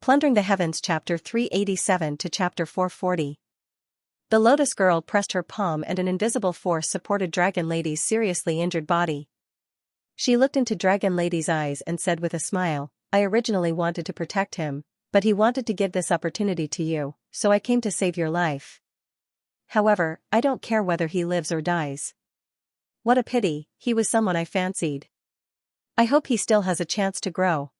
Plundering the Heavens Chapter 387 to Chapter 440. The Lotus Girl pressed her palm and an invisible force supported Dragon Lady's seriously injured body. She looked into Dragon Lady's eyes and said with a smile, "I originally wanted to protect him, but he wanted to give this opportunity to you, so I came to save your life. However, I don't care whether he lives or dies. What a pity, he was someone I fancied. I hope he still has a chance to grow."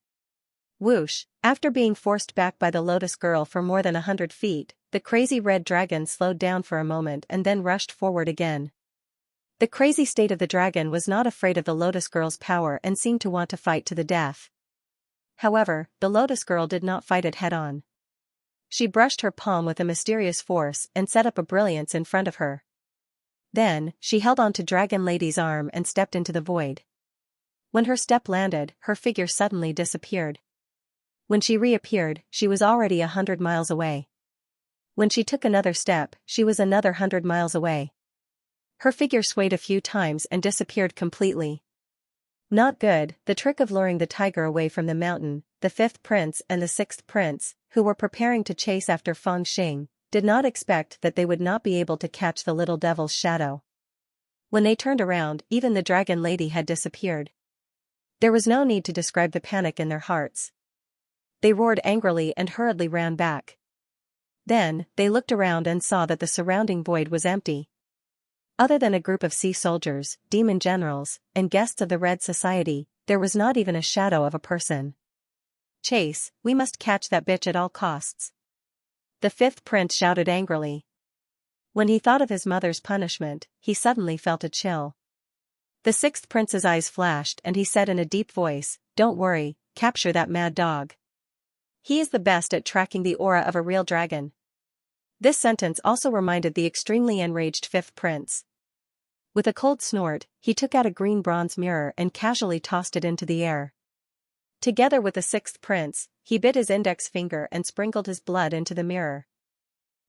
Whoosh, after being forced back by the Lotus Girl for more than 100 feet, the crazy red dragon slowed down for a moment and then rushed forward again. The crazy state of the dragon was not afraid of the Lotus Girl's power and seemed to want to fight to the death. However, the Lotus Girl did not fight it head-on. She brushed her palm with a mysterious force and set up a brilliance in front of her. Then, she held on to Dragon Lady's arm and stepped into the void. When her step landed, her figure suddenly disappeared. When she reappeared, she was already 100 miles away. When she took another step, she was another 100 miles away. Her figure swayed a few times and disappeared completely. Not good. The trick of luring the tiger away from the mountain, the 5th prince and the 6th prince, who were preparing to chase after Feng Xing, did not expect that they would not be able to catch the little devil's shadow. When they turned around, even the Dragon Lady had disappeared. There was no need to describe the panic in their hearts. They roared angrily and hurriedly ran back. Then, they looked around and saw that the surrounding void was empty. Other than a group of sea soldiers, demon generals, and guests of the Red Society, there was not even a shadow of a person. "Chase, we must catch that bitch at all costs," the 5th prince shouted angrily. When he thought of his mother's punishment, he suddenly felt a chill. The 6th prince's eyes flashed and he said in a deep voice, "Don't worry, capture that mad dog. He is the best at tracking the aura of a real dragon." This sentence also reminded the extremely enraged 5th prince. With a cold snort, he took out a green bronze mirror and casually tossed it into the air. Together with the 6th prince, he bit his index finger and sprinkled his blood into the mirror.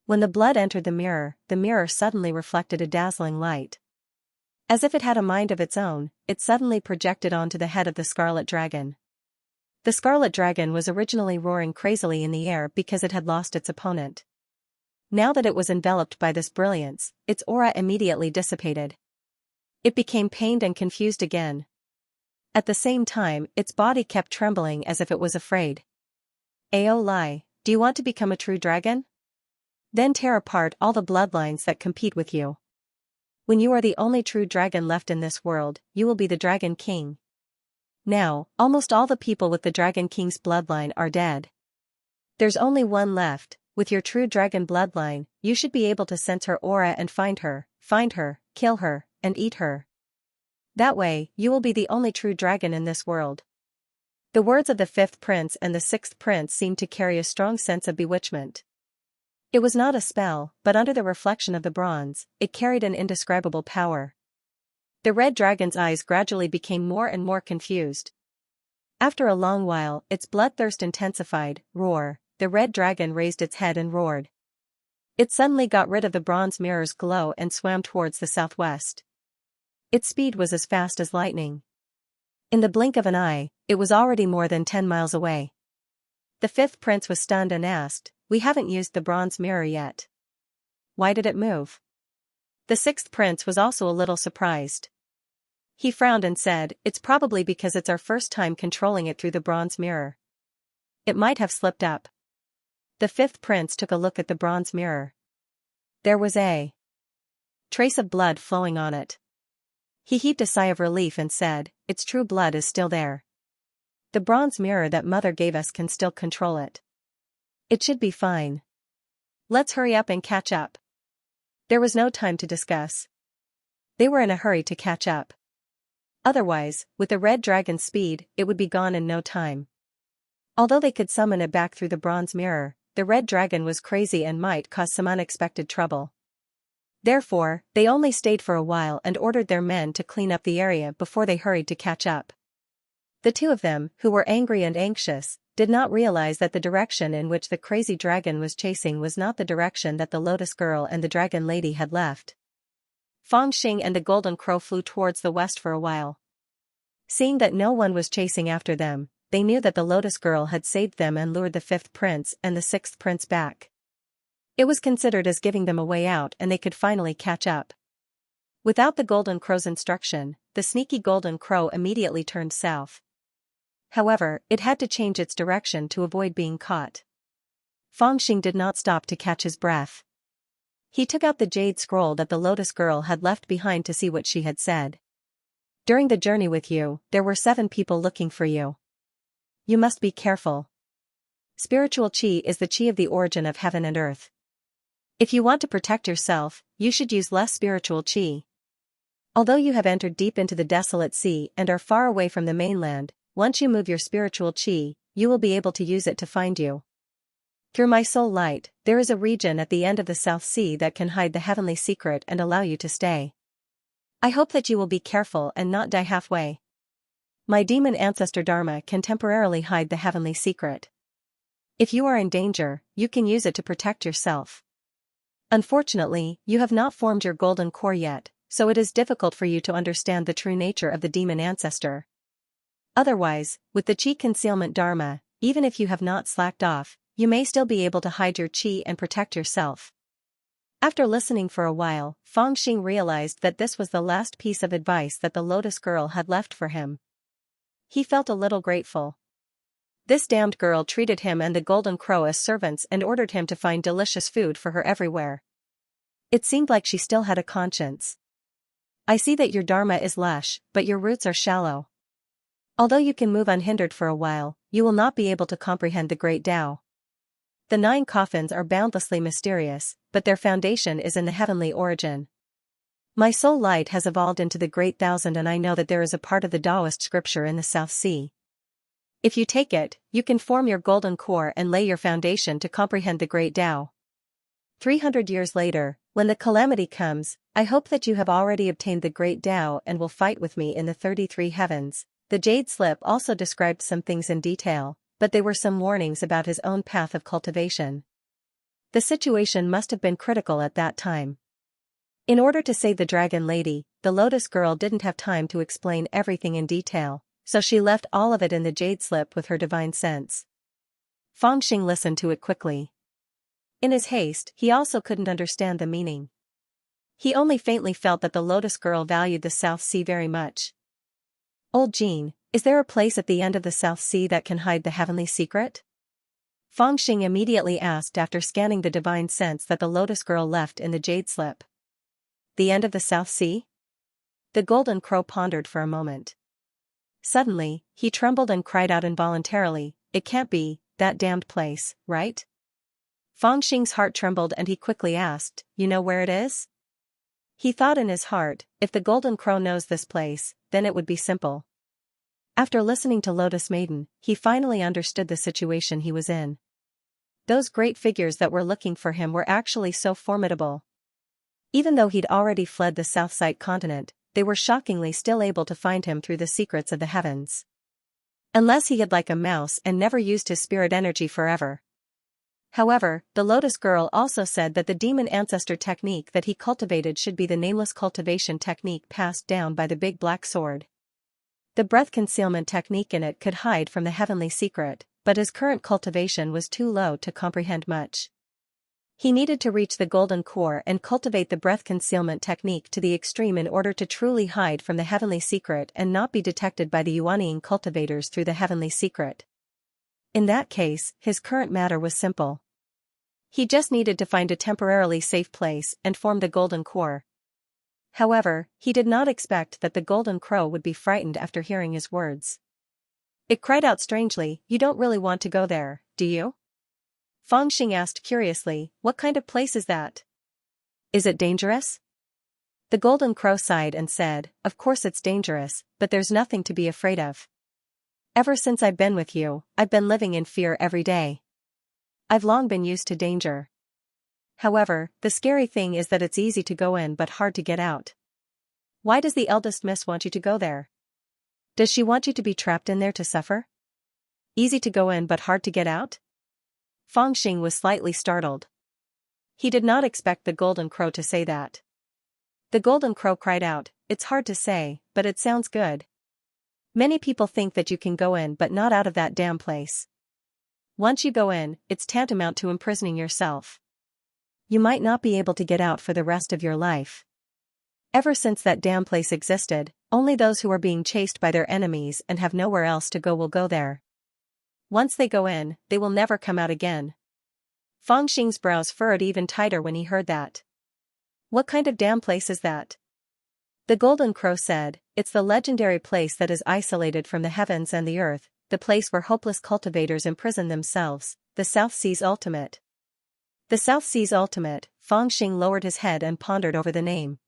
When the blood entered the mirror suddenly reflected a dazzling light. As if it had a mind of its own, it suddenly projected onto the head of the Scarlet Dragon. The Scarlet Dragon was originally roaring crazily in the air because it had lost its opponent. Now that it was enveloped by this brilliance, its aura immediately dissipated. It became pained and confused again. At the same time, its body kept trembling as if it was afraid. "Ao Lai, do you want to become a true dragon? Then tear apart all the bloodlines that compete with you. When you are the only true dragon left in this world, you will be the Dragon King. Now, almost all the people with the Dragon King's bloodline are dead. There's only one left. With your true dragon bloodline, you should be able to sense her aura and find her, kill her, and eat her. That way, you will be the only true dragon in this world." The words of the 5th prince and the 6th prince seemed to carry a strong sense of bewitchment. It was not a spell, but under the reflection of the bronze, it carried an indescribable power. The red dragon's eyes gradually became more and more confused. After a long while, its bloodthirst intensified. Roar. The red dragon raised its head and roared. It suddenly got rid of the bronze mirror's glow and swam towards the southwest. Its speed was as fast as lightning. In the blink of an eye, it was already more than 10 miles away. The 5th prince was stunned and asked, "We haven't used the bronze mirror yet. Why did it move?" The 6th prince was also a little surprised. He frowned and said, "It's probably because it's our first time controlling it through the bronze mirror. It might have slipped up." The 5th prince took a look at the bronze mirror. There was a trace of blood flowing on it. He heaved a sigh of relief and said, "Its true blood is still there. The bronze mirror that Mother gave us can still control it. It should be fine. Let's hurry up and catch up." There was no time to discuss. They were in a hurry to catch up. Otherwise, with the red dragon's speed, it would be gone in no time. Although they could summon it back through the bronze mirror, the red dragon was crazy and might cause some unexpected trouble. Therefore, they only stayed for a while and ordered their men to clean up the area before they hurried to catch up. The two of them, who were angry and anxious, did not realize that the direction in which the crazy dragon was chasing was not the direction that the Lotus Girl and the Dragon Lady had left. Feng Xing and the Golden Crow flew towards the west for a while. Seeing that no one was chasing after them, they knew that the Lotus Girl had saved them and lured the fifth prince and the sixth prince back. It was considered as giving them a way out and they could finally catch up. Without the Golden Crow's instruction, the sneaky Golden Crow immediately turned south. However, it had to change its direction to avoid being caught. Fangxing did not stop to catch his breath. He took out the jade scroll that the Lotus Girl had left behind to see what she had said. During the journey with you, there were 7 people looking for you. You must be careful. Spiritual qi is the qi of the origin of heaven and earth. If you want to protect yourself, you should use less spiritual qi. Although you have entered deep into the desolate sea and are far away from the mainland, once you move your spiritual qi, you will be able to use it to find you. Through my soul light, there is a region at the end of the South Sea that can hide the heavenly secret and allow you to stay. I hope that you will be careful and not die halfway. My demon ancestor Dharma can temporarily hide the heavenly secret. If you are in danger, you can use it to protect yourself. Unfortunately, you have not formed your golden core yet, so it is difficult for you to understand the true nature of the demon ancestor. Otherwise, with the Qi concealment Dharma, even if you have not slacked off, you may still be able to hide your Qi and protect yourself. After listening for a while, Fangxing realized that this was the last piece of advice that the Lotus Girl had left for him. He felt a little grateful. This damned girl treated him and the Golden Crow as servants and ordered him to find delicious food for her everywhere. It seemed like she still had a conscience. I see that your Dharma is lush, but your roots are shallow. Although you can move unhindered for a while, you will not be able to comprehend the great Tao. The 9 coffins are boundlessly mysterious, but their foundation is in the heavenly origin. My soul light has evolved into the Great Thousand and I know that there is a part of the Taoist scripture in the South Sea. If you take it, you can form your golden core and lay your foundation to comprehend the great Tao. 300 years later, when the calamity comes, I hope that you have already obtained the great Tao and will fight with me in the 33 heavens. The jade slip also described some things in detail, but they were some warnings about his own path of cultivation. The situation must have been critical at that time. In order to save the Dragon Lady, the Lotus Girl didn't have time to explain everything in detail, so she left all of it in the jade slip with her divine sense. Fangxing listened to it quickly. In his haste, he also couldn't understand the meaning. He only faintly felt that the Lotus Girl valued the South Sea very much. Old Jean, is there a place at the end of the South Sea that can hide the heavenly secret? Fangxing immediately asked after scanning the divine sense that the Lotus Girl left in the jade slip. The end of the South Sea? The Golden Crow pondered for a moment. Suddenly, he trembled and cried out involuntarily, "It can't be, that damned place, right?" Fangxing's heart trembled and he quickly asked, "You know where it is?" He thought in his heart, if the Golden Crow knows this place, then it would be simple. After listening to Lotus Maiden, he finally understood the situation he was in. Those great figures that were looking for him were actually so formidable. Even though he'd already fled the South Side continent, they were shockingly still able to find him through the secrets of the heavens. Unless he hid like a mouse and never used his spirit energy forever. However, the Lotus Girl also said that the demon ancestor technique that he cultivated should be the nameless cultivation technique passed down by the big black sword. The breath concealment technique in it could hide from the heavenly secret, but his current cultivation was too low to comprehend much. He needed to reach the golden core and cultivate the breath concealment technique to the extreme in order to truly hide from the heavenly secret and not be detected by the Yuaniing cultivators through the heavenly secret. In that case, his current matter was simple. He just needed to find a temporarily safe place and form the golden core. However, he did not expect that the Golden Crow would be frightened after hearing his words. It cried out strangely, "You don't really want to go there, do you?" Fangxing asked curiously, "What kind of place is that? Is it dangerous?" The Golden Crow sighed and said, "Of course it's dangerous, but there's nothing to be afraid of. Ever since I've been with you, I've been living in fear every day. I've long been used to danger. However, the scary thing is that it's easy to go in but hard to get out. Why does the eldest miss want you to go there? Does she want you to be trapped in there to suffer? Easy to go in but hard to get out?" Fangxing was slightly startled. He did not expect the Golden Crow to say that. The Golden Crow cried out, "It's hard to say, but it sounds good. Many people think that you can go in but not out of that damn place. Once you go in, it's tantamount to imprisoning yourself. You might not be able to get out for the rest of your life. Ever since that damn place existed, only those who are being chased by their enemies and have nowhere else to go will go there. Once they go in, they will never come out again. Fang Xing's brows furrowed even tighter when he heard that. What kind of damn place is that? The Golden Crow said, it's the legendary place that is isolated from the heavens and the earth, the place where hopeless cultivators imprison themselves, the South Sea's ultimate. The South Sea's ultimate. Fang Xing lowered his head and pondered over the name.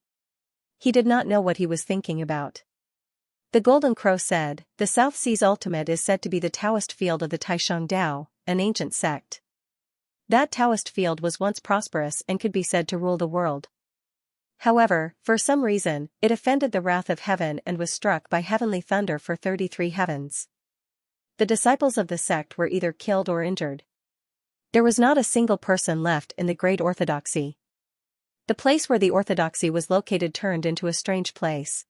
He did not know what he was thinking about. The Golden Crow said, the South Sea's ultimate is said to be the Taoist field of the Taishang Dao, an ancient sect. That Taoist field was once prosperous and could be said to rule the world. However, for some reason, it offended the wrath of heaven and was struck by heavenly thunder for 33 heavens. The disciples of the sect were either killed or injured. There was not a single person left in the great orthodoxy. The place where the orthodoxy was located turned into a strange place.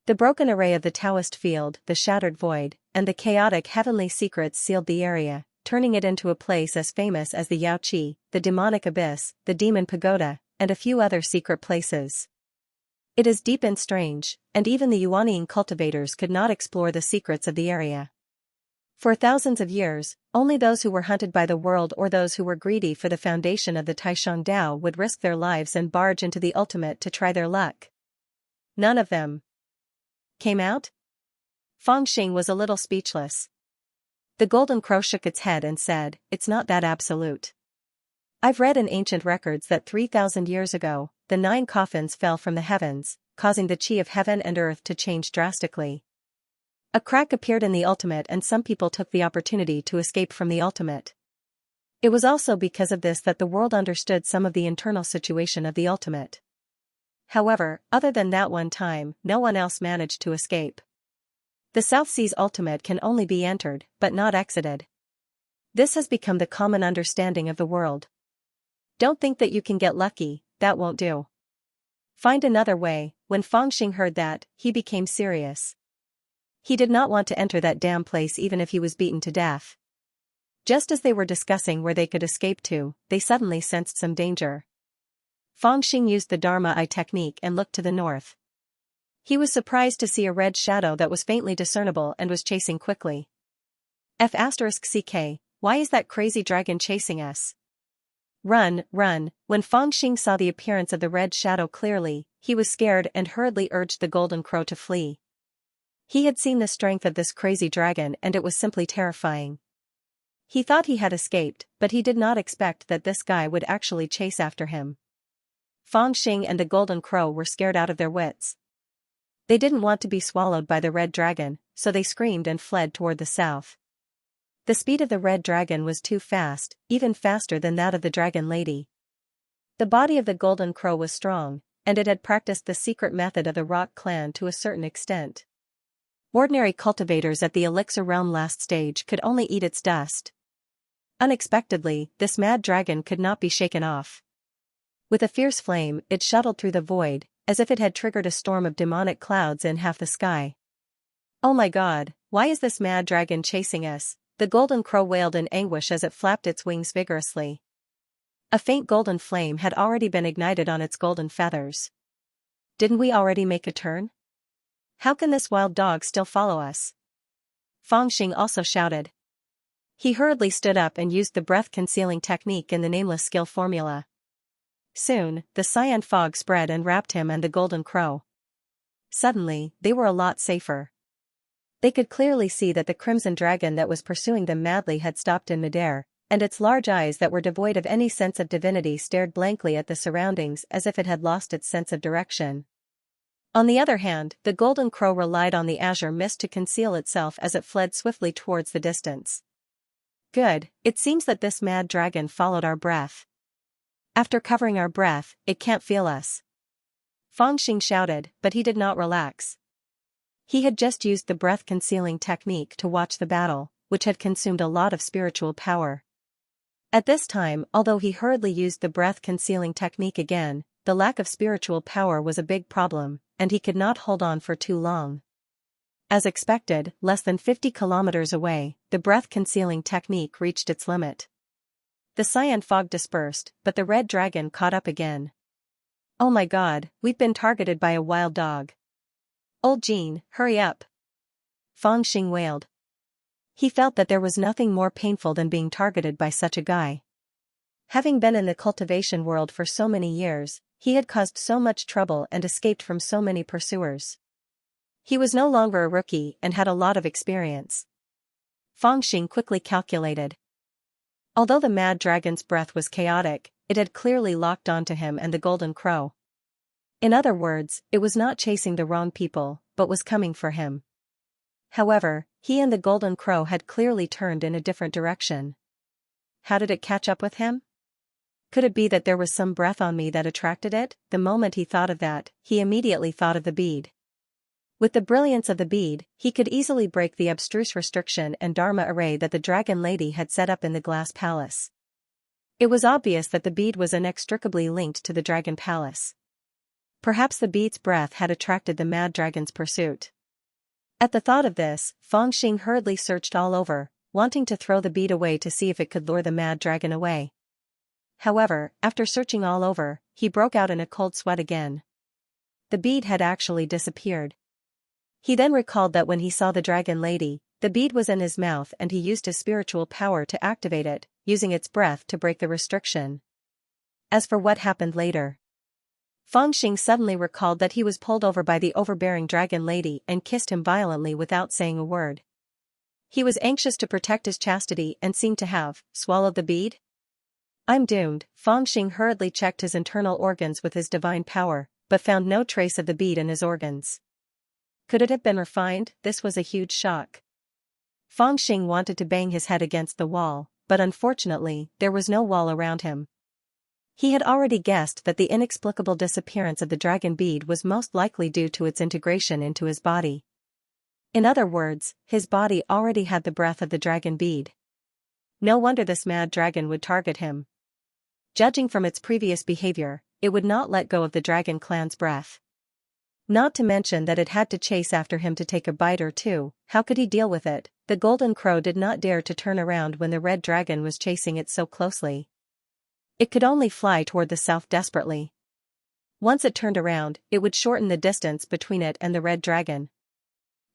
The broken array of the Taoist field, the shattered void, and the chaotic heavenly secrets sealed the area, turning it into a place as famous as the Yaoqi, the demonic abyss, the demon pagoda, and a few other secret places. It is deep and strange, and even the Yuanian cultivators could not explore the secrets of the area. For thousands of years, only those who were hunted by the world or those who were greedy for the foundation of the Taishang Dao would risk their lives and barge into the ultimate to try their luck. None of them came out? Fang Xing was a little speechless. The Golden Crow shook its head and said, it's not that absolute. I've read in ancient records that 3,000 years ago, the 9 coffins fell from the heavens, causing the chi of heaven and earth to change drastically. A crack appeared in the ultimate and some people took the opportunity to escape from the ultimate. It was also because of this that the world understood some of the internal situation of the ultimate. However, other than that one time, no one else managed to escape. The South Sea's ultimate can only be entered, but not exited. This has become the common understanding of the world. Don't think that you can get lucky, that won't do. Find another way. When Fang Xing heard that, he became serious. He did not want to enter that damn place even if he was beaten to death. Just as they were discussing where they could escape to, they suddenly sensed some danger. Fang Xing used the Dharma Eye technique and looked to the north. He was surprised to see a red shadow that was faintly discernible and was chasing quickly. F***ck, why is that crazy dragon chasing us? Run, run. When Fang Xing saw the appearance of the red shadow clearly, he was scared and hurriedly urged the Golden Crow to flee. He had seen the strength of this crazy dragon and it was simply terrifying. He thought he had escaped, but he did not expect that this guy would actually chase after him. Fang Xing and the Golden Crow were scared out of their wits. They didn't want to be swallowed by the red dragon, so they screamed and fled toward the south. The speed of the red dragon was too fast, even faster than that of the dragon lady. The body of the Golden Crow was strong, and it had practiced the secret method of the Rock Clan to a certain extent. Ordinary cultivators at the Elixir Realm last stage could only eat its dust. Unexpectedly, this mad dragon could not be shaken off. With a fierce flame, it shuttled through the void, as if it had triggered a storm of demonic clouds in half the sky. Oh my god, why is this mad dragon chasing us? The Golden Crow wailed in anguish as it flapped its wings vigorously. A faint golden flame had already been ignited on its golden feathers. Didn't we already make a turn? How can this wild dog still follow us? Fang Xing also shouted. He hurriedly stood up and used the breath-concealing technique in the nameless skill formula. Soon, the cyan fog spread and wrapped him and the Golden Crow. Suddenly, they were a lot safer. They could clearly see that the crimson dragon that was pursuing them madly had stopped in midair, and its large eyes that were devoid of any sense of divinity stared blankly at the surroundings as if it had lost its sense of direction. On the other hand, the Golden Crow relied on the azure mist to conceal itself as it fled swiftly towards the distance. Good, it seems that this mad dragon followed our breath. After covering our breath, it can't feel us. Fang Xing shouted, but he did not relax. He had just used the breath-concealing technique to watch the battle, which had consumed a lot of spiritual power. At this time, although he hurriedly used the breath-concealing technique again, the lack of spiritual power was a big problem, and he could not hold on for too long. As expected, less than 50 kilometers away, the breath-concealing technique reached its limit. The cyan fog dispersed, but the red dragon caught up again. "Oh my god, we've been targeted by a wild dog. Old Jean, hurry up!" Fang Xing wailed. He felt that there was nothing more painful than being targeted by such a guy. Having been in the cultivation world for so many years, he had caused so much trouble and escaped from so many pursuers. He was no longer a rookie and had a lot of experience. Fang Xing quickly calculated. Although the mad dragon's breath was chaotic, it had clearly locked onto him and the golden crow. In other words, it was not chasing the wrong people, but was coming for him. However, he and the golden crow had clearly turned in a different direction. How did it catch up with him? Could it be that there was some breath on me that attracted it? The moment he thought of that, he immediately thought of the bead. With the brilliance of the bead, he could easily break the abstruse restriction and dharma array that the dragon lady had set up in the glass palace. It was obvious that the bead was inextricably linked to the dragon palace. Perhaps the bead's breath had attracted the mad dragon's pursuit. At the thought of this, Fang Xing hurriedly searched all over, wanting to throw the bead away to see if it could lure the mad dragon away. However, after searching all over, he broke out in a cold sweat again. The bead had actually disappeared. He then recalled that when he saw the dragon lady, the bead was in his mouth and he used his spiritual power to activate it, using its breath to break the restriction. As for what happened later, Fang Xing suddenly recalled that he was pulled over by the overbearing dragon lady and kissed him violently without saying a word. He was anxious to protect his chastity and seemed to have swallowed the bead. "I'm doomed." Fang Xing hurriedly checked his internal organs with his divine power, but found no trace of the bead in his organs. Could it have been refined? This was a huge shock. Fang Xing wanted to bang his head against the wall, but unfortunately, there was no wall around him. He had already guessed that the inexplicable disappearance of the dragon bead was most likely due to its integration into his body. In other words, his body already had the breath of the dragon bead. No wonder this mad dragon would target him. Judging from its previous behavior, it would not let go of the dragon clan's breath. Not to mention that it had to chase after him to take a bite or two. How could he deal with it? The golden crow did not dare to turn around when the red dragon was chasing it so closely. It could only fly toward the south desperately. Once it turned around, it would shorten the distance between it and the red dragon.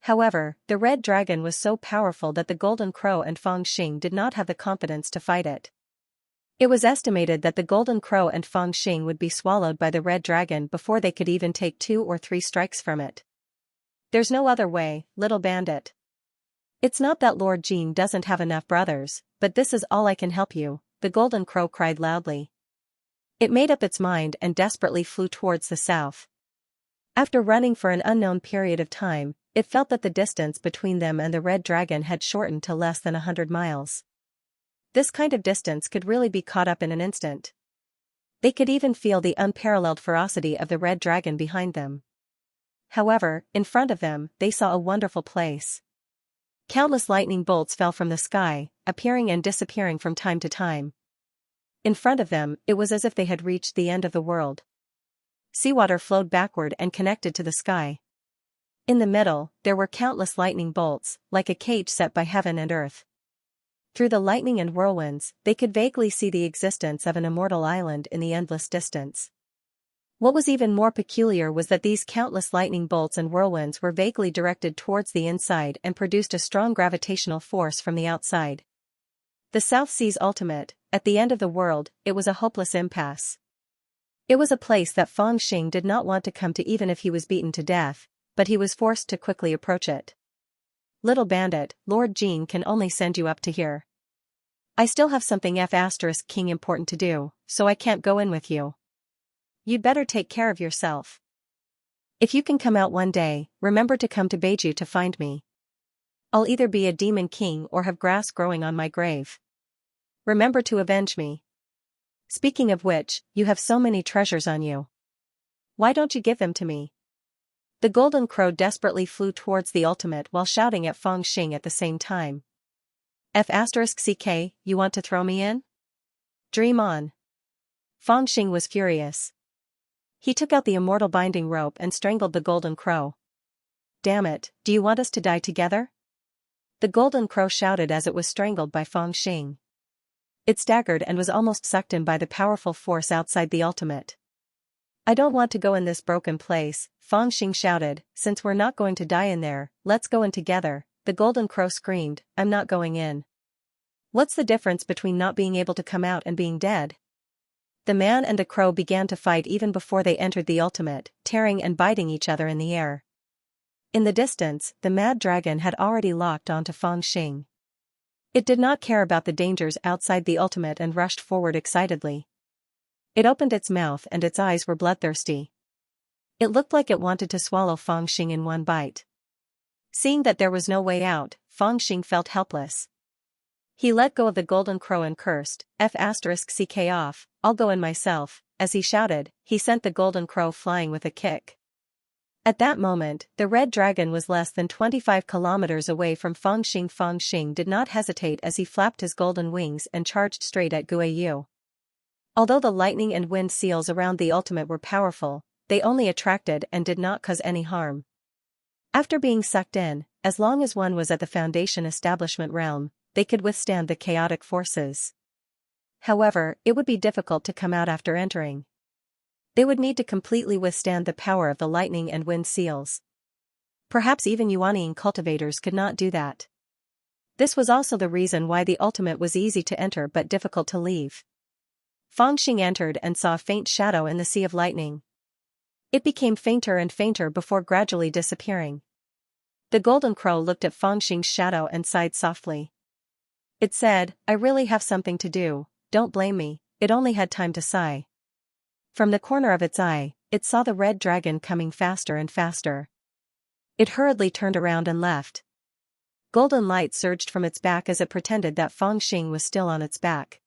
However, the red dragon was so powerful that the golden crow and Fang Xing did not have the confidence to fight it. It was estimated that the golden crow and Fang Xing would be swallowed by the red dragon before they could even take 2 or 3 strikes from it. "There's no other way, little bandit. It's not that Lord Jean doesn't have enough brothers, but this is all I can help you," the golden crow cried loudly. It made up its mind and desperately flew towards the south. After running for an unknown period of time, it felt that the distance between them and the red dragon had shortened to less than 100 miles. This kind of distance could really be caught up in an instant. They could even feel the unparalleled ferocity of the red dragon behind them. However, in front of them, they saw a wonderful place. Countless lightning bolts fell from the sky, appearing and disappearing from time to time. In front of them, it was as if they had reached the end of the world. Seawater flowed backward and connected to the sky. In the middle, there were countless lightning bolts, like a cage set by heaven and earth. Through the lightning and whirlwinds, they could vaguely see the existence of an immortal island in the endless distance. What was even more peculiar was that these countless lightning bolts and whirlwinds were vaguely directed towards the inside and produced a strong gravitational force from the outside. The South Sea's ultimate, at the end of the world, it was a hopeless impasse. It was a place that Fang Xing did not want to come to even if he was beaten to death, but he was forced to quickly approach it. "Little bandit, Lord Jean can only send you up to here. I still have something King important to do, so I can't go in with you. You'd better take care of yourself. If you can come out one day, remember to come to Beiju to find me. I'll either be a demon king or have grass growing on my grave. Remember to avenge me. Speaking of which, you have so many treasures on you. Why don't you give them to me?" The golden crow desperately flew towards the ultimate while shouting at Fang Xing at the same time. "F***ck, you want to throw me in? Dream on." Fang Xing was furious. He took out the immortal binding rope and strangled the golden crow. damn it, do you want us to die together? The golden crow shouted as it was strangled by Feng Xing. It staggered and was almost sucked in by the powerful force outside the ultimate. I don't want to go in this broken place, Feng Xing shouted, since we're not going to die in there, let's go in together. The golden crow screamed, I'm not going in. What's the difference between not being able to come out and being dead? The man and the crow began to fight even before they entered the ultimate, tearing and biting each other in the air. In the distance, the mad dragon had already locked onto Feng Xing. It did not care about the dangers outside the ultimate and rushed forward excitedly. It opened its mouth and its eyes were bloodthirsty. It looked like it wanted to swallow Feng Xing in one bite. Seeing that there was no way out, Feng Xing felt helpless. He let go of the golden crow and cursed, F***ck off, I'll go in myself. As he shouted, he sent the golden crow flying with a kick. At that moment, the red dragon was less than 25 kilometers away from Feng Xing. Feng Xing did not hesitate as he flapped his golden wings and charged straight at Guiyu. Although the lightning and wind seals around the ultimate were powerful, they only attracted and did not cause any harm. After being sucked in, as long as one was at the Foundation establishment realm, they could withstand the chaotic forces. However, it would be difficult to come out after entering. They would need to completely withstand the power of the lightning and wind seals. Perhaps even Yuanian cultivators could not do that. This was also the reason why the ultimate was easy to enter but difficult to leave. Feng Xing entered and saw a faint shadow in the sea of lightning. It became fainter and fainter before gradually disappearing. The golden crow looked at Feng Xing's shadow and sighed softly. It said, I really have something to do, don't blame me. It only had time to sigh. From the corner of its eye, it saw the red dragon coming faster and faster. It hurriedly turned around and left. Golden light surged from its back as it pretended that Feng Xing was still on its back.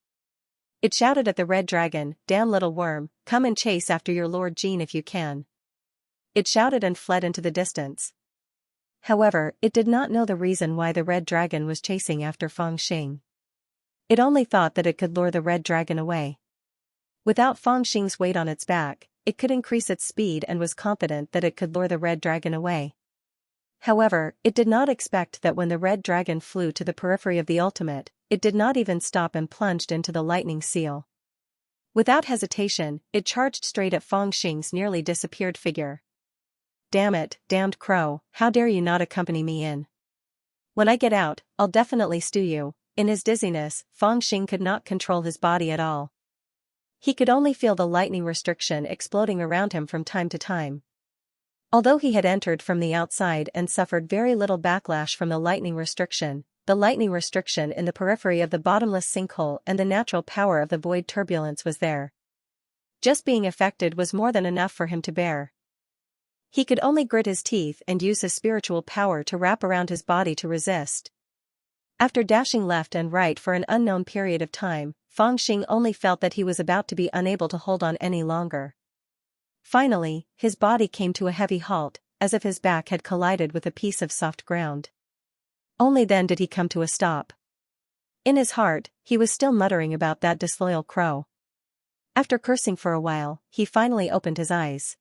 It shouted at the red dragon, damn little worm, come and chase after your Lord Jin if you can. It shouted and fled into the distance. However, it did not know the reason why the red dragon was chasing after Feng Xing. It only thought that it could lure the red dragon away. Without Feng Xing's weight on its back, it could increase its speed and was confident that it could lure the red dragon away. However, it did not expect that when the red dragon flew to the periphery of the ultimate, it did not even stop and plunged into the lightning seal. Without hesitation, it charged straight at Feng Xing's nearly disappeared figure. Damn it, damned crow, how dare you not accompany me in? When I get out, I'll definitely stew you. In his dizziness, Feng Xing could not control his body at all. He could only feel the lightning restriction exploding around him from time to time. Although he had entered from the outside and suffered very little backlash from the lightning restriction in the periphery of the bottomless sinkhole and the natural power of the void turbulence was there. Just being affected was more than enough for him to bear. He could only grit his teeth and use his spiritual power to wrap around his body to resist. After dashing left and right for an unknown period of time, Feng Xing only felt that he was about to be unable to hold on any longer. Finally, his body came to a heavy halt, as if his back had collided with a piece of soft ground. Only then did he come to a stop. In his heart, he was still muttering about that disloyal crow. After cursing for a while, he finally opened his eyes.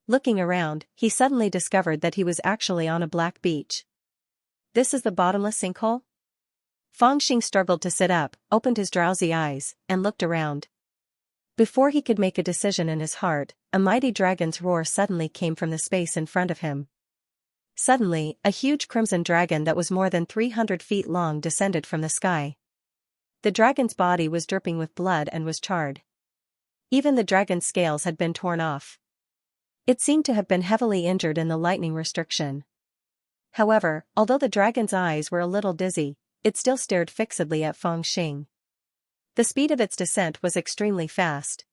Looking around, he suddenly discovered that he was actually on a black beach. This is the bottomless sinkhole? Feng Xing struggled to sit up, opened his drowsy eyes, and looked around. Before he could make a decision in his heart, a mighty dragon's roar suddenly came from the space in front of him. Suddenly, a huge crimson dragon that was more than 300 feet long descended from the sky. The dragon's body was dripping with blood and was charred. Even the dragon's scales had been torn off. It seemed to have been heavily injured in the lightning restriction. However, although the dragon's eyes were a little dizzy, it still stared fixedly at Feng Xing. The speed of its descent was extremely fast.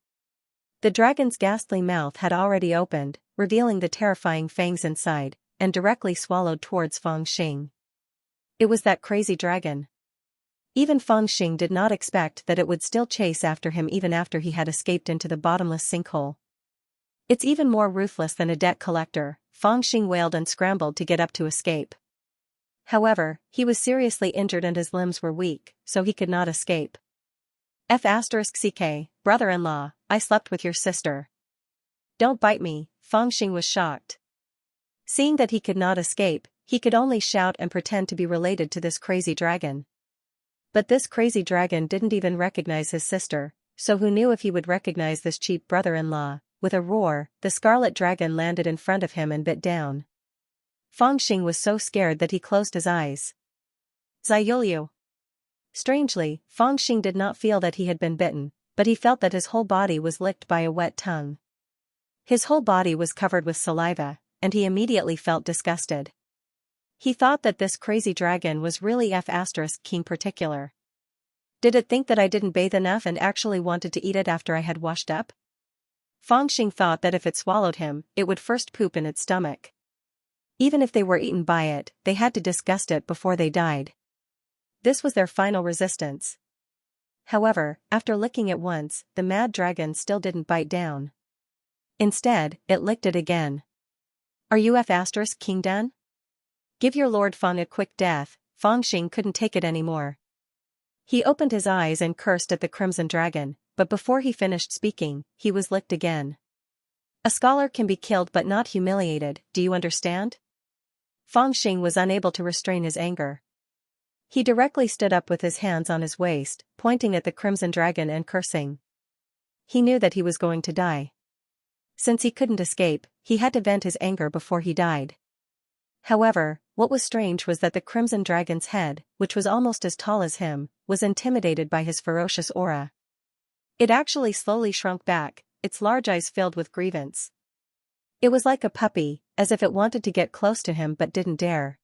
The dragon's ghastly mouth had already opened, revealing the terrifying fangs inside, and directly swallowed towards Feng Xing. It was that crazy dragon. Even Feng Xing did not expect that it would still chase after him even after he had escaped into the bottomless sinkhole. It's even more ruthless than a debt collector, Feng Xing wailed and scrambled to get up to escape. However, he was seriously injured and his limbs were weak, so he could not escape. F***ck, brother-in-law, I slept with your sister. Don't bite me, Feng Xing was shocked. Seeing that he could not escape, he could only shout and pretend to be related to this crazy dragon. But this crazy dragon didn't even recognize his sister, so who knew if he would recognize this cheap brother-in-law? With a roar, the scarlet dragon landed in front of him and bit down. Fangxing was so scared that he closed his eyes. Ziyulyu. Strangely, Fangxing did not feel that he had been bitten, but he felt that his whole body was licked by a wet tongue. His whole body was covered with saliva, and he immediately felt disgusted. He thought that this crazy dragon was really F***king particular. Did it think that I didn't bathe enough and actually wanted to eat it after I had washed up? Fangxing thought that if it swallowed him, it would first poop in its stomach. Even if they were eaten by it, they had to disgust it before they died. This was their final resistance. However, after licking it once, the mad dragon still didn't bite down. Instead, it licked it again. Are you F***king done? Give your Lord Fang a quick death. Fangxing couldn't take it anymore. He opened his eyes and cursed at the crimson dragon, but before he finished speaking, he was licked again. A scholar can be killed but not humiliated, do you understand? Fangxing was unable to restrain his anger. He directly stood up with his hands on his waist, pointing at the crimson dragon and cursing. He knew that he was going to die. Since he couldn't escape, he had to vent his anger before he died. However, what was strange was that the crimson dragon's head, which was almost as tall as him, was intimidated by his ferocious aura. It actually slowly shrunk back, its large eyes filled with grievance. It was like a puppy, as if it wanted to get close to him but didn't dare.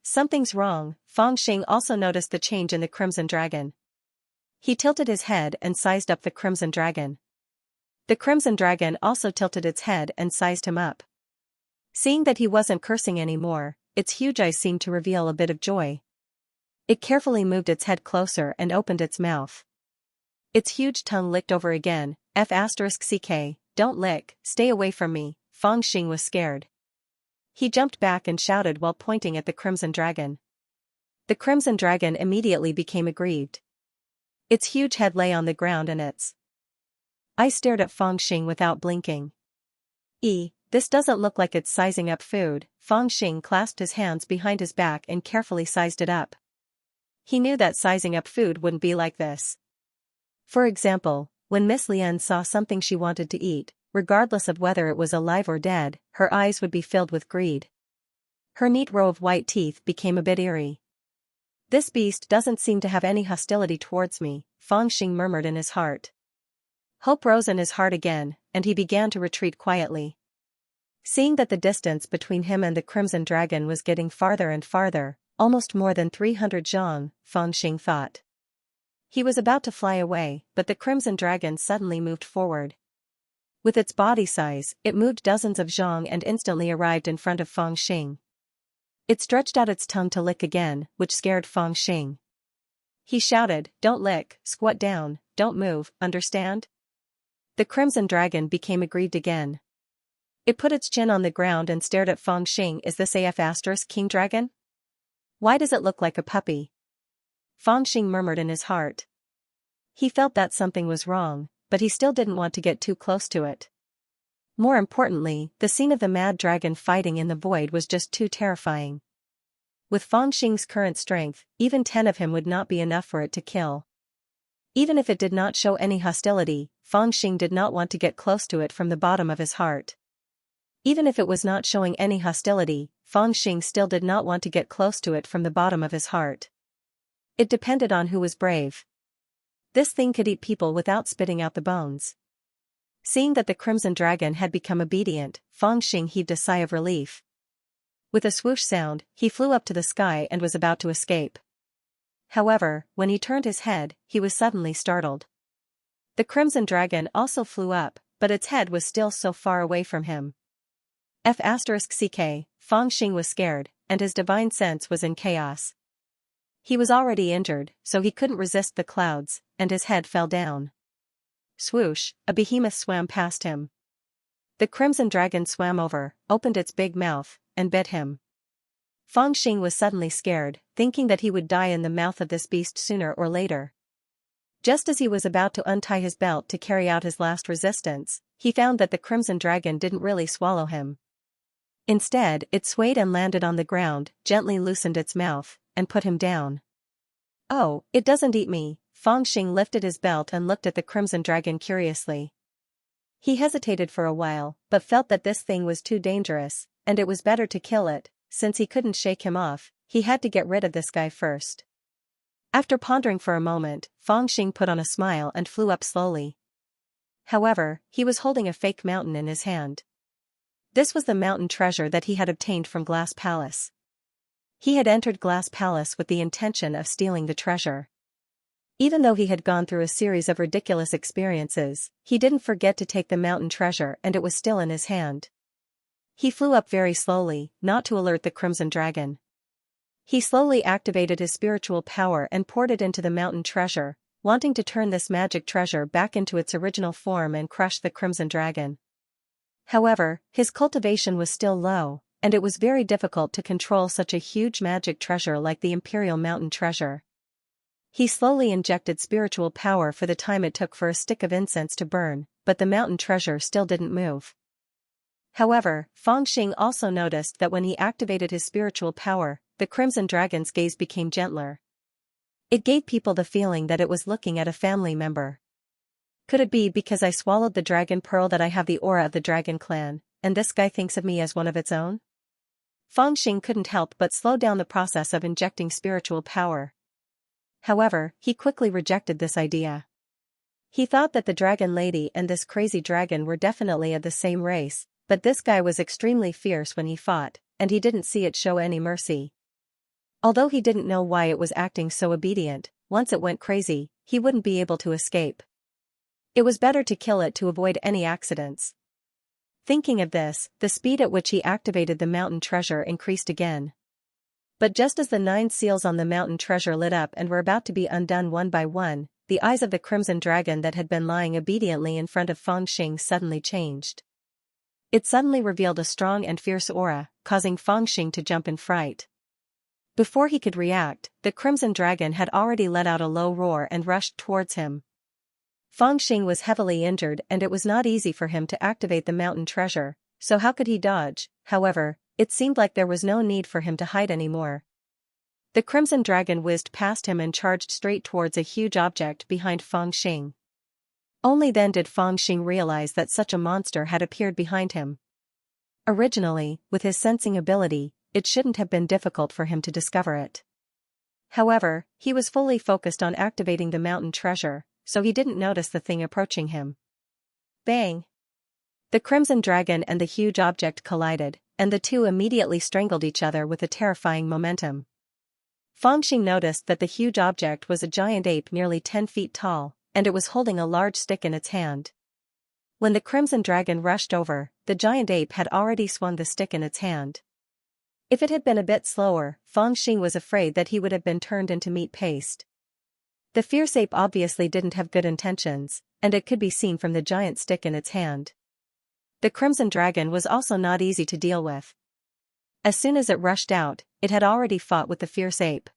Something's wrong. Fangxing also noticed the change in the crimson dragon. He tilted his head and sized up the crimson dragon. The crimson dragon also tilted its head and sized him up. Seeing that he wasn't cursing anymore, its huge eyes seemed to reveal a bit of joy. It carefully moved its head closer and opened its mouth. Its huge tongue licked over again. F***ck, don't lick, stay away from me. Fangxing was scared. He jumped back and shouted while pointing at the crimson dragon. The crimson dragon immediately became aggrieved. Its huge head lay on the ground and its eyes stared at Fangxing without blinking. This doesn't look like it's sizing up food. Fangxing clasped his hands behind his back and carefully sized it up. He knew that sizing up food wouldn't be like this. For example, when Miss Lian saw something she wanted to eat, regardless of whether it was alive or dead, her eyes would be filled with greed. Her neat row of white teeth became a bit eerie. This beast doesn't seem to have any hostility towards me, Fangxing murmured in his heart. Hope rose in his heart again, and he began to retreat quietly. Seeing that the distance between him and the crimson dragon was getting farther and farther, almost more than 300 zhang, Fangxing thought. He was about to fly away, but the crimson dragon suddenly moved forward. With its body size, it moved dozens of zhang and instantly arrived in front of Fangxing. It stretched out its tongue to lick again, which scared Fangxing. He shouted, "Don't lick, squat down, don't move, understand?" The crimson dragon became aggrieved again. It put its chin on the ground and stared at Fangxing. Is this king dragon? Why does it look like a puppy? Fangxing murmured in his heart. He felt that something was wrong, but he still didn't want to get too close to it. More importantly, the scene of the mad dragon fighting in the void was just too terrifying. With Fangxing's current strength, even 10 of him would not be enough for it to kill. Even if it did not show any hostility, Fangxing did not want to get close to it from the bottom of his heart. Even if it was not showing any hostility, Fangxing still did not want to get close to it from the bottom of his heart. It depended on who was brave. This thing could eat people without spitting out the bones. Seeing that the crimson dragon had become obedient, Fangxing heaved a sigh of relief. With a swoosh sound, he flew up to the sky and was about to escape. However, when he turned his head, he was suddenly startled. The crimson dragon also flew up, but its head was still so far away from him. F***ck, Fangxing was scared, and his divine sense was in chaos. He was already injured, so he couldn't resist the clouds, and his head fell down. Swoosh, a behemoth swam past him. The crimson dragon swam over, opened its big mouth, and bit him. Fangxing was suddenly scared, thinking that he would die in the mouth of this beast sooner or later. Just as he was about to untie his belt to carry out his last resistance, he found that the crimson dragon didn't really swallow him. Instead, it swayed and landed on the ground, gently loosened its mouth, and put him down. "Oh, it doesn't eat me." Fangxing lifted his belt and looked at the crimson dragon curiously. He hesitated for a while, but felt that this thing was too dangerous, and it was better to kill it. Since he couldn't shake him off, he had to get rid of this guy first. After pondering for a moment, Fangxing put on a smile and flew up slowly. However, he was holding a fake mountain in his hand. This was the mountain treasure that he had obtained from Glass Palace. He had entered Glass Palace with the intention of stealing the treasure. Even though he had gone through a series of ridiculous experiences, he didn't forget to take the mountain treasure, and it was still in his hand. He flew up very slowly, not to alert the crimson dragon. He slowly activated his spiritual power and poured it into the mountain treasure, wanting to turn this magic treasure back into its original form and crush the crimson dragon. However, his cultivation was still low, and it was very difficult to control such a huge magic treasure like the Imperial Mountain treasure. He slowly injected spiritual power for the time it took for a stick of incense to burn, but the mountain treasure still didn't move. However, Fangxing also noticed that when he activated his spiritual power, the crimson dragon's gaze became gentler. It gave people the feeling that it was looking at a family member. Could it be because I swallowed the dragon pearl that I have the aura of the dragon clan, and this guy thinks of me as one of its own? Fangxing couldn't help but slow down the process of injecting spiritual power. However, he quickly rejected this idea. He thought that the dragon lady and this crazy dragon were definitely of the same race, but this guy was extremely fierce when he fought, and he didn't see it show any mercy. Although he didn't know why it was acting so obedient, once it went crazy, he wouldn't be able to escape. It was better to kill it to avoid any accidents. Thinking of this, the speed at which he activated the mountain treasure increased again. But just as the 9 seals on the mountain treasure lit up and were about to be undone one by one, the eyes of the crimson dragon that had been lying obediently in front of Fangxing suddenly changed. It suddenly revealed a strong and fierce aura, causing Fangxing to jump in fright. Before he could react, the crimson dragon had already let out a low roar and rushed towards him. Fangxing was heavily injured and it was not easy for him to activate the mountain treasure, so how could he dodge? However, it seemed like there was no need for him to hide anymore. The crimson dragon whizzed past him and charged straight towards a huge object behind Fangxing. Only then did Fangxing realize that such a monster had appeared behind him. Originally, with his sensing ability, it shouldn't have been difficult for him to discover it. However, he was fully focused on activating the mountain treasure, so he didn't notice the thing approaching him. Bang! The crimson dragon and the huge object collided, and the two immediately strangled each other with a terrifying momentum. Fangxing noticed that the huge object was a giant ape nearly 10 feet tall, and it was holding a large stick in its hand. When the crimson dragon rushed over, the giant ape had already swung the stick in its hand. If it had been a bit slower, Fangxing was afraid that he would have been turned into meat paste. The fierce ape obviously didn't have good intentions, and it could be seen from the giant stick in its hand. The crimson dragon was also not easy to deal with. As soon as it rushed out, it had already fought with the fierce ape.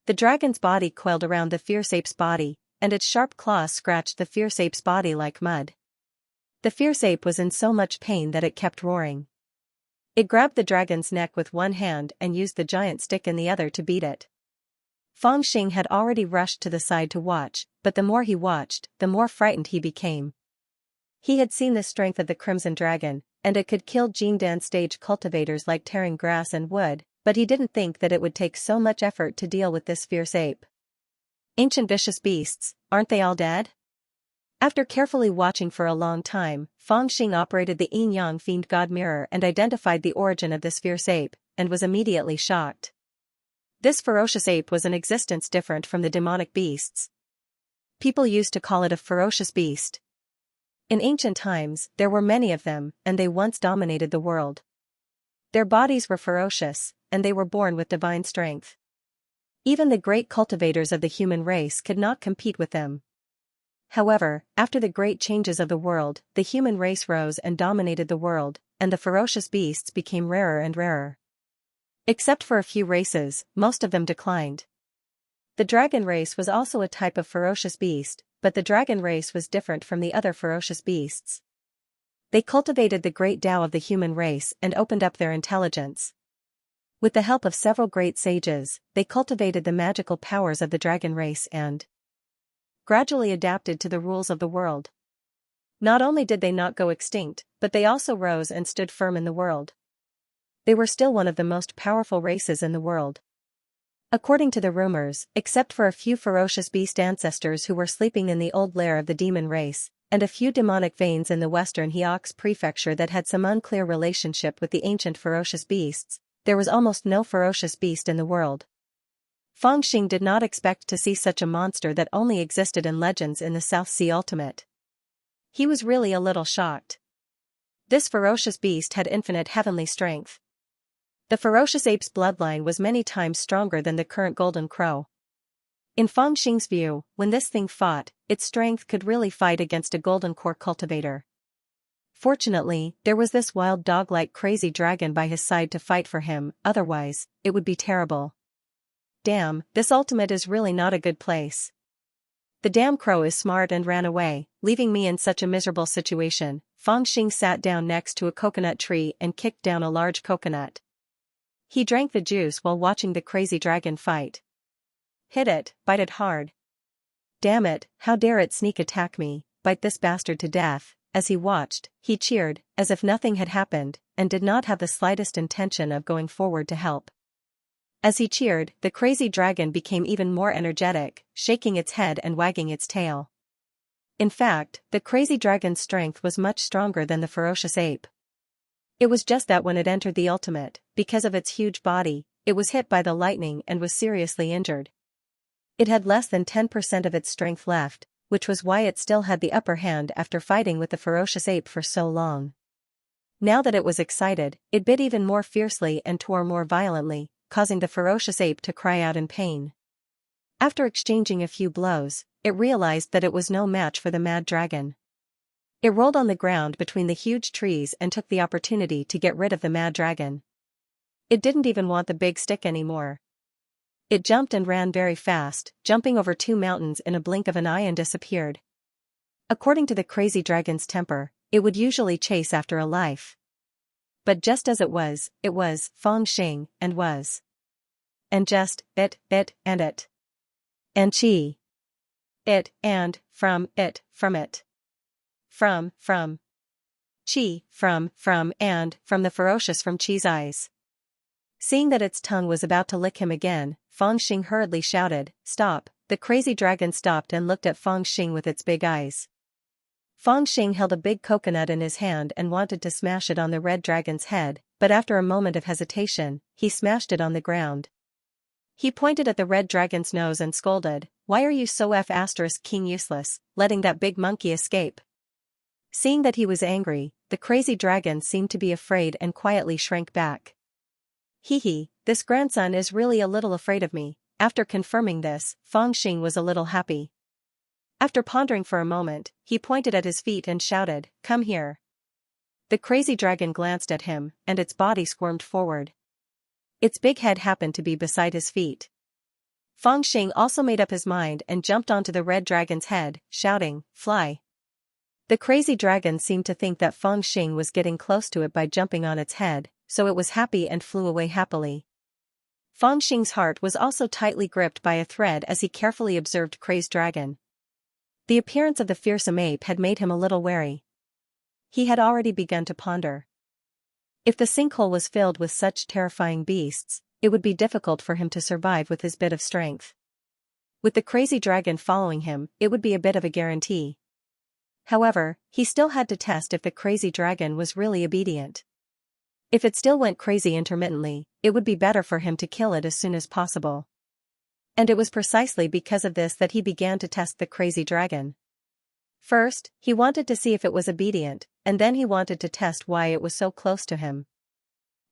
The dragon's body coiled around the fierce ape's body, and its sharp claws scratched the fierce ape's body like mud. The fierce ape was in so much pain that it kept roaring. It grabbed the dragon's neck with one hand and used the giant stick in the other to beat it. Fangxing had already rushed to the side to watch, but the more he watched, the more frightened he became. He had seen the strength of the crimson dragon, and it could kill Jingdan stage cultivators like tearing grass and wood, but he didn't think that it would take so much effort to deal with this fierce ape. Ancient vicious beasts, aren't they all dead? After carefully watching for a long time, Fangxing operated the Yin-Yang Fiend God Mirror and identified the origin of this fierce ape, and was immediately shocked. This ferocious ape was an existence different from the demonic beasts. People used to call it a ferocious beast. In ancient times, there were many of them, and they once dominated the world. Their bodies were ferocious, and they were born with divine strength. Even the great cultivators of the human race could not compete with them. However, after the great changes of the world, the human race rose and dominated the world, and the ferocious beasts became rarer and rarer. Except for a few races, most of them declined. The dragon race was also a type of ferocious beast, but the dragon race was different from the other ferocious beasts. They cultivated the great Tao of the human race and opened up their intelligence. With the help of several great sages, they cultivated the magical powers of the dragon race and gradually adapted to the rules of the world. Not only did they not go extinct, but they also rose and stood firm in the world. They were still one of the most powerful races in the world. According to the rumors, except for a few ferocious beast ancestors who were sleeping in the old lair of the demon race, and a few demonic veins in the western Heox prefecture that had some unclear relationship with the ancient ferocious beasts, there was almost no ferocious beast in the world. Feng Xing did not expect to see such a monster that only existed in legends in the South Sea Ultimate. He was really a little shocked. This ferocious beast had infinite heavenly strength. The ferocious ape's bloodline was many times stronger than the current golden crow. In Feng Xing's view, when this thing fought, its strength could really fight against a golden core cultivator. Fortunately, there was this wild dog-like crazy dragon by his side to fight for him, otherwise, it would be terrible. Damn, this ultimate is really not a good place. The damn crow is smart and ran away, leaving me in such a miserable situation. Feng Xing sat down next to a coconut tree and kicked down a large coconut. He drank the juice while watching the crazy dragon fight. Hit it, bite it hard. Damn it, how dare it sneak attack me, bite this bastard to death. As he watched, he cheered, as if nothing had happened, and did not have the slightest intention of going forward to help. As he cheered, the crazy dragon became even more energetic, shaking its head and wagging its tail. In fact, the crazy dragon's strength was much stronger than the ferocious ape. It was just that when it entered the ultimate, because of its huge body, it was hit by the lightning and was seriously injured. It had less than 10% of its strength left, which was why it still had the upper hand after fighting with the ferocious ape for so long. Now that it was excited, it bit even more fiercely and tore more violently, causing the ferocious ape to cry out in pain. After exchanging a few blows, it realized that it was no match for the mad dragon. It rolled on the ground between the huge trees and took the opportunity to get rid of the mad dragon. It didn't even want the big stick anymore. It jumped and ran very fast, jumping over 2 mountains in a blink of an eye and disappeared. According to the crazy dragon's temper, it would usually chase after a life. But just as it was Feng Xing, and was. And just, it, and it. And chi. It, and, from it. From. Chi, from, and, from the ferocious from Chi's eyes. Seeing that its tongue was about to lick him again, Feng Xing hurriedly shouted, "Stop!" The crazy dragon stopped and looked at Feng Xing with its big eyes. Feng Xing held a big coconut in his hand and wanted to smash it on the red dragon's head, but after a moment of hesitation, he smashed it on the ground. He pointed at the red dragon's nose and scolded, "Why are you so king useless, letting that big monkey escape?" Seeing that he was angry, the crazy dragon seemed to be afraid and quietly shrank back. Hee, this grandson is really a little afraid of me. After confirming this, Feng Xing was a little happy. After pondering for a moment, he pointed at his feet and shouted, "Come here." The crazy dragon glanced at him, and its body squirmed forward. Its big head happened to be beside his feet. Feng Xing also made up his mind and jumped onto the red dragon's head, shouting, "Fly." The crazy dragon seemed to think that Feng Xing was getting close to it by jumping on its head, so it was happy and flew away happily. Feng Xing's heart was also tightly gripped by a thread as he carefully observed Crazed Dragon. The appearance of the fearsome ape had made him a little wary. He had already begun to ponder. If the sinkhole was filled with such terrifying beasts, it would be difficult for him to survive with his bit of strength. With the crazy dragon following him, it would be a bit of a guarantee. However, he still had to test if the crazy dragon was really obedient. If it still went crazy intermittently, it would be better for him to kill it as soon as possible. And it was precisely because of this that he began to test the crazy dragon. First, he wanted to see if it was obedient, and then he wanted to test why it was so close to him.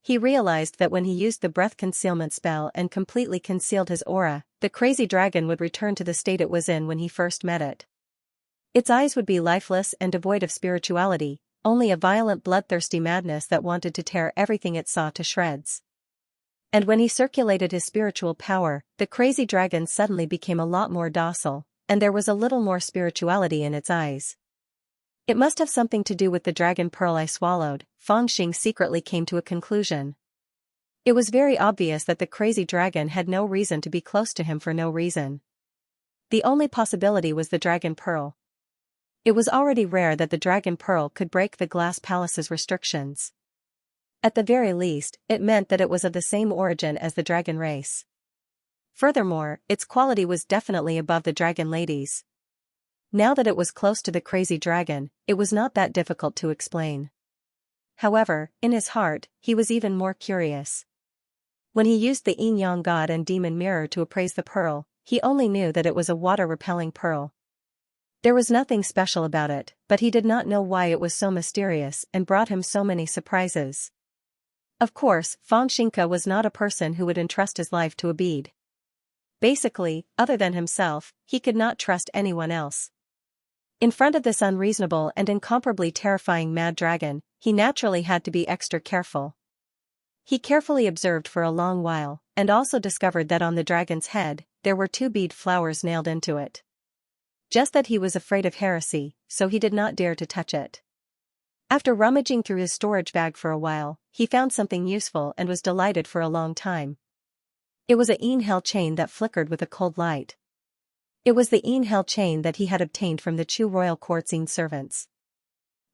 He realized that when he used the breath concealment spell and completely concealed his aura, the crazy dragon would return to the state it was in when he first met it. Its eyes would be lifeless and devoid of spirituality, only a violent bloodthirsty madness that wanted to tear everything it saw to shreds. And when he circulated his spiritual power, the crazy dragon suddenly became a lot more docile, and there was a little more spirituality in its eyes. It must have something to do with the dragon pearl I swallowed, Fangxing secretly came to a conclusion. It was very obvious that the crazy dragon had no reason to be close to him for no reason. The only possibility was the dragon pearl. It was already rare that the dragon pearl could break the glass palace's restrictions. At the very least, it meant that it was of the same origin as the dragon race. Furthermore, its quality was definitely above the dragon ladies. Now that it was close to the crazy dragon, it was not that difficult to explain. However, in his heart, he was even more curious. When he used the yin-yang god and demon mirror to appraise the pearl, he only knew that it was a water-repelling pearl. There was nothing special about it, but he did not know why it was so mysterious and brought him so many surprises. Of course, Fangxing was not a person who would entrust his life to a bead. Basically, other than himself, he could not trust anyone else. In front of this unreasonable and incomparably terrifying mad dragon, he naturally had to be extra careful. He carefully observed for a long while, and also discovered that on the dragon's head, there were 2 bead flowers nailed into it. Just that he was afraid of heresy, so he did not dare to touch it. After rummaging through his storage bag for a while, he found something useful and was delighted for a long time. It was a yin-hell chain that flickered with a cold light. It was the yin-hell chain that he had obtained from the Chu royal court's yin servants.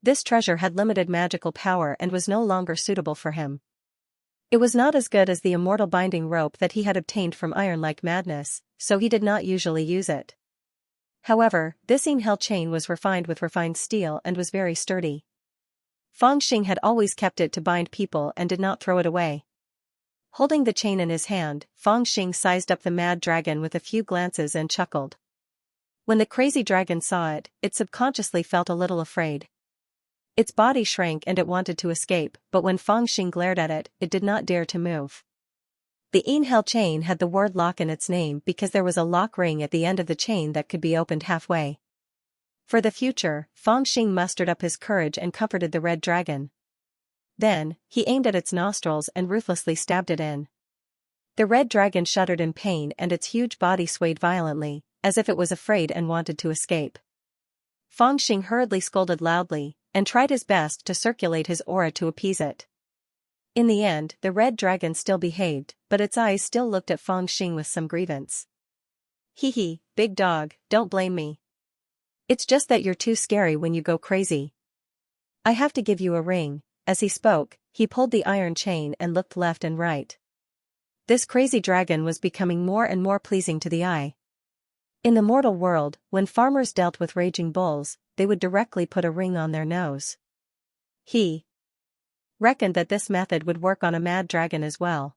This treasure had limited magical power and was no longer suitable for him. It was not as good as the immortal binding rope that he had obtained from Iron Like Madness, so he did not usually use it. However, this yin-hell chain was refined with refined steel and was very sturdy. Fangxing had always kept it to bind people and did not throw it away. Holding the chain in his hand, Fangxing sized up the mad dragon with a few glances and chuckled. When the crazy dragon saw it, it subconsciously felt a little afraid. Its body shrank and it wanted to escape, but when Fangxing glared at it, it did not dare to move. The yin-hell chain had the word lock in its name because there was a lock ring at the end of the chain that could be opened halfway. For the future, Fangxing mustered up his courage and comforted the red dragon. Then, he aimed at its nostrils and ruthlessly stabbed it in. The red dragon shuddered in pain and its huge body swayed violently, as if it was afraid and wanted to escape. Fangxing hurriedly scolded loudly, and tried his best to circulate his aura to appease it. In the end, the red dragon still behaved, but its eyes still looked at Fangxing with some grievance. Hee hee, big dog, don't blame me. It's just that you're too scary when you go crazy. I have to give you a ring. As he spoke, he pulled the iron chain and looked left and right. This crazy dragon was becoming more and more pleasing to the eye. In the mortal world, when farmers dealt with raging bulls, they would directly put a ring on their nose. He reckoned that this method would work on a mad dragon as well.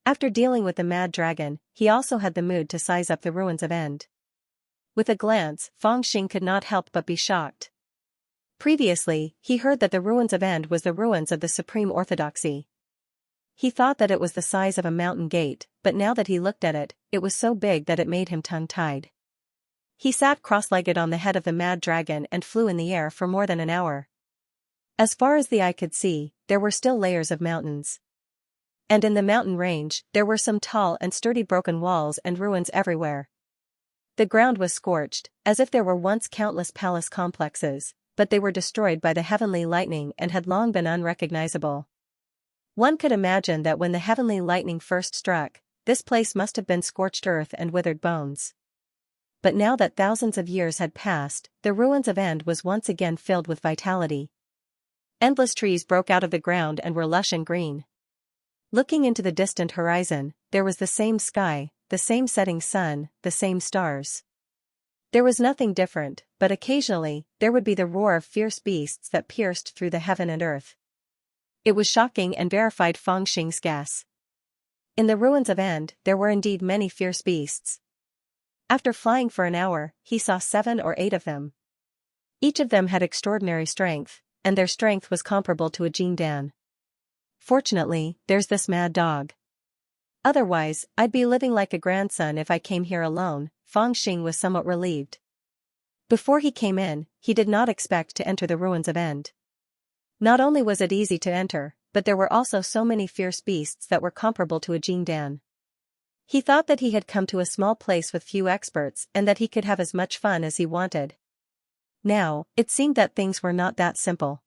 After dealing with the mad dragon, he also had the mood to size up the ruins of End. With a glance, Fangxing could not help but be shocked. Previously, he heard that the ruins of End was the ruins of the Supreme Orthodoxy. He thought that it was the size of a mountain gate, but now that he looked at it, it was so big that it made him tongue-tied. He sat cross-legged on the head of the mad dragon and flew in the air for more than an hour. As far as the eye could see, there were still layers of mountains. And in the mountain range, there were some tall and sturdy broken walls and ruins everywhere. The ground was scorched, as if there were once countless palace complexes, but they were destroyed by the heavenly lightning and had long been unrecognizable. One could imagine that when the heavenly lightning first struck, this place must have been scorched earth and withered bones. But now that thousands of years had passed, the ruins of End was once again filled with vitality. Endless trees broke out of the ground and were lush and green. Looking into the distant horizon, there was the same sky, the same setting sun, the same stars. There was nothing different, but occasionally, there would be the roar of fierce beasts that pierced through the heaven and earth. It was shocking and verified Fangxing's guess. In the ruins of End, there were indeed many fierce beasts. After flying for an hour, he saw 7 or 8 of them. Each of them had extraordinary strength, and their strength was comparable to a Jindan. Fortunately, there's this mad dog. Otherwise, I'd be living like a grandson if I came here alone. Fangxing was somewhat relieved. Before he came in, he did not expect to enter the ruins of End. Not only was it easy to enter, but there were also so many fierce beasts that were comparable to a Jindan. He thought that he had come to a small place with few experts and that he could have as much fun as he wanted. Now, it seemed that things were not that simple.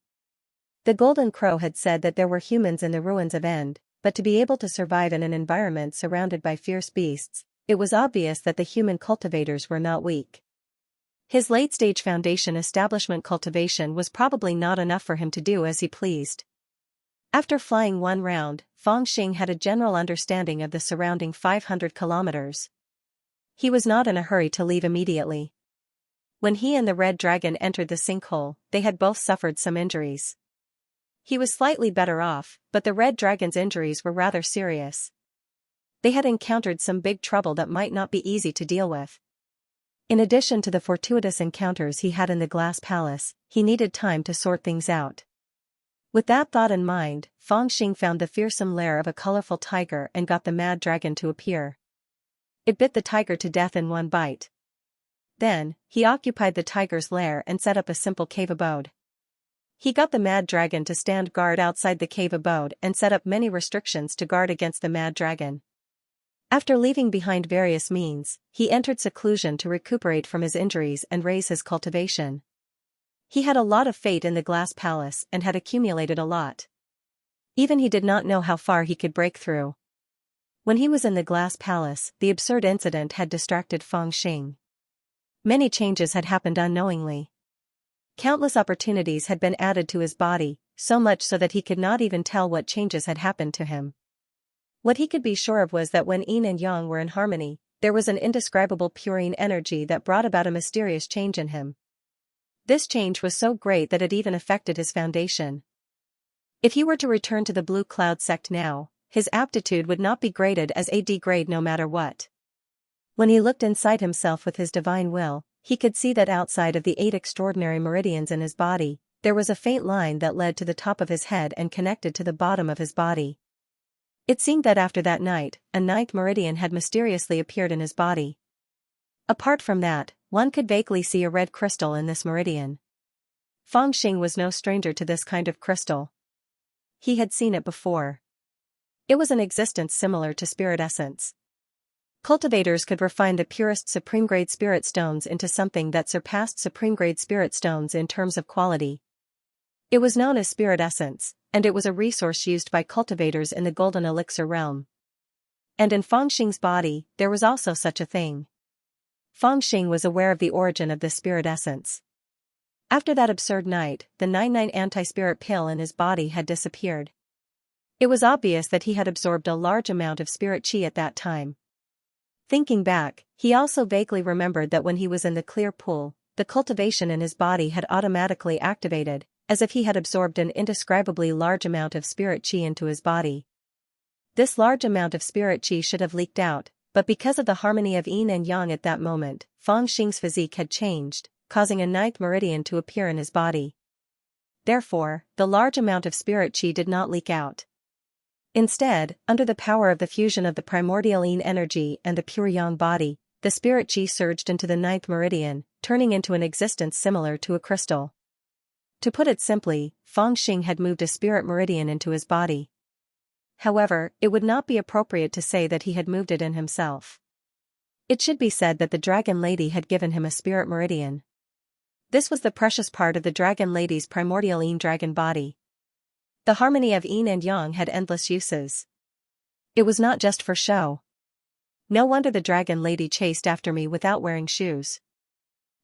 The Golden Crow had said that there were humans in the ruins of End, but to be able to survive in an environment surrounded by fierce beasts, it was obvious that the human cultivators were not weak. His late-stage foundation establishment cultivation was probably not enough for him to do as he pleased. After flying one round, Feng Xing had a general understanding of the surrounding 500 kilometers. He was not in a hurry to leave immediately. When he and the Red Dragon entered the sinkhole, they had both suffered some injuries. He was slightly better off, but the Red Dragon's injuries were rather serious. They had encountered some big trouble that might not be easy to deal with. In addition to the fortuitous encounters he had in the Glass Palace, he needed time to sort things out. With that thought in mind, Feng Xing found the fearsome lair of a colorful tiger and got the mad dragon to appear. It bit the tiger to death in one bite. Then, he occupied the tiger's lair and set up a simple cave abode. He got the mad dragon to stand guard outside the cave abode and set up many restrictions to guard against the mad dragon. After leaving behind various means, he entered seclusion to recuperate from his injuries and raise his cultivation. He had a lot of fate in the Glass Palace and had accumulated a lot. Even he did not know how far he could break through. When he was in the Glass Palace, the absurd incident had distracted Feng Xing. Many changes had happened unknowingly. Countless opportunities had been added to his body, so much so that he could not even tell what changes had happened to him. What he could be sure of was that when yin and yang were in harmony, there was an indescribable purine energy that brought about a mysterious change in him. This change was so great that it even affected his foundation. If he were to return to the Blue Cloud sect now, his aptitude would not be graded as a D grade no matter what. When he looked inside himself with his divine will, he could see that outside of the 8 extraordinary meridians in his body, there was a faint line that led to the top of his head and connected to the bottom of his body. It seemed that after that night, a 9th meridian had mysteriously appeared in his body. Apart from that, one could vaguely see a red crystal in this meridian. Feng Xing was no stranger to this kind of crystal. He had seen it before. It was an existence similar to spirit essence. Cultivators could refine the purest supreme-grade spirit stones into something that surpassed supreme-grade spirit stones in terms of quality. It was known as spirit essence, and it was a resource used by cultivators in the golden elixir realm. And in Feng Xing's body, there was also such a thing. Feng Xing was aware of the origin of this spirit essence. After that absurd night, the 99 anti-spirit pill in his body had disappeared. It was obvious that he had absorbed a large amount of spirit chi at that time. Thinking back, he also vaguely remembered that when he was in the clear pool, the cultivation in his body had automatically activated, as if he had absorbed an indescribably large amount of spirit chi into his body. This large amount of spirit chi should have leaked out, but because of the harmony of yin and yang at that moment, Feng Xing's physique had changed, causing a 9th meridian to appear in his body. Therefore, the large amount of spirit chi did not leak out. Instead, under the power of the fusion of the primordial yin energy and the pure yang body, the spirit chi surged into the 9th meridian, turning into an existence similar to a crystal. To put it simply, Feng Xing had moved a spirit meridian into his body. However, it would not be appropriate to say that he had moved it in himself. It should be said that the Dragon Lady had given him a spirit meridian. This was the precious part of the Dragon Lady's primordial yin dragon body. The harmony of yin and yang had endless uses. It was not just for show. No wonder the Dragon Lady chased after me without wearing shoes.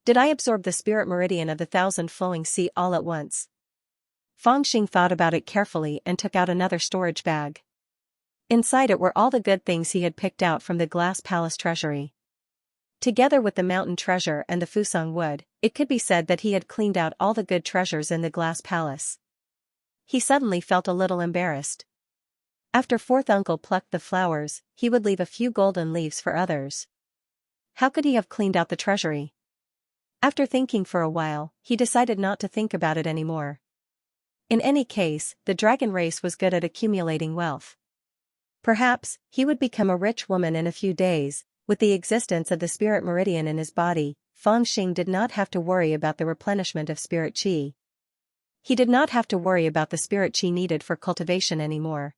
Did I absorb the spirit meridian of the 1,000 flowing sea all at once? Feng Xing thought about it carefully and took out another storage bag. Inside it were all the good things he had picked out from the Glass Palace treasury. Together with the mountain treasure and the Fusang wood, it could be said that he had cleaned out all the good treasures in the Glass Palace. He suddenly felt a little embarrassed. After fourth uncle plucked the flowers, he would leave a few golden leaves for others. How could he have cleaned out the treasury? After thinking for a while, he decided not to think about it anymore. In any case, the dragon race was good at accumulating wealth. Perhaps, he would become a rich woman in a few days. With the existence of the spirit meridian in his body, Feng Xing did not have to worry about the replenishment of spirit chi. He did not have to worry about the spirit chi needed for cultivation anymore.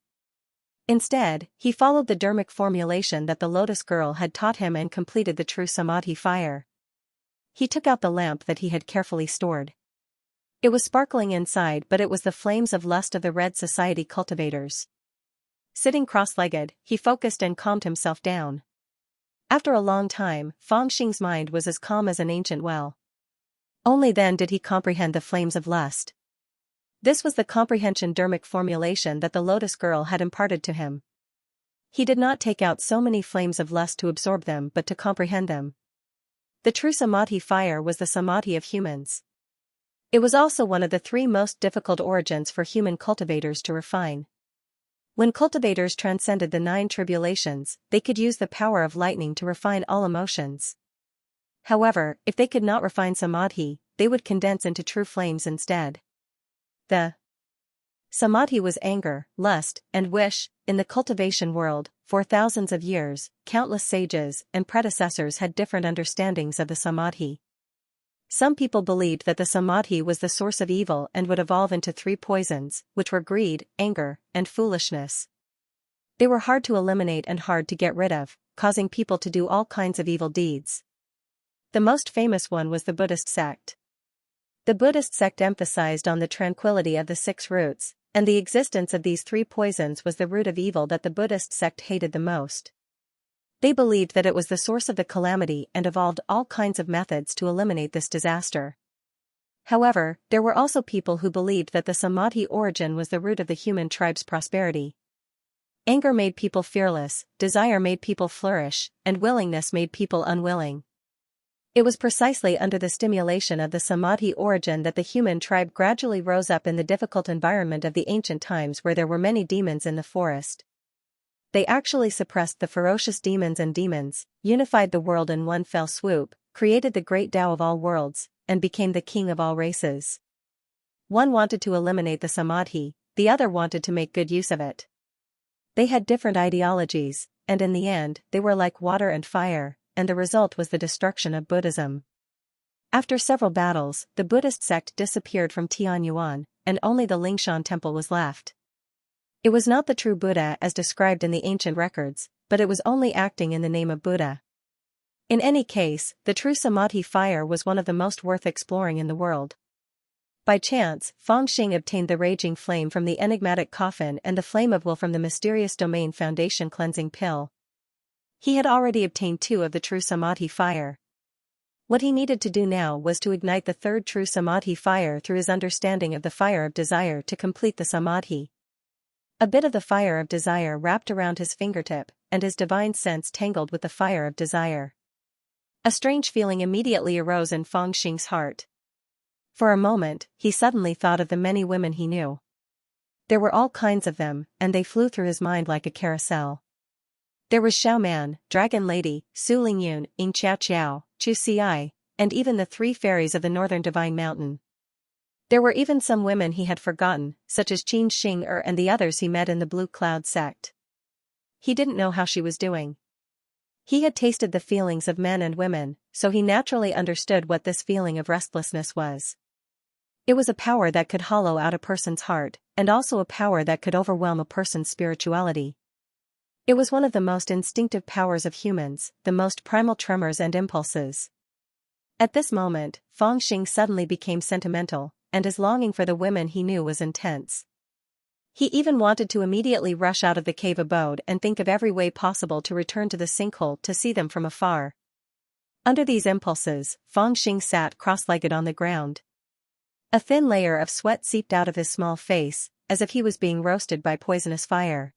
Instead, he followed the dermic formulation that the Lotus Girl had taught him and completed the true Samadhi fire. He took out the lamp that he had carefully stored. It was sparkling inside, but it was the flames of lust of the Red Society cultivators. Sitting cross-legged, he focused and calmed himself down. After a long time, Fangxing's mind was as calm as an ancient well. Only then did he comprehend the flames of lust. This was the comprehension-dermic formulation that the Lotus Girl had imparted to him. He did not take out so many flames of lust to absorb them but to comprehend them. The true samadhi fire was the samadhi of humans. It was also one of the three most difficult origins for human cultivators to refine. When cultivators transcended the 9 tribulations, they could use the power of lightning to refine all emotions. However, if they could not refine samadhi, they would condense into true flames instead. The samadhi was anger, lust, and wish. In the cultivation world, for thousands of years, countless sages and predecessors had different understandings of the samadhi. Some people believed that the samadhi was the source of evil and would evolve into 3 poisons, which were greed, anger, and foolishness. They were hard to eliminate and hard to get rid of, causing people to do all kinds of evil deeds. The most famous one was the Buddhist sect. The Buddhist sect emphasized on the tranquility of the 6 roots, and the existence of these 3 poisons was the root of evil that the Buddhist sect hated the most. They believed that it was the source of the calamity and evolved all kinds of methods to eliminate this disaster. However, there were also people who believed that the samadhi origin was the root of the human tribe's prosperity. Anger made people fearless, desire made people flourish, and willingness made people unwilling. It was precisely under the stimulation of the samadhi origin that the human tribe gradually rose up in the difficult environment of the ancient times where there were many demons in the forest. They actually suppressed the ferocious demons and demons, unified the world in one fell swoop, created the great Tao of all worlds, and became the king of all races. One wanted to eliminate the samadhi, the other wanted to make good use of it. They had different ideologies, and in the end, they were like water and fire, and the result was the destruction of Buddhism. After several battles, the Buddhist sect disappeared from Tianyuan, and only the Lingshan temple was left. It was not the true Buddha as described in the ancient records, but it was only acting in the name of Buddha. In any case, the true samadhi fire was one of the most worth exploring in the world. By chance, Fangxing obtained the raging flame from the enigmatic coffin and the flame of will from the mysterious domain foundation cleansing pill. He had already obtained 2 of the true samadhi fire. What he needed to do now was to ignite the 3rd true samadhi fire through his understanding of the fire of desire to complete the samadhi. A bit of the fire of desire wrapped around his fingertip, and his divine sense tangled with the fire of desire. A strange feeling immediately arose in Fangxing's heart. For a moment, he suddenly thought of the many women he knew. There were all kinds of them, and they flew through his mind like a carousel. There was Xiaoman, Dragon Lady, Su Lingyun, Xiao, Chu Xiai, and even the 3 fairies of the northern divine mountain. There were even some women he had forgotten, such as Qin Xing and the others he met in the Blue Cloud sect. He didn't know how she was doing. He had tasted the feelings of men and women, so he naturally understood what this feeling of restlessness was. It was a power that could hollow out a person's heart, and also a power that could overwhelm a person's spirituality. It was one of the most instinctive powers of humans, the most primal tremors and impulses. At this moment, Fangxing suddenly became sentimental, and his longing for the women he knew was intense. He even wanted to immediately rush out of the cave abode and think of every way possible to return to the sinkhole to see them from afar. Under these impulses, Fangxing sat cross-legged on the ground. A thin layer of sweat seeped out of his small face, as if he was being roasted by poisonous fire.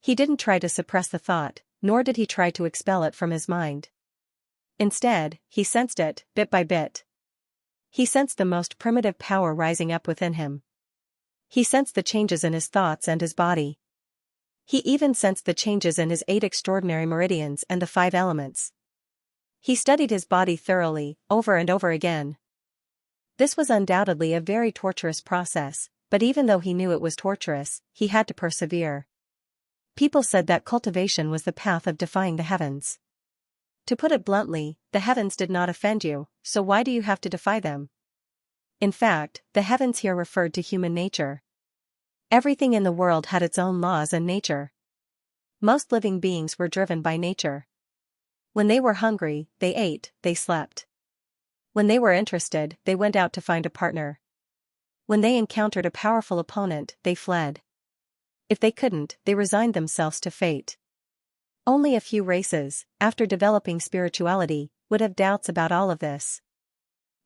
He didn't try to suppress the thought, nor did he try to expel it from his mind. Instead, he sensed it, bit by bit. He sensed the most primitive power rising up within him. He sensed the changes in his thoughts and his body. He even sensed the changes in his 8 extraordinary meridians and the 5 elements. He studied his body thoroughly, over and over again. This was undoubtedly a very torturous process, but even though he knew it was torturous, he had to persevere. People said that cultivation was the path of defying the heavens. To put it bluntly, the heavens did not offend you, so why do you have to defy them? In fact, the heavens here referred to human nature. Everything in the world had its own laws and nature. Most living beings were driven by nature. When they were hungry, they ate, they slept. When they were interested, they went out to find a partner. When they encountered a powerful opponent, they fled. If they couldn't, they resigned themselves to fate. Only a few races, after developing spirituality, would have doubts about all of this.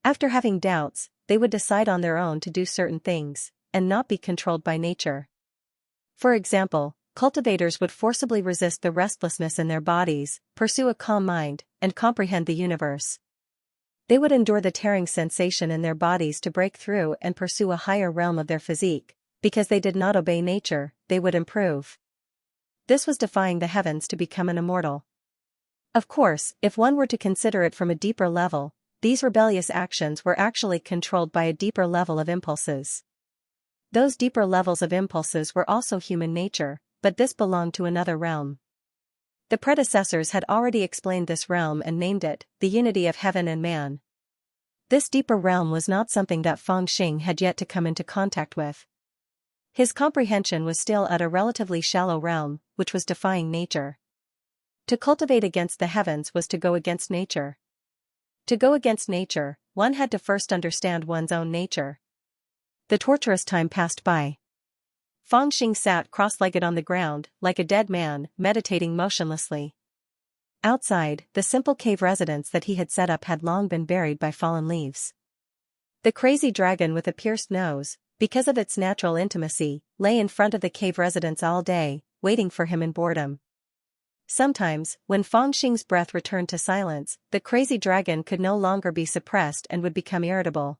After having doubts, they would decide on their own to do certain things, and not be controlled by nature. For example, cultivators would forcibly resist the restlessness in their bodies, pursue a calm mind, and comprehend the universe. They would endure the tearing sensation in their bodies to break through and pursue a higher realm of their physique. Because they did not obey nature, they would improve. This was defying the heavens to become an immortal. Of course, if one were to consider it from a deeper level, these rebellious actions were actually controlled by a deeper level of impulses. Those deeper levels of impulses were also human nature, but this belonged to another realm. The predecessors had already explained this realm and named it, the unity of heaven and man. This deeper realm was not something that Fangxing had yet to come into contact with. His comprehension was still at a relatively shallow realm, which was defying nature. To cultivate against the heavens was to go against nature. To go against nature, one had to first understand one's own nature. The torturous time passed by. Fangxing sat cross-legged on the ground, like a dead man, meditating motionlessly. Outside, the simple cave residence that he had set up had long been buried by fallen leaves. The crazy dragon with a pierced nose, because of its natural intimacy, lay in front of the cave residence all day, waiting for him in boredom. Sometimes, when Fangxing's breath returned to silence, the crazy dragon could no longer be suppressed and would become irritable.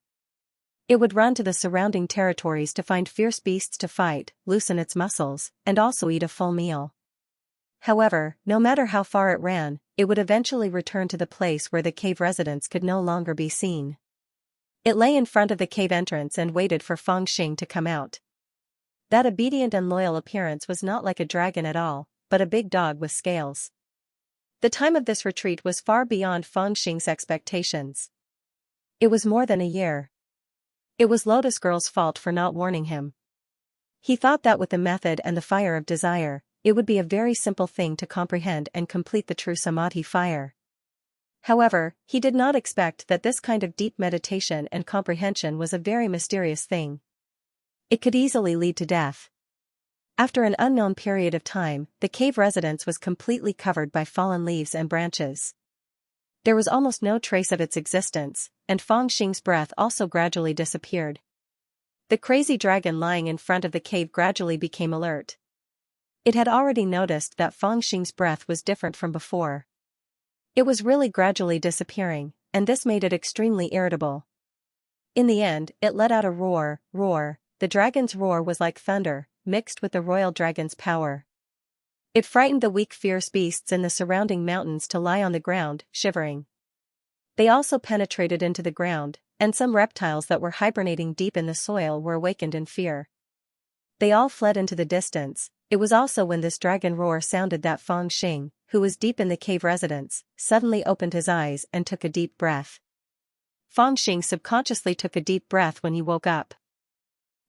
It would run to the surrounding territories to find fierce beasts to fight, loosen its muscles, and also eat a full meal. However, no matter how far it ran, it would eventually return to the place where the cave residence could no longer be seen. It lay in front of the cave entrance and waited for Fangxing to come out. That obedient and loyal appearance was not like a dragon at all, but a big dog with scales. The time of this retreat was far beyond Fangxing's expectations. It was more than a year. It was Lotus Girl's fault for not warning him. He thought that with the method and the fire of desire, it would be a very simple thing to comprehend and complete the true samadhi fire. However, he did not expect that this kind of deep meditation and comprehension was a very mysterious thing. It could easily lead to death. After an unknown period of time, the cave residence was completely covered by fallen leaves and branches. There was almost no trace of its existence, and Fangxing's breath also gradually disappeared. The crazy dragon lying in front of the cave gradually became alert. It had already noticed that Fangxing's breath was different from before. It was really gradually disappearing, and this made it extremely irritable. In the end, it let out a roar. The dragon's roar was like thunder, mixed with the royal dragon's power. It frightened the weak fierce beasts in the surrounding mountains to lie on the ground, shivering. They also penetrated into the ground, and some reptiles that were hibernating deep in the soil were awakened in fear. They all fled into the distance. It was also when this dragon roar sounded that Fangxing, who was deep in the cave residence, suddenly opened his eyes and took a deep breath. Fangxing subconsciously took a deep breath when he woke up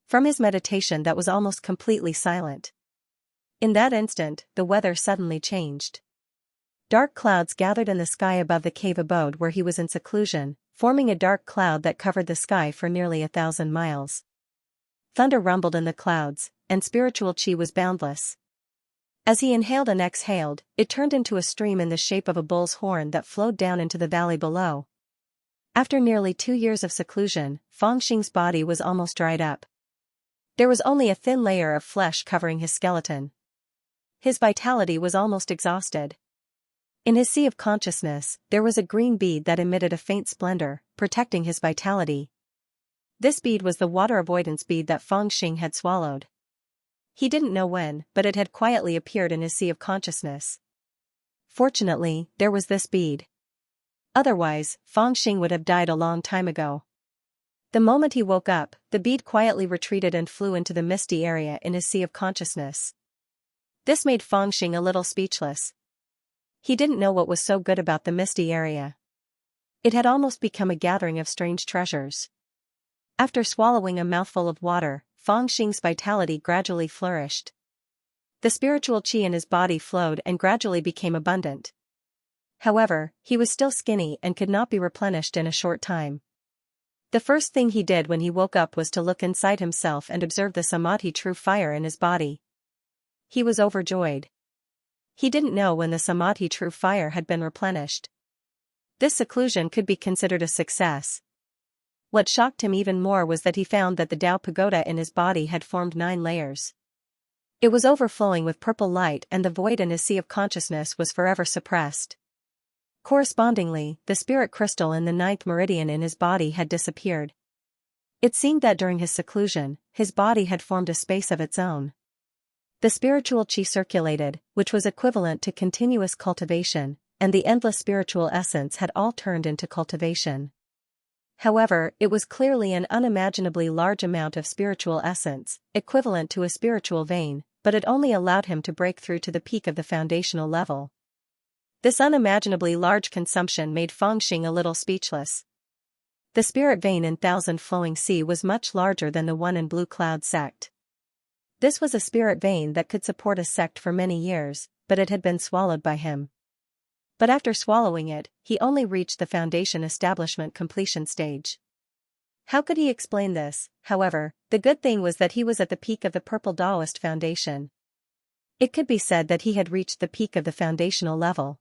from his meditation that was almost completely silent. In that instant, the weather suddenly changed. Dark clouds gathered in the sky above the cave abode where he was in seclusion, forming a dark cloud that covered the sky for nearly 1,000 miles. Thunder rumbled in the clouds, and spiritual chi was boundless. As he inhaled and exhaled, it turned into a stream in the shape of a bull's horn that flowed down into the valley below. After nearly 2 years of seclusion, Fangxing's body was almost dried up. There was only a thin layer of flesh covering his skeleton. His vitality was almost exhausted. In his sea of consciousness, there was a green bead that emitted a faint splendor, protecting his vitality. This bead was the water avoidance bead that Fangxing had swallowed. He didn't know when, but it had quietly appeared in his sea of consciousness. Fortunately, there was this bead. Otherwise, Fangxing would have died a long time ago. The moment he woke up, the bead quietly retreated and flew into the misty area in his sea of consciousness. This made Fangxing a little speechless. He didn't know what was so good about the misty area. It had almost become a gathering of strange treasures. After swallowing a mouthful of water, Fangxing's vitality gradually flourished. The spiritual chi in his body flowed and gradually became abundant. However, he was still skinny and could not be replenished in a short time. The first thing he did when he woke up was to look inside himself and observe the samadhi true fire in his body. He was overjoyed. He didn't know when the samadhi true fire had been replenished. This seclusion could be considered a success. What shocked him even more was that he found that the Tao pagoda in his body had formed 9 layers. It was overflowing with purple light, and the void in his sea of consciousness was forever suppressed. Correspondingly, the spirit crystal in the 9th meridian in his body had disappeared. It seemed that during his seclusion, his body had formed a space of its own. The spiritual chi circulated, which was equivalent to continuous cultivation, and the endless spiritual essence had all turned into cultivation. However, it was clearly an unimaginably large amount of spiritual essence, equivalent to a spiritual vein, but it only allowed him to break through to the peak of the foundational level. This unimaginably large consumption made Fangxing a little speechless. The spirit vein in Thousand Flowing Sea was much larger than the one in Blue Cloud sect. This was a spirit vein that could support a sect for many years, but it had been swallowed by him. But after swallowing it, he only reached the foundation establishment completion stage. How could he explain this? However, the good thing was that he was at the peak of the purple Taoist foundation. It could be said that he had reached the peak of the foundational level.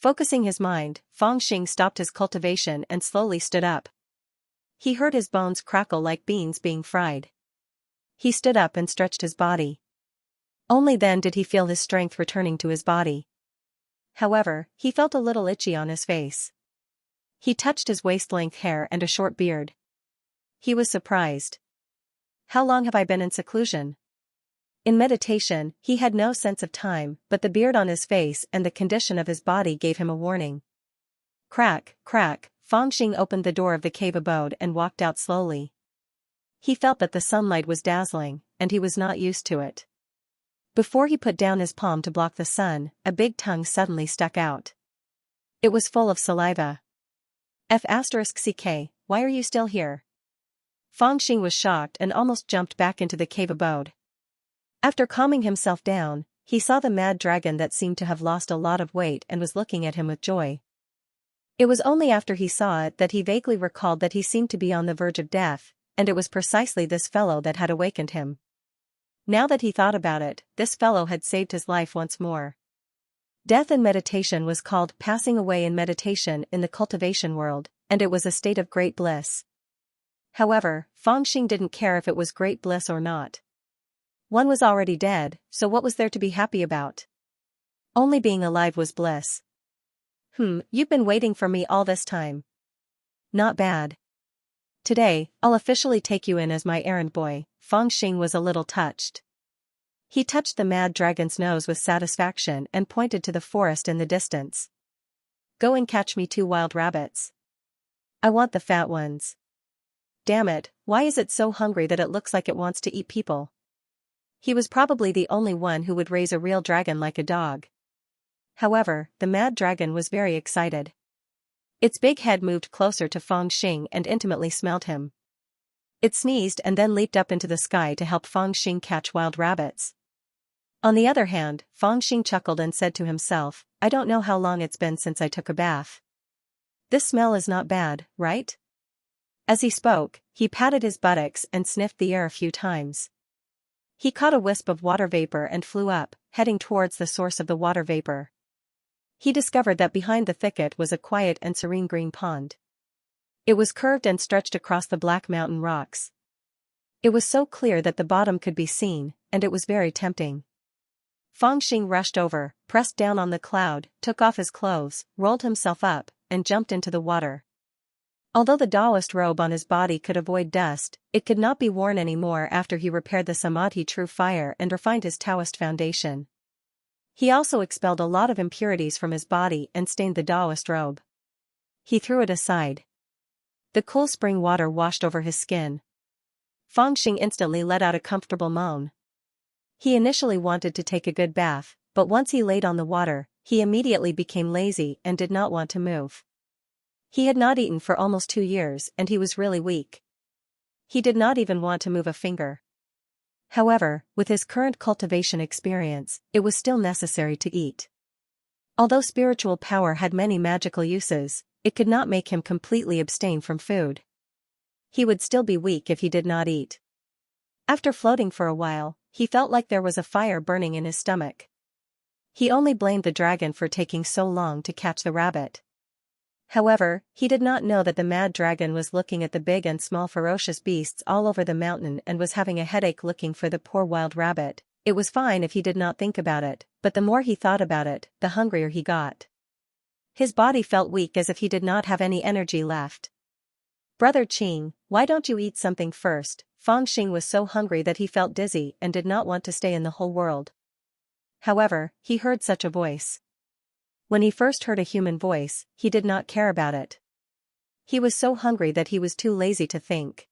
Focusing his mind, Fangxing stopped his cultivation and slowly stood up. He heard his bones crackle like beans being fried. He stood up and stretched his body. Only then did he feel his strength returning to his body. However, he felt a little itchy on his face. He touched his waist-length hair and a short beard. He was surprised. How long have I been in seclusion? In meditation, he had no sense of time, but the beard on his face and the condition of his body gave him a warning. Crack, crack, Fangxing opened the door of the cave abode and walked out slowly. He felt that the sunlight was dazzling, and he was not used to it. Before he put down his palm to block the sun, a big tongue suddenly stuck out. It was full of saliva. F*ck, why are you still here? Fangxing was shocked and almost jumped back into the cave abode. After calming himself down, he saw the mad dragon that seemed to have lost a lot of weight and was looking at him with joy. It was only after he saw it that he vaguely recalled that he seemed to be on the verge of death, and it was precisely this fellow that had awakened him. Now that he thought about it, this fellow had saved his life once more. Death in meditation was called passing away in meditation in the cultivation world, and it was a state of great bliss. However, Fangxing didn't care if it was great bliss or not. One was already dead, so what was there to be happy about? Only being alive was bliss. You've been waiting for me all this time. Not bad. Today, I'll officially take you in as my errand boy. Fangxing was a little touched. He touched the mad dragon's nose with satisfaction and pointed to the forest in the distance. Go and catch me 2 wild rabbits. I want the fat ones. Damn it, why is it so hungry that it looks like it wants to eat people? He was probably the only one who would raise a real dragon like a dog. However, the mad dragon was very excited. Its big head moved closer to Fangxing and intimately smelled him. It sneezed and then leaped up into the sky to help Fangxing catch wild rabbits. On the other hand, Fangxing chuckled and said to himself, I don't know how long it's been since I took a bath. This smell is not bad, right? As he spoke, he patted his buttocks and sniffed the air a few times. He caught a wisp of water vapor and flew up, heading towards the source of the water vapor. He discovered that behind the thicket was a quiet and serene green pond. It was curved and stretched across the black mountain rocks. It was so clear that the bottom could be seen, and it was very tempting. Fangxing rushed over, pressed down on the cloud, took off his clothes, rolled himself up, and jumped into the water. Although the Taoist robe on his body could avoid dust, it could not be worn anymore after he repaired the Samadhi true fire and refined his Taoist foundation. He also expelled a lot of impurities from his body and stained the Taoist robe. He threw it aside. The cool spring water washed over his skin. Fangxing instantly let out a comfortable moan. He initially wanted to take a good bath, but once he laid on the water, he immediately became lazy and did not want to move. He had not eaten for almost 2 years and he was really weak. He did not even want to move a finger. However, with his current cultivation experience, it was still necessary to eat. Although spiritual power had many magical uses, it could not make him completely abstain from food. He would still be weak if he did not eat. After floating for a while, he felt like there was a fire burning in his stomach. He only blamed the dragon for taking so long to catch the rabbit. However, he did not know that the mad dragon was looking at the big and small ferocious beasts all over the mountain and was having a headache looking for the poor wild rabbit. It was fine if he did not think about it, but the more he thought about it, the hungrier he got. His body felt weak as if he did not have any energy left. "Brother Qing, why don't you eat something first?" Fangxing was so hungry that he felt dizzy and did not want to stay in the whole world. However, he heard such a voice. When he first heard a human voice, he did not care about it. He was so hungry that he was too lazy to think.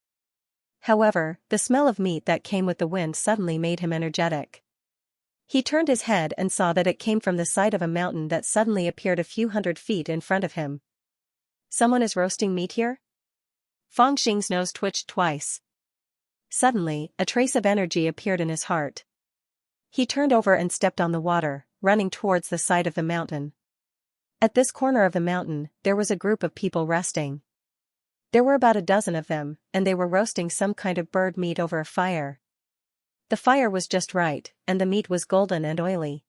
However, the smell of meat that came with the wind suddenly made him energetic. He turned his head and saw that it came from the side of a mountain that suddenly appeared a few hundred feet in front of him. "Someone is roasting meat here?" Fangxing's nose twitched twice. Suddenly, a trace of energy appeared in his heart. He turned over and stepped on the water, running towards the side of the mountain. At this corner of the mountain, there was a group of people resting. There were about a dozen of them, and they were roasting some kind of bird meat over a fire. The fire was just right, and the meat was golden and oily.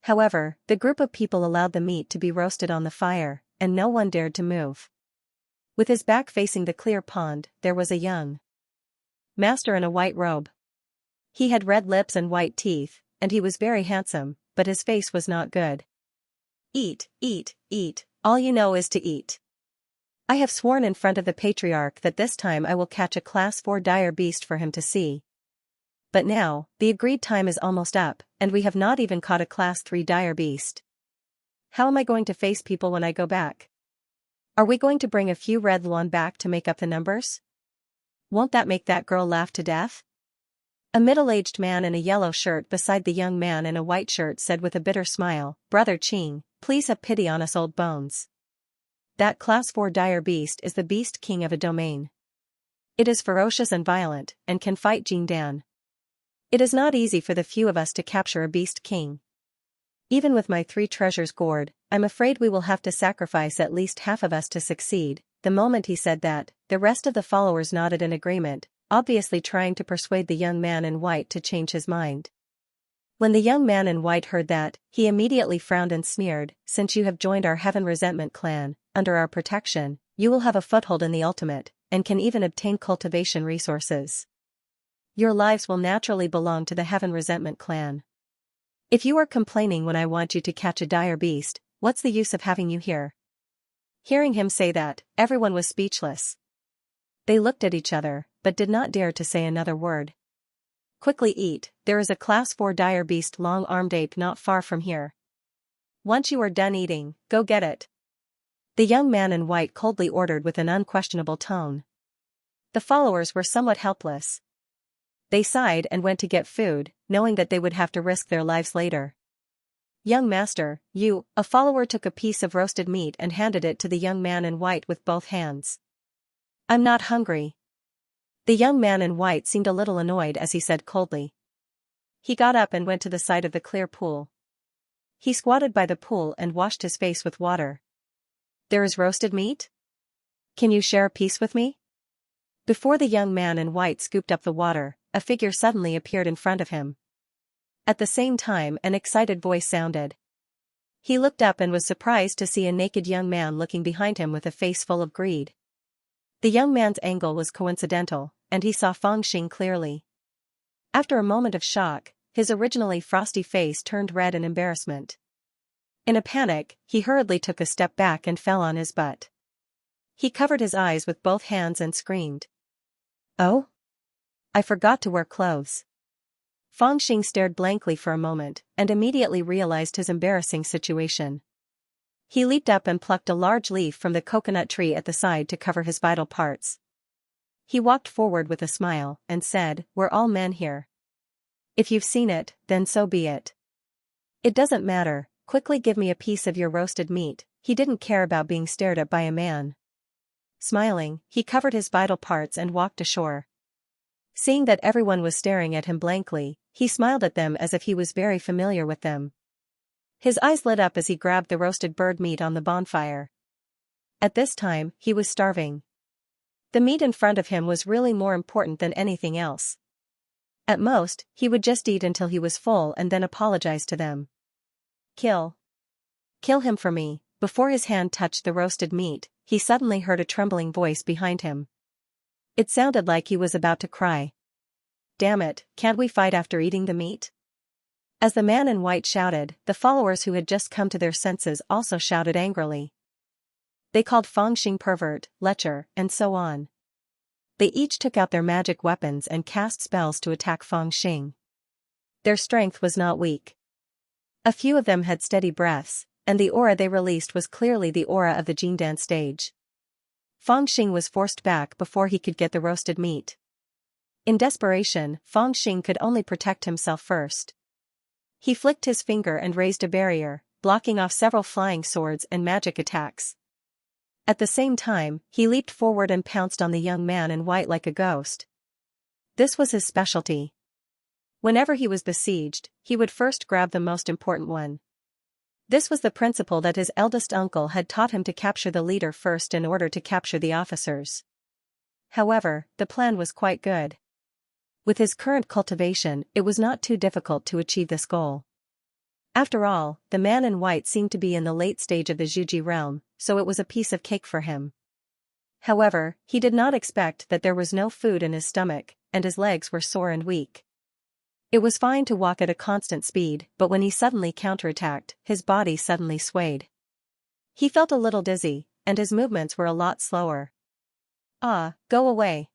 However, the group of people allowed the meat to be roasted on the fire, and no one dared to move. With his back facing the clear pond, there was a young master in a white robe. He had red lips and white teeth, and he was very handsome, but his face was not good. "Eat, eat, eat, all you know is to eat. I have sworn in front of the patriarch that this time I will catch a class 4 dire beast for him to see. But now, the agreed time is almost up, and we have not even caught a class 3 dire beast. How am I going to face people when I go back? Are we going to bring a few red luan back to make up the numbers? Won't that make that girl laugh to death?" A middle-aged man in a yellow shirt beside the young man in a white shirt said with a bitter smile, "Brother Qing, please have pity on us old bones. That class 4 dire beast is the beast king of a domain. It is ferocious and violent, and can fight Jingdan. It is not easy for the few of us to capture a beast king. Even with my 3 treasures gourd, I'm afraid we will have to sacrifice at least half of us to succeed." The moment he said that, the rest of the followers nodded in agreement, obviously trying to persuade the young man in white to change his mind. When the young man in white heard that, he immediately frowned and sneered, "Since you have joined our Heaven Resentment clan, under our protection, you will have a foothold in the ultimate, and can even obtain cultivation resources. Your lives will naturally belong to the Heaven Resentment clan. If you are complaining when I want you to catch a dire beast, what's the use of having you here?" Hearing him say that, everyone was speechless. They looked at each other, but did not dare to say another word. "Quickly eat, there is a class 4 dire beast long-armed ape not far from here. Once you are done eating, go get it," the young man in white coldly ordered with an unquestionable tone. The followers were somewhat helpless. They sighed and went to get food, knowing that they would have to risk their lives later. "Young master, you," a follower took a piece of roasted meat and handed it to the young man in white with both hands. "I'm not hungry." The young man in white seemed a little annoyed as he said coldly. He got up and went to the side of the clear pool. He squatted by the pool and washed his face with water. "There is roasted meat? Can you share a piece with me?" Before the young man in white scooped up the water, a figure suddenly appeared in front of him. At the same time, an excited voice sounded. He looked up and was surprised to see a naked young man looking behind him with a face full of greed. The young man's angle was coincidental, and he saw Fangxing clearly. After a moment of shock, his originally frosty face turned red in embarrassment. In a panic, he hurriedly took a step back and fell on his butt. He covered his eyes with both hands and screamed. "Oh? I forgot to wear clothes." Fangxing stared blankly for a moment, and immediately realized his embarrassing situation. He leaped up and plucked a large leaf from the coconut tree at the side to cover his vital parts. He walked forward with a smile, and said, "We're all men here. If you've seen it, then so be it. It doesn't matter, quickly give me a piece of your roasted meat." He didn't care about being stared at by a man. Smiling, he covered his vital parts and walked ashore. Seeing that everyone was staring at him blankly, he smiled at them as if he was very familiar with them. His eyes lit up as he grabbed the roasted bird meat on the bonfire. At this time, he was starving. The meat in front of him was really more important than anything else. At most, he would just eat until he was full and then apologize to them. Kill him for me. Before his hand touched the roasted meat, he suddenly heard a trembling voice behind him. It sounded like he was about to cry. Damn it, can't we fight after eating the meat? As the man in white shouted, the followers who had just come to their senses also shouted angrily. They called Fangxing pervert, lecher, and so on. They each took out their magic weapons and cast spells to attack Fangxing. Their strength was not weak. A few of them had steady breaths, and the aura they released was clearly the aura of the Jingdan stage. Fangxing was forced back before he could get the roasted meat. In desperation, Fangxing could only protect himself first. He flicked his finger and raised a barrier, blocking off several flying swords and magic attacks. At the same time, he leaped forward and pounced on the young man in white like a ghost. This was his specialty. Whenever he was besieged, he would first grab the most important one. This was the principle that his eldest uncle had taught him, to capture the leader first in order to capture the officers. However, the plan was quite good. With his current cultivation, it was not too difficult to achieve this goal. After all, the man in white seemed to be in the late stage of the Zhuji realm, so it was a piece of cake for him. However, he did not expect that there was no food in his stomach, and his legs were sore and weak. It was fine to walk at a constant speed, but when he suddenly counterattacked, his body suddenly swayed. He felt a little dizzy, and his movements were a lot slower. Ah, go away.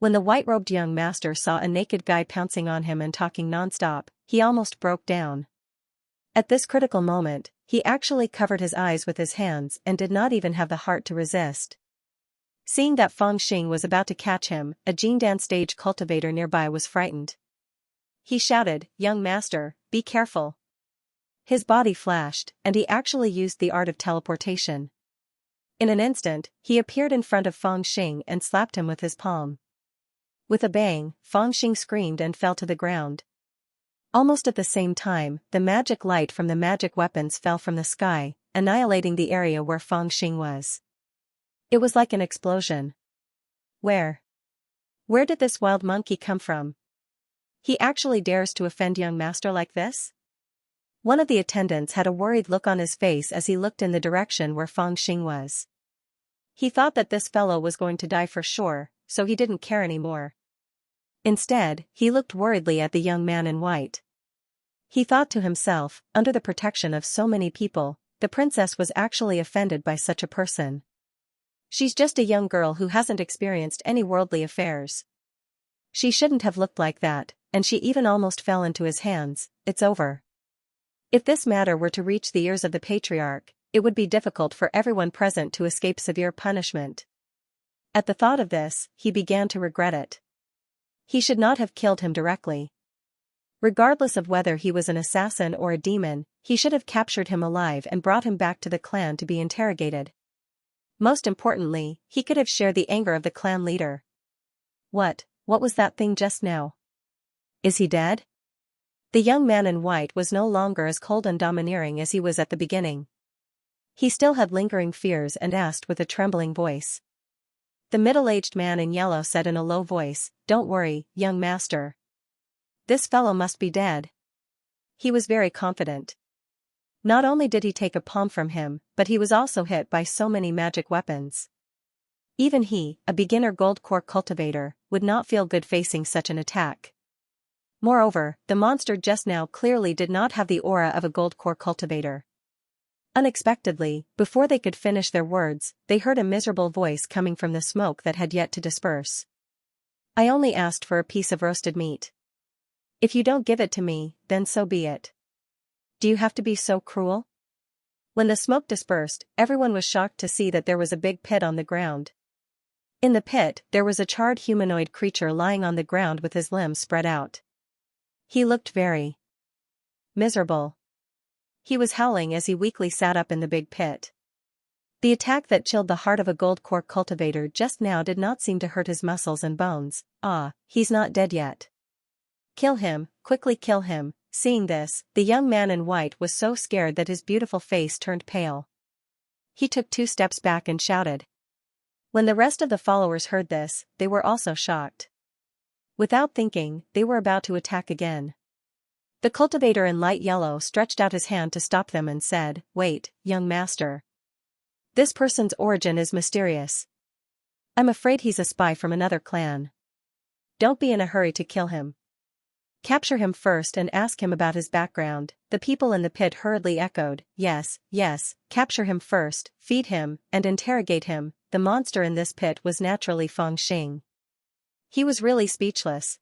When the white-robed young master saw a naked guy pouncing on him and talking non-stop, he almost broke down. At this critical moment, he actually covered his eyes with his hands and did not even have the heart to resist. Seeing that Fangxing was about to catch him, a Jingdan stage cultivator nearby was frightened. He shouted, "Young master, be careful." His body flashed, and he actually used the art of teleportation. In an instant, he appeared in front of Fangxing and slapped him with his palm. With a bang, Fangxing screamed and fell to the ground. Almost at the same time, the magic light from the magic weapons fell from the sky, annihilating the area where Fangxing was. It was like an explosion. Where did this wild monkey come from? He actually dares to offend young master like this? One of the attendants had a worried look on his face as he looked in the direction where Fangxing was. He thought that this fellow was going to die for sure, so he didn't care anymore. Instead, he looked worriedly at the young man in white. He thought to himself, under the protection of so many people, the princess was actually offended by such a person. She's just a young girl who hasn't experienced any worldly affairs. She shouldn't have looked like that, and she even almost fell into his hands. It's over. If this matter were to reach the ears of the patriarch, it would be difficult for everyone present to escape severe punishment. At the thought of this, he began to regret it. He should not have killed him directly. Regardless of whether he was an assassin or a demon, he should have captured him alive and brought him back to the clan to be interrogated. Most importantly, he could have shared the anger of the clan leader. What was that thing just now? Is he dead? The young man in white was no longer as cold and domineering as he was at the beginning. He still had lingering fears and asked with a trembling voice. The middle-aged man in yellow said in a low voice, "Don't worry, young master. This fellow must be dead." He was very confident. Not only did he take a palm from him, but he was also hit by so many magic weapons. Even he, a beginner gold core cultivator, would not feel good facing such an attack. Moreover, the monster just now clearly did not have the aura of a gold core cultivator. Unexpectedly, before they could finish their words, they heard a miserable voice coming from the smoke that had yet to disperse. "I only asked for a piece of roasted meat. If you don't give it to me, then so be it. Do you have to be so cruel?" When the smoke dispersed, everyone was shocked to see that there was a big pit on the ground. In the pit, there was a charred humanoid creature lying on the ground with his limbs spread out. He looked very miserable. He was howling as he weakly sat up in the big pit. The attack that chilled the heart of a gold core cultivator just now did not seem to hurt his muscles and bones. "Ah, he's not dead yet. Kill him, quickly kill him," Seeing this, the young man in white was so scared that his beautiful face turned pale. He took 2 steps back and shouted. When the rest of the followers heard this, they were also shocked. Without thinking, they were about to attack again. The cultivator in light yellow stretched out his hand to stop them and said, "Wait, young master. This person's origin is mysterious. I'm afraid he's a spy from another clan. Don't be in a hurry to kill him. Capture him first and ask him about his background." The people in the pit hurriedly echoed, "Yes, yes, capture him first, feed him, and interrogate him." The monster in this pit was naturally Fangxing. He was really speechless.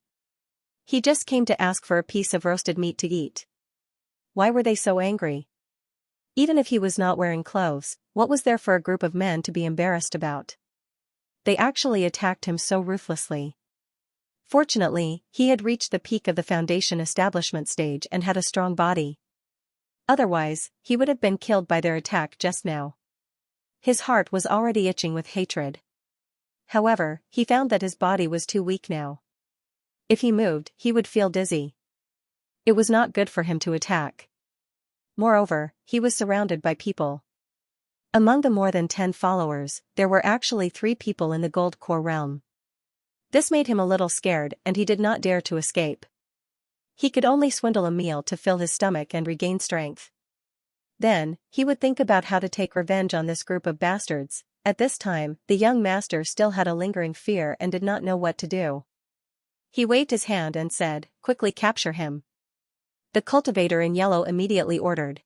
He just came to ask for a piece of roasted meat to eat. Why were they so angry? Even if he was not wearing clothes, what was there for a group of men to be embarrassed about? They actually attacked him so ruthlessly. Fortunately, he had reached the peak of the foundation establishment stage and had a strong body. Otherwise, he would have been killed by their attack just now. His heart was already itching with hatred. However, he found that his body was too weak now. If he moved, he would feel dizzy. It was not good for him to attack. Moreover, he was surrounded by people. Among the more than 10 followers, there were actually 3 people in the Gold Core realm. This made him a little scared and he did not dare to escape. He could only swindle a meal to fill his stomach and regain strength. Then, he would think about how to take revenge on this group of bastards. At this time, the young master still had a lingering fear and did not know what to do. He waved his hand and said, "Quickly capture him." The cultivator in yellow immediately ordered.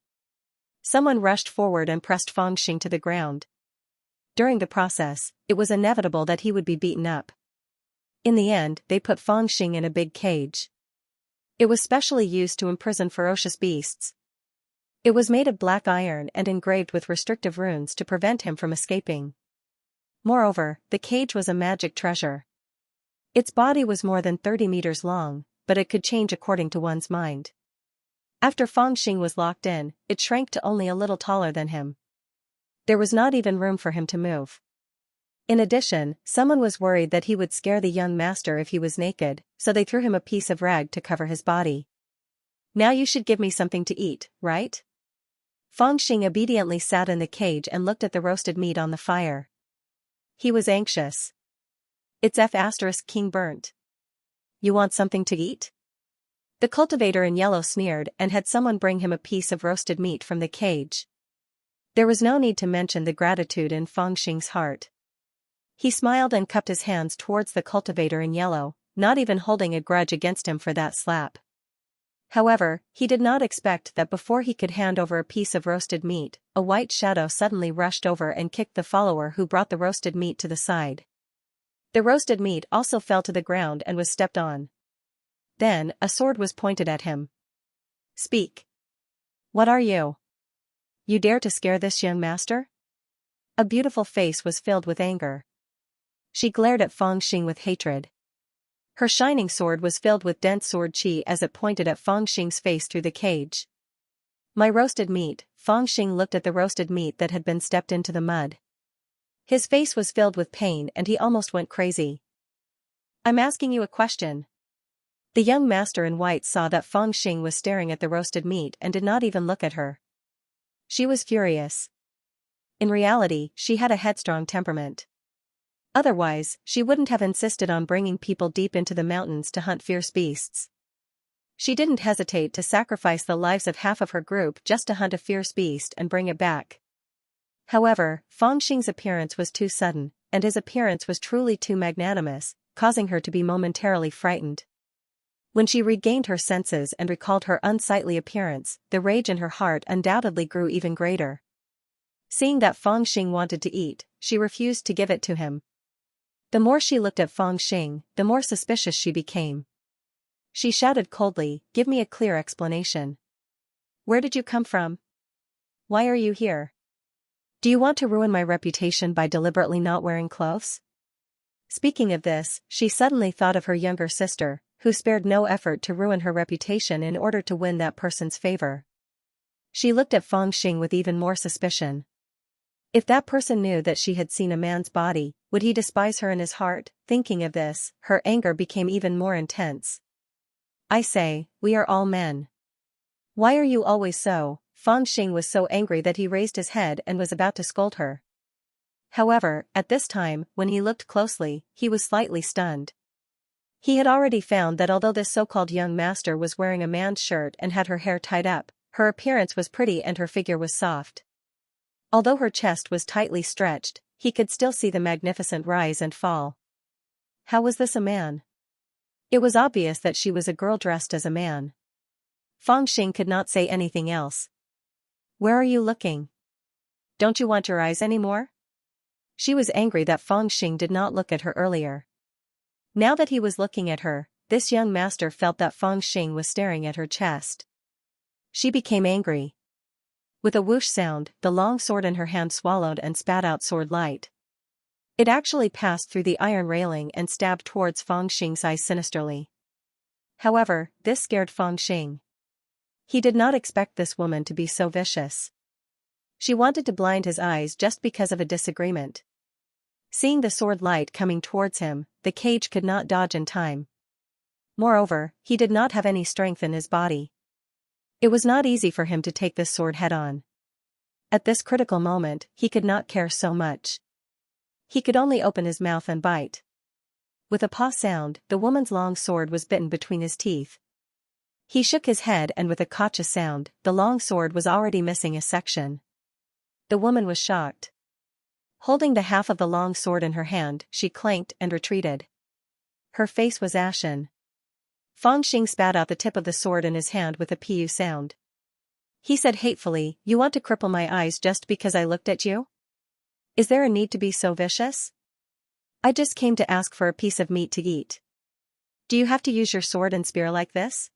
Someone rushed forward and pressed Fangxing to the ground. During the process, it was inevitable that he would be beaten up. In the end, they put Fangxing in a big cage. It was specially used to imprison ferocious beasts. It was made of black iron and engraved with restrictive runes to prevent him from escaping. Moreover, the cage was a magic treasure. Its body was more than 30 meters long, but it could change according to one's mind. After Fangxing was locked in, it shrank to only a little taller than him. There was not even room for him to move. In addition, someone was worried that he would scare the young master if he was naked, so they threw him a piece of rag to cover his body. "Now you should give me something to eat, right?" Fangxing obediently sat in the cage and looked at the roasted meat on the fire. He was anxious. "It's King burnt. You want something to eat?" The cultivator in yellow sneered and had someone bring him a piece of roasted meat from the cage. There was no need to mention the gratitude in Fangxing's heart. He smiled and cupped his hands towards the cultivator in yellow, not even holding a grudge against him for that slap. However, he did not expect that before he could hand over a piece of roasted meat, a white shadow suddenly rushed over and kicked the follower who brought the roasted meat to the side. The roasted meat also fell to the ground and was stepped on. Then, a sword was pointed at him. "Speak. What are you? You dare to scare this young master?" A beautiful face was filled with anger. She glared at Fangxing with hatred. Her shining sword was filled with dense sword qi as it pointed at Fangxing's face through the cage. "My roasted meat." Fangxing looked at the roasted meat that had been stepped into the mud. His face was filled with pain and he almost went crazy. "I'm asking you a question." The young master in white saw that Fangxing was staring at the roasted meat and did not even look at her. She was furious. In reality, she had a headstrong temperament. Otherwise, she wouldn't have insisted on bringing people deep into the mountains to hunt fierce beasts. She didn't hesitate to sacrifice the lives of half of her group just to hunt a fierce beast and bring it back. However, Fangxing's appearance was too sudden, and his appearance was truly too magnanimous, causing her to be momentarily frightened. When she regained her senses and recalled her unsightly appearance, the rage in her heart undoubtedly grew even greater. Seeing that Fangxing wanted to eat, she refused to give it to him. The more she looked at Fangxing, the more suspicious she became. She shouted coldly, "Give me a clear explanation. Where did you come from? Why are you here? Do you want to ruin my reputation by deliberately not wearing clothes?" Speaking of this, she suddenly thought of her younger sister, who spared no effort to ruin her reputation in order to win that person's favor. She looked at Fangxing with even more suspicion. If that person knew that she had seen a man's body, would he despise her in his heart? Thinking of this, her anger became even more intense. "I say, we are all men. Why are you always so? Fang Xing was so angry that he raised his head and was about to scold her. However, at this time, when he looked closely, he was slightly stunned. He had already found that although this so-called young master was wearing a man's shirt and had her hair tied up, her appearance was pretty and her figure was soft. Although her chest was tightly stretched, he could still see the magnificent rise and fall. How was this a man? It was obvious that she was a girl dressed as a man. Fang Xing could not say anything else. Where are you looking? Don't you want your eyes anymore? She was angry that Fang Xing did not look at her earlier. Now that he was looking at her, this young master felt that Fang Xing was staring at her chest. She became angry. With a whoosh sound, the long sword in her hand swallowed and spat out sword light. It actually passed through the iron railing and stabbed towards Fang Xing's eyes sinisterly. However, this scared Fang Xing. He did not expect this woman to be so vicious. She wanted to blind his eyes just because of a disagreement. Seeing the sword light coming towards him, the cage could not dodge in time. Moreover, he did not have any strength in his body. It was not easy for him to take this sword head-on. At this critical moment, he could not care so much. He could only open his mouth and bite. With a paw sound, the woman's long sword was bitten between his teeth. He shook his head and with a cautious sound, the long sword was already missing a section. The woman was shocked. Holding the half of the long sword in her hand, she clanked and retreated. Her face was ashen. Fang Xing spat out the tip of the sword in his hand with a pu sound. He said hatefully, "You want to cripple my eyes just because I looked at you? Is there a need to be so vicious? I just came to ask for a piece of meat to eat. Do you have to use your sword and spear like this?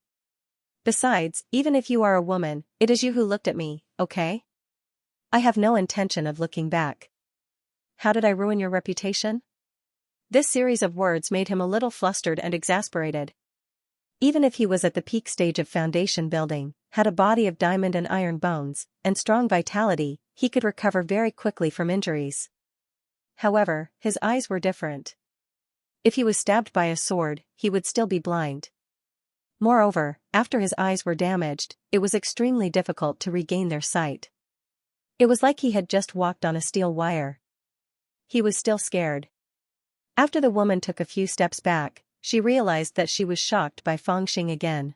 Besides, even if you are a woman, it is you who looked at me, okay? I have no intention of looking back. How did I ruin your reputation?" This series of words made him a little flustered and exasperated. Even if he was at the peak stage of foundation building, had a body of diamond and iron bones, and strong vitality, he could recover very quickly from injuries. However, his eyes were different. If he was stabbed by a sword, he would still be blind. Moreover, after his eyes were damaged, it was extremely difficult to regain their sight. It was like he had just walked on a steel wire. He was still scared. After the woman took a few steps back, she realized that she was shocked by Fang Xing again.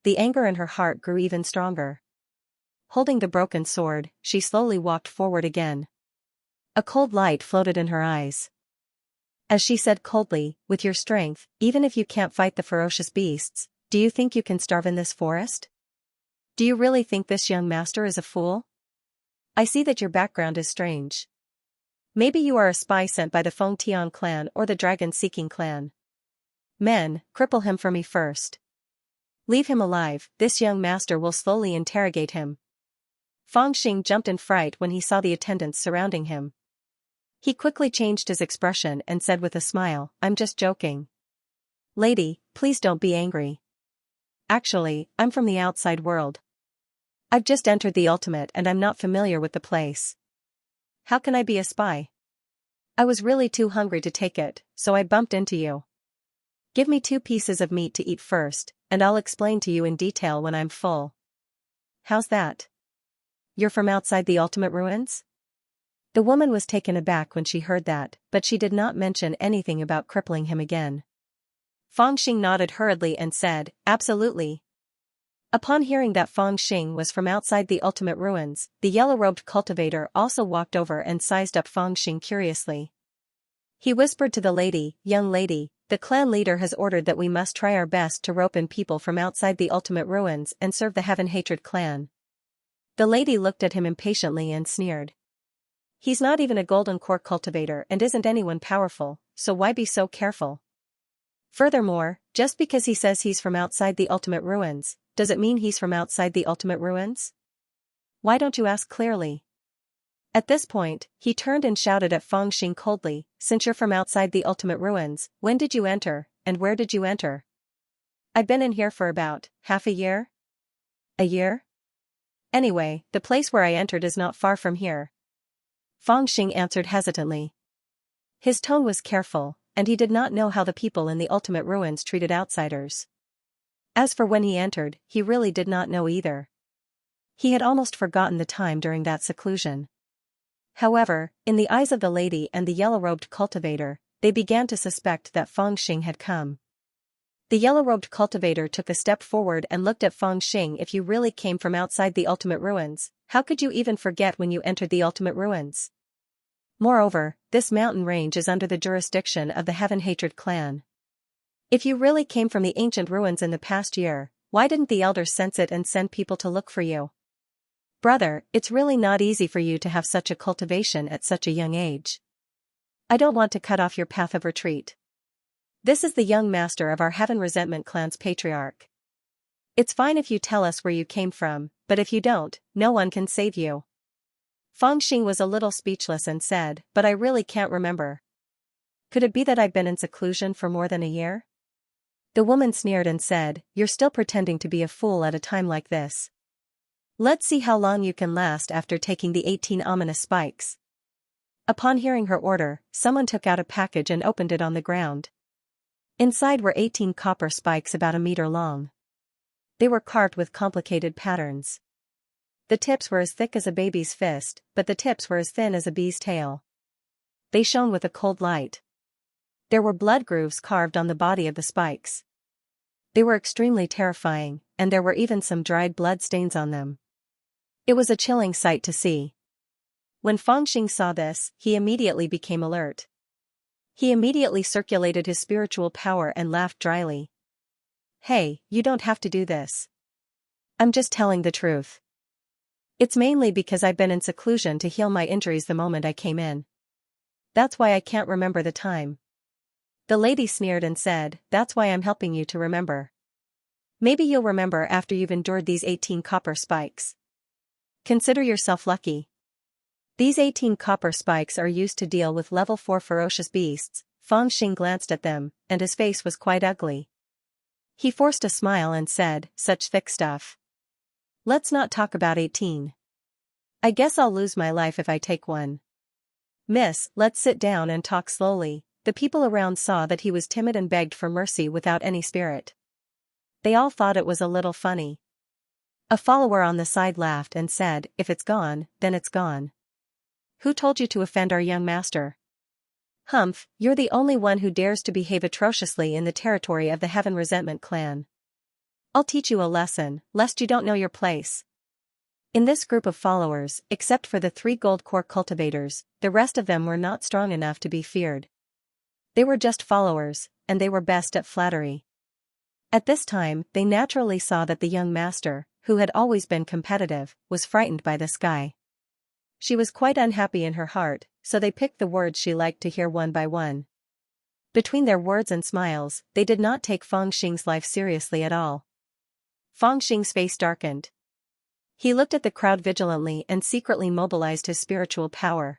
The anger in her heart grew even stronger. Holding the broken sword, she slowly walked forward again. A cold light floated in her eyes. As she said coldly, "With your strength, even if you can't fight the ferocious beasts, do you think you can starve in this forest? Do you really think this young master is a fool? I see that your background is strange. Maybe you are a spy sent by the Feng Tian clan or the dragon-seeking clan. Men, cripple him for me first. Leave him alive, this young master will slowly interrogate him." Fang Xing jumped in fright when he saw the attendants surrounding him. He quickly changed his expression and said with a smile, "I'm just joking. Lady, please don't be angry. Actually, I'm from the outside world. I've just entered the ultimate and I'm not familiar with the place. How can I be a spy? I was really too hungry to take it, so I bumped into you. Give me 2 pieces of meat to eat first, and I'll explain to you in detail when I'm full. How's that? You're from outside the ultimate ruins?" The woman was taken aback when she heard that, but she did not mention anything about crippling him again. Fang Xing nodded hurriedly and said, "Absolutely." Upon hearing that Fang Xing was from outside the ultimate ruins, the yellow-robed cultivator also walked over and sized up Fang Xing curiously. He whispered to the lady, "Young lady, the clan leader has ordered that we must try our best to rope in people from outside the ultimate ruins and serve the Heaven-Hatred clan." The lady looked at him impatiently and sneered. "He's not even a golden core cultivator and isn't anyone powerful, so why be so careful? Furthermore, just because he says he's from outside the ultimate ruins, does it mean he's from outside the ultimate ruins? Why don't you ask clearly?" At this point, he turned and shouted at Fang Xing coldly, "Since you're from outside the ultimate ruins, when did you enter, and where did you enter?" "I've been in here for about half a year." "A year? Anyway, the place where I entered is not far from here." Fang Xing answered hesitantly. His tone was careful, and he did not know how the people in the ultimate ruins treated outsiders. As for when he entered, he really did not know either. He had almost forgotten the time during that seclusion. However, in the eyes of the lady and the yellow-robed cultivator, they began to suspect that Fangxing had come. The yellow-robed cultivator took a step forward and looked at Fangxing. If you really came from outside the ultimate ruins, how could you even forget when you entered the ultimate ruins? Moreover, this mountain range is under the jurisdiction of the Heaven Hatred clan. If you really came from the ancient ruins in the past year, why didn't the elders sense it and send people to look for you? Brother, it's really not easy for you to have such a cultivation at such a young age. I don't want to cut off your path of retreat. This is the young master of our Heaven Resentment clan's patriarch. It's fine if you tell us where you came from, but if you don't, no one can save you. Fangxing was a little speechless and said, but I really can't remember. Could it be that I've been in seclusion for more than a year? The woman sneered and said, you're still pretending to be a fool at a time like this. Let's see how long you can last after taking the 18 ominous spikes. Upon hearing her order, someone took out a package and opened it on the ground. Inside were 18 copper spikes about a meter long. They were carved with complicated patterns. The tips were as thick as a baby's fist, but the tips were as thin as a bee's tail. They shone with a cold light. There were blood grooves carved on the body of the spikes. They were extremely terrifying, and there were even some dried blood stains on them. It was a chilling sight to see. When Fangxing saw this, he immediately became alert. He immediately circulated his spiritual power and laughed dryly. Hey, you don't have to do this. I'm just telling the truth. It's mainly because I've been in seclusion to heal my injuries the moment I came in. That's why I can't remember the time. The lady sneered and said, that's why I'm helping you to remember. Maybe you'll remember after you've endured these 18 copper spikes. Consider yourself lucky. These 18 copper spikes are used to deal with level 4 ferocious beasts. Fangxing glanced at them, and his face was quite ugly. He forced a smile and said, such thick stuff. Let's not talk about 18. I guess I'll lose my life if I take one. Miss, let's sit down and talk slowly. The people around saw that he was timid and begged for mercy without any spirit. They all thought it was a little funny. A follower on the side laughed and said, if it's gone, then it's gone. Who told you to offend our young master? Humph, you're the only one who dares to behave atrociously in the territory of the Heaven Resentment clan. I'll teach you a lesson, lest you don't know your place. In this group of followers, except for the 3 gold core cultivators, the rest of them were not strong enough to be feared. They were just followers, and they were best at flattery. At this time, they naturally saw that the young master, who had always been competitive, was frightened by this guy. She was quite unhappy in her heart, so they picked the words she liked to hear one by one. Between their words and smiles, they did not take Fangxing's life seriously at all. Fangxing's face darkened. He looked at the crowd vigilantly and secretly mobilized his spiritual power.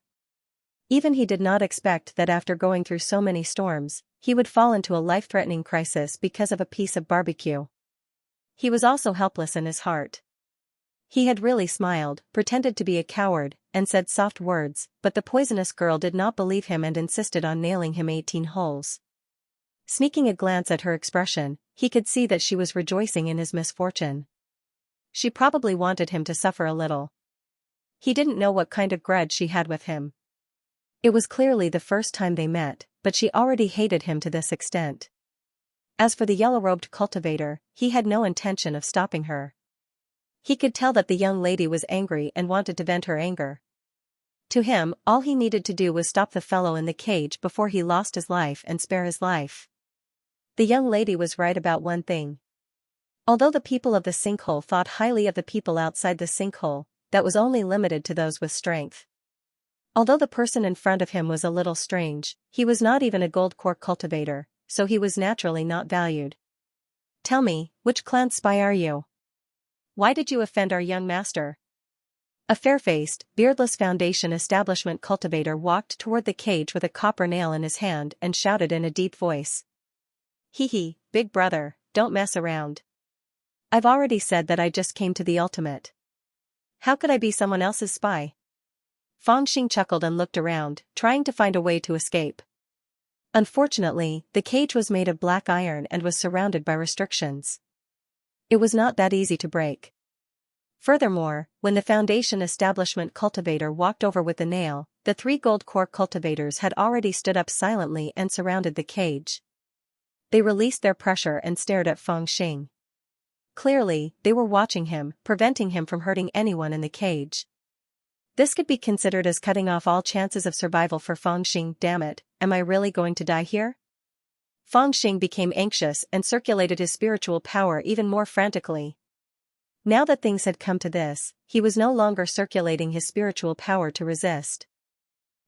Even he did not expect that after going through so many storms, he would fall into a life-threatening crisis because of a piece of barbecue. He was also helpless in his heart. He had really smiled, pretended to be a coward, and said soft words, but the poisonous girl did not believe him and insisted on nailing him 18 holes. Sneaking a glance at her expression, he could see that she was rejoicing in his misfortune. She probably wanted him to suffer a little. He didn't know what kind of grudge she had with him. It was clearly the first time they met, but she already hated him to this extent. As for the yellow-robed cultivator, he had no intention of stopping her. He could tell that the young lady was angry and wanted to vent her anger. To him, all he needed to do was stop the fellow in the cage before he lost his life and spare his life. The young lady was right about one thing. Although the people of the sinkhole thought highly of the people outside the sinkhole, that was only limited to those with strength. Although the person in front of him was a little strange, he was not even a gold core cultivator, so he was naturally not valued. Tell me, which clan spy are you? Why did you offend our young master? A fair-faced, beardless Foundation establishment cultivator walked toward the cage with a copper nail in his hand and shouted in a deep voice. Hee hee, big brother, don't mess around. I've already said that I just came to the ultimate. How could I be someone else's spy? Fangxing chuckled and looked around, trying to find a way to escape. Unfortunately, the cage was made of black iron and was surrounded by restrictions. It was not that easy to break. Furthermore, when the Foundation establishment cultivator walked over with the nail, the 3 gold core cultivators had already stood up silently and surrounded the cage. They released their pressure and stared at Feng Xing. Clearly, they were watching him, preventing him from hurting anyone in the cage. This could be considered as cutting off all chances of survival for Feng Xing. Damn it, am I really going to die here? Feng Xing became anxious and circulated his spiritual power even more frantically. Now that things had come to this, he was no longer circulating his spiritual power to resist.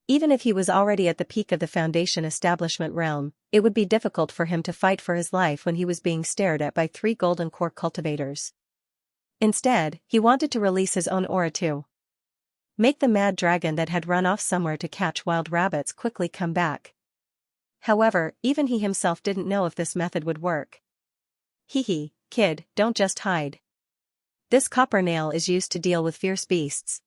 Even if he was already at the peak of the Foundation establishment realm, it would be difficult for him to fight for his life when he was being stared at by 3 golden core cultivators. Instead, he wanted to release his own aura to make the mad dragon that had run off somewhere to catch wild rabbits quickly come back. However, even he himself didn't know if this method would work. Hee, kid, don't just hide. This copper nail is used to deal with fierce beasts.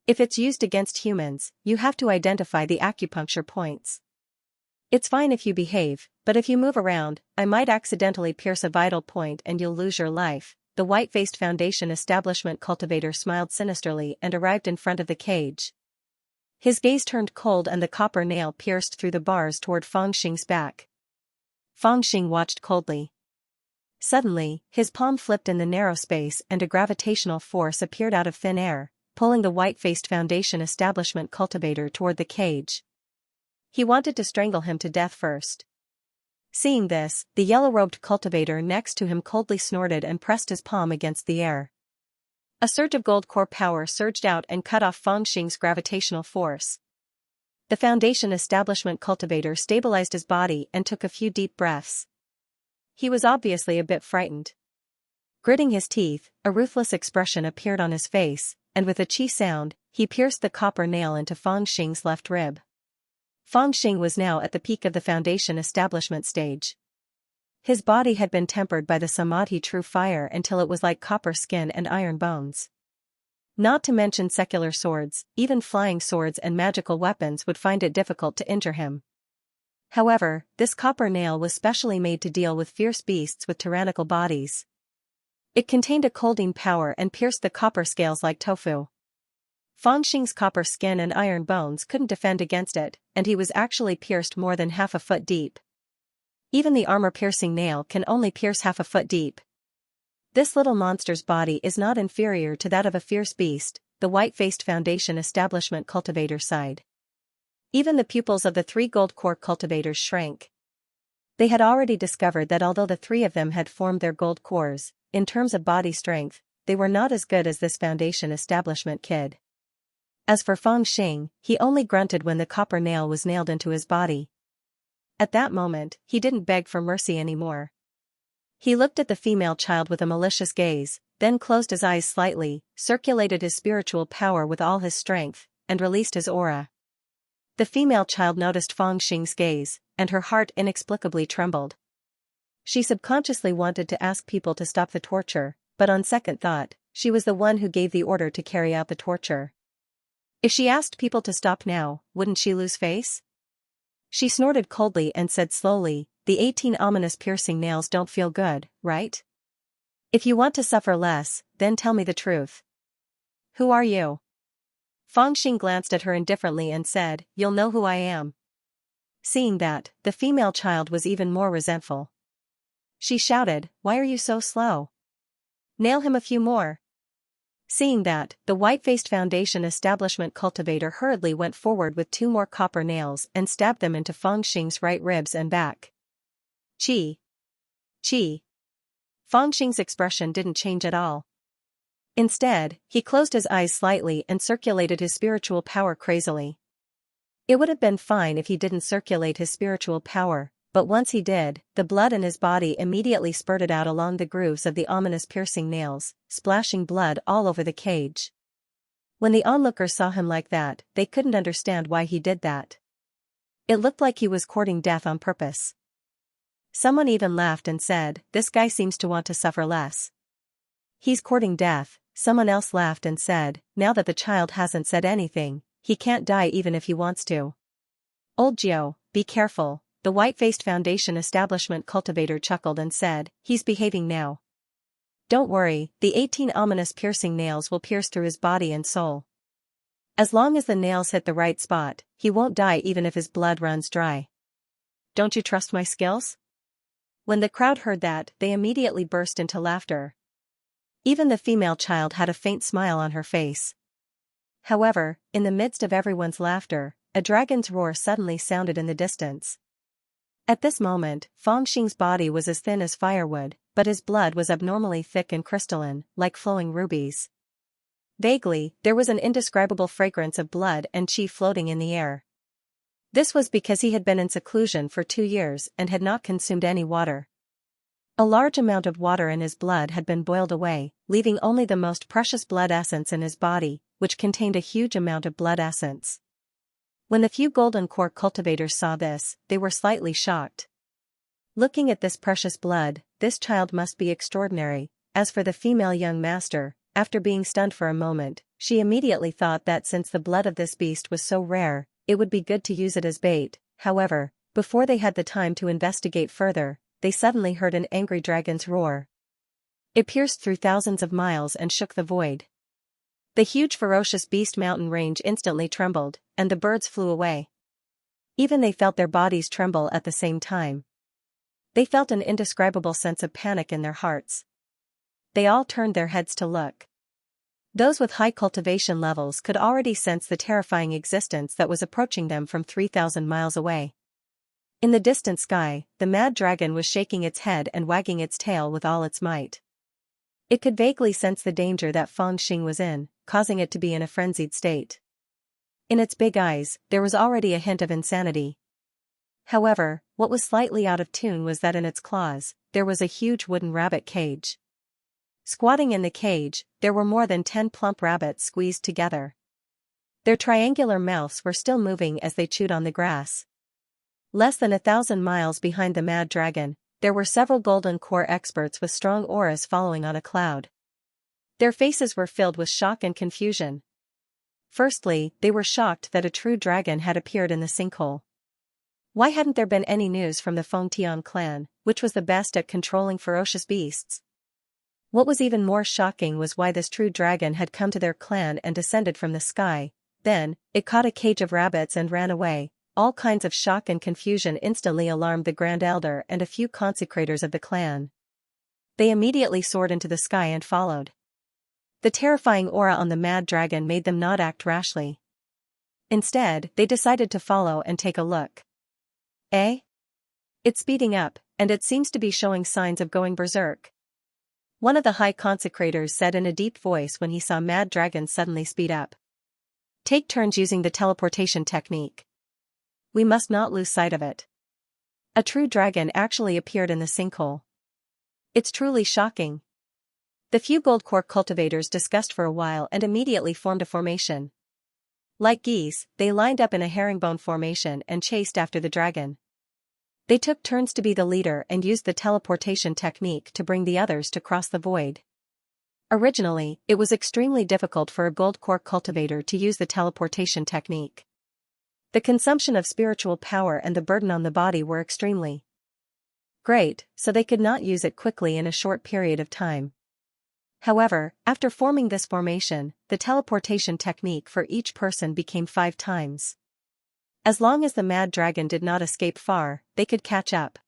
If it's used against humans, you have to identify the acupuncture points. It's fine if you behave, but if you move around, I might accidentally pierce a vital point and you'll lose your life. The white-faced Foundation establishment cultivator smiled sinisterly and arrived in front of the cage. His gaze turned cold and the copper nail pierced through the bars toward Feng Xing's back. Feng Xing watched coldly. Suddenly, his palm flipped in the narrow space and a gravitational force appeared out of thin air, pulling the white-faced Foundation establishment cultivator toward the cage. He wanted to strangle him to death first. Seeing this, the yellow-robed cultivator next to him coldly snorted and pressed his palm against the air. A surge of gold core power surged out and cut off Feng Xing's gravitational force. The Foundation establishment cultivator stabilized his body and took a few deep breaths. He was obviously a bit frightened. Gritting his teeth, a ruthless expression appeared on his face, and with a chi sound, he pierced the copper nail into Feng Xing's left rib. Feng Xing was now at the peak of the Foundation establishment stage. His body had been tempered by the Samadhi true fire until it was like copper skin and iron bones. Not to mention secular swords, even flying swords and magical weapons would find it difficult to injure him. However, this copper nail was specially made to deal with fierce beasts with tyrannical bodies. It contained a colding power and pierced the copper scales like tofu. Feng Xing's copper skin and iron bones couldn't defend against it, and he was actually pierced more than half a foot deep. Even the armor-piercing nail can only pierce half a foot deep. This little monster's body is not inferior to that of a fierce beast, the white-faced Foundation establishment cultivator sighed. Even the pupils of the 3 gold core cultivators shrank. They had already discovered that although the 3 of them had formed their gold cores, in terms of body strength, they were not as good as this Foundation establishment kid. As for Feng Xing, he only grunted when the copper nail was nailed into his body. At that moment, he didn't beg for mercy anymore. He looked at the female child with a malicious gaze, then closed his eyes slightly, circulated his spiritual power with all his strength, and released his aura. The female child noticed Feng Xing's gaze, and her heart inexplicably trembled. She subconsciously wanted to ask people to stop the torture, but on second thought, she was the one who gave the order to carry out the torture. If she asked people to stop now, wouldn't she lose face? She snorted coldly and said slowly, "The 18 ominous piercing nails don't feel good, right? If you want to suffer less, then tell me the truth. Who are you?" Feng Xing glanced at her indifferently and said, "You'll know who I am." Seeing that, the female child was even more resentful. She shouted, "Why are you so slow? Nail him a few more." Seeing that, the white-faced Foundation establishment cultivator hurriedly went forward with 2 more copper nails and stabbed them into Feng Xing's right ribs and back. Chi. Chi. Feng Xing's expression didn't change at all. Instead, he closed his eyes slightly and circulated his spiritual power crazily. It would have been fine if he didn't circulate his spiritual power, but once he did, the blood in his body immediately spurted out along the grooves of the ominous piercing nails, splashing blood all over the cage. When the onlookers saw him like that, they couldn't understand why he did that. It looked like he was courting death on purpose. Someone even laughed and said, "This guy seems to want to suffer less." "He's courting death," someone else laughed and said, "Now that the child hasn't said anything, he can't die even if he wants to." "Old Gio, be careful," the white-faced Foundation establishment cultivator chuckled and said, "He's behaving now." Don't worry, the 18 ominous piercing nails will pierce through his body and soul. As long as the nails hit the right spot, he won't die even if his blood runs dry. Don't you trust my skills? When the crowd heard that, they immediately burst into laughter. Even the female child had a faint smile on her face. However, in the midst of everyone's laughter, a dragon's roar suddenly sounded in the distance. At this moment, Fangxing's body was as thin as firewood, but his blood was abnormally thick and crystalline, like flowing rubies. Vaguely, there was an indescribable fragrance of blood and qi floating in the air. This was because he had been in seclusion for 2 years and had not consumed any water. A large amount of water in his blood had been boiled away, leaving only the most precious blood essence in his body, which contained a huge amount of blood essence. When the few golden core cultivators saw this, they were slightly shocked. Looking at this precious blood, this child must be extraordinary. As for the female young master, after being stunned for a moment, she immediately thought that since the blood of this beast was so rare, it would be good to use it as bait. However, before they had the time to investigate further, they suddenly heard an angry dragon's roar. It pierced through thousands of miles and shook the void. The huge ferocious beast mountain range instantly trembled, and the birds flew away. Even they felt their bodies tremble at the same time. They felt an indescribable sense of panic in their hearts. They all turned their heads to look. Those with high cultivation levels could already sense the terrifying existence that was approaching them from 3,000 miles away. In the distant sky, the mad dragon was shaking its head and wagging its tail with all its might. It could vaguely sense the danger that Fangxing was in, causing it to be in a frenzied state. In its big eyes, there was already a hint of insanity. However, what was slightly out of tune was that in its claws, there was a huge wooden rabbit cage. Squatting in the cage, there were more than 10 plump rabbits squeezed together. Their triangular mouths were still moving as they chewed on the grass. Less than 1,000 miles behind the mad dragon, there were several golden core experts with strong auras following on a cloud. Their faces were filled with shock and confusion. Firstly, they were shocked that a true dragon had appeared in the sinkhole. Why hadn't there been any news from the Fengtian clan, which was the best at controlling ferocious beasts? What was even more shocking was why this true dragon had come to their clan and descended from the sky. Then, it caught a cage of rabbits and ran away. All kinds of shock and confusion instantly alarmed the Grand Elder and a few consecrators of the clan. They immediately soared into the sky and followed. The terrifying aura on the mad dragon made them not act rashly. Instead, they decided to follow and take a look. It's speeding up, and it seems to be showing signs of going berserk. One of the high consecrators said in a deep voice when he saw mad dragons suddenly speed up. Take turns using the teleportation technique. We must not lose sight of it. A true dragon actually appeared in the sinkhole. It's truly shocking. The few gold core cultivators discussed for a while and immediately formed a formation. Like geese, they lined up in a herringbone formation and chased after the dragon. They took turns to be the leader and used the teleportation technique to bring the others to cross the void. Originally, it was extremely difficult for a gold core cultivator to use the teleportation technique. The consumption of spiritual power and the burden on the body were extremely great, so they could not use it quickly in a short period of time. However, after forming this formation, the teleportation technique for each person became 5 times. As long as the mad dragon did not escape far, they could catch up.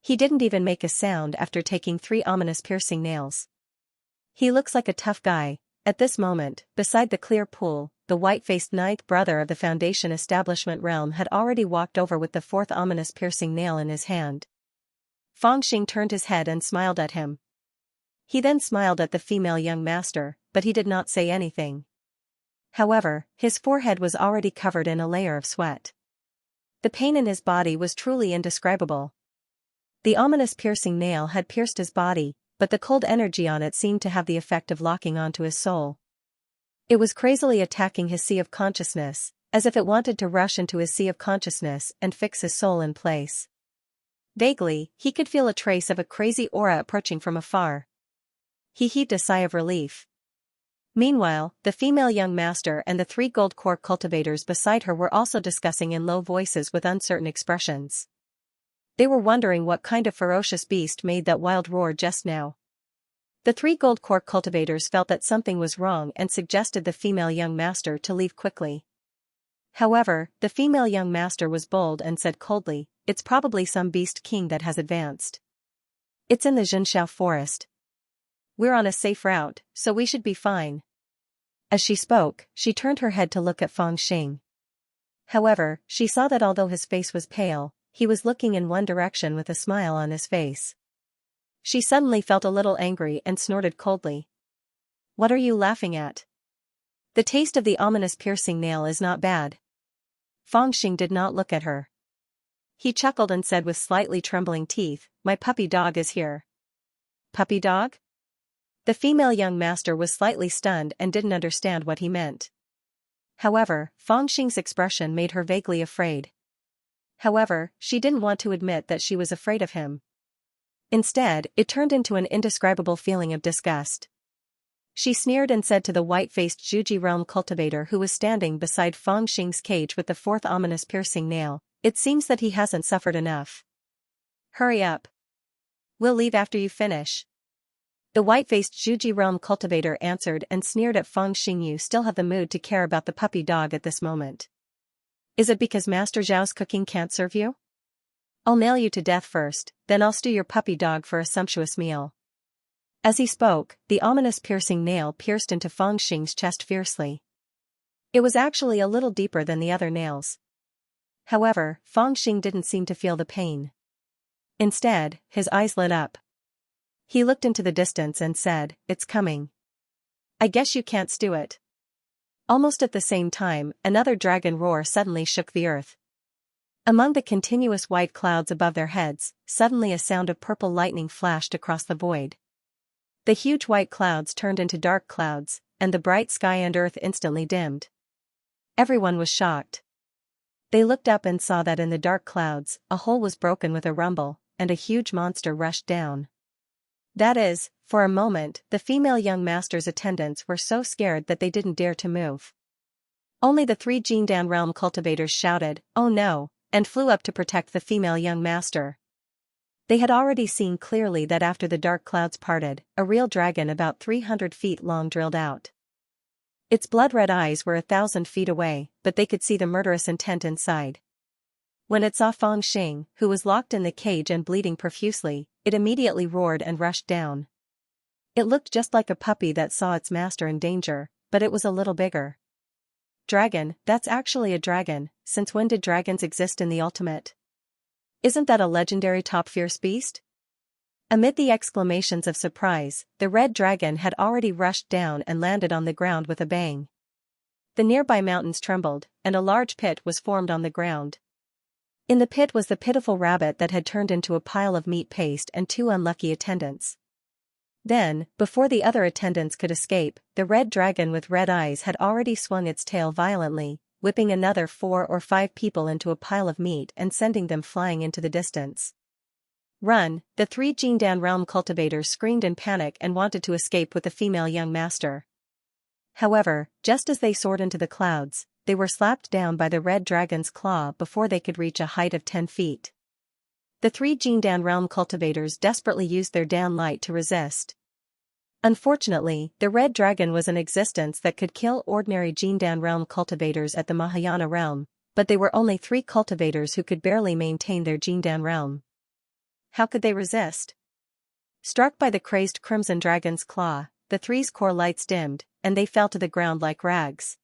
He didn't even make a sound after taking 3 ominous piercing nails. He looks like a tough guy. At this moment, beside the clear pool, the white-faced ninth brother of the Foundation establishment realm had already walked over with the 4th ominous piercing nail in his hand. Fangxing turned his head and smiled at him. He then smiled at the female young master, but he did not say anything. However, his forehead was already covered in a layer of sweat. The pain in his body was truly indescribable. The ominous piercing nail had pierced his body, but the cold energy on it seemed to have the effect of locking onto his soul. It was crazily attacking his sea of consciousness, as if it wanted to rush into his sea of consciousness and fix his soul in place. Vaguely, he could feel a trace of a crazy aura approaching from afar. He heaved a sigh of relief. Meanwhile, the female young master and the 3 gold core cultivators beside her were also discussing in low voices with uncertain expressions. They were wondering what kind of ferocious beast made that wild roar just now. The three gold core cultivators felt that something was wrong and suggested the female young master to leave quickly. However, the female young master was bold and said coldly, "It's probably some beast king that has advanced. It's in the Xianxia forest. We're on a safe route, so we should be fine." As she spoke, she turned her head to look at Fangxing. However, she saw that although his face was pale, he was looking in one direction with a smile on his face. She suddenly felt a little angry and snorted coldly. "What are you laughing at? The taste of the ominous piercing nail is not bad." Fangxing did not look at her. He chuckled and said with slightly trembling teeth, "My puppy dog is here." "Puppy dog?" The female young master was slightly stunned and didn't understand what he meant. However, Fangxing's expression made her vaguely afraid. However, she didn't want to admit that she was afraid of him. Instead, it turned into an indescribable feeling of disgust. She sneered and said to the white-faced Zhuji realm cultivator who was standing beside Fangxing's cage with the fourth ominous piercing nail, "It seems that he hasn't suffered enough. Hurry up. We'll leave after you finish." The white-faced Zhuji realm cultivator answered and sneered at Fangxing. "You still have the mood to care about the puppy dog at this moment. Is it because Master Zhao's cooking can't serve you? I'll nail you to death first, then I'll stew your puppy dog for a sumptuous meal." As he spoke, the ominous piercing nail pierced into Fangxing's chest fiercely. It was actually a little deeper than the other nails. However, Fangxing didn't seem to feel the pain. Instead, his eyes lit up. He looked into the distance and said, "It's coming. I guess you can't stew it." Almost at the same time, another dragon roar suddenly shook the earth. Among the continuous white clouds above their heads, suddenly a sound of purple lightning flashed across the void. The huge white clouds turned into dark clouds, and the bright sky and earth instantly dimmed. Everyone was shocked. They looked up and saw that in the dark clouds, a hole was broken with a rumble, and a huge monster rushed down. That is, for a moment, the female young master's attendants were so scared that they didn't dare to move. Only the three Jindan realm cultivators shouted, "Oh no," and flew up to protect the female young master. They had already seen clearly that after the dark clouds parted, a real dragon about 300 feet long drilled out. Its blood-red eyes were 1,000 feet away, but they could see the murderous intent inside. When it saw Fangxing, who was locked in the cage and bleeding profusely, it immediately roared and rushed down. It looked just like a puppy that saw its master in danger, but it was a little bigger. "Dragon, that's actually a dragon. Since when did dragons exist in the ultimate? Isn't that a legendary top fierce beast?" Amid the exclamations of surprise, the red dragon had already rushed down and landed on the ground with a bang. The nearby mountains trembled, and a large pit was formed on the ground. In the pit was the pitiful rabbit that had turned into a pile of meat paste and two unlucky attendants. Then, before the other attendants could escape, the red dragon with red eyes had already swung its tail violently, whipping another 4 or 5 people into a pile of meat and sending them flying into the distance. "Run!" The three Jindan realm cultivators screamed in panic and wanted to escape with the female young master. However, just as they soared into the clouds, they were slapped down by the red dragon's claw before they could reach a height of 10 feet. The three Jindan realm cultivators desperately used their Dan light to resist. Unfortunately, the red dragon was an existence that could kill ordinary Jindan realm cultivators at the Mahayana realm, but they were only 3 cultivators who could barely maintain their Jindan realm. How could they resist? Struck by the crazed crimson dragon's claw, the three's core lights dimmed, and they fell to the ground like rags.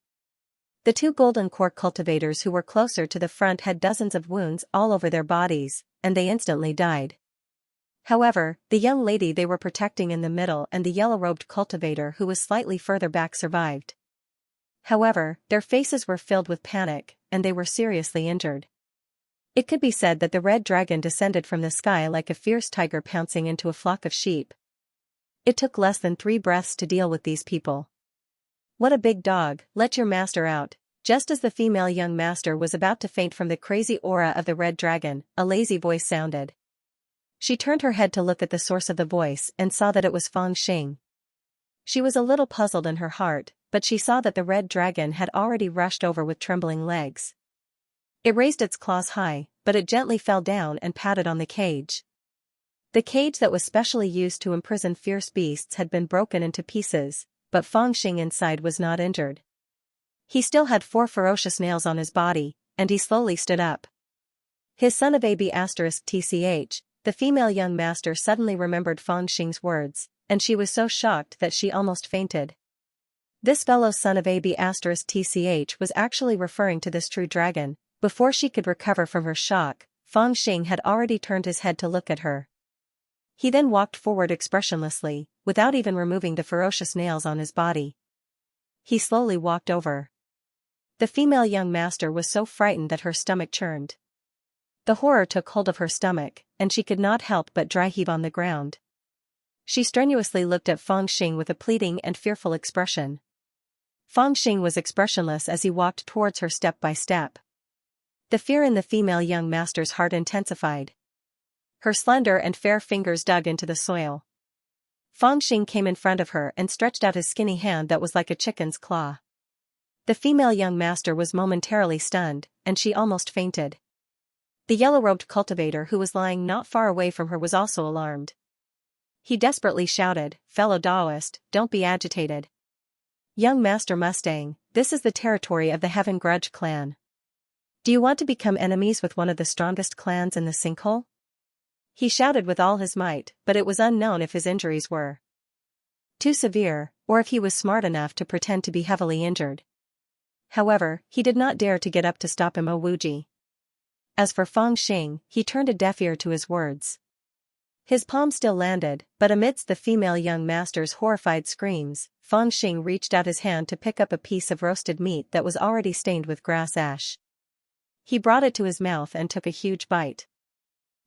The 2 golden core cultivators who were closer to the front had dozens of wounds all over their bodies, and they instantly died. However, the young lady they were protecting in the middle and the yellow-robed cultivator who was slightly further back survived. However, their faces were filled with panic, and they were seriously injured. It could be said that the red dragon descended from the sky like a fierce tiger pouncing into a flock of sheep. It took less than 3 breaths to deal with these people. "What a big dog, let your master out." Just as the female young master was about to faint from the crazy aura of the red dragon, a lazy voice sounded. She turned her head to look at the source of the voice and saw that it was Fangxing. She was a little puzzled in her heart, but she saw that the red dragon had already rushed over with trembling legs. It raised its claws high, but it gently fell down and patted on the cage. The cage that was specially used to imprison fierce beasts had been broken into pieces, but Fangxing inside was not injured. He still had 4 ferocious nails on his body, and he slowly stood up. His son of AB*TCH, the female young master suddenly remembered Fangxing's words, and she was so shocked that she almost fainted. This fellow son of AB*TCH was actually referring to this true dragon. Before she could recover from her shock, Fangxing had already turned his head to look at her. He then walked forward expressionlessly, without even removing the ferocious nails on his body. He slowly walked over. The female young master was so frightened that her stomach churned. The horror took hold of her stomach, and she could not help but dry heave on the ground. She strenuously looked at Fangxing with a pleading and fearful expression. Fangxing was expressionless as he walked towards her step by step. The fear in the female young master's heart intensified. Her slender and fair fingers dug into the soil. Fangxing came in front of her and stretched out his skinny hand that was like a chicken's claw. The female young master was momentarily stunned, and she almost fainted. The yellow-robed cultivator who was lying not far away from her was also alarmed. He desperately shouted, "Fellow Taoist, don't be agitated. Young Master Mustang, this is the territory of the Heaven Grudge clan. Do you want to become enemies with one of the strongest clans in the sinkhole?" He shouted with all his might, but it was unknown if his injuries were too severe, or if he was smart enough to pretend to be heavily injured. However, he did not dare to get up to stop him. Wuji. As for Fangxing, he turned a deaf ear to his words. His palm still landed, but amidst the female young master's horrified screams, Fangxing reached out his hand to pick up a piece of roasted meat that was already stained with grass ash. He brought it to his mouth and took a huge bite.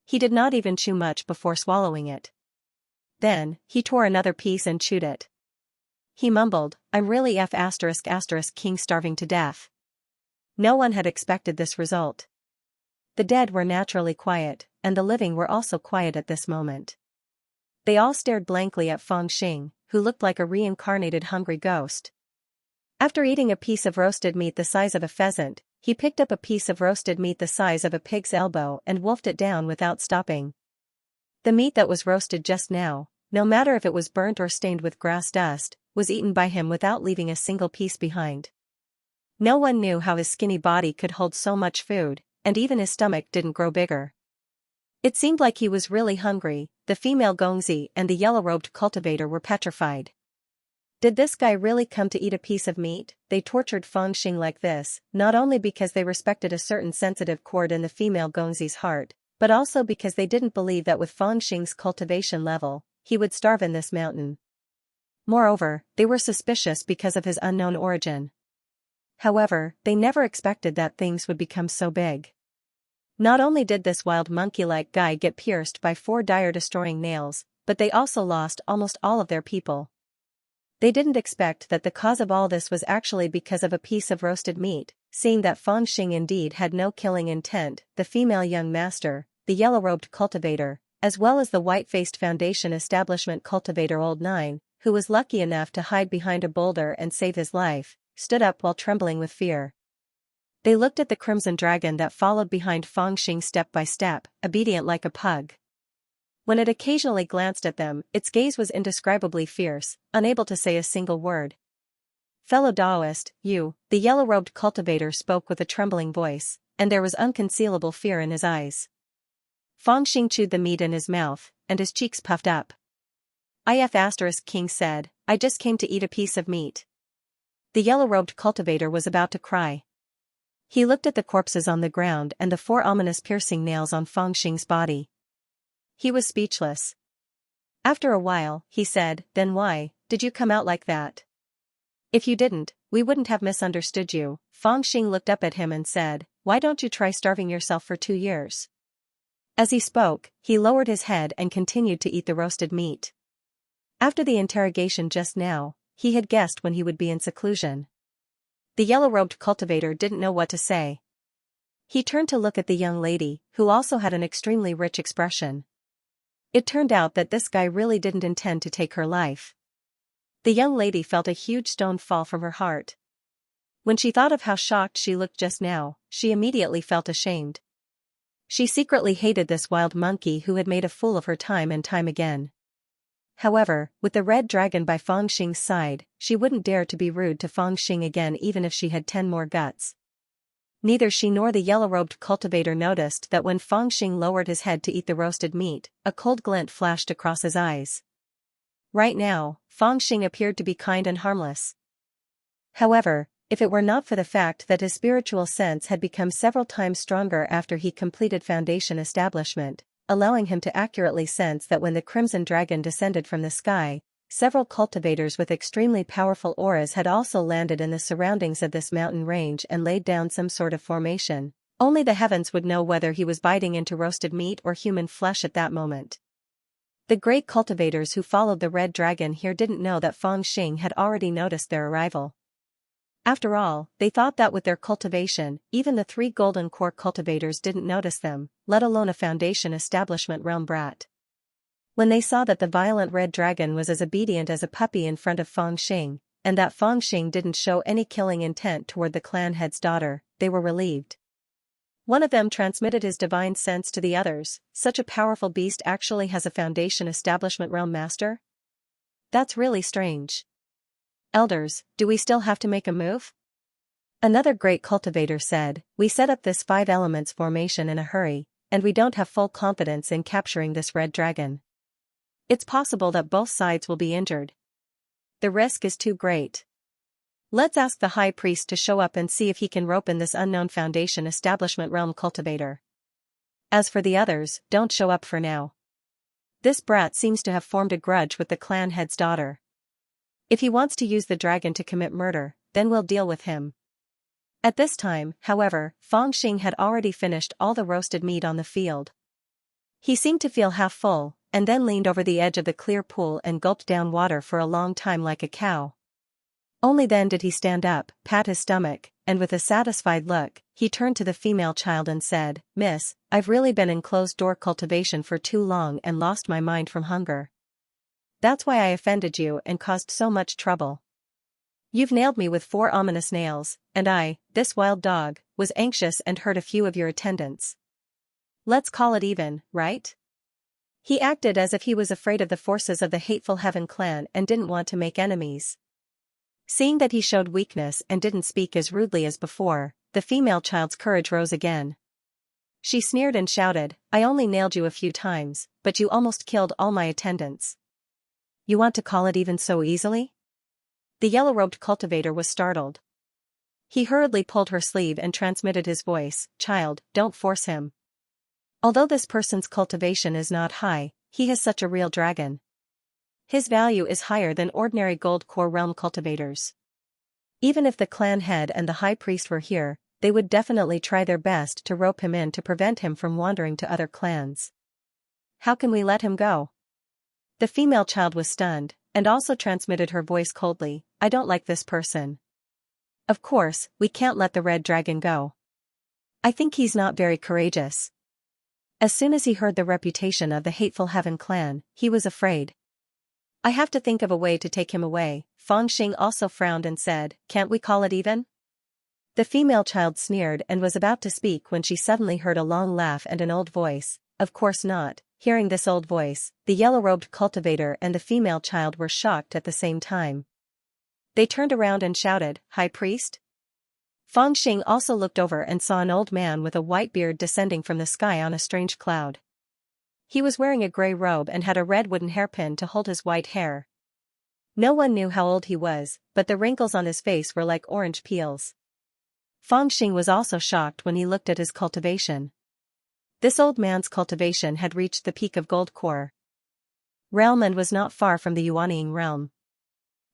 He did not even chew much before swallowing it. Then, he tore another piece and chewed it. He mumbled, "I'm really ***king starving to death." No one had expected this result. The dead were naturally quiet, and the living were also quiet at this moment. They all stared blankly at Fangxing, who looked like a reincarnated hungry ghost. After eating a piece of roasted meat the size of a pheasant, he picked up a piece of roasted meat the size of a pig's elbow and wolfed it down without stopping. The meat that was roasted just now, no matter if it was burnt or stained with grass dust, was eaten by him without leaving a single piece behind. No one knew how his skinny body could hold so much food, and even his stomach didn't grow bigger. It seemed like he was really hungry. The female Gongzi and the yellow-robed cultivator were petrified. Did this guy really come to eat a piece of meat? They tortured Fangxing like this, not only because they respected a certain sensitive chord in the female Gongzi's heart, but also because they didn't believe that with Fangxing's cultivation level, he would starve in this mountain. Moreover, they were suspicious because of his unknown origin. However, they never expected that things would become so big. Not only did this wild monkey-like guy get pierced by 4 dire-destroying nails, but they also lost almost all of their people. They didn't expect that the cause of all this was actually because of a piece of roasted meat. Seeing that Fangxing indeed had no killing intent, the female young master, the yellow-robed cultivator, as well as the white-faced Foundation establishment cultivator Old Nine, who was lucky enough to hide behind a boulder and save his life, stood up while trembling with fear. They looked at the crimson dragon that followed behind Fangxing step by step, obedient like a pug. When it occasionally glanced at them, its gaze was indescribably fierce, unable to say a single word. "Fellow Taoist, you," the yellow-robed cultivator spoke with a trembling voice, and there was unconcealable fear in his eyes. Fangxing chewed the meat in his mouth, and his cheeks puffed up. "King said, I just came to eat a piece of meat." The yellow-robed cultivator was about to cry. He looked at the corpses on the ground and the 4 ominous piercing nails on Fangxing's body. He was speechless. After a while, he said, "Then why did you come out like that? If you didn't, we wouldn't have misunderstood you." Fangxing looked up at him and said, "Why don't you try starving yourself for 2 years?" As he spoke, he lowered his head and continued to eat the roasted meat. After the interrogation just now, he had guessed when he would be in seclusion. The yellow-robed cultivator didn't know what to say. He turned to look at the young lady, who also had an extremely rich expression. It turned out that this guy really didn't intend to take her life. The young lady felt a huge stone fall from her heart. When she thought of how shocked she looked just now, she immediately felt ashamed. She secretly hated this wild monkey who had made a fool of her time and time again. However, with the red dragon by Fangxing's side, she wouldn't dare to be rude to Fangxing again even if she had 10 more guts. Neither she nor the yellow-robed cultivator noticed that when Fangxing lowered his head to eat the roasted meat, a cold glint flashed across his eyes. Right now, Fangxing appeared to be kind and harmless. However, if it were not for the fact that his spiritual sense had become several times stronger after he completed Foundation establishment, allowing him to accurately sense that when the Crimson Dragon descended from the sky, several cultivators with extremely powerful auras had also landed in the surroundings of this mountain range and laid down some sort of formation. Only the heavens would know whether he was biting into roasted meat or human flesh at that moment. The great cultivators who followed the red dragon here didn't know that Fangxing had already noticed their arrival. After all, they thought that with their cultivation, even the 3 golden core cultivators didn't notice them, let alone a Foundation establishment realm brat. When they saw that the violent red dragon was as obedient as a puppy in front of Fangxing, and that Fangxing didn't show any killing intent toward the clan head's daughter, they were relieved. One of them transmitted his divine sense to the others. Such a powerful beast actually has a Foundation establishment realm master? That's really strange. Elders, do we still have to make a move? Another great cultivator said, we set up this 5 elements formation in a hurry, and we don't have full confidence in capturing this red dragon. It's possible that both sides will be injured. The risk is too great. Let's ask the high priest to show up and see if he can rope in this unknown Foundation establishment realm cultivator. As for the others, don't show up for now. This brat seems to have formed a grudge with the clan head's daughter. If he wants to use the dragon to commit murder, then we'll deal with him. At this time, however, Fangxing had already finished all the roasted meat on the field. He seemed to feel half full, and then leaned over the edge of the clear pool and gulped down water for a long time like a cow. Only then did he stand up, pat his stomach, and with a satisfied look, he turned to the female child and said, Miss, I've really been in closed-door cultivation for too long and lost my mind from hunger. That's why I offended you and caused so much trouble. You've nailed me with 4 ominous nails, and I, this wild dog, was anxious and hurt a few of your attendants. Let's call it even, right? He acted as if he was afraid of the forces of the hateful Heaven clan and didn't want to make enemies. Seeing that he showed weakness and didn't speak as rudely as before, the female child's courage rose again. She sneered and shouted, I only nailed you a few times, but you almost killed all my attendants. You want to call it even so easily? The yellow-robed cultivator was startled. He hurriedly pulled her sleeve and transmitted his voice, Child, don't force him. Although this person's cultivation is not high, he has such a real dragon. His value is higher than ordinary gold core realm cultivators. Even if the clan head and the high priest were here, they would definitely try their best to rope him in to prevent him from wandering to other clans. How can we let him go? The female child was stunned, and also transmitted her voice coldly, I don't like this person. Of course, we can't let the red dragon go. I think he's not very courageous. As soon as he heard the reputation of the hateful Heaven clan, he was afraid. I have to think of a way to take him away. Fangxing also frowned and said, Can't we call it even? The female child sneered and was about to speak when she suddenly heard a long laugh and an old voice, Of course not. Hearing this old voice, the yellow-robed cultivator and the female child were shocked at the same time. They turned around and shouted, High priest? Fangxing also looked over and saw an old man with a white beard descending from the sky on a strange cloud. He was wearing a gray robe and had a red wooden hairpin to hold his white hair. No one knew how old he was, but the wrinkles on his face were like orange peels. Fangxing was also shocked when he looked at his cultivation. This old man's cultivation had reached the peak of gold core realm and was not far from the Yuanying realm.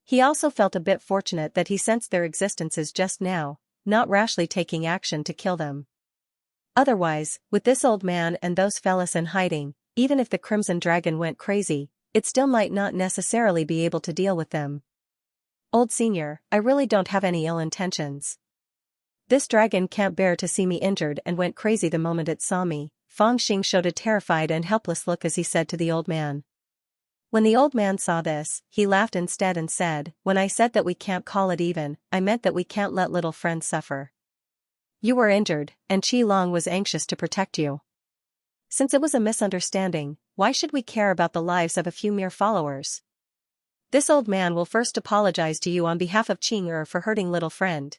He also felt a bit fortunate that he sensed their existences just now, not rashly taking action to kill them. Otherwise, with this old man and those fellas in hiding, even if the Crimson Dragon went crazy, it still might not necessarily be able to deal with them. Old senior, I really don't have any ill intentions. This dragon can't bear to see me injured and went crazy the moment it saw me. Fangxing showed a terrified and helpless look as he said to the old man. When the old man saw this, he laughed instead and said, When I said that we can't call it even, I meant that we can't let little friends suffer. You were injured, and Qi Long was anxious to protect you. Since it was a misunderstanding, why should we care about the lives of a few mere followers? This old man will first apologize to you on behalf of Xianxia for hurting little friend.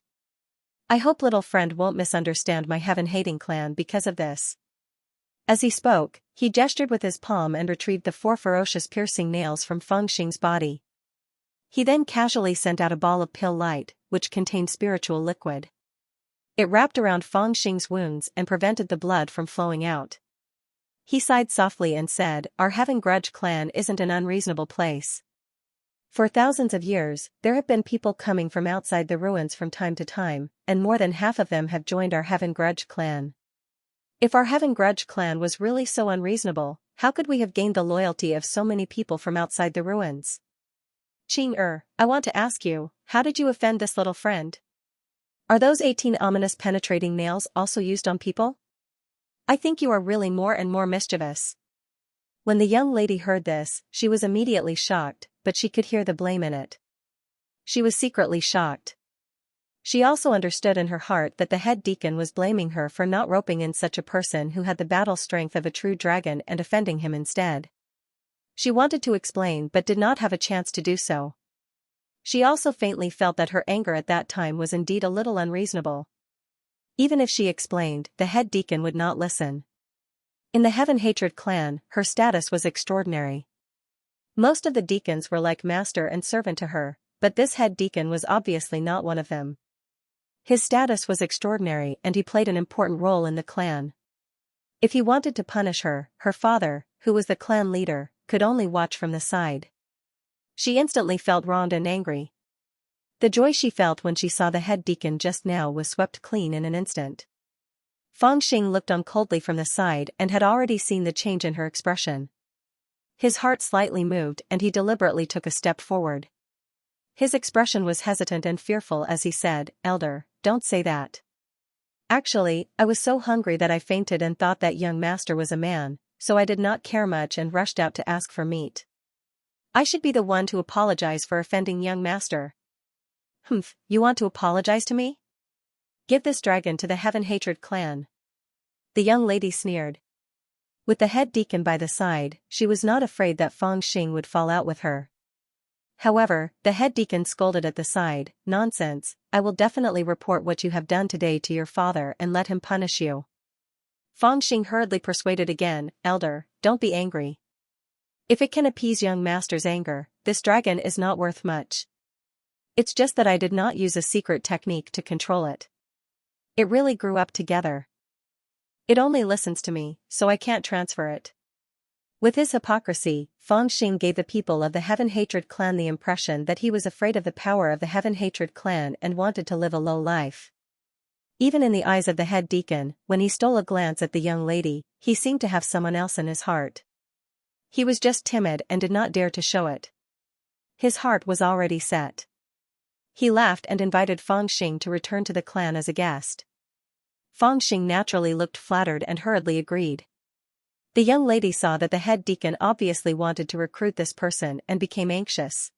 I hope little friend won't misunderstand my heaven-hating clan because of this. As he spoke, he gestured with his palm and retrieved the 4 ferocious piercing nails from Feng Xing's body. He then casually sent out a ball of pill light, which contained spiritual liquid. It wrapped around Feng Xing's wounds and prevented the blood from flowing out. He sighed softly and said, "Our Heaven Grudge clan isn't an unreasonable place. For thousands of years, there have been people coming from outside the ruins from time to time, and more than half of them have joined our Heaven Grudge clan. If our Heaven Grudge clan was really so unreasonable, how could we have gained the loyalty of so many people from outside the ruins? Xianxia, I want to ask you, how did you offend this little friend? Are those 18 ominous penetrating nails also used on people? I think you are really more and more mischievous." When the young lady heard this, she was immediately shocked, but she could hear the blame in it. She was secretly shocked. She also understood in her heart that the head deacon was blaming her for not roping in such a person who had the battle strength of a true dragon and offending him instead. She wanted to explain but did not have a chance to do so. She also faintly felt that her anger at that time was indeed a little unreasonable. Even if she explained, the head deacon would not listen. In the Heaven Hatred clan, her status was extraordinary. Most of the deacons were like master and servant to her, but this head deacon was obviously not one of them. His status was extraordinary and he played an important role in the clan. If he wanted to punish her, her father, who was the clan leader, could only watch from the side. She instantly felt wronged and angry. The joy she felt when she saw the head deacon just now was swept clean in an instant. Feng Xing looked on coldly from the side and had already seen the change in her expression. His heart slightly moved and he deliberately took a step forward. His expression was hesitant and fearful as he said, "Elder, don't say that. Actually, I was so hungry that I fainted and thought that young master was a man, so I did not care much and rushed out to ask for meat. I should be the one to apologize for offending young master." "Humph, you want to apologize to me? Give this dragon to the Heaven Hatred clan." The young lady sneered. With the head deacon by the side, she was not afraid that Feng Xing would fall out with her. However, the head deacon scolded at the side, "Nonsense, I will definitely report what you have done today to your father and let him punish you." Feng Xing hurriedly persuaded again, "Elder, don't be angry. If it can appease young master's anger, this dragon is not worth much. It's just that I did not use a secret technique to control it. It really grew up together. It only listens to me, so I can't transfer it." With his hypocrisy, Feng Xing gave the people of the Heaven Hatred clan the impression that he was afraid of the power of the Heaven Hatred clan and wanted to live a low life. Even in the eyes of the head deacon, when he stole a glance at the young lady, he seemed to have someone else in his heart. He was just timid and did not dare to show it. His heart was already set. He laughed and invited Feng Xing to return to the clan as a guest. Feng Xing naturally looked flattered and hurriedly agreed. The young lady saw that the head deacon obviously wanted to recruit this person and became anxious.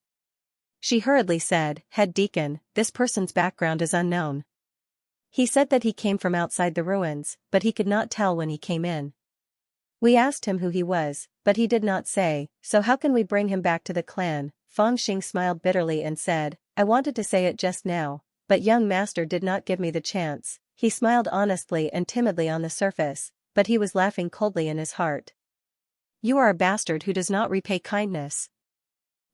She hurriedly said, "Head deacon, this person's background is unknown. He said that he came from outside the ruins, but he could not tell when he came in. We asked him who he was, but he did not say, so how can we bring him back to the clan?" Feng Xing smiled bitterly and said, "I wanted to say it just now, but young master did not give me the chance." He smiled honestly and timidly on the surface, but he was laughing coldly in his heart. "You are a bastard who does not repay kindness.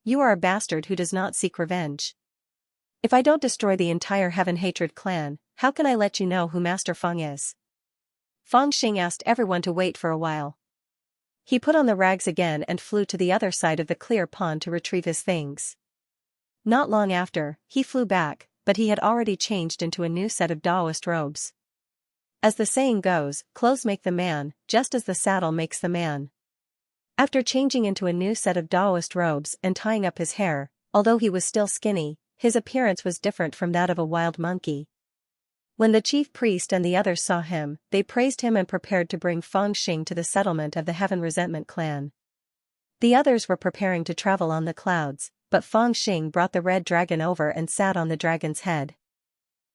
You are a bastard who does not seek revenge. If I don't destroy the entire Heaven Hatred clan, how can I let you know who Master Feng is?" Feng Xing asked everyone to wait for a while. He put on the rags again and flew to the other side of the clear pond to retrieve his things. Not long after, he flew back, but he had already changed into a new set of Taoist robes. As the saying goes, clothes make the man, just as the saddle makes the man. After changing into a new set of Taoist robes and tying up his hair, although he was still skinny, his appearance was different from that of a wild monkey. When the chief priest and the others saw him, they praised him and prepared to bring Feng Xing to the settlement of the Heaven Resentment clan. The others were preparing to travel on the clouds, but Feng Xing brought the red dragon over and sat on the dragon's head.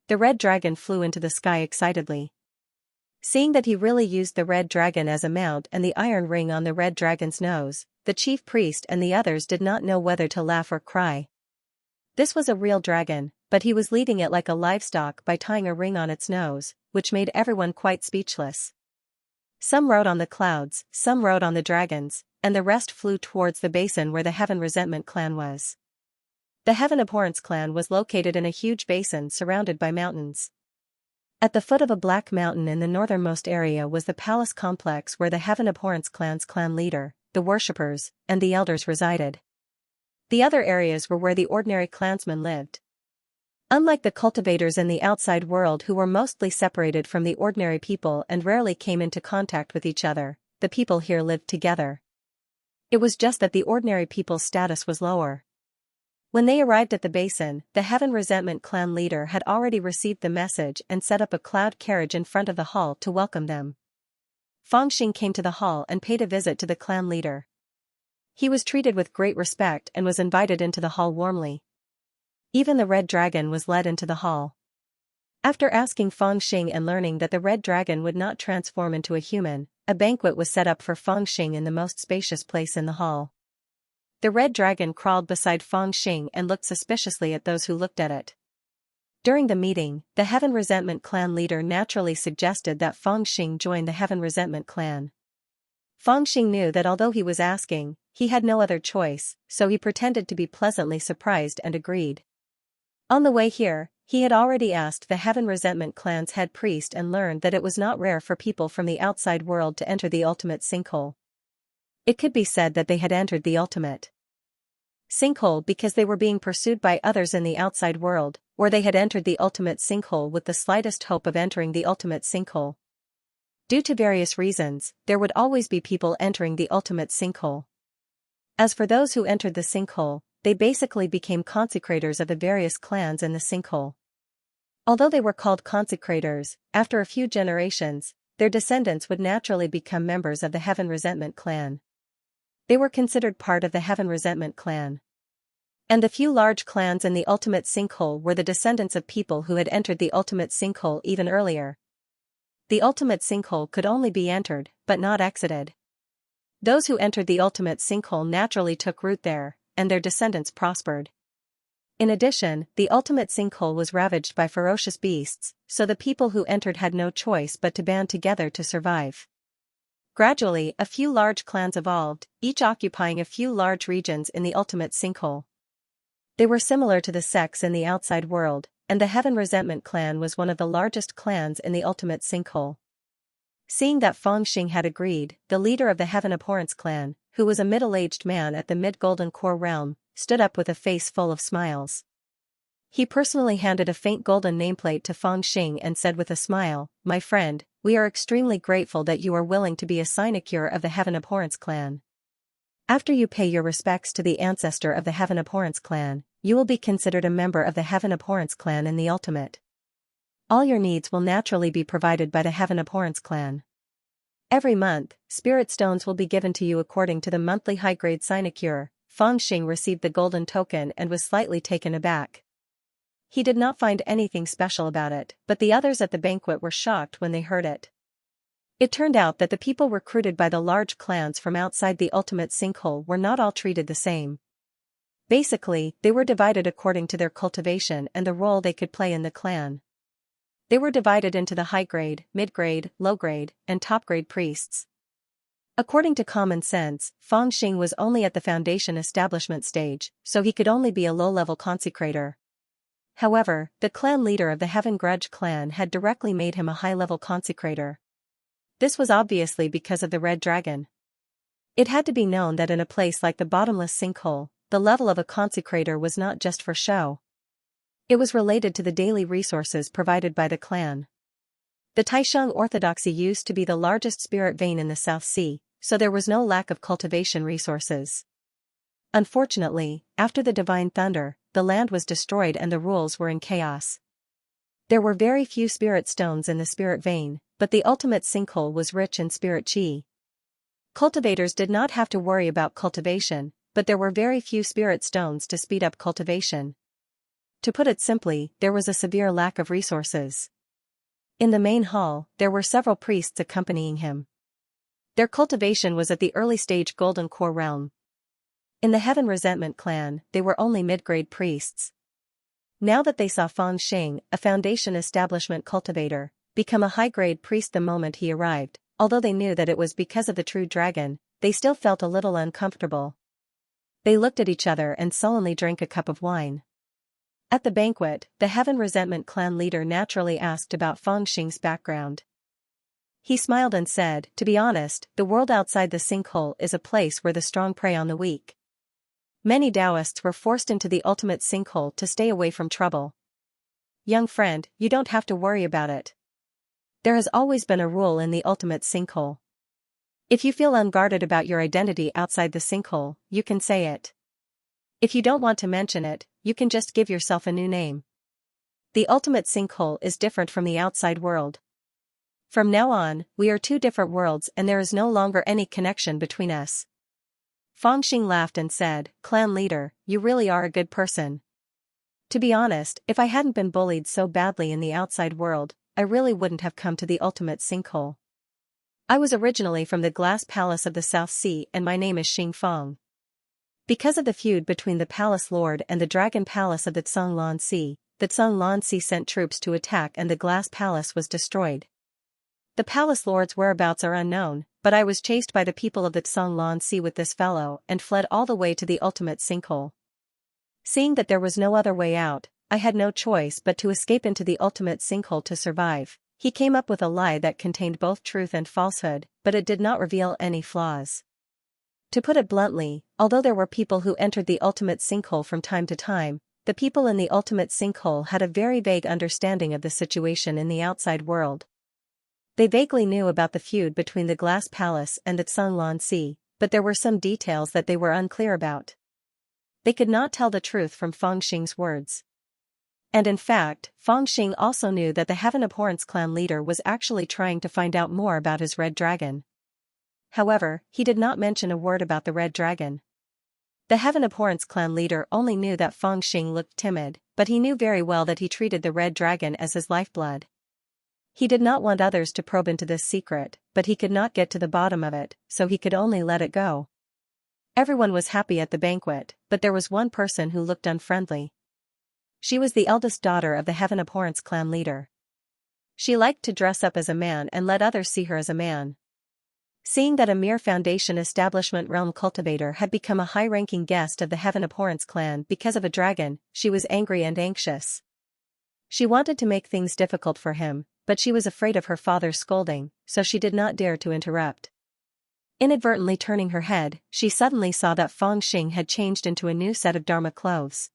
The red dragon flew into the sky excitedly. Seeing that he really used the red dragon as a mount and the iron ring on the red dragon's nose, the chief priest and the others did not know whether to laugh or cry. This was a real dragon, but he was leading it like a livestock by tying a ring on its nose, which made everyone quite speechless. Some rode on the clouds, some rode on the dragons, and the rest flew towards the basin where the Heaven Resentment clan was. The Heaven Abhorrence clan was located in a huge basin surrounded by mountains. At the foot of a black mountain in the northernmost area was the palace complex where the Heaven Abhorrence clan's clan leader, the worshippers, and the elders resided. The other areas were where the ordinary clansmen lived. Unlike the cultivators in the outside world who were mostly separated from the ordinary people and rarely came into contact with each other, the people here lived together. It was just that the ordinary people's status was lower. When they arrived at the basin, the Heaven Resentment clan leader had already received the message and set up a cloud carriage in front of the hall to welcome them. Fangxing came to the hall and paid a visit to the clan leader. He was treated with great respect and was invited into the hall warmly. Even the red dragon was led into the hall. After asking Fangxing and learning that the red dragon would not transform into a human, a banquet was set up for Fangxing in the most spacious place in the hall. The red dragon crawled beside Fangxing and looked suspiciously at those who looked at it. During the meeting, the Heaven Resentment clan leader naturally suggested that Fangxing join the Heaven Resentment clan. Fangxing knew that although he was asking, he had no other choice, so he pretended to be pleasantly surprised and agreed. On the way here, he had already asked the Heaven Resentment clan's head priest and learned that it was not rare for people from the outside world to enter the ultimate sinkhole. It could be said that they had entered the ultimate sinkhole because they were being pursued by others in the outside world, or they had entered the ultimate sinkhole with the slightest hope of entering the ultimate sinkhole. Due to various reasons, there would always be people entering the ultimate sinkhole. As for those who entered the sinkhole, they basically became consecrators of the various clans in the sinkhole. Although they were called consecrators, after a few generations, their descendants would naturally become members of the Heaven Resentment clan. They were considered part of the Heaven Resentment clan. And the few large clans in the ultimate sinkhole were the descendants of people who had entered the ultimate sinkhole even earlier. The ultimate sinkhole could only be entered, but not exited. Those who entered the ultimate sinkhole naturally took root there, and their descendants prospered. In addition, the ultimate sinkhole was ravaged by ferocious beasts, so the people who entered had no choice but to band together to survive. Gradually, a few large clans evolved, each occupying a few large regions in the ultimate sinkhole. They were similar to the sects in the outside world, and the Heaven Resentment clan was one of the largest clans in the ultimate sinkhole. Seeing that Fangxing had agreed, the leader of the Heaven Abhorrence clan, who was a middle-aged man at the mid-golden core realm, stood up with a face full of smiles. He personally handed a faint golden nameplate to Fangxing and said with a smile, "My friend, we are extremely grateful that you are willing to be a sinecure of the Heaven Abhorrence clan. After you pay your respects to the ancestor of the Heaven Abhorrence clan, you will be considered a member of the Heaven Abhorrence clan in the ultimate. All your needs will naturally be provided by the Heaven Abhorrence clan. Every month, spirit stones will be given to you according to the monthly high-grade sinecure." Fangxing received the golden token and was slightly taken aback. He did not find anything special about it, but the others at the banquet were shocked when they heard it. It turned out that the people recruited by the large clans from outside the ultimate sinkhole were not all treated the same. Basically, they were divided according to their cultivation and the role they could play in the clan. They were divided into the high-grade, mid-grade, low-grade, and top-grade priests. According to common sense, Fangxing was only at the foundation establishment stage, so he could only be a low-level consecrator. However, the clan leader of the Heaven Grudge clan had directly made him a high-level consecrator. This was obviously because of the red dragon. It had to be known that in a place like the bottomless sinkhole, the level of a consecrator was not just for show. It was related to the daily resources provided by the clan. The Taisheng Orthodoxy used to be the largest spirit vein in the South Sea, so there was no lack of cultivation resources. Unfortunately, after the Divine Thunder, the land was destroyed and the rules were in chaos. There were very few spirit stones in the spirit vein, but the ultimate sinkhole was rich in spirit chi. Cultivators did not have to worry about cultivation, but there were very few spirit stones to speed up cultivation. To put it simply, there was a severe lack of resources. In the main hall, there were several priests accompanying him. Their cultivation was at the early stage Golden Core realm. In the Heaven Resentment clan, they were only mid-grade priests. Now that they saw Fang Xing, a Foundation establishment cultivator, become a high-grade priest the moment he arrived, although they knew that it was because of the true dragon, they still felt a little uncomfortable. They looked at each other and sullenly drank a cup of wine. At the banquet, the Heaven Resentment clan leader naturally asked about Fang Xing's background. He smiled and said, "To be honest, the world outside the sinkhole is a place where the strong prey on the weak. Many Taoists were forced into the ultimate sinkhole to stay away from trouble. Young friend, you don't have to worry about it. There has always been a rule in the ultimate sinkhole. If you feel unguarded about your identity outside the sinkhole, you can say it. If you don't want to mention it, you can just give yourself a new name. The ultimate sinkhole is different from the outside world. From now on, we are two different worlds and there is no longer any connection between us." Fang Xing laughed and said, "Clan leader, you really are a good person. To be honest, if I hadn't been bullied so badly in the outside world, I really wouldn't have come to the ultimate sinkhole. I was originally from the Glass Palace of the South Sea and my name is Xing Fang. Because of the feud between the Palace Lord and the Dragon Palace of the Tsanglan Sea, the Tsanglan Sea sent troops to attack and the Glass Palace was destroyed. The Palace Lord's whereabouts are unknown, but I was chased by the people of the Tsanglan Sea with this fellow and fled all the way to the ultimate sinkhole. Seeing that there was no other way out, I had no choice but to escape into the ultimate sinkhole to survive." He came up with a lie that contained both truth and falsehood, but it did not reveal any flaws. To put it bluntly, although there were people who entered the ultimate sinkhole from time to time, the people in the ultimate sinkhole had a very vague understanding of the situation in the outside world. They vaguely knew about the feud between the Glass Palace and the Tsanglan Sea, but there were some details that they were unclear about. They could not tell the truth from Fang Xing's words. And in fact, Fang Xing also knew that the Heaven Abhorrence clan leader was actually trying to find out more about his red dragon. However, he did not mention a word about the red dragon. The Heaven Abhorrence clan leader only knew that Fang Xing looked timid, but he knew very well that he treated the red dragon as his lifeblood. He did not want others to probe into this secret, but he could not get to the bottom of it, so he could only let it go. Everyone was happy at the banquet, but there was one person who looked unfriendly. She was the eldest daughter of the Heaven Abhorrence clan leader. She liked to dress up as a man and let others see her as a man. Seeing that a mere Foundation establishment realm cultivator had become a high-ranking guest of the Heaven Abhorrence clan because of a dragon, she was angry and anxious. She wanted to make things difficult for him, but she was afraid of her father's scolding, so she did not dare to interrupt. Inadvertently turning her head, she suddenly saw that Fang Xing had changed into a new set of Dharma clothes.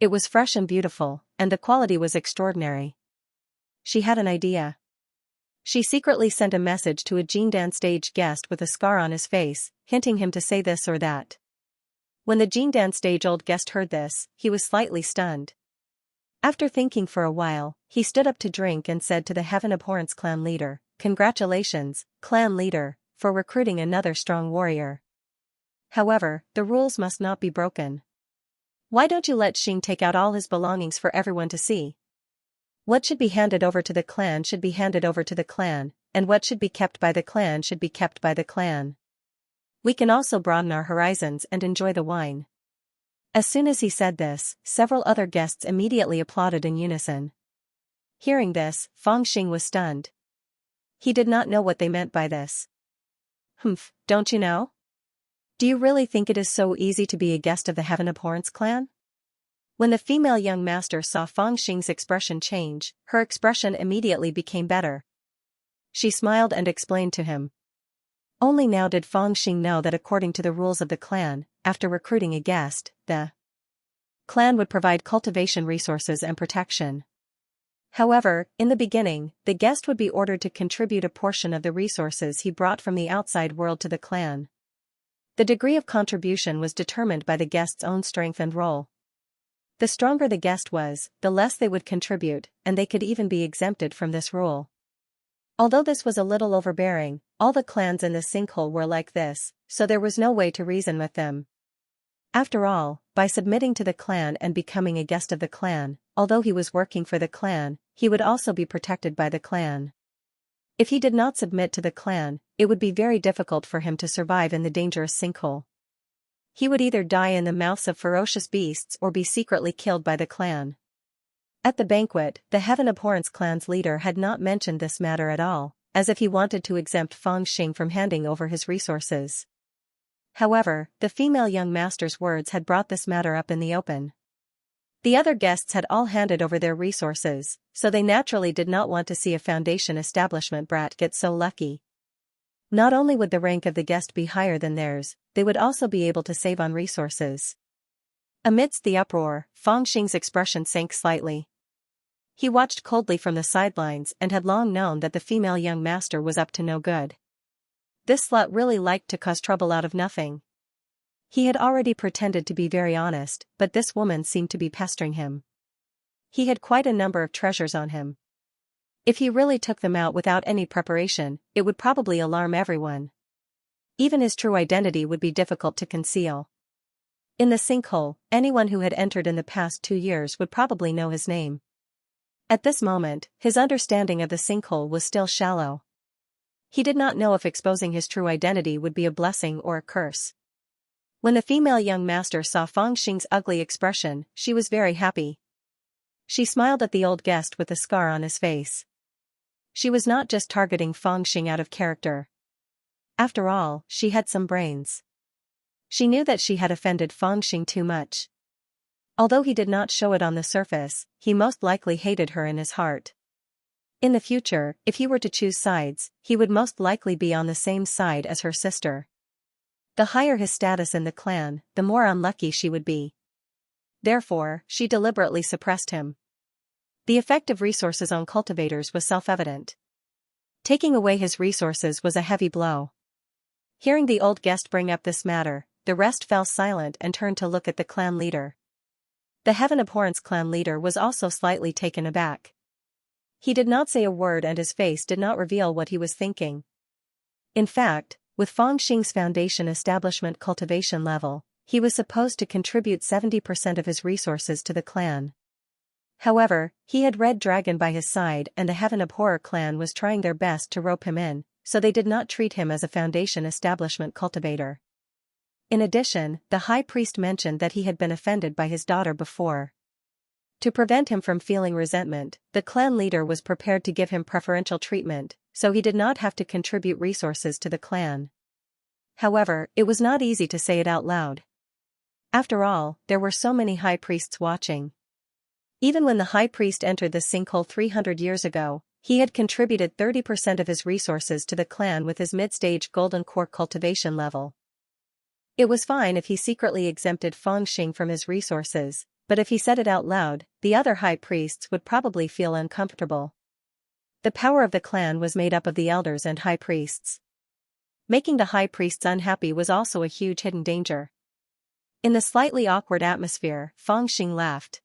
It was fresh and beautiful, and the quality was extraordinary. She had an idea. She secretly sent a message to a Jingdan stage guest with a scar on his face, hinting him to say this or that. When the Jingdan stage old guest heard this, he was slightly stunned. After thinking for a while, he stood up to drink and said to the Heaven Abhorrence clan leader, "Congratulations, clan leader, for recruiting another strong warrior. However, the rules must not be broken. Why don't you let Xing take out all his belongings for everyone to see? What should be handed over to the clan should be handed over to the clan, and what should be kept by the clan should be kept by the clan. We can also broaden our horizons and enjoy the wine." As soon as he said this, several other guests immediately applauded in unison. Hearing this, Fang Xing was stunned. He did not know what they meant by this. "Humph, don't you know? Do you really think it is so easy to be a guest of the Heaven Abhorrence clan?" When the female young master saw Fang Xing's expression change, her expression immediately became better. She smiled and explained to him. Only now did Fang Xing know that according to the rules of the clan, after recruiting a guest, the clan would provide cultivation resources and protection. However, in the beginning, the guest would be ordered to contribute a portion of the resources he brought from the outside world to the clan. The degree of contribution was determined by the guest's own strength and role. The stronger the guest was, the less they would contribute, and they could even be exempted from this rule. Although this was a little overbearing, all the clans in the sinkhole were like this, so there was no way to reason with them. After all, by submitting to the clan and becoming a guest of the clan, although he was working for the clan, he would also be protected by the clan. If he did not submit to the clan, it would be very difficult for him to survive in the dangerous sinkhole. He would either die in the mouths of ferocious beasts or be secretly killed by the clan. At the banquet, the Heaven Abhorrence clan's leader had not mentioned this matter at all, as if he wanted to exempt Feng Xing from handing over his resources. However, the female young master's words had brought this matter up in the open. The other guests had all handed over their resources, so they naturally did not want to see a foundation establishment brat get so lucky. Not only would the rank of the guest be higher than theirs, they would also be able to save on resources. Amidst the uproar, Feng Xing's expression sank slightly. He watched coldly from the sidelines and had long known that the female young master was up to no good. This slut really liked to cause trouble out of nothing. He had already pretended to be very honest, but this woman seemed to be pestering him. He had quite a number of treasures on him. If he really took them out without any preparation, it would probably alarm everyone. Even his true identity would be difficult to conceal. In the sinkhole, anyone who had entered in the past 2 years would probably know his name. At this moment, his understanding of the sinkhole was still shallow. He did not know if exposing his true identity would be a blessing or a curse. When the female young master saw Feng Xing's ugly expression, she was very happy. She smiled at the old guest with the scar on his face. She was not just targeting Feng Xing out of character. After all, she had some brains. She knew that she had offended Feng Xing too much. Although he did not show it on the surface, he most likely hated her in his heart. In the future, if he were to choose sides, he would most likely be on the same side as her sister. The higher his status in the clan, the more unlucky she would be. Therefore, she deliberately suppressed him. The effect of resources on cultivators was self-evident. Taking away his resources was a heavy blow. Hearing the old guest bring up this matter, the rest fell silent and turned to look at the clan leader. The Heaven Abhorrence clan leader was also slightly taken aback. He did not say a word and his face did not reveal what he was thinking. In fact, with Feng Xing's foundation establishment cultivation level, he was supposed to contribute 70% of his resources to the clan. However, he had Red Dragon by his side and the Heaven Abhorror clan was trying their best to rope him in, so they did not treat him as a foundation establishment cultivator. In addition, the high priest mentioned that he had been offended by his daughter before. To prevent him from feeling resentment, the clan leader was prepared to give him preferential treatment, so he did not have to contribute resources to the clan. However, it was not easy to say it out loud. After all, there were so many high priests watching. Even when the high priest entered the sinkhole 300 years ago, he had contributed 30% of his resources to the clan with his mid-stage golden core cultivation level. It was fine if he secretly exempted Feng Xing from his resources, but if he said it out loud, the other high priests would probably feel uncomfortable. The power of the clan was made up of the elders and high priests. Making the high priests unhappy was also a huge hidden danger. In the slightly awkward atmosphere, Feng Xing laughed.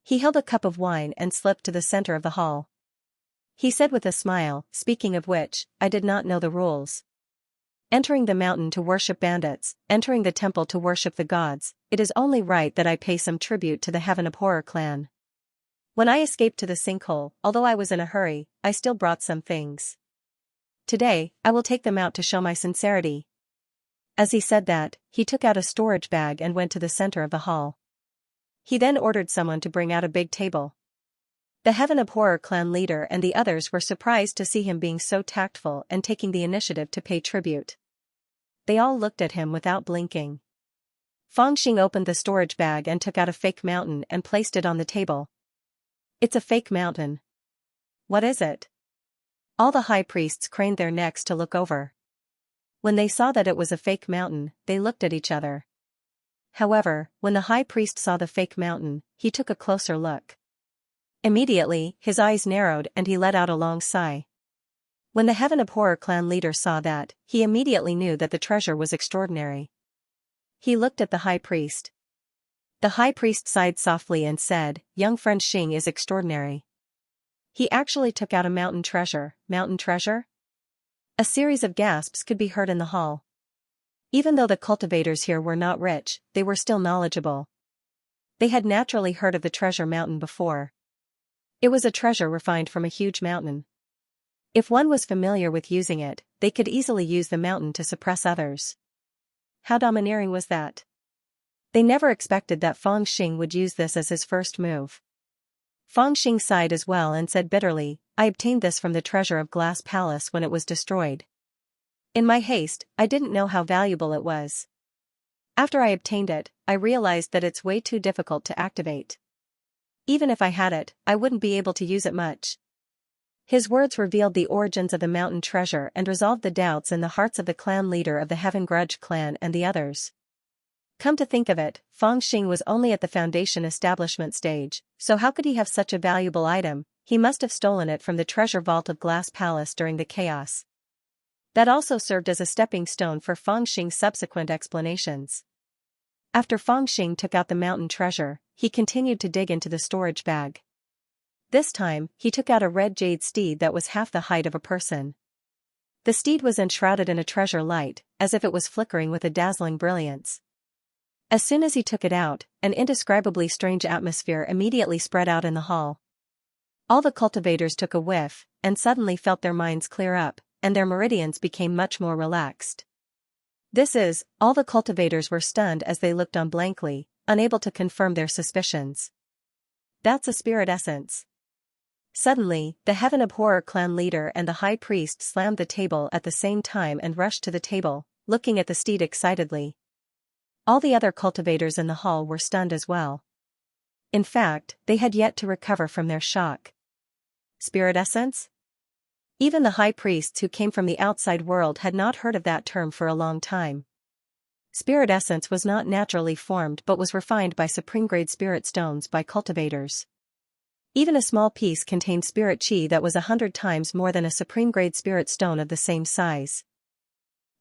He held a cup of wine and slipped to the center of the hall. He said with a smile, "Speaking of which, I did not know the rules. Entering the mountain to worship bandits, entering the temple to worship the gods, it is only right that I pay some tribute to the Heaven Abhorror clan. When I escaped to the sinkhole, although I was in a hurry, I still brought some things. Today, I will take them out to show my sincerity." As he said that, he took out a storage bag and went to the center of the hall. He then ordered someone to bring out a big table. The Heaven Abhorror clan leader and the others were surprised to see him being so tactful and taking the initiative to pay tribute. They all looked at him without blinking. Feng Xing opened the storage bag and took out a fake mountain and placed it on the table. "It's a fake mountain. What is it?" All the high priests craned their necks to look over. When they saw that it was a fake mountain, they looked at each other. However, when the high priest saw the fake mountain, he took a closer look. Immediately, his eyes narrowed and he let out a long sigh. When the Heaven Abhorror clan leader saw that, he immediately knew that the treasure was extraordinary. He looked at the high priest. The high priest sighed softly and said, "Young friend Xing is extraordinary. He actually took out a mountain treasure." Mountain treasure? A series of gasps could be heard in the hall. Even though the cultivators here were not rich, they were still knowledgeable. They had naturally heard of the treasure mountain before. It was a treasure refined from a huge mountain. If one was familiar with using it, they could easily use the mountain to suppress others. How domineering was that? They never expected that Feng Xing would use this as his first move. Feng Xing sighed as well and said bitterly, I obtained this from the treasure of Glass Palace when it was destroyed. In my haste, I didn't know how valuable it was. After I obtained it, I realized that it's way too difficult to activate. Even if I had it, I wouldn't be able to use it much. His words revealed the origins of the mountain treasure and resolved the doubts in the hearts of the clan leader of the Heaven Grudge clan and the others. Come to think of it, Feng Xing was only at the foundation establishment stage, so how could he have such a valuable item? He must have stolen it from the treasure vault of Glass Palace during the chaos. That also served as a stepping stone for Feng Xing's subsequent explanations. After Feng Xing took out the mountain treasure, he continued to dig into the storage bag. This time, he took out a red jade steed that was half the height of a person. The steed was enshrouded in a treasure light, as if it was flickering with a dazzling brilliance. As soon as he took it out, an indescribably strange atmosphere immediately spread out in the hall. All the cultivators took a whiff, and suddenly felt their minds clear up, and their meridians became much more relaxed. All the cultivators were stunned as they looked on blankly, unable to confirm their suspicions. That's a spirit essence. Suddenly, the Heaven Abhorrer clan leader and the high priest slammed the table at the same time and rushed to the table, looking at the steed excitedly. All the other cultivators in the hall were stunned as well. In fact, they had yet to recover from their shock. Spirit essence? Even the high priests who came from the outside world had not heard of that term for a long time. Spirit essence was not naturally formed but was refined by supreme-grade spirit stones by cultivators. Even a small piece contained spirit chi that was 100 times more than a supreme-grade spirit stone of the same size.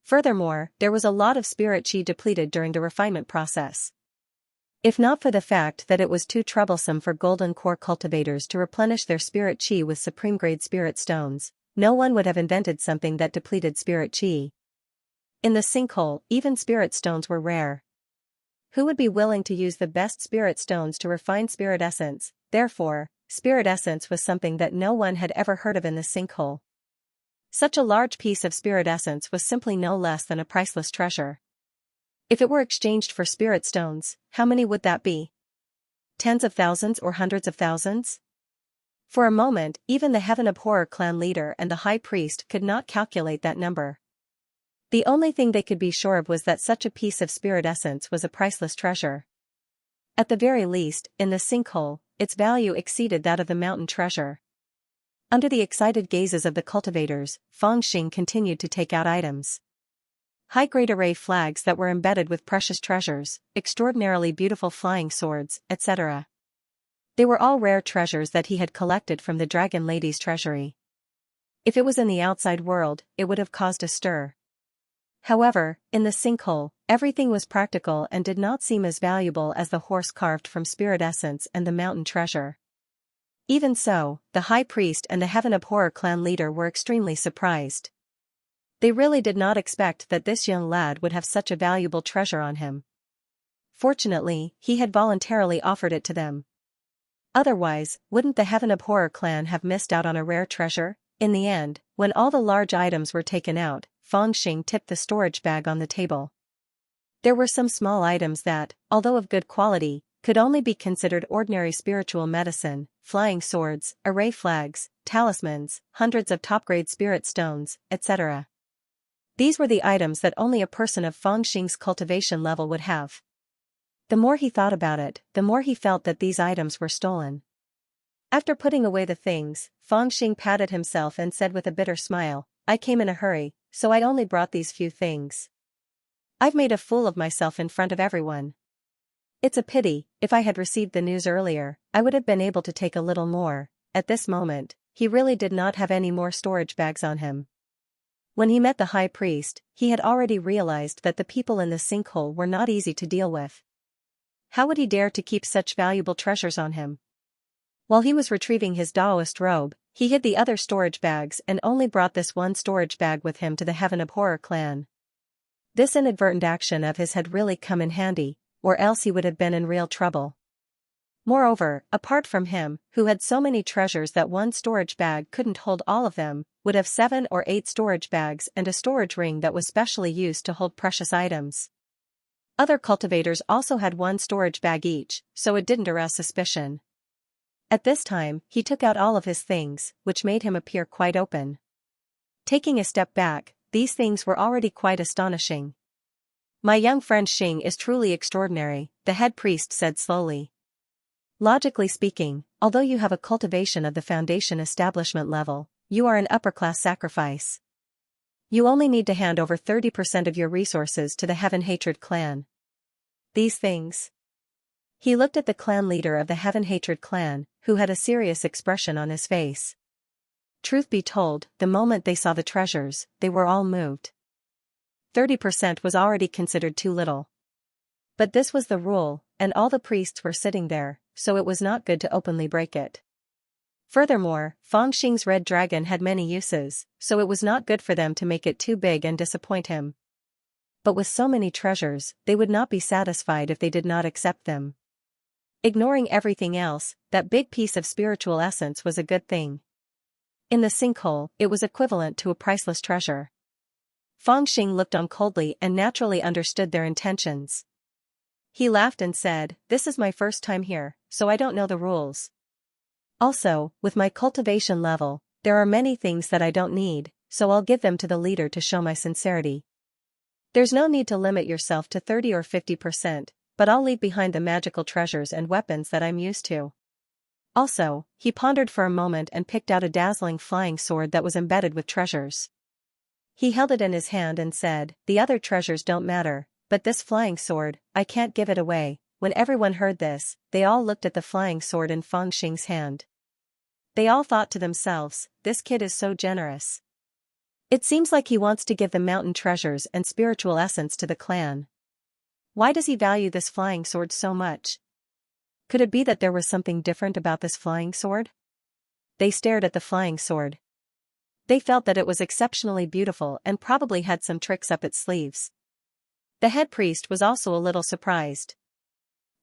Furthermore, there was a lot of spirit chi depleted during the refinement process. If not for the fact that it was too troublesome for golden core cultivators to replenish their spirit chi with supreme-grade spirit stones, no one would have invented something that depleted spirit chi. In the sinkhole, even spirit stones were rare. Who would be willing to use the best spirit stones to refine spirit essence? Therefore, spirit essence was something that no one had ever heard of in the sinkhole. Such a large piece of spirit essence was simply no less than a priceless treasure. If it were exchanged for spirit stones, how many would that be? Tens of thousands or hundreds of thousands? For a moment, even the Heaven Abhorrer clan leader and the high priest could not calculate that number. The only thing they could be sure of was that such a piece of spirit essence was a priceless treasure. At the very least, in the sinkhole, its value exceeded that of the mountain treasure. Under the excited gazes of the cultivators, Feng Xing continued to take out items. High-grade array flags that were embedded with precious treasures, extraordinarily beautiful flying swords, etc. They were all rare treasures that he had collected from the Dragon Lady's treasury. If it was in the outside world, it would have caused a stir. However, in the sinkhole, everything was practical and did not seem as valuable as the horse carved from spirit essence and the mountain treasure. Even so, the high priest and the Heaven Abhorrer clan leader were extremely surprised. They really did not expect that this young lad would have such a valuable treasure on him. Fortunately, he had voluntarily offered it to them. Otherwise, wouldn't the Heaven Abhorrer clan have missed out on a rare treasure? In the end, when all the large items were taken out, Feng Xing tipped the storage bag on the table. There were some small items that, although of good quality, could only be considered ordinary spiritual medicine: flying swords, array flags, talismans, hundreds of top-grade spirit stones, etc. These were the items that only a person of Feng Xing's cultivation level would have. The more he thought about it, the more he felt that these items were stolen. After putting away the things, Feng Xing patted himself and said with a bitter smile, I came in a hurry, so I only brought these few things. I've made a fool of myself in front of everyone. It's a pity. If I had received the news earlier, I would have been able to take a little more. At this moment, he really did not have any more storage bags on him. When he met the high priest, he had already realized that the people in the sinkhole were not easy to deal with. How would he dare to keep such valuable treasures on him? While he was retrieving his Taoist robe, he hid the other storage bags and only brought this one storage bag with him to the Heaven Abhorrer clan. This inadvertent action of his had really come in handy, or else he would have been in real trouble. Moreover, apart from him, who had so many treasures that one storage bag couldn't hold all of them, would have 7 or 8 storage bags and a storage ring that was specially used to hold precious items. Other cultivators also had one storage bag each, so it didn't arouse suspicion. At this time, he took out all of his things, which made him appear quite open. Taking a step back, these things were already quite astonishing. "My young friend Xing is truly extraordinary," the head priest said slowly. "Logically speaking, although you have a cultivation of the foundation establishment level, you are an upper-class sacrifice. You only need to hand over 30% of your resources to the Heaven Hatred clan. These things." He looked at the clan leader of the Heaven Hatred clan, who had a serious expression on his face. Truth be told, the moment they saw the treasures, they were all moved. 30% was already considered too little. But this was the rule, and all the priests were sitting there, so it was not good to openly break it. Furthermore, Fang Xing's red dragon had many uses, so it was not good for them to make it too big and disappoint him. But with so many treasures, they would not be satisfied if they did not accept them. Ignoring everything else, that big piece of spiritual essence was a good thing. In the sinkhole, it was equivalent to a priceless treasure. Fang Xing looked on coldly and naturally understood their intentions. He laughed and said, "This is my first time here, so I don't know the rules. Also, with my cultivation level, there are many things that I don't need, so I'll give them to the leader to show my sincerity. There's no need to limit yourself to 30 or 50%, but I'll leave behind the magical treasures and weapons that I'm used to." Also, he pondered for a moment and picked out a dazzling flying sword that was embedded with treasures. He held it in his hand and said, "The other treasures don't matter, but this flying sword, I can't give it away." When everyone heard this, they all looked at the flying sword in Fang Xing's hand. They all thought to themselves, "This kid is so generous. It seems like he wants to give the mountain treasures and spiritual essence to the clan. Why does he value this flying sword so much? Could it be that there was something different about this flying sword?" They stared at the flying sword. They felt that it was exceptionally beautiful and probably had some tricks up its sleeves. The head priest was also a little surprised.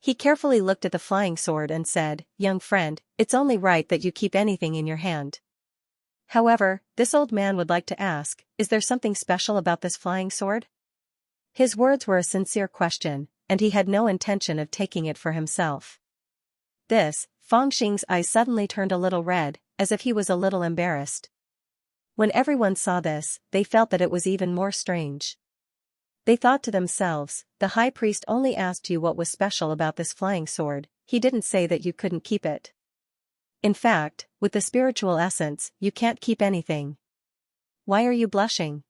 He carefully looked at the flying sword and said, "Young friend, it's only right that you keep anything in your hand. However, this old man would like to ask, is there something special about this flying sword?" His words were a sincere question, and he had no intention of taking it for himself. Fang Xing's eyes suddenly turned a little red, as if he was a little embarrassed. When everyone saw this, they felt that it was even more strange. They thought to themselves, "The high priest only asked you what was special about this flying sword, he didn't say that you couldn't keep it. In fact, with the spiritual essence, you can't keep anything. Why are you blushing?"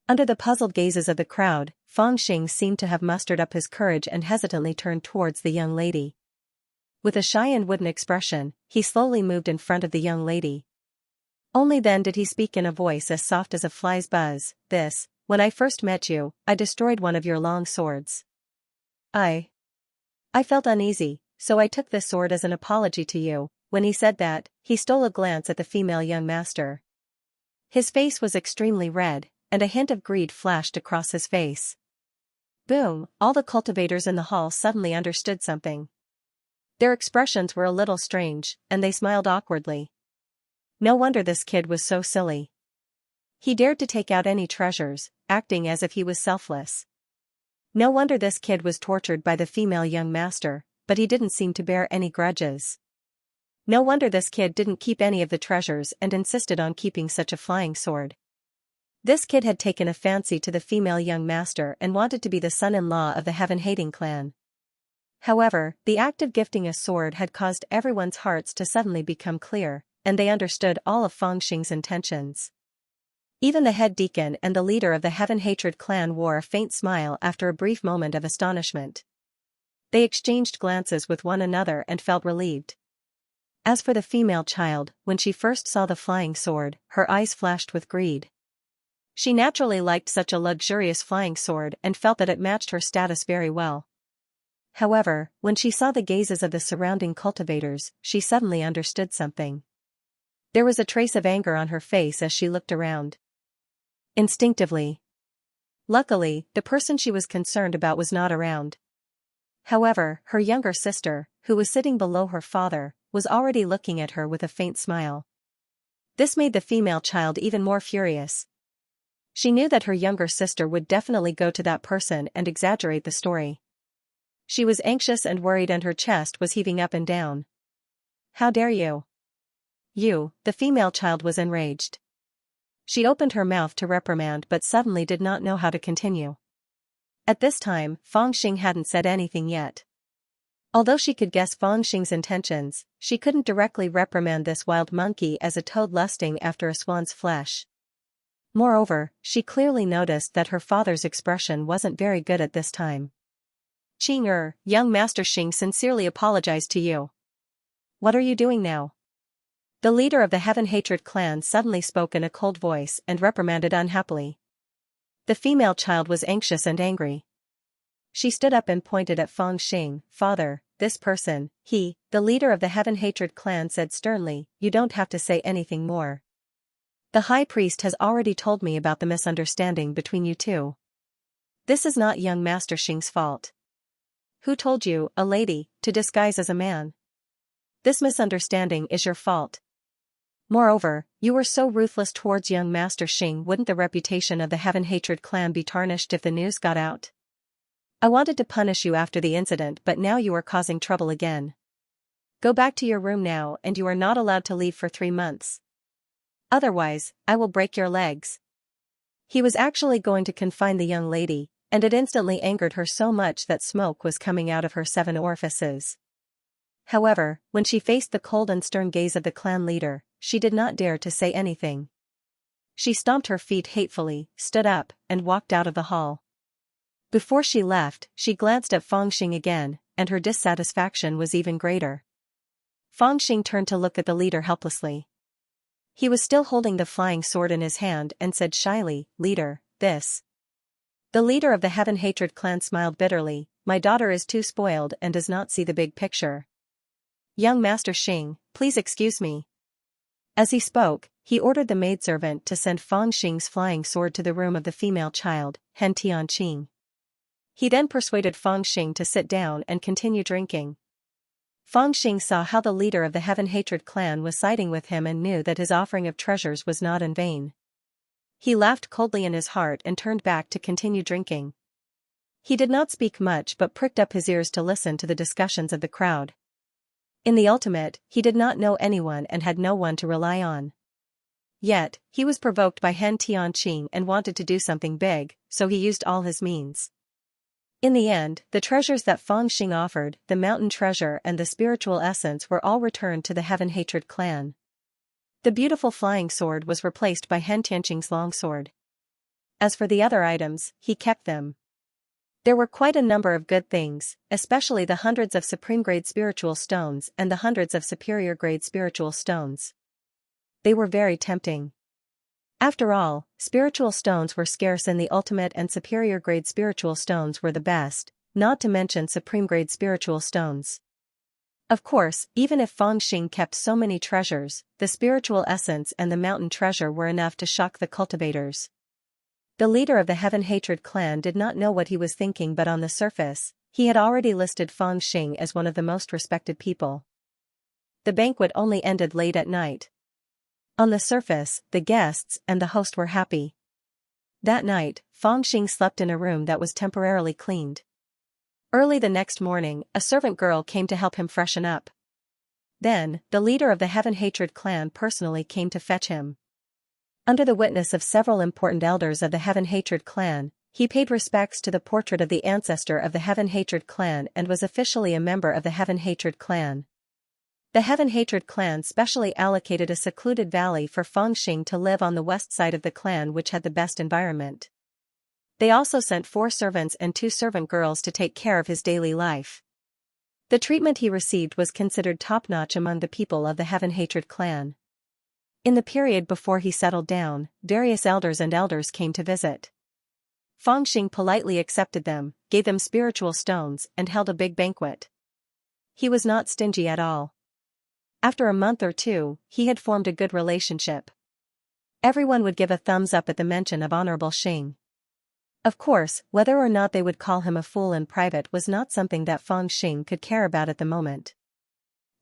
Under the puzzled gazes of the crowd, Fang Xing seemed to have mustered up his courage and hesitantly turned towards the young lady. With a shy and wooden expression, he slowly moved in front of the young lady. Only then did he speak in a voice as soft as a fly's buzz, "When I first met you, I destroyed one of your long swords. I felt uneasy, so I took this sword as an apology to you." When he said that, he stole a glance at the female young master. His face was extremely red, and a hint of greed flashed across his face. Boom! All the cultivators in the hall suddenly understood something. Their expressions were a little strange, and they smiled awkwardly. No wonder this kid was so silly. He dared to take out any treasures, acting as if he was selfless. No wonder this kid was tortured by the female young master, but he didn't seem to bear any grudges. No wonder this kid didn't keep any of the treasures and insisted on keeping such a flying sword. This kid had taken a fancy to the female young master and wanted to be the son-in-law of the heaven-hating clan. However, the act of gifting a sword had caused everyone's hearts to suddenly become clear, and they understood all of Fang Xing's intentions. Even the head deacon and the leader of the Heaven Hatred clan wore a faint smile after a brief moment of astonishment. They exchanged glances with one another and felt relieved. As for the female child, when she first saw the flying sword, her eyes flashed with greed. She naturally liked such a luxurious flying sword and felt that it matched her status very well. However, when she saw the gazes of the surrounding cultivators, she suddenly understood something. There was a trace of anger on her face as she looked around. Instinctively. Luckily, the person she was concerned about was not around. However, her younger sister, who was sitting below her father, was already looking at her with a faint smile. This made the female child even more furious. She knew that her younger sister would definitely go to that person and exaggerate the story. She was anxious and worried, and her chest was heaving up and down. "How dare you?" The female child was enraged. She opened her mouth to reprimand but suddenly did not know how to continue. At this time, Fang Xing hadn't said anything yet. Although she could guess Fang Xing's intentions, she couldn't directly reprimand this wild monkey as a toad lusting after a swan's flesh. Moreover, she clearly noticed that her father's expression wasn't very good at this time. "Qing young Master Xing sincerely apologized to you. What are you doing now?" The leader of the Heaven-Hatred clan suddenly spoke in a cold voice and reprimanded unhappily. The female child was anxious and angry. She stood up and pointed at Fang Xing. "Father, this person, the leader of the Heaven-Hatred clan, said sternly, you don't have to say anything more. The high priest has already told me about the misunderstanding between you two. This is not young Master Xing's fault. Who told you, a lady, to disguise as a man? This misunderstanding is your fault. Moreover, you were so ruthless towards young Master Xing. Wouldn't the reputation of the Heaven-Hatred clan be tarnished if the news got out? I wanted to punish you after the incident, but now you are causing trouble again. Go back to your room now, and you are not allowed to leave for 3 months. Otherwise, I will break your legs." He was actually going to confine the young lady, and it instantly angered her so much that smoke was coming out of her 7 orifices. However, when she faced the cold and stern gaze of the clan leader, she did not dare to say anything. She stomped her feet hatefully, stood up, and walked out of the hall. Before she left, she glanced at Fang Xing again, and her dissatisfaction was even greater. Fang Xing turned to look at the leader helplessly. He was still holding the flying sword in his hand and said shyly, "Leader, this." The leader of the Heaven-Hatred clan smiled bitterly. "My daughter is too spoiled and does not see the big picture. Young Master Xing, please excuse me." As he spoke, he ordered the maidservant to send Fang Xing's flying sword to the room of the female child, Hen Tianqing. He then persuaded Fang Xing to sit down and continue drinking. Fang Xing saw how the leader of the Heaven-Hatred clan was siding with him and knew that his offering of treasures was not in vain. He laughed coldly in his heart and turned back to continue drinking. He did not speak much but pricked up his ears to listen to the discussions of the crowd. In the ultimate, he did not know anyone and had no one to rely on. Yet, he was provoked by Hen Tianqing and wanted to do something big, so he used all his means. In the end, the treasures that Fang Xing offered, the mountain treasure and the spiritual essence, were all returned to the Heaven-Hatred clan. The beautiful flying sword was replaced by Hen Tianqing's long sword. As for the other items, he kept them. There were quite a number of good things, especially the hundreds of supreme-grade spiritual stones and the hundreds of superior-grade spiritual stones. They were very tempting. After all, spiritual stones were scarce and the ultimate and superior-grade spiritual stones were the best, not to mention supreme-grade spiritual stones. Of course, even if Fang Xing kept so many treasures, the spiritual essence and the mountain treasure were enough to shock the cultivators. The leader of the Heaven-Hatred clan did not know what he was thinking, but on the surface, he had already listed Fang Xing as one of the most respected people. The banquet only ended late at night. On the surface, the guests and the host were happy. That night, Fang Xing slept in a room that was temporarily cleaned. Early the next morning, a servant girl came to help him freshen up. Then, the leader of the Heaven-Hatred clan personally came to fetch him. Under the witness of several important elders of the Heaven-Hatred clan, he paid respects to the portrait of the ancestor of the Heaven-Hatred clan and was officially a member of the Heaven-Hatred clan. The Heaven-Hatred clan specially allocated a secluded valley for Fang Xing to live on the west side of the clan, which had the best environment. They also sent 4 servants and 2 servant girls to take care of his daily life. The treatment he received was considered top-notch among the people of the Heaven-Hatred clan. In the period before he settled down, various elders came to visit. Fang Xing politely accepted them, gave them spiritual stones, and held a big banquet. He was not stingy at all. After a month or 2, he had formed a good relationship. Everyone would give a thumbs up at the mention of Honorable Xing. Of course, whether or not they would call him a fool in private was not something that Feng Xing could care about at the moment.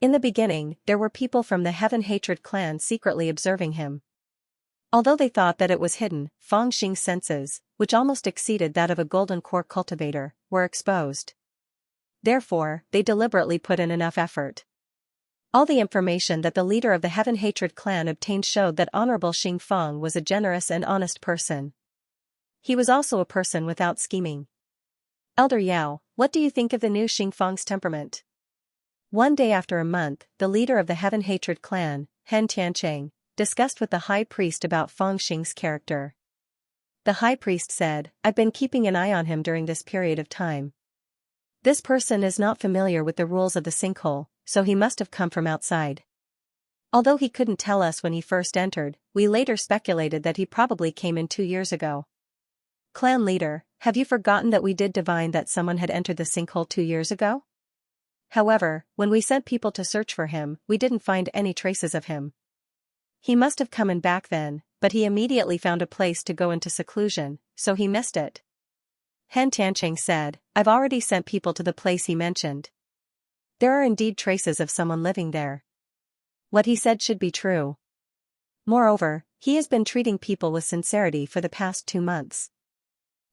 In the beginning, there were people from the Heaven Hatred clan secretly observing him. Although they thought that it was hidden, Feng Xing's senses, which almost exceeded that of a golden core cultivator, were exposed. Therefore, they deliberately put in enough effort. All the information that the leader of the Heaven Hatred clan obtained showed that Honorable Xing Feng was a generous and honest person. He was also a person without scheming. Elder Yao, what do you think of the new Xing Feng's temperament? One day after a month, the leader of the Heaven Hatred clan, Han Tiancheng, discussed with the high priest about Feng Xing's character. The high priest said, I've been keeping an eye on him during this period of time. This person is not familiar with the rules of the sinkhole, so he must have come from outside. Although he couldn't tell us when he first entered, we later speculated that he probably came in 2 years ago. Clan leader, have you forgotten that we did divine that someone had entered the sinkhole 2 years ago? However, when we sent people to search for him, we didn't find any traces of him. He must have come in back then, but he immediately found a place to go into seclusion, so he missed it. Han Tiancheng said, I've already sent people to the place he mentioned. There are indeed traces of someone living there. What he said should be true. Moreover, he has been treating people with sincerity for the past 2 months.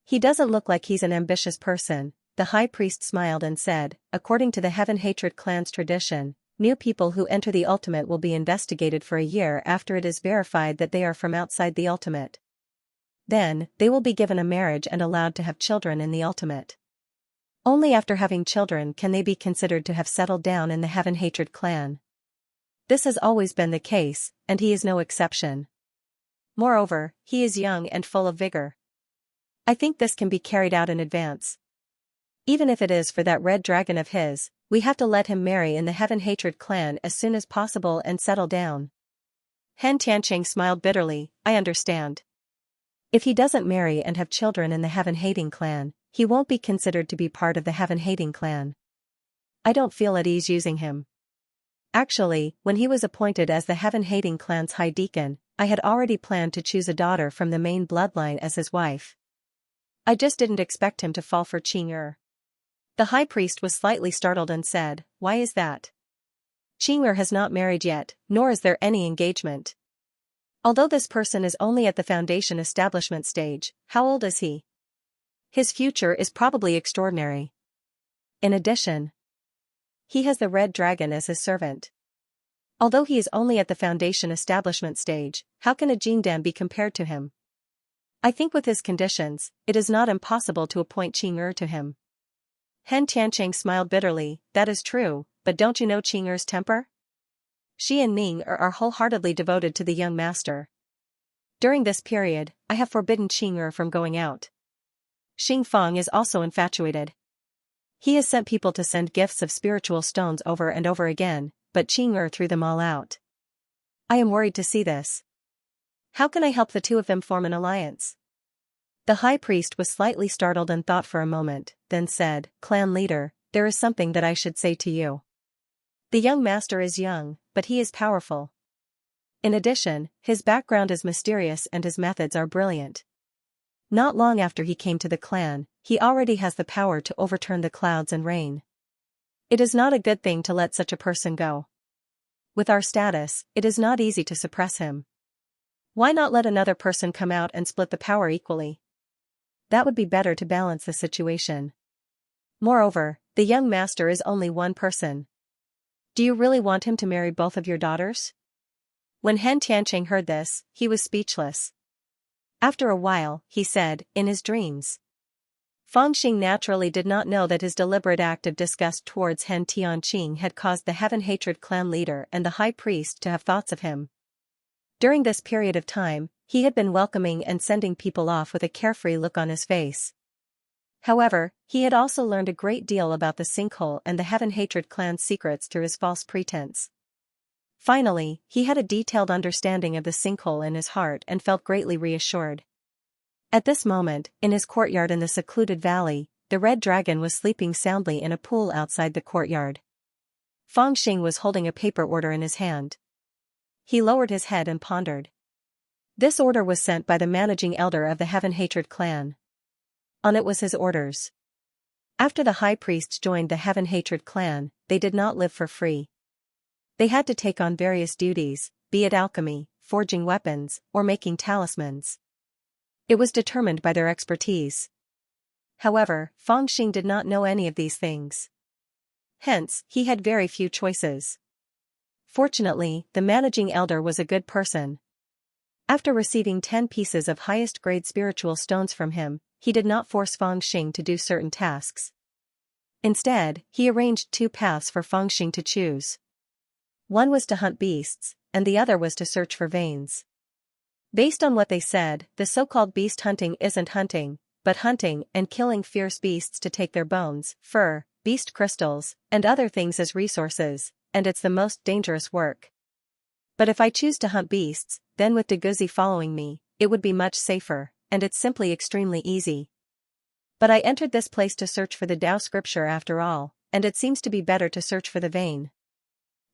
He doesn't look like he's an ambitious person. The high priest smiled and said, according to the Heaven Hatred clan's tradition, new people who enter the ultimate will be investigated for a year after it is verified that they are from outside the ultimate. Then, they will be given a marriage and allowed to have children in the ultimate. Only after having children can they be considered to have settled down in the Heaven Hatred clan. This has always been the case, and he is no exception. Moreover, he is young and full of vigor. I think this can be carried out in advance. Even if it is for that red dragon of his, we have to let him marry in the Heaven Hatred clan as soon as possible and settle down. Han Tiancheng smiled bitterly, I understand. If he doesn't marry and have children in the Heaven Hating clan, he won't be considered to be part of the Heaven Hating clan. I don't feel at ease using him. Actually, when he was appointed as the Heaven Hating clan's high deacon, I had already planned to choose a daughter from the main bloodline as his wife. I just didn't expect him to fall for Qing'er. The high priest was slightly startled and said, why is that? Qing'er has not married yet, nor is there any engagement. Although this person is only at the foundation establishment stage, how old is he? His future is probably extraordinary. In addition, he has the red dragon as his servant. Although he is only at the foundation establishment stage, how can a Jingdan be compared to him? I think with his conditions, it is not impossible to appoint Qing'er to him. Han Tiancheng smiled bitterly, that is true, but don't you know Qing'er's temper? She and Ning are wholeheartedly devoted to the young master. During this period, I have forbidden Qing'er from going out. Xing Feng is also infatuated. He has sent people to send gifts of spiritual stones over and over again, but Qing'er threw them all out. I am worried to see this. How can I help the two of them form an alliance? The high priest was slightly startled and thought for a moment, then said, Clan leader, there is something that I should say to you. The young master is young, but he is powerful. In addition, his background is mysterious and his methods are brilliant. Not long after he came to the clan, he already has the power to overturn the clouds and rain. It is not a good thing to let such a person go. With our status, it is not easy to suppress him. Why not let another person come out and split the power equally? That would be better to balance the situation. Moreover, the young master is only one person. Do you really want him to marry both of your daughters? When Han Tiancheng heard this, he was speechless. After a while, he said, in his dreams. Feng Xing naturally did not know that his deliberate act of disgust towards Han Tiancheng had caused the Heaven Hatred clan leader and the high priest to have thoughts of him. During this period of time, he had been welcoming and sending people off with a carefree look on his face. However, he had also learned a great deal about the sinkhole and the Heaven Hatred clan's secrets through his false pretense. Finally, he had a detailed understanding of the sinkhole in his heart and felt greatly reassured. At this moment, in his courtyard in the secluded valley, the red dragon was sleeping soundly in a pool outside the courtyard. Feng Xing was holding a paper order in his hand. He lowered his head and pondered. This order was sent by the managing elder of the Heaven Hatred clan. On it was his orders. After the high priests joined the Heaven-Hatred clan, they did not live for free. They had to take on various duties, be it alchemy, forging weapons, or making talismans. It was determined by their expertise. However, Feng Xing did not know any of these things. Hence, he had very few choices. Fortunately, the managing elder was a good person. After receiving 10 pieces of highest-grade spiritual stones from him, he did not force Feng Xing to do certain tasks. Instead, he arranged 2 paths for Feng Xing to choose. One was to hunt beasts, and the other was to search for veins. Based on what they said, the so-called beast hunting isn't hunting, but hunting and killing fierce beasts to take their bones, fur, beast crystals, and other things as resources, and it's the most dangerous work. But if I choose to hunt beasts, then with Deguzi following me, it would be much safer, and it's simply extremely easy. But I entered this place to search for the Tao scripture after all, and it seems to be better to search for the vein.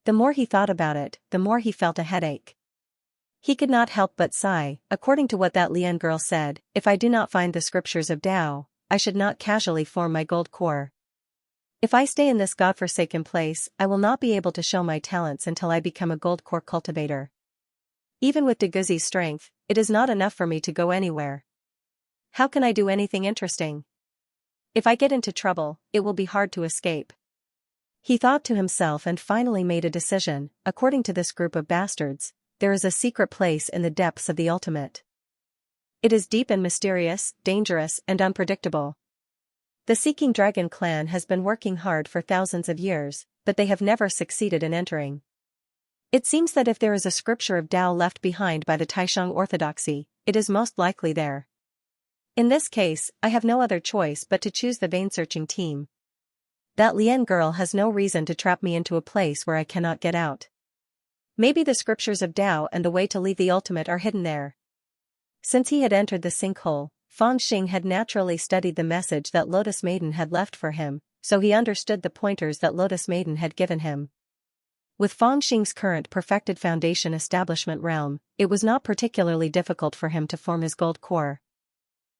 The more he thought about it, the more he felt a headache. He could not help but sigh. According to what that Lian girl said, if I do not find the scriptures of Tao, I should not casually form my gold core. If I stay in this godforsaken place, I will not be able to show my talents until I become a gold core cultivator. Even with Deguzi's strength, it is not enough for me to go anywhere. How can I do anything interesting? If I get into trouble, it will be hard to escape. He thought to himself and finally made a decision. According to this group of bastards, there is a secret place in the depths of the ultimate. It is deep and mysterious, dangerous and unpredictable. The Seeking Dragon clan has been working hard for thousands of years, but they have never succeeded in entering. It seems that if there is a scripture of Tao left behind by the Taishang orthodoxy, it is most likely there. In this case, I have no other choice but to choose the vein-searching team. That Lian girl has no reason to trap me into a place where I cannot get out. Maybe the scriptures of Tao and the way to leave the ultimate are hidden there. Since he had entered the sinkhole, Feng Xing had naturally studied the message that Lotus Maiden had left for him, so he understood the pointers that Lotus Maiden had given him. With Feng Xing's current perfected foundation establishment realm, it was not particularly difficult for him to form his gold core.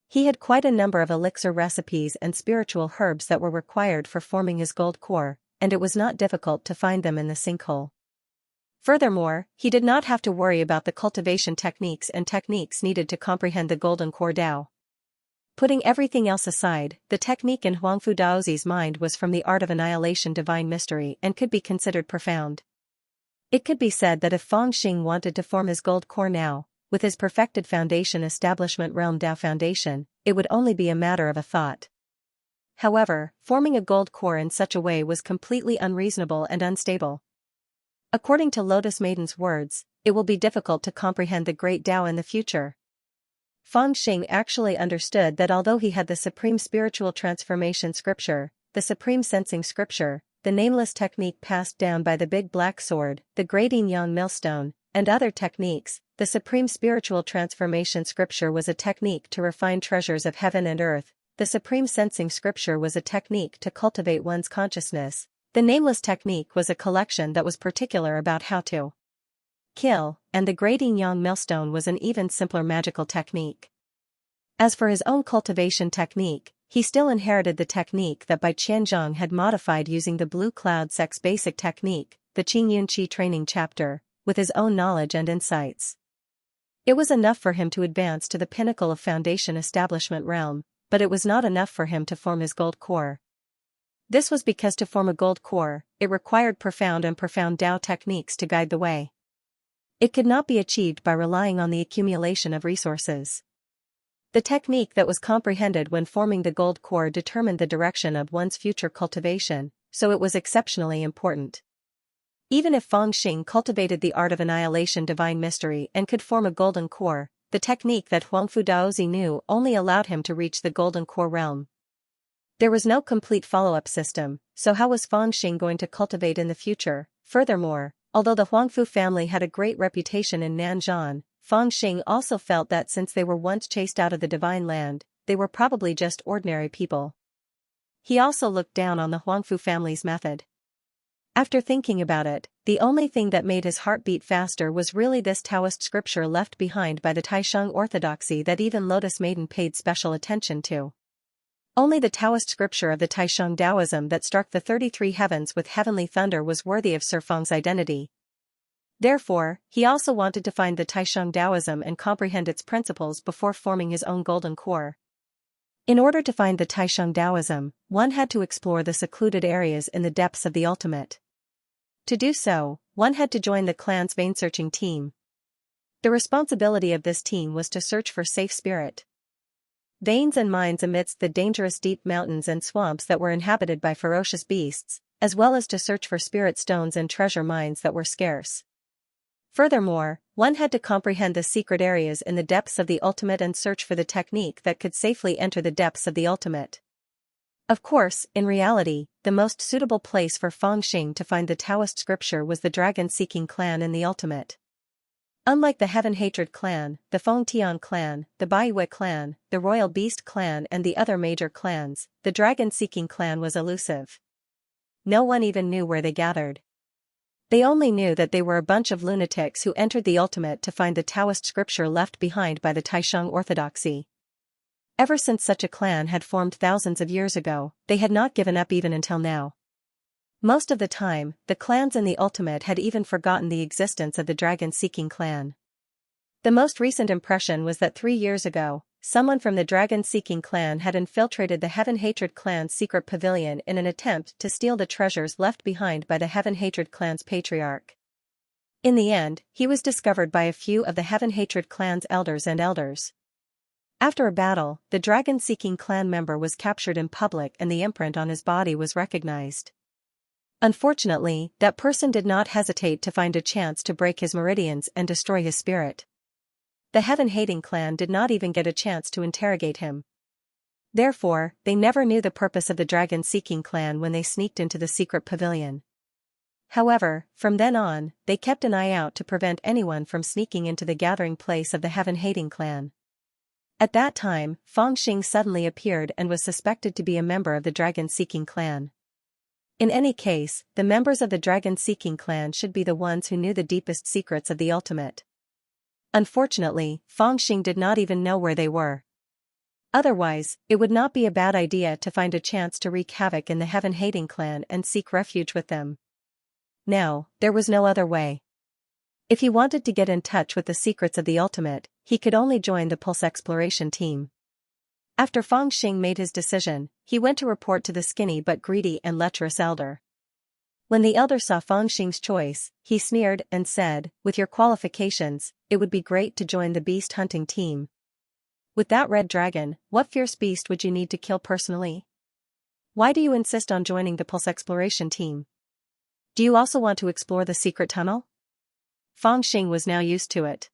He had quite a number of elixir recipes and spiritual herbs that were required for forming his gold core, and it was not difficult to find them in the sinkhole. Furthermore, he did not have to worry about the cultivation techniques needed to comprehend the golden core Tao. Putting everything else aside, the technique in Huangfu Daozi's mind was from the art of annihilation divine mystery and could be considered profound. It could be said that if Feng Xing wanted to form his gold core now, with his perfected foundation establishment realm Tao foundation, it would only be a matter of a thought. However, forming a gold core in such a way was completely unreasonable and unstable. According to Lotus Maiden's words, it will be difficult to comprehend the great Tao in the future. Feng Xing actually understood that although he had the supreme spiritual transformation scripture, the supreme sensing scripture, the nameless technique passed down by the big black sword, the great Yin-Yang millstone, and other techniques, the supreme spiritual transformation scripture was a technique to refine treasures of heaven and earth, the supreme sensing scripture was a technique to cultivate one's consciousness, the nameless technique was a collection that was particular about how to kill, and the great Yin-Yang millstone was an even simpler magical technique. As for his own cultivation technique, he still inherited the technique that Bai Qianzhong had modified using the Blue Cloud Sect's basic technique, the Qingyun Qi training chapter, with his own knowledge and insights. It was enough for him to advance to the pinnacle of foundation establishment realm, but it was not enough for him to form his gold core. This was because to form a gold core, it required profound Tao techniques to guide the way. It could not be achieved by relying on the accumulation of resources. The technique that was comprehended when forming the gold core determined the direction of one's future cultivation, so it was exceptionally important. Even if Feng Xing cultivated the art of annihilation divine mystery and could form a golden core, the technique that Huangfu Daozi knew only allowed him to reach the golden core realm. There was no complete follow-up system, so how was Feng Xing going to cultivate in the future? Furthermore, although the Huangfu family had a great reputation in Nanzhan, Feng Xing also felt that since they were once chased out of the divine land, they were probably just ordinary people. He also looked down on the Huangfu family's method. After thinking about it, the only thing that made his heart beat faster was really this Taoist scripture left behind by the Taishang orthodoxy that even Lotus Maiden paid special attention to. Only the Taoist scripture of the Taisheng Taoism that struck the 33 heavens with heavenly thunder was worthy of Sir Feng's identity. Therefore, he also wanted to find the Taisheng Taoism and comprehend its principles before forming his own golden core. In order to find the Taisheng Taoism, one had to explore the secluded areas in the depths of the ultimate. To do so, one had to join the clan's vein-searching team. The responsibility of this team was to search for safe spirit veins and mines amidst the dangerous deep mountains and swamps that were inhabited by ferocious beasts, as well as to search for spirit stones and treasure mines that were scarce. Furthermore, one had to comprehend the secret areas in the depths of the ultimate and search for the technique that could safely enter the depths of the ultimate. Of course, in reality, the most suitable place for Feng Xing to find the Taoist scripture was the dragon-seeking clan in the ultimate. Unlike the Heaven Hatred clan, the Feng Tian clan, the Baihui clan, the Royal Beast clan and the other major clans, the dragon-seeking clan was elusive. No one even knew where they gathered. They only knew that they were a bunch of lunatics who entered the ultimate to find the Taoist scripture left behind by the Taisheng orthodoxy. Ever since such a clan had formed thousands of years ago, they had not given up even until now. Most of the time, the clans in the ultimate had even forgotten the existence of the dragon-seeking clan. The most recent impression was that 3 years ago, someone from the dragon-seeking clan had infiltrated the Heaven Hatred clan's secret pavilion in an attempt to steal the treasures left behind by the Heaven Hatred clan's patriarch. In the end, he was discovered by a few of the Heaven Hatred clan's elders. After a battle, the dragon-seeking clan member was captured in public and the imprint on his body was recognized. Unfortunately, that person did not hesitate to find a chance to break his meridians and destroy his spirit. The heaven-hating clan did not even get a chance to interrogate him. Therefore, they never knew the purpose of the dragon-seeking clan when they sneaked into the secret pavilion. However, from then on, they kept an eye out to prevent anyone from sneaking into the gathering place of the heaven-hating clan. At that time, Feng Xing suddenly appeared and was suspected to be a member of the dragon-seeking clan. In any case, the members of the dragon-seeking clan should be the ones who knew the deepest secrets of the ultimate. Unfortunately, Feng Xing did not even know where they were. Otherwise, it would not be a bad idea to find a chance to wreak havoc in the heaven-hating clan and seek refuge with them. No, there was no other way. If he wanted to get in touch with the secrets of the ultimate, he could only join the Pulse exploration team. After Feng Xing made his decision, he went to report to the skinny but greedy and lecherous elder. When the elder saw Feng Xing's choice, he sneered and said, "With your qualifications, it would be great to join the beast hunting team. With that red dragon, what fierce beast would you need to kill personally? Why do you insist on joining the Pulse exploration team? Do you also want to explore the secret tunnel?" Feng Xing was now used to it.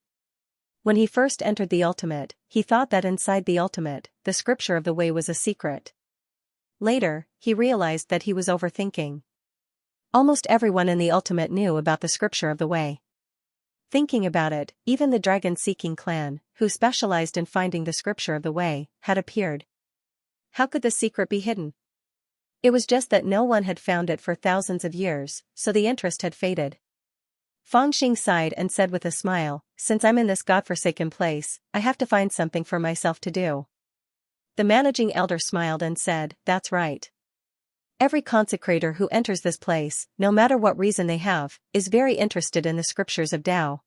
When he first entered the ultimate, he thought that inside the ultimate, the scripture of the way was a secret. Later, he realized that he was overthinking. Almost everyone in the ultimate knew about the scripture of the way. Thinking about it, even the dragon-seeking clan, who specialized in finding the scripture of the way, had appeared. How could the secret be hidden? It was just that no one had found it for thousands of years, so the interest had faded. Feng Xing sighed and said with a smile, "Since I'm in this godforsaken place, I have to find something for myself to do." The managing elder smiled and said, "That's right. Every consecrator who enters this place, no matter what reason they have, is very interested in the scriptures of Tao.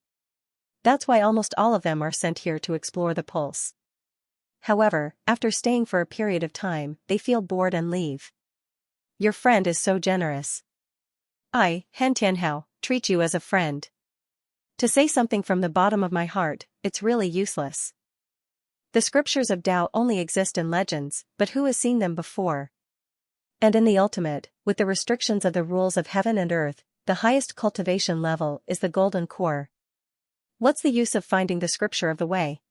That's why almost all of them are sent here to explore the Pulse. However, after staying for a period of time, they feel bored and leave. Your friend is so generous. I, Han Tianhao, treat you as a friend. To say something from the bottom of my heart, it's really useless. The scriptures of Tao only exist in legends, but who has seen them before? And in the ultimate, with the restrictions of the rules of heaven and earth, the highest cultivation level is the golden core. What's the use of finding the scripture of the way?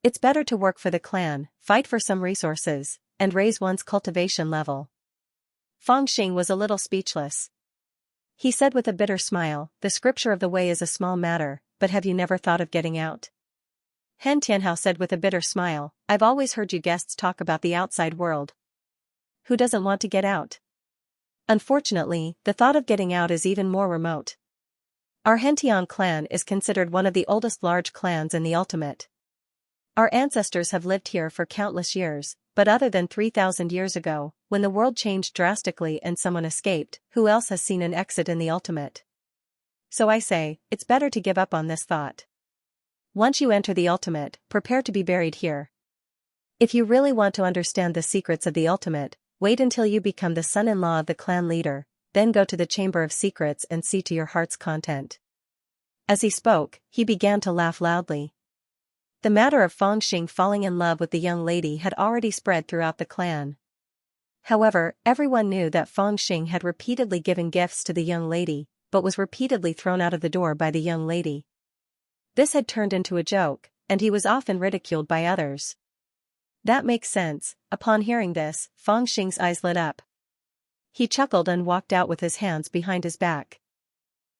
It's better to work for the clan, fight for some resources, and raise one's cultivation level." Feng Xing was a little speechless. He said with a bitter smile, "The scripture of the way is a small matter, but have you never thought of getting out?" Han Tianhao said with a bitter smile, "I've always heard you guests talk about the outside world. Who doesn't want to get out? Unfortunately, the thought of getting out is even more remote. Our Hentian clan is considered one of the oldest large clans in the ultimate. Our ancestors have lived here for countless years, but other than 3,000 years ago, when the world changed drastically and someone escaped, who else has seen an exit in the ultimate? So I say, it's better to give up on this thought. Once you enter the ultimate, prepare to be buried here. If you really want to understand the secrets of the ultimate, wait until you become the son-in-law of the clan leader, then go to the Chamber of Secrets and see to your heart's content. As he spoke, he began to laugh loudly. The matter of Fangxing falling in love with the young lady had already spread throughout the clan. However, everyone knew that Fangxing had repeatedly given gifts to the young lady, but was repeatedly thrown out of the door by the young lady. This had turned into a joke, and he was often ridiculed by others. That makes sense. Upon hearing this, Fangxing's eyes lit up. He chuckled and walked out with his hands behind his back.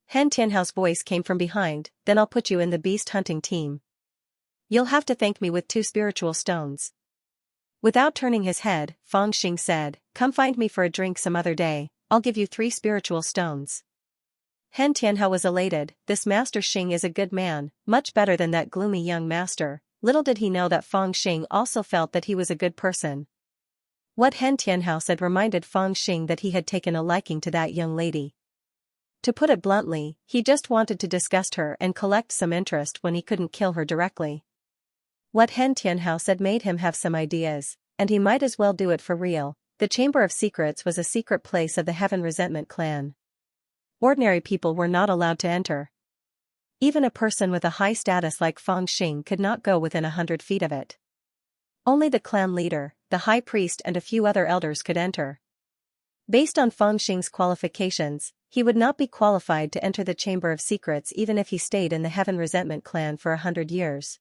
Han Tianhao's voice came from behind, then I'll put you in the beast hunting team. You'll have to thank me with 2 spiritual stones. Without turning his head, Fangxing said, come find me for a drink some other day, I'll give you 3 spiritual stones. Han Tianhao was elated. This Master Xing is a good man, much better than that gloomy young master. Little did he know that Fangxing also felt that he was a good person. What Han Tianhao said reminded Fangxing that he had taken a liking to that young lady. To put it bluntly, he just wanted to disgust her and collect some interest when he couldn't kill her directly. What Han Tianhao said made him have some ideas, and he might as well do it for real. The Chamber of Secrets was a secret place of the Heaven Resentment clan. Ordinary people were not allowed to enter. Even a person with a high status like Fangxing could not go within 100 feet of it. Only the clan leader, the high priest and a few other elders could enter. Based on Fangxing's qualifications, he would not be qualified to enter the Chamber of Secrets even if he stayed in the Heaven Resentment clan for 100 years.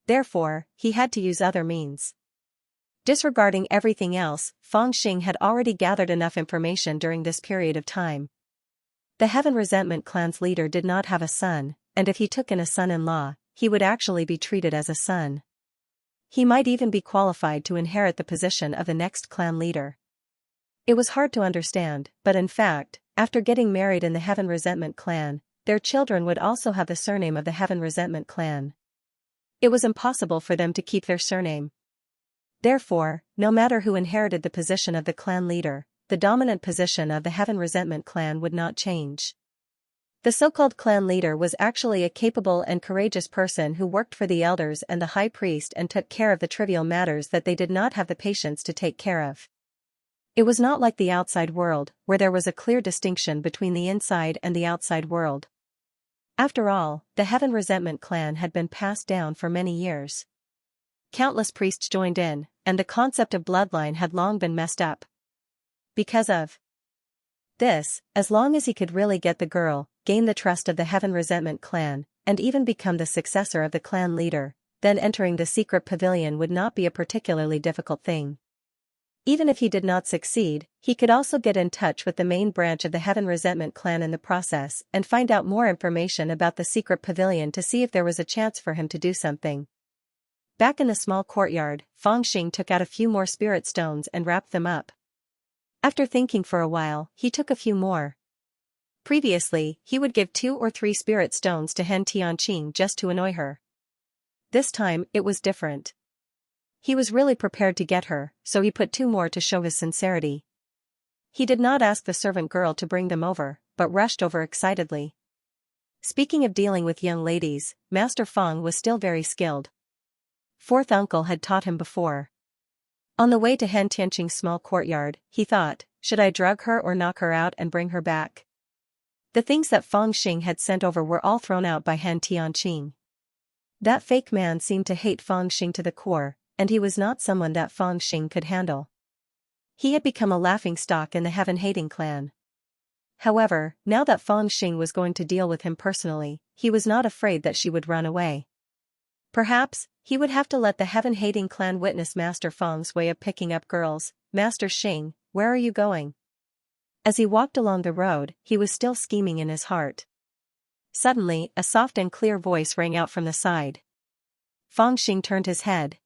Therefore, he had to use other means. Disregarding everything else, Fangxing had already gathered enough information during this period of time. The Heaven Resentment clan's leader did not have a son, and if he took in a son-in-law, he would actually be treated as a son. He might even be qualified to inherit the position of the next clan leader. It was hard to understand, but in fact, after getting married in the Heaven Resentment clan, their children would also have the surname of the Heaven Resentment clan. It was impossible for them to keep their surname. Therefore, no matter who inherited the position of the clan leader, the dominant position of the Heaven Resentment clan would not change. The so-called clan leader was actually a capable and courageous person who worked for the elders and the high priest and took care of the trivial matters that they did not have the patience to take care of. It was not like the outside world, where there was a clear distinction between the inside and the outside world. After all, the Heaven Resentment clan had been passed down for many years. Countless priests joined in, and the concept of bloodline had long been messed up. Because of this, as long as he could really get the girl, gain the trust of the Heaven Resentment clan, and even become the successor of the clan leader, then entering the secret pavilion would not be a particularly difficult thing. Even if he did not succeed, he could also get in touch with the main branch of the Heaven Resentment clan in the process and find out more information about the secret pavilion to see if there was a chance for him to do something. Back in the small courtyard, Fangxing took out a few more spirit stones and wrapped them up. After thinking for a while, he took a few more. Previously, he would give 2 or 3 spirit stones to Han Tianqing just to annoy her. This time, it was different. He was really prepared to get her, so he put 2 more to show his sincerity. He did not ask the servant girl to bring them over, but rushed over excitedly. Speaking of dealing with young ladies, Master Fang was still very skilled. Fourth uncle had taught him before. On the way to Han Tianqing's small courtyard, he thought, should I drug her or knock her out and bring her back? The things that Fangxing had sent over were all thrown out by Han Tianqing. That fake man seemed to hate Fangxing to the core, and he was not someone that Fangxing could handle. He had become a laughingstock in the heaven-hating clan. However, now that Fangxing was going to deal with him personally, he was not afraid that she would run away. Perhaps, he would have to let the heaven-hating clan witness Master Fang's way of picking up girls. Master Xing, where are you going? As he walked along the road, he was still scheming in his heart. Suddenly, a soft and clear voice rang out from the side. Fangxing turned his head.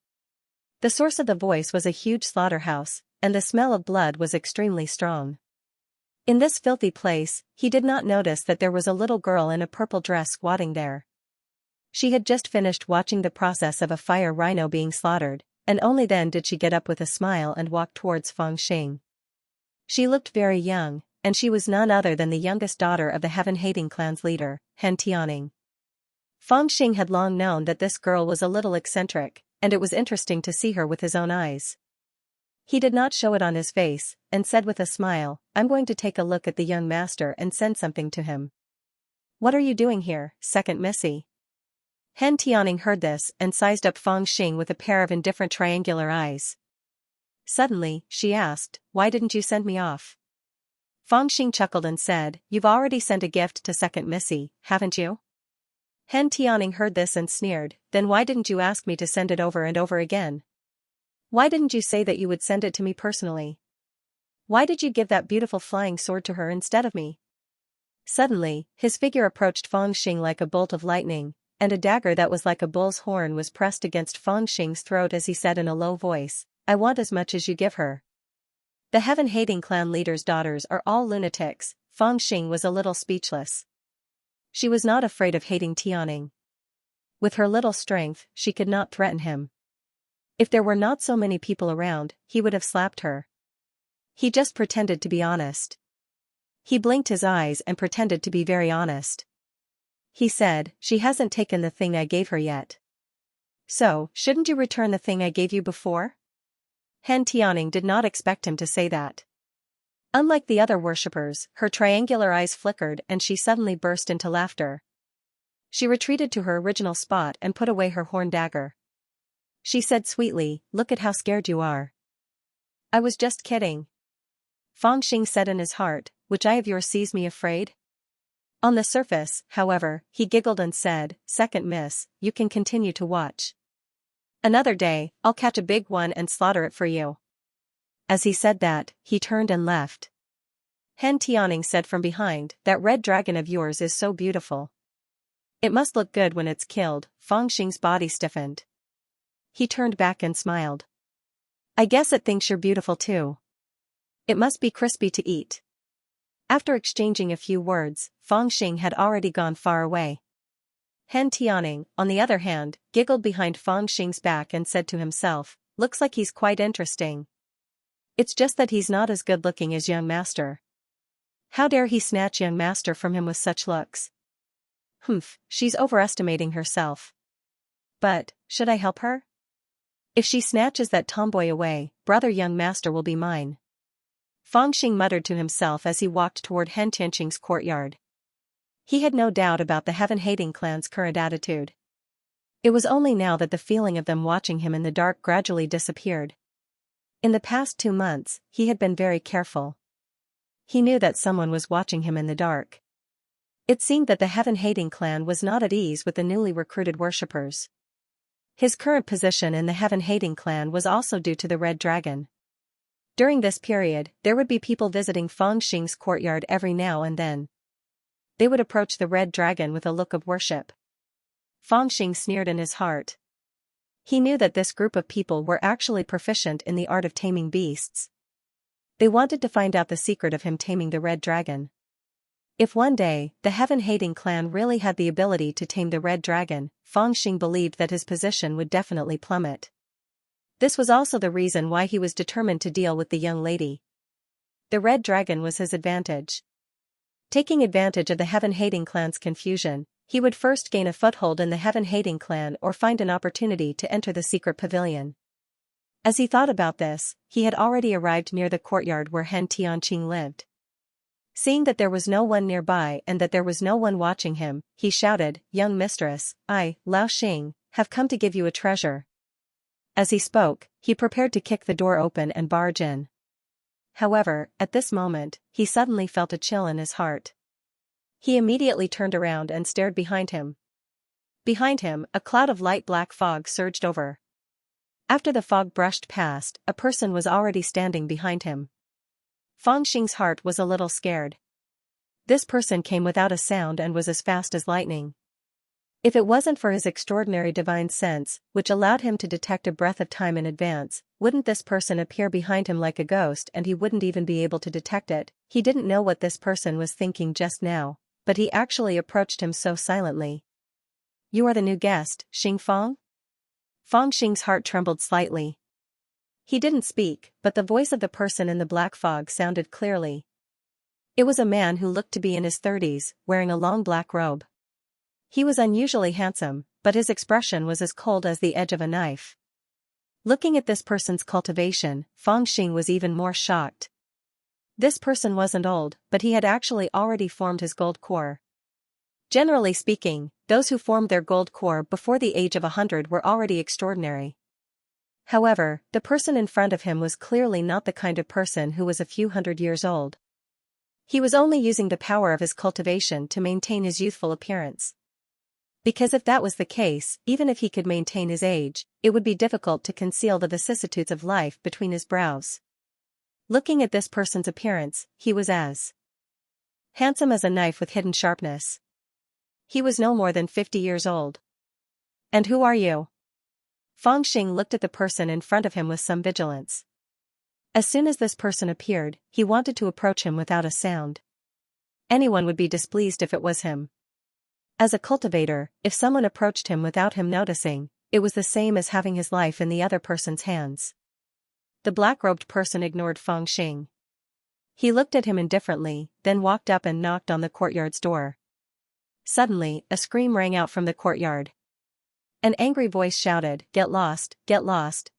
The source of the voice was a huge slaughterhouse, and the smell of blood was extremely strong. In this filthy place, he did not notice that there was a little girl in a purple dress squatting there. She had just finished watching the process of a fire rhino being slaughtered, and only then did she get up with a smile and walk towards Feng Xing. She looked very young, and she was none other than the youngest daughter of the heaven-hating clan's leader, Han Tianning. Feng Xing had long known that this girl was a little eccentric, and it was interesting to see her with his own eyes. He did not show it on his face, and said with a smile, "I'm going to take a look at the young master and send something to him." "What are you doing here, second Missy?" Han Tianning heard this and sized up Feng Xing with a pair of indifferent triangular eyes. Suddenly, she asked, "Why didn't you send me off?" Feng Xing chuckled and said, "You've already sent a gift to second Missy, haven't you?" Han Tianning heard this and sneered, "Then why didn't you ask me to send it over and over again? Why didn't you say that you would send it to me personally? Why did you give that beautiful flying sword to her instead of me?" Suddenly, his figure approached Feng Xing like a bolt of lightning, and a dagger that was like a bull's horn was pressed against Feng Xing's throat as he said in a low voice, "I want as much as you give her." The heaven-hating clan leader's daughters are all lunatics. Feng Xing was a little speechless. She was not afraid of hating Tianning. With her little strength, she could not threaten him. If there were not so many people around, he would have slapped her. He just pretended to be honest. He blinked his eyes and pretended to be very honest. He said, "She hasn't taken the thing I gave her yet." "So, shouldn't you return the thing I gave you before?" Han Tianning did not expect him to say that. Unlike the other worshippers, her triangular eyes flickered and she suddenly burst into laughter. She retreated to her original spot and put away her horn dagger. She said sweetly, "Look at how scared you are." "I was just kidding." Feng Xing said in his heart, "Which eye of yours sees me afraid?" On the surface, however, he giggled and said, "Second Miss, you can continue to watch. Another day, I'll catch a big one and slaughter it for you." As he said that, he turned and left. Han Tianning said from behind, "That red dragon of yours is so beautiful. It must look good when it's killed." Feng Xing's body stiffened. He turned back and smiled. "I guess it thinks you're beautiful too. It must be crispy to eat." After exchanging a few words, Feng Xing had already gone far away. Han Tianning, on the other hand, giggled behind Feng Xing's back and said to himself, "Looks like he's quite interesting. It's just that he's not as good-looking as young master. How dare he snatch young master from him with such looks? Humph, she's overestimating herself. But, should I help her? If she snatches that tomboy away, brother young master will be mine." Feng Xing muttered to himself as he walked toward Han Tianqing's courtyard. He had no doubt about the heaven-hating clan's current attitude. It was only now that the feeling of them watching him in the dark gradually disappeared. In the past 2 months, he had been very careful. He knew that someone was watching him in the dark. It seemed that the heaven-hating clan was not at ease with the newly recruited worshippers. His current position in the heaven-hating clan was also due to the red dragon. During this period, there would be people visiting Feng Xing's courtyard every now and then. They would approach the red dragon with a look of worship. Feng Xing sneered in his heart. He knew that this group of people were actually proficient in the art of taming beasts. They wanted to find out the secret of him taming the red dragon. If one day, the heaven-hating clan really had the ability to tame the red dragon, Feng Xing believed that his position would definitely plummet. This was also the reason why he was determined to deal with the young lady. The red dragon was his advantage. Taking advantage of the heaven-hating clan's confusion, he would first gain a foothold in the heaven-hating clan or find an opportunity to enter the secret pavilion. As he thought about this, he had already arrived near the courtyard where Han Tianqing lived. Seeing that there was no one nearby and that there was no one watching him, he shouted, "Young mistress, I, Lao Xing, have come to give you a treasure." As he spoke, he prepared to kick the door open and barge in. However, at this moment, he suddenly felt a chill in his heart. He immediately turned around and stared behind him. Behind him, a cloud of light black fog surged over. After the fog brushed past, a person was already standing behind him. Feng Xing's heart was a little scared. This person came without a sound and was as fast as lightning. If it wasn't for his extraordinary divine sense, which allowed him to detect a breath of time in advance, wouldn't this person appear behind him like a ghost and he wouldn't even be able to detect it? He didn't know what this person was thinking just now, but he actually approached him so silently. "You are the new guest, Xing Feng?" Fang Xing's heart trembled slightly. He didn't speak, but the voice of the person in the black fog sounded clearly. It was a man who looked to be in his 30s, wearing a long black robe. He was unusually handsome, but his expression was as cold as the edge of a knife. Looking at this person's cultivation, Fang Xing was even more shocked. This person wasn't old, but he had actually already formed his gold core. Generally speaking, those who formed their gold core before the age of 100 were already extraordinary. However, the person in front of him was clearly not the kind of person who was a few hundred years old. He was only using the power of his cultivation to maintain his youthful appearance. Because if that was the case, even if he could maintain his age, it would be difficult to conceal the vicissitudes of life between his brows. Looking at this person's appearance, he was as handsome as a knife with hidden sharpness. He was no more than 50 years old. And who are you? Fang Xing looked at the person in front of him with some vigilance. As soon as this person appeared, he wanted to approach him without a sound. Anyone would be displeased if it was him. As a cultivator, if someone approached him without him noticing, it was the same as having his life in the other person's hands. The black-robed person ignored Fang Xing. He looked at him indifferently, then walked up and knocked on the courtyard's door. Suddenly, a scream rang out from the courtyard. An angry voice shouted, get lost,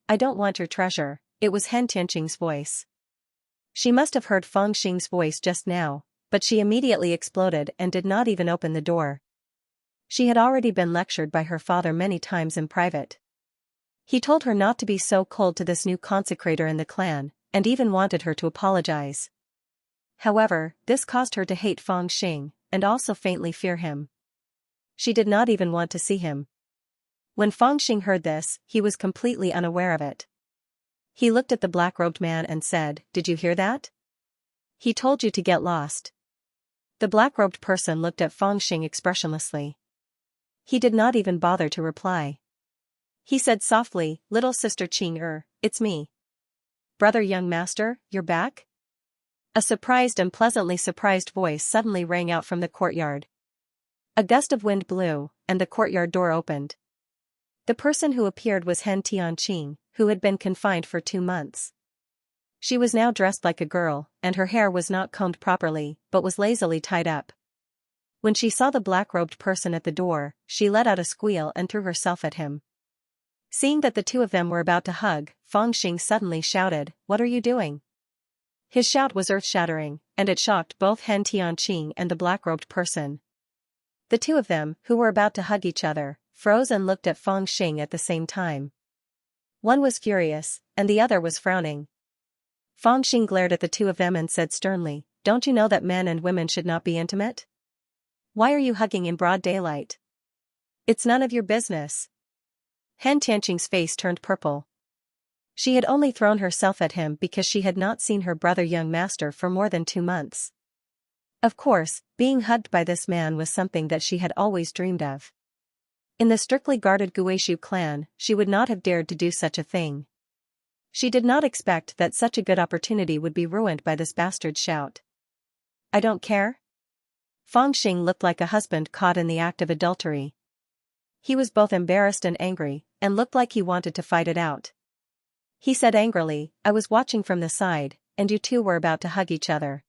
I don't want your treasure." It was Han Tianqing's voice. She must have heard Fang Xing's voice just now, but she immediately exploded and did not even open the door. She had already been lectured by her father many times in private. He told her not to be so cold to this new consecrator in the clan, and even wanted her to apologize. However, this caused her to hate Fang Xing, and also faintly fear him. She did not even want to see him. When Fang Xing heard this, he was completely unaware of it. He looked at the black-robed man and said, "Did you hear that? He told you to get lost." The black-robed person looked at Fang Xing expressionlessly. He did not even bother to reply. He said softly, "Little sister Qing, it's me. Brother young master, you're back?" A surprised and pleasantly surprised voice suddenly rang out from the courtyard. A gust of wind blew, and the courtyard door opened. The person who appeared was Han Tianqing, who had been confined for 2 months. She was now dressed like a girl, and her hair was not combed properly, but was lazily tied up. When she saw the black-robed person at the door, she let out a squeal and threw herself at him. Seeing that the two of them were about to hug, Fang Xing suddenly shouted, "What are you doing?" His shout was earth-shattering, and it shocked both Han Tianqing and the black-robed person. The two of them, who were about to hug each other, froze and looked at Fang Xing at the same time. One was furious, and the other was frowning. Fang Xing glared at the two of them and said sternly, "Don't you know that men and women should not be intimate? Why are you hugging in broad daylight? It's none of your business." Han Tianqing's face turned purple. She had only thrown herself at him because she had not seen her brother young master for more than 2 months. Of course, being hugged by this man was something that she had always dreamed of. In the strictly guarded Guishu clan, she would not have dared to do such a thing. She did not expect that such a good opportunity would be ruined by this bastard's shout. "I don't care?" Fang Xing looked like a husband caught in the act of adultery. He was both embarrassed and angry, and looked like he wanted to fight it out. He said angrily, "I was watching from the side, and you two were about to hug each other.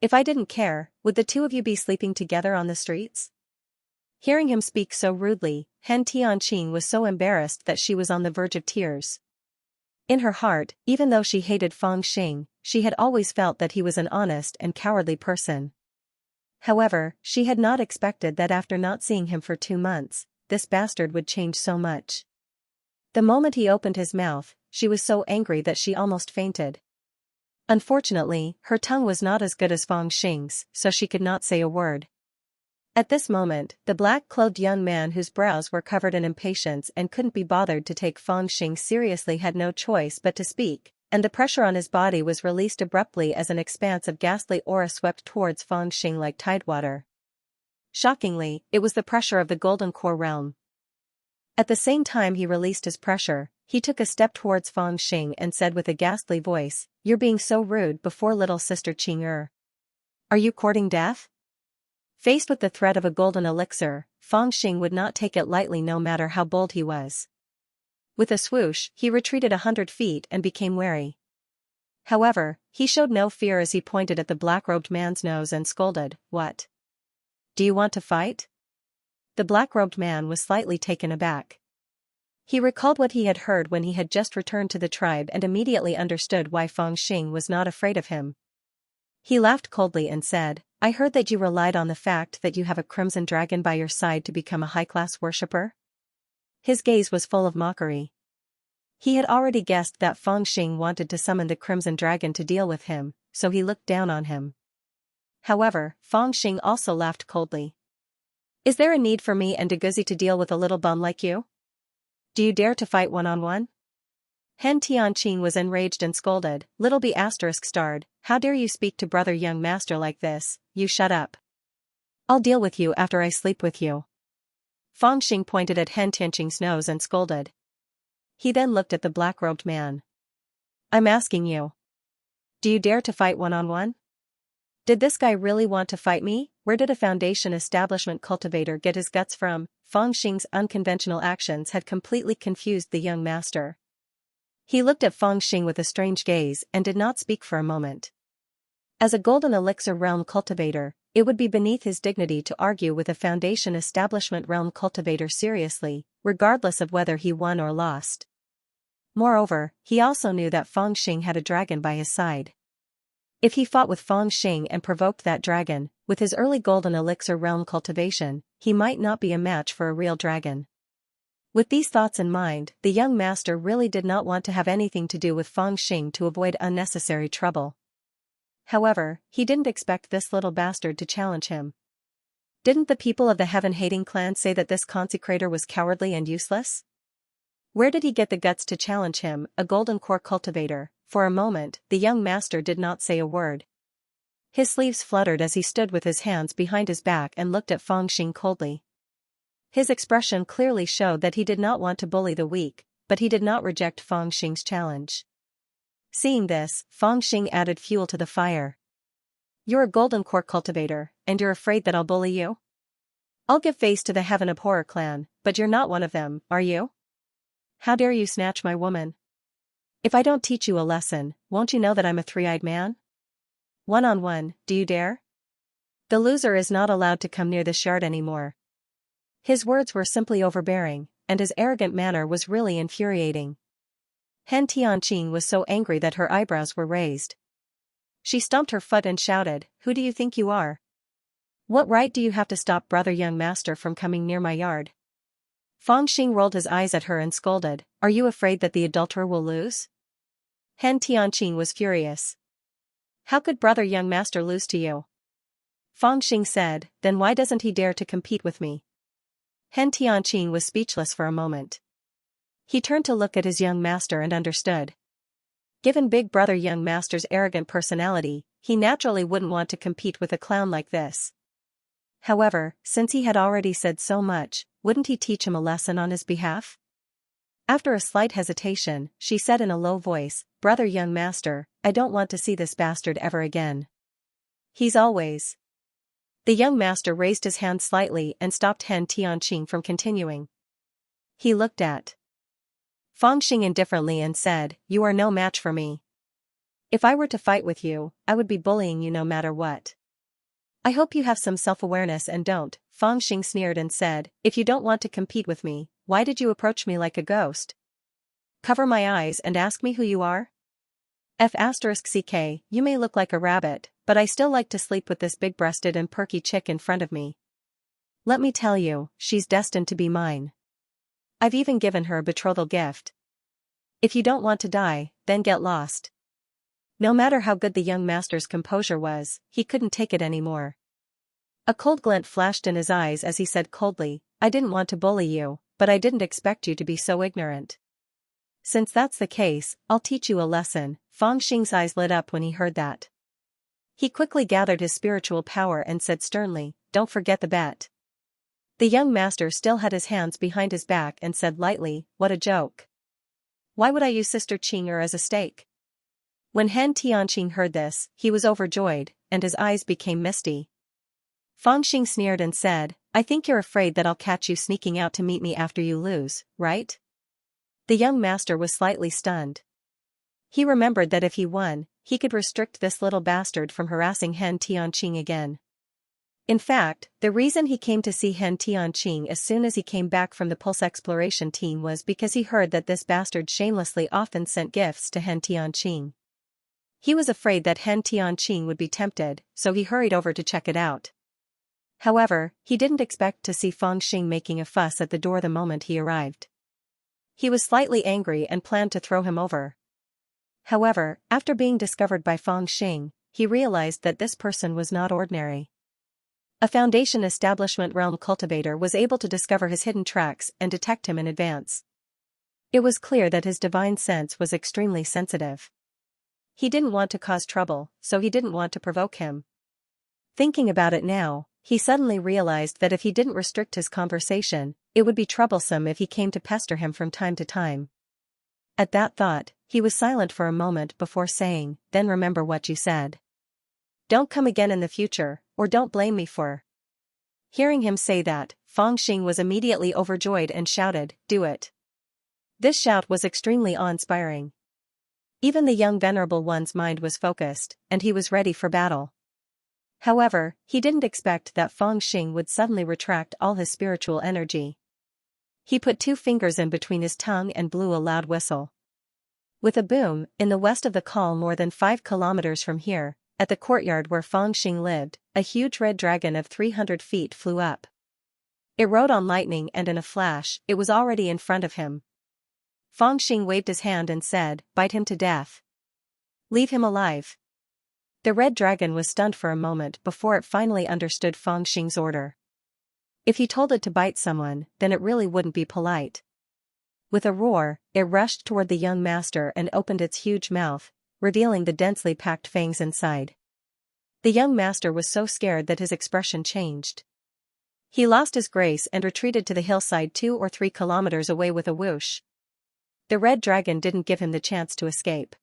If I didn't care, would the two of you be sleeping together on the streets?" Hearing him speak so rudely, Han Tianqing was so embarrassed that she was on the verge of tears. In her heart, even though she hated Fang Xing, she had always felt that he was an honest and cowardly person. However, she had not expected that after not seeing him for 2 months, this bastard would change so much. The moment he opened his mouth, she was so angry that she almost fainted. Unfortunately, her tongue was not as good as Fang Xing's, so she could not say a word. At this moment, the black-clothed young man whose brows were covered in impatience and couldn't be bothered to take Fang Xing seriously had no choice but to speak, and the pressure on his body was released abruptly as an expanse of ghastly aura swept towards Fang Xing like tidewater. Shockingly, it was the pressure of the Golden Core realm. At the same time he released his pressure, he took a step towards Fang Xing and said with a ghastly voice, "You're being so rude before little sister Qing. Are you courting death?" Faced with the threat of a golden elixir, Fang Xing would not take it lightly no matter how bold he was. With a swoosh, he retreated 100 feet and became wary. However, he showed no fear as he pointed at the black-robed man's nose and scolded, "What? Do you want to fight?" The black-robed man was slightly taken aback. He recalled what he had heard when he had just returned to the tribe and immediately understood why Fangxing was not afraid of him. He laughed coldly and said, "I heard that you relied on the fact that you have a crimson dragon by your side to become a high-class worshipper?" His gaze was full of mockery. He had already guessed that Fangxing wanted to summon the crimson dragon to deal with him, so he looked down on him. However, Fangxing also laughed coldly. "Is there a need for me and Deguzi to deal with a little bum like you? Do you dare to fight one-on-one?" Hen Tianqing was enraged and scolded, "Little B****, how dare you speak to brother young master like this, you shut up. I'll deal with you after I sleep with you." Fangxing pointed at Hen Tianqing's nose and scolded. He then looked at the black-robed man. "I'm asking you. Do you dare to fight one-on-one? Did this guy really want to fight me? Where did a Foundation establishment cultivator get his guts from?" Fangxing's unconventional actions had completely confused the young master. He looked at Fangxing with a strange gaze and did not speak for a moment. As a golden elixir realm cultivator, it would be beneath his dignity to argue with a Foundation establishment realm cultivator seriously, regardless of whether he won or lost. Moreover, he also knew that Fangxing had a dragon by his side. If he fought with Fangxing and provoked that dragon, with his early golden elixir realm cultivation, he might not be a match for a real dragon. With these thoughts in mind, the young master really did not want to have anything to do with Fangxing to avoid unnecessary trouble. However, he didn't expect this little bastard to challenge him. Didn't the people of the Heaven-hating clan say that this consecrator was cowardly and useless? Where did he get the guts to challenge him, a golden core cultivator? For a moment, the young master did not say a word. His sleeves fluttered as he stood with his hands behind his back and looked at Fangxing coldly. His expression clearly showed that he did not want to bully the weak, but he did not reject Fangxing's challenge. Seeing this, Fangxing added fuel to the fire. "You're a golden core cultivator, and you're afraid that I'll bully you? I'll give face to the Heaven Abhorrer clan, but you're not one of them, are you? How dare you snatch my woman? If I don't teach you a lesson, won't you know that I'm a three-eyed man? One-on-one, do you dare? The loser is not allowed to come near this yard anymore." His words were simply overbearing, and his arrogant manner was really infuriating. Hen Tianqing was so angry that her eyebrows were raised. She stomped her foot and shouted, "Who do you think you are? What right do you have to stop brother young master from coming near my yard?" Fangxing rolled his eyes at her and scolded, "Are you afraid that the adulterer will lose?" Hen Tianqing was furious. "How could brother young master lose to you?" Fangxing said, "Then why doesn't he dare to compete with me?" Hen Tianqing was speechless for a moment. He turned to look at his young master and understood. Given big brother young master's arrogant personality, he naturally wouldn't want to compete with a clown like this. However, since he had already said so much, wouldn't he teach him a lesson on his behalf? After a slight hesitation, she said in a low voice, "Brother young master, I don't want to see this bastard ever again. He's always—" The young master raised his hand slightly and stopped Hen Tianqing from continuing. He looked at Fangxing indifferently and said, "You are no match for me. If I were to fight with you, I would be bullying you no matter what. I hope you have some self-awareness and don't." Fangxing sneered and said, "If you don't want to compete with me, why did you approach me like a ghost? Cover my eyes and ask me who you are? F***ck, you may look like a rabbit, but I still like to sleep with this big-breasted and perky chick in front of me. Let me tell you, she's destined to be mine. I've even given her a betrothal gift. If you don't want to die, then get lost." No matter how good the young master's composure was, he couldn't take it anymore. A cold glint flashed in his eyes as he said coldly, "I didn't want to bully you, but I didn't expect you to be so ignorant. Since that's the case, I'll teach you a lesson." Fangxing's eyes lit up when he heard that. He quickly gathered his spiritual power and said sternly, "Don't forget the bet." The young master still had his hands behind his back and said lightly, "What a joke. Why would I use Sister Qing'er as a stake?" When Hen Tianqing heard this, he was overjoyed, and his eyes became misty. Fangxing sneered and said, "I think you're afraid that I'll catch you sneaking out to meet me after you lose, right? The young master was slightly stunned. He remembered that if he won, he could restrict this little bastard from harassing Han Tianqing again. In fact, the reason he came to see Han Tianqing as soon as he came back from the Pulse exploration team was because he heard that this bastard shamelessly often sent gifts to Han Tianqing. He was afraid that Han Tianqing would be tempted, so he hurried over to check it out. However, he didn't expect to see Feng Xing making a fuss at the door the moment he arrived. He was slightly angry and planned to throw him over. However, after being discovered by Feng Xing, he realized that this person was not ordinary. A Foundation Establishment Realm cultivator was able to discover his hidden tracks and detect him in advance. It was clear that his divine sense was extremely sensitive. He didn't want to cause trouble, so he didn't want to provoke him. Thinking about it now, he suddenly realized that if he didn't restrict his conversation, it would be troublesome if he came to pester him from time to time. At that thought, he was silent for a moment before saying, "Then remember what you said. Don't come again in the future, or don't blame me for." Hearing him say that, Feng Xing was immediately overjoyed and shouted, "Do it." This shout was extremely awe-inspiring. Even the young venerable one's mind was focused, and he was ready for battle. However, he didn't expect that Feng Xing would suddenly retract all his spiritual energy. He put 2 fingers in between his tongue and blew a loud whistle. With a boom, in the west of the call more than 5 kilometers from here, at the courtyard where Feng Xing lived, a huge red dragon of 300 feet flew up. It rode on lightning and in a flash, it was already in front of him. Feng Xing waved his hand and said, "Bite him to death. Leave him alive." The red dragon was stunned for a moment before it finally understood Feng Xing's order. If he told it to bite someone, then it really wouldn't be polite. With a roar, it rushed toward the young master and opened its huge mouth, revealing the densely packed fangs inside. The young master was so scared that his expression changed. He lost his grace and retreated to the hillside 2 or 3 kilometers away with a whoosh. The red dragon didn't give him the chance to escape.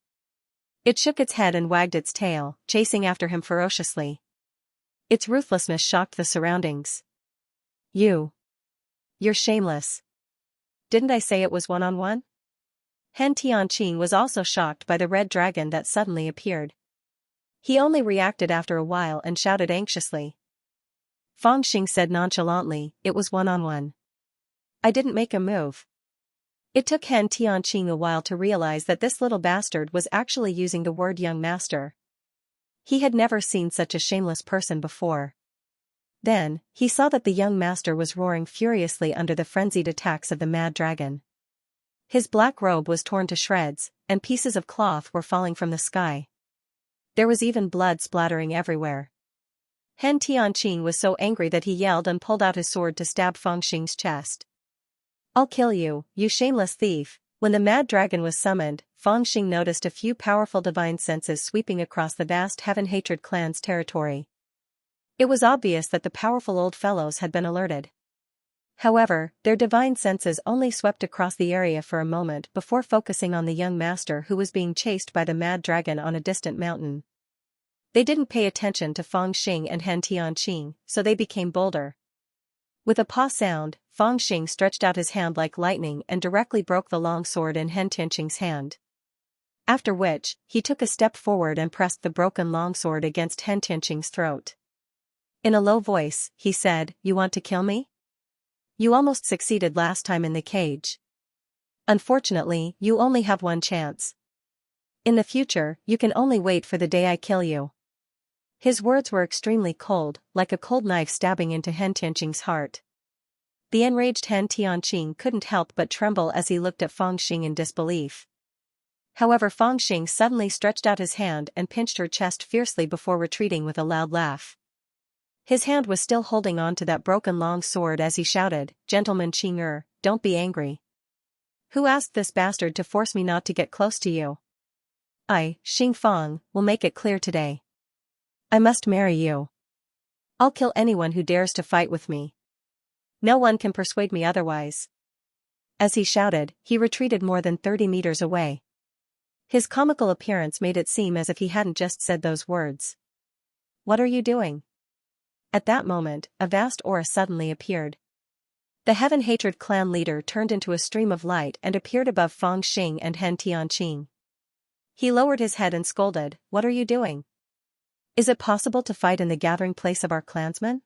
It shook its head and wagged its tail, chasing after him ferociously. Its ruthlessness shocked the surroundings. You're shameless. Didn't I say it was one-on-one? Han Tianqing was also shocked by the red dragon that suddenly appeared. He only reacted after a while and shouted anxiously. Feng Xing said nonchalantly, "It was one-on-one. I didn't make a move." It took Han Tianqing a while to realize that this little bastard was actually using the word young master. He had never seen such a shameless person before. Then, he saw that the young master was roaring furiously under the frenzied attacks of the mad dragon. His black robe was torn to shreds, and pieces of cloth were falling from the sky. There was even blood splattering everywhere. Han Tianqing was so angry that he yelled and pulled out his sword to stab Feng Xing's chest. "I'll kill you, you shameless thief." When the mad dragon was summoned, Feng Xing noticed a few powerful divine senses sweeping across the vast Heaven-Hatred clan's territory. It was obvious that the powerful old fellows had been alerted. However, their divine senses only swept across the area for a moment before focusing on the young master who was being chased by the mad dragon on a distant mountain. They didn't pay attention to Feng Xing and Han Tianqing, so they became bolder. With a paw sound, Feng Xing stretched out his hand like lightning and directly broke the long sword in Han Tianqing's hand. After which, he took a step forward and pressed the broken longsword against Han Tianqing's throat. In a low voice, he said, "You want to kill me? You almost succeeded last time in the cage. Unfortunately, you only have one chance. In the future, you can only wait for the day I kill you." His words were extremely cold, like a cold knife stabbing into Han Tianqing's heart. The enraged Han Tianqing couldn't help but tremble as he looked at Feng Xing in disbelief. However, Feng Xing suddenly stretched out his hand and pinched her chest fiercely before retreating with a loud laugh. His hand was still holding on to that broken long sword as he shouted, "Gentleman Qing, don't be angry. Who asked this bastard to force me not to get close to you? I, Xing Feng, will make it clear today. I must marry you. I'll kill anyone who dares to fight with me. No one can persuade me otherwise." As he shouted, he retreated more than 30 meters away. His comical appearance made it seem as if he hadn't just said those words. "What are you doing?" At that moment, a vast aura suddenly appeared. The Heaven Hatred clan leader turned into a stream of light and appeared above Fang Xing and Han Tianqing. He lowered his head and scolded, "What are you doing? Is it possible to fight in the gathering place of our clansmen?"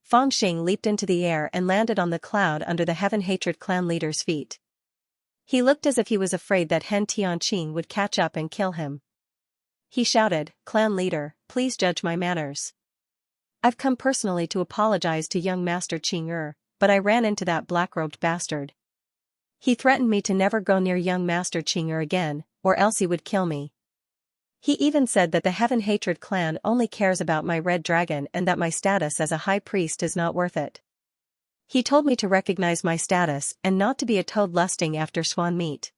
Fang Xing leaped into the air and landed on the cloud under the Heaven Hatred clan leader's feet. He looked as if he was afraid that Han Tianqing would catch up and kill him. He shouted, "Clan leader, please judge my manners. I've come personally to apologize to young Master Qing, but I ran into that black-robed bastard. He threatened me to never go near young Master Qing again, or else he would kill me. He even said that the Heaven Hatred clan only cares about my red dragon and that my status as a high priest is not worth it. He told me to recognize my status and not to be a toad lusting after swan meat.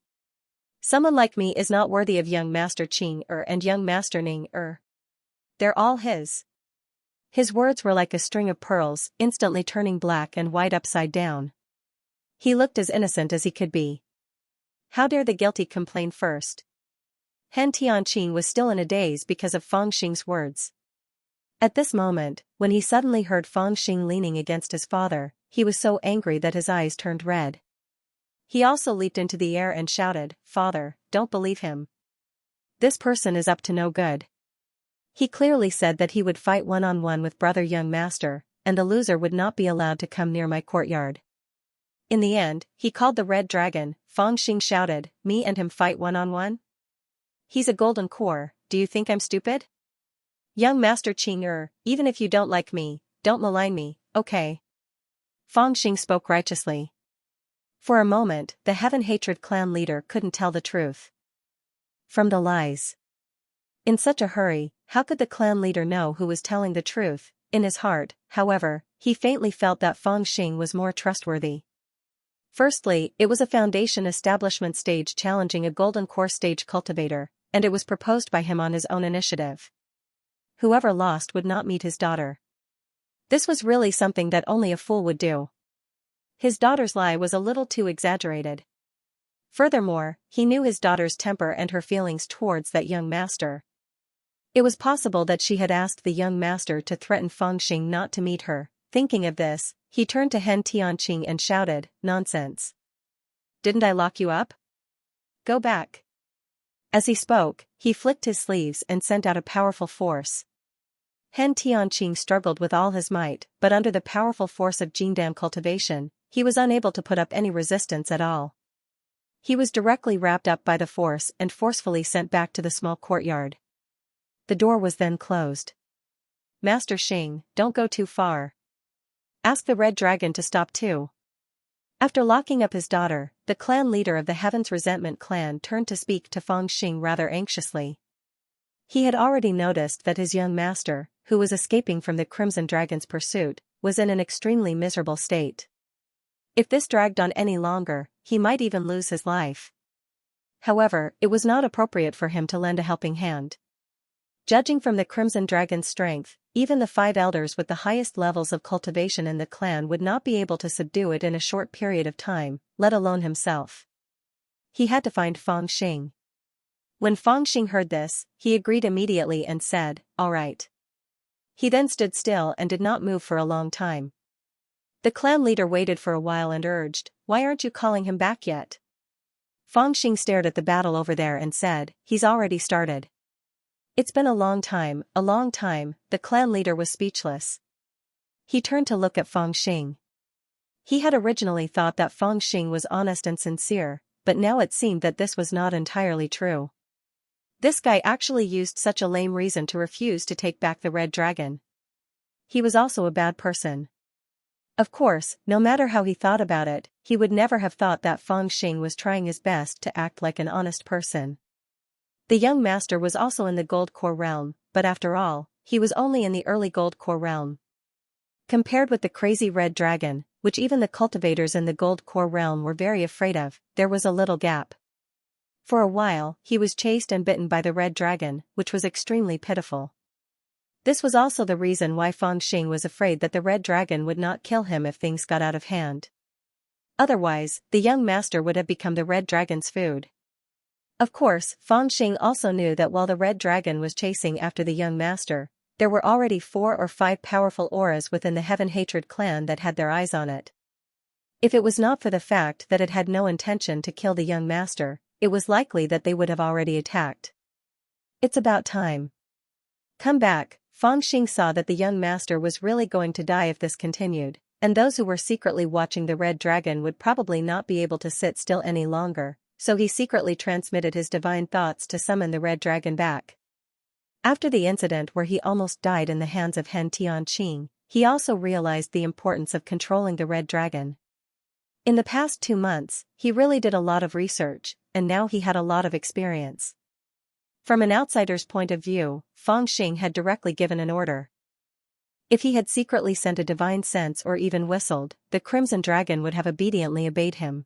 Someone like me is not worthy of young Master Qing and young Master Ning. They're all his." His words were like a string of pearls, instantly turning black and white upside down. He looked as innocent as he could be. How dare the guilty complain first? Han Tianqing was still in a daze because of Fang Xing's words. At this moment, when he suddenly heard Fang Xing leaning against his father, he was so angry that his eyes turned red. He also leaped into the air and shouted, "Father, don't believe him. This person is up to no good. He clearly said that he would fight one-on-one with brother young master, and the loser would not be allowed to come near my courtyard. In the end, he called the red dragon." Fang Xing shouted, "Me and him fight one-on-one? He's a golden core, do you think I'm stupid? Young Master Qing, even if you don't like me, don't malign me, okay?" Fang Xing spoke righteously. For a moment, the Heaven Hatred clan leader couldn't tell the truth from the lies. In such a hurry, how could the clan leader know who was telling the truth? In his heart, however, he faintly felt that Fang Xing was more trustworthy. Firstly, it was a foundation establishment stage challenging a golden core stage cultivator, and it was proposed by him on his own initiative. Whoever lost would not meet his daughter. This was really something that only a fool would do. His daughter's lie was a little too exaggerated. Furthermore, he knew his daughter's temper and her feelings towards that young master. It was possible that she had asked the young master to threaten Fang Xing not to meet her. Thinking of this, he turned to Han Tianqing and shouted, "Nonsense. Didn't I lock you up? Go back." As he spoke, he flicked his sleeves and sent out a powerful force. Han Tianqing struggled with all his might, but under the powerful force of Jingdam cultivation, he was unable to put up any resistance at all. He was directly wrapped up by the force and forcefully sent back to the small courtyard. The door was then closed. "Master Xing, don't go too far. Ask the red dragon to stop too." After locking up his daughter, the clan leader of the Heaven's Resentment clan turned to speak to Fang Xing rather anxiously. He had already noticed that his young master, who was escaping from the Crimson Dragon's pursuit, was in an extremely miserable state. If this dragged on any longer, he might even lose his life. However, it was not appropriate for him to lend a helping hand. Judging from the Crimson Dragon's strength, even the 5 elders with the highest levels of cultivation in the clan would not be able to subdue it in a short period of time, let alone himself. He had to find Fang Xing. When Fang Xing heard this, he agreed immediately and said, "All right." He then stood still and did not move for a long time. The clan leader waited for a while and urged, "Why aren't you calling him back yet?" Fang Xing stared at the battle over there and said, "He's already started." "It's been a long time," the clan leader was speechless. He turned to look at Fang Xing. He had originally thought that Fang Xing was honest and sincere, but now it seemed that this was not entirely true. This guy actually used such a lame reason to refuse to take back the red dragon. He was also a bad person. Of course, no matter how he thought about it, he would never have thought that Fang Xing was trying his best to act like an honest person. The young master was also in the gold core realm, but after all, he was only in the early gold core realm. Compared with the crazy red dragon, which even the cultivators in the gold core realm were very afraid of, there was a little gap. For a while, he was chased and bitten by the red dragon, which was extremely pitiful. This was also the reason why Fang Xing was afraid that the red dragon would not kill him if things got out of hand. Otherwise, the young master would have become the red dragon's food. Of course, Fang Xing also knew that while the red dragon was chasing after the young master, there were already 4 or 5 powerful auras within the Heaven Hatred clan that had their eyes on it. If it was not for the fact that it had no intention to kill the young master, it was likely that they would have already attacked. It's about time. Come back. Fangxing saw that the young master was really going to die if this continued, and those who were secretly watching the red dragon would probably not be able to sit still any longer, so he secretly transmitted his divine thoughts to summon the red dragon back. After the incident where he almost died in the hands of Han Tianqing, he also realized the importance of controlling the red dragon. In the past 2 months, he really did a lot of research, and now he had a lot of experience. From an outsider's point of view, Fangxing had directly given an order. If he had secretly sent a divine sense or even whistled, the Crimson Dragon would have obediently obeyed him.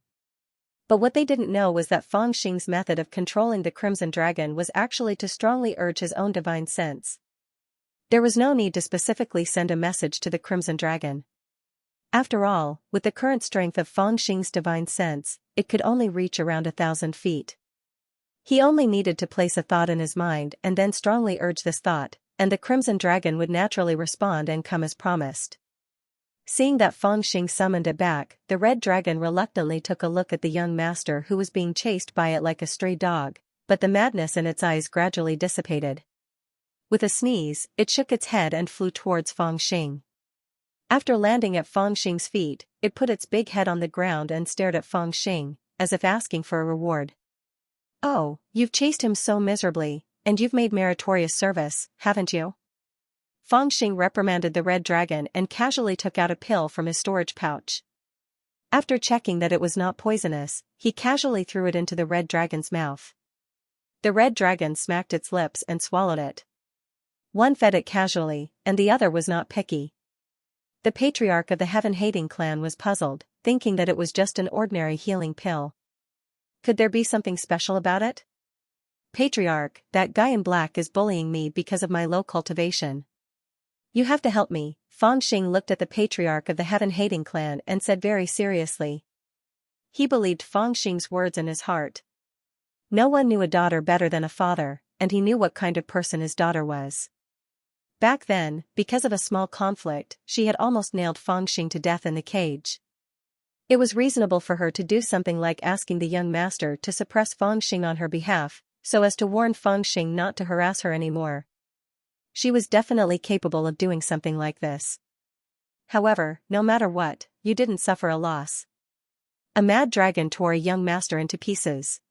But what they didn't know was that Fangxing's method of controlling the Crimson Dragon was actually to strongly urge his own divine sense. There was no need to specifically send a message to the Crimson Dragon. After all, with the current strength of Fangxing's divine sense, it could only reach around 1,000 feet. He only needed to place a thought in his mind and then strongly urge this thought, and the Crimson Dragon would naturally respond and come as promised. Seeing that Fangxing summoned it back, the red dragon reluctantly took a look at the young master who was being chased by it like a stray dog, but the madness in its eyes gradually dissipated. With a sneeze, it shook its head and flew towards Fangxing. After landing at Fangxing's feet, it put its big head on the ground and stared at Fangxing, as if asking for a reward. "Oh, you've chased him so miserably, and you've made meritorious service, haven't you?" Fangxing reprimanded the red dragon and casually took out a pill from his storage pouch. After checking that it was not poisonous, he casually threw it into the red dragon's mouth. The red dragon smacked its lips and swallowed it. One fed it casually, and the other was not picky. The patriarch of the heaven-hating clan was puzzled, thinking that it was just an ordinary healing pill. Could there be something special about it? "Patriarch, that guy in black is bullying me because of my low cultivation. You have to help me." Fangxing looked at the patriarch of the heaven-hating clan and said very seriously. He believed Fangxing's words in his heart. No one knew a daughter better than a father, and he knew what kind of person his daughter was. Back then, because of a small conflict, she had almost nailed Fangxing to death in the cage. It was reasonable for her to do something like asking the young master to suppress Fangxing on her behalf, so as to warn Fangxing not to harass her anymore. She was definitely capable of doing something like this. However, no matter what, you didn't suffer a loss. A mad dragon tore a young master into pieces.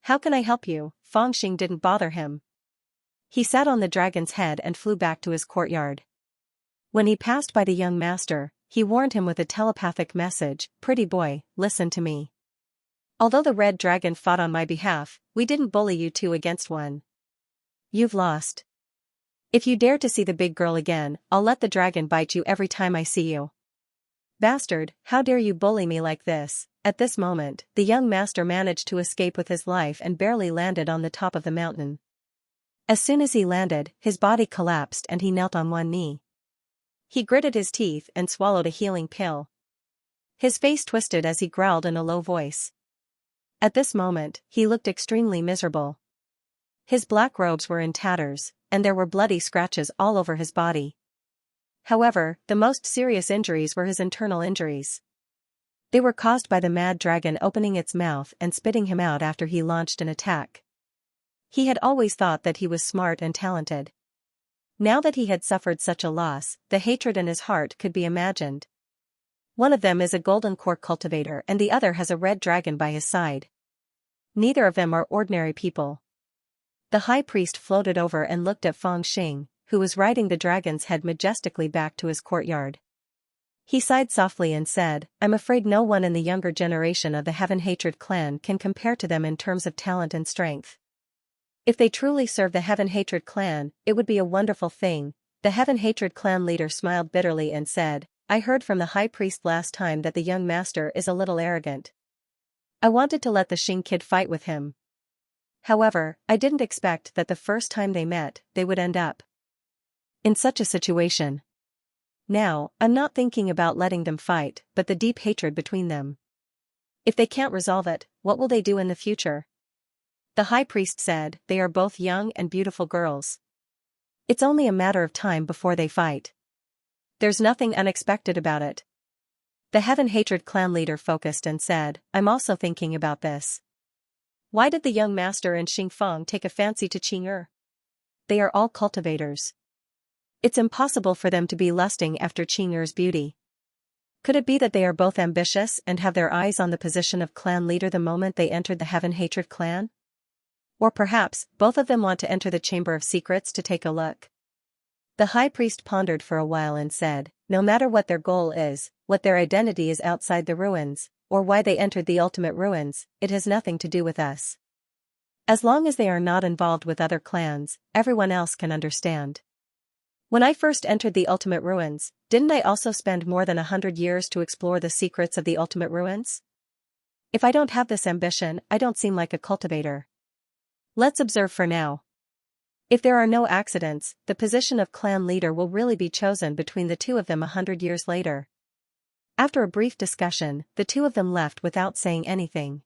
"How can I help you?" Fangxing didn't bother him. He sat on the dragon's head and flew back to his courtyard. When he passed by the young master, he warned him with a telepathic message, "Pretty boy, listen to me. Although the red dragon fought on my behalf, we didn't bully you 2 against 1. You've lost. If you dare to see the big girl again, I'll let the dragon bite you every time I see you. Bastard, how dare you bully me like this?" At this moment, the young master managed to escape with his life and barely landed on the top of the mountain. As soon as he landed, his body collapsed and he knelt on one knee. He gritted his teeth and swallowed a healing pill. His face twisted as he growled in a low voice. At this moment, he looked extremely miserable. His black robes were in tatters, and there were bloody scratches all over his body. However, the most serious injuries were his internal injuries. They were caused by the mad dragon opening its mouth and spitting him out after he launched an attack. He had always thought that he was smart and talented. Now that he had suffered such a loss, the hatred in his heart could be imagined. One of them is a golden core cultivator and the other has a red dragon by his side. Neither of them are ordinary people. The high priest floated over and looked at Fangxing, who was riding the dragon's head majestically back to his courtyard. He sighed softly and said, "I'm afraid no one in the younger generation of the Heaven Hatred clan can compare to them in terms of talent and strength. If they truly serve the Heaven Hatred clan, it would be a wonderful thing." The Heaven Hatred clan leader smiled bitterly and said, "I heard from the high priest last time that the young master is a little arrogant. I wanted to let the Xing kid fight with him. However, I didn't expect that the first time they met, they would end up in such a situation. Now, I'm not thinking about letting them fight, but the deep hatred between them. If they can't resolve it, what will they do in the future?" The high priest said, "They are both young and beautiful girls. It's only a matter of time before they fight. There's nothing unexpected about it." The Heaven Hatred clan leader focused and said, I'm also thinking about this. Why did the young master and Xingfang take a fancy to Qing'er? They are all cultivators. It's impossible for them to be lusting after Qing'er's beauty. Could it be that they are both ambitious and have their eyes on the position of clan leader the moment they entered the Heaven Hatred clan? Or perhaps, both of them want to enter the Chamber of Secrets to take a look. The high priest pondered for a while and said, no matter what their goal is, what their identity is outside the ruins, or why they entered the ultimate ruins, it has nothing to do with us. As long as they are not involved with other clans, everyone else can understand. When I first entered the ultimate ruins, didn't I also spend more than 100 years to explore the secrets of the ultimate ruins? If I don't have this ambition, I don't seem like a cultivator. Let's observe for now. If there are no accidents, the position of clan leader will really be chosen between the two of them 100 years later. After a brief discussion, the two of them left without saying anything.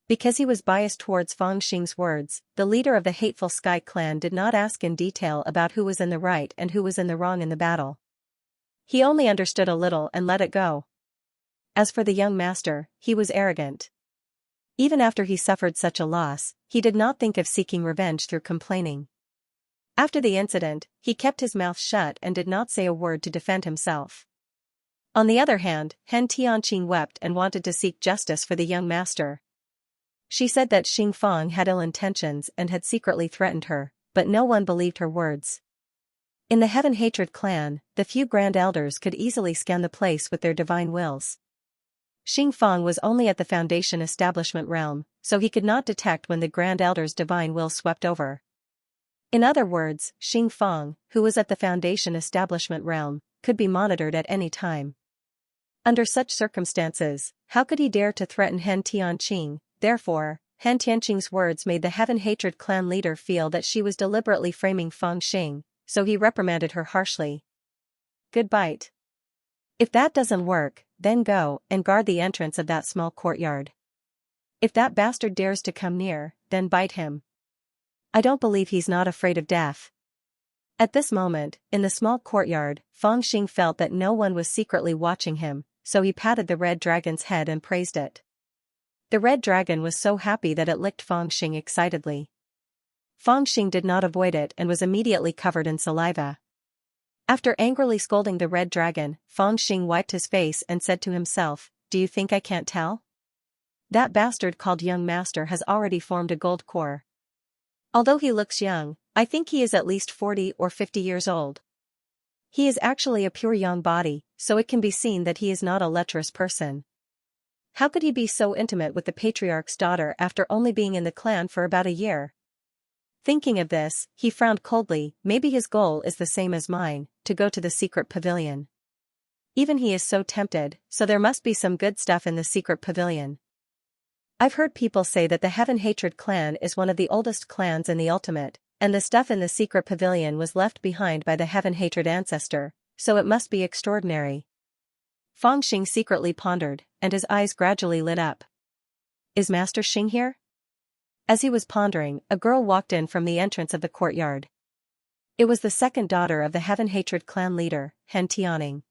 Because he was biased towards Fang Xing's words, the leader of the Hateful Sky clan did not ask in detail about who was in the right and who was in the wrong in the battle. He only understood a little and let it go. As for the young master, he was arrogant. Even after he suffered such a loss, he did not think of seeking revenge through complaining. After the incident, he kept his mouth shut and did not say a word to defend himself. On the other hand, Han Tianqing wept and wanted to seek justice for the young master. She said that Xingfang had ill intentions and had secretly threatened her, but no one believed her words. In the Heaven Hatred clan, the few Grand Elders could easily scan the place with their divine wills. Xingfang was only at the Foundation Establishment realm, so he could not detect when the Grand Elder's divine will swept over. In other words, Xingfang, who was at the Foundation Establishment realm, could be monitored at any time. Under such circumstances, how could he dare to threaten Han Tianqing? Therefore, Han Tianqing's words made the Heaven Hatred clan leader feel that she was deliberately framing Fang Xing, so he reprimanded her harshly. Good bite. If that doesn't work, then go and guard the entrance of that small courtyard. If that bastard dares to come near, then bite him. I don't believe he's not afraid of death. At this moment, in the small courtyard, Fang Xing felt that no one was secretly watching him, so he patted the red dragon's head and praised it. The red dragon was so happy that it licked Fang Xing excitedly. Fang Xing did not avoid it and was immediately covered in saliva. After angrily scolding the red dragon, Fang Xing wiped his face and said to himself, do you think I can't tell? That bastard called young master has already formed a gold core. Although he looks young, I think he is at least 40 or 50 years old. He is actually a pure young body, so it can be seen that he is not a lecherous person. How could he be so intimate with the patriarch's daughter after only being in the clan for about a year? Thinking of this, he frowned coldly. Maybe his goal is the same as mine, to go to the secret pavilion. Even he is so tempted, so there must be some good stuff in the secret pavilion. I've heard people say that the Heaven Hatred clan is one of the oldest clans in the Ultimate, and the stuff in the secret pavilion was left behind by the Heaven Hatred ancestor, so it must be extraordinary. Fang Xing secretly pondered, and his eyes gradually lit up. Is Master Xing here? As he was pondering, a girl walked in from the entrance of the courtyard. It was the second daughter of the Heaven Hatred clan leader, Han Tianqing.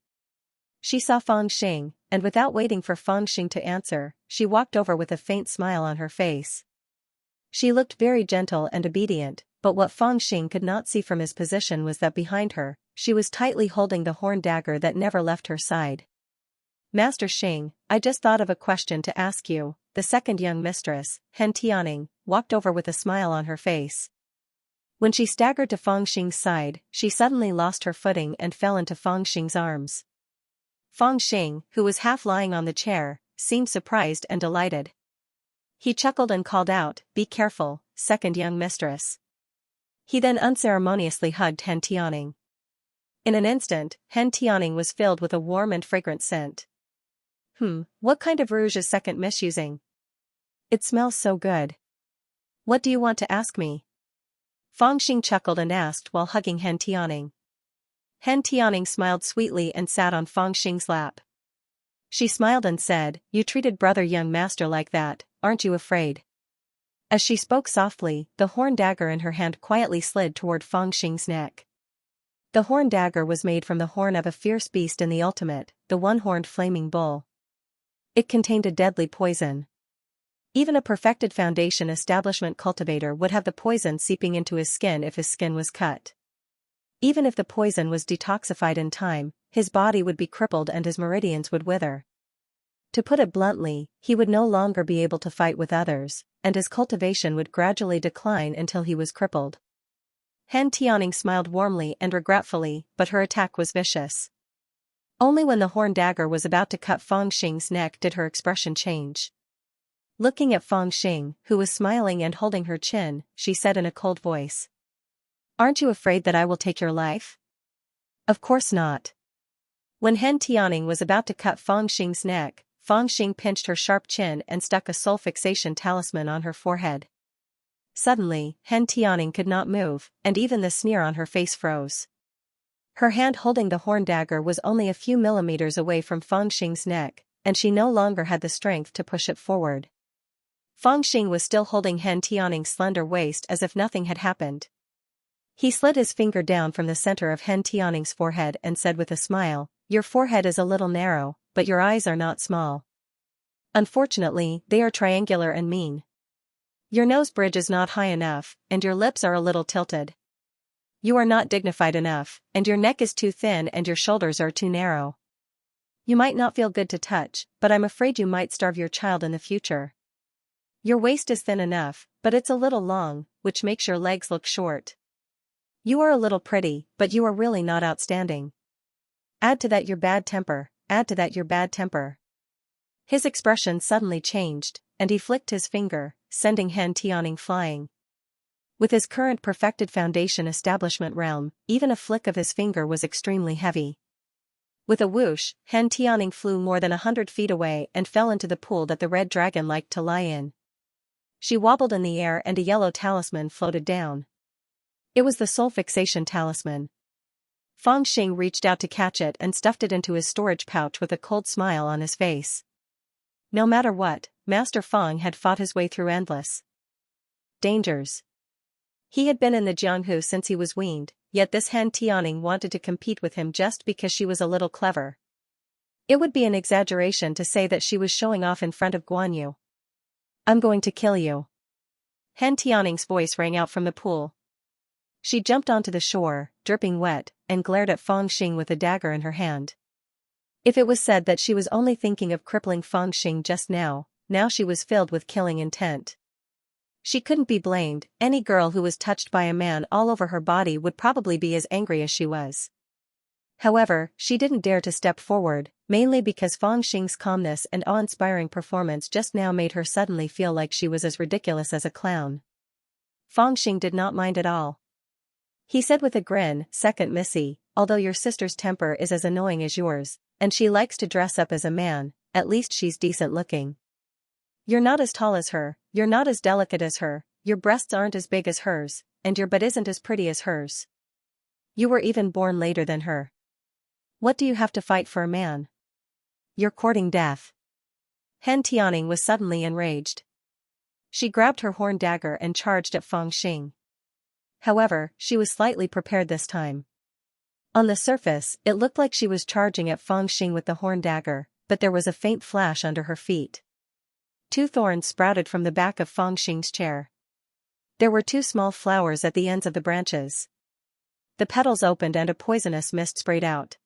She saw Fang Xing, and without waiting for Fang Xing to answer, she walked over with a faint smile on her face. She looked very gentle and obedient, but what Fang Xing could not see from his position was that behind her, she was tightly holding the horn dagger that never left her side. Master Xing, I just thought of a question to ask you. The second young mistress, Han Tianqing, walked over with a smile on her face. When she staggered to Fang Xing's side, she suddenly lost her footing and fell into Fang Xing's arms. Fang Xing, who was half lying on the chair, seemed surprised and delighted. He chuckled and called out, "Be careful, second young mistress." He then unceremoniously hugged Han Tianqing. In an instant, Han Tianqing was filled with a warm and fragrant scent. What kind of rouge is second miss using? It smells so good. What do you want to ask me? Fang Xing chuckled and asked while hugging Han Tianqing. Han Tianqing smiled sweetly and sat on Fang Xing's lap. She smiled and said, "You treated brother young master like that, aren't you afraid?" As she spoke softly, the horn dagger in her hand quietly slid toward Fang Xing's neck. The horn dagger was made from the horn of a fierce beast in the ultimate, the one-horned flaming bull. It contained a deadly poison. Even a perfected foundation establishment cultivator would have the poison seeping into his skin if his skin was cut. Even if the poison was detoxified in time, his body would be crippled and his meridians would wither. To put it bluntly, he would no longer be able to fight with others, and his cultivation would gradually decline until he was crippled. Han Tianning smiled warmly and regretfully, but her attack was vicious. Only when the horn dagger was about to cut Fang Xing's neck did her expression change. Looking at Fang Xing, who was smiling and holding her chin, she said in a cold voice. "Aren't you afraid that I will take your life?" "Of course not." When Han Tianning was about to cut Fang Xing's neck, Fang Xing pinched her sharp chin and stuck a soul fixation talisman on her forehead. Suddenly, Han Tianning could not move, and even the sneer on her face froze. Her hand holding the horn dagger was only a few millimeters away from Fang Xing's neck, and she no longer had the strength to push it forward. Fang Xing was still holding Han Tianning's slender waist as if nothing had happened. He slid his finger down from the center of Han Tianning's forehead and said with a smile, "Your forehead is a little narrow, but your eyes are not small. Unfortunately, they are triangular and mean. Your nose bridge is not high enough, and your lips are a little tilted. You are not dignified enough, and your neck is too thin and your shoulders are too narrow. You might not feel good to touch, but I'm afraid you might starve your child in the future. Your waist is thin enough, but it's a little long, which makes your legs look short. You are a little pretty, but you are really not outstanding. Add to that your bad temper, add to that your bad temper." His expression suddenly changed, and he flicked his finger, sending Han Tianning flying. With his current perfected foundation establishment realm, even a flick of his finger was extremely heavy. With a whoosh, Han Tianning flew more than 100 feet away and fell into the pool that the red dragon liked to lie in. She wobbled in the air and a yellow talisman floated down. It was the soul fixation talisman. Fang Xing reached out to catch it and stuffed it into his storage pouch with a cold smile on his face. No matter what, Master Fang had fought his way through endless dangers. He had been in the Jianghu since he was weaned, yet this Han Tianning wanted to compete with him just because she was a little clever. It would be an exaggeration to say that she was showing off in front of Guan Yu. "I'm going to kill you." Han Tianning's voice rang out from the pool. She jumped onto the shore, dripping wet, and glared at Fang Xing with a dagger in her hand. If it was said that she was only thinking of crippling Fang Xing just now, now she was filled with killing intent. She couldn't be blamed. Any girl who was touched by a man all over her body would probably be as angry as she was. However, she didn't dare to step forward, mainly because Fang Xing's calmness and awe-inspiring performance just now made her suddenly feel like she was as ridiculous as a clown. Fang Xing did not mind at all. He said with a grin, "Second Missy, although your sister's temper is as annoying as yours, and she likes to dress up as a man, at least she's decent looking. You're not as tall as her, you're not as delicate as her, your breasts aren't as big as hers, and your butt isn't as pretty as hers. You were even born later than her. What do you have to fight for a man? You're courting death." Han Tianning was suddenly enraged. She grabbed her horn dagger and charged at Fang Xing. However, she was slightly prepared this time. On the surface, it looked like she was charging at Fang Xing with the horn dagger, but there was a faint flash under her feet. 2 thorns sprouted from the back of Fang Xing's chair. There were 2 small flowers at the ends of the branches. The petals opened and a poisonous mist sprayed out.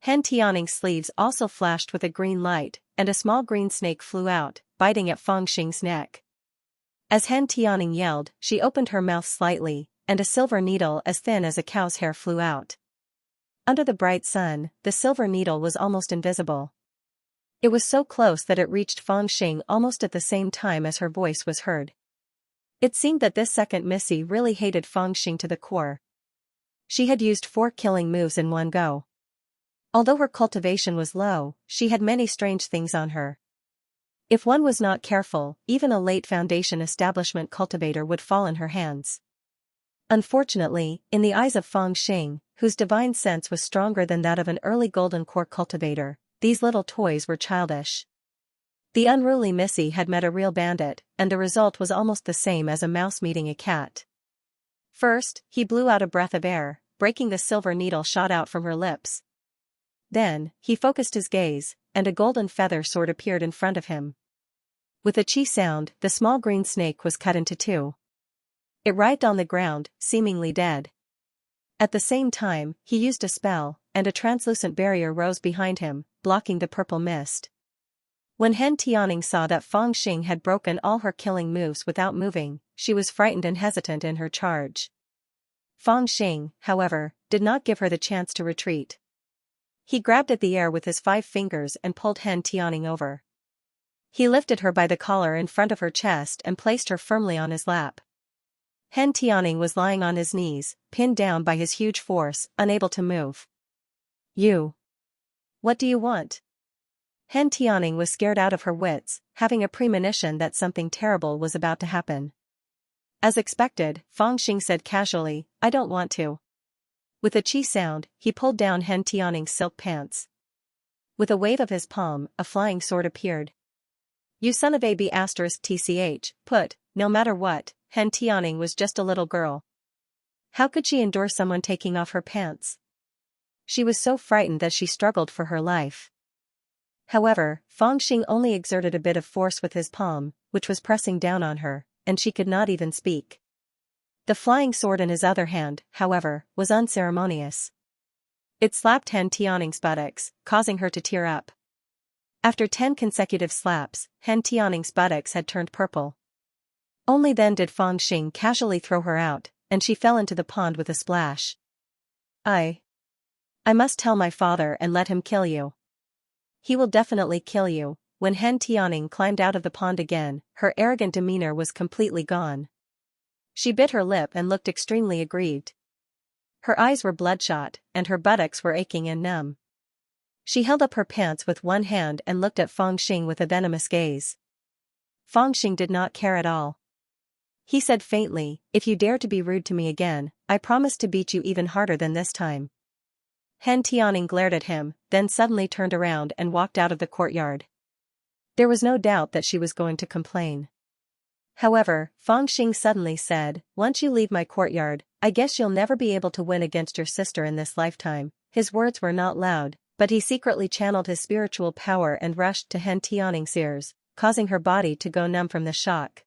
Han Tianning's sleeves also flashed with a green light, and a small green snake flew out, biting at Fang Xing's neck. As Han Tianning yelled, she opened her mouth slightly, and a silver needle as thin as a cow's hair flew out. Under the bright sun, the silver needle was almost invisible. It was so close that it reached Fang Xing almost at the same time as her voice was heard. It seemed that this second Missy really hated Fang Xing to the core. She had used 4 killing moves in one go. Although her cultivation was low, she had many strange things on her. If one was not careful, even a late foundation establishment cultivator would fall in her hands. Unfortunately, in the eyes of Fang Xing, whose divine sense was stronger than that of an early golden core cultivator, these little toys were childish. The unruly Missy had met a real bandit, and the result was almost the same as a mouse meeting a cat. First, he blew out a breath of air, breaking the silver needle shot out from her lips. Then, he focused his gaze, and a golden feather sword appeared in front of him. With a chi sound, the small green snake was cut into two. It writhed on the ground, seemingly dead. At the same time, he used a spell, and a translucent barrier rose behind him, blocking the purple mist. When Hen Tianning saw that Fang Xing had broken all her killing moves without moving, she was frightened and hesitant in her charge. Fang Xing, however, did not give her the chance to retreat. He grabbed at the air with his 5 fingers and pulled Hen Tianning over. He lifted her by the collar in front of her chest and placed her firmly on his lap. Hen Tianning was lying on his knees, pinned down by his huge force, unable to move. "You. What do you want?" Hen Tianning was scared out of her wits, having a premonition that something terrible was about to happen. As expected, Fang Xing said casually, "I don't want to." With a chi sound, he pulled down Hen Tianning's silk pants. With a wave of his palm, a flying sword appeared. "You son of a b*****, put, no matter what, Hen Tianning was just a little girl. How could she endure someone taking off her pants? She was so frightened that she struggled for her life. However, Fang Xing only exerted a bit of force with his palm, which was pressing down on her, and she could not even speak. The flying sword in his other hand, however, was unceremonious. It slapped Hen Tianning's buttocks, causing her to tear up. After 10 consecutive slaps, Hen Tianning's buttocks had turned purple. Only then did Fang Xing casually throw her out, and she fell into the pond with a splash. I must tell my father and let him kill you. He will definitely kill you." When Hen Tianning climbed out of the pond again, her arrogant demeanor was completely gone. She bit her lip and looked extremely aggrieved. Her eyes were bloodshot, and her buttocks were aching and numb. She held up her pants with one hand and looked at Fang Xing with a venomous gaze. Fang Xing did not care at all. He said faintly, "If you dare to be rude to me again, I promise to beat you even harder than this time." Hen Tianning glared at him, then suddenly turned around and walked out of the courtyard. There was no doubt that she was going to complain. However, Fang Xing suddenly said, "Once you leave my courtyard, I guess you'll never be able to win against your sister in this lifetime." His words were not loud, but he secretly channeled his spiritual power and rushed to Hen Tianning's ears, causing her body to go numb from the shock.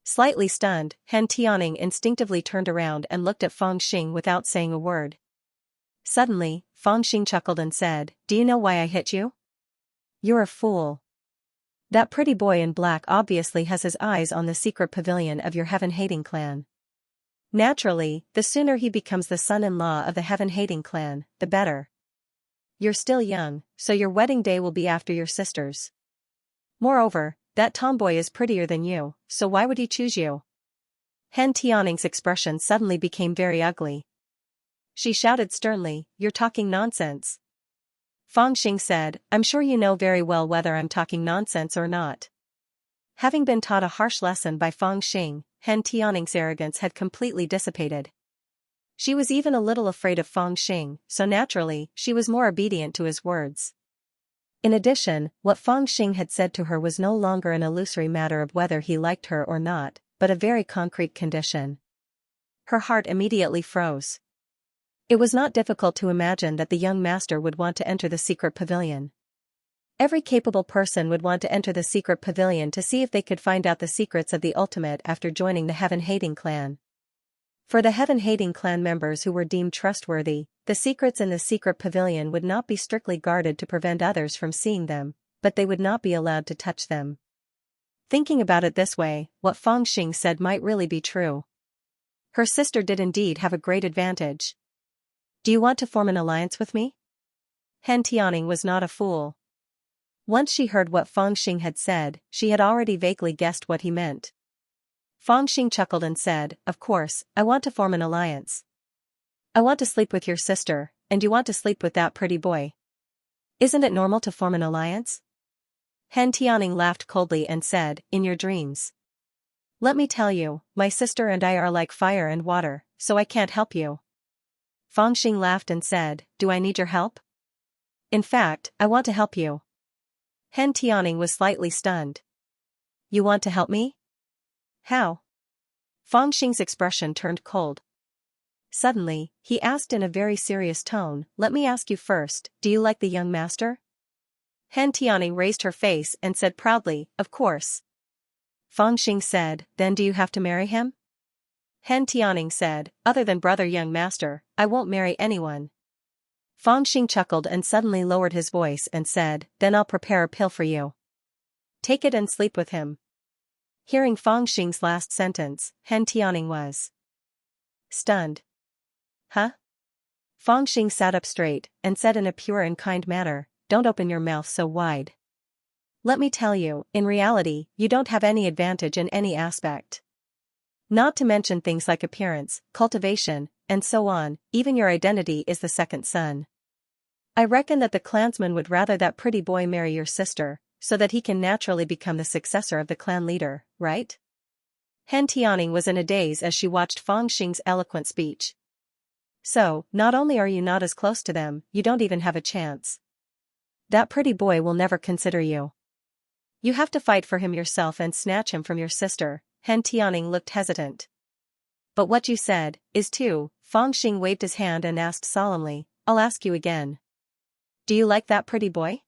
Slightly stunned, Hen Tianning instinctively turned around and looked at Fang Xing without saying a word. Suddenly, Fang Xing chuckled and said, "Do you know why I hit you? You're a fool. That pretty boy in black obviously has his eyes on the secret pavilion of your heaven-hating clan. Naturally, the sooner he becomes the son-in-law of the heaven-hating clan, the better. You're still young, so your wedding day will be after your sister's. Moreover, that tomboy is prettier than you, so why would he choose you?" Hen Tianning's expression suddenly became very ugly. She shouted sternly, "You're talking nonsense." Fang Xing said, "I'm sure you know very well whether I'm talking nonsense or not." Having been taught a harsh lesson by Fang Xing, Hen Tianning's arrogance had completely dissipated. She was even a little afraid of Fang Xing, so naturally, she was more obedient to his words. In addition, what Fang Xing had said to her was no longer an illusory matter of whether he liked her or not, but a very concrete condition. Her heart immediately froze. It was not difficult to imagine that the young master would want to enter the secret pavilion. Every capable person would want to enter the secret pavilion to see if they could find out the secrets of the ultimate after joining the heaven-hating clan. For the heaven-hating clan members who were deemed trustworthy, the secrets in the secret pavilion would not be strictly guarded to prevent others from seeing them, but they would not be allowed to touch them. Thinking about it this way, what Fang Xing said might really be true. Her sister did indeed have a great advantage. "Do you want to form an alliance with me?" Hen Tianning was not a fool. Once she heard what Fang Xing had said, she had already vaguely guessed what he meant. Fang Xing chuckled and said, "Of course, I want to form an alliance. I want to sleep with your sister, and you want to sleep with that pretty boy. Isn't it normal to form an alliance?" Hen Tianning laughed coldly and said, "In your dreams. Let me tell you, my sister and I are like fire and water, so I can't help you." Fang Xing laughed and said, "Do I need your help? In fact, I want to help you." Hen Tianning was slightly stunned. "You want to help me? How?" Fang Xing's expression turned cold. Suddenly, he asked in a very serious tone, "Let me ask you first, do you like the young master?" Han Tianning raised her face and said proudly, "Of course." Fang Xing said, "Then do you have to marry him?" Han Tianning said, "Other than brother young master, I won't marry anyone." Fang Xing chuckled and suddenly lowered his voice and said, "Then I'll prepare a pill for you. Take it and sleep with him." Hearing Fang Xing's last sentence, Han Tianning was stunned. "Huh?" Fang Xing sat up straight and said in a pure and kind manner, "Don't open your mouth so wide. Let me tell you, in reality, you don't have any advantage in any aspect. Not to mention things like appearance, cultivation, and so on, even your identity is the second son. I reckon that the clansman would rather that pretty boy marry your sister, so that he can naturally become the successor of the clan leader, right?" Han Tianning was in a daze as she watched Fang Xing's eloquent speech. "So, not only are you not as close to them, you don't even have a chance. That pretty boy will never consider you. You have to fight for him yourself and snatch him from your sister." Han Tianning looked hesitant. "But what you said is true." Fang Xing waved his hand and asked solemnly, "I'll ask you again. Do you like that pretty boy?"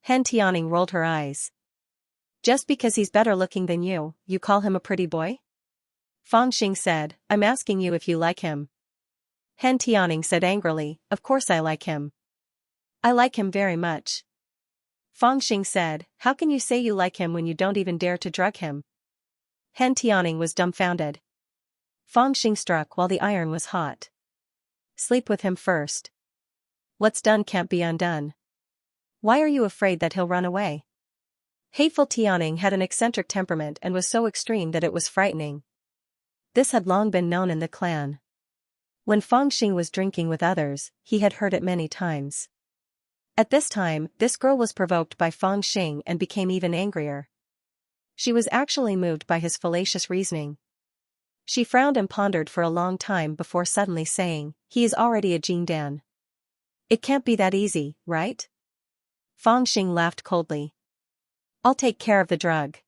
Han Tianning rolled her eyes. "Just because he's better looking than you call him a pretty boy?" Fang Xing said, "I'm asking you if you like him." Han Tianning said angrily, "Of course I like him. I like him very much." Fang Xing said, "How can you say you like him when you don't even dare to drug him?" Han Tianning was dumbfounded. Fang Xing struck while the iron was hot. "Sleep with him first. What's done can't be undone. Why are you afraid that he'll run away?" Hateful Tianning had an eccentric temperament and was so extreme that it was frightening. This had long been known in the clan. When Fang Xing was drinking with others, he had heard it many times. At this time, this girl was provoked by Fang Xing and became even angrier. She was actually moved by his fallacious reasoning. She frowned and pondered for a long time before suddenly saying, "He is already a Jindan. It can't be that easy, right?" Fang Xing laughed coldly. "I'll take care of the drug.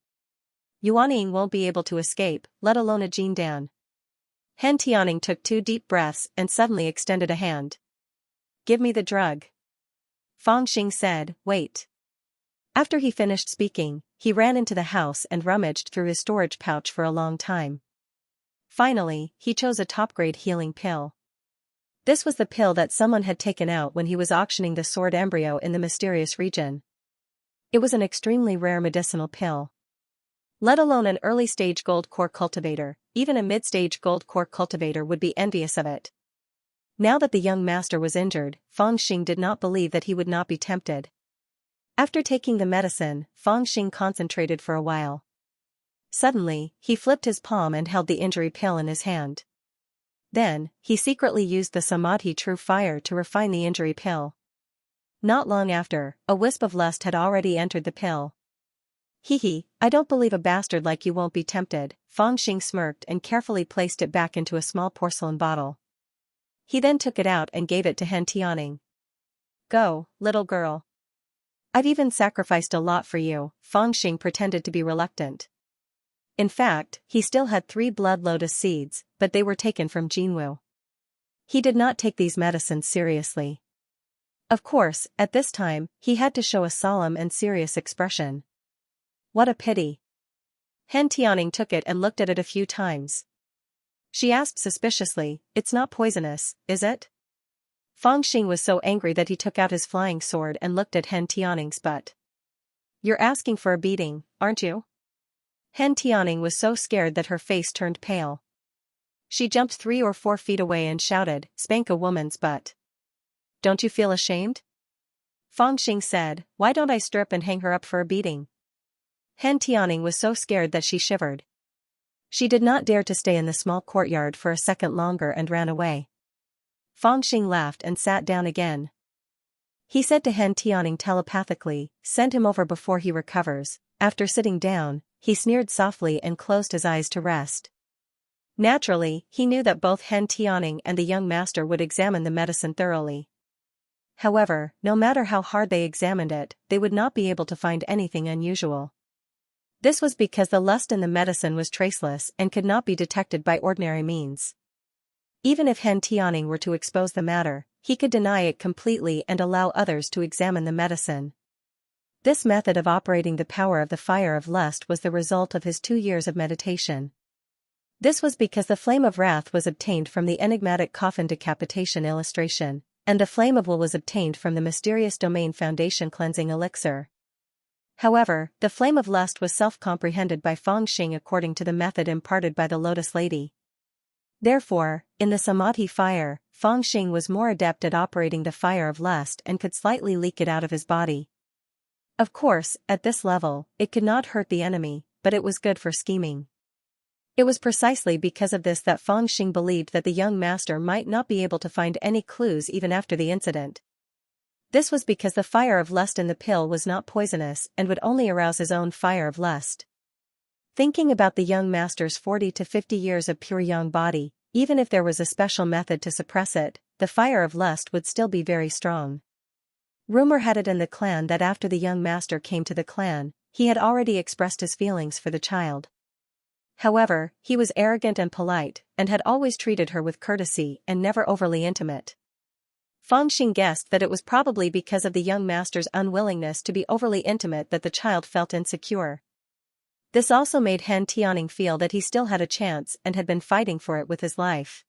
Yuanying won't be able to escape, let alone a Jindan." Han Tianning took 2 deep breaths and suddenly extended a hand. "Give me the drug." Fang Xing said, "Wait." After he finished speaking, he ran into the house and rummaged through his storage pouch for a long time. Finally, he chose a top-grade healing pill. This was the pill that someone had taken out when he was auctioning the sword embryo in the mysterious region. It was an extremely rare medicinal pill. Let alone an early-stage gold core cultivator, even a mid-stage gold core cultivator would be envious of it. Now that the young master was injured, Fang Xing did not believe that he would not be tempted. After taking the medicine, Fang Xing concentrated for a while. Suddenly, he flipped his palm and held the injury pill in his hand. Then, he secretly used the Samadhi true fire to refine the injury pill. Not long after, a wisp of lust had already entered the pill. "Hee, I don't believe a bastard like you won't be tempted." Fang Xing smirked and carefully placed it back into a small porcelain bottle. He then took it out and gave it to Han Tianning. "Go, little girl. I've even sacrificed a lot for you." Fang Xing pretended to be reluctant. In fact, he still had 3 blood lotus seeds, but they were taken from Jinwu. He did not take these medicines seriously. Of course, at this time, he had to show a solemn and serious expression. What a pity. Han Tianning took it and looked at it a few times. She asked suspiciously, "It's not poisonous, is it?" Fang Xing was so angry that he took out his flying sword and looked at Han Tianning's butt. "You're asking for a beating, aren't you?" Han Tianning was so scared that her face turned pale. She jumped 3 or 4 feet away and shouted, "Spank a woman's butt. Don't you feel ashamed?" Fang Xing said, "Why don't I strip and hang her up for a beating?" Han Tianning was so scared that she shivered. She did not dare to stay in the small courtyard for a second longer and ran away. Fang Xing laughed and sat down again. He said to Han Tianning telepathically, "Send him over before he recovers." After sitting down, he sneered softly and closed his eyes to rest. Naturally, he knew that both Han Tianning and the young master would examine the medicine thoroughly. However, no matter how hard they examined it, they would not be able to find anything unusual. This was because the lust in the medicine was traceless and could not be detected by ordinary means. Even if Han Tianning were to expose the matter, he could deny it completely and allow others to examine the medicine. This method of operating the power of the fire of lust was the result of his 2 years of meditation. This was because the flame of wrath was obtained from the enigmatic coffin decapitation illustration, and the flame of will was obtained from the mysterious domain foundation cleansing elixir. However, the flame of lust was self-comprehended by Feng Xing according to the method imparted by the Lotus Lady. Therefore, in the Samadhi fire, Feng Xing was more adept at operating the fire of lust and could slightly leak it out of his body. Of course, at this level, it could not hurt the enemy, but it was good for scheming. It was precisely because of this that Feng Xing believed that the young master might not be able to find any clues even after the incident. This was because the fire of lust in the pill was not poisonous and would only arouse his own fire of lust. Thinking about the young master's 40 to 50 years of pure young body, even if there was a special method to suppress it, the fire of lust would still be very strong. Rumor had it in the clan that after the young master came to the clan, he had already expressed his feelings for the child. However, he was arrogant and polite, and had always treated her with courtesy and never overly intimate. Feng Xing guessed that it was probably because of the young master's unwillingness to be overly intimate that the child felt insecure. This also made Han Tianning feel that he still had a chance and had been fighting for it with his life.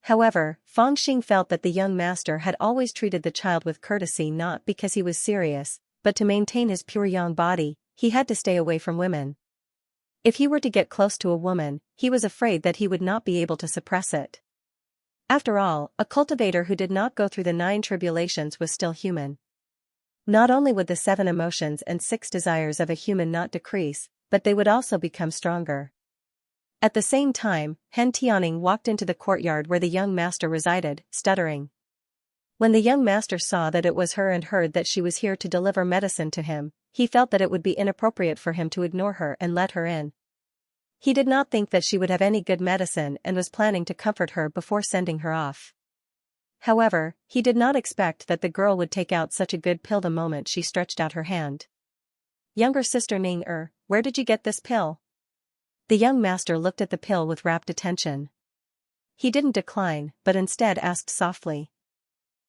However, Feng Xing felt that the young master had always treated the child with courtesy not because he was serious, but to maintain his pure young body, he had to stay away from women. If he were to get close to a woman, he was afraid that he would not be able to suppress it. After all, a cultivator who did not go through the 9 tribulations was still human. Not only would the 7 emotions and 6 desires of a human not decrease, but they would also become stronger. At the same time, Han Tianning walked into the courtyard where the young master resided, stuttering. When the young master saw that it was her and heard that she was here to deliver medicine to him, he felt that it would be inappropriate for him to ignore her and let her in. He did not think that she would have any good medicine and was planning to comfort her before sending her off. However, he did not expect that the girl would take out such a good pill the moment she stretched out her hand. "Younger sister Ning, where did you get this pill?" The young master looked at the pill with rapt attention. He didn't decline, but instead asked softly.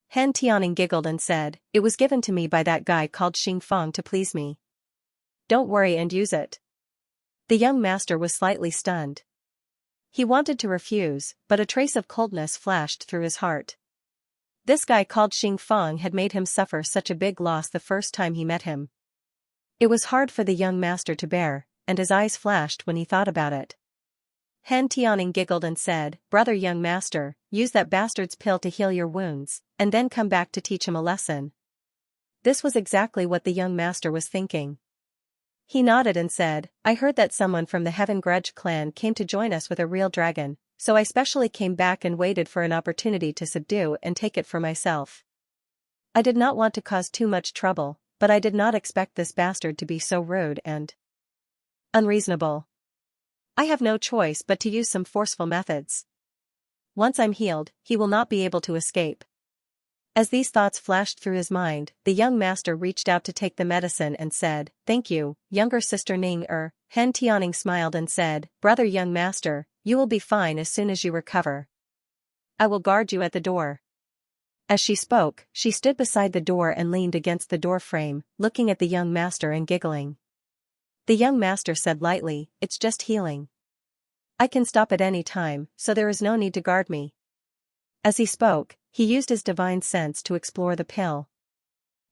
Han Tianning giggled and said, "It was given to me by that guy called Xing Feng to please me. Don't worry and use it." The young master was slightly stunned. He wanted to refuse, but a trace of coldness flashed through his heart. This guy called Xing Feng had made him suffer such a big loss the first time he met him. It was hard for the young master to bear, and his eyes flashed when he thought about it. Han Tianning giggled and said, "Brother young master, use that bastard's pill to heal your wounds, and then come back to teach him a lesson." This was exactly what the young master was thinking. He nodded and said, "I heard that someone from the Heaven Grudge clan came to join us with a real dragon, so I specially came back and waited for an opportunity to subdue and take it for myself. I did not want to cause too much trouble, but I did not expect this bastard to be so rude and unreasonable. I have no choice but to use some forceful methods. Once I'm healed, he will not be able to escape." As these thoughts flashed through his mind, the young master reached out to take the medicine and said, "Thank you, younger sister Ning." Han Tianning smiled and said, "Brother young master, you will be fine as soon as you recover. I will guard you at the door." As she spoke, she stood beside the door and leaned against the door frame, looking at the young master and giggling. The young master said lightly, "It's just healing. I can stop at any time, so there is no need to guard me." As he spoke, he used his divine sense to explore the pill.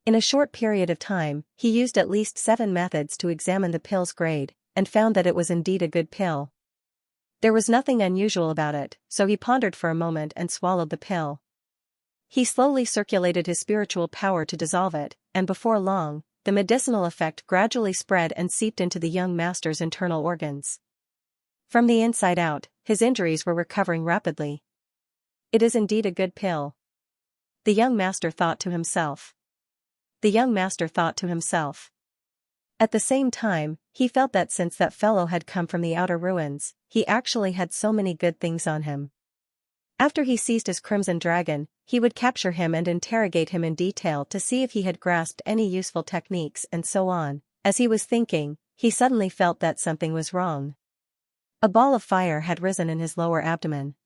In a short period of time, he used at least 7 methods to examine the pill's grade, and found that it was indeed a good pill. There was nothing unusual about it, so he pondered for a moment and swallowed the pill. He slowly circulated his spiritual power to dissolve it, and before long, the medicinal effect gradually spread and seeped into the young master's internal organs. From the inside out, his injuries were recovering rapidly. "It is indeed a good pill," the young master thought to himself. The young master thought to himself. At the same time, he felt that since that fellow had come from the outer ruins, he actually had so many good things on him. After he seized his crimson dragon, he would capture him and interrogate him in detail to see if he had grasped any useful techniques and so on. As he was thinking, he suddenly felt that something was wrong. A ball of fire had risen in his lower abdomen.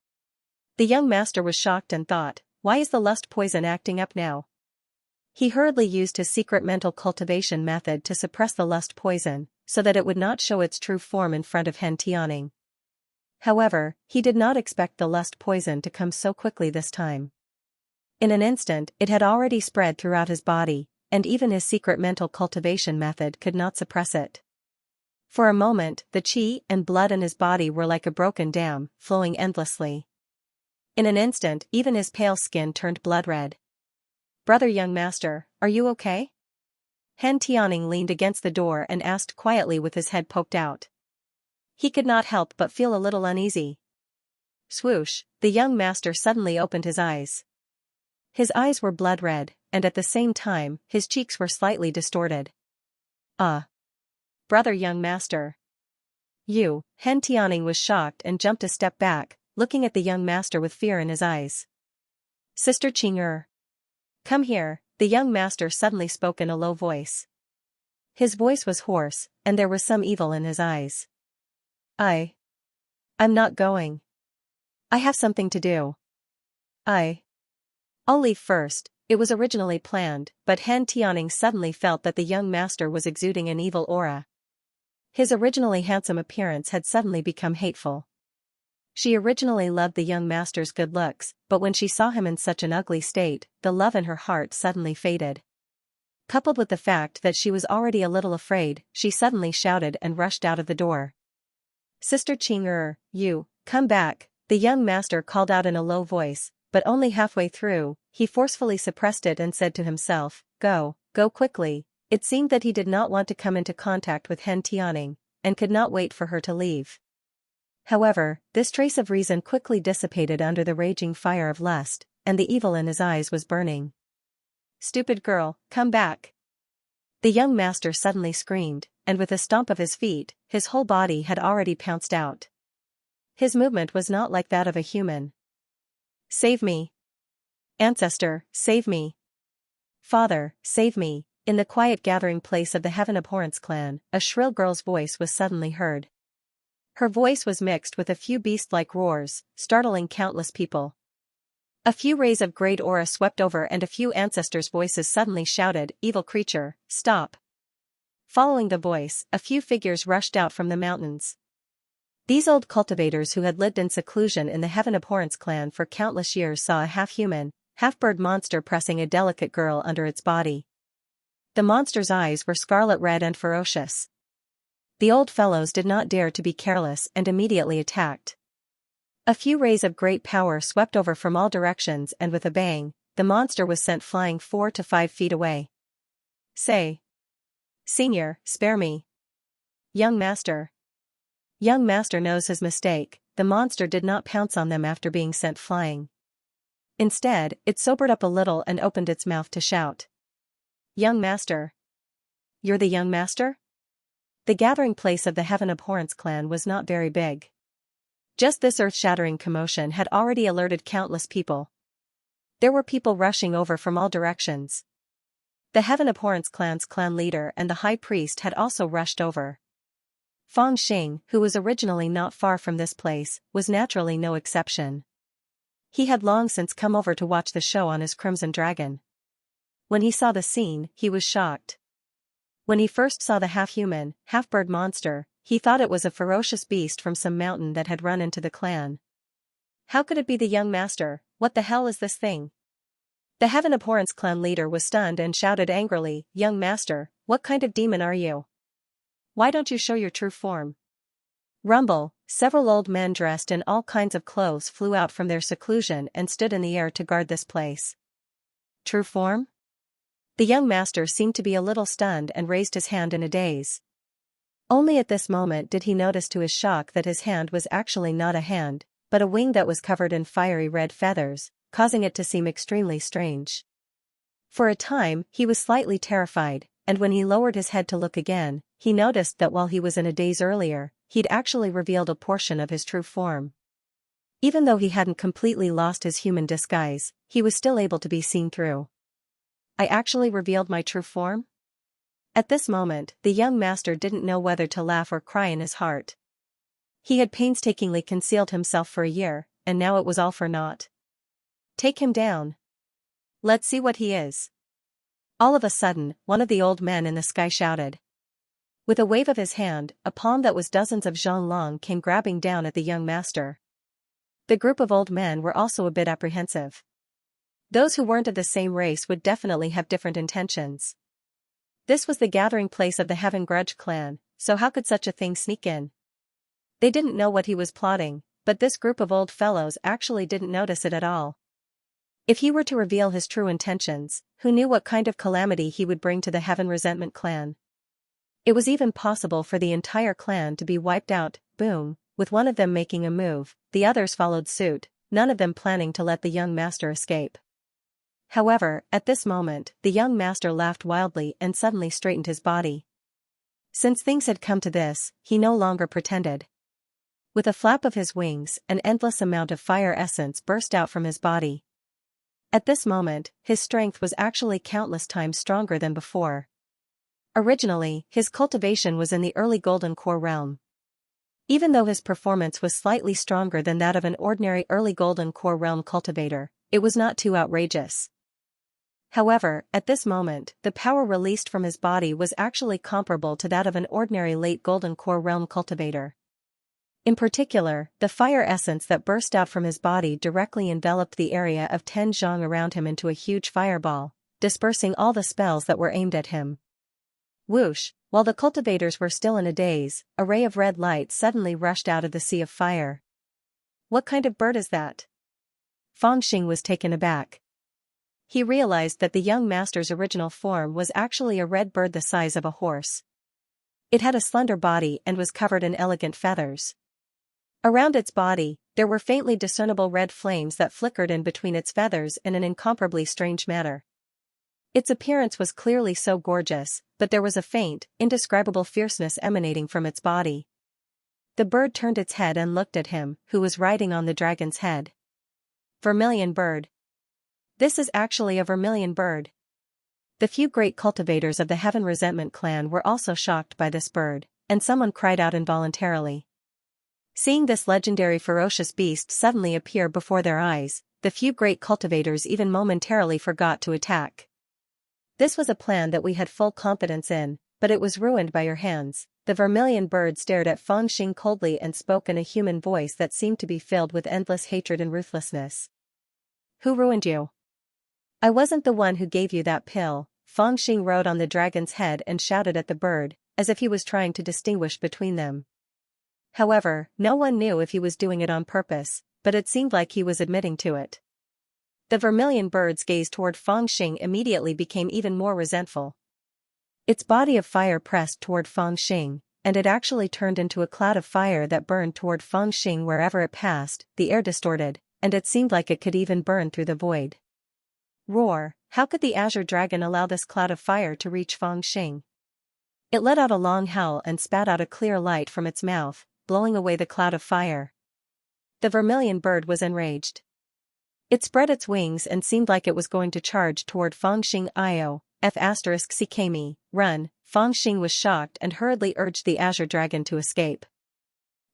The young master was shocked and thought, why is the lust poison acting up now? He hurriedly used his secret mental cultivation method to suppress the lust poison, so that it would not show its true form in front of Xianxia. However, he did not expect the lust poison to come so quickly this time. In an instant, it had already spread throughout his body, and even his secret mental cultivation method could not suppress it. For a moment, the qi and blood in his body were like a broken dam, flowing endlessly. In an instant, even his pale skin turned blood red. "Brother young master, are you okay?" Xianxia leaned against the door and asked quietly with his head poked out. He could not help but feel a little uneasy. Swoosh, the young master suddenly opened his eyes. His eyes were blood red, and at the same time, his cheeks were slightly distorted. "Ah! Brother young master." Xianxia was shocked and jumped a step back, looking at the young master with fear in his eyes. "Sister Qing'er. Come here," the young master suddenly spoke in a low voice. His voice was hoarse, and there was some evil in his eyes. I'm not going. I have something to do. I'll leave first." It was originally planned, but Xianxia suddenly felt that the young master was exuding an evil aura. His originally handsome appearance had suddenly become hateful. She originally loved the young master's good looks, but when she saw him in such an ugly state, the love in her heart suddenly faded. Coupled with the fact that she was already a little afraid, she suddenly shouted and rushed out of the door. "Sister Qing'er, come back," the young master called out in a low voice, but only halfway through, he forcefully suppressed it and said to himself, go quickly." It seemed that he did not want to come into contact with Xianxia, and could not wait for her to leave. However, this trace of reason quickly dissipated under the raging fire of lust, and the evil in his eyes was burning. "Stupid girl, come back!" The young master suddenly screamed, and with a stomp of his feet, his whole body had already pounced out. His movement was not like that of a human. "Save me! Ancestor, save me! Father, save me!" In the quiet gathering place of the Heaven Abhorrence clan, a shrill girl's voice was suddenly heard. Her voice was mixed with a few beast-like roars, startling countless people. A few rays of great aura swept over and a few ancestors' voices suddenly shouted, "Evil creature, stop!" Following the voice, a few figures rushed out from the mountains. These old cultivators who had lived in seclusion in the Heaven Abhorrence clan for countless years saw a half-human, half-bird monster pressing a delicate girl under its body. The monster's eyes were scarlet red and ferocious. The old fellows did not dare to be careless and immediately attacked. A few rays of great power swept over from all directions and with a bang, the monster was sent flying 4 to 5 feet away. "Say, Senior, spare me. Young master." Young master knows his mistake. The monster did not pounce on them after being sent flying. Instead, it sobered up a little and opened its mouth to shout. "Young master. You're the young master?" The gathering place of the Heaven Abhorrence clan was not very big. Just this earth-shattering commotion had already alerted countless people. There were people rushing over from all directions. The Heaven Abhorrence clan's clan leader and the high priest had also rushed over. Fang Xing, who was originally not far from this place, was naturally no exception. He had long since come over to watch the show on his crimson dragon. When he saw the scene, he was shocked. When he first saw the half-human, half-bird monster, he thought it was a ferocious beast from some mountain that had run into the clan. How could it be the young master? What the hell is this thing? The Heaven Abhorrence clan leader was stunned and shouted angrily, "Young master, what kind of demon are you? Why don't you show your true form?" Rumble, several old men dressed in all kinds of clothes flew out from their seclusion and stood in the air to guard this place. True form? The young master seemed to be a little stunned and raised his hand in a daze. Only at this moment did he notice to his shock that his hand was actually not a hand, but a wing that was covered in fiery red feathers, causing it to seem extremely strange. For a time, he was slightly terrified, and when he lowered his head to look again, he noticed that while he was in a daze earlier, he'd actually revealed a portion of his true form. Even though he hadn't completely lost his human disguise, he was still able to be seen through. I actually revealed my true form? At this moment, the young master didn't know whether to laugh or cry in his heart. He had painstakingly concealed himself for a year, and now it was all for naught. Take him down. Let's see what he is. All of a sudden, one of the old men in the sky shouted. With a wave of his hand, a palm that was dozens of zhonglong came grabbing down at the young master. The group of old men were also a bit apprehensive. Those who weren't of the same race would definitely have different intentions. This was the gathering place of the Heaven Grudge clan, so how could such a thing sneak in? They didn't know what he was plotting, but this group of old fellows actually didn't notice it at all. If he were to reveal his true intentions, who knew what kind of calamity he would bring to the Heaven Resentment clan? It was even possible for the entire clan to be wiped out. Boom, with one of them making a move, the others followed suit, none of them planning to let the young master escape. However, at this moment, the young master laughed wildly and suddenly straightened his body. Since things had come to this, he no longer pretended. With a flap of his wings, an endless amount of fire essence burst out from his body. At this moment, his strength was actually countless times stronger than before. Originally, his cultivation was in the early Golden Core realm. Even though his performance was slightly stronger than that of an ordinary early Golden Core realm cultivator, it was not too outrageous. However, at this moment, the power released from his body was actually comparable to that of an ordinary late Golden Core realm cultivator. In particular, the fire essence that burst out from his body directly enveloped the area of 10 zhang around him into a huge fireball, dispersing all the spells that were aimed at him. Whoosh, while the cultivators were still in a daze, a ray of red light suddenly rushed out of the sea of fire. What kind of bird is that? Fangxing was taken aback. He realized that the young master's original form was actually a red bird the size of a horse. It had a slender body and was covered in elegant feathers. Around its body, there were faintly discernible red flames that flickered in between its feathers in an incomparably strange manner. Its appearance was clearly so gorgeous, but there was a faint, indescribable fierceness emanating from its body. The bird turned its head and looked at him, who was riding on the dragon's head. Vermilion bird. This is actually a vermilion bird. The few great cultivators of the Heaven Resentment clan were also shocked by this bird, and someone cried out involuntarily. Seeing this legendary ferocious beast suddenly appear before their eyes, the few great cultivators even momentarily forgot to attack. This was a plan that we had full confidence in, but it was ruined by your hands. The vermilion bird stared at Fangxing coldly and spoke in a human voice that seemed to be filled with endless hatred and ruthlessness. Who ruined you? I wasn't the one who gave you that pill. Fangxing rode on the dragon's head and shouted at the bird, as if he was trying to distinguish between them. However, no one knew if he was doing it on purpose, but it seemed like he was admitting to it. The vermilion bird's gaze toward Fangxing immediately became even more resentful. Its body of fire pressed toward Fangxing, and it actually turned into a cloud of fire that burned toward Fangxing wherever it passed. The air distorted, and it seemed like it could even burn through the void. Roar! How could the azure dragon allow this cloud of fire to reach Fangxing? It let out a long howl and spat out a clear light from its mouth, blowing away the cloud of fire. The vermilion bird was enraged. It spread its wings and seemed like it was going to charge toward Fangxing. Ckami, run. Fangxing was shocked and hurriedly urged the azure dragon to escape.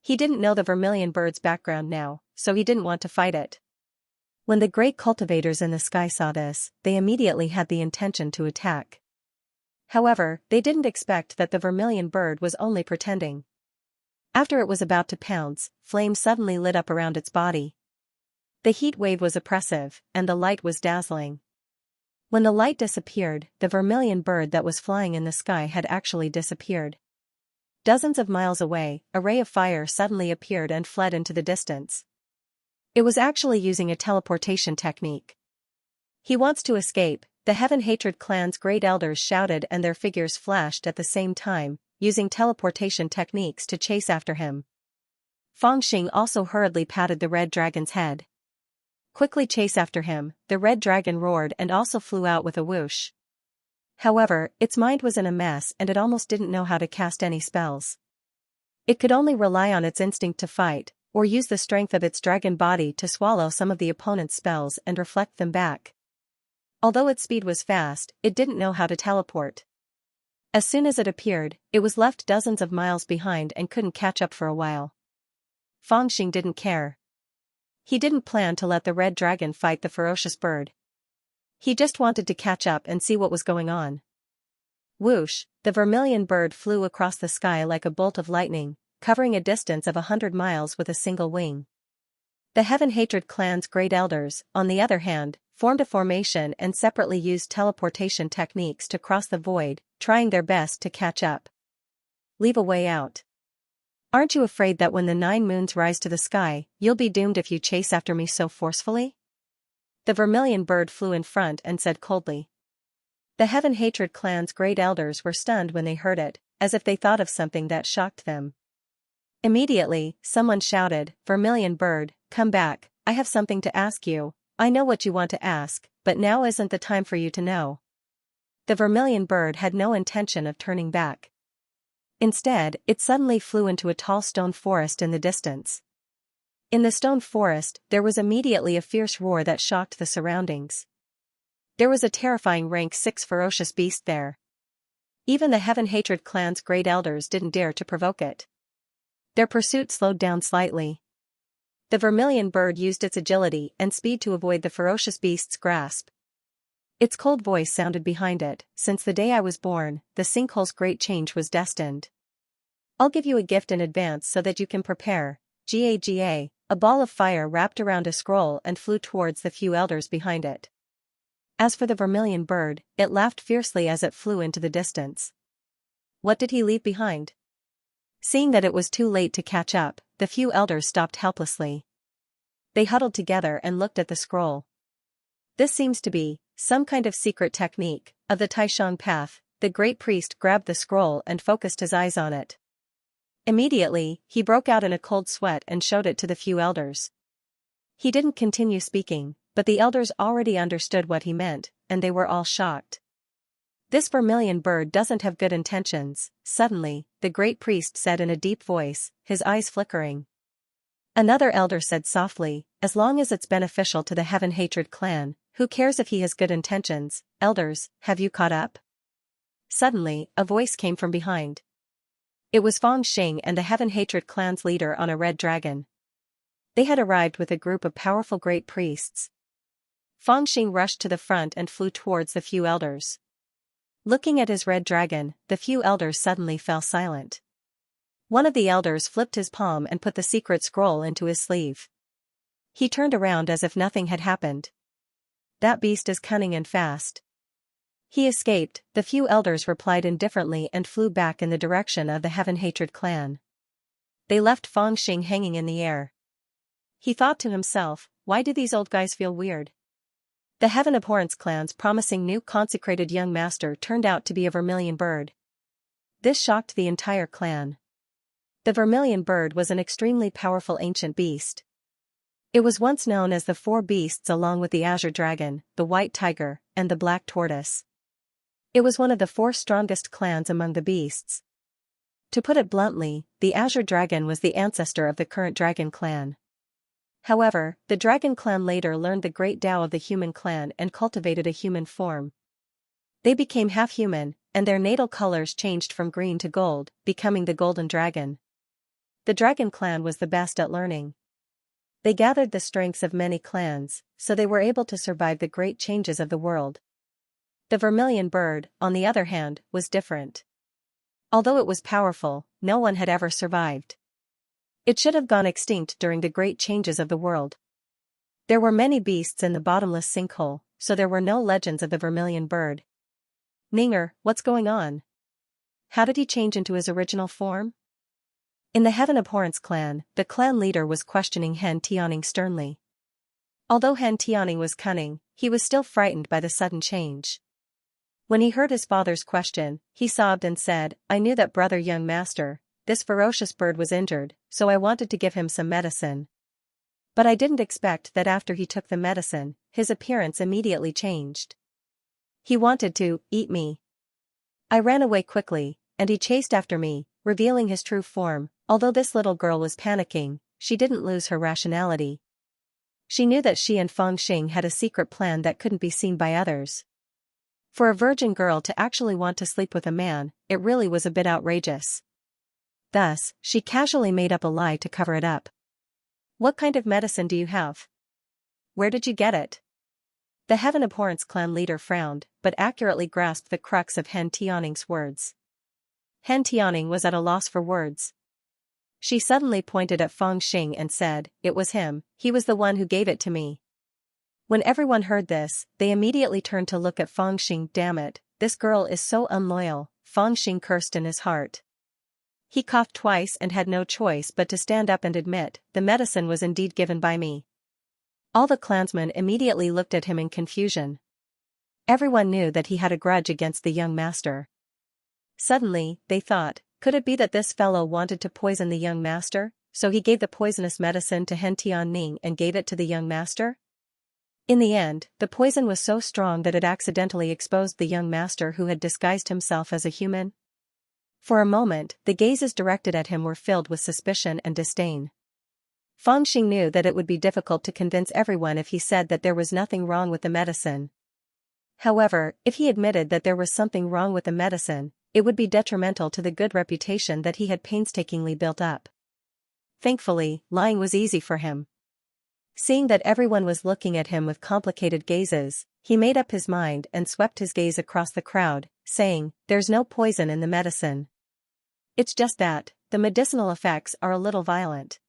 He didn't know the vermilion bird's background now, so he didn't want to fight it. When the great cultivators in the sky saw this, they immediately had the intention to attack. However, they didn't expect that the vermilion bird was only pretending. After it was about to pounce, flames suddenly lit up around its body. The heat wave was oppressive, and the light was dazzling. When the light disappeared, the vermilion bird that was flying in the sky had actually disappeared. Dozens of miles away, a ray of fire suddenly appeared and fled into the distance. It was actually using a teleportation technique. He wants to escape, the Heaven Hatred clan's great elders shouted, and their figures flashed at the same time, using teleportation techniques to chase after him. Fangxing also hurriedly patted the red dragon's head. Quickly chase after him, the red dragon roared and also flew out with a whoosh. However, its mind was in a mess and it almost didn't know how to cast any spells. It could only rely on its instinct to fight, or use the strength of its dragon body to swallow some of the opponent's spells and reflect them back. Although its speed was fast, it didn't know how to teleport. As soon as it appeared, it was left dozens of miles behind and couldn't catch up for a while. Fangxing didn't care. He didn't plan to let the red dragon fight the ferocious bird. He just wanted to catch up and see what was going on. Whoosh, the vermilion bird flew across the sky like a bolt of lightning, covering a distance of 100 miles with a single wing. The Heaven-Hatred clan's great elders, on the other hand, formed a formation and separately used teleportation techniques to cross the void, trying their best to catch up. Leave a way out. Aren't you afraid that when the 9 moons rise to the sky, you'll be doomed if you chase after me so forcefully? The vermilion bird flew in front and said coldly. The Heaven-Hatred clan's great elders were stunned when they heard it, as if they thought of something that shocked them. Immediately, someone shouted, "Vermilion bird, come back, I have something to ask you. I know what you want to ask, but now isn't the time for you to know." The vermilion bird had no intention of turning back. Instead, it suddenly flew into a tall stone forest in the distance. In the stone forest, there was immediately a fierce roar that shocked the surroundings. There was a terrifying rank 6 ferocious beast there. Even the Heaven-Hatred clan's great elders didn't dare to provoke it. Their pursuit slowed down slightly. The vermilion bird used its agility and speed to avoid the ferocious beast's grasp. Its cold voice sounded behind it. "Since the day I was born, the sinkhole's great change was destined. I'll give you a gift in advance so that you can prepare." Gaga, a ball of fire wrapped around a scroll and flew towards the few elders behind it. As for the vermilion bird, it laughed fiercely as it flew into the distance. What did he leave behind? Seeing that it was too late to catch up, the few elders stopped helplessly. They huddled together and looked at the scroll. "This seems to be some kind of secret technique of the Taishang path." The great priest grabbed the scroll and focused his eyes on it. Immediately, he broke out in a cold sweat and showed it to the few elders. He didn't continue speaking, but the elders already understood what he meant, and they were all shocked. "This vermilion bird doesn't have good intentions," suddenly, the great priest said in a deep voice, his eyes flickering. Another elder said softly, "As long as it's beneficial to the Heaven-Hatred clan, who cares if he has good intentions?" "Elders, have you caught up?" Suddenly, a voice came from behind. It was Feng Xing and the Heaven-Hatred clan's leader on a red dragon. They had arrived with a group of powerful great priests. Feng Xing rushed to the front and flew towards the few elders. Looking at his red dragon, the few elders suddenly fell silent. One of the elders flipped his palm and put the secret scroll into his sleeve. He turned around as if nothing had happened. "That beast is cunning and fast." "He escaped," the few elders replied indifferently and flew back in the direction of the Heaven-Hatred clan. They left Feng Xing hanging in the air. He thought to himself, "Why do these old guys feel weird?" The Heaven Abhorrence clan's promising new consecrated young master turned out to be a vermilion bird. This shocked the entire clan. The vermilion bird was an extremely powerful ancient beast. It was once known as the 4 beasts along with the azure dragon, the white tiger, and the black tortoise. It was one of the 4 strongest clans among the beasts. To put it bluntly, the azure dragon was the ancestor of the current dragon clan. However, the dragon clan later learned the great Tao of the human clan and cultivated a human form. They became half-human, and their natal colors changed from green to gold, becoming the golden dragon. The dragon clan was the best at learning. They gathered the strengths of many clans, so they were able to survive the great changes of the world. The vermilion bird, on the other hand, was different. Although it was powerful, no one had ever survived. It should have gone extinct during the great changes of the world. There were many beasts in the bottomless sinkhole, so there were no legends of the vermilion bird. "Ninger, what's going on? How did he change into his original form?" In the Heaven Abhorrence clan, the clan leader was questioning Han Tianing sternly. Although Han Tianing was cunning, he was still frightened by the sudden change. When he heard his father's question, he sobbed and said, "I knew that brother young master, this ferocious bird was injured, so I wanted to give him some medicine. But I didn't expect that after he took the medicine, his appearance immediately changed. He wanted to eat me. I ran away quickly, and he chased after me, revealing his true form." Although this little girl was panicking, she didn't lose her rationality. She knew that she and Feng Xing had a secret plan that couldn't be seen by others. For a virgin girl to actually want to sleep with a man, it really was a bit outrageous. Thus, she casually made up a lie to cover it up. What kind of medicine do you have? Where did you get it? The Heaven Abhorrence clan leader frowned, but accurately grasped the crux of Hen Tianing's words. Hen Tianing was at a loss for words. She suddenly pointed at Feng Xing and said, "It was him, he was the one who gave it to me." When everyone heard this, they immediately turned to look at Feng Xing. "Damn it, this girl is so unloyal," Feng Xing cursed in his heart. He coughed twice and had no choice but to stand up and admit, "The medicine was indeed given by me." All the clansmen immediately looked at him in confusion. Everyone knew that he had a grudge against the young master. Suddenly, they thought, could it be that this fellow wanted to poison the young master, so he gave the poisonous medicine to Hen Tianning and gave it to the young master? In the end, the poison was so strong that it accidentally exposed the young master who had disguised himself as a human. For a moment, the gazes directed at him were filled with suspicion and disdain. Feng Xing knew that it would be difficult to convince everyone if he said that there was nothing wrong with the medicine. However, if he admitted that there was something wrong with the medicine, it would be detrimental to the good reputation that he had painstakingly built up. Thankfully, lying was easy for him. Seeing that everyone was looking at him with complicated gazes, he made up his mind and swept his gaze across the crowd, saying, "There's no poison in the medicine. It's just that, the medicinal effects are a little violent.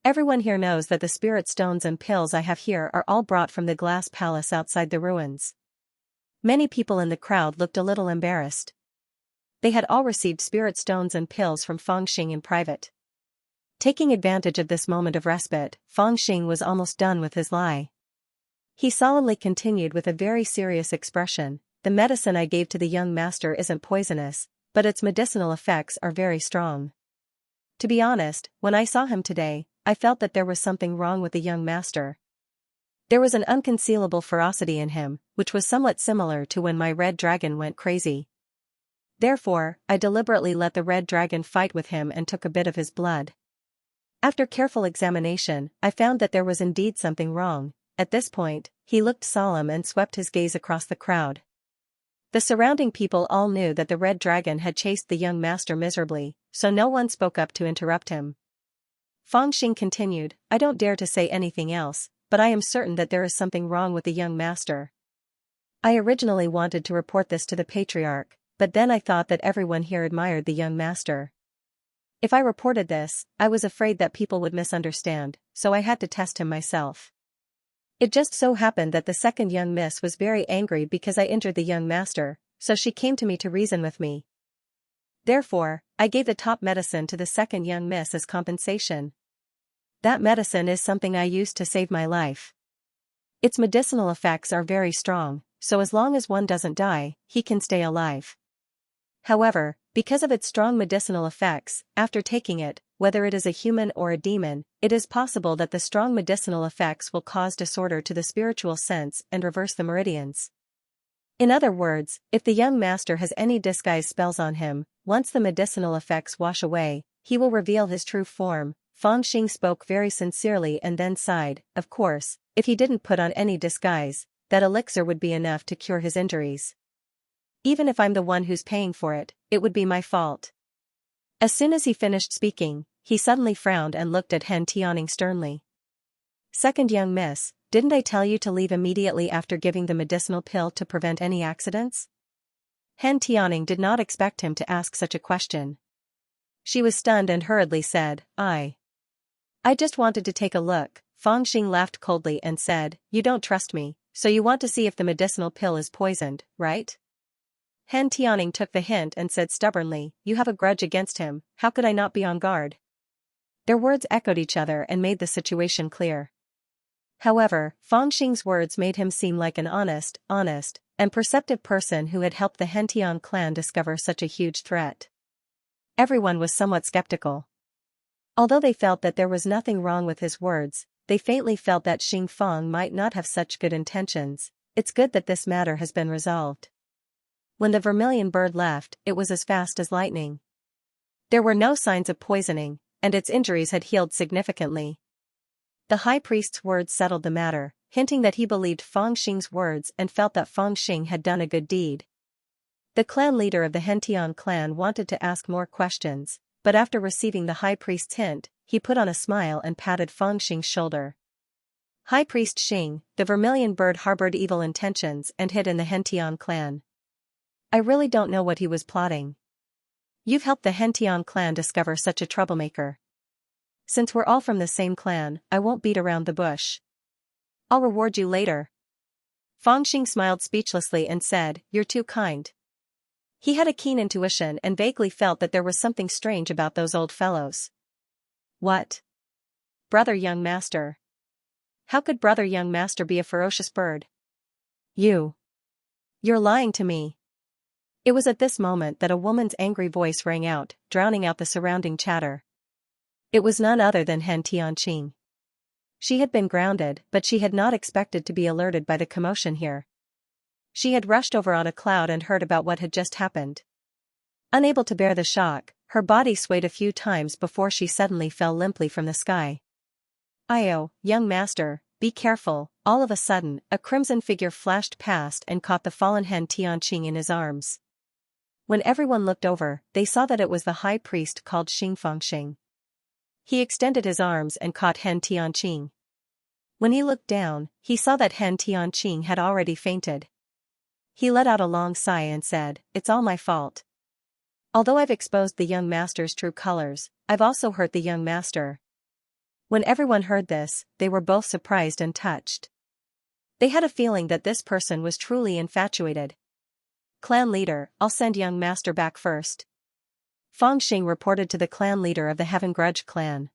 Everyone here knows that the spirit stones and pills I have here are all brought from the glass palace outside the ruins." Many people in the crowd looked a little embarrassed. They had all received spirit stones and pills from Feng Xing in private. Taking advantage of this moment of respite, Feng Xing was almost done with his lie. He solemnly continued with a very serious expression, "The medicine I gave to the young master isn't poisonous, but its medicinal effects are very strong. To be honest, when I saw him today, I felt that there was something wrong with the young master. There was an unconcealable ferocity in him, which was somewhat similar to when my red dragon went crazy. Therefore, I deliberately let the red dragon fight with him and took a bit of his blood. After careful examination, I found that there was indeed something wrong." At this point, he looked solemn and swept his gaze across the crowd. The surrounding people all knew that the red dragon had chased the young master miserably, so no one spoke up to interrupt him. Feng Xing continued, "I don't dare to say anything else, but I am certain that there is something wrong with the young master. I originally wanted to report this to the patriarch, but then I thought that everyone here admired the young master. If I reported this, I was afraid that people would misunderstand, so I had to test him myself. It just so happened that the second young miss was very angry because I injured the young master, so she came to me to reason with me. Therefore, I gave the top medicine to the second young miss as compensation. That medicine is something I used to save my life. Its medicinal effects are very strong, so as long as one doesn't die, he can stay alive. However, because of its strong medicinal effects, after taking it, whether it is a human or a demon, it is possible that the strong medicinal effects will cause disorder to the spiritual sense and reverse the meridians. In other words, if the young master has any disguise spells on him, once the medicinal effects wash away, he will reveal his true form." Feng Xing spoke very sincerely and then sighed. Of course, if he didn't put on any disguise, that elixir would be enough to cure his injuries. Even if I'm the one who's paying for it, it would be my fault. As soon as he finished speaking, he suddenly frowned and looked at Hen Tianning sternly. "Second young miss, didn't I tell you to leave immediately after giving the medicinal pill to prevent any accidents?" Hen Tianning did not expect him to ask such a question. She was stunned and hurriedly said, I just wanted to take a look." Feng Xing laughed coldly and said, "You don't trust me, so you want to see if the medicinal pill is poisoned, right?" Hen Tianning took the hint and said stubbornly, "You have a grudge against him, how could I not be on guard?" Their words echoed each other and made the situation clear. However, Feng Xing's words made him seem like an honest, and perceptive person who had helped the Hentian clan discover such a huge threat. Everyone was somewhat skeptical. Although they felt that there was nothing wrong with his words, they faintly felt that Xing Feng might not have such good intentions. It's good that this matter has been resolved. When the vermilion bird left, it was as fast as lightning. There were no signs of poisoning, and its injuries had healed significantly. The high priest's words settled the matter, hinting that he believed Feng Xing's words and felt that Feng Xing had done a good deed. The clan leader of the Hentian clan wanted to ask more questions, but after receiving the high priest's hint, he put on a smile and patted Feng Xing's shoulder. High Priest Xing, the vermilion bird harbored evil intentions and hid in the Hentian clan. I really don't know what he was plotting. You've helped the Hentian clan discover such a troublemaker. Since we're all from the same clan, I won't beat around the bush. I'll reward you later. Feng Xing smiled speechlessly and said, "You're too kind." He had a keen intuition and vaguely felt that there was something strange about those old fellows. What? Brother young master. How could brother young master be a ferocious bird? You're lying to me. It was at this moment that a woman's angry voice rang out, drowning out the surrounding chatter. It was none other than Han Tianqing. She had been grounded, but she had not expected to be alerted by the commotion here. She had rushed over on a cloud and heard about what had just happened. Unable to bear the shock, her body swayed a few times before she suddenly fell limply from the sky. "Io, young master, be careful." All of a sudden, a crimson figure flashed past and caught the fallen Han Tianqing in his arms. When everyone looked over, they saw that it was the high priest called Xing Fengxing. He extended his arms and caught Han Tianqing. When he looked down, he saw that Han Tianqing had already fainted. He let out a long sigh and said, "It's all my fault. Although I've exposed the young master's true colors, I've also hurt the young master." When everyone heard this, they were both surprised and touched. They had a feeling that this person was truly infatuated. "Clan leader, I'll send young master back first." Feng Xing reported to the clan leader of the Heaven Grudge clan.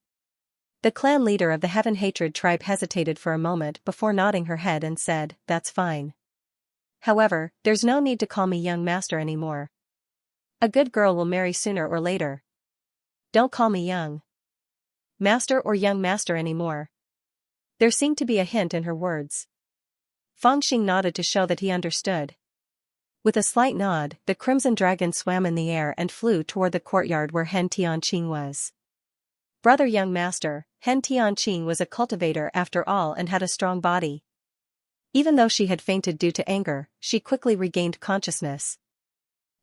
The clan leader of the Heaven Hatred tribe hesitated for a moment before nodding her head and said, "That's fine. However, there's no need to call me young master anymore. A good girl will marry sooner or later. Don't call me young master or young master anymore." There seemed to be a hint in her words. Feng Xing nodded to show that he understood. With a slight nod, the crimson dragon swam in the air and flew toward the courtyard where Han Tianqing was. Brother young master, Han Tianqing was a cultivator after all and had a strong body. Even though she had fainted due to anger, she quickly regained consciousness.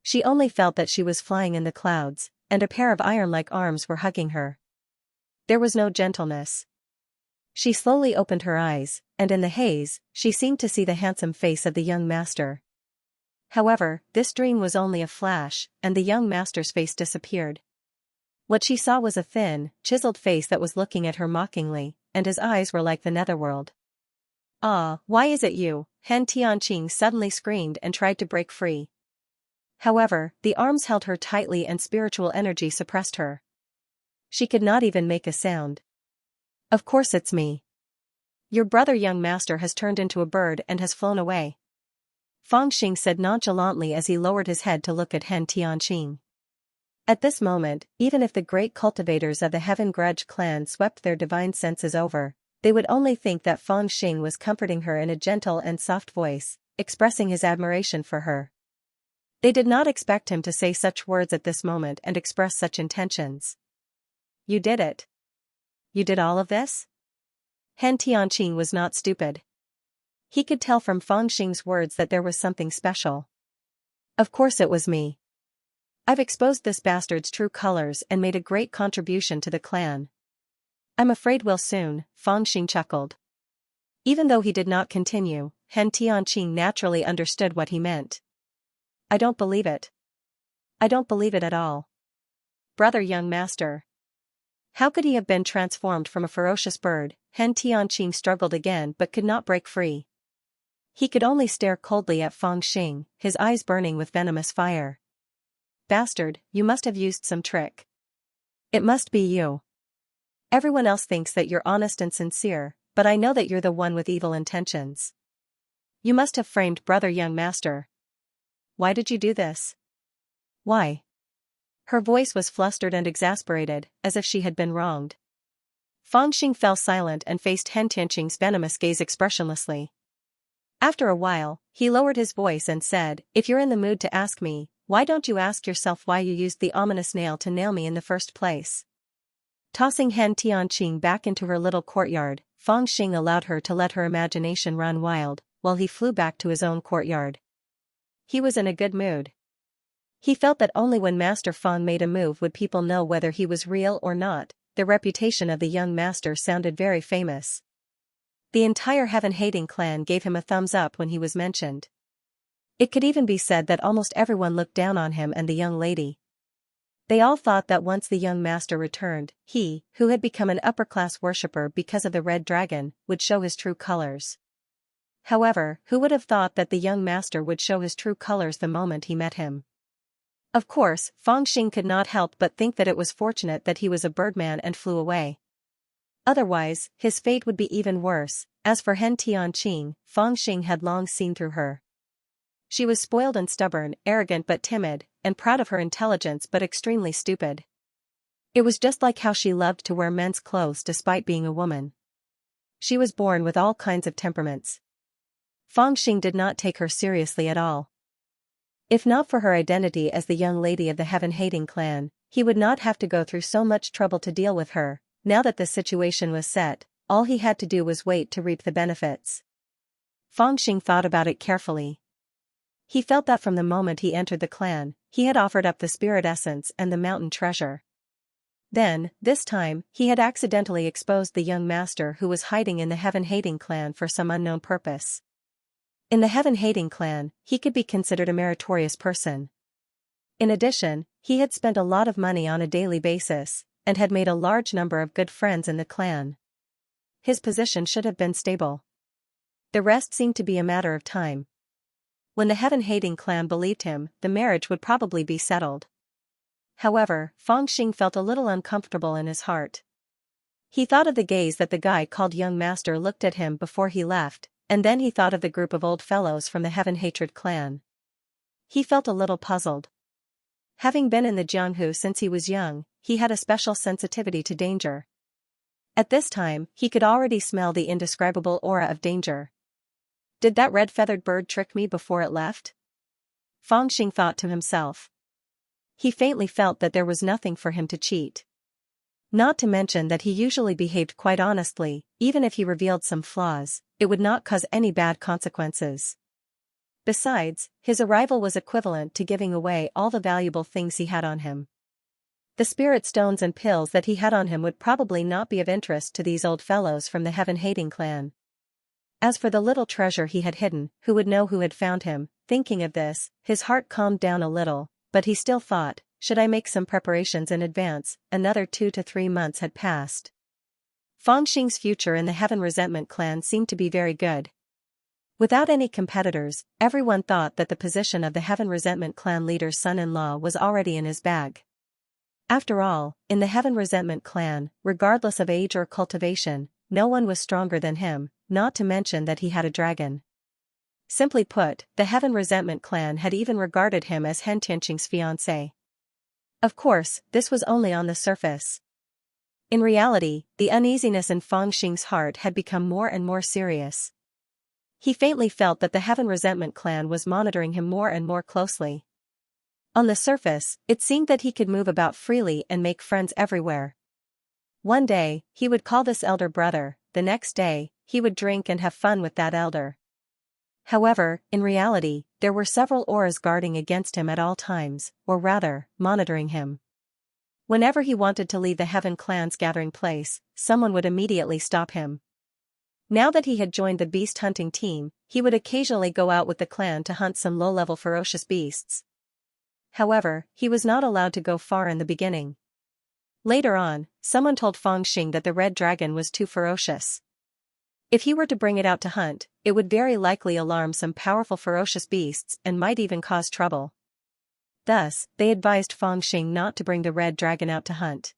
She only felt that she was flying in the clouds, and a pair of iron-like arms were hugging her. There was no gentleness. She slowly opened her eyes, and in the haze, she seemed to see the handsome face of the young master. However, this dream was only a flash, and the young master's face disappeared. What she saw was a thin, chiseled face that was looking at her mockingly, and his eyes were like the netherworld. "Ah, why is it you?" Han Tianqing suddenly screamed and tried to break free. However, the arms held her tightly and spiritual energy suppressed her. She could not even make a sound. "Of course it's me. Your brother young master has turned into a bird and has flown away," Feng Xing said nonchalantly as he lowered his head to look at Han Tianqing. At this moment, even if the great cultivators of the Heaven Grudge clan swept their divine senses over, they would only think that Feng Xing was comforting her in a gentle and soft voice, expressing his admiration for her. They did not expect him to say such words at this moment and express such intentions. "You did it. You did all of this?" Han Tianqing was not stupid. He could tell from Feng Xing's words that there was something special. "Of course it was me. I've exposed this bastard's true colors and made a great contribution to the clan. I'm afraid we'll soon," Feng Xing chuckled. Even though he did not continue, Han Tianqing naturally understood what he meant. "I don't believe it. I don't believe it at all. Brother young master. How could he have been transformed from a ferocious bird?" Han Tianqing struggled again but could not break free. He could only stare coldly at Feng Xing, his eyes burning with venomous fire. "Bastard, you must have used some trick. It must be you. Everyone else thinks that you're honest and sincere, but I know that you're the one with evil intentions. You must have framed brother young master. Why did you do this? Why?" Her voice was flustered and exasperated, as if she had been wronged. Feng Xing fell silent and faced Han Tianqing's venomous gaze expressionlessly. After a while, he lowered his voice and said, "If you're in the mood to ask me, why don't you ask yourself why you used the ominous nail to nail me in the first place?" Tossing Han Tianqing back into her little courtyard, Feng Xing allowed her to let her imagination run wild, while he flew back to his own courtyard. He was in a good mood. He felt that only when Master Feng made a move would people know whether he was real or not, the reputation of the young master sounded very famous. The entire heaven-hating clan gave him a thumbs up when he was mentioned. It could even be said that almost everyone looked down on him and the young lady. They all thought that once the young master returned, he, who had become an upper-class worshipper because of the red dragon, would show his true colors. However, who would have thought that the young master would show his true colors the moment he met him? Of course, Fangxing could not help but think that it was fortunate that he was a birdman and flew away. Otherwise, his fate would be even worse. As for Hen Tianqing, Fangxing had long seen through her. She was spoiled and stubborn, arrogant but timid, and proud of her intelligence but extremely stupid. It was just like how she loved to wear men's clothes despite being a woman. She was born with all kinds of temperaments. Fangxing did not take her seriously at all. If not for her identity as the young lady of the heaven-hating clan, he would not have to go through so much trouble to deal with her. Now that the situation was set, all he had to do was wait to reap the benefits. Fangxing thought about it carefully. He felt that from the moment he entered the clan, he had offered up the spirit essence and the mountain treasure. Then, this time, he had accidentally exposed the young master who was hiding in the heaven-hating clan for some unknown purpose. In the heaven-hating clan, he could be considered a meritorious person. In addition, he had spent a lot of money on a daily basis, and had made a large number of good friends in the clan. His position should have been stable. The rest seemed to be a matter of time. When the heaven-hating clan believed him, the marriage would probably be settled. However, Fangxing felt a little uncomfortable in his heart. He thought of the gaze that the guy called young master looked at him before he left, and then he thought of the group of old fellows from the heaven-hatred clan. He felt a little puzzled. Having been in the Jianghu since he was young, he had a special sensitivity to danger. At this time, he could already smell the indescribable aura of danger. Did that red-feathered bird trick me before it left? Fangxing thought to himself. He faintly felt that there was nothing for him to cheat. Not to mention that he usually behaved quite honestly. Even if he revealed some flaws, it would not cause any bad consequences. Besides, his arrival was equivalent to giving away all the valuable things he had on him. The spirit stones and pills that he had on him would probably not be of interest to these old fellows from the heaven-hating clan. As for the little treasure he had hidden, who would know who had found him? Thinking of this, his heart calmed down a little, but he still thought, should I make some preparations in advance? Another 2 to 3 months had passed. Fangxing's future in the Heaven Resentment clan seemed to be very good. Without any competitors, everyone thought that the position of the Heaven Resentment clan leader's son-in-law was already in his bag. After all, in the Heaven Resentment clan, regardless of age or cultivation, no one was stronger than him, not to mention that he had a dragon. Simply put, the Heaven Resentment clan had even regarded him as Hen Tianqing's fiancé. Of course, this was only on the surface. In reality, the uneasiness in Fangxing's heart had become more and more serious. He faintly felt that the Heaven Resentment clan was monitoring him more and more closely. On the surface, it seemed that he could move about freely and make friends everywhere. One day, he would call this elder brother, the next day, he would drink and have fun with that elder. However, in reality, there were several auras guarding against him at all times, or rather, monitoring him. Whenever he wanted to leave the Heaven clan's gathering place, someone would immediately stop him. Now that he had joined the beast hunting team, he would occasionally go out with the clan to hunt some low-level ferocious beasts. However, he was not allowed to go far in the beginning. Later on, someone told Fangxing that the red dragon was too ferocious. If he were to bring it out to hunt, it would very likely alarm some powerful ferocious beasts and might even cause trouble. Thus, they advised Fangxing not to bring the red dragon out to hunt.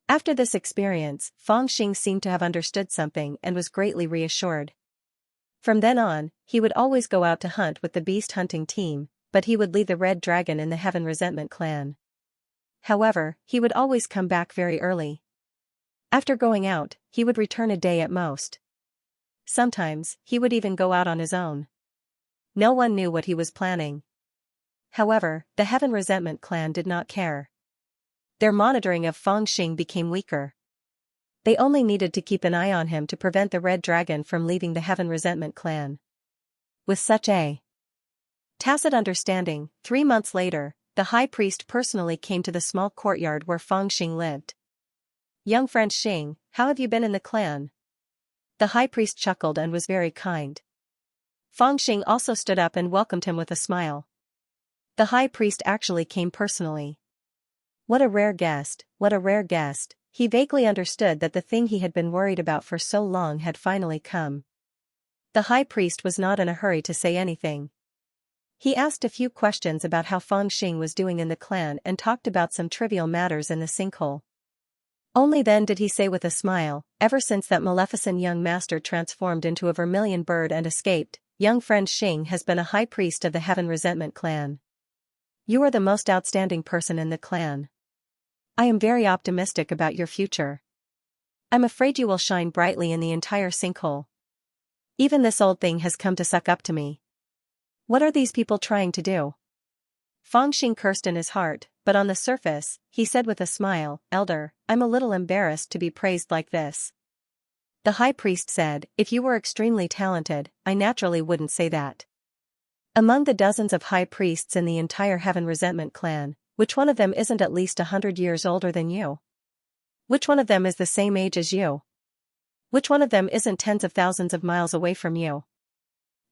After this experience, Fangxing seemed to have understood something and was greatly reassured. From then on, he would always go out to hunt with the beast hunting team, but he would leave the red dragon in the Heaven Resentment clan. However, he would always come back very early. After going out, he would return a day at most. Sometimes, he would even go out on his own. No one knew what he was planning. However, the Heaven Resentment clan did not care. Their monitoring of Fangxing became weaker. They only needed to keep an eye on him to prevent the red dragon from leaving the Heaven Resentment clan. With such a tacit understanding, 3 months later, the high priest personally came to the small courtyard where Fangxing lived. young friend Xing, how have you been in the clan? The high priest chuckled and was very kind. Fang Xing also stood up and welcomed him with a smile. The high priest actually came personally. What a rare guest, what a rare guest. He vaguely understood that the thing he had been worried about for so long had finally come. The high priest was not in a hurry to say anything. He asked a few questions about how Fang Xing was doing in the clan and talked about some trivial matters in the sinkhole. Only then did he say with a smile, ever since that maleficent young master transformed into a vermilion bird and escaped, young friend Xing has been a high priest of the Heaven Resentment clan. You are the most outstanding person in the clan. I am very optimistic about your future. I'm afraid you will shine brightly in the entire sinkhole. Even this old thing has come to suck up to me. What are these people trying to do? Fang Xing cursed in his heart, but on the surface, he said with a smile, Elder, I'm a little embarrassed to be praised like this. The high priest said, if you were extremely talented, I naturally wouldn't say that. Among the dozens of high priests in the entire Heaven Resentment clan, which one of them isn't at least 100 years older than you? Which one of them is the same age as you? Which one of them isn't tens of thousands of miles away from you?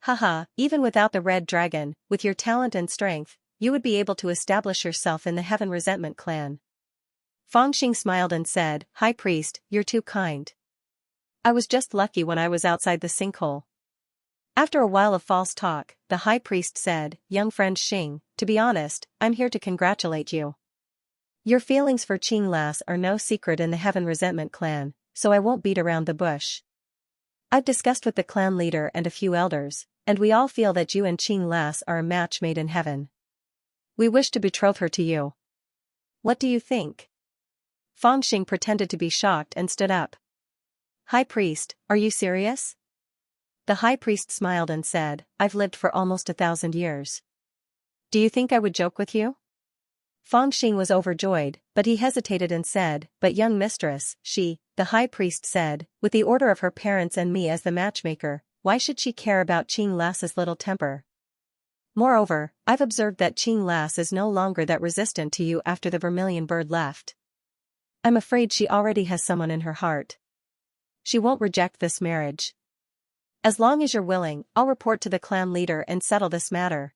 Haha, even without the red dragon, with your talent and strength, you would be able to establish yourself in the Heaven Resentment clan. Fang Xing smiled and said, High Priest, you're too kind. I was just lucky when I was outside the sinkhole. After a while of false talk, the high priest said, Young friend Xing, to be honest, I'm here to congratulate you. Your feelings for Qing Lass are no secret in the Heaven Resentment clan, so I won't beat around the bush. I've discussed with the clan leader and a few elders, and we all feel that you and Qing Lass are a match made in heaven. We wish to betroth her to you. What do you think? Fang Xing pretended to be shocked and stood up. High priest, are you serious? The high priest smiled and said, I've lived for almost 1,000 years. Do you think I would joke with you? Fang Xing was overjoyed, but he hesitated and said, But young mistress, the high priest said, with the order of her parents and me as the matchmaker, why should she care about Qing Lass's little temper? Moreover, I've observed that Qing Lass is no longer that resistant to you after the vermilion bird left. I'm afraid she already has someone in her heart. She won't reject this marriage. As long as you're willing, I'll report to the clan leader and settle this matter.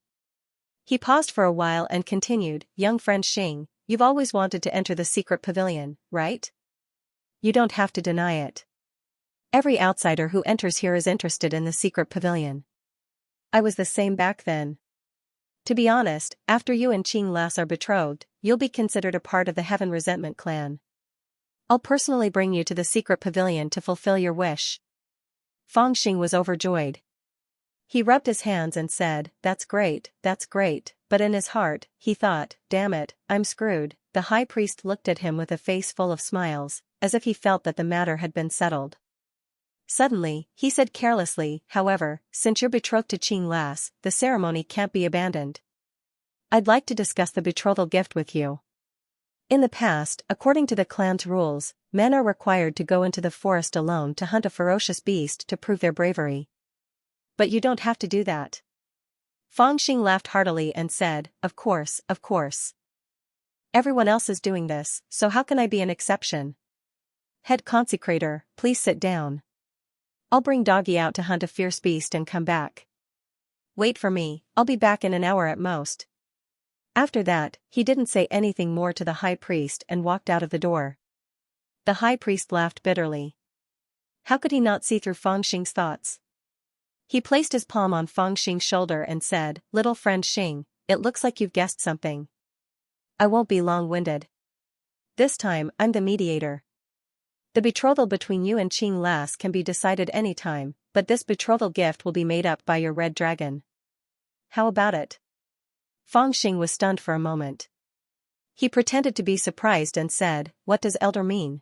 He paused for a while and continued, Young friend Xing, you've always wanted to enter the secret pavilion, right? You don't have to deny it. Every outsider who enters here is interested in the secret pavilion. I was the same back then. To be honest, after you and Qing Lass are betrothed, you'll be considered a part of the Heaven Resentment clan. I'll personally bring you to the secret pavilion to fulfill your wish. Fang Xing was overjoyed. He rubbed his hands and said, that's great, but in his heart, he thought, damn it, I'm screwed. The high priest looked at him with a face full of smiles, as if he felt that the matter had been settled. Suddenly, he said carelessly, however, since you're betrothed to Qing Lass, the ceremony can't be abandoned. I'd like to discuss the betrothal gift with you. In the past, according to the clan's rules, men are required to go into the forest alone to hunt a ferocious beast to prove their bravery. But you don't have to do that. Fang Xing laughed heartily and said, Of course. Everyone else is doing this, so how can I be an exception? Head consecrator, please sit down. I'll bring Doggy out to hunt a fierce beast and come back. Wait for me, I'll be back in an hour at most. After that, he didn't say anything more to the high priest and walked out of the door. The high priest laughed bitterly. How could he not see through Fang Xing's thoughts? He placed his palm on Fang Xing's shoulder and said, Little friend Xing, it looks like you've guessed something. I won't be long-winded. This time, I'm the mediator. The betrothal between you and Qing Lass can be decided any time, but this betrothal gift will be made up by your red dragon. How about it? Fang Xing was stunned for a moment. He pretended to be surprised and said, What does elder mean?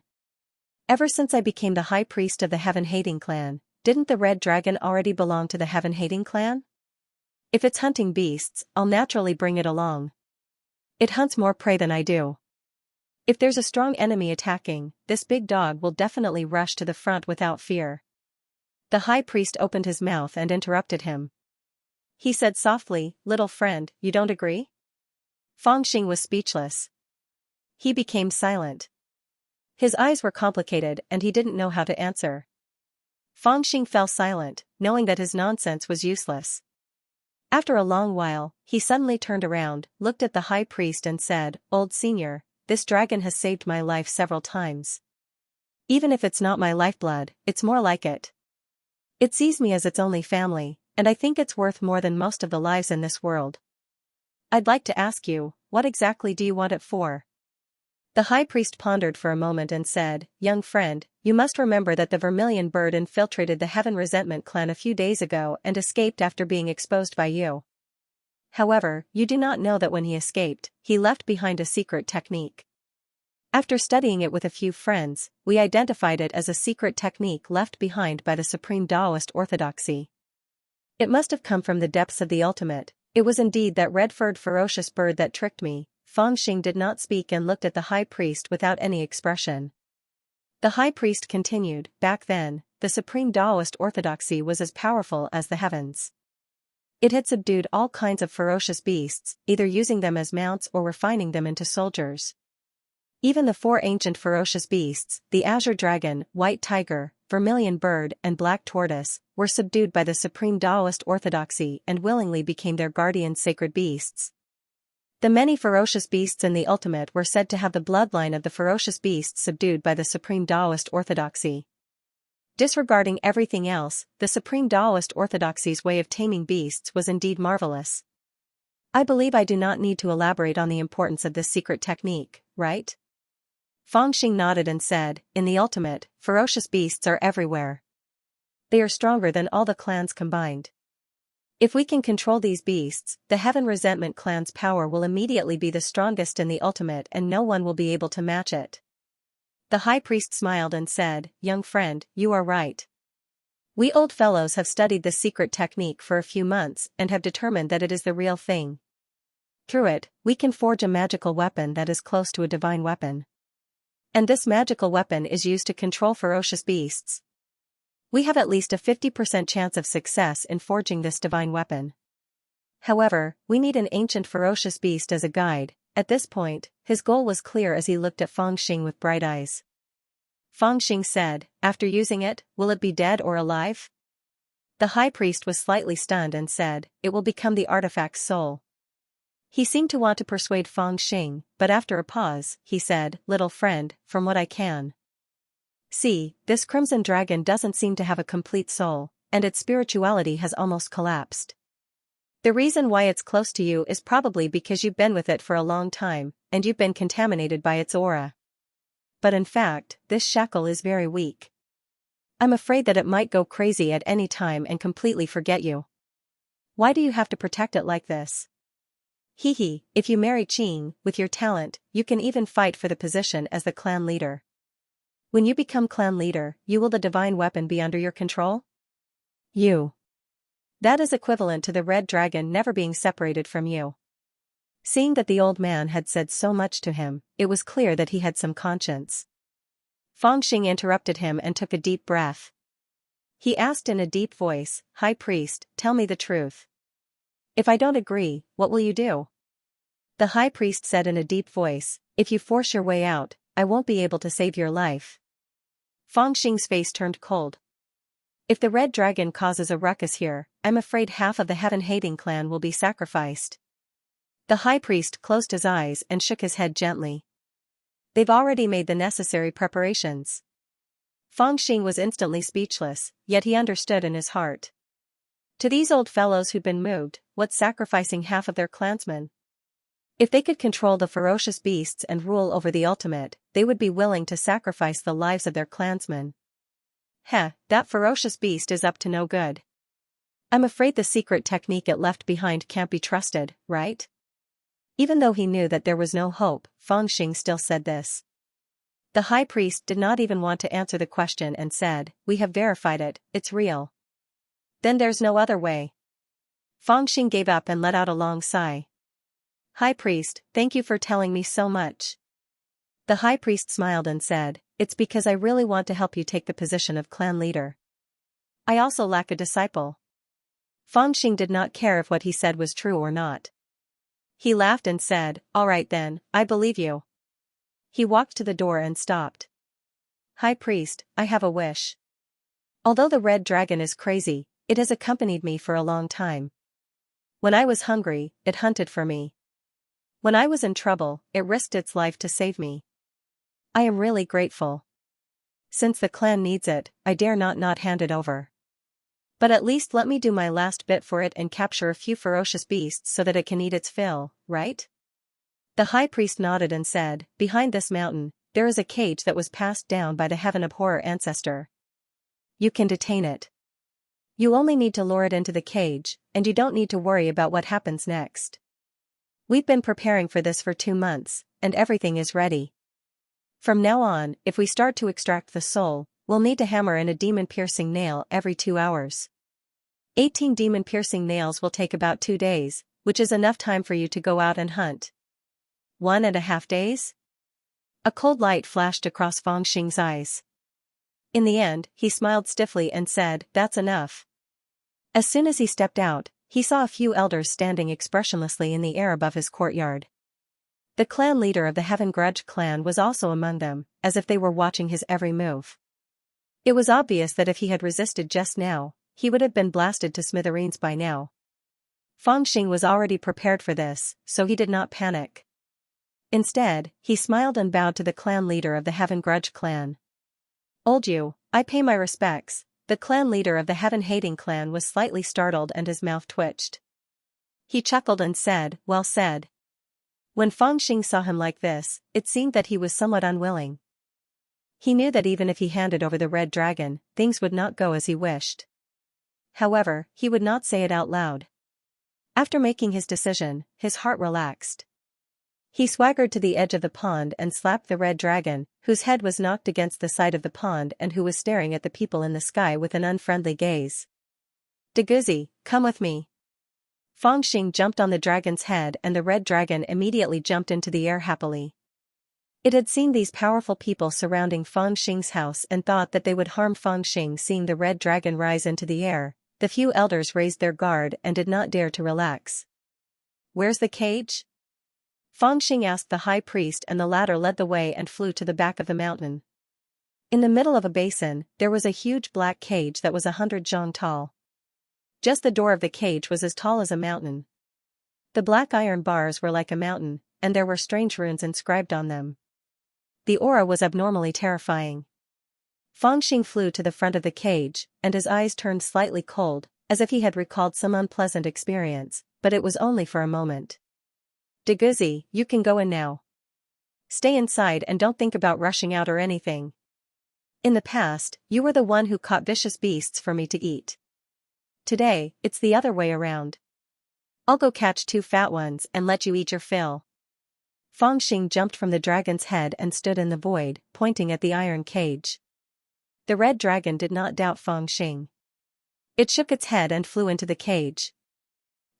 Ever since I became the high priest of the Heaven-Hating clan, didn't the red dragon already belong to the Heaven-Hating clan? If it's hunting beasts, I'll naturally bring it along. It hunts more prey than I do. If there's a strong enemy attacking, this big dog will definitely rush to the front without fear. The high priest opened his mouth and interrupted him. He said softly, Little friend, you don't agree? Fang Xing was speechless. He became silent. His eyes were complicated and he didn't know how to answer. Fangxing fell silent, knowing that his nonsense was useless. After a long while, he suddenly turned around, looked at the high priest and said, "Old senior, this dragon has saved my life several times. Even if it's not my lifeblood, it's more like it. It sees me as its only family, and I think it's worth more than most of the lives in this world. I'd like to ask you, what exactly do you want it for?" The high priest pondered for a moment and said, "Young friend, you must remember that the vermilion bird infiltrated the Heaven Resentment clan a few days ago and escaped after being exposed by you. However, you do not know that when he escaped, he left behind a secret technique. After studying it with a few friends, we identified it as a secret technique left behind by the supreme Taoist orthodoxy. It must have come from the depths of the ultimate. It was indeed that red-furred ferocious bird that tricked me." Fangxing did not speak and looked at the high priest without any expression. The high priest continued, "Back then, the supreme Taoist orthodoxy was as powerful as the heavens. It had subdued all kinds of ferocious beasts, either using them as mounts or refining them into soldiers. Even the four ancient ferocious beasts, the azure dragon, white tiger, vermilion bird and black tortoise, were subdued by the supreme Taoist orthodoxy and willingly became their guardian sacred beasts. The many ferocious beasts in the ultimate were said to have the bloodline of the ferocious beasts subdued by the supreme Taoist orthodoxy. Disregarding everything else, the supreme Taoist orthodoxy's way of taming beasts was indeed marvelous. I believe I do not need to elaborate on the importance of this secret technique, right?" Fangxing nodded and said, "In the ultimate, ferocious beasts are everywhere. They are stronger than all the clans combined. If we can control these beasts, the Heaven Resentment clan's power will immediately be the strongest in the ultimate and no one will be able to match it." The high priest smiled and said, "Young friend, you are right. We old fellows have studied this secret technique for a few months and have determined that it is the real thing. Through it, we can forge a magical weapon that is close to a divine weapon. And this magical weapon is used to control ferocious beasts. We have at least a 50% chance of success in forging this divine weapon. However, we need an ancient ferocious beast as a guide." At this point, his goal was clear as he looked at Fangxing with bright eyes. Fangxing said, "After using it, will it be dead or alive?" The high priest was slightly stunned and said, "It will become the artifact's soul." He seemed to want to persuade Fangxing, but after a pause, he said, "Little friend, from what I can see, this crimson dragon doesn't seem to have a complete soul, and its spirituality has almost collapsed. The reason why it's close to you is probably because you've been with it for a long time, and you've been contaminated by its aura. But in fact, this shackle is very weak. I'm afraid that it might go crazy at any time and completely forget you. Why do you have to protect it like this? Hehe, if you marry Qing, with your talent, you can even fight for the position as the clan leader. When you become clan leader, will the divine weapon be under your control? That is equivalent to the red dragon never being separated from you." Seeing that the old man had said so much to him, it was clear that he had some conscience. Fangxing interrupted him and took a deep breath. He asked in a deep voice, "High priest, tell me the truth. If I don't agree, what will you do?" The high priest said in a deep voice, "If you force your way out, I won't be able to save your life." Fangxing's face turned cold. "If the red dragon causes a ruckus here, I'm afraid half of the heaven-hating clan will be sacrificed." The high priest closed his eyes and shook his head gently. "They've already made the necessary preparations." Fangxing was instantly speechless, yet he understood in his heart. To these old fellows who'd been moved, what's sacrificing half of their clansmen? If they could control the ferocious beasts and rule over the ultimate, they would be willing to sacrifice the lives of their clansmen. That ferocious beast is up to no good. I'm afraid the secret technique it left behind can't be trusted, right? Even though he knew that there was no hope, Fangxing still said this. The high priest did not even want to answer the question and said, "We have verified it, it's real." "Then there's no other way." Fangxing gave up and let out a long sigh. "High priest, thank you for telling me so much." The high priest smiled and said, "It's because I really want to help you take the position of clan leader. I also lack a disciple." Fangxing did not care if what he said was true or not. He laughed and said, "All right then, I believe you." He walked to the door and stopped. High Priest, I have a wish. Although the red dragon is crazy, it has accompanied me for a long time. When I was hungry, it hunted for me. When I was in trouble, it risked its life to save me. I am really grateful. Since the clan needs it, I dare not hand it over. But at least let me do my last bit for it and capture a few ferocious beasts so that it can eat its fill, right? The high priest nodded and said, behind this mountain, there is a cage that was passed down by the Heaven Abhorrer ancestor. You can detain it. You only need to lure it into the cage, and you don't need to worry about what happens next. We've been preparing for this for 2 months, and everything is ready. From now on, if we start to extract the soul, we'll need to hammer in a demon-piercing nail every 2 hours. 18 demon-piercing nails will take about 2 days, which is enough time for you to go out and hunt. 1.5 days? A cold light flashed across Fangxing's eyes. In the end, he smiled stiffly and said, that's enough. As soon as he stepped out, he saw a few elders standing expressionlessly in the air above his courtyard. The clan leader of the Heaven Grudge clan was also among them, as if they were watching his every move. It was obvious that if he had resisted just now, he would have been blasted to smithereens by now. Fangxing was already prepared for this, so he did not panic. Instead, he smiled and bowed to the clan leader of the Heaven Grudge clan. Old you, I pay my respects. The clan leader of the Heaven-hating clan was slightly startled and his mouth twitched. He chuckled and said, well said. When Fangxing saw him like this, it seemed that he was somewhat unwilling. He knew that even if he handed over the red dragon, things would not go as he wished. However, he would not say it out loud. After making his decision, his heart relaxed. He swaggered to the edge of the pond and slapped the red dragon, whose head was knocked against the side of the pond and who was staring at the people in the sky with an unfriendly gaze. Deguzi, come with me. Fangxing jumped on the dragon's head and the red dragon immediately jumped into the air happily. It had seen these powerful people surrounding Fangxing's house and thought that they would harm Fangxing. Seeing the red dragon rise into the air, the few elders raised their guard and did not dare to relax. Where's the cage? Fangxing asked the high priest and the latter led the way and flew to the back of the mountain. In the middle of a basin, there was a huge black cage that was 100 zhang tall. Just the door of the cage was as tall as a mountain. The black iron bars were like a mountain, and there were strange runes inscribed on them. The aura was abnormally terrifying. Fangxing flew to the front of the cage, and his eyes turned slightly cold, as if he had recalled some unpleasant experience, but it was only for a moment. Deguzi, you can go in now. Stay inside and don't think about rushing out or anything. In the past, you were the one who caught vicious beasts for me to eat. Today, it's the other way around. I'll go catch 2 fat ones and let you eat your fill. Fangxing jumped from the dragon's head and stood in the void, pointing at the iron cage. The red dragon did not doubt Fangxing. It shook its head and flew into the cage.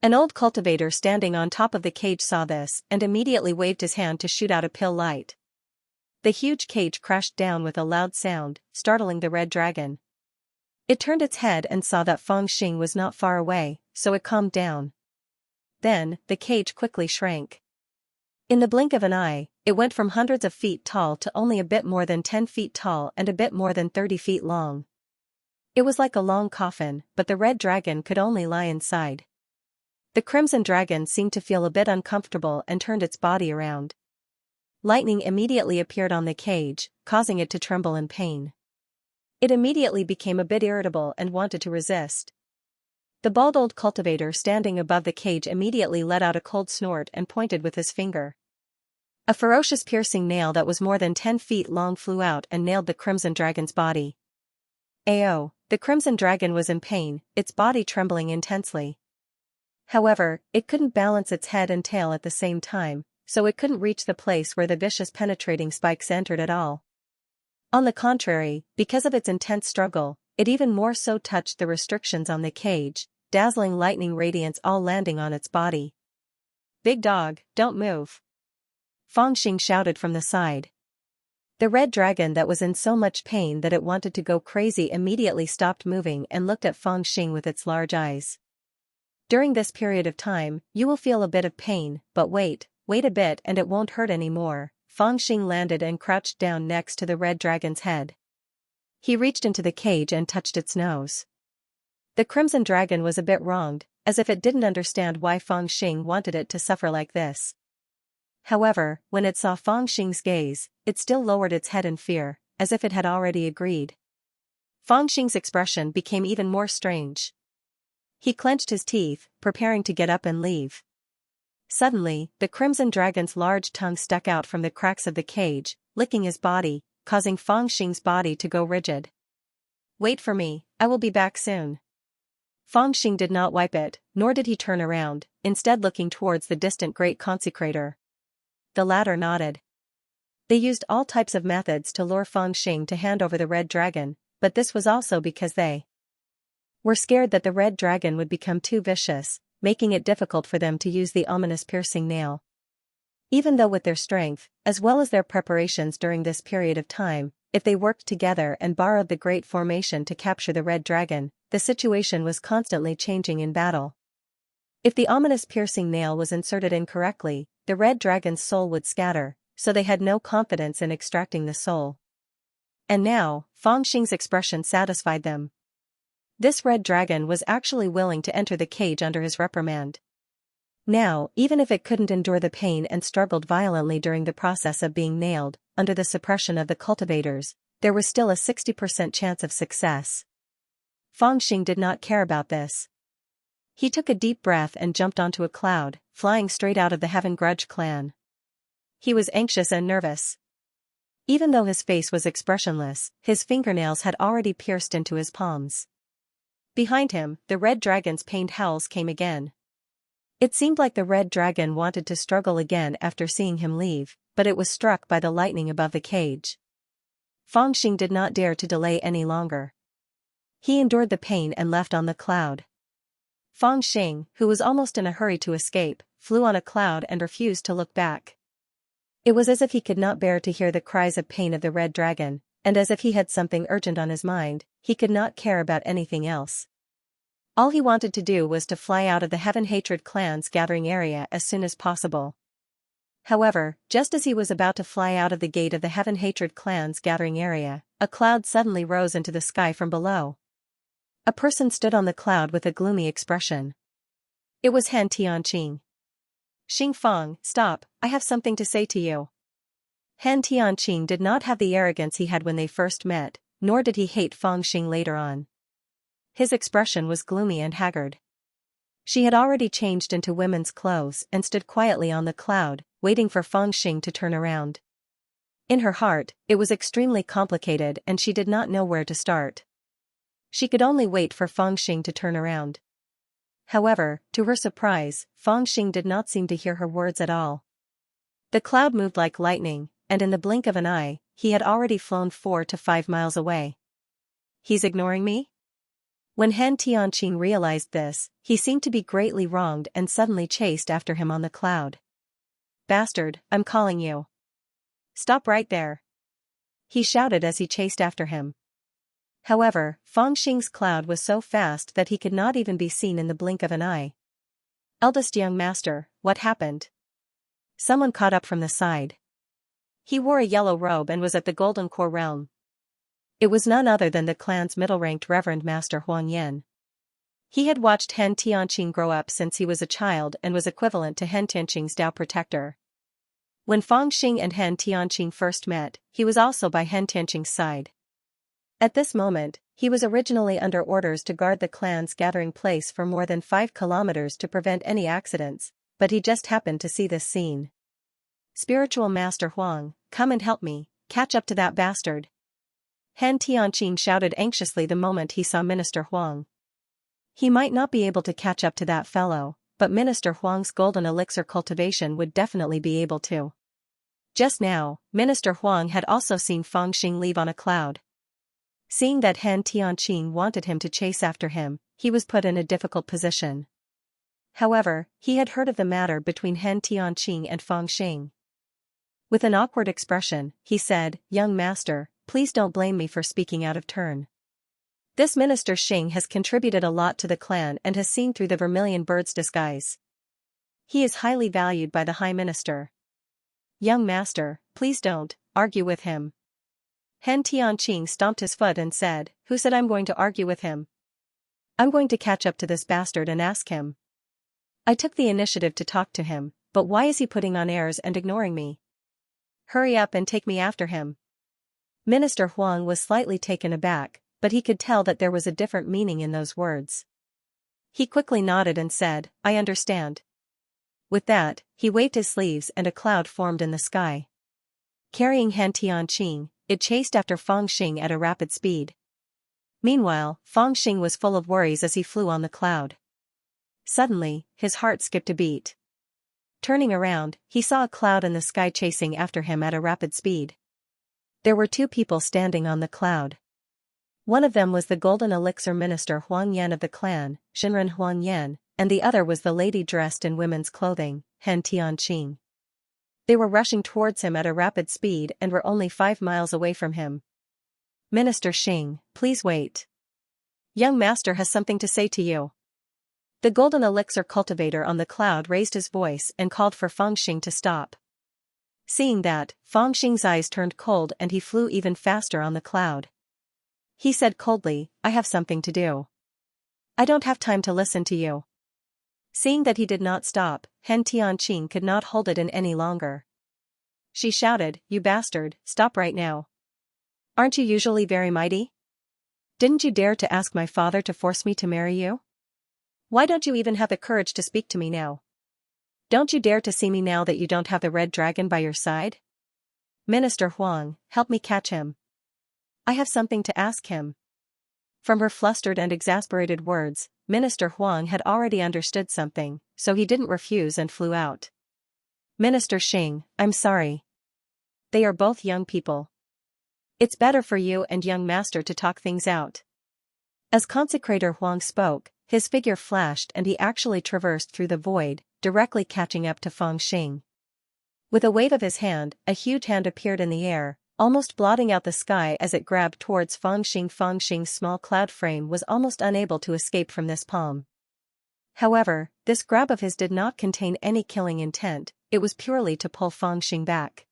An old cultivator standing on top of the cage saw this and immediately waved his hand to shoot out a pill light. The huge cage crashed down with a loud sound, startling the red dragon. It turned its head and saw that Fangxing was not far away, so it calmed down. Then, the cage quickly shrank. In the blink of an eye, it went from hundreds of feet tall to only a bit more than 10 feet tall and a bit more than 30 feet long. It was like a long coffin, but the red dragon could only lie inside. The crimson dragon seemed to feel a bit uncomfortable and turned its body around. Lightning immediately appeared on the cage, causing it to tremble in pain. It immediately became a bit irritable and wanted to resist. The bald old cultivator standing above the cage immediately let out a cold snort and pointed with his finger. A ferocious piercing nail that was more than 10 feet long flew out and nailed the crimson dragon's body. Ayo, the crimson dragon was in pain, its body trembling intensely. However, it couldn't balance its head and tail at the same time, so it couldn't reach the place where the vicious penetrating spikes entered at all. On the contrary, because of its intense struggle, it even more so touched the restrictions on the cage, dazzling lightning radiance all landing on its body. Big dog, don't move. Fangxing shouted from the side. The red dragon that was in so much pain that it wanted to go crazy immediately stopped moving and looked at Fangxing with its large eyes. During this period of time, you will feel a bit of pain, but wait a bit and it won't hurt anymore. Fangxing landed and crouched down next to the red dragon's head. He reached into the cage and touched its nose. The Crimson Dragon was a bit wronged, as if it didn't understand why Feng Xing wanted it to suffer like this. However, when it saw Feng Xing's gaze, it still lowered its head in fear, as if it had already agreed. Feng Xing's expression became even more strange. He clenched his teeth, preparing to get up and leave. Suddenly, the Crimson Dragon's large tongue stuck out from the cracks of the cage, licking his body, causing Feng Xing's body to go rigid. "Wait for me, I will be back soon." Feng Xing did not wipe it, nor did he turn around, instead looking towards the distant Great Consecrator. The latter nodded. They used all types of methods to lure Feng Xing to hand over the Red Dragon, but this was also because they were scared that the Red Dragon would become too vicious, making it difficult for them to use the ominous piercing nail. Even though with their strength, as well as their preparations during this period of time, if they worked together and borrowed the Great Formation to capture the Red Dragon, the situation was constantly changing in battle. If the ominous piercing nail was inserted incorrectly, the Red Dragon's soul would scatter, so they had no confidence in extracting the soul. And now, Feng Xing's expression satisfied them. This Red Dragon was actually willing to enter the cage under his reprimand. Now, even if it couldn't endure the pain and struggled violently during the process of being nailed, under the suppression of the cultivators, there was still a 60% chance of success. Feng Xing did not care about this. He took a deep breath and jumped onto a cloud, flying straight out of the Heaven Grudge clan. He was anxious and nervous. Even though his face was expressionless, his fingernails had already pierced into his palms. Behind him, the Red Dragon's pained howls came again. It seemed like the Red Dragon wanted to struggle again after seeing him leave, but it was struck by the lightning above the cage. Feng Xing did not dare to delay any longer. He endured the pain and left on the cloud. Feng Xing, who was almost in a hurry to escape, flew on a cloud and refused to look back. It was as if he could not bear to hear the cries of pain of the Red Dragon, and as if he had something urgent on his mind, he could not care about anything else. All he wanted to do was to fly out of the Heaven Hatred clan's gathering area as soon as possible. However, just as he was about to fly out of the gate of the Heaven Hatred clan's gathering area, a cloud suddenly rose into the sky from below. A person stood on the cloud with a gloomy expression. It was Han Tianqing. "Xing Feng, stop, I have something to say to you." Han Tianqing did not have the arrogance he had when they first met, nor did he hate Feng Xing later on. His expression was gloomy and haggard. She had already changed into women's clothes and stood quietly on the cloud, waiting for Feng Xing to turn around. In her heart, it was extremely complicated and she did not know where to start. She could only wait for Feng Xing to turn around. However, to her surprise, Feng Xing did not seem to hear her words at all. The cloud moved like lightning, and in the blink of an eye, he had already flown 4 to 5 miles away. "He's ignoring me?" When Han Tianqing realized this, he seemed to be greatly wronged and suddenly chased after him on the cloud. "Bastard, I'm calling you. Stop right there!" he shouted as he chased after him. However, Feng Xing's cloud was so fast that he could not even be seen in the blink of an eye. "Eldest young master, what happened?" Someone caught up from the side. He wore a yellow robe and was at the Golden Core realm. It was none other than the clan's middle-ranked Reverend Master Huang Yan. He had watched Han Tianqing grow up since he was a child and was equivalent to Han Tianqing's Dao protector. When Feng Xing and Han Tianqing first met, he was also by Han Tianqing's side. At this moment, he was originally under orders to guard the clan's gathering place for more than 5 kilometers to prevent any accidents, but he just happened to see this scene. "Spiritual Master Huang, come and help me, catch up to that bastard." Han Tianqing shouted anxiously the moment he saw Minister Huang. He might not be able to catch up to that fellow, but Minister Huang's golden elixir cultivation would definitely be able to. Just now, Minister Huang had also seen Feng Xing leave on a cloud. Seeing that Han Tianqing wanted him to chase after him, he was put in a difficult position. However, he had heard of the matter between Han Tianqing and Feng Xing. With an awkward expression, he said, "Young master, please don't blame me for speaking out of turn. This Minister Xing has contributed a lot to the clan and has seen through the Vermilion Bird's disguise. He is highly valued by the High Minister. Young master, please don't argue with him." Han Tianqing stomped his foot and said, "Who said I'm going to argue with him? I'm going to catch up to this bastard and ask him. I took the initiative to talk to him, but why is he putting on airs and ignoring me? Hurry up and take me after him." Minister Huang was slightly taken aback, but he could tell that there was a different meaning in those words. He quickly nodded and said, "I understand." With that, he waved his sleeves and a cloud formed in the sky. Carrying Han Tianqing, it chased after Fangxing at a rapid speed. Meanwhile, Fangxing was full of worries as he flew on the cloud. Suddenly, his heart skipped a beat. Turning around, he saw a cloud in the sky chasing after him at a rapid speed. There were two people standing on the cloud. One of them was the Golden Elixir Minister Huang Yan of the clan, Shinran Huang Yan, and the other was the lady dressed in women's clothing, Han Tianqing. They were rushing towards him at a rapid speed and were only 5 miles away from him. "Minister Xing, please wait. Young master has something to say to you." The Golden Elixir cultivator on the cloud raised his voice and called for Fangxing to stop. Seeing that, Fangxing's eyes turned cold and he flew even faster on the cloud. He said coldly, "I have something to do. I don't have time to listen to you." Seeing that he did not stop, Han Tianqing could not hold it in any longer. She shouted, "You bastard, stop right now. Aren't you usually very mighty? Didn't you dare to ask my father to force me to marry you? Why don't you even have the courage to speak to me now? Don't you dare to see me now that you don't have the red dragon by your side? Minister Huang, help me catch him. I have something to ask him." From her flustered and exasperated words, Minister Huang had already understood something, so he didn't refuse and flew out. "Minister Xing, I'm sorry. They are both young people. It's better for you and young master to talk things out." As Consecrator Huang spoke, his figure flashed and he actually traversed through the void, directly catching up to Fangxing. With a wave of his hand, a huge hand appeared in the air, almost blotting out the sky as it grabbed towards Fangxing. Fangxing's small cloud frame was almost unable to escape from this palm. However, this grab of his did not contain any killing intent, it was purely to pull Fangxing back.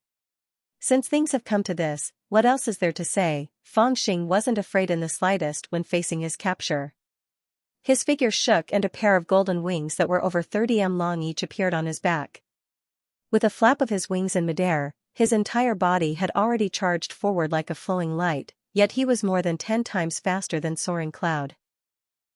Since things have come to this, what else is there to say? Fangxing wasn't afraid in the slightest when facing his capture. His figure shook and a pair of golden wings that were over 30 m long each appeared on his back. With a flap of his wings in midair, his entire body had already charged forward like a flowing light, yet he was more than 10 times faster than soaring cloud.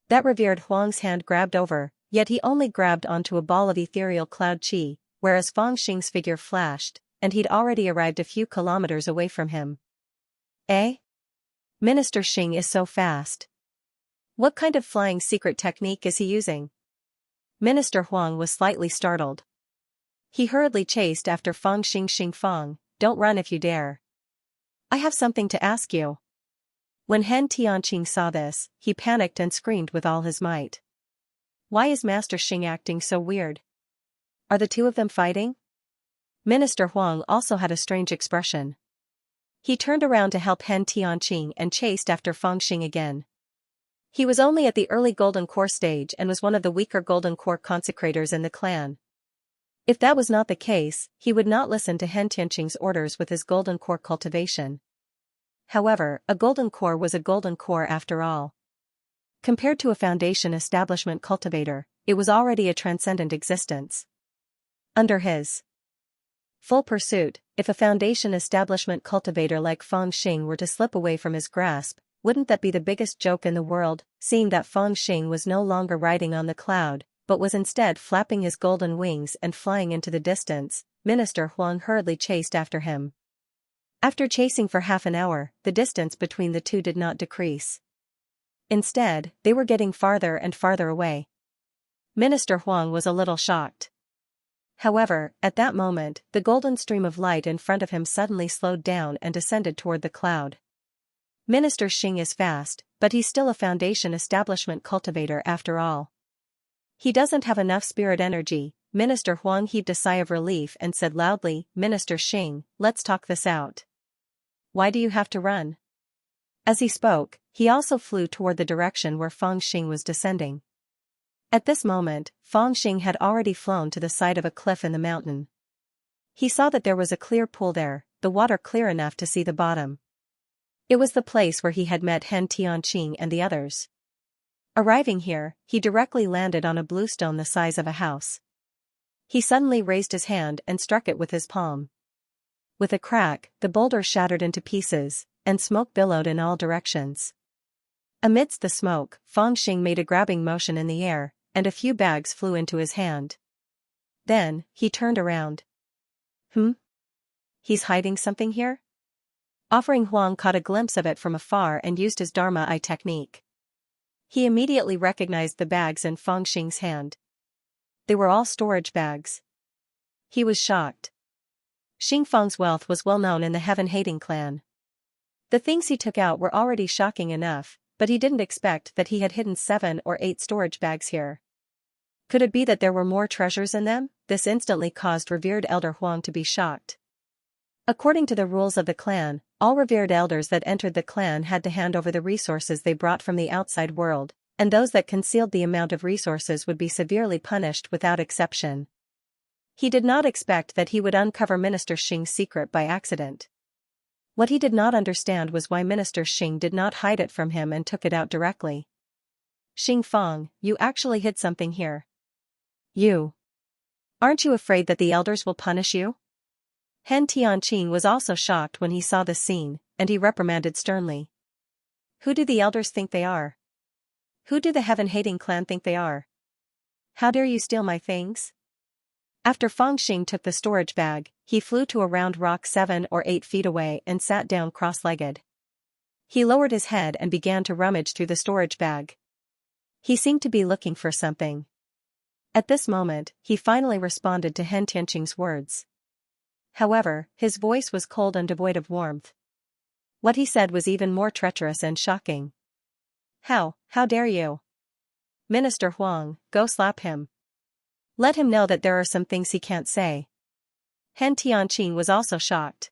That revered Huang's hand grabbed over, yet he only grabbed onto a ball of ethereal cloud chi, whereas Fangxing's figure flashed, and he'd already arrived a few kilometers away from him. "Eh? Minister Xing is so fast. What kind of flying secret technique is he using?" Minister Huang was slightly startled. He hurriedly chased after Fangxing. "Xingfang, don't run if you dare. I have something to ask you." When Han Tianqing saw this, he panicked and screamed with all his might. Why is Master Xing acting so weird? Are the two of them fighting? Minister Huang also had a strange expression. He turned around to help Han Tianqing and chased after Fangxing again. He was only at the early Golden Core stage and was one of the weaker Golden Core consecrators in the clan. If that was not the case, he would not listen to Han Tianqing's orders with his Golden Core cultivation. However, a Golden Core was a Golden Core after all. Compared to a Foundation establishment cultivator, it was already a transcendent existence. Under his full pursuit, if a Foundation establishment cultivator like Fangxing were to slip away from his grasp, wouldn't that be the biggest joke in the world? Seeing that Fangxing was no longer riding on the cloud, but was instead flapping his golden wings and flying into the distance, Minister Huang hurriedly chased after him. After chasing for half an hour, the distance between the two did not decrease. Instead, they were getting farther and farther away. Minister Huang was a little shocked. However, at that moment, the golden stream of light in front of him suddenly slowed down and descended toward the cloud. Minister Xing is fast, but he's still a Foundation establishment cultivator after all. He doesn't have enough spirit energy. Minister Huang heaved a sigh of relief and said loudly, "Minister Xing, let's talk this out. Why do you have to run?" As he spoke, he also flew toward the direction where Fangxing was descending. At this moment, Fangxing had already flown to the side of a cliff in the mountain. He saw that there was a clear pool there, the water clear enough to see the bottom. It was the place where he had met Han Tianqing and the others. Arriving here, he directly landed on a bluestone the size of a house. He suddenly raised his hand and struck it with his palm. With a crack, the boulder shattered into pieces, and smoke billowed in all directions. Amidst the smoke, Fangxing made a grabbing motion in the air, and a few bags flew into his hand. Then, he turned around. He's hiding something here? Offering Huang caught a glimpse of it from afar and used his Dharma eye technique. He immediately recognized the bags in Fangxing's hand. They were all storage bags. He was shocked. Xingfang's wealth was well known in the heaven-hating clan. The things he took out were already shocking enough, but he didn't expect that he had hidden 7 or 8 storage bags here. Could it be that there were more treasures in them? This instantly caused revered elder Huang to be shocked. According to the rules of the clan, all revered elders that entered the clan had to hand over the resources they brought from the outside world, and those that concealed the amount of resources would be severely punished without exception. He did not expect that he would uncover Minister Xing's secret by accident. What he did not understand was why Minister Xing did not hide it from him and took it out directly. Xingfang, you actually hid something here. You. Aren't you afraid that the elders will punish you? Han Tianqing was also shocked when he saw the scene, and he reprimanded sternly. Who do the elders think they are? Who do the heaven-hating clan think they are? How dare you steal my things? After Fangxing took the storage bag, he flew to a round rock 7 or 8 feet away and sat down cross-legged. He lowered his head and began to rummage through the storage bag. He seemed to be looking for something. At this moment, he finally responded to Han Tianqing's words. However, his voice was cold and devoid of warmth. What he said was even more treacherous and shocking. How dare you? Minister Huang, go slap him. Let him know that there are some things he can't say. Han Tianqing was also shocked.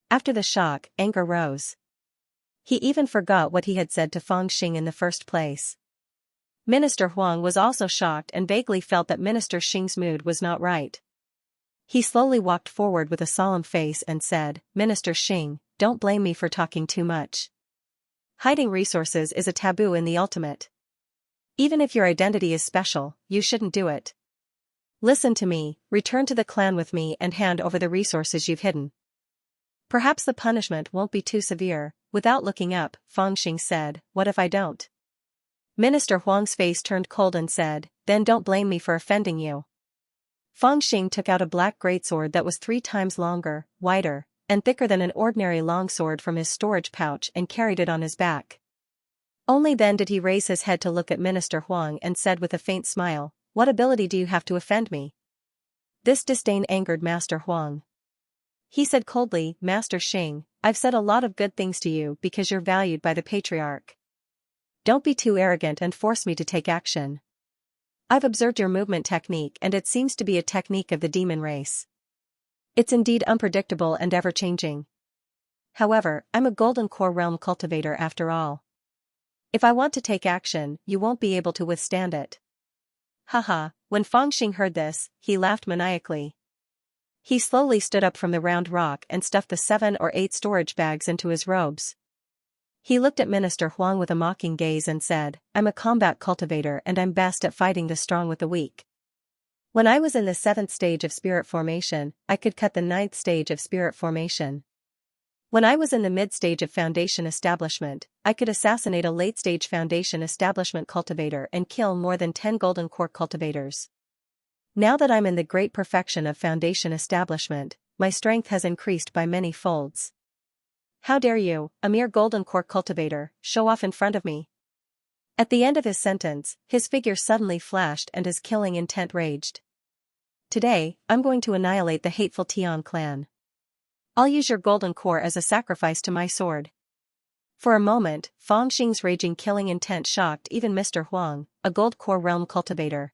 After the shock, anger rose. He even forgot what he had said to Fangxing in the first place. Minister Huang was also shocked and vaguely felt that Minister Xing's mood was not right. He slowly walked forward with a solemn face and said, Minister Xing, don't blame me for talking too much. Hiding resources is a taboo in the ultimate. Even if your identity is special, you shouldn't do it. Listen to me, return to the clan with me and hand over the resources you've hidden. Perhaps the punishment won't be too severe. Without looking up, Fangxing said, what if I don't? Minister Huang's face turned cold and said, then don't blame me for offending you. Fangxing took out a black greatsword that was 3 times longer, wider, and thicker than an ordinary longsword from his storage pouch and carried it on his back. Only then did he raise his head to look at Minister Huang and said with a faint smile, what ability do you have to offend me? This disdain angered Master Huang. He said coldly, Master Xing, I've said a lot of good things to you because you're valued by the patriarch. Don't be too arrogant and force me to take action. I've observed your movement technique and it seems to be a technique of the demon race. It's indeed unpredictable and ever-changing. However, I'm a golden core realm cultivator after all. If I want to take action, you won't be able to withstand it. Haha, when Fangxing heard this, he laughed maniacally. He slowly stood up from the round rock and stuffed the 7 or 8 storage bags into his robes. He looked at Minister Huang with a mocking gaze and said, I'm a combat cultivator and I'm best at fighting the strong with the weak. When I was in the 7th stage of spirit formation, I could cut the 9th stage of spirit formation. When I was in the mid-stage of foundation establishment, I could assassinate a late-stage foundation establishment cultivator and kill more than 10 golden core cultivators. Now that I'm in the great perfection of foundation establishment, my strength has increased by many folds. How dare you, a mere golden core cultivator, show off in front of me? At the end of his sentence, his figure suddenly flashed and his killing intent raged. Today, I'm going to annihilate the hateful Tian clan. I'll use your golden core as a sacrifice to my sword. For a moment, Fangxing's raging killing intent shocked even Mr. Huang, a gold core realm cultivator.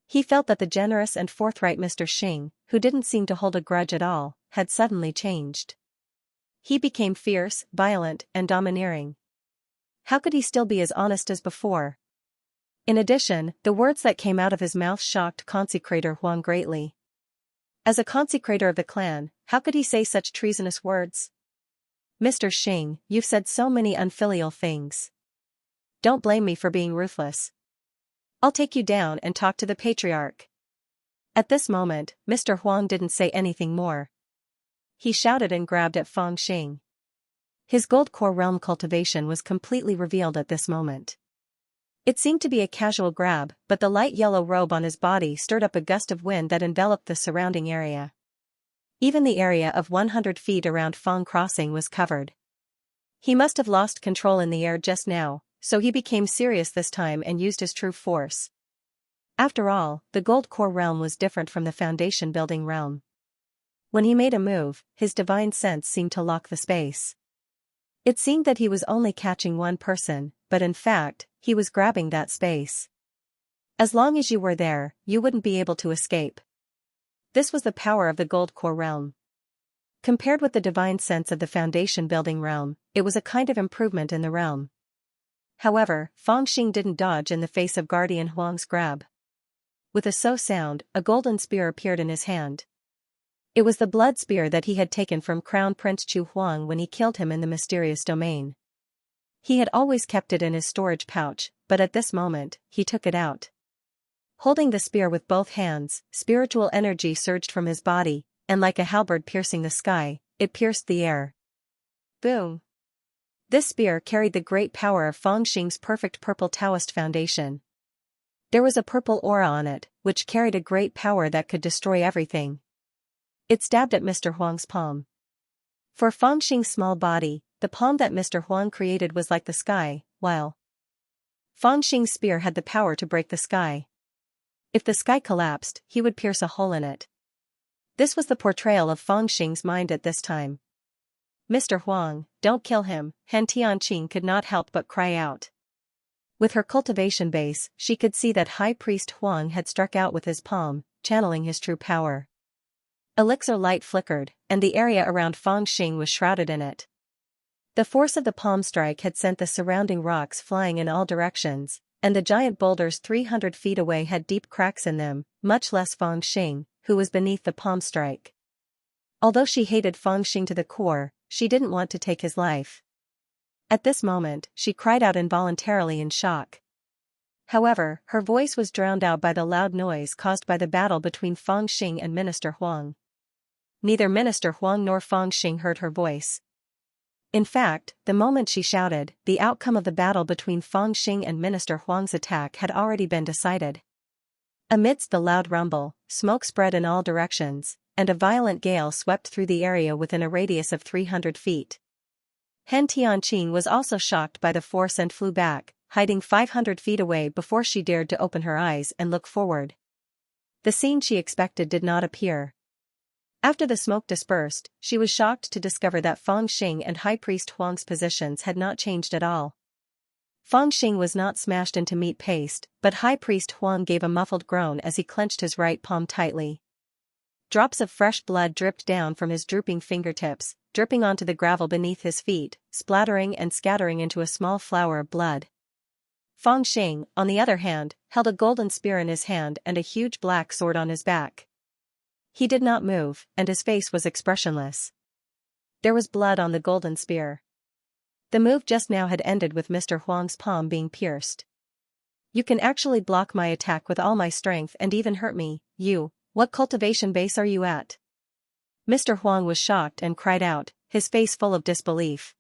He felt that the generous and forthright Mr. Xing, who didn't seem to hold a grudge at all, had suddenly changed. He became fierce, violent, and domineering. How could he still be as honest as before? In addition, the words that came out of his mouth shocked Consecrator Huang greatly. As a consecrator of the clan, how could he say such treasonous words? Mr. Xing, you've said so many unfilial things. Don't blame me for being ruthless. I'll take you down and talk to the patriarch. At this moment, Mr. Huang didn't say anything more. He shouted and grabbed at Fang Xing. His gold core realm cultivation was completely revealed at this moment. It seemed to be a casual grab, but the light yellow robe on his body stirred up a gust of wind that enveloped the surrounding area. Even the area of 100 feet around Fang Crossing was covered. He must have lost control in the air just now, so he became serious this time and used his true force. After all, the gold core realm was different from the foundation building realm. When he made a move, his divine sense seemed to lock the space. It seemed that he was only catching one person, but in fact, he was grabbing that space. As long as you were there, you wouldn't be able to escape. This was the power of the gold core realm. Compared with the divine sense of the foundation building realm, it was a kind of improvement in the realm. However, Fang Xing didn't dodge in the face of Guardian Huang's grab. With a so sound, a golden spear appeared in his hand. It was the blood spear that he had taken from Crown Prince Chu Huang when he killed him in the mysterious domain. He had always kept it in his storage pouch, but at this moment, he took it out. Holding the spear with both hands, spiritual energy surged from his body, and like a halberd piercing the sky, it pierced the air. Boom! This spear carried the great power of Fang Xing's perfect purple Taoist foundation. There was a purple aura on it, which carried a great power that could destroy everything. It stabbed at Mr. Huang's palm. For Fang Xing's small body, the palm that Mr. Huang created was like the sky, while Fang Xing's spear had the power to break the sky. If the sky collapsed, he would pierce a hole in it. This was the portrayal of Fang Xing's mind at this time. Mr. Huang, don't kill him, Han Tianqing could not help but cry out. With her cultivation base, she could see that High Priest Huang had struck out with his palm, channeling his true power. Elixir light flickered, and the area around Fang Xing was shrouded in it. The force of the palm strike had sent the surrounding rocks flying in all directions, and the giant boulders 300 feet away had deep cracks in them, much less Fang Xing, who was beneath the palm strike. Although she hated Fang Xing to the core, she didn't want to take his life. At this moment, she cried out involuntarily in shock. However, her voice was drowned out by the loud noise caused by the battle between Fang Xing and Minister Huang. Neither Minister Huang nor Fang Xing heard her voice. In fact, the moment she shouted, the outcome of the battle between Fang Xing and Minister Huang's attack had already been decided. Amidst the loud rumble, smoke spread in all directions, and a violent gale swept through the area within a radius of 300 feet. Han Tianqing was also shocked by the force and flew back, hiding 500 feet away before she dared to open her eyes and look forward. The scene she expected did not appear. After the smoke dispersed, she was shocked to discover that Fang Xing and High Priest Huang's positions had not changed at all. Fang Xing was not smashed into meat paste, but High Priest Huang gave a muffled groan as he clenched his right palm tightly. Drops of fresh blood dripped down from his drooping fingertips, dripping onto the gravel beneath his feet, splattering and scattering into a small flower of blood. Fang Xing, on the other hand, held a golden spear in his hand and a huge black sword on his back. He did not move, and his face was expressionless. There was blood on the golden spear. The move just now had ended with Mr. Huang's palm being pierced. You can actually block my attack with all my strength and even hurt me, you. What cultivation base are you at? Mr. Huang was shocked and cried out, his face full of disbelief.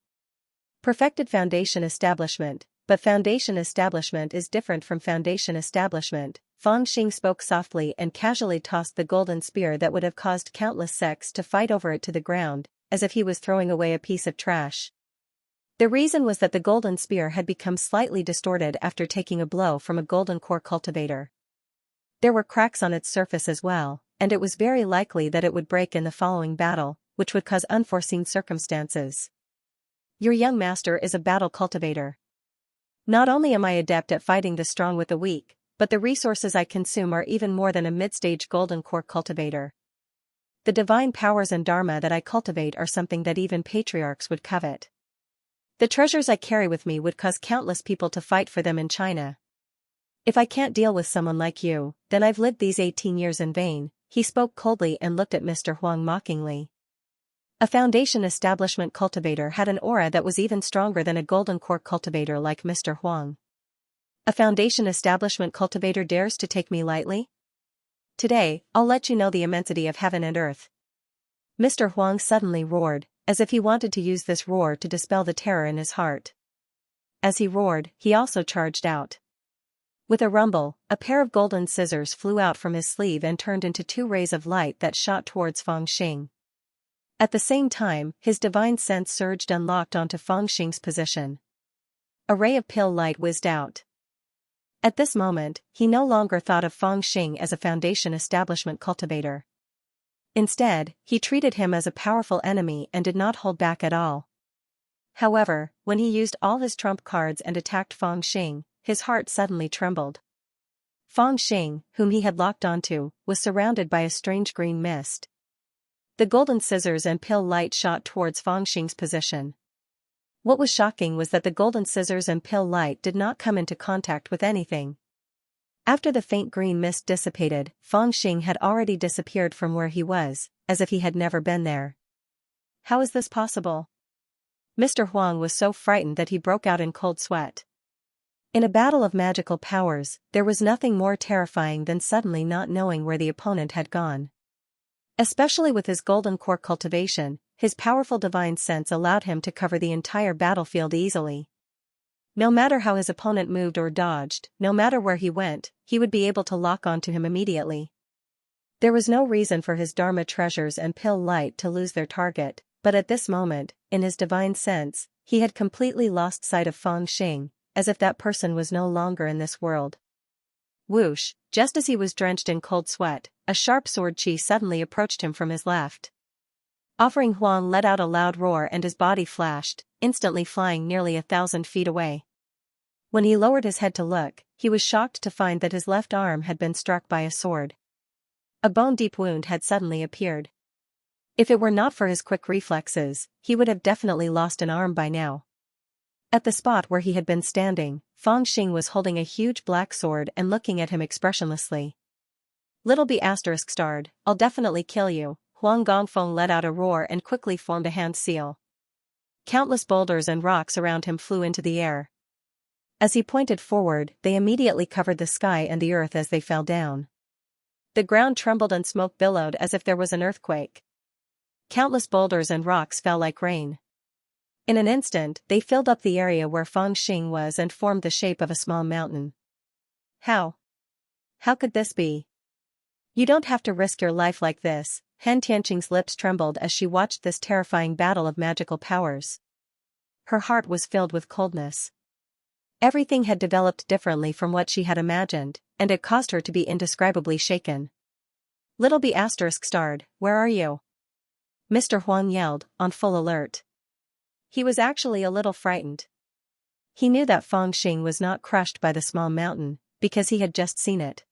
Perfected foundation establishment, but foundation establishment is different from foundation establishment. Fang Xing spoke softly and casually tossed the golden spear that would have caused countless sects to fight over it to the ground, as if he was throwing away a piece of trash. The reason was that the golden spear had become slightly distorted after taking a blow from a golden core cultivator. There were cracks on its surface as well, and it was very likely that it would break in the following battle, which would cause unforeseen circumstances. Your young master is a battle cultivator. Not only am I adept at fighting the strong with the weak, but the resources I consume are even more than a mid-stage golden core cultivator. The divine powers and dharma that I cultivate are something that even patriarchs would covet. The treasures I carry with me would cause countless people to fight for them in China. If I can't deal with someone like you, then I've lived these 18 years in vain. He spoke coldly and looked at Mr. Huang mockingly. A Foundation establishment cultivator had an aura that was even stronger than a golden core cultivator like Mr. Huang. A Foundation establishment cultivator dares to take me lightly? Today, I'll let you know the immensity of heaven and earth. Mr. Huang suddenly roared, as if he wanted to use this roar to dispel the terror in his heart. As he roared, he also charged out. With a rumble, a pair of golden scissors flew out from his sleeve and turned into two rays of light that shot towards Feng Xing. At the same time, his divine sense surged and locked onto Feng Xing's position. A ray of pale light whizzed out. At this moment, he no longer thought of Feng Xing as a Foundation establishment cultivator. Instead, he treated him as a powerful enemy and did not hold back at all. However, when he used all his trump cards and attacked Feng Xing, his heart suddenly trembled. Feng Xing, whom he had locked onto, was surrounded by a strange green mist. The golden scissors and pale light shot towards Feng Xing's position. What was shocking was that the golden scissors and pale light did not come into contact with anything. After the faint green mist dissipated, Feng Xing had already disappeared from where he was, as if he had never been there. How is this possible? Mr. Huang was so frightened that he broke out in cold sweat. In a battle of magical powers, there was nothing more terrifying than suddenly not knowing where the opponent had gone. Especially with his golden core cultivation, his powerful divine sense allowed him to cover the entire battlefield easily. No matter how his opponent moved or dodged, no matter where he went, he would be able to lock onto him immediately. There was no reason for his Dharma treasures and pill light to lose their target, but at this moment, in his divine sense, he had completely lost sight of Feng Xing, as if that person was no longer in this world. Whoosh, just as he was drenched in cold sweat, a sharp sword chi suddenly approached him from his left. Offering Huang let out a loud roar and his body flashed, instantly flying nearly 1,000 feet away. When he lowered his head to look, he was shocked to find that his left arm had been struck by a sword. A bone-deep wound had suddenly appeared. If it were not for his quick reflexes, he would have definitely lost an arm by now. At the spot where he had been standing, Feng Xing was holding a huge black sword and looking at him expressionlessly. Little B****, I'll definitely kill you. Huang Gongfeng let out a roar and quickly formed a hand seal. Countless boulders and rocks around him flew into the air. As he pointed forward, they immediately covered the sky and the earth as they fell down. The ground trembled and smoke billowed as if there was an earthquake. Countless boulders and rocks fell like rain. In an instant, they filled up the area where Feng Xing was and formed the shape of a small mountain. How? How could this be? You don't have to risk your life like this. Han Tianqing's lips trembled as she watched this terrifying battle of magical powers. Her heart was filled with coldness. Everything had developed differently from what she had imagined, and it caused her to be indescribably shaken. Little B****, where are you? Mr. Huang yelled, on full alert. He was actually a little frightened. He knew that Feng Xing was not crushed by the small mountain, because he had just seen it.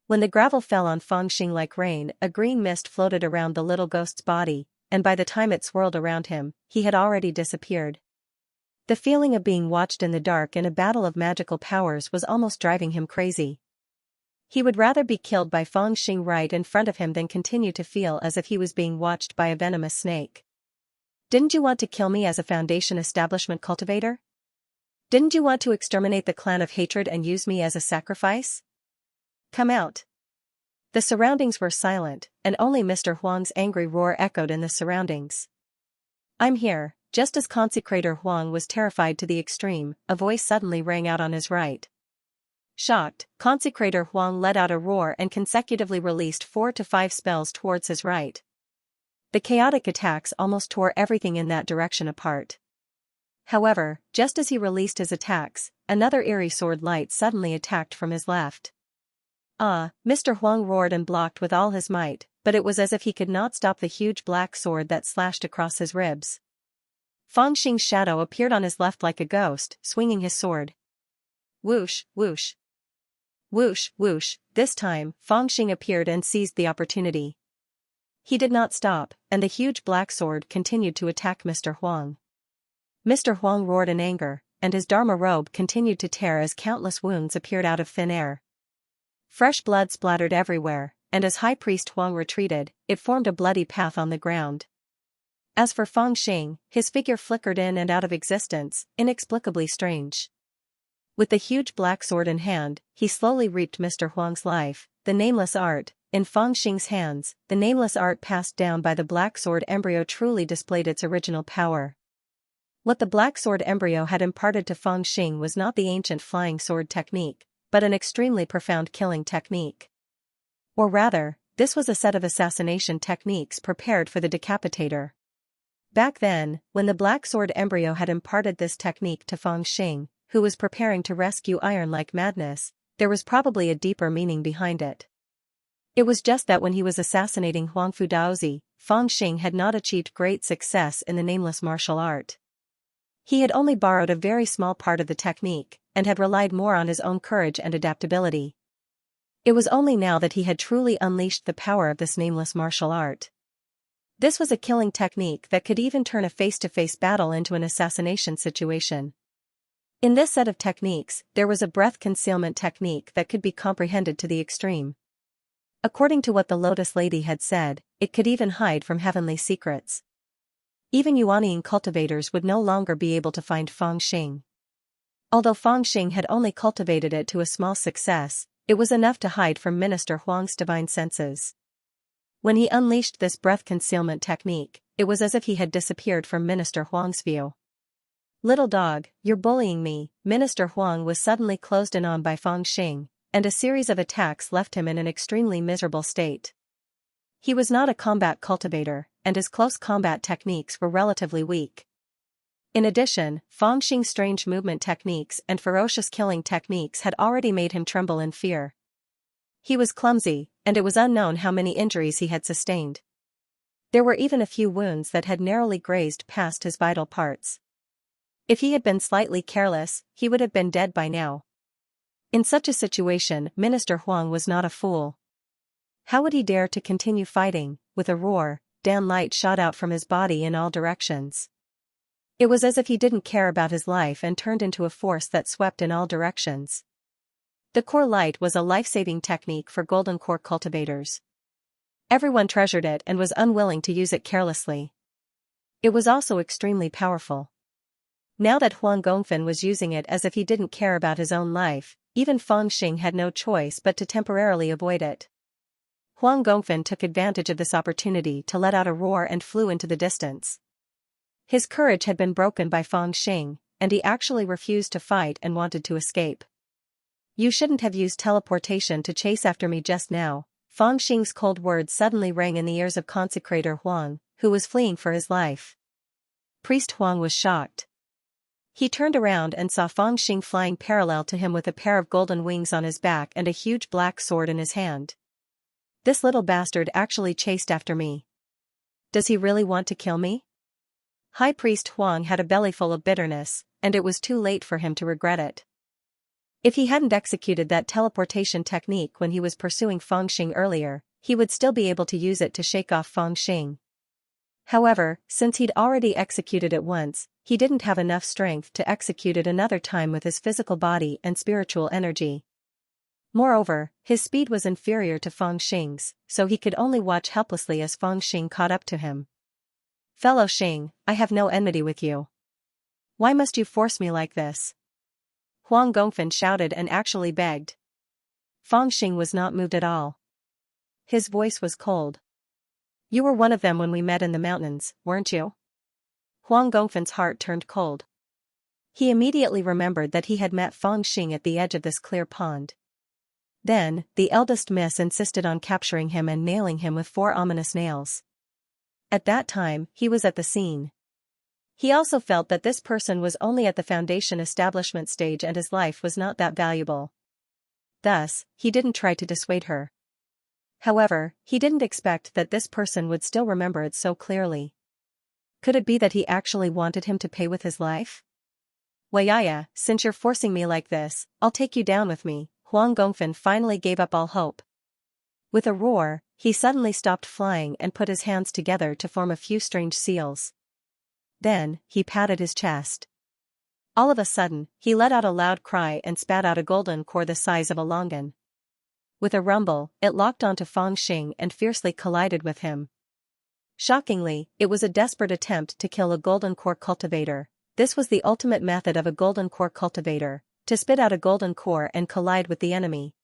When the gravel fell on Feng Xing like rain, a green mist floated around the little ghost's body, and by the time it swirled around him, he had already disappeared. The feeling of being watched in the dark in a battle of magical powers was almost driving him crazy. He would rather be killed by Feng Xing right in front of him than continue to feel as if he was being watched by a venomous snake. Didn't you want to kill me as a Foundation establishment cultivator? Didn't you want to exterminate the clan of hatred and use me as a sacrifice? Come out. The surroundings were silent, and only Mr. Huang's angry roar echoed in the surroundings. I'm here. Just as Consecrator Huang was terrified to the extreme, a voice suddenly rang out on his right. Shocked, Consecrator Huang let out a roar and consecutively released 4 to 5 spells towards his right. The chaotic attacks almost tore everything in that direction apart. However, just as he released his attacks, another eerie sword light suddenly attacked from his left. Mr. Huang roared and blocked with all his might, but it was as if he could not stop the huge black sword that slashed across his ribs. Feng Xing's shadow appeared on his left like a ghost, swinging his sword. Whoosh, whoosh. Whoosh, whoosh. This time, Feng Xing appeared and seized the opportunity. He did not stop, and the huge black sword continued to attack Mr. Huang. Mr. Huang roared in anger, and his Dharma robe continued to tear as countless wounds appeared out of thin air. Fresh blood splattered everywhere, and as High Priest Huang retreated, it formed a bloody path on the ground. As for Feng Xing, his figure flickered in and out of existence, inexplicably strange. With the huge black sword in hand, he slowly reaped Mr. Huang's life, the nameless art. In Feng Xing's hands, the nameless art passed down by the black sword embryo truly displayed its original power. What the black sword embryo had imparted to Feng Xing was not the ancient flying sword technique, but an extremely profound killing technique. Or rather, this was a set of assassination techniques prepared for the decapitator. Back then, when the black sword embryo had imparted this technique to Feng Xing, who was preparing to rescue iron like madness, there was probably a deeper meaning behind it. It was just that when he was assassinating Huangfu Daozi, Feng Xing had not achieved great success in the nameless martial art. He had only borrowed a very small part of the technique, and had relied more on his own courage and adaptability. It was only now that he had truly unleashed the power of this nameless martial art. This was a killing technique that could even turn a face-to-face battle into an assassination situation. In this set of techniques, there was a breath concealment technique that could be comprehended to the extreme. According to what the Lotus Lady had said, it could even hide from heavenly secrets. Even Yuanian cultivators would no longer be able to find Feng Xing. Although Feng Xing had only cultivated it to a small success, it was enough to hide from Minister Huang's divine senses. When he unleashed this breath concealment technique, it was as if he had disappeared from Minister Huang's view. "Little dog, you're bullying me," Minister Huang was suddenly closed in on by Feng Xing, and a series of attacks left him in an extremely miserable state. He was not a combat cultivator, and his close combat techniques were relatively weak. In addition, Feng Xing's strange movement techniques and ferocious killing techniques had already made him tremble in fear. He was clumsy, and it was unknown how many injuries he had sustained. There were even a few wounds that had narrowly grazed past his vital parts. If he had been slightly careless, he would have been dead by now. In such a situation, Minister Huang was not a fool. How would he dare to continue fighting? With a roar, damn light shot out from his body in all directions. It was as if he didn't care about his life and turned into a force that swept in all directions. The core light was a life-saving technique for golden core cultivators. Everyone treasured it and was unwilling to use it carelessly. It was also extremely powerful. Now that Huang Gongfen was using it as if he didn't care about his own life, even Feng Xing had no choice but to temporarily avoid it. Huang Gongfen took advantage of this opportunity to let out a roar and flew into the distance. His courage had been broken by Feng Xing, and he actually refused to fight and wanted to escape. "You shouldn't have used teleportation to chase after me just now," Feng Xing's cold words suddenly rang in the ears of Consecrator Huang, who was fleeing for his life. Priest Huang was shocked. He turned around and saw Feng Xing flying parallel to him with a pair of golden wings on his back and a huge black sword in his hand. "This little bastard actually chased after me. Does he really want to kill me?" High Priest Huang had a bellyful of bitterness, and it was too late for him to regret it. If he hadn't executed that teleportation technique when he was pursuing Feng Xing earlier, he would still be able to use it to shake off Feng Xing. However, since he'd already executed it once, he didn't have enough strength to execute it another time with his physical body and spiritual energy. Moreover, his speed was inferior to Feng Xing's, so he could only watch helplessly as Feng Xing caught up to him. "Fellow Xing, I have no enmity with you. Why must you force me like this?" Huang Gongfen shouted and actually begged. Feng Xing was not moved at all. His voice was cold. "You were one of them when we met in the mountains, weren't you?" Huang Gongfen's heart turned cold. He immediately remembered that he had met Feng Xing at the edge of this clear pond. Then, the eldest miss insisted on capturing him and nailing him with 4 ominous nails. At that time, he was at the scene. He also felt that this person was only at the foundation establishment stage and his life was not that valuable. Thus, he didn't try to dissuade her. However, he didn't expect that this person would still remember it so clearly. Could it be that he actually wanted him to pay with his life? "Wayaya, since you're forcing me like this, I'll take you down with me." Huang Gongfen finally gave up all hope. With a roar, he suddenly stopped flying and put his hands together to form a few strange seals. Then, he patted his chest. All of a sudden, he let out a loud cry and spat out a golden core the size of a longan. With a rumble, it locked onto Feng Xing and fiercely collided with him. Shockingly, it was a desperate attempt to kill a golden core cultivator. This was the ultimate method of a golden core cultivator, to spit out a golden core and collide with the enemy.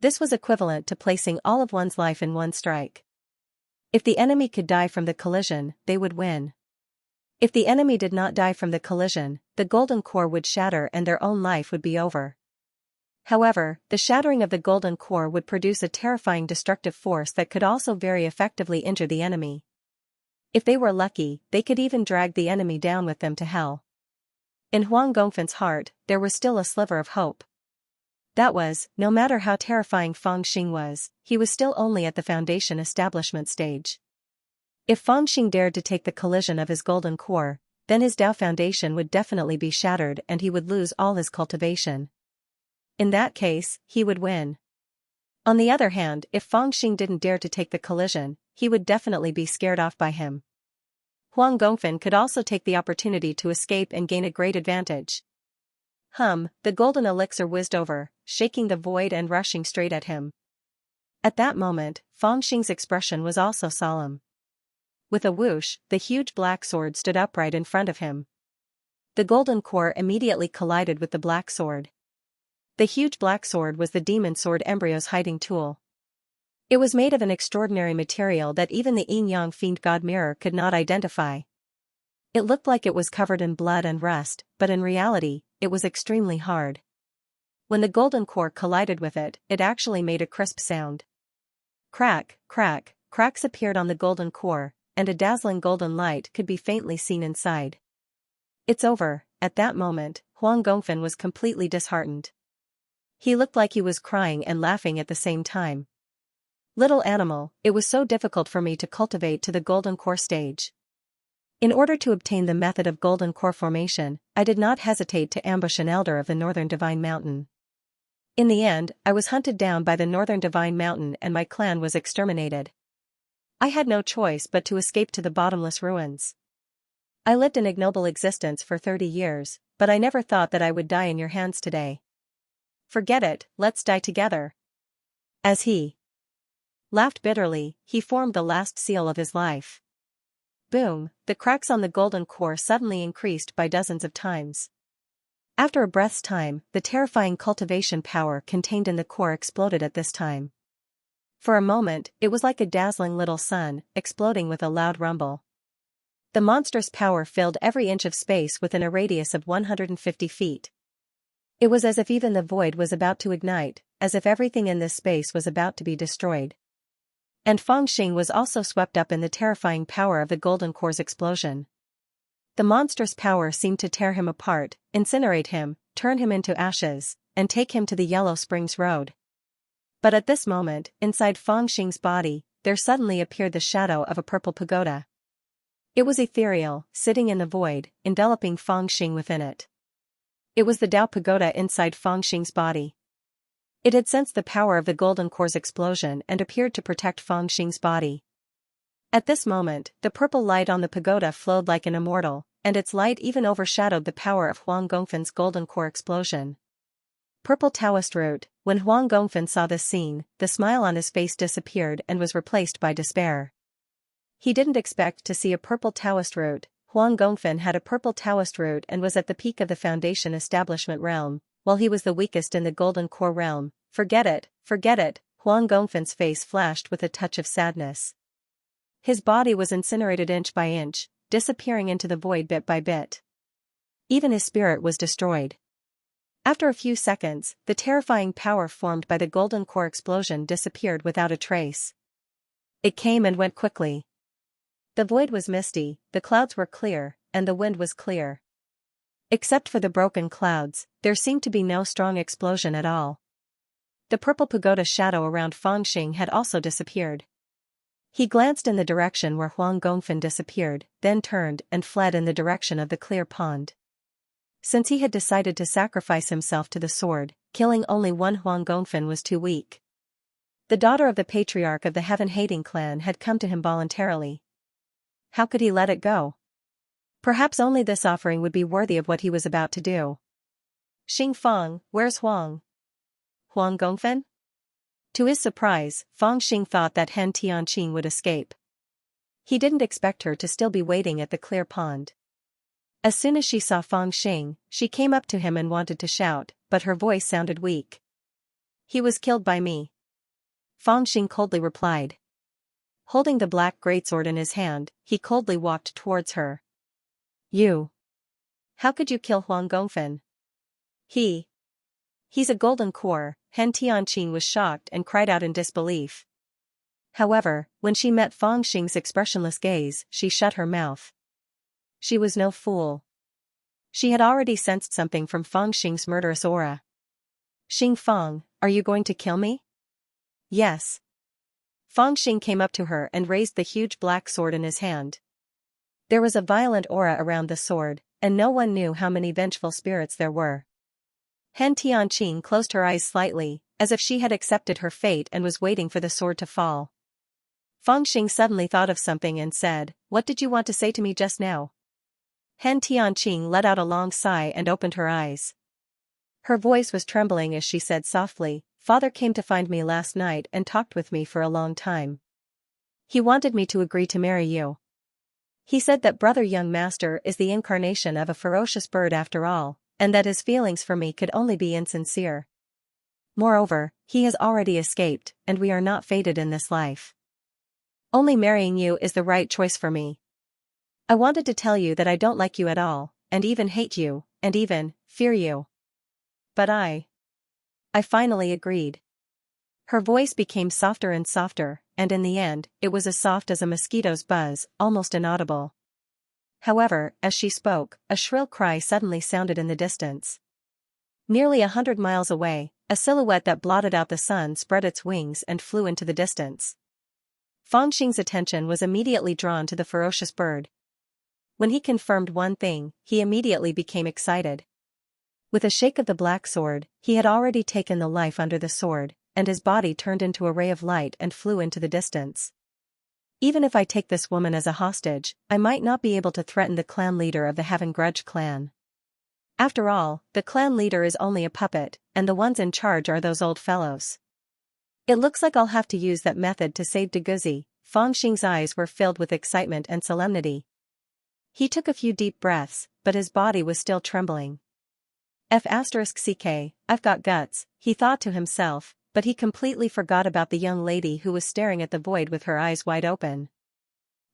This was equivalent to placing all of one's life in one strike. If the enemy could die from the collision, they would win. If the enemy did not die from the collision, the golden core would shatter and their own life would be over. However, the shattering of the golden core would produce a terrifying destructive force that could also very effectively injure the enemy. If they were lucky, they could even drag the enemy down with them to hell. In Huang Gongfen's heart, there was still a sliver of hope. That was, no matter how terrifying Fang Xing was, he was still only at the foundation establishment stage. If Fang Xing dared to take the collision of his golden core, then his Dao foundation would definitely be shattered and he would lose all his cultivation. In that case, he would win. On the other hand, if Fang Xing didn't dare to take the collision, he would definitely be scared off by him. Huang Gongfen could also take the opportunity to escape and gain a great advantage. The golden elixir whizzed over, shaking the void and rushing straight at him. At that moment, Fang Xing's expression was also solemn. With a whoosh, the huge black sword stood upright in front of him. The golden core immediately collided with the black sword. The huge black sword was the demon sword embryo's hiding tool. It was made of an extraordinary material that even the yin-yang fiend god mirror could not identify. It looked like it was covered in blood and rust, but in reality, it was extremely hard. When the golden core collided with it, it actually made a crisp sound. Crack, crack, cracks appeared on the golden core, and a dazzling golden light could be faintly seen inside. It's over. At that moment, Huang Gongfen was completely disheartened. He looked like he was crying and laughing at the same time. Little animal, it was so difficult for me to cultivate to the golden core stage. In order to obtain the method of golden core formation, I did not hesitate to ambush an elder of the Northern Divine Mountain. In the end, I was hunted down by the Northern Divine Mountain and my clan was exterminated. I had no choice but to escape to the bottomless ruins. I lived an ignoble existence for 30 years, but I never thought that I would die in your hands today. Forget it, let's die together. As he laughed bitterly, he formed the last seal of his life. Boom, the cracks on the golden core suddenly increased by dozens of times. After a breath's time, the terrifying cultivation power contained in the core exploded at this time. For a moment, it was like a dazzling little sun, exploding with a loud rumble. The monstrous power filled every inch of space within a radius of 150 feet. It was as if even the void was about to ignite, as if everything in this space was about to be destroyed. And Fang Xing was also swept up in the terrifying power of the golden core's explosion. The monstrous power seemed to tear him apart, incinerate him, turn him into ashes, and take him to the Yellow Springs Road. But at this moment, inside Fang Xing's body, there suddenly appeared the shadow of a purple pagoda. It was ethereal, sitting in the void, enveloping Fang Xing within it. It was the Dao pagoda inside Fang Xing's body. It had sensed the power of the golden core's explosion and appeared to protect Fang Xing's body. At this moment, the purple light on the pagoda flowed like an immortal, and its light even overshadowed the power of Huang Gongfen's golden core explosion. Purple Taoist root. When Huang Gongfen saw this scene, the smile on his face disappeared and was replaced by despair. He didn't expect to see a purple Taoist root. Huang Gongfen had a purple Taoist root and was at the peak of the foundation establishment realm, while he was the weakest in the golden core realm. Forget it, Huang Gongfen's face flashed with a touch of sadness. His body was incinerated inch by inch, disappearing into the void bit by bit. Even his spirit was destroyed. After a few seconds, the terrifying power formed by the golden core explosion disappeared without a trace. It came and went quickly. The void was misty, the clouds were clear, and the wind was clear. Except for the broken clouds, there seemed to be no strong explosion at all. The purple pagoda shadow around Fang Xing had also disappeared. He glanced in the direction where Huang Gongfen disappeared, then turned and fled in the direction of the clear pond. Since he had decided to sacrifice himself to the sword, killing only one Huang Gongfen was too weak. The daughter of the patriarch of the heaven-hating clan had come to him voluntarily. How could he let it go? Perhaps only this offering would be worthy of what he was about to do. Xing Fang, where's Huang? Huang Gongfen? To his surprise, Fang Xing thought that Hen Tianqing would escape. He didn't expect her to still be waiting at the clear pond. As soon as she saw Fangxing, she came up to him and wanted to shout, but her voice sounded weak. "He was killed by me," Fangxing coldly replied. Holding the black greatsword in his hand, he coldly walked towards her. "You? How could you kill Huang Gongfen?" He's a golden core." Han Tianqing was shocked and cried out in disbelief. However, when she met Fangxing's expressionless gaze, she shut her mouth. She was no fool. She had already sensed something from Fangxing's murderous aura. "Xing Fang, are you going to kill me?" "Yes." Fangxing came up to her and raised the huge black sword in his hand. There was a violent aura around the sword, and no one knew how many vengeful spirits there were. Han Tianqing closed her eyes slightly, as if she had accepted her fate and was waiting for the sword to fall. Fangxing suddenly thought of something and said, "What did you want to say to me just now?" Han Tianqing let out a long sigh and opened her eyes. Her voice was trembling as she said softly, "Father came to find me last night and talked with me for a long time. He wanted me to agree to marry you. He said that brother young master is the incarnation of a ferocious bird after all, and that his feelings for me could only be insincere. Moreover, he has already escaped, and we are not fated in this life. Only marrying you is the right choice for me. I wanted to tell you that I don't like you at all, and even hate you, and even fear you. But I finally agreed." Her voice became softer and softer, and in the end, it was as soft as a mosquito's buzz, almost inaudible. However, as she spoke, a shrill cry suddenly sounded in the distance. Nearly 100 miles away, a silhouette that blotted out the sun spread its wings and flew into the distance. Fangxing's attention was immediately drawn to the ferocious bird. When he confirmed one thing, he immediately became excited. With a shake of the black sword, he had already taken the life under the sword, and his body turned into a ray of light and flew into the distance. "Even if I take this woman as a hostage, I might not be able to threaten the clan leader of the Heaven Grudge clan. After all, the clan leader is only a puppet, and the ones in charge are those old fellows. It looks like I'll have to use that method to save Deguzi." Fangxing's eyes were filled with excitement and solemnity. He took a few deep breaths, but his body was still trembling. F***ck, I've got guts, he thought to himself, but he completely forgot about the young lady who was staring at the void with her eyes wide open.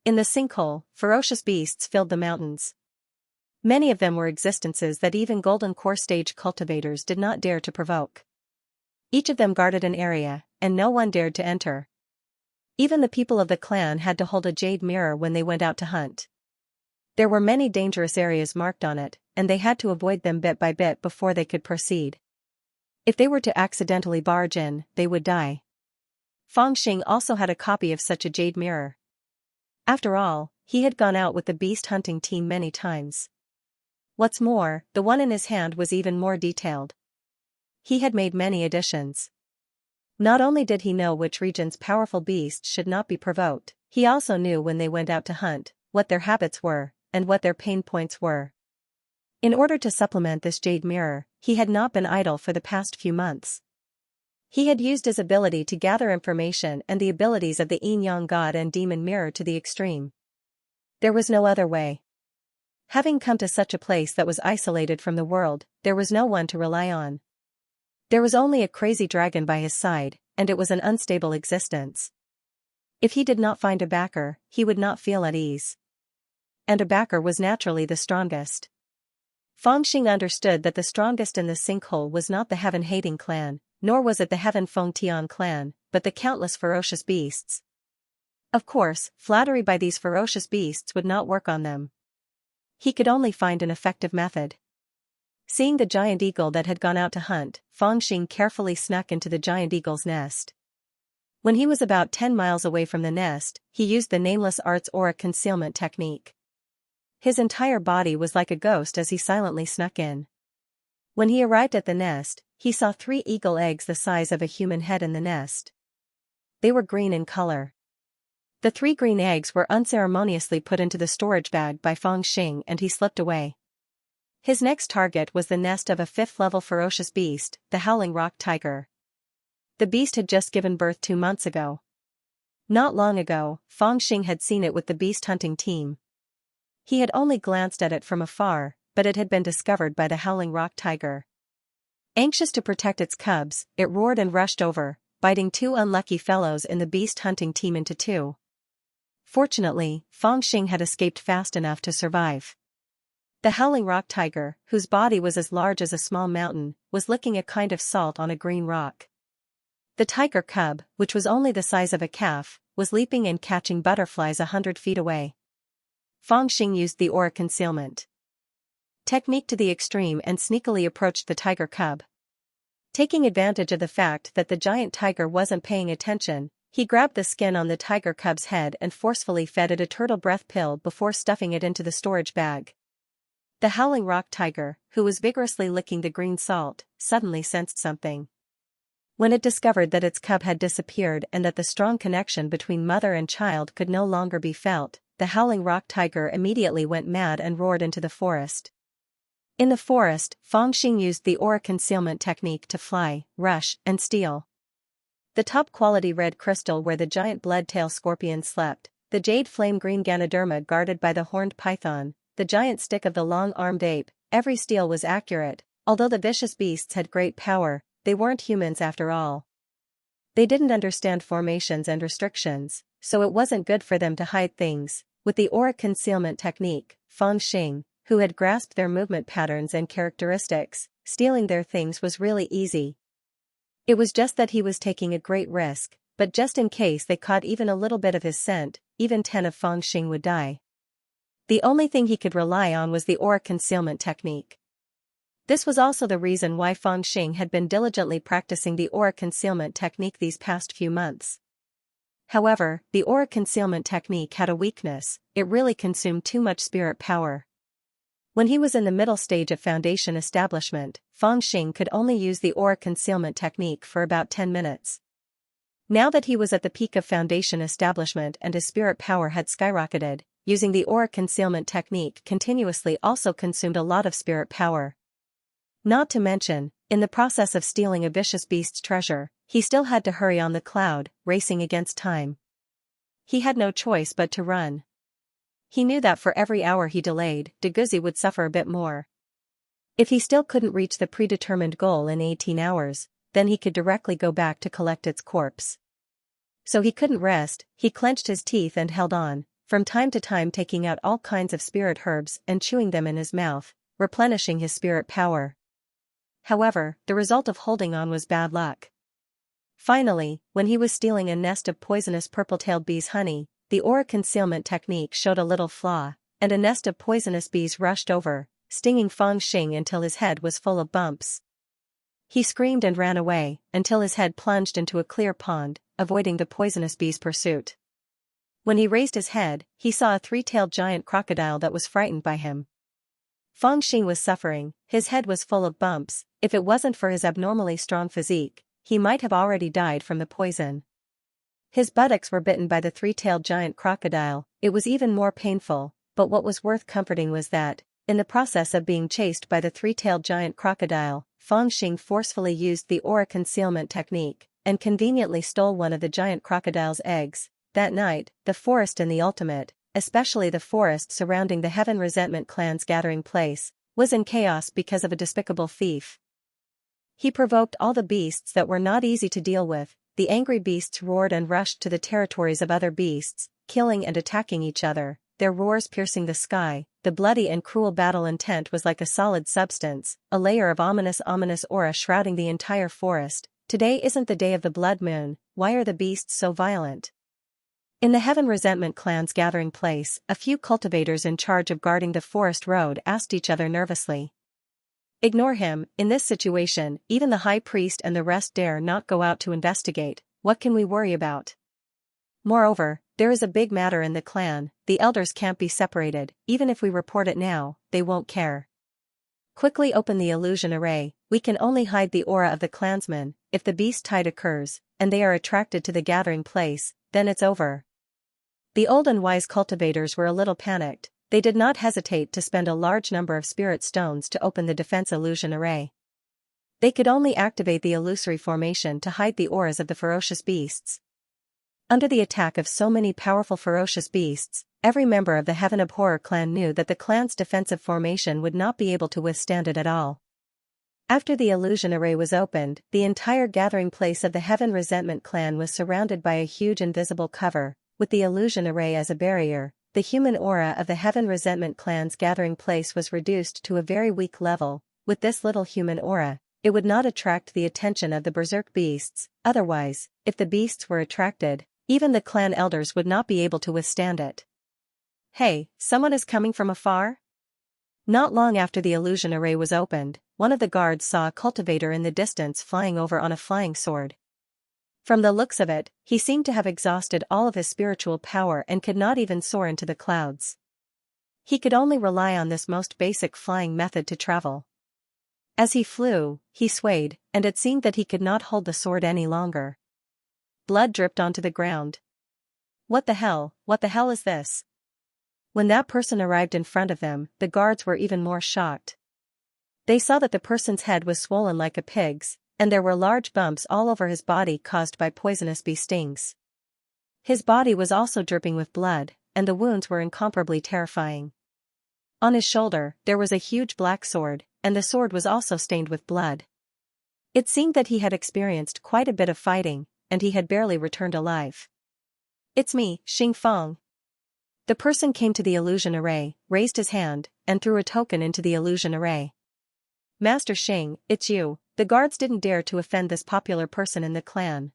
In the sinkhole, ferocious beasts filled the mountains. Many of them were existences that even golden core stage cultivators did not dare to provoke. Each of them guarded an area, and no one dared to enter. Even the people of the clan had to hold a jade mirror when they went out to hunt. There were many dangerous areas marked on it, and they had to avoid them bit by bit before they could proceed. If they were to accidentally barge in, they would die. Fangxing also had a copy of such a jade mirror. After all, he had gone out with the beast hunting team many times. What's more, the one in his hand was even more detailed. He had made many additions. Not only did he know which region's powerful beasts should not be provoked, he also knew when they went out to hunt, what their habits were, and what their pain points were. In order to supplement this jade mirror, he had not been idle for the past few months. He had used his ability to gather information and the abilities of the yin-yang god and demon mirror to the extreme. There was no other way. Having come to such a place that was isolated from the world, there was no one to rely on. There was only a crazy dragon by his side, and it was an unstable existence. If he did not find a backer, he would not feel at ease. And a backer was naturally the strongest. Fangxing understood that the strongest in the sinkhole was not the heaven-hating clan, nor was it the Heaven Fengtian clan, but the countless ferocious beasts. Of course, flattery by these ferocious beasts would not work on them. He could only find an effective method. Seeing the giant eagle that had gone out to hunt, Fangxing carefully snuck into the giant eagle's nest. When he was about 10 miles away from the nest, he used the Nameless Arts aura concealment technique. His entire body was like a ghost as he silently snuck in. When he arrived at the nest, he saw 3 eagle eggs the size of a human head in the nest. They were green in color. The 3 green eggs were unceremoniously put into the storage bag by Fangxing and he slipped away. His next target was the nest of a 5th-level ferocious beast, the Howling Rock Tiger. The beast had just given birth 2 months ago. Not long ago, Fang Xing had seen it with the beast hunting team. He had only glanced at it from afar, but it had been discovered by the howling rock tiger. Anxious to protect its cubs, it roared and rushed over, biting two unlucky fellows in the beast hunting team into two. Fortunately, Fang Xing had escaped fast enough to survive. The howling rock tiger, whose body was as large as a small mountain, was licking a kind of salt on a green rock. The tiger cub, which was only the size of a calf, was leaping and catching butterflies 100 feet away. Fang Xing used the aura concealment technique to the extreme and sneakily approached the tiger cub. Taking advantage of the fact that the giant tiger wasn't paying attention, he grabbed the skin on the tiger cub's head and forcefully fed it a turtle breath pill before stuffing it into the storage bag. The howling rock tiger, who was vigorously licking the green salt, suddenly sensed something. When it discovered that its cub had disappeared and that the strong connection between mother and child could no longer be felt, the howling rock tiger immediately went mad and roared into the forest. In the forest, Fang Xing used the aura concealment technique to fly, rush, and steal the top-quality red crystal where the giant blood-tail scorpion slept, the jade flame-green Ganoderma guarded by the horned python, the giant stick of the long-armed ape. Every steal was accurate. Although the vicious beasts had great power, they weren't humans after all. They didn't understand formations and restrictions, so it wasn't good for them to hide things. With the aura concealment technique, Fang Xing, who had grasped their movement patterns and characteristics, stealing their things was really easy. It was just that he was taking a great risk, but just in case they caught even a little bit of his scent, even 10 of Fang Xing would die. The only thing he could rely on was the aura concealment technique. This was also the reason why Fang Xing had been diligently practicing the aura concealment technique these past few months. However, the aura concealment technique had a weakness: it really consumed too much spirit power. When he was in the middle stage of foundation establishment, Fang Xing could only use the aura concealment technique for about 10 minutes. Now that he was at the peak of foundation establishment and his spirit power had skyrocketed, using the aura concealment technique continuously also consumed a lot of spirit power. Not to mention, in the process of stealing a vicious beast's treasure, he still had to hurry on the cloud, racing against time. He had no choice but to run. He knew that for every hour he delayed, Deguzi would suffer a bit more. If he still couldn't reach the predetermined goal in 18 hours, then he could directly go back to collect its corpse. So he couldn't rest. He clenched his teeth and held on, from time to time taking out all kinds of spirit herbs and chewing them in his mouth, replenishing his spirit power. However, the result of holding on was bad luck. Finally, when he was stealing a nest of poisonous purple-tailed bees' honey, the aura concealment technique showed a little flaw, and a nest of poisonous bees rushed over, stinging Fang Xing until his head was full of bumps. He screamed and ran away, until his head plunged into a clear pond, avoiding the poisonous bees' pursuit. When he raised his head, he saw a three-tailed giant crocodile that was frightened by him. Fang Xing was suffering, his head was full of bumps. If it wasn't for his abnormally strong physique, he might have already died from the poison. His buttocks were bitten by the three-tailed giant crocodile. It was even more painful, but what was worth comforting was that, in the process of being chased by the three-tailed giant crocodile, Fang Xing forcefully used the aura concealment technique, and conveniently stole one of the giant crocodile's eggs. That night, the forest and the ultimate, especially the forest surrounding the Heaven Resentment clan's gathering place, was in chaos because of a despicable thief. He provoked all the beasts that were not easy to deal with. The angry beasts roared and rushed to the territories of other beasts, killing and attacking each other, their roars piercing the sky. The bloody and cruel battle intent was like a solid substance, a layer of ominous aura shrouding the entire forest. Today isn't the day of the blood moon, why are the beasts so violent? In the Heaven Resentment clan's gathering place, a few cultivators in charge of guarding the forest road asked each other nervously. Ignore him. In this situation, even the high priest and the rest dare not go out to investigate. What can we worry about? Moreover, there is a big matter in the clan. The elders can't be separated. Even if we report it now, they won't care. Quickly open the illusion array. We can only hide the aura of the clansmen. If the beast tide occurs, and they are attracted to the gathering place, then it's over. The old and wise cultivators were a little panicked. They did not hesitate to spend a large number of spirit stones to open the defense illusion array. They could only activate the illusory formation to hide the auras of the ferocious beasts. Under the attack of so many powerful ferocious beasts, every member of the Heaven Abhorrer clan knew that the clan's defensive formation would not be able to withstand it at all. After the illusion array was opened, the entire gathering place of the Heaven Resentment clan was surrounded by a huge invisible cover, with the illusion array as a barrier. The human aura of the Heaven Resentment clan's gathering place was reduced to a very weak level. With this little human aura, it would not attract the attention of the berserk beasts. Otherwise, if the beasts were attracted, even the clan elders would not be able to withstand it. Hey, someone is coming from afar? Not long after the illusion array was opened, one of the guards saw a cultivator in the distance flying over on a flying sword. From the looks of it, he seemed to have exhausted all of his spiritual power and could not even soar into the clouds. He could only rely on this most basic flying method to travel. As he flew, he swayed, and it seemed that he could not hold the sword any longer. Blood dripped onto the ground. What the hell is this? When that person arrived in front of them, the guards were even more shocked. They saw that the person's head was swollen like a pig's, and there were large bumps all over his body caused by poisonous bee stings. His body was also dripping with blood, and the wounds were incomparably terrifying. On his shoulder, there was a huge black sword, and the sword was also stained with blood. It seemed that he had experienced quite a bit of fighting, and he had barely returned alive. "It's me, Xing Feng." The person came to the illusion array, raised his hand, and threw a token into the illusion array. "Master Xing, it's you." The guards didn't dare to offend this popular person in the clan.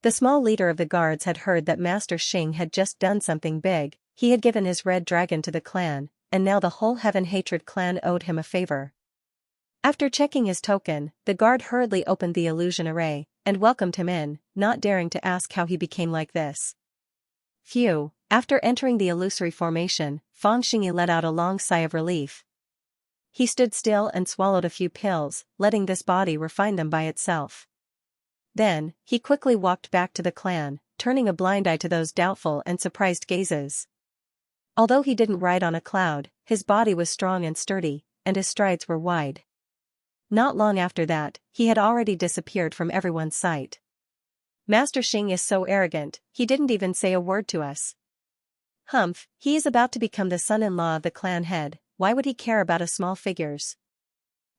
The small leader of the guards had heard that Master Xing had just done something big. He had given his red dragon to the clan, and now the whole Heaven Hatred clan owed him a favor. After checking his token, the guard hurriedly opened the illusion array, and welcomed him in, not daring to ask how he became like this. Phew. After entering the illusory formation, Feng Xingyi let out a long sigh of relief. He stood still and swallowed a few pills, letting this body refine them by itself. Then, he quickly walked back to the clan, turning a blind eye to those doubtful and surprised gazes. Although he didn't ride on a cloud, his body was strong and sturdy, and his strides were wide. Not long after that, he had already disappeared from everyone's sight. "Master Xing is so arrogant, he didn't even say a word to us." "Humph, he is about to become the son-in-law of the clan head, why would he care about us small figures?"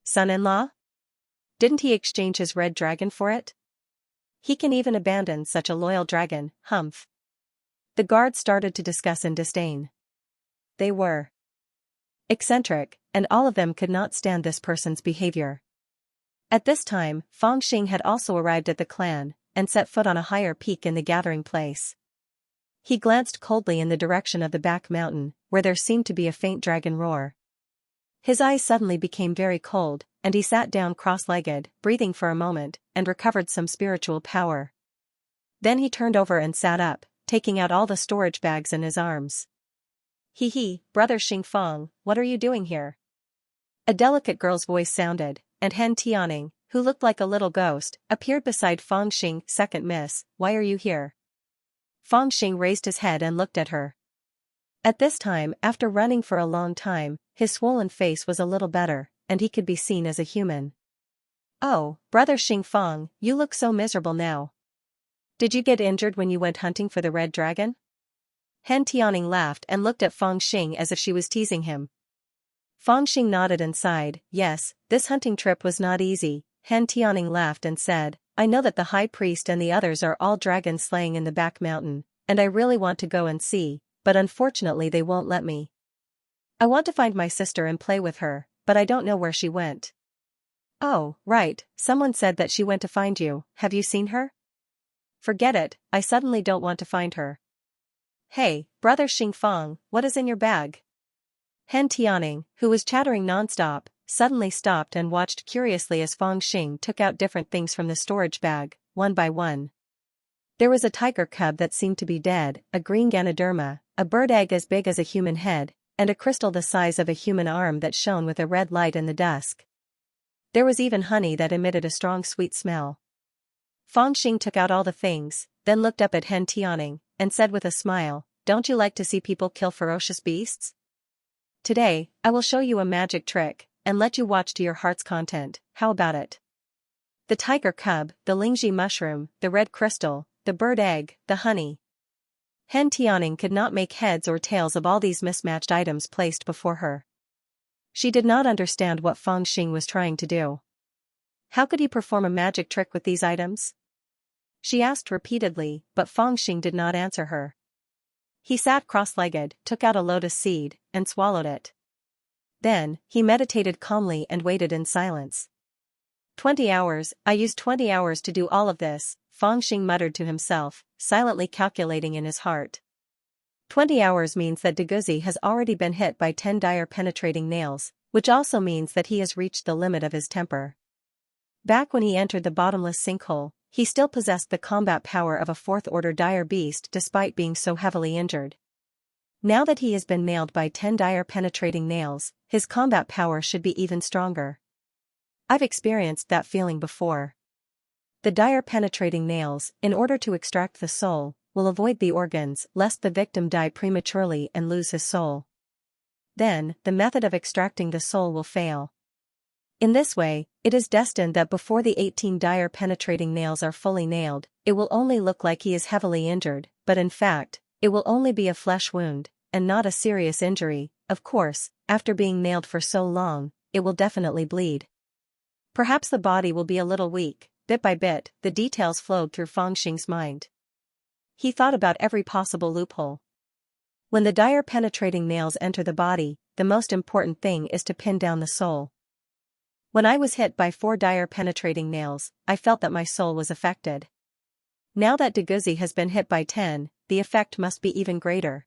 "Son-in-law? Didn't he exchange his red dragon for it? He can even abandon such a loyal dragon, humph." The guards started to discuss in disdain. They were eccentric, and all of them could not stand this person's behavior. At this time, Feng Xing had also arrived at the clan, and set foot on a higher peak in the gathering place. He glanced coldly in the direction of the back mountain, where there seemed to be a faint dragon roar. His eyes suddenly became very cold, and he sat down cross-legged, breathing for a moment, and recovered some spiritual power. Then he turned over and sat up, taking out all the storage bags in his arms. "Hee, brother Xing Feng, what are you doing here?" A delicate girl's voice sounded, and Hen Tianing, who looked like a little ghost, appeared beside Feng Xing. "Second miss, why are you here?" Feng Xing raised his head and looked at her. At this time, after running for a long time, his swollen face was a little better, and he could be seen as a human. "Oh, brother Xing Feng, you look so miserable now. Did you get injured when you went hunting for the red dragon?" Hen Tianing laughed and looked at Feng Xing as if she was teasing him. Feng Xing nodded and sighed. "Yes, this hunting trip was not easy." Hen Tianing laughed and said, "I know that the high priest and the others are all dragon slaying in the back mountain, and I really want to go and see, but unfortunately they won't let me. I want to find my sister and play with her, but I don't know where she went." "Oh, right, someone said that she went to find you. Have you seen her?" "Forget it, I suddenly don't want to find her." "Hey, brother Xing Feng, what is in your bag?" Hen Tianing, who was chattering non-stop, suddenly stopped and watched curiously as Feng Xing took out different things from the storage bag, one by one. There was a tiger cub that seemed to be dead, a green Ganoderma, a bird egg as big as a human head, and a crystal the size of a human arm that shone with a red light in the dusk. There was even honey that emitted a strong sweet smell. Feng Xing took out all the things, then looked up at Hen Tianing, and said with a smile, "Don't you like to see people kill ferocious beasts? Today, I will show you a magic trick, and let you watch to your heart's content. How about it?" The tiger cub, the Lingji mushroom, the red crystal, the bird egg, the honey. Hen Tianing could not make heads or tails of all these mismatched items placed before her. She did not understand what Fangxing was trying to do. How could he perform a magic trick with these items? She asked repeatedly, but Fangxing did not answer her. He sat cross-legged, took out a lotus seed, and swallowed it. Then, he meditated calmly and waited in silence. 20 hours, I used 20 hours to do all of this, Fangxing muttered to himself, silently calculating in his heart. 20 hours means that Deguzi has already been hit by 10 dire penetrating nails, which also means that he has reached the limit of his temper. Back when he entered the bottomless sinkhole, he still possessed the combat power of a fourth-order dire beast despite being so heavily injured. Now that he has been nailed by 10 dire penetrating nails, his combat power should be even stronger. I've experienced that feeling before. The dire penetrating nails, in order to extract the soul, will avoid the organs lest the victim die prematurely and lose his soul. Then, the method of extracting the soul will fail. In this way, it is destined that before the 18 dire penetrating nails are fully nailed, it will only look like he is heavily injured, but in fact, it will only be a flesh wound, and not a serious injury. Of course, after being nailed for so long, it will definitely bleed. Perhaps the body will be a little weak. Bit by bit, the details flowed through Fangxing's mind. He thought about every possible loophole. When the dire penetrating nails enter the body, the most important thing is to pin down the soul. When I was hit by 4 dire penetrating nails, I felt that my soul was affected. Now that Deguzi has been hit by 10, the effect must be even greater.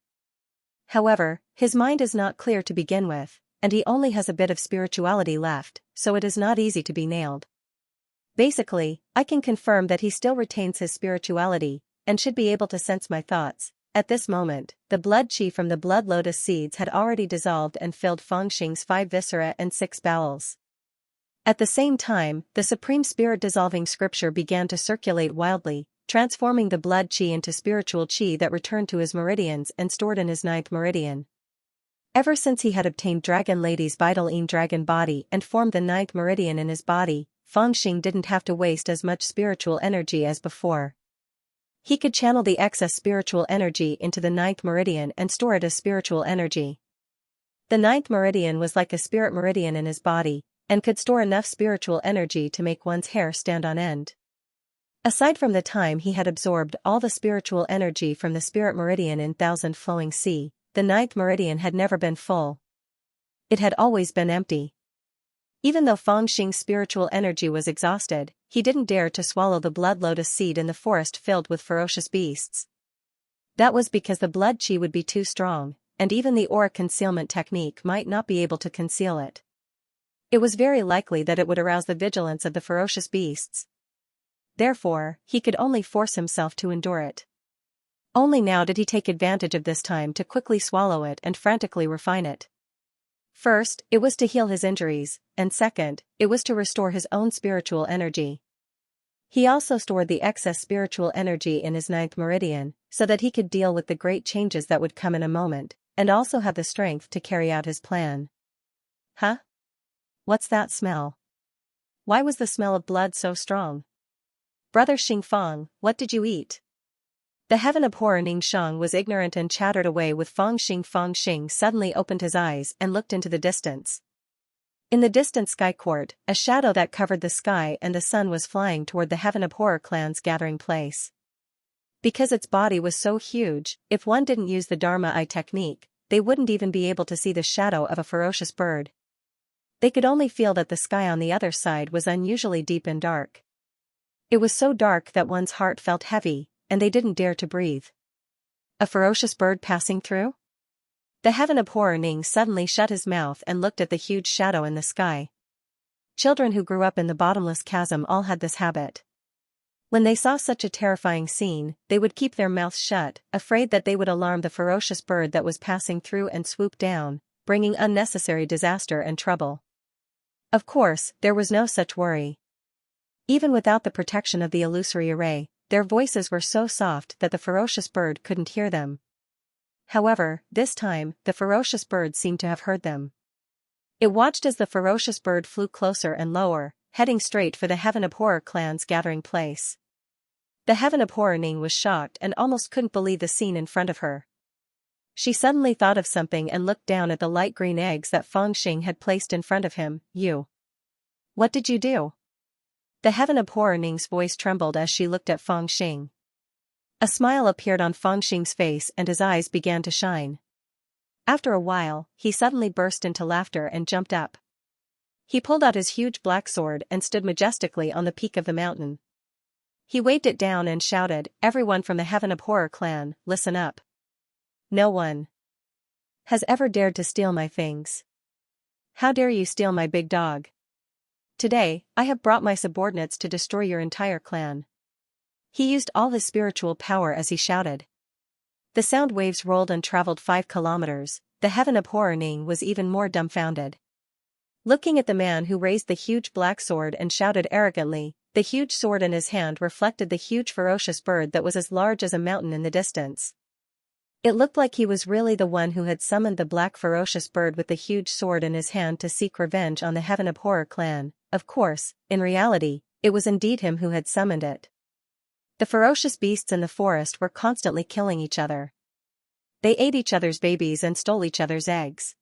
However, his mind is not clear to begin with, and he only has a bit of spirituality left, so it is not easy to be nailed. Basically, I can confirm that he still retains his spirituality, and should be able to sense my thoughts. At this moment, the blood chi from the blood lotus seeds had already dissolved and filled Fangxing's 5 viscera and 6 bowels. At the same time, the Supreme Spirit dissolving scripture began to circulate wildly, transforming the blood chi into spiritual chi that returned to his meridians and stored in his 9th meridian. Ever since he had obtained Dragon Lady's vital dragon body and formed the 9th meridian in his body, Fangxing didn't have to waste as much spiritual energy as before. He could channel the excess spiritual energy into the 9th meridian and store it as spiritual energy. The 9th meridian was like a spirit meridian in his body, and could store enough spiritual energy to make one's hair stand on end. Aside from the time he had absorbed all the spiritual energy from the spirit meridian in Thousand Flowing Sea, the 9th meridian had never been full. It had always been empty. Even though Fangxing's spiritual energy was exhausted, he didn't dare to swallow the blood lotus seed in the forest filled with ferocious beasts. That was because the blood chi would be too strong, and even the aura concealment technique might not be able to conceal it. It was very likely that it would arouse the vigilance of the ferocious beasts. Therefore, he could only force himself to endure it. Only now did he take advantage of this time to quickly swallow it and frantically refine it. First, it was to heal his injuries, and second, it was to restore his own spiritual energy. He also stored the excess spiritual energy in his 9th meridian, so that he could deal with the great changes that would come in a moment, and also have the strength to carry out his plan. Huh? What's that smell? Why was the smell of blood so strong? Brother Xingfang, what did you eat? The heaven-abhorrent Ningxiang was ignorant and chattered away with Fangxing. Fangxing suddenly opened his eyes and looked into the distance. In the distant sky court, a shadow that covered the sky and the sun was flying toward the heaven-abhorror clan's gathering place. Because its body was so huge, if one didn't use the Dharma Eye technique, they wouldn't even be able to see the shadow of a ferocious bird. They could only feel that the sky on the other side was unusually deep and dark. It was so dark that one's heart felt heavy, and they didn't dare to breathe. A ferocious bird passing through? The heaven-abhorror Ning suddenly shut his mouth and looked at the huge shadow in the sky. Children who grew up in the bottomless chasm all had this habit. When they saw such a terrifying scene, they would keep their mouths shut, afraid that they would alarm the ferocious bird that was passing through and swoop down, bringing unnecessary disaster and trouble. Of course, there was no such worry. Even without the protection of the illusory array, their voices were so soft that the ferocious bird couldn't hear them. However, this time, the ferocious bird seemed to have heard them. It watched as the ferocious bird flew closer and lower, heading straight for the heaven-abhorror clan's gathering place. The Heaven Abhorring was shocked and almost couldn't believe the scene in front of her. She suddenly thought of something and looked down at the light green eggs that Fangxing had placed in front of him. What did you do? The Heaven Abhorring's voice trembled as she looked at Fangxing. A smile appeared on Fangxing's face and his eyes began to shine. After a while, he suddenly burst into laughter and jumped up. He pulled out his huge black sword and stood majestically on the peak of the mountain. He waved it down and shouted, "Everyone from the Heaven Abhorrer clan, listen up. No one has ever dared to steal my things. How dare you steal my big dog? Today, I have brought my subordinates to destroy your entire clan." He used all his spiritual power as he shouted. The sound waves rolled and traveled 5 kilometers. The Heaven Abhorring was even more dumbfounded. Looking at the man who raised the huge black sword and shouted arrogantly, the huge sword in his hand reflected the huge ferocious bird that was as large as a mountain in the distance. It looked like he was really the one who had summoned the black ferocious bird with the huge sword in his hand to seek revenge on the Heaven Abhorrer clan. Of course, in reality, it was indeed him who had summoned it. The ferocious beasts in the forest were constantly killing each other. They ate each other's babies and stole each other's eggs.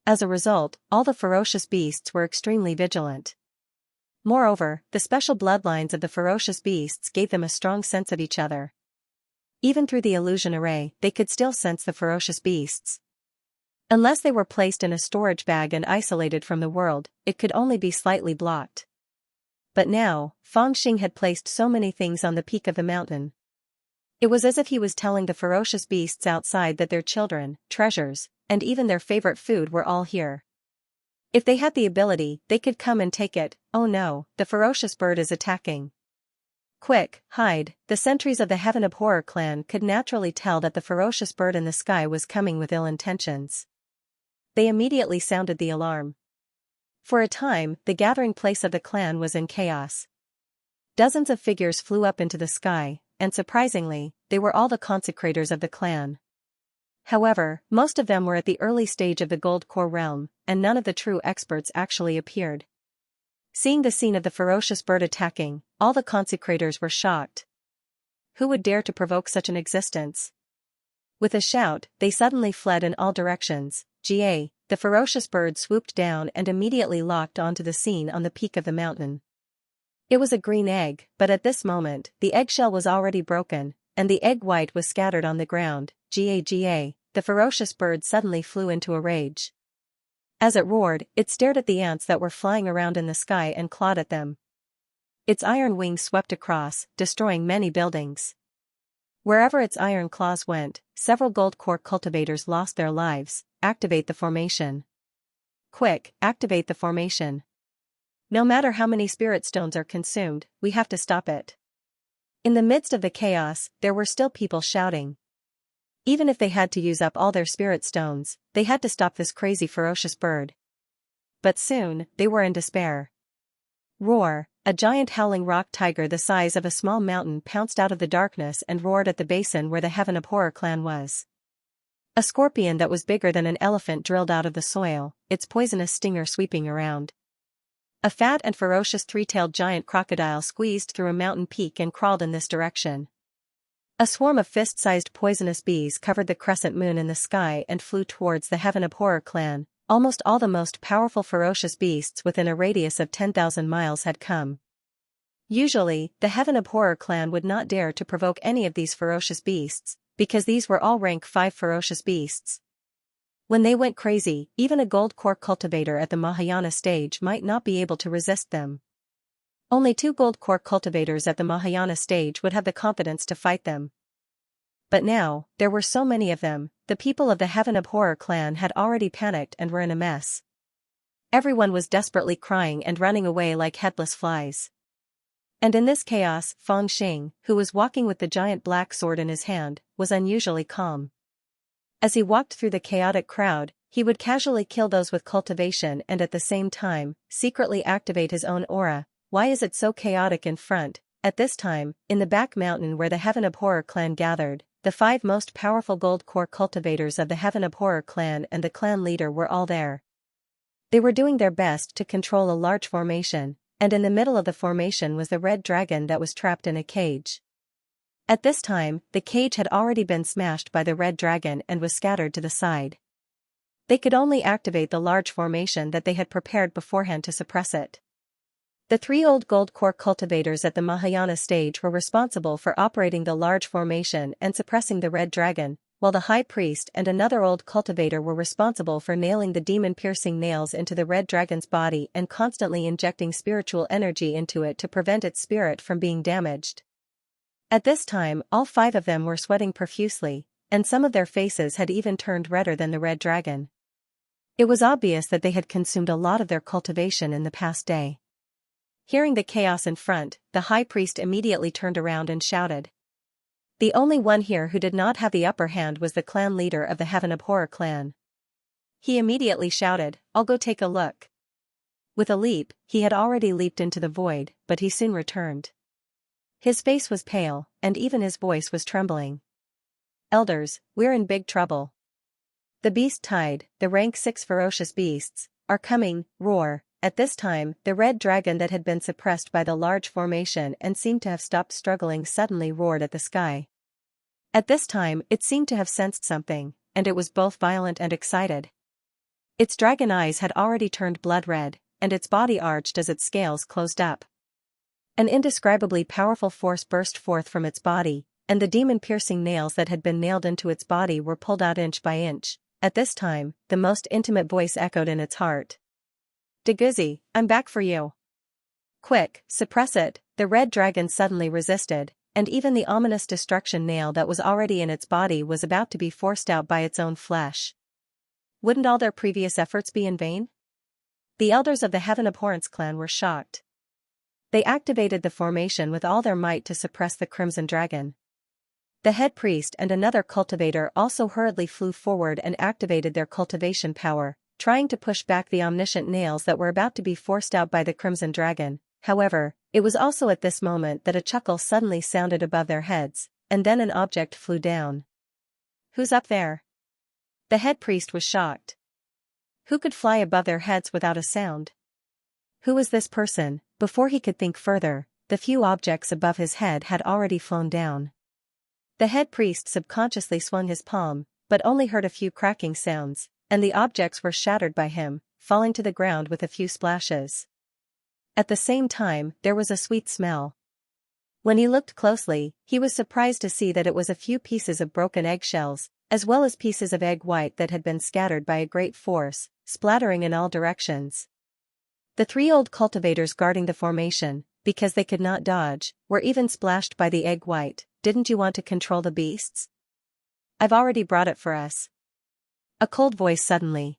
As a result, all the ferocious beasts were extremely vigilant. Moreover, the special bloodlines of the ferocious beasts gave them a strong sense of each other. Even through the illusion array, they could still sense the ferocious beasts. Unless they were placed in a storage bag and isolated from the world, it could only be slightly blocked. But now, Fangxing had placed so many things on the peak of the mountain. It was as if he was telling the ferocious beasts outside that their children, treasures, and even their favorite food were all here. If they had the ability, they could come and take it. Oh no, the ferocious bird is attacking. Quick, hide. The sentries of the Heaven Abhorrer clan could naturally tell that the ferocious bird in the sky was coming with ill intentions. They immediately sounded the alarm. For a time, the gathering place of the clan was in chaos. Dozens of figures flew up into the sky, and surprisingly, they were all the consecrators of the clan. However, most of them were at the early stage of the Gold Core realm, and none of the true experts actually appeared. Seeing the scene of the ferocious bird attacking, all the consecrators were shocked. Who would dare to provoke such an existence? With a shout, they suddenly fled in all directions. The ferocious bird swooped down and immediately locked onto the scene on the peak of the mountain. It was a green egg, but at this moment, the eggshell was already broken, and the egg white was scattered on the ground. The ferocious bird suddenly flew into a rage. As it roared, it stared at the ants that were flying around in the sky and clawed at them. Its iron wings swept across, destroying many buildings. Wherever its iron claws went, several gold core cultivators lost their lives. Activate the formation. Quick, activate the formation. No matter how many spirit stones are consumed, we have to stop it. In the midst of the chaos, there were still people shouting. Even if they had to use up all their spirit stones, they had to stop this crazy ferocious bird. But soon, they were in despair. Roar! A giant howling rock tiger the size of a small mountain pounced out of the darkness and roared at the basin where the Heaven Abhorrer clan was. A scorpion that was bigger than an elephant drilled out of the soil, its poisonous stinger sweeping around. A fat and ferocious 3-tailed giant crocodile squeezed through a mountain peak and crawled in this direction. A swarm of fist-sized poisonous bees covered the crescent moon in the sky and flew towards the Heaven Abhorrer clan. Almost all the most powerful ferocious beasts within a radius of 10,000 miles had come. Usually, the Heaven Abhorrer clan would not dare to provoke any of these ferocious beasts, because these were all rank 5 ferocious beasts. When they went crazy, even a gold core cultivator at the Mahayana stage might not be able to resist them. Only 2 gold core cultivators at the Mahayana stage would have the confidence to fight them. But now, there were so many of them, the people of the Heaven Abhorrer clan had already panicked and were in a mess. Everyone was desperately crying and running away like headless flies. And in this chaos, Fangxing, who was walking with the giant black sword in his hand, was unusually calm. As he walked through the chaotic crowd, he would casually kill those with cultivation and at the same time, secretly activate his own aura. Why is it so chaotic in front? At this time, in the back mountain where the Heaven Abhorrer clan gathered, the 5 most powerful gold core cultivators of the Heaven Abhorrer clan and the clan leader were all there. They were doing their best to control a large formation, and in the middle of the formation was the red dragon that was trapped in a cage. At this time, the cage had already been smashed by the red dragon and was scattered to the side. They could only activate the large formation that they had prepared beforehand to suppress it. The 3 old gold core cultivators at the Mahayana stage were responsible for operating the large formation and suppressing the red dragon, while the high priest and another old cultivator were responsible for nailing the demon-piercing nails into the red dragon's body and constantly injecting spiritual energy into it to prevent its spirit from being damaged. At this time, all 5 of them were sweating profusely, and some of their faces had even turned redder than the red dragon. It was obvious that they had consumed a lot of their cultivation in the past day. Hearing the chaos in front, the high priest immediately turned around and shouted. The only one here who did not have the upper hand was the clan leader of the Heaven Abhorrer clan. He immediately shouted, "I'll go take a look." With a leap, he had already leaped into the void, but he soon returned. His face was pale, and even his voice was trembling. "Elders, we're in big trouble. The beast tide, the rank 6 ferocious beasts, are coming, roar." At this time, the red dragon that had been suppressed by the large formation and seemed to have stopped struggling suddenly roared at the sky. At this time, it seemed to have sensed something, and it was both violent and excited. Its dragon eyes had already turned blood red, and its body arched as its scales closed up. An indescribably powerful force burst forth from its body, and the demon-piercing nails that had been nailed into its body were pulled out inch by inch. At this time, the most intimate voice echoed in its heart. "Deguzi, I'm back for you. Quick, suppress it." The red dragon suddenly resisted, and even the ominous destruction nail that was already in its body was about to be forced out by its own flesh. Wouldn't all their previous efforts be in vain? The elders of the Heaven Abhorrence clan were shocked. They activated the formation with all their might to suppress the Crimson Dragon. The head priest and another cultivator also hurriedly flew forward and activated their cultivation power, trying to push back the omniscient nails that were about to be forced out by the Crimson Dragon. However, it was also at this moment that a chuckle suddenly sounded above their heads, and then an object flew down. "Who's up there?" The head priest was shocked. Who could fly above their heads without a sound? Who was this person? Before he could think further, the few objects above his head had already flown down. The head priest subconsciously swung his palm, but only heard a few cracking sounds, and the objects were shattered by him, falling to the ground with a few splashes. At the same time, there was a sweet smell. When he looked closely, he was surprised to see that it was a few pieces of broken eggshells, as well as pieces of egg white that had been scattered by a great force, splattering in all directions. The 3 old cultivators guarding the formation, because they could not dodge, were even splashed by the egg white. "Didn't you want to control the beasts? I've already brought it for us." A cold voice suddenly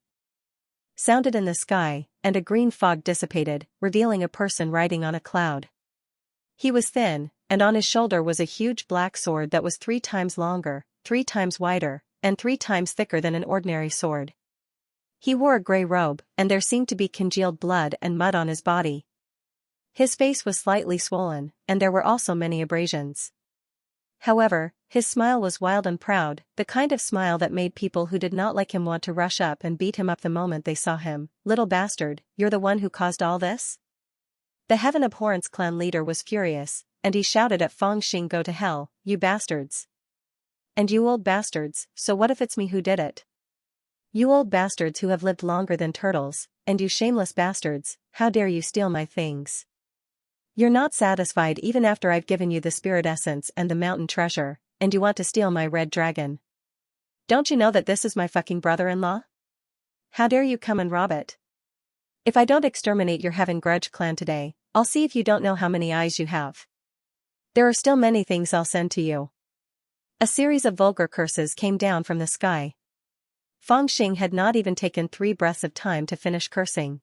sounded in the sky, and a green fog dissipated, revealing a person riding on a cloud. He was thin, and on his shoulder was a huge black sword that was 3 times longer, 3 times wider, and 3 times thicker than an ordinary sword. He wore a gray robe, and there seemed to be congealed blood and mud on his body. His face was slightly swollen, and there were also many abrasions. However, his smile was wild and proud, the kind of smile that made people who did not like him want to rush up and beat him up the moment they saw him. "Little bastard, you're the one who caused all this?" The Heaven Abhorrence clan leader was furious, and he shouted at Feng Xing, "Go to hell, you bastards. And you old bastards, so what if it's me who did it? You old bastards who have lived longer than turtles, and you shameless bastards, how dare you steal my things? You're not satisfied even after I've given you the spirit essence and the mountain treasure, and you want to steal my red dragon. Don't you know that this is my fucking brother-in-law? How dare you come and rob it? If I don't exterminate your Heaven Grudge clan today, I'll see if you don't know how many eyes you have. There are still many things I'll send to you." A series of vulgar curses came down from the sky. Feng Xing had not even taken 3 breaths of time to finish cursing.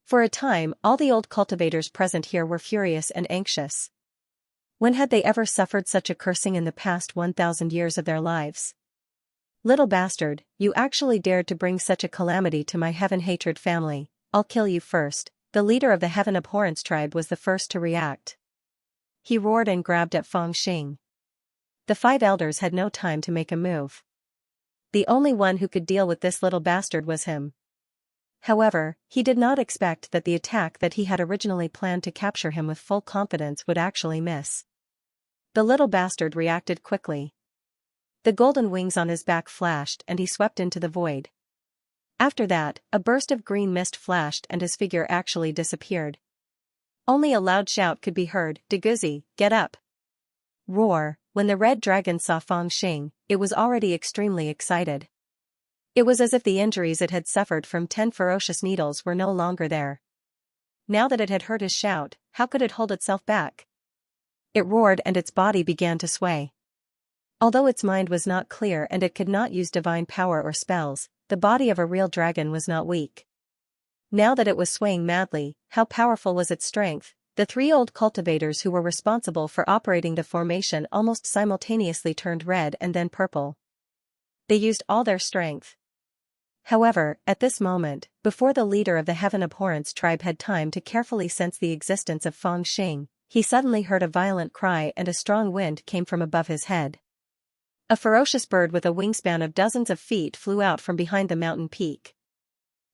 For a time, all the old cultivators present here were furious and anxious. When had they ever suffered such a cursing in the past 1,000 years of their lives? "Little bastard, you actually dared to bring such a calamity to my Heaven Hatred family. I'll kill you first." The leader of the Heaven Abhorrence tribe was the first to react. He roared and grabbed at Feng Xing. The 5 elders had no time to make a move. The only one who could deal with this little bastard was him. However, he did not expect that the attack that he had originally planned to capture him with full confidence would actually miss. The little bastard reacted quickly. The golden wings on his back flashed and he swept into the void. After that, a burst of green mist flashed and his figure actually disappeared. Only a loud shout could be heard, "Deguzi, get up!" Roar. When the red dragon saw Feng Xing, it was already extremely excited. It was as if the injuries it had suffered from 10 ferocious needles were no longer there. Now that it had heard his shout, how could it hold itself back? It roared and its body began to sway. Although its mind was not clear and it could not use divine power or spells, the body of a real dragon was not weak. Now that it was swaying madly, how powerful was its strength? The 3 old cultivators who were responsible for operating the formation almost simultaneously turned red and then purple. They used all their strength. However, at this moment, before the leader of the Heaven Abhorrence tribe had time to carefully sense the existence of Feng Xing, he suddenly heard a violent cry and a strong wind came from above his head. A ferocious bird with a wingspan of dozens of feet flew out from behind the mountain peak.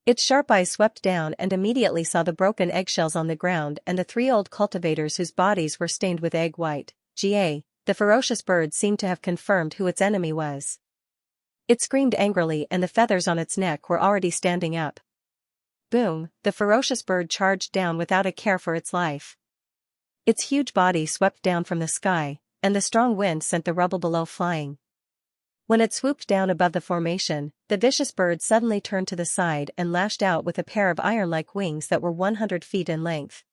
Its sharp eyes swept down and immediately saw the broken eggshells on the ground and the 3 old cultivators whose bodies were stained with egg white. The ferocious bird seemed to have confirmed who its enemy was. It screamed angrily and the feathers on its neck were already standing up. Boom, the ferocious bird charged down without a care for its life. Its huge body swept down from the sky, and the strong wind sent the rubble below flying. When it swooped down above the formation, the vicious bird suddenly turned to the side and lashed out with a pair of iron-like wings that were 100 feet in length.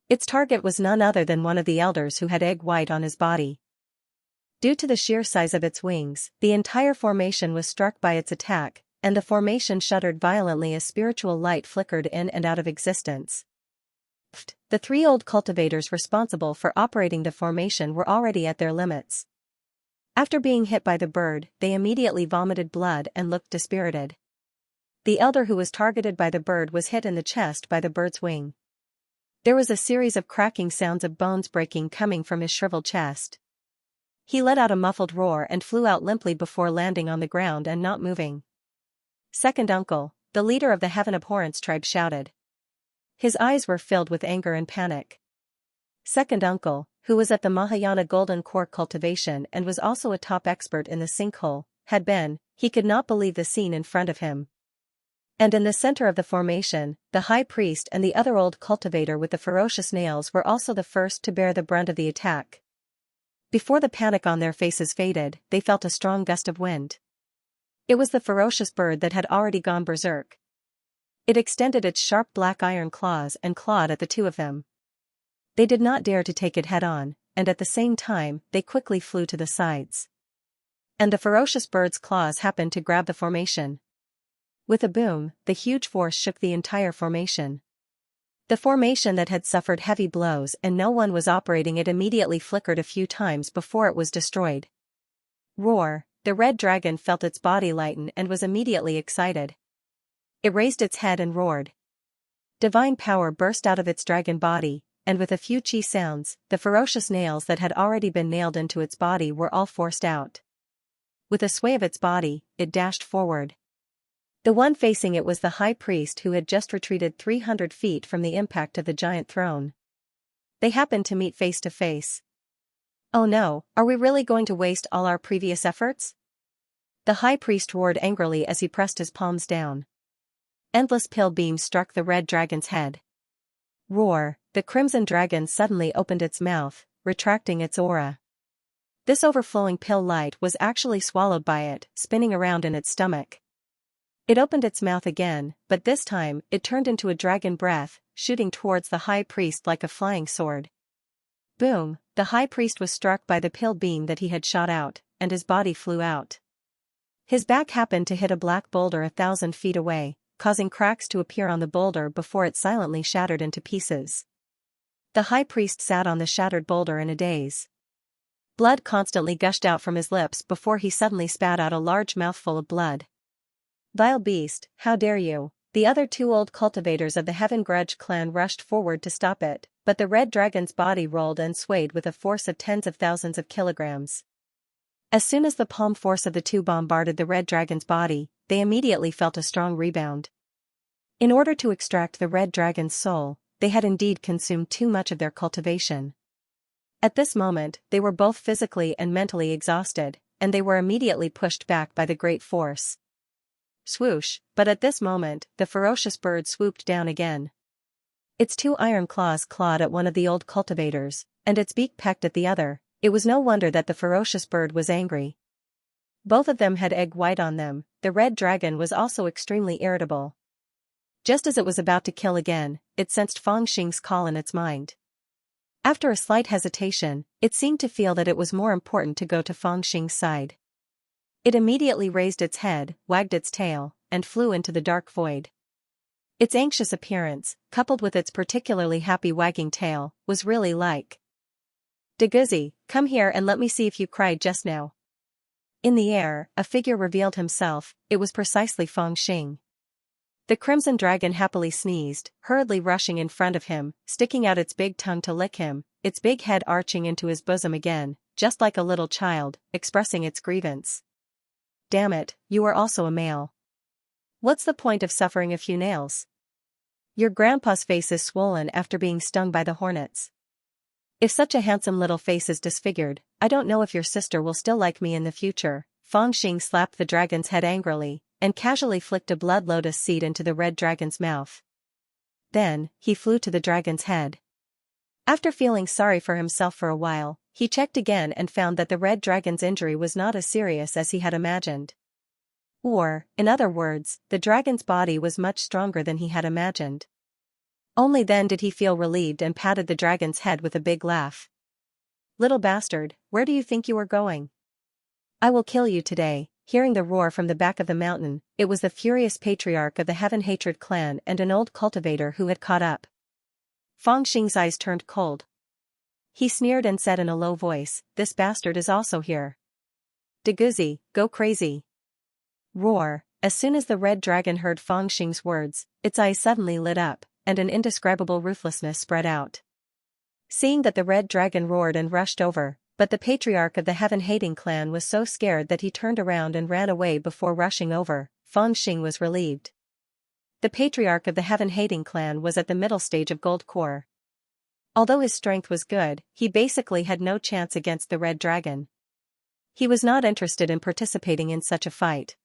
Its target was none other than one of the elders who had egg white on his body. Due to the sheer size of its wings, the entire formation was struck by its attack, and the formation shuddered violently as spiritual light flickered in and out of existence. The 3 old cultivators responsible for operating the formation were already at their limits. After being hit by the bird, they immediately vomited blood and looked dispirited. The elder who was targeted by the bird was hit in the chest by the bird's wing. There was a series of cracking sounds of bones breaking coming from his shriveled chest. He let out a muffled roar and flew out limply before landing on the ground and not moving. Second uncle, the leader of the Heaven Abhorrence tribe shouted. His eyes were filled with anger and panic. Second uncle, who was at the Mahayana Golden Core cultivation and was also a top expert in the sinkhole, he could not believe the scene in front of him. And in the center of the formation, the high priest and the other old cultivator with the ferocious nails were also the first to bear the brunt of the attack. Before the panic on their faces faded, they felt a strong gust of wind. It was the ferocious bird that had already gone berserk. It extended its sharp black iron claws and clawed at the 2 of them. They did not dare to take it head-on, and at the same time, they quickly flew to the sides. And the ferocious bird's claws happened to grab the formation. With a boom, the huge force shook the entire formation. The formation that had suffered heavy blows and no one was operating it immediately flickered a few times before it was destroyed. Roar, the red dragon felt its body lighten and was immediately excited. It raised its head and roared. Divine power burst out of its dragon body, and with a few chi sounds, the ferocious nails that had already been nailed into its body were all forced out. With a sway of its body, it dashed forward. The one facing it was the high priest who had just retreated 300 feet from the impact of the giant throne. They happened to meet face to face. "Oh no, are we really going to waste all our previous efforts?" The high priest roared angrily as he pressed his palms down. Endless pill beams struck the red dragon's head. Roar, the crimson dragon suddenly opened its mouth, retracting its aura. This overflowing pill light was actually swallowed by it, spinning around in its stomach. It opened its mouth again, but this time, it turned into a dragon breath, shooting towards the high priest like a flying sword. Boom, the high priest was struck by the pill beam that he had shot out, and his body flew out. His back happened to hit a black boulder 1,000 feet away, causing cracks to appear on the boulder before it silently shattered into pieces. The high priest sat on the shattered boulder in a daze. Blood constantly gushed out from his lips before he suddenly spat out a large mouthful of blood. "Vile beast, how dare you!" The other 2 old cultivators of the Heaven Grudge clan rushed forward to stop it, but the red dragon's body rolled and swayed with a force of tens of thousands of kilograms. As soon as the palm force of the 2 bombarded the red dragon's body, they immediately felt a strong rebound. In order to extract the red dragon's soul, they had indeed consumed too much of their cultivation. At this moment, they were both physically and mentally exhausted, and they were immediately pushed back by the great force. Swoosh, but at this moment, the ferocious bird swooped down again. Its two iron claws clawed at one of the old cultivators, and its beak pecked at the other. It was no wonder that the ferocious bird was angry. Both of them had egg white on them. The red dragon was also extremely irritable. Just as it was about to kill again, it sensed Fang Xing's call in its mind. After a slight hesitation, it seemed to feel that it was more important to go to Fang Xing's side. It immediately raised its head, wagged its tail, and flew into the dark void. Its anxious appearance, coupled with its particularly happy wagging tail, was really like, "Deguzzi, come here and let me see if you cried just now." In the air, a figure revealed himself. It was precisely Fang Xing. The crimson dragon happily sneezed, hurriedly rushing in front of him, sticking out its big tongue to lick him, its big head arching into his bosom again, just like a little child, expressing its grievance. "Damn it, you are also a male. What's the point of suffering a few nails? Your grandpa's face is swollen after being stung by the hornets. If such a handsome little face is disfigured, I don't know if your sister will still like me in the future." Fang Xing slapped the dragon's head angrily, and casually flicked a blood lotus seed into the red dragon's mouth. Then, he flew to the dragon's head. After feeling sorry for himself for a while, he checked again and found that the red dragon's injury was not as serious as he had imagined. Or, in other words, the dragon's body was much stronger than he had imagined. Only then did he feel relieved and patted the dragon's head with a big laugh. "Little bastard, where do you think you are going? I will kill you today." Hearing the roar from the back of the mountain, it was the furious patriarch of the Heaven Hatred clan and an old cultivator who had caught up. Fang Xing's eyes turned cold. He sneered and said in a low voice, "This bastard is also here. Deguzzi, go crazy." Roar. As soon as the red dragon heard Fang Xing's words, its eyes suddenly lit up, and an indescribable ruthlessness spread out. Seeing that the red dragon roared and rushed over, but the patriarch of the heaven-hating clan was so scared that he turned around and ran away before rushing over, Fang Xing was relieved. The patriarch of the heaven-hating clan was at the middle stage of gold core. Although his strength was good, he basically had no chance against the red dragon. He was not interested in participating in such a fight.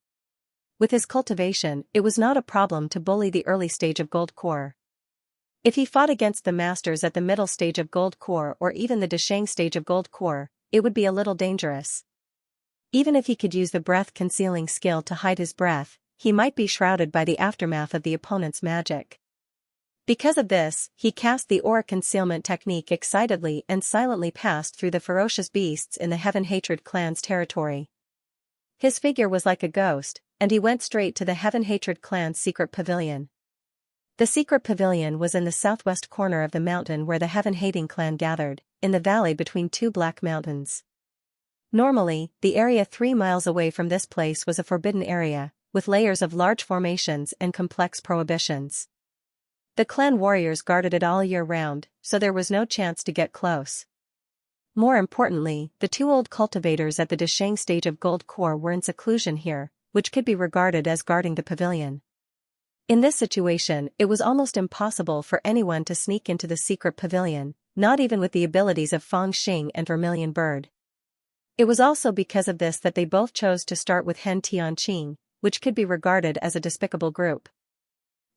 With his cultivation, it was not a problem to bully the early stage of gold core. If he fought against the masters at the middle stage of gold core or even the Deshang stage of gold core, it would be a little dangerous. Even if he could use the breath-concealing skill to hide his breath, he might be shrouded by the aftermath of the opponent's magic. Because of this, he cast the aura concealment technique excitedly and silently passed through the ferocious beasts in the Heaven Hatred clan's territory. His figure was like a ghost, and he went straight to the Heaven Hatred clan's secret pavilion. The secret pavilion was in the southwest corner of the mountain where the Heaven-hating clan gathered, in the valley between two black mountains. Normally, the area 3 miles away from this place was a forbidden area, with layers of large formations and complex prohibitions. The clan warriors guarded it all year round, so there was no chance to get close. More importantly, the two old cultivators at the Deshang stage of gold core were in seclusion here, which could be regarded as guarding the pavilion. In this situation, it was almost impossible for anyone to sneak into the secret pavilion, not even with the abilities of Fang Xing and Vermilion Bird. It was also because of this that they both chose to start with Hen Tianqing, which could be regarded as a despicable group.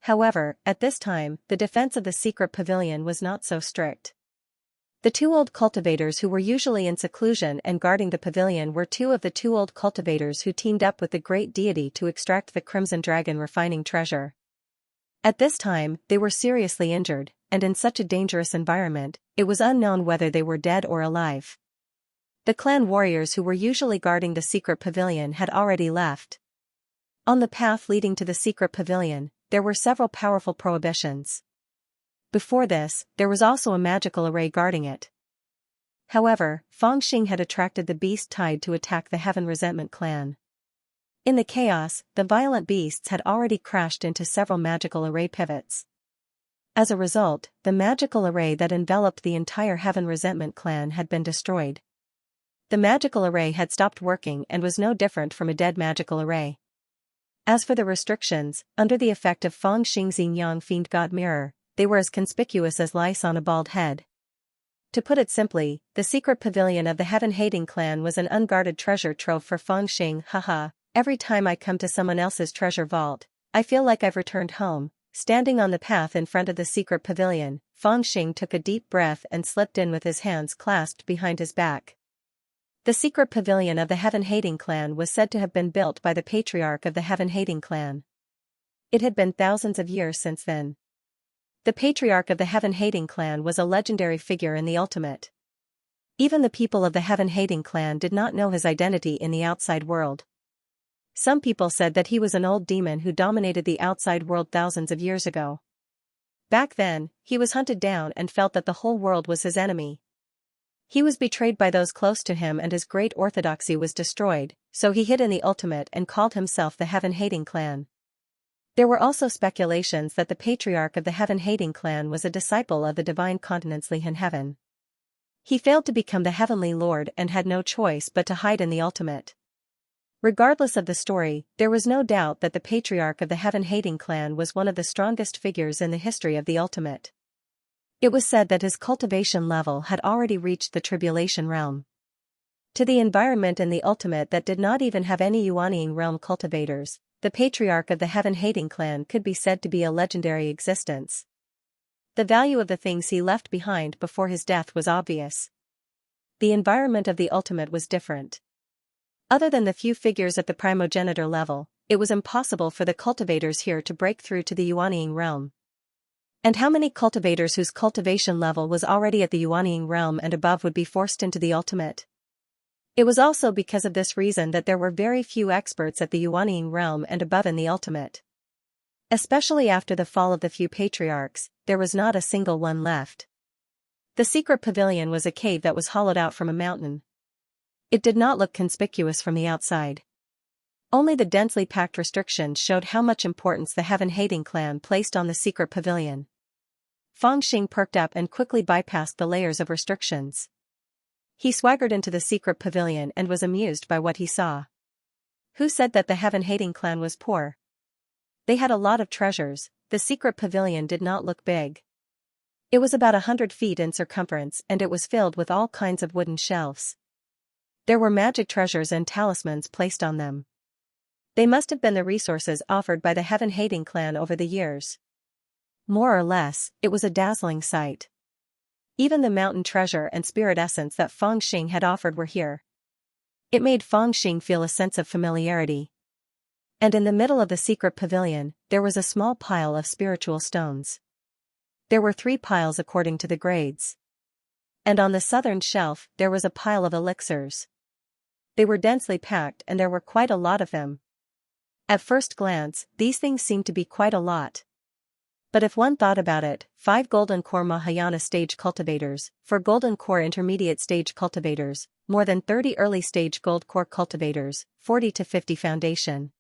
However, at this time, the defense of the secret pavilion was not so strict. The two old cultivators who were usually in seclusion and guarding the pavilion were two of the two old cultivators who teamed up with the great deity to extract the Crimson Dragon refining treasure. At this time, they were seriously injured, and in such a dangerous environment, it was unknown whether they were dead or alive. The clan warriors who were usually guarding the secret pavilion had already left. On the path leading to the secret pavilion, there were several powerful prohibitions. Before this, there was also a magical array guarding it. However, Fang Xing had attracted the beast tide to attack the Heaven Resentment clan. In the chaos, the violent beasts had already crashed into several magical array pivots. As a result, the magical array that enveloped the entire Heaven Resentment clan had been destroyed. The magical array had stopped working and was no different from a dead magical array. As for the restrictions, under the effect of Fang Xing's Yin Yang Fiend God Mirror, they were as conspicuous as lice on a bald head. To put it simply, the secret pavilion of the heaven-hating clan was an unguarded treasure trove for Fengxing. Haha, every time I come to someone else's treasure vault, I feel like I've returned home. Standing on the path in front of the secret pavilion, Fengxing took a deep breath and slipped in with his hands clasped behind his back. The secret pavilion of the heaven-hating clan was said to have been built by the patriarch of the heaven-hating clan. It had been thousands of years since then. The patriarch of the heaven-hating clan was a legendary figure in the ultimate. Even the people of the heaven-hating clan did not know his identity in the outside world. Some people said that he was an old demon who dominated the outside world thousands of years ago. Back then, he was hunted down and felt that the whole world was his enemy. He was betrayed by those close to him and his great orthodoxy was destroyed, so he hid in the ultimate and called himself the heaven-hating clan. There were also speculations that the patriarch of the heaven-hating clan was a disciple of the divine continents Li in heaven. He failed to become the heavenly lord and had no choice but to hide in the ultimate. Regardless of the story, there was no doubt that the patriarch of the heaven-hating clan was one of the strongest figures in the history of the ultimate. It was said that his cultivation level had already reached the tribulation realm. To the environment in the ultimate that did not even have any Yuanying realm cultivators, the patriarch of the heaven-hating clan could be said to be a legendary existence. The value of the things he left behind before his death was obvious. The environment of the ultimate was different. Other than the few figures at the primogenitor level, it was impossible for the cultivators here to break through to the Yuanying realm. And how many cultivators whose cultivation level was already at the Yuanying realm and above would be forced into the ultimate? It was also because of this reason that there were very few experts at the Yuanying realm and above in the ultimate. Especially after the fall of the few patriarchs, there was not a single one left. The secret pavilion was a cave that was hollowed out from a mountain. It did not look conspicuous from the outside. Only the densely packed restrictions showed how much importance the heaven-hating clan placed on the secret pavilion. Fengxing perked up and quickly bypassed the layers of restrictions. He swaggered into the secret pavilion and was amused by what he saw. Who said that the heaven-hating clan was poor? They had a lot of treasures. The secret pavilion did not look big. It was about 100 feet in circumference and it was filled with all kinds of wooden shelves. There were magic treasures and talismans placed on them. They must have been the resources offered by the heaven-hating clan over the years. More or less, it was a dazzling sight. Even the mountain treasure and spirit essence that Fengxing had offered were here. It made Fengxing feel a sense of familiarity. And in the middle of the secret pavilion, there was a small pile of spiritual stones. There were 3 piles according to the grades. And on the southern shelf, there was a pile of elixirs. They were densely packed and there were quite a lot of them. At first glance, these things seemed to be quite a lot. But if one thought about it, 5 Golden Core Mahayana stage cultivators, 4 Golden Core intermediate stage cultivators, more than 30 early stage Gold Core cultivators, 40 to 50 foundation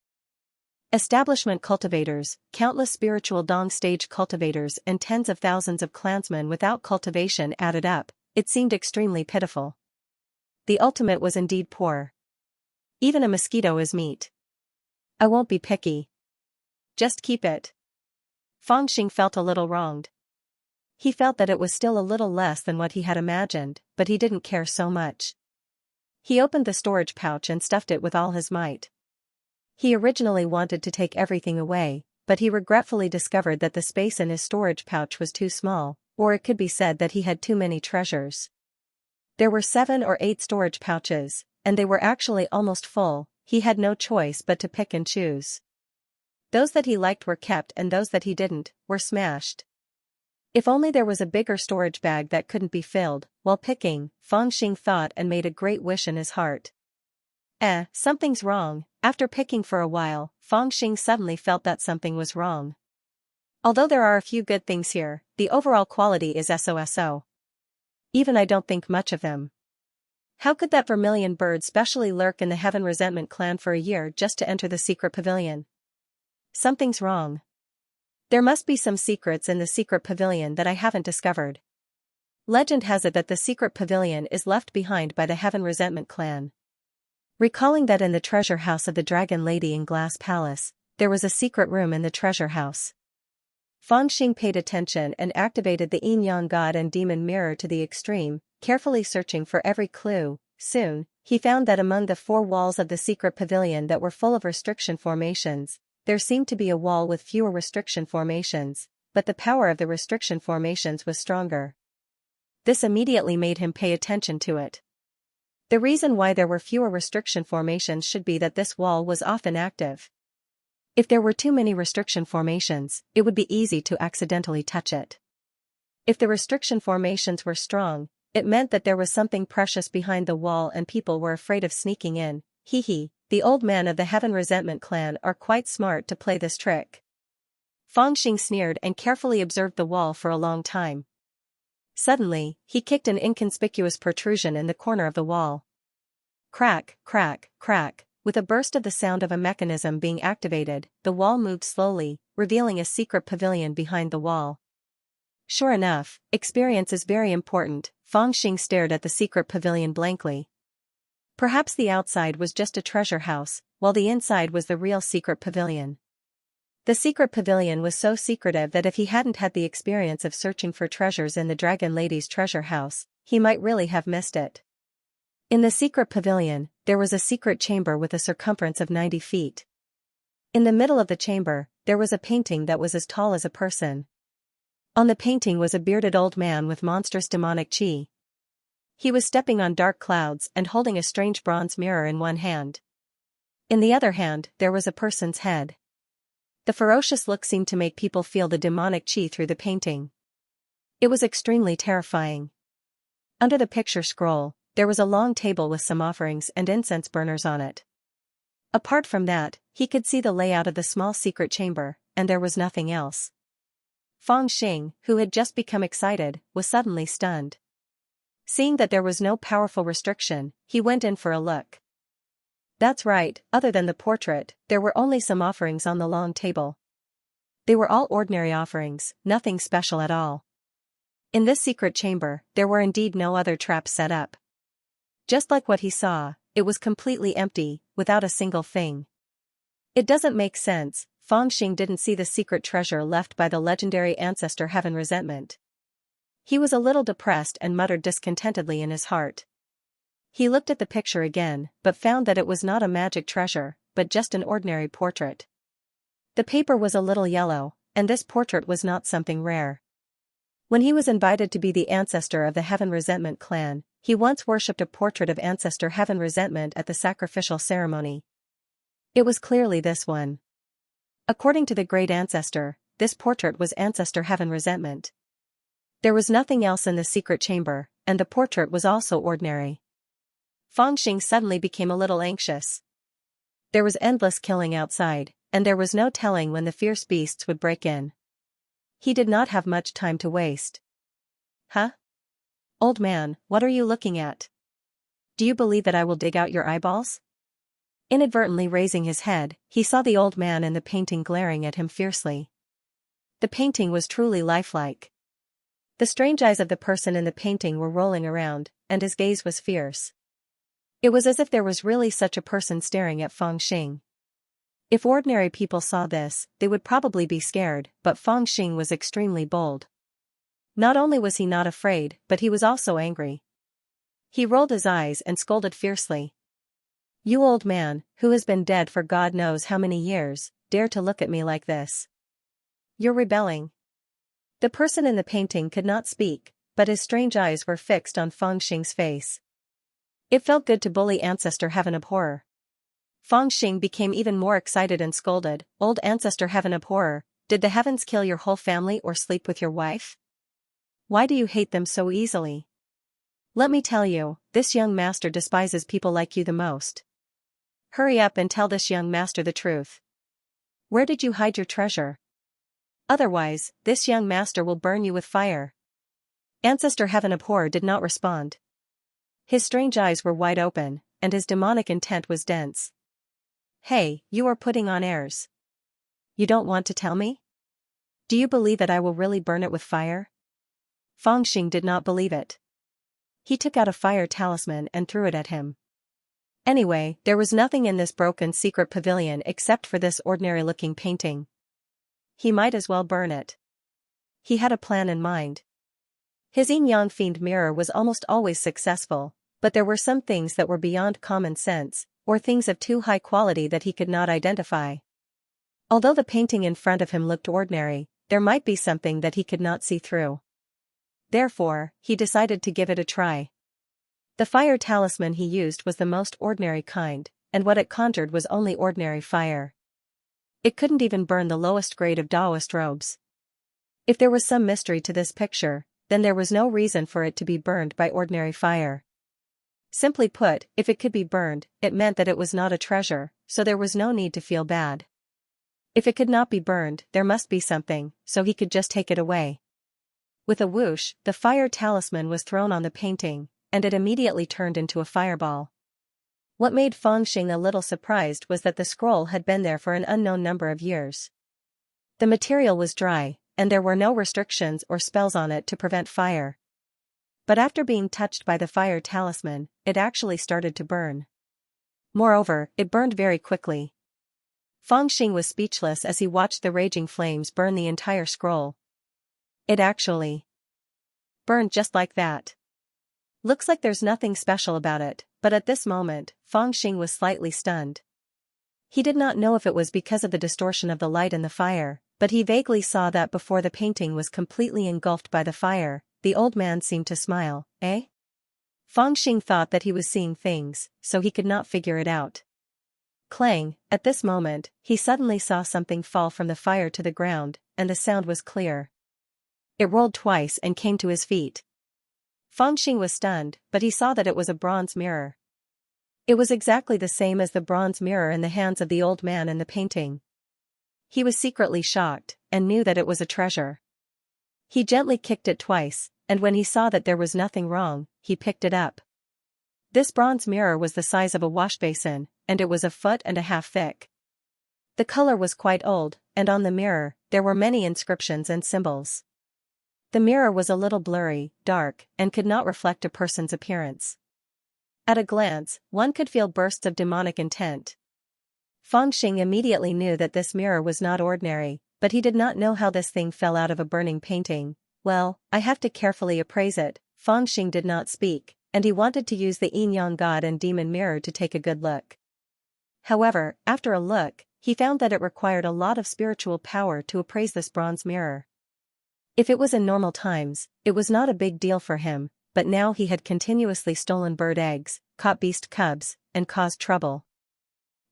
establishment cultivators, countless spiritual Dong stage cultivators and tens of thousands of clansmen without cultivation added up, it seemed extremely pitiful. The ultimate was indeed poor. Even a mosquito is meat. I won't be picky. Just keep it. Fengxing felt a little wronged. He felt that it was still a little less than what he had imagined, but he didn't care so much. He opened the storage pouch and stuffed it with all his might. He originally wanted to take everything away, but he regretfully discovered that the space in his storage pouch was too small, or it could be said that he had too many treasures. There were 7 or 8 storage pouches, and they were actually almost full. He had no choice but to pick and choose. Those that he liked were kept and those that he didn't, were smashed. If only there was a bigger storage bag that couldn't be filled. While picking, Fengxing thought and made a great wish in his heart. Something's wrong. After picking for a while, Fengxing suddenly felt that something was wrong. Although there are a few good things here, the overall quality is so. Even I don't think much of them. How could that vermilion bird specially lurk in the Heaven Resentment clan for a year just to enter the secret pavilion? Something's wrong. There must be some secrets in the secret pavilion that I haven't discovered. Legend has it that the secret pavilion is left behind by the Heaven Resentment clan. Recalling that in the treasure house of the Dragon Lady in Glass Palace, there was a secret room in the treasure house. Fang Xing paid attention and activated the yin-yang god and demon mirror to the extreme, carefully searching for every clue. Soon, he found that among the four walls of the secret pavilion that were full of restriction formations, there seemed to be a wall with fewer restriction formations, but the power of the restriction formations was stronger. This immediately made him pay attention to it. The reason why there were fewer restriction formations should be that this wall was often active. If there were too many restriction formations, it would be easy to accidentally touch it. If the restriction formations were strong, it meant that there was something precious behind the wall and people were afraid of sneaking in. The old men of the Heaven Resentment clan are quite smart to play this trick. Fang Xing sneered and carefully observed the wall for a long time. Suddenly, he kicked an inconspicuous protrusion in the corner of the wall. Crack, crack, crack. With a burst of the sound of a mechanism being activated, the wall moved slowly, revealing a secret pavilion behind the wall. Sure enough, experience is very important. Fang Xing stared at the secret pavilion blankly. Perhaps the outside was just a treasure house, while the inside was the real secret pavilion. The secret pavilion was so secretive that if he hadn't had the experience of searching for treasures in the Dragon Lady's treasure house, he might really have missed it. In the secret pavilion, there was a secret chamber with a circumference of 90 feet. In the middle of the chamber, there was a painting that was as tall as a person. On the painting was a bearded old man with monstrous demonic chi. He was stepping on dark clouds and holding a strange bronze mirror in one hand. In the other hand, there was a person's head. The ferocious look seemed to make people feel the demonic chi through the painting. It was extremely terrifying. Under the picture scroll, there was a long table with some offerings and incense burners on it. Apart from that, he could see the layout of the small secret chamber, and there was nothing else. Fang Xing, who had just become excited, was suddenly stunned. Seeing that there was no powerful restriction, he went in for a look. That's right, other than the portrait, there were only some offerings on the long table. They were all ordinary offerings, nothing special at all. In this secret chamber, there were indeed no other traps set up. Just like what he saw, it was completely empty, without a single thing. It doesn't make sense. Fang Xing didn't see the secret treasure left by the legendary ancestor Heaven Resentment. He was a little depressed and muttered discontentedly in his heart. He looked at the picture again, but found that it was not a magic treasure, but just an ordinary portrait. The paper was a little yellow, and this portrait was not something rare. When he was invited to be the ancestor of the Heaven Resentment clan, he once worshipped a portrait of ancestor Heaven Resentment at the sacrificial ceremony. It was clearly this one. According to the great ancestor, this portrait was ancestor Heaven Resentment. There was nothing else in the secret chamber, and the portrait was also ordinary. Fang Xing suddenly became a little anxious. There was endless killing outside, and there was no telling when the fierce beasts would break in. He did not have much time to waste. Huh? Old man, what are you looking at? Do you believe that I will dig out your eyeballs? Inadvertently raising his head, he saw the old man in the painting glaring at him fiercely. The painting was truly lifelike. The strange eyes of the person in the painting were rolling around, and his gaze was fierce. It was as if there was really such a person staring at Fang Xing. If ordinary people saw this, they would probably be scared, but Fang Xing was extremely bold. Not only was he not afraid, but he was also angry. He rolled his eyes and scolded fiercely. You old man, who has been dead for God knows how many years, dare to look at me like this. You're rebelling. The person in the painting could not speak, but his strange eyes were fixed on Fang Xing's face. It felt good to bully ancestor Heaven Abhorrer. Fang Xing became even more excited and scolded, Old ancestor Heaven Abhorrer, did the heavens kill your whole family or sleep with your wife? Why do you hate them so easily? Let me tell you, this young master despises people like you the most. Hurry up and tell this young master the truth. Where did you hide your treasure? Otherwise, this young master will burn you with fire. Ancestor Heaven Abhorrer did not respond. His strange eyes were wide open, and his demonic intent was dense. Hey, you are putting on airs. You don't want to tell me? Do you believe that I will really burn it with fire? Fang Xing did not believe it. He took out a fire talisman and threw it at him. Anyway, there was nothing in this broken secret pavilion except for this ordinary-looking painting. He might as well burn it. he had a plan in mind. His yin-yang fiend mirror was almost always successful, but there were some things that were beyond common sense, or things of too high quality that he could not identify. Although the painting in front of him looked ordinary, there might be something that he could not see through. Therefore, he decided to give it a try. The fire talisman he used was the most ordinary kind, and what it conjured was only ordinary fire. It couldn't even burn the lowest grade of Taoist robes. If there was some mystery to this picture, then there was no reason for it to be burned by ordinary fire. Simply put, if it could be burned, it meant that it was not a treasure, so there was no need to feel bad. If it could not be burned, there must be something, so he could just take it away. With a whoosh, the fire talisman was thrown on the painting, and it immediately turned into a fireball. What made Fangxing a little surprised was that the scroll had been there for an unknown number of years. The material was dry, and there were no restrictions or spells on it to prevent fire. But after being touched by the fire talisman, it actually started to burn. Moreover, it burned very quickly. Fangxing was speechless as he watched the raging flames burn the entire scroll. It actually burned just like that. Looks like there's nothing special about it, but at this moment, Fangxing was slightly stunned. He did not know if it was because of the distortion of the light in the fire, but he vaguely saw that before the painting was completely engulfed by the fire, the old man seemed to smile, eh? Fangxing thought that he was seeing things, so he could not figure it out. Clang, at this moment, he suddenly saw something fall from the fire to the ground, and the sound was clear. It rolled twice and came to his feet. Fangxing was stunned, but he saw that it was a bronze mirror. It was exactly the same as the bronze mirror in the hands of the old man in the painting. He was secretly shocked, and knew that it was a treasure. He gently kicked it twice, and when he saw that there was nothing wrong, he picked it up. This bronze mirror was the size of a washbasin, and it was 1.5 feet thick. The color was quite old, and on the mirror, there were many inscriptions and symbols. The mirror was a little blurry, dark, and could not reflect a person's appearance. At a glance, one could feel bursts of demonic intent. Fangxing immediately knew that this mirror was not ordinary, but he did not know how this thing fell out of a burning painting. Well, I have to carefully appraise it. Fangxing did not speak, and he wanted to use the yin-yang god and demon mirror to take a good look. However, after a look, he found that it required a lot of spiritual power to appraise this bronze mirror. If it was in normal times, it was not a big deal for him, but now he had continuously stolen bird eggs, caught beast cubs, and caused trouble.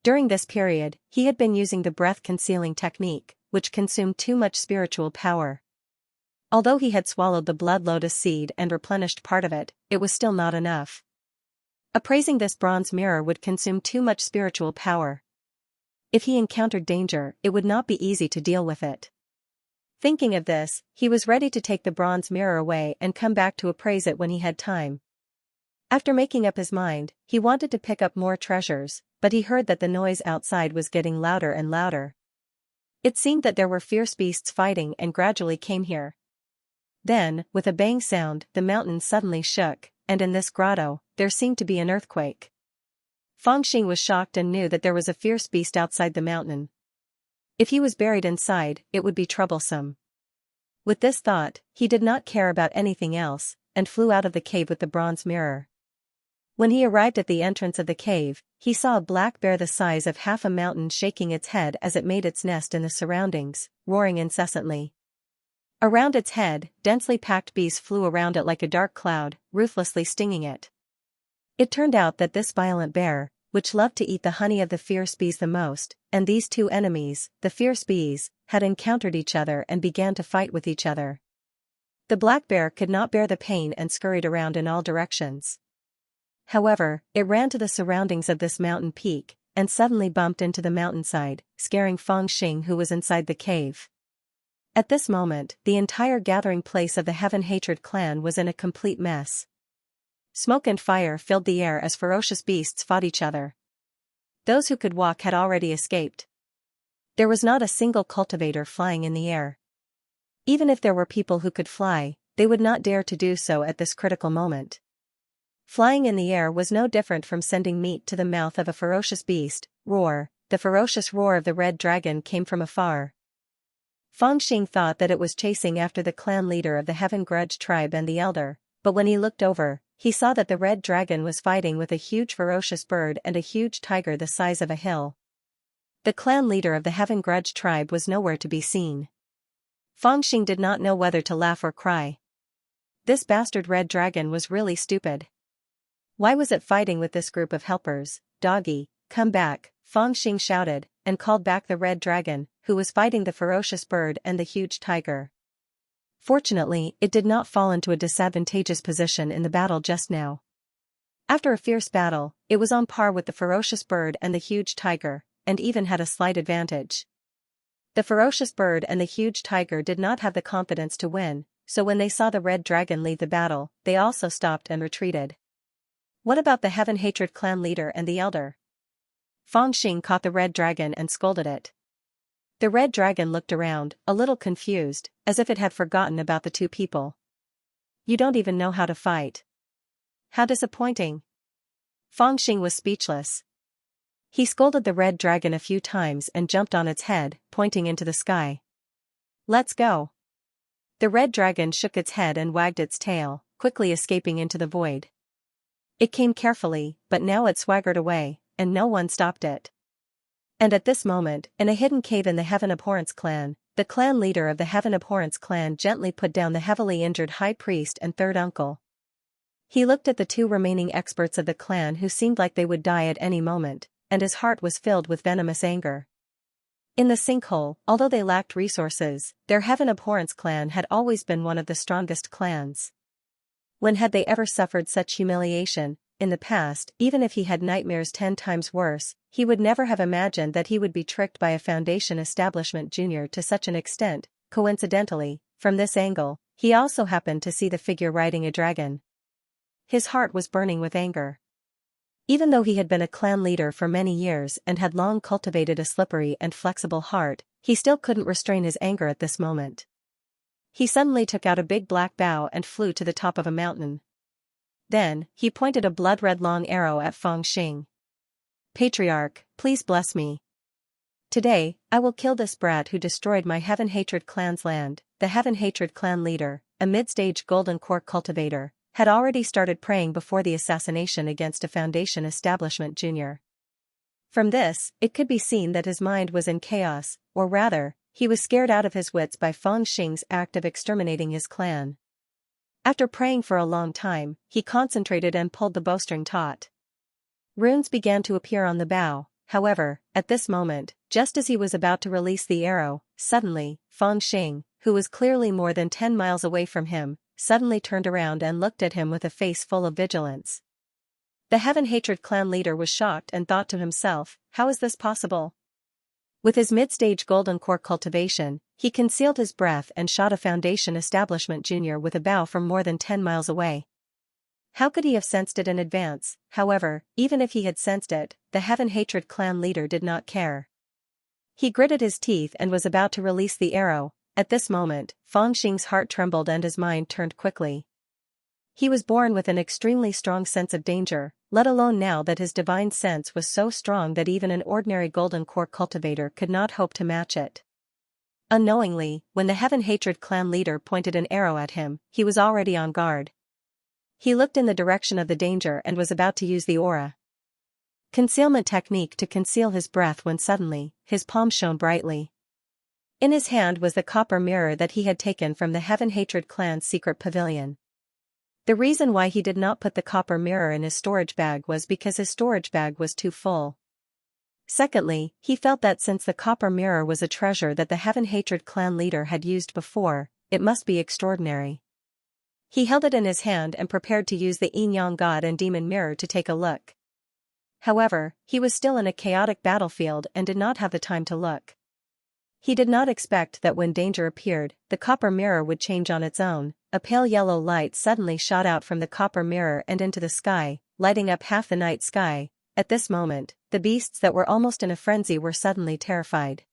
During this period, he had been using the breath-concealing technique, which consumed too much spiritual power. Although he had swallowed the blood lotus seed and replenished part of it, it was still not enough. Appraising this bronze mirror would consume too much spiritual power. If he encountered danger, it would not be easy to deal with it. Thinking of this, he was ready to take the bronze mirror away and come back to appraise it when he had time. After making up his mind, he wanted to pick up more treasures, but he heard that the noise outside was getting louder and louder. It seemed that there were fierce beasts fighting and gradually came here. Then, with a bang sound, the mountain suddenly shook, and in this grotto, there seemed to be an earthquake. Fangxing was shocked and knew that there was a fierce beast outside the mountain. If he was buried inside, it would be troublesome. With this thought, he did not care about anything else, and flew out of the cave with the bronze mirror. When he arrived at the entrance of the cave, he saw a black bear the size of half a mountain shaking its head as it made its nest in the surroundings, roaring incessantly. Around its head, densely packed bees flew around it like a dark cloud, ruthlessly stinging it. It turned out that this violent bear, which loved to eat the honey of the fierce bees the most, and these two enemies, the fierce bees, had encountered each other and began to fight with each other. The black bear could not bear the pain and scurried around in all directions. However, it ran to the surroundings of this mountain peak, and suddenly bumped into the mountainside, scaring Fangxing who was inside the cave. At this moment, the entire gathering place of the Heaven Hatred clan was in a complete mess. Smoke and fire filled the air as ferocious beasts fought each other. Those who could walk had already escaped. There was not a single cultivator flying in the air. Even if there were people who could fly, they would not dare to do so at this critical moment. Flying in the air was no different from sending meat to the mouth of a ferocious beast. Roar, the ferocious roar of the red dragon came from afar. Feng Xing thought that it was chasing after the clan leader of the Heaven Grudge tribe and the elder, but when he looked over, he saw that the red dragon was fighting with a huge ferocious bird and a huge tiger the size of a hill. The clan leader of the Heaven Grudge tribe was nowhere to be seen. Feng Xing did not know whether to laugh or cry. This bastard red dragon was really stupid. Why was it fighting with this group of helpers? Doggy, come back, Feng Xing shouted, and called back the red dragon, who was fighting the ferocious bird and the huge tiger. Fortunately, it did not fall into a disadvantageous position in the battle just now. After a fierce battle, it was on par with the ferocious bird and the huge tiger, and even had a slight advantage. The ferocious bird and the huge tiger did not have the confidence to win, so when they saw the red dragon leave the battle, they also stopped and retreated. What about the Heaven Hatred clan leader and the elder? Feng Xing caught the red dragon and scolded it. The red dragon looked around, a little confused, as if it had forgotten about the two people. You don't even know how to fight. How disappointing. Feng Xing was speechless. He scolded the red dragon a few times and jumped on its head, pointing into the sky. Let's go. The red dragon shook its head and wagged its tail, quickly escaping into the void. It came carefully, but now it swaggered away, and no one stopped it. And at this moment, in a hidden cave in the Heaven Abhorrence clan, the clan leader of the Heaven Abhorrence clan gently put down the heavily injured high priest and third uncle. He looked at the two remaining experts of the clan who seemed like they would die at any moment, and his heart was filled with venomous anger. In the sinkhole, although they lacked resources, their Heaven Abhorrence clan had always been one of the strongest clans. When had they ever suffered such humiliation? In the past, even if he had nightmares 10 times worse, he would never have imagined that he would be tricked by a Foundation establishment junior to such an extent. Coincidentally, from this angle, he also happened to see the figure riding a dragon. His heart was burning with anger. Even though he had been a clan leader for many years and had long cultivated a slippery and flexible heart, he still couldn't restrain his anger at this moment. He suddenly took out a big black bow and flew to the top of a mountain. Then, he pointed a blood-red long arrow at Feng Xing. Patriarch, please bless me. Today, I will kill this brat who destroyed my Heaven Hatred clan's land. The Heaven Hatred clan leader, a mid-stage golden core cultivator, had already started praying before the assassination against a Foundation establishment junior. From this, it could be seen that his mind was in chaos, or rather, he was scared out of his wits by Feng Xing's act of exterminating his clan. After praying for a long time, he concentrated and pulled the bowstring taut. Runes began to appear on the bow. However, at this moment, just as he was about to release the arrow, suddenly, Feng Xing, who was clearly more than 10 miles away from him, suddenly turned around and looked at him with a face full of vigilance. The Heaven Hatred clan leader was shocked and thought to himself, how is this possible? With his mid-stage golden core cultivation, he concealed his breath and shot a Foundation establishment junior with a bow from more than 10 miles away. How could he have sensed it in advance? However, even if he had sensed it, the Heaven Hatred clan leader did not care. He gritted his teeth and was about to release the arrow. At this moment, Feng Xing's heart trembled and his mind turned quickly. He was born with an extremely strong sense of danger, let alone now that his divine sense was so strong that even an ordinary golden core cultivator could not hope to match it. Unknowingly, when the Heaven Hatred clan leader pointed an arrow at him, he was already on guard. He looked in the direction of the danger and was about to use the aura concealment technique to conceal his breath when suddenly, his palm shone brightly. In his hand was the copper mirror that he had taken from the Heaven Hatred clan's secret pavilion. The reason why he did not put the copper mirror in his storage bag was because his storage bag was too full. Secondly, he felt that since the copper mirror was a treasure that the Heaven Hatred clan leader had used before, it must be extraordinary. He held it in his hand and prepared to use the Yin-Yang God and Demon mirror to take a look. However, he was still in a chaotic battlefield and did not have the time to look. He did not expect that when danger appeared, the copper mirror would change on its own. A pale yellow light suddenly shot out from the copper mirror and into the sky, lighting up half the night sky. At this moment, the beasts that were almost in a frenzy were suddenly terrified.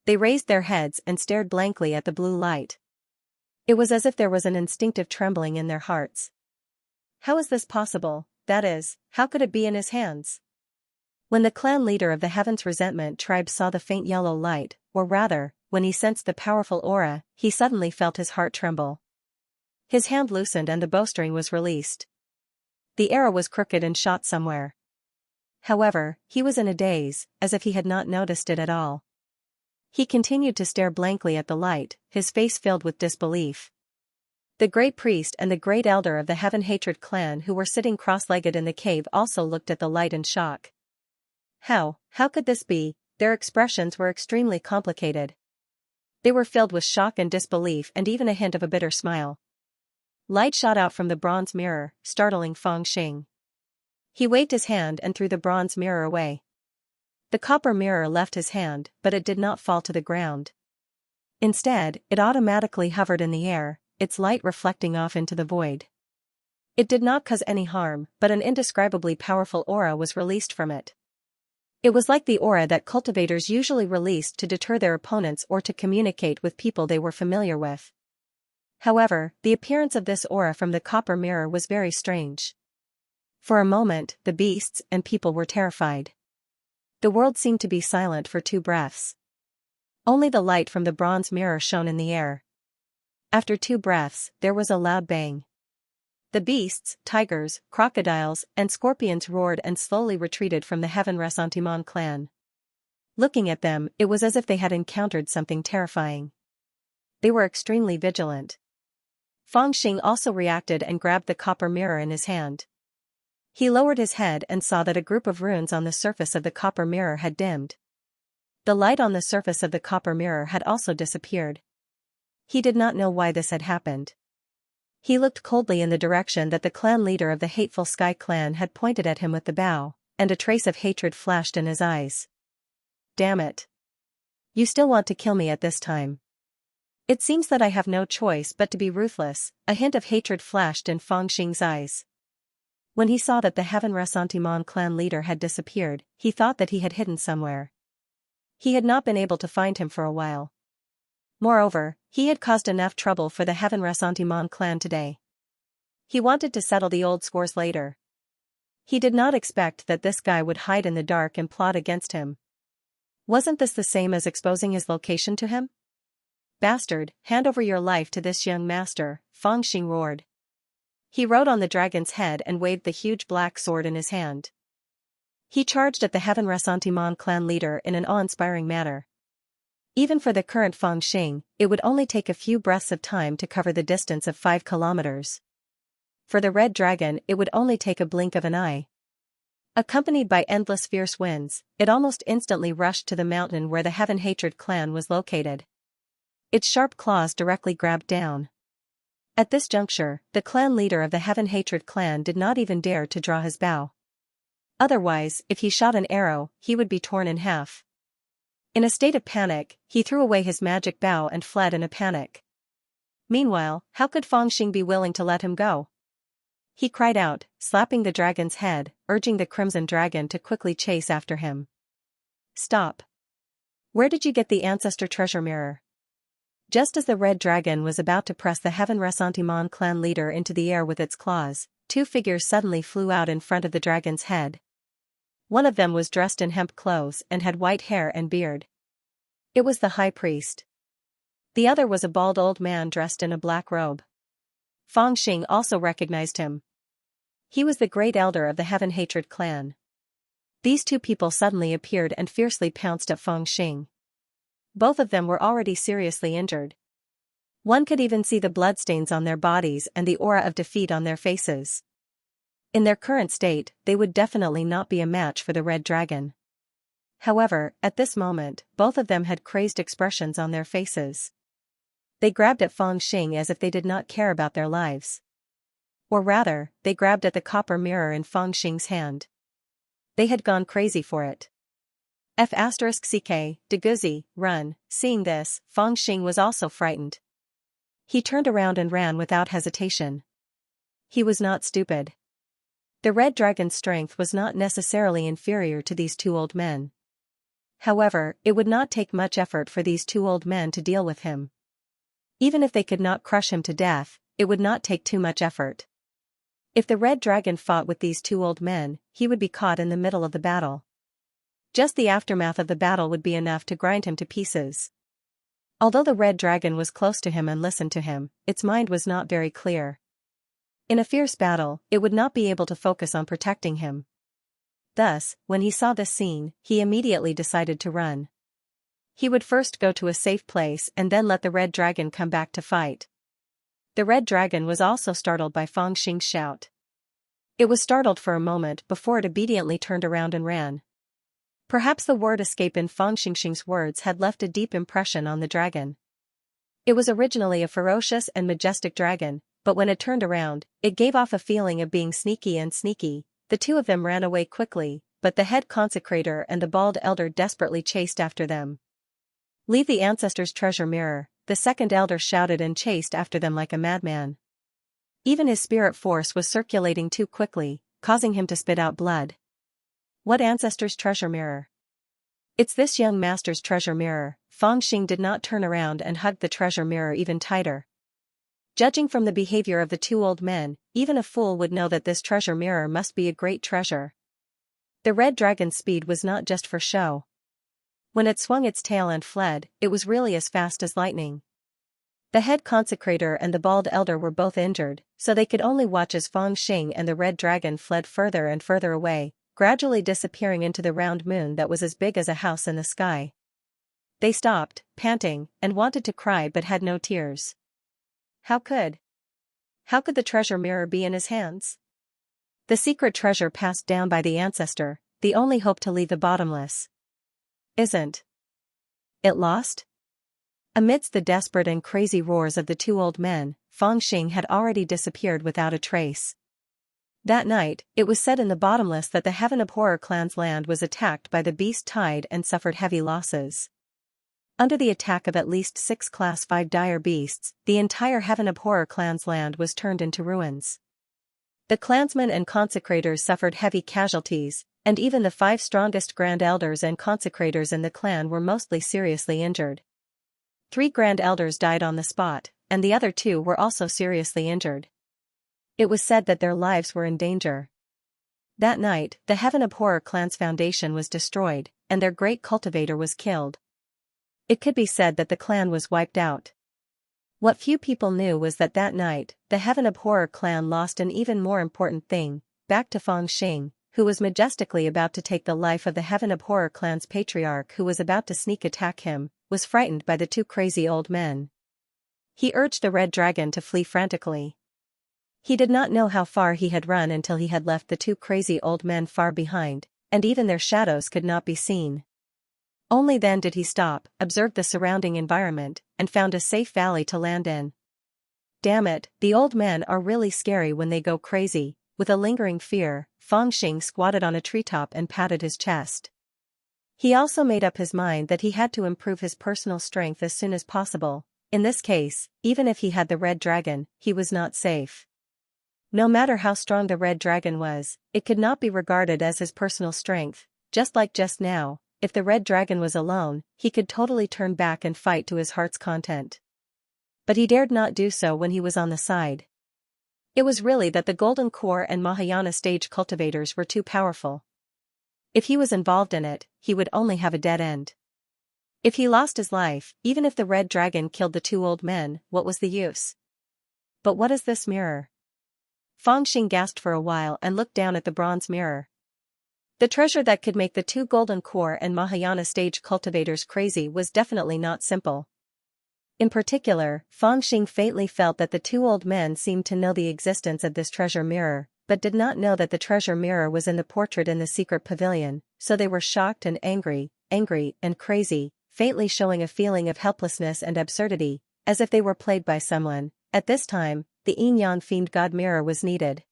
They raised their heads and stared blankly at the blue light. It was as if there was an instinctive trembling in their hearts. How is this possible? That is, how could it be in his hands? When the clan leader of the Heaven's Resentment tribe saw the faint yellow light, or rather, when he sensed the powerful aura, he suddenly felt his heart tremble. His hand loosened and the bowstring was released. The arrow was crooked and shot somewhere. However, he was in a daze, as if he had not noticed it at all. He continued to stare blankly at the light, his face filled with disbelief. The great priest and the great elder of the Heaven-Hatred clan who were sitting cross-legged in the cave also looked at the light in shock. How could this be? Their expressions were extremely complicated. They were filled with shock and disbelief and even a hint of a bitter smile. Light shot out from the bronze mirror, startling Fangxing. He waved his hand and threw the bronze mirror away. The copper mirror left his hand, but it did not fall to the ground. Instead, it automatically hovered in the air, its light reflecting off into the void. It did not cause any harm, but an indescribably powerful aura was released from it. It was like the aura that cultivators usually released to deter their opponents or to communicate with people they were familiar with. However, the appearance of this aura from the copper mirror was very strange. For a moment, the beasts and people were terrified. The world seemed to be silent for 2 breaths. Only the light from the bronze mirror shone in the air. After 2 breaths, there was a loud bang. The beasts, tigers, crocodiles, and scorpions roared and slowly retreated from the Heaven Ressentiment clan. Looking at them, it was as if they had encountered something terrifying. They were extremely vigilant. Fangxing also reacted and grabbed the copper mirror in his hand. He lowered his head and saw that a group of runes on the surface of the copper mirror had dimmed. The light on the surface of the copper mirror had also disappeared. He did not know why this had happened. He looked coldly in the direction that the clan leader of the hateful Sky clan had pointed at him with the bow, and a trace of hatred flashed in his eyes. Damn it. You still want to kill me at this time. It seems that I have no choice but to be ruthless, a hint of hatred flashed in Fangxing's eyes. When he saw that the Heaven Ressentiment clan leader had disappeared, he thought that he had hidden somewhere. He had not been able to find him for a while. Moreover, he had caused enough trouble for the Heaven Ressentiment clan today. He wanted to settle the old scores later. He did not expect that this guy would hide in the dark and plot against him. Wasn't this the same as exposing his location to him? Bastard, hand over your life to this young master, Fangxing roared. He rode on the dragon's head and waved the huge black sword in his hand. He charged at the Heaven Ressentiment clan leader in an awe-inspiring manner. Even for the current Fangxing, it would only take a few breaths of time to cover the distance of 5 kilometers. For the red dragon, it would only take a blink of an eye. Accompanied by endless fierce winds, it almost instantly rushed to the mountain where the Heaven-Hatred clan was located. Its sharp claws directly grabbed down. At this juncture, the clan leader of the Heaven-Hatred clan did not even dare to draw his bow. Otherwise, if he shot an arrow, he would be torn in half. In a state of panic, he threw away his magic bow and fled in a panic. Meanwhile, how could Fangxing be willing to let him go? He cried out, slapping the dragon's head, urging the crimson dragon to quickly chase after him. Stop. Where did you get the ancestor treasure mirror? Just as the red dragon was about to press the Heaven Ressentiment clan leader into the air with its claws, 2 figures suddenly flew out in front of the dragon's head. One of them was dressed in hemp clothes and had white hair and beard. It was the high priest. The other was a bald old man dressed in a black robe. Fangxing also recognized him. He was the great elder of the Heaven-Hatred clan. These 2 people suddenly appeared and fiercely pounced at Fangxing. Both of them were already seriously injured. One could even see the bloodstains on their bodies and the aura of defeat on their faces. In their current state, they would definitely not be a match for the red dragon. However, at this moment, both of them had crazed expressions on their faces. They grabbed at Fangxing as if they did not care about their lives. Or rather, they grabbed at the copper mirror in Fangxing's hand. They had gone crazy for it. F***ck, Deguzi, run. Seeing this, Fangxing was also frightened. He turned around and ran without hesitation. He was not stupid. The red dragon's strength was not necessarily inferior to these 2 old men. However, it would not take much effort for these 2 old men to deal with him. Even if they could not crush him to death, it would not take too much effort. If the red dragon fought with these 2 old men, he would be caught in the middle of the battle. Just the aftermath of the battle would be enough to grind him to pieces. Although the red dragon was close to him and listened to him, its mind was not very clear. In a fierce battle, it would not be able to focus on protecting him. Thus, when he saw this scene, he immediately decided to run. He would first go to a safe place and then let the red dragon come back to fight. The red dragon was also startled by Fangxing's shout. It was startled for a moment before it obediently turned around and ran. Perhaps the word escape in Fangxing's words had left a deep impression on the dragon. It was originally a ferocious and majestic dragon, but when it turned around, it gave off a feeling of being sneaky and sneaky. The two of them ran away quickly, but the head consecrator and the bald elder desperately chased after them. "Leave the ancestors' treasure mirror," the second elder shouted and chased after them like a madman. Even his spirit force was circulating too quickly, causing him to spit out blood. "What ancestors' treasure mirror? It's this young master's treasure mirror." Fangxing did not turn around and hugged the treasure mirror even tighter. Judging from the behavior of the two old men, even a fool would know that this treasure mirror must be a great treasure. The red dragon's speed was not just for show. When it swung its tail and fled, it was really as fast as lightning. The head consecrator and the bald elder were both injured, so they could only watch as Fangxing and the red dragon fled further and further away, gradually disappearing into the round moon that was as big as a house in the sky. They stopped, panting, and wanted to cry but had no tears. How could the treasure mirror be in his hands? The secret treasure passed down by the ancestor, the only hope to leave the bottomless. Isn't it lost? Amidst the desperate and crazy roars of the two old men, Fangxing had already disappeared without a trace. That night, it was said in the bottomless that the Heaven Abhorrer clan's land was attacked by the beast tide and suffered heavy losses. Under the attack of at least 6 Class 5 dire beasts, the entire Heaven Abhorrer clan's land was turned into ruins. The clansmen and consecrators suffered heavy casualties, and even the 5 strongest grand elders and consecrators in the clan were mostly seriously injured. 3 grand elders died on the spot, and the other 2 were also seriously injured. It was said that their lives were in danger. That night, the Heaven Abhorrer clan's foundation was destroyed, and their great cultivator was killed. It could be said that the clan was wiped out. What few people knew was that night, the Heaven Abhorrer clan lost an even more important thing. Back to Fangxing, who was majestically about to take the life of the Heaven Abhorrer clan's patriarch who was about to sneak attack him, was frightened by the 2 crazy old men. He urged the red dragon to flee frantically. He did not know how far he had run until he had left the 2 crazy old men far behind, and even their shadows could not be seen. Only then did he stop, observed the surrounding environment, and found a safe valley to land in. Damn it, the old men are really scary when they go crazy. With a lingering fear, Fangxing squatted on a treetop and patted his chest. He also made up his mind that he had to improve his personal strength as soon as possible. In this case, even if he had the red dragon, he was not safe. No matter how strong the red dragon was, it could not be regarded as his personal strength. Just like just now, if the red dragon was alone, he could totally turn back and fight to his heart's content. But he dared not do so when he was on the side. It was really that the Golden Core and Mahayana stage cultivators were too powerful. If he was involved in it, he would only have a dead end. If he lost his life, even if the red dragon killed the 2 old men, what was the use? But what is this mirror? Fangxing gasped for a while and looked down at the bronze mirror. The treasure that could make the 2 Golden Core and Mahayana stage cultivators crazy was definitely not simple. In particular, Fangxing faintly felt that the 2 old men seemed to know the existence of this treasure mirror, but did not know that the treasure mirror was in the portrait in the secret pavilion, so they were shocked and angry and crazy, faintly showing a feeling of helplessness and absurdity, as if they were played by someone. At this time, the yin-yang fiend god mirror was needed.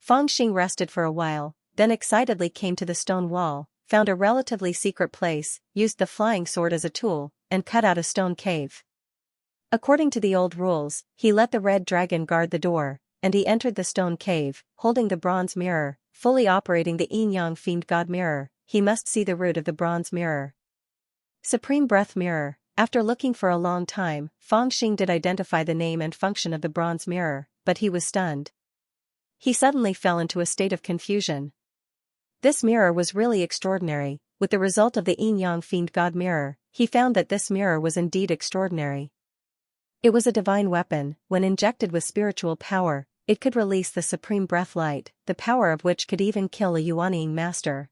Fangxing rested for a while, then excitedly came to the stone wall, found a relatively secret place, used the flying sword as a tool, and cut out a stone cave. According to the old rules, he let the red dragon guard the door, and he entered the stone cave, holding the bronze mirror, fully operating the yin-yang fiend god mirror. He must see the root of the bronze mirror. Supreme Breath Mirror. After looking for a long time, Fangxing did identify the name and function of the bronze mirror, but he was stunned. He suddenly fell into a state of confusion. This mirror was really extraordinary. with the result of the yin-yang fiend god mirror, he found that this mirror was indeed extraordinary. It was a divine weapon. When injected with spiritual power, it could release the supreme breath light, the power of which could even kill a Yuanying master.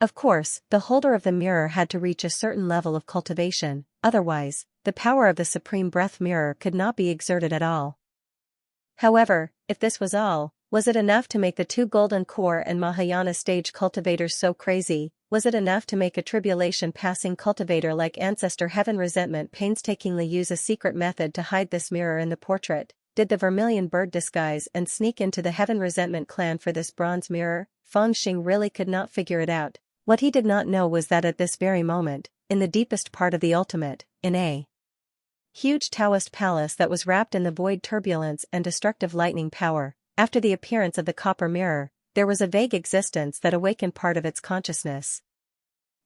Of course, the holder of the mirror had to reach a certain level of cultivation, otherwise, the power of the supreme breath mirror could not be exerted at all. However, if this was all, was it enough to make the two golden core and Mahayana stage cultivators so crazy? Was it enough to make a tribulation-passing cultivator like Ancestor Heaven Resentment painstakingly use a secret method to hide this mirror in the portrait? Did the Vermilion Bird disguise and sneak into the Heaven Resentment clan for this bronze mirror? Feng Xing really could not figure it out. What he did not know was that at this very moment, in the deepest part of the ultimate, in a huge Taoist palace that was wrapped in the void turbulence and destructive lightning power, after the appearance of the copper mirror, there was a vague existence that awakened part of its consciousness.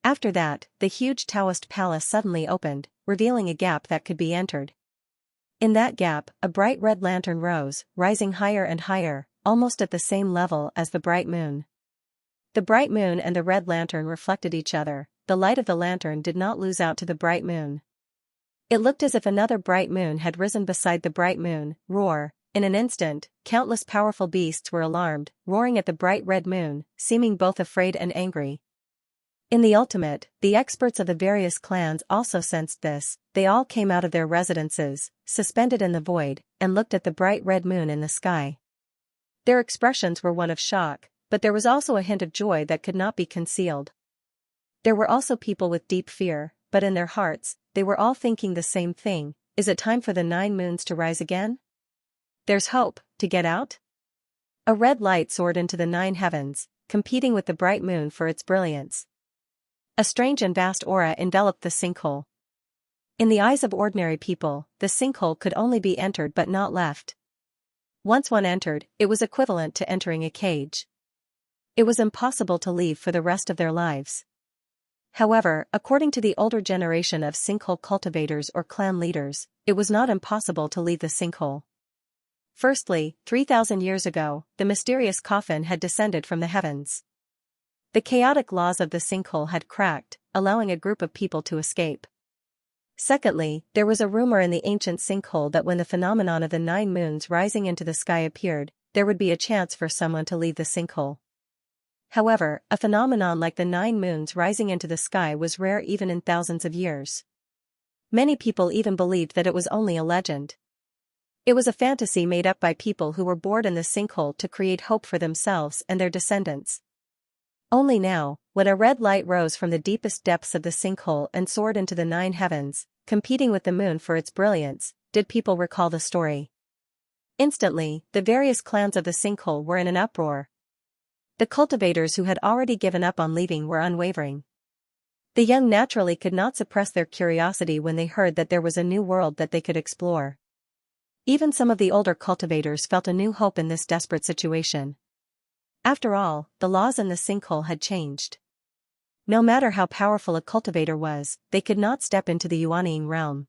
After that, the huge Taoist palace suddenly opened, revealing a gap that could be entered. In that gap, a bright red lantern rose, rising higher and higher, almost at the same level as the bright moon. The bright moon and the red lantern reflected each other. The light of the lantern did not lose out to the bright moon. It looked as if another bright moon had risen beside the bright moon. Roar! In an instant, countless powerful beasts were alarmed, roaring at the bright red moon, seeming both afraid and angry. In the ultimate, the experts of the various clans also sensed this. They all came out of their residences, suspended in the void, and looked at the bright red moon in the sky. Their expressions were one of shock, but there was also a hint of joy that could not be concealed. There were also people with deep fear, but in their hearts, they were all thinking the same thing. Is it time for the 9 moons to rise again? There's hope. To get out? A red light soared into the 9 heavens, competing with the bright moon for its brilliance. A strange and vast aura enveloped the sinkhole. In the eyes of ordinary people, the sinkhole could only be entered but not left. Once one entered, it was equivalent to entering a cage. It was impossible to leave for the rest of their lives. However, according to the older generation of sinkhole cultivators or clan leaders, it was not impossible to leave the sinkhole. Firstly, 3,000 years ago, the mysterious coffin had descended from the heavens. The chaotic laws of the sinkhole had cracked, allowing a group of people to escape. Secondly, there was a rumor in the ancient sinkhole that when the phenomenon of the 9 moons rising into the sky appeared, there would be a chance for someone to leave the sinkhole. However, a phenomenon like the 9 moons rising into the sky was rare even in thousands of years. Many people even believed that it was only a legend. It was a fantasy made up by people who were bored in the sinkhole to create hope for themselves and their descendants. Only now, when a red light rose from the deepest depths of the sinkhole and soared into the 9 heavens, competing with the moon for its brilliance, did people recall the story. Instantly, the various clans of the sinkhole were in an uproar. The cultivators who had already given up on leaving were unwavering. The young naturally could not suppress their curiosity when they heard that there was a new world that they could explore. Even some of the older cultivators felt a new hope in this desperate situation. After all, the laws in the sinkhole had changed. No matter how powerful a cultivator was, they could not step into the Yuanying realm.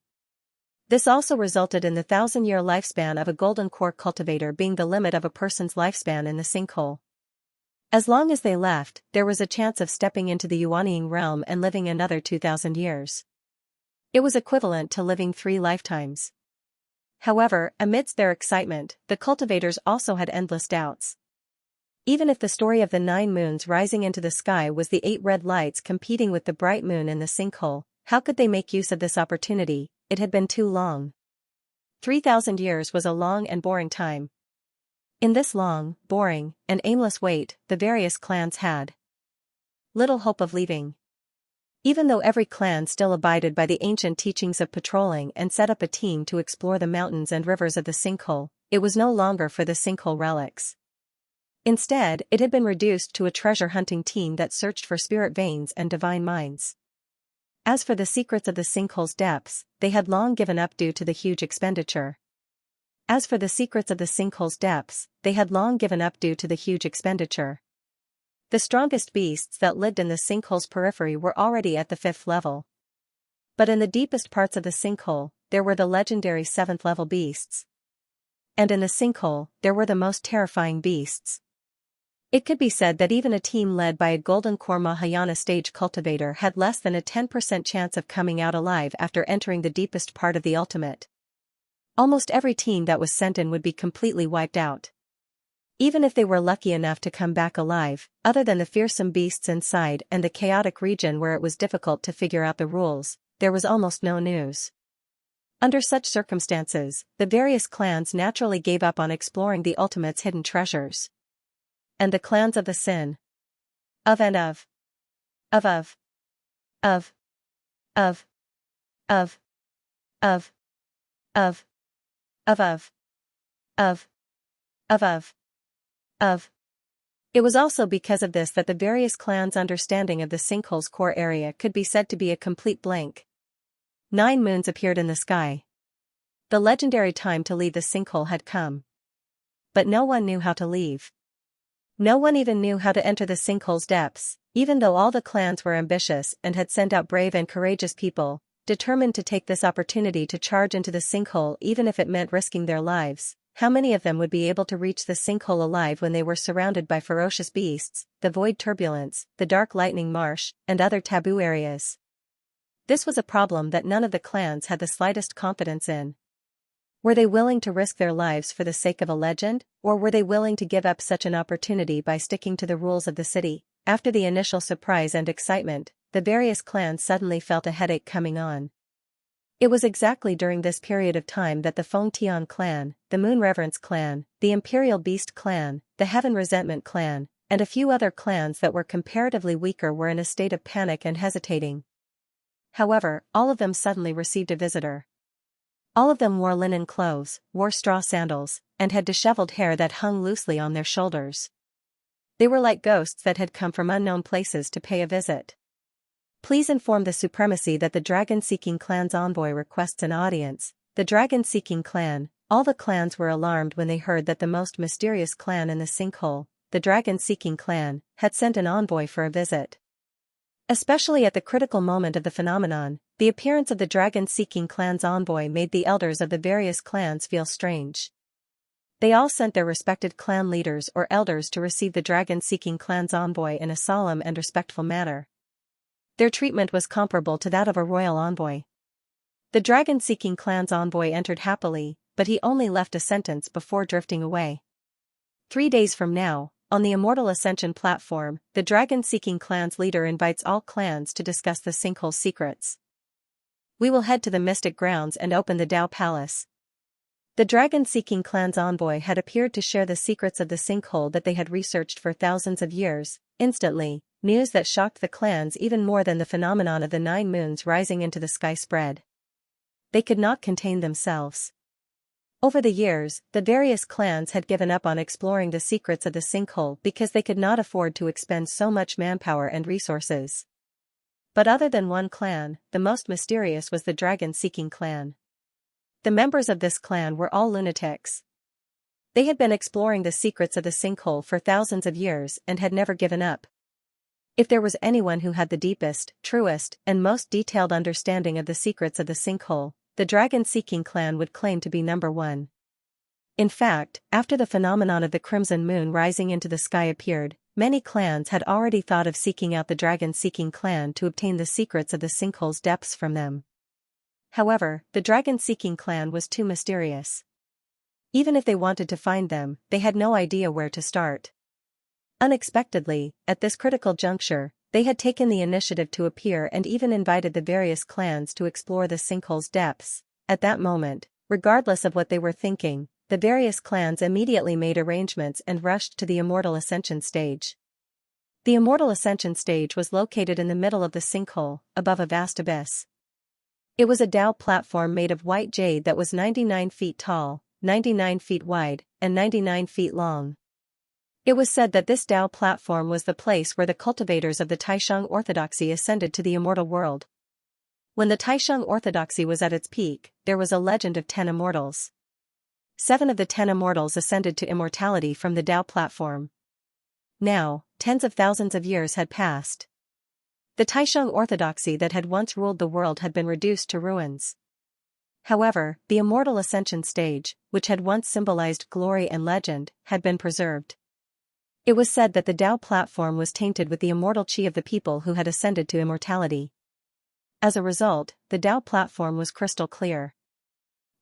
This also resulted in the 1,000-year lifespan of a golden core cultivator being the limit of a person's lifespan in the sinkhole. As long as they left, there was a chance of stepping into the Yuanying realm and living another 2,000 years. It was equivalent to living 3 lifetimes. However, amidst their excitement, the cultivators also had endless doubts. Even if the story of the 9 moons rising into the sky was the 8 red lights competing with the bright moon in the sinkhole, how could they make use of this opportunity? It had been too long. 3,000 years was a long and boring time. In this long, boring, and aimless wait, the various clans had little hope of leaving. Even though every clan still abided by the ancient teachings of patrolling and set up a team to explore the mountains and rivers of the sinkhole, it was no longer for the sinkhole relics. Instead, it had been reduced to a treasure-hunting team that searched for spirit veins and divine minds. As for the secrets of the sinkhole's depths, they had long given up due to the huge expenditure. The strongest beasts that lived in the sinkhole's periphery were already at the 5th level. But in the deepest parts of the sinkhole, there were the legendary 7th level beasts. And in the sinkhole, there were the most terrifying beasts. It could be said that even a team led by a Golden Core Mahayana stage cultivator had less than a 10% chance of coming out alive after entering the deepest part of the ultimate. Almost every team that was sent in would be completely wiped out. Even if they were lucky enough to come back alive, other than the fearsome beasts inside and the chaotic region where it was difficult to figure out the rules, there was almost no news. Under such circumstances, the various clans naturally gave up on exploring the ultimate's hidden treasures. And the clans of the sin. Of and of. Of. Of. Of. Of. Of. Of. Of. Of. Of. Of. Of. It was also because of this that the various clans' understanding of the sinkhole's core area could be said to be a complete blank. 9 moons appeared in the sky. The legendary time to leave the sinkhole had come. But no one knew how to leave. No one even knew how to enter the sinkhole's depths, even though all the clans were ambitious and had sent out brave and courageous people, determined to take this opportunity to charge into the sinkhole even if it meant risking their lives. How many of them would be able to reach the sinkhole alive when they were surrounded by ferocious beasts, the void turbulence, the dark lightning marsh, and other taboo areas? This was a problem that none of the clans had the slightest confidence in. Were they willing to risk their lives for the sake of a legend, or were they willing to give up such an opportunity by sticking to the rules of the city? After the initial surprise and excitement, the various clans suddenly felt a headache coming on. It was exactly during this period of time that the Feng Tian clan, the Moon Reverence clan, the Imperial Beast clan, the Heaven Resentment clan, and a few other clans that were comparatively weaker were in a state of panic and hesitating. However, all of them suddenly received a visitor. All of them wore linen clothes, wore straw sandals, and had disheveled hair that hung loosely on their shoulders. They were like ghosts that had come from unknown places to pay a visit. Please inform the supremacy that the dragon-seeking clan's envoy requests an audience. The dragon-seeking clan. All the clans were alarmed when they heard that the most mysterious clan in the sinkhole, the dragon-seeking clan, had sent an envoy for a visit. Especially at the critical moment of the phenomenon, the appearance of the dragon-seeking clan's envoy made the elders of the various clans feel strange. They all sent their respected clan leaders or elders to receive the dragon-seeking clan's envoy in a solemn and respectful manner. Their treatment was comparable to that of a royal envoy. The dragon-seeking clan's envoy entered happily, but he only left a sentence before drifting away. 3 days from now, on the Immortal Ascension platform, the dragon-seeking clan's leader invites all clans to discuss the sinkhole's secrets. We will head to the Mystic Grounds and open the Dao Palace. The dragon-seeking clan's envoy had appeared to share the secrets of the sinkhole that they had researched for thousands of years. Instantly, news that shocked the clans even more than the phenomenon of the 9 moons rising into the sky spread. They could not contain themselves. Over the years, the various clans had given up on exploring the secrets of the sinkhole because they could not afford to expend so much manpower and resources. But other than one clan, the most mysterious was the dragon-seeking clan. The members of this clan were all lunatics. They had been exploring the secrets of the sinkhole for thousands of years and had never given up. If there was anyone who had the deepest, truest, and most detailed understanding of the secrets of the sinkhole, the dragon-seeking clan would claim to be number 1. In fact, after the phenomenon of the crimson moon rising into the sky appeared, many clans had already thought of seeking out the dragon-seeking clan to obtain the secrets of the sinkhole's depths from them. However, the dragon-seeking clan was too mysterious. Even if they wanted to find them, they had no idea where to start. Unexpectedly, at this critical juncture, they had taken the initiative to appear and even invited the various clans to explore the sinkhole's depths. At that moment, regardless of what they were thinking, the various clans immediately made arrangements and rushed to the Immortal Ascension stage. The Immortal Ascension stage was located in the middle of the sinkhole, above a vast abyss. It was a Dao platform made of white jade that was 99 feet tall, 99 feet wide, and 99 feet long. It was said that this Dao platform was the place where the cultivators of the Taishang orthodoxy ascended to the immortal world. When the Taishang orthodoxy was at its peak, there was a legend of 10 immortals. 7 of the 10 immortals ascended to immortality from the Dao platform. Now, tens of thousands of years had passed. The Taishang orthodoxy that had once ruled the world had been reduced to ruins. However, the Immortal Ascension stage, which had once symbolized glory and legend, had been preserved. It was said that the Tao platform was tainted with the immortal chi of the people who had ascended to immortality. As a result, the Tao platform was crystal clear.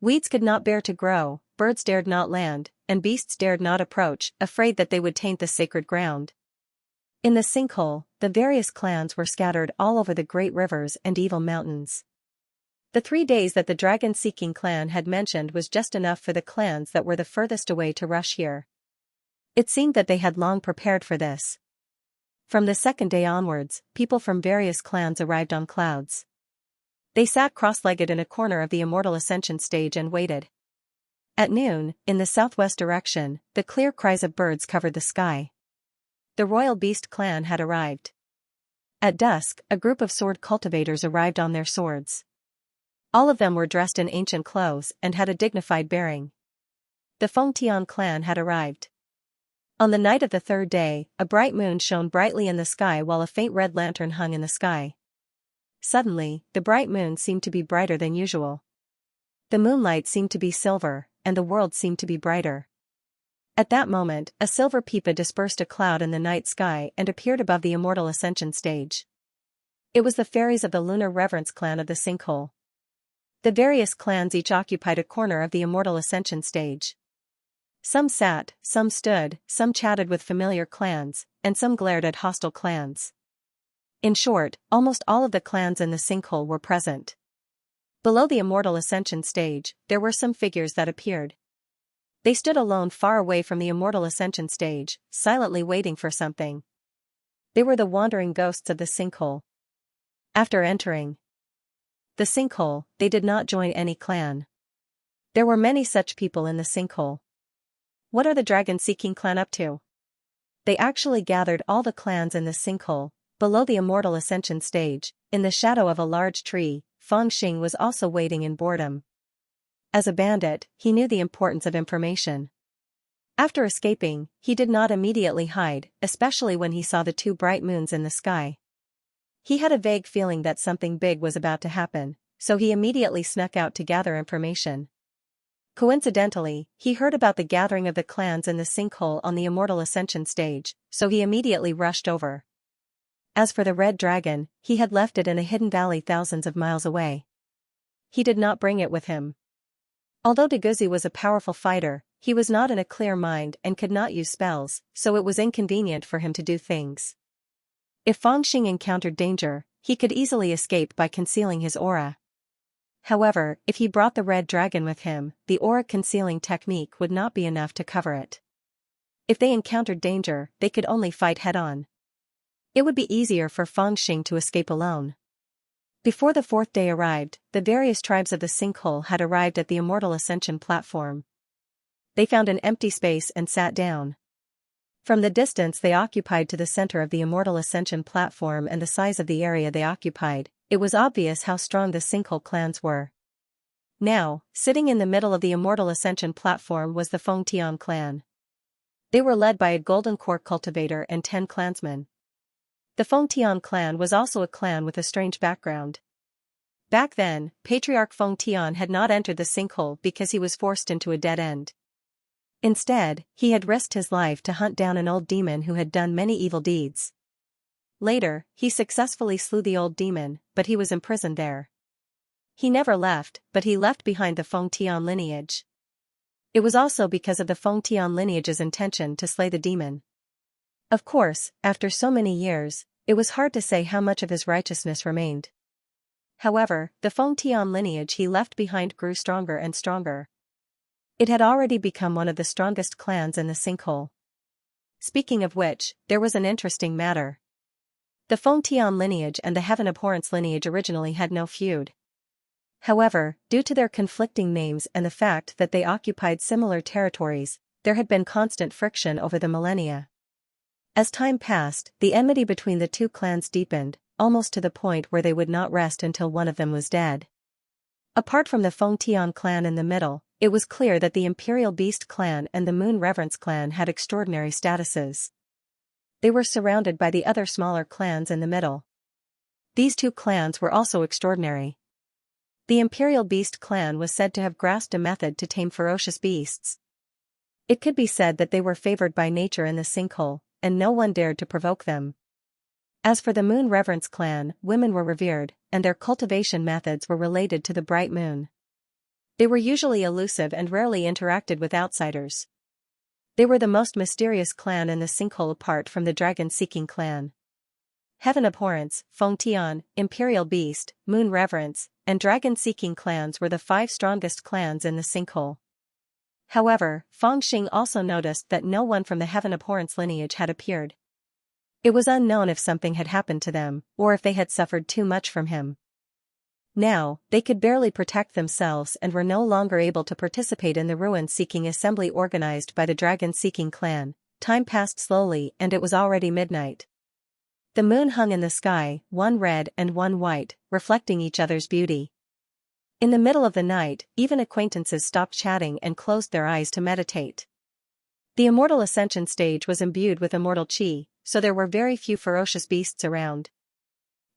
Weeds could not bear to grow, birds dared not land, and beasts dared not approach, afraid that they would taint the sacred ground. In the sinkhole, the various clans were scattered all over the great rivers and evil mountains. The 3 days that the dragon-seeking clan had mentioned was just enough for the clans that were the furthest away to rush here. It seemed that they had long prepared for this. From the second day onwards, people from various clans arrived on clouds. They sat cross-legged in a corner of the immortal ascension stage and waited. At noon, in the southwest direction, the clear cries of birds covered the sky. The royal beast clan had arrived. At dusk, a group of sword cultivators arrived on their swords. All of them were dressed in ancient clothes and had a dignified bearing. The Fengtian clan had arrived. On the night of the third day, a bright moon shone brightly in the sky while a faint red lantern hung in the sky. Suddenly, the bright moon seemed to be brighter than usual. The moonlight seemed to be silver, and the world seemed to be brighter. At that moment, a silver pipa dispersed a cloud in the night sky and appeared above the immortal ascension stage. It was the fairies of the lunar reverence clan of the sinkhole. The various clans each occupied a corner of the immortal ascension stage. Some sat, some stood, some chatted with familiar clans, and some glared at hostile clans. In short, almost all of the clans in the sinkhole were present. Below the immortal ascension stage, there were some figures that appeared. They stood alone far away from the immortal ascension stage, silently waiting for something. They were the wandering ghosts of the sinkhole. After entering the sinkhole, they did not join any clan. There were many such people in the sinkhole. What are the dragon-seeking clan up to? They actually gathered all the clans in the sinkhole. Below the immortal ascension stage, in the shadow of a large tree, Feng Xing was also waiting in boredom. As a bandit, he knew the importance of information. After escaping, he did not immediately hide, especially when he saw the 2 bright moons in the sky. He had a vague feeling that something big was about to happen, so he immediately snuck out to gather information. Coincidentally, he heard about the gathering of the clans in the sinkhole on the immortal ascension stage, so he immediately rushed over. As for the red dragon, he had left it in a hidden valley thousands of miles away. He did not bring it with him. Although Deguzi was a powerful fighter, he was not in a clear mind and could not use spells, so it was inconvenient for him to do things. If Feng Xing encountered danger, he could easily escape by concealing his aura. However, if he brought the red dragon with him, the aura concealing technique would not be enough to cover it. If they encountered danger, they could only fight head-on. It would be easier for Feng Xing to escape alone. Before the 4th day arrived, the various tribes of the sinkhole had arrived at the immortal ascension platform. They found an empty space and sat down. From the distance they occupied to the center of the immortal ascension platform and the size of the area they occupied, it was obvious how strong the sinkhole clans were. Now, sitting in the middle of the immortal ascension platform was the Fengtian clan. They were led by a golden core cultivator and 10 clansmen. The Fengtian clan was also a clan with a strange background. Back then, Patriarch Fengtian had not entered the sinkhole because he was forced into a dead end. Instead, he had risked his life to hunt down an old demon who had done many evil deeds. Later, he successfully slew the old demon, but he was imprisoned there. He never left, but he left behind the Fengtian lineage. It was also because of the Fengtian lineage's intention to slay the demon. Of course, after so many years, it was hard to say how much of his righteousness remained. However, the Fengtian lineage he left behind grew stronger and stronger. It had already become one of the strongest clans in the sinkhole. Speaking of which, there was an interesting matter. The Fengtian lineage and the Heaven Abhorrence lineage originally had no feud. However, due to their conflicting names and the fact that they occupied similar territories, there had been constant friction over the millennia. As time passed, the enmity between the 2 clans deepened, almost to the point where they would not rest until one of them was dead. Apart from the Fengtian clan in the middle, it was clear that the Imperial Beast clan and the Moon Reverence clan had extraordinary statuses. They were surrounded by the other smaller clans in the middle. These 2 clans were also extraordinary. The Imperial Beast clan was said to have grasped a method to tame ferocious beasts. It could be said that they were favored by nature in the sinkhole, and no one dared to provoke them. As for the Moon Reverence clan, women were revered, and their cultivation methods were related to the bright moon. They were usually elusive and rarely interacted with outsiders. They were the most mysterious clan in the sinkhole apart from the dragon-seeking clan. Heaven Abhorrence, Fengtian, Imperial Beast, Moon Reverence, and Dragon-Seeking clans were the 5 strongest clans in the sinkhole. However, Fengxing also noticed that no one from the Heaven Abhorrence lineage had appeared. It was unknown if something had happened to them, or if they had suffered too much from him. Now, they could barely protect themselves and were no longer able to participate in the ruin-seeking assembly organized by the dragon-seeking clan. Time passed slowly and it was already midnight. The moon hung in the sky, one red and one white, reflecting each other's beauty. In the middle of the night, even acquaintances stopped chatting and closed their eyes to meditate. The immortal ascension stage was imbued with immortal chi, so there were very few ferocious beasts around.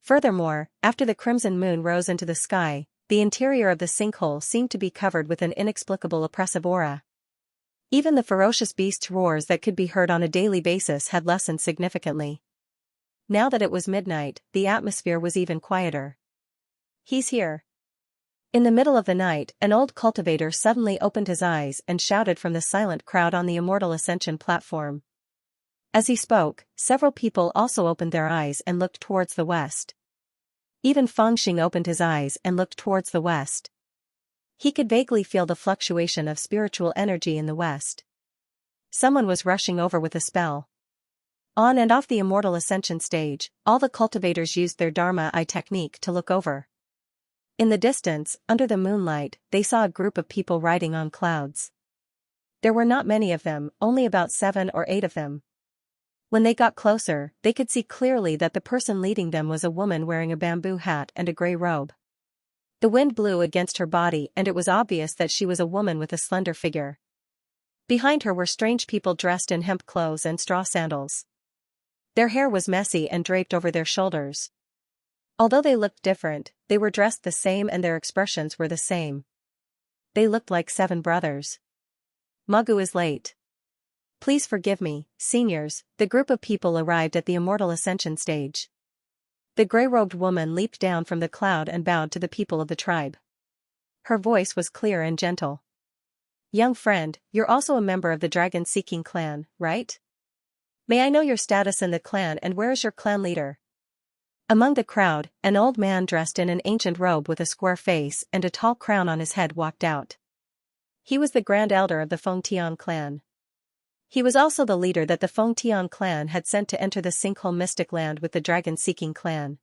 Furthermore, after the crimson moon rose into the sky, the interior of the sinkhole seemed to be covered with an inexplicable oppressive aura. Even the ferocious beast roars that could be heard on a daily basis had lessened significantly. Now that it was midnight, the atmosphere was even quieter. "He's here." In the middle of the night, an old cultivator suddenly opened his eyes and shouted from the silent crowd on the immortal ascension platform. As he spoke, several people also opened their eyes and looked towards the west. Even Fengxing opened his eyes and looked towards the west. He could vaguely feel the fluctuation of spiritual energy in the west. Someone was rushing over with a spell. On and off the immortal ascension stage, all the cultivators used their Dharma Eye technique to look over. In the distance, under the moonlight, they saw a group of people riding on clouds. There were not many of them, only about 7 or 8 of them. When they got closer, they could see clearly that the person leading them was a woman wearing a bamboo hat and a gray robe. The wind blew against her body and it was obvious that she was a woman with a slender figure. Behind her were strange people dressed in hemp clothes and straw sandals. Their hair was messy and draped over their shoulders. Although they looked different, they were dressed the same and their expressions were the same. They looked like 7 brothers. "Magu is late. Please forgive me, seniors." The group of people arrived at the immortal ascension stage. The gray-robed woman leaped down from the cloud and bowed to the people of the tribe. Her voice was clear and gentle. "Young friend, you're also a member of the dragon-seeking clan, right? May I know your status in the clan and where is your clan leader?" Among the crowd, an old man dressed in an ancient robe with a square face and a tall crown on his head walked out. He was the Grand Elder of the Fengtian clan. He was also the leader that the Fengtian clan had sent to enter the sinkhole mystic land with the dragon-seeking clan.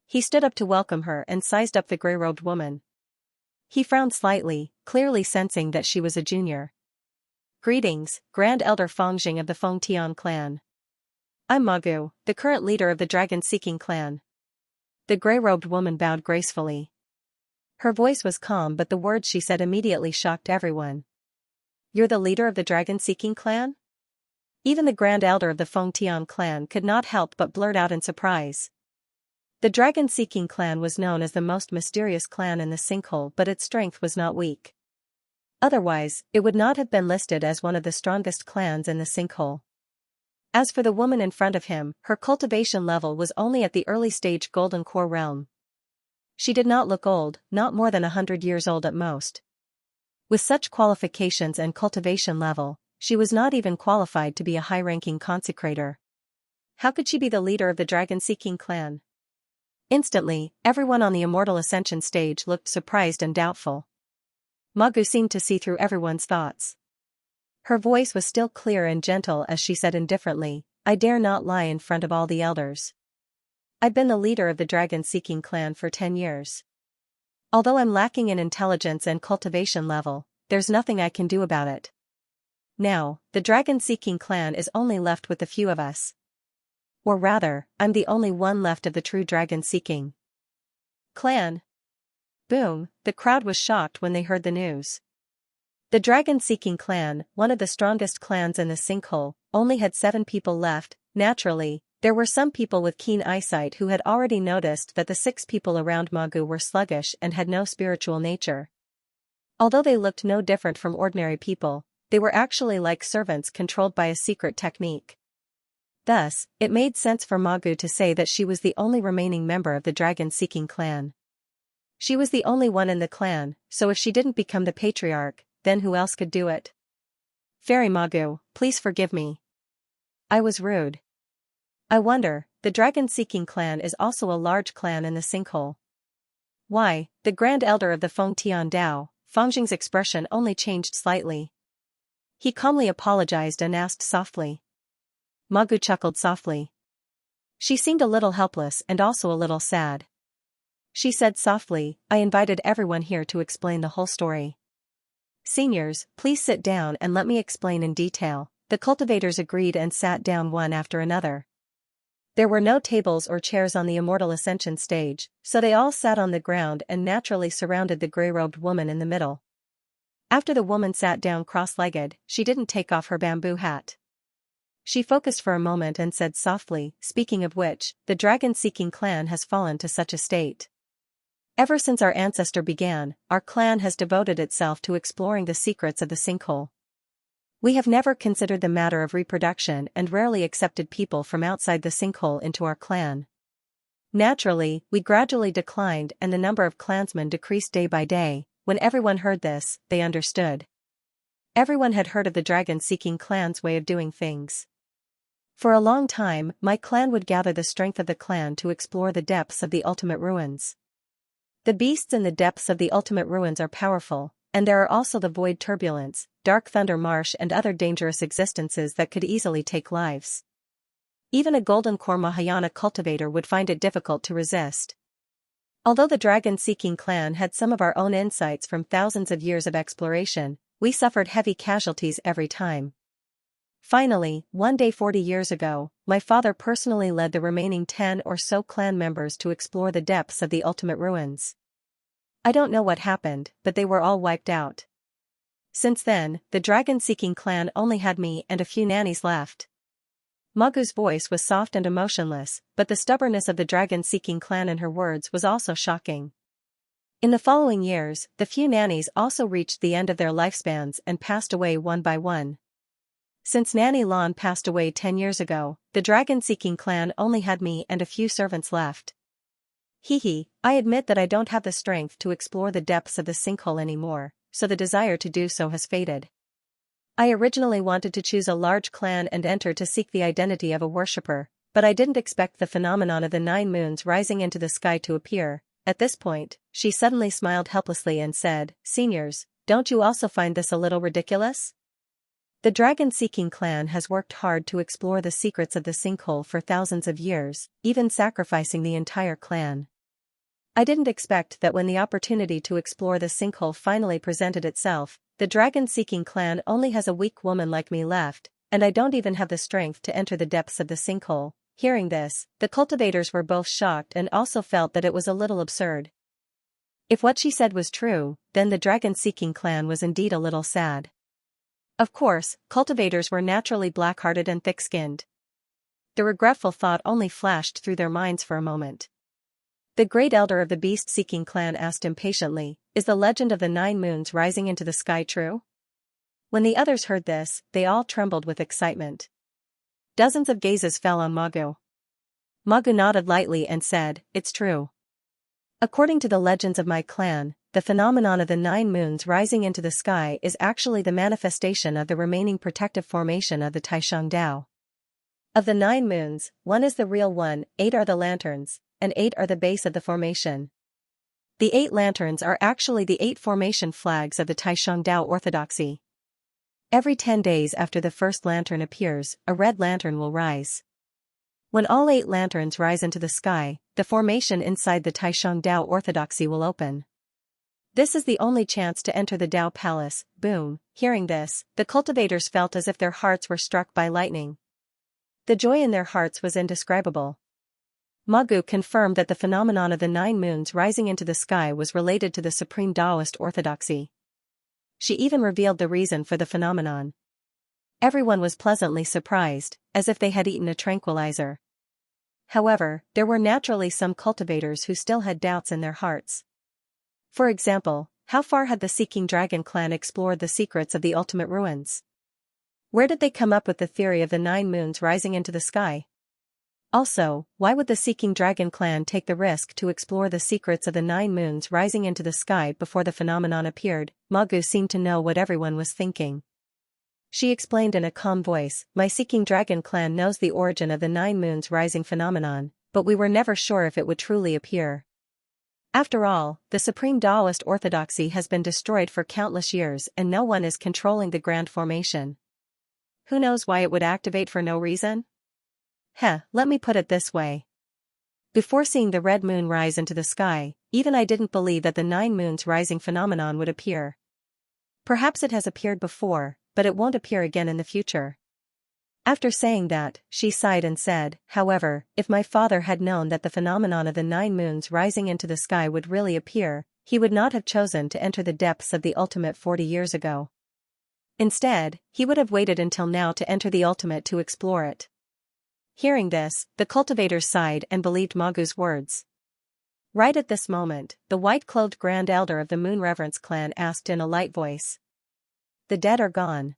He stood up to welcome her and sized up the gray-robed woman. He frowned slightly, clearly sensing that she was a junior. "Greetings, Grand Elder Fengxing of the Fengtian clan. I'm Magu, the current leader of the dragon-seeking clan." The gray-robed woman bowed gracefully. Her voice was calm but the words she said immediately shocked everyone. "You're the leader of the dragon-seeking clan?" Even the Grand Elder of the Fengtian clan could not help but blurt out in surprise. The dragon-seeking clan was known as the most mysterious clan in the sinkhole but its strength was not weak. Otherwise, it would not have been listed as one of the strongest clans in the sinkhole. As for the woman in front of him, her cultivation level was only at the early stage golden core realm. She did not look old, not more than 100 years old at most. With such qualifications and cultivation level, she was not even qualified to be a high-ranking consecrator. How could she be the leader of the dragon-seeking clan? Instantly, everyone on the immortal ascension stage looked surprised and doubtful. Magu seemed to see through everyone's thoughts. Her voice was still clear and gentle as she said indifferently, "I dare not lie in front of all the elders. I've been the leader of the dragon-seeking clan for 10 years. Although I'm lacking in intelligence and cultivation level, there's nothing I can do about it. Now, the dragon-seeking clan is only left with a few of us. Or rather, I'm the only one left of the true dragon-seeking clan." Boom, the crowd was shocked when they heard the news. The dragon-seeking clan, one of the strongest clans in the sinkhole, only had 7 people left. Naturally, there were some people with keen eyesight who had already noticed that the 6 people around Magu were sluggish and had no spiritual nature. Although they looked no different from ordinary people, they were actually like servants controlled by a secret technique. Thus, it made sense for Magu to say that she was the only remaining member of the dragon-seeking clan. She was the only one in the clan, so if she didn't become the patriarch, then who else could do it? Fairy Magu, please forgive me. I was rude. I wonder, the dragon-seeking clan is also a large clan in the sinkhole. Why, the Grand Elder of the Fengtian Dao, Fangjing's expression only changed slightly. He calmly apologized and asked softly. Magu chuckled softly. She seemed a little helpless and also a little sad. She said softly, I invited everyone here to explain the whole story. Seniors, please sit down and let me explain in detail. The cultivators agreed and sat down one after another. There were no tables or chairs on the Immortal Ascension stage, so they all sat on the ground and naturally surrounded the gray-robed woman in the middle. After the woman sat down cross-legged, she didn't take off her bamboo hat. She focused for a moment and said softly, speaking of which, the dragon-seeking clan has fallen to such a state. Ever since our ancestor began, our clan has devoted itself to exploring the secrets of the sinkhole. We have never considered the matter of reproduction and rarely accepted people from outside the sinkhole into our clan. Naturally, we gradually declined and the number of clansmen decreased day by day. When everyone heard this, they understood. Everyone had heard of the dragon-seeking clan's way of doing things. For a long time, my clan would gather the strength of the clan to explore the depths of the ultimate ruins. The beasts in the depths of the ultimate ruins are powerful, and there are also the void turbulence, dark thunder marsh and other dangerous existences that could easily take lives. Even a golden core Mahayana cultivator would find it difficult to resist. Although the dragon-seeking clan had some of our own insights from thousands of years of exploration, we suffered heavy casualties every time. Finally, one day 40 years ago, my father personally led the remaining 10 or so clan members to explore the depths of the ultimate ruins. I don't know what happened, but they were all wiped out. Since then, the dragon-seeking clan only had me and a few nannies left. Magu's voice was soft and emotionless, but the stubbornness of the dragon-seeking clan in her words was also shocking. In the following years, the few nannies also reached the end of their lifespans and passed away one by one. Since Nanny Lan passed away 10 years ago, the dragon-seeking clan only had me and a few servants left. I admit that I don't have the strength to explore the depths of the sinkhole anymore, so the desire to do so has faded. I originally wanted to choose a large clan and enter to seek the identity of a worshipper, but I didn't expect the phenomenon of the 9 moons rising into the sky to appear. At this point, she suddenly smiled helplessly and said, Seniors, don't you also find this a little ridiculous? The dragon-seeking clan has worked hard to explore the secrets of the sinkhole for thousands of years, even sacrificing the entire clan. I didn't expect that when the opportunity to explore the sinkhole finally presented itself, the dragon-seeking clan only has a weak woman like me left, and I don't even have the strength to enter the depths of the sinkhole. Hearing this, the cultivators were both shocked and also felt that it was a little absurd. If what she said was true, then the dragon-seeking clan was indeed a little sad. Of course, cultivators were naturally black-hearted and thick-skinned. The regretful thought only flashed through their minds for a moment. The great elder of the beast-seeking clan asked impatiently, Is the legend of the 9 moons rising into the sky true? When the others heard this, they all trembled with excitement. Dozens of gazes fell on Magu. Magu nodded lightly and said, It's true. According to the legends of my clan, the phenomenon of the 9 moons rising into the sky is actually the manifestation of the remaining protective formation of the Taishang Dao. Of the 9 moons, 1 is the real one, 8 are the lanterns, and 8 are the base of the formation. The 8 lanterns are actually the 8 formation flags of the Taishang Dao orthodoxy. Every 10 days after the first lantern appears, a red lantern will rise. When all 8 lanterns rise into the sky, the formation inside the Taishang Dao orthodoxy will open. This is the only chance to enter the Dao Palace. Boom. Hearing this, the cultivators felt as if their hearts were struck by lightning. The joy in their hearts was indescribable. Magu confirmed that the phenomenon of the 9 moons rising into the sky was related to the supreme Taoist orthodoxy. She even revealed the reason for the phenomenon. Everyone was pleasantly surprised, as if they had eaten a tranquilizer. However, there were naturally some cultivators who still had doubts in their hearts. For example, how far had the Seeking Dragon clan explored the secrets of the ultimate ruins? Where did they come up with the theory of the 9 moons rising into the sky? Also, why would the Seeking Dragon clan take the risk to explore the secrets of the 9 moons rising into the sky before the phenomenon appeared? Magu seemed to know what everyone was thinking. She explained in a calm voice, "My Seeking Dragon clan knows the origin of the 9 moons rising phenomenon, but we were never sure if it would truly appear. After all, the supreme Taoist orthodoxy has been destroyed for countless years and no one is controlling the grand formation. Who knows why it would activate for no reason? Let me put it this way. Before seeing the red moon rise into the sky, even I didn't believe that the 9 moons rising phenomenon would appear. Perhaps it has appeared before, but it won't appear again in the future." After saying that, she sighed and said, "However, if my father had known that the phenomenon of the 9 moons rising into the sky would really appear, he would not have chosen to enter the depths of the ultimate 40 years ago. Instead, he would have waited until now to enter the ultimate to explore it." Hearing this, the cultivators sighed and believed Magu's words. Right at this moment, the white-clothed Grand Elder of the Moon Reverence clan asked in a light voice. "The dead are gone.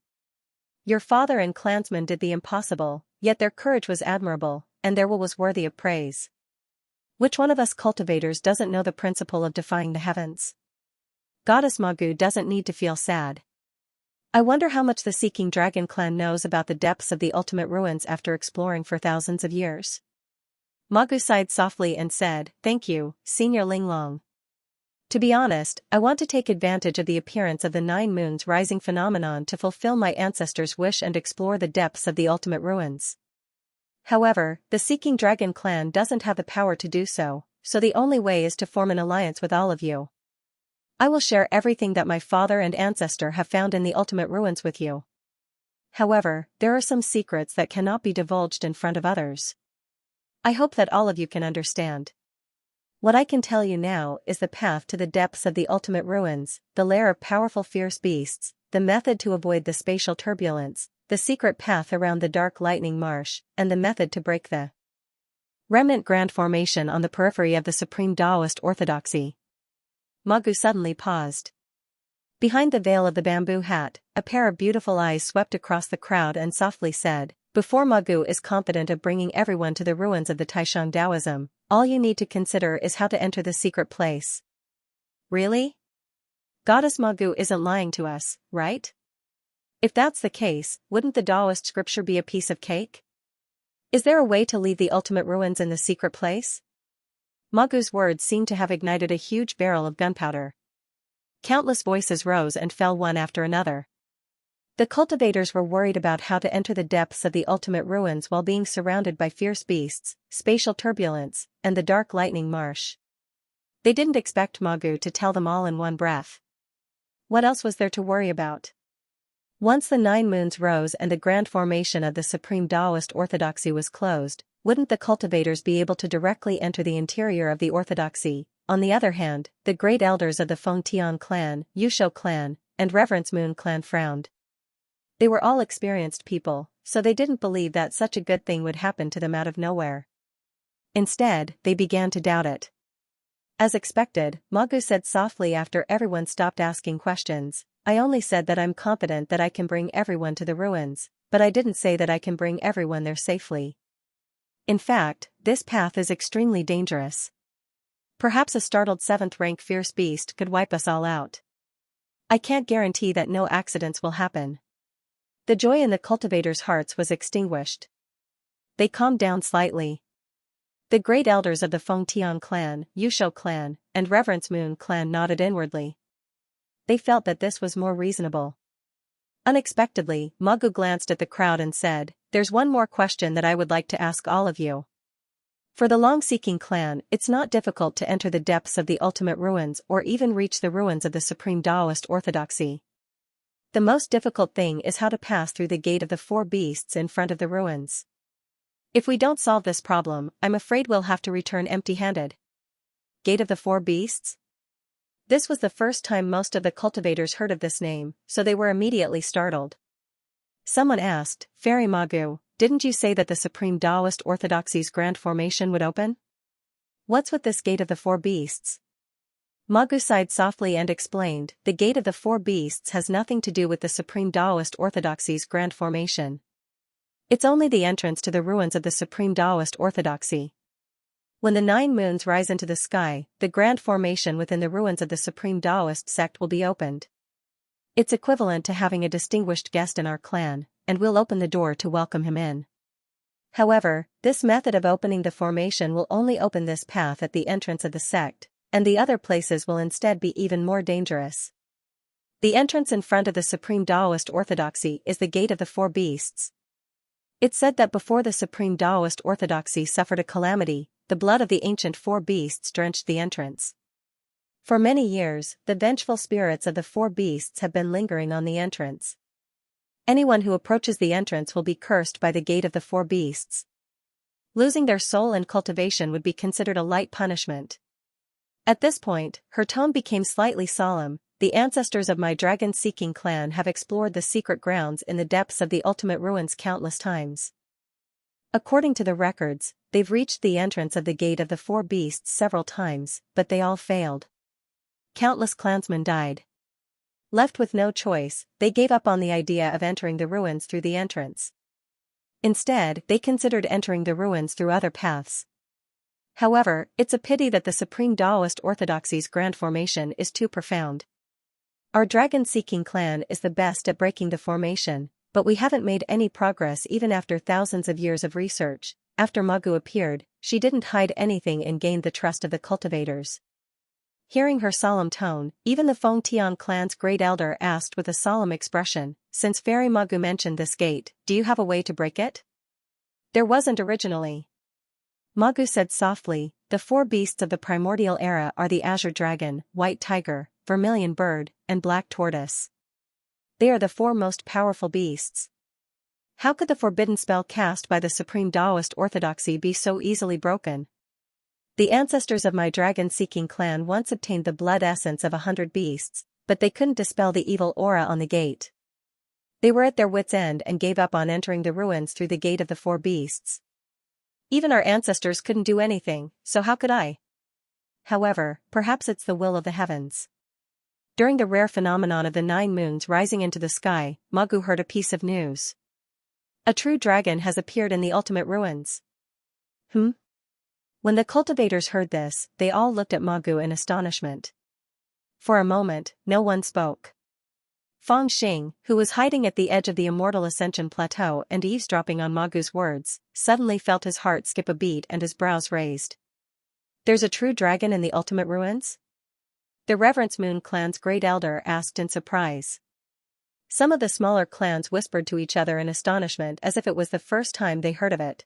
Your father and clansmen did the impossible, yet their courage was admirable, and their will was worthy of praise. Which one of us cultivators doesn't know the principle of defying the heavens? Goddess Magu doesn't need to feel sad. I wonder how much the Seeking Dragon clan knows about the depths of the ultimate ruins after exploring for thousands of years." Magu sighed softly and said, "Thank you, Senior Linglong. To be honest, I want to take advantage of the appearance of the 9 moons rising phenomenon to fulfill my ancestors' wish and explore the depths of the ultimate ruins. However, the Seeking Dragon clan doesn't have the power to do so, so the only way is to form an alliance with all of you. I will share everything that my father and ancestor have found in the ultimate ruins with you. However, there are some secrets that cannot be divulged in front of others. I hope that all of you can understand. What I can tell you now is the path to the depths of the ultimate ruins, the lair of powerful fierce beasts, the method to avoid the spatial turbulence, the secret path around the dark lightning marsh, and the method to break the remnant grand formation on the periphery of the supreme Taoist orthodoxy." Magu suddenly paused. Behind the veil of the bamboo hat, a pair of beautiful eyes swept across the crowd and softly said, "Before Magu is confident of bringing everyone to the ruins of the Taishang Taoism, all you need to consider is how to enter the secret place." "Really? Goddess Magu isn't lying to us, right? If that's the case, wouldn't the Taoist scripture be a piece of cake? Is there a way to leave the ultimate ruins in the secret place?" Magu's words seemed to have ignited a huge barrel of gunpowder. Countless voices rose and fell one after another. The cultivators were worried about how to enter the depths of the ultimate ruins while being surrounded by fierce beasts, spatial turbulence, and the dark lightning marsh. They didn't expect Magu to tell them all in one breath. What else was there to worry about? Once the 9 moons rose and the grand formation of the supreme Taoist orthodoxy was closed, wouldn't the cultivators be able to directly enter the interior of the orthodoxy? On the other hand, the great elders of the Fengtian clan, Yusho clan, and Reverence Moon clan frowned. They were all experienced people, so they didn't believe that such a good thing would happen to them out of nowhere. Instead, they began to doubt it. As expected, Magu said softly after everyone stopped asking questions, "I only said that I'm confident that I can bring everyone to the ruins, but I didn't say that I can bring everyone there safely. In fact, this path is extremely dangerous. Perhaps a startled 7th-rank fierce beast could wipe us all out. I can't guarantee that no accidents will happen." The joy in the cultivators' hearts was extinguished. They calmed down slightly. The great elders of the Fengtian clan, Yusho clan, and Reverence Moon clan nodded inwardly. They felt that this was more reasonable. Unexpectedly, Magu glanced at the crowd and said, "There's one more question that I would like to ask all of you. For the long-seeking clan, it's not difficult to enter the depths of the ultimate ruins or even reach the ruins of the supreme Taoist orthodoxy. The most difficult thing is how to pass through the gate of the 4 beasts in front of the ruins. If we don't solve this problem, I'm afraid we'll have to return empty-handed." Gate of the 4 beasts? This was the first time most of the cultivators heard of this name, so they were immediately startled. Someone asked, "Fairy Magu, didn't you say that the supreme Taoist orthodoxy's grand formation would open? What's with this gate of the 4 beasts?" Magu sighed softly and explained, the Gate of the Four Beasts has nothing to do with the Supreme Taoist Orthodoxy's grand formation. It's only the entrance to the ruins of the Supreme Taoist Orthodoxy. When the 9 moons rise into the sky, the grand formation within the ruins of the Supreme Taoist sect will be opened. It's equivalent to having a distinguished guest in our clan, and we'll open the door to welcome him in. However, this method of opening the formation will only open this path at the entrance of the sect, and the other places will instead be even more dangerous. The entrance in front of the Supreme Taoist Orthodoxy is the Gate of the Four Beasts. It's said that before the Supreme Taoist Orthodoxy suffered a calamity, the blood of the ancient Four Beasts drenched the entrance. For many years, the vengeful spirits of the Four Beasts have been lingering on the entrance. Anyone who approaches the entrance will be cursed by the Gate of the Four Beasts. Losing their soul and cultivation would be considered a light punishment. At this point, her tone became slightly solemn. The ancestors of my dragon-seeking clan have explored the secret grounds in the depths of the ultimate ruins countless times. According to the records, they've reached the entrance of the Gate of the Four Beasts several times, but they all failed. Countless clansmen died. Left with no choice, they gave up on the idea of entering the ruins through the entrance. Instead, they considered entering the ruins through other paths. However, it's a pity that the Supreme Taoist Orthodoxy's grand formation is too profound. Our dragon-seeking clan is the best at breaking the formation, but we haven't made any progress even after thousands of years of research. After Magu appeared, she didn't hide anything and gained the trust of the cultivators. Hearing her solemn tone, even the Feng Tian clan's great elder asked with a solemn expression, since Fairy Magu mentioned this gate, do you have a way to break it? There wasn't originally. Magu said softly, the four beasts of the primordial era are the azure dragon, white tiger, vermilion bird, and black tortoise. They are the four most powerful beasts. How could the forbidden spell cast by the Supreme Taoist Orthodoxy be so easily broken? The ancestors of my dragon-seeking clan once obtained the blood essence of 100 beasts, but they couldn't dispel the evil aura on the gate. They were at their wits' end and gave up on entering the ruins through the Gate of the Four Beasts. Even our ancestors couldn't do anything, so how could I? However, perhaps it's the will of the heavens. During the rare phenomenon of the 9 moons rising into the sky, Magu heard a piece of news. A true dragon has appeared in the ultimate ruins. When the cultivators heard this, they all looked at Magu in astonishment. For a moment, no one spoke. Feng Xing, who was hiding at the edge of the Immortal Ascension Plateau and eavesdropping on Magu's words, suddenly felt his heart skip a beat and his brows raised. There's a true dragon in the ultimate ruins? The Reverence Moon clan's great elder asked in surprise. Some of the smaller clans whispered to each other in astonishment as if it was the first time they heard of it.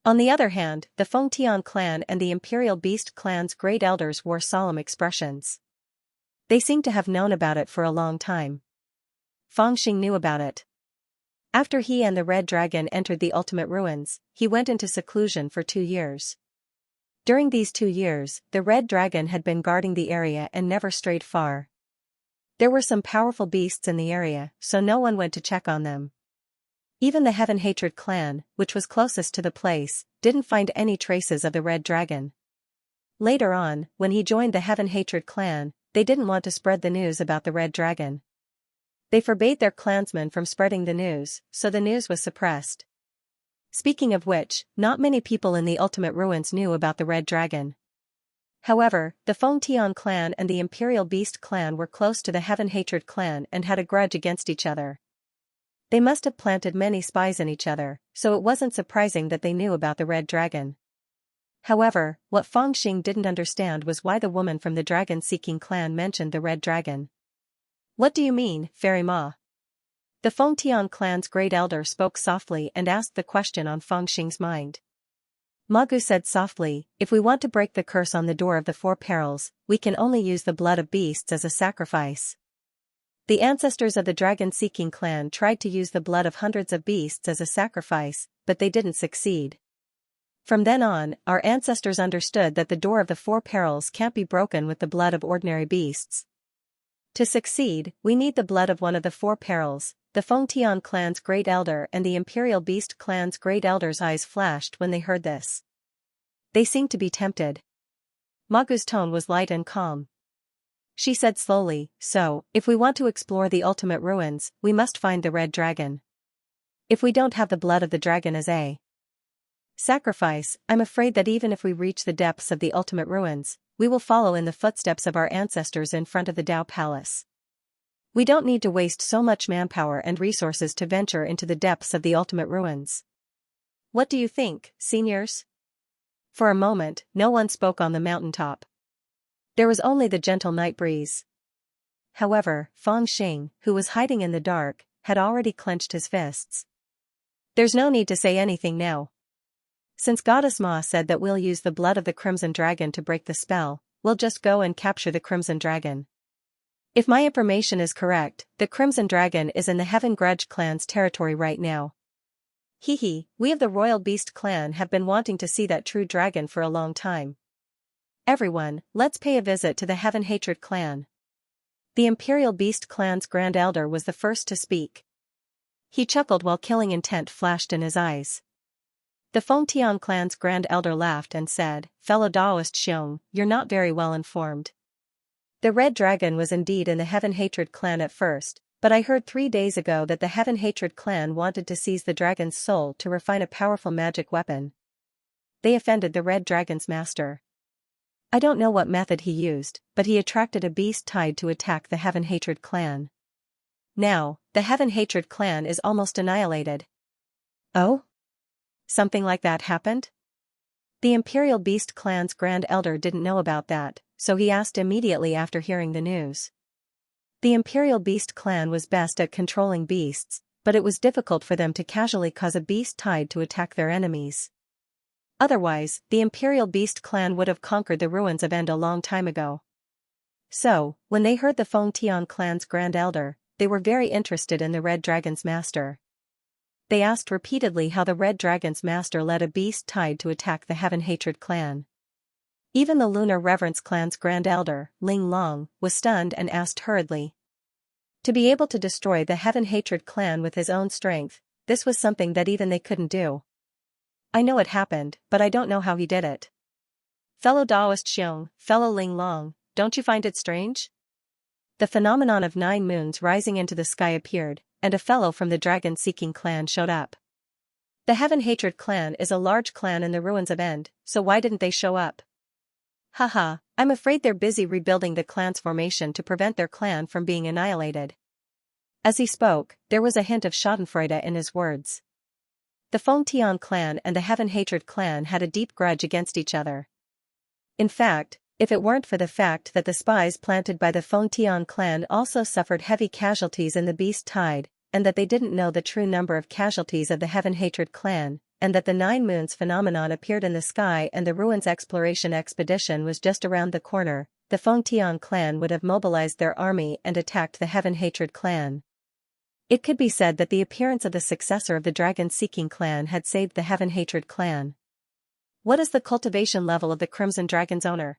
On the other hand, the Feng Tian clan and the Imperial Beast clan's great elders wore solemn expressions. They seemed to have known about it for a long time. Feng Xing knew about it. After he and the Red Dragon entered the ultimate ruins, he went into seclusion for 2 years. During these 2 years, the Red Dragon had been guarding the area and never strayed far. There were some powerful beasts in the area, so no one went to check on them. Even the Heaven Hatred clan, which was closest to the place, didn't find any traces of the Red Dragon. Later on, when he joined the Heaven Hatred clan, they didn't want to spread the news about the Red Dragon. They forbade their clansmen from spreading the news, so the news was suppressed. Speaking of which, not many people in the Ultimate Ruins knew about the Red Dragon. However, the Feng Tian clan and the Imperial Beast clan were close to the Heaven Hatred clan and had a grudge against each other. They must have planted many spies in each other, so it wasn't surprising that they knew about the Red Dragon. However, what Feng Xing didn't understand was why the woman from the dragon-seeking clan mentioned the Red Dragon. What do you mean, Fairy Ma? The Feng Tian clan's great elder spoke softly and asked the question on Feng Xing's mind. Magu said softly, if we want to break the curse on the door of the Four Perils, we can only use the blood of beasts as a sacrifice. The ancestors of the dragon-seeking clan tried to use the blood of hundreds of beasts as a sacrifice, but they didn't succeed. From then on, our ancestors understood that the door of the Four Perils can't be broken with the blood of ordinary beasts. To succeed, we need the blood of one of the Four Perils. The Feng Tian clan's great elder and the Imperial Beast clan's great elder's eyes flashed when they heard this. They seemed to be tempted. Magu's tone was light and calm. She said slowly, so, if we want to explore the ultimate ruins, we must find the red dragon. If we don't have the blood of the dragon as a sacrifice, I'm afraid that even if we reach the depths of the ultimate ruins, we will follow in the footsteps of our ancestors in front of the Dao Palace. We don't need to waste so much manpower and resources to venture into the depths of the ultimate ruins. What do you think, seniors? For a moment, no one spoke on the mountaintop. There was only the gentle night breeze. However, Feng Xing, who was hiding in the dark, had already clenched his fists. There's no need to say anything now. Since Goddess Ma said that we'll use the blood of the Crimson Dragon to break the spell, we'll just go and capture the Crimson Dragon. If my information is correct, the Crimson Dragon is in the Heaven Grudge clan's territory right now. We of the Royal Beast clan have been wanting to see that true dragon for a long time. Everyone, let's pay a visit to the Heaven Hatred clan. The Imperial Beast clan's Grand Elder was the first to speak. He chuckled while killing intent flashed in his eyes. The Fengtian clan's Grand Elder laughed and said, "Fellow Daoist Xiong, you're not very well informed. The Red Dragon was indeed in the Heaven Hatred clan at first, but I heard 3 days ago that the Heaven Hatred clan wanted to seize the dragon's soul to refine a powerful magic weapon. They offended the Red Dragon's master. I don't know what method he used, but he attracted a beast tide to attack the Heaven Hatred clan. Now, the Heaven Hatred clan is almost annihilated." Oh? Something like that happened? The Imperial Beast clan's Grand Elder didn't know about that, so he asked immediately after hearing the news. The Imperial Beast clan was best at controlling beasts, but it was difficult for them to casually cause a beast tide to attack their enemies. Otherwise, the Imperial Beast clan would have conquered the ruins of End a long time ago. So, when they heard the Fengtian clan's Grand Elder, they were very interested in the Red Dragon's master. They asked repeatedly how the Red Dragon's master led a beast tide to attack the Heaven Hatred clan. Even the Lunar Reverence clan's Grand Elder, Ling Long, was stunned and asked hurriedly. To be able to destroy the Heaven Hatred clan with his own strength, this was something that even they couldn't do. I know it happened, but I don't know how he did it. Fellow Daoist Xiong, fellow Ling Long, don't you find it strange? The phenomenon of 9 moons rising into the sky appeared, and a fellow from the dragon-seeking clan showed up. The Heaven Hatred clan is a large clan in the ruins of End, so why didn't they show up? Haha, I'm afraid they're busy rebuilding the clan's formation to prevent their clan from being annihilated. As he spoke, there was a hint of schadenfreude in his words. The Fengtian clan and the Heaven Hatred clan had a deep grudge against each other. In fact, if it weren't for the fact that the spies planted by the Fengtian clan also suffered heavy casualties in the Beast Tide, and that they didn't know the true number of casualties of the Heaven Hatred clan, and that the 9 moons phenomenon appeared in the sky and the ruins exploration expedition was just around the corner, the Fengtian clan would have mobilized their army and attacked the Heaven Hatred clan. It could be said that the appearance of the successor of the dragon-seeking clan had saved the Heaven Hatred clan. What is the cultivation level of the Crimson Dragon's owner?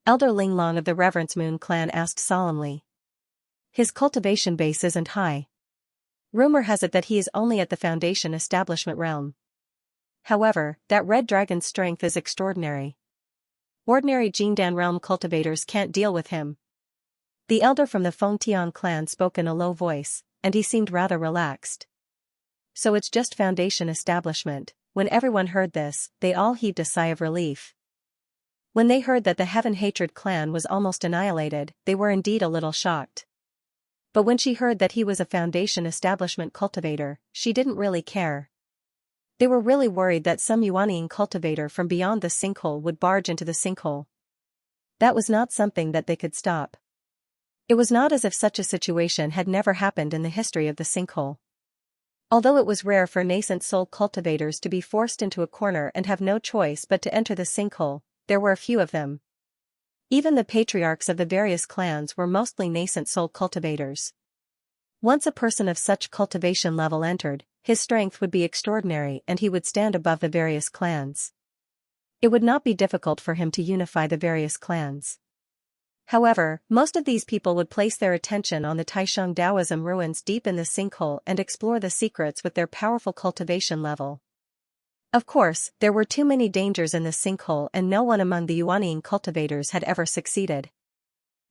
Elder Ling Long of the Reverence Moon clan asked solemnly. His cultivation base isn't high. Rumor has it that he is only at the Foundation establishment realm. However, that Red Dragon's strength is extraordinary. Ordinary Jingdan realm cultivators can't deal with him. The elder from the Fengtian clan spoke in a low voice, and he seemed rather relaxed. So it's just Foundation establishment. When everyone heard this, they all heaved a sigh of relief. When they heard that the Heaven Hatred clan was almost annihilated, they were indeed a little shocked. But when she heard that he was a Foundation establishment cultivator, she didn't really care. They were really worried that some Yuanian cultivator from beyond the sinkhole would barge into the sinkhole. That was not something that they could stop. It was not as if such a situation had never happened in the history of the sinkhole. Although it was rare for nascent soul cultivators to be forced into a corner and have no choice but to enter the sinkhole, there were a few of them. Even the patriarchs of the various clans were mostly nascent soul cultivators. Once a person of such cultivation level entered, his strength would be extraordinary and he would stand above the various clans. It would not be difficult for him to unify the various clans. However, most of these people would place their attention on the Taisheng Taoism ruins deep in the sinkhole and explore the secrets with their powerful cultivation level. Of course, there were too many dangers in the sinkhole and no one among the Yuanian cultivators had ever succeeded.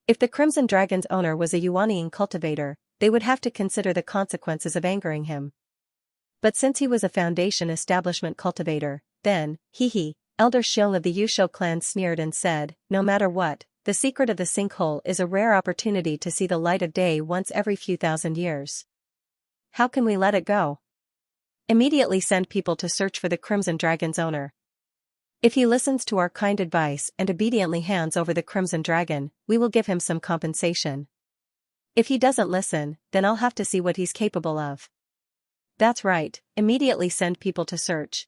If the Crimson Dragon's owner was a Yuanian cultivator, they would have to consider the consequences of angering him. But since he was a Foundation establishment cultivator, then, Elder Xiong of the Yusho clan sneered and said, no matter what, the secret of the sinkhole is a rare opportunity to see the light of day once every few thousand years. How can we let it go? Immediately send people to search for the Crimson Dragon's owner. If he listens to our kind advice and obediently hands over the Crimson Dragon, we will give him some compensation. If he doesn't listen, then I'll have to see what he's capable of. That's right, immediately send people to search.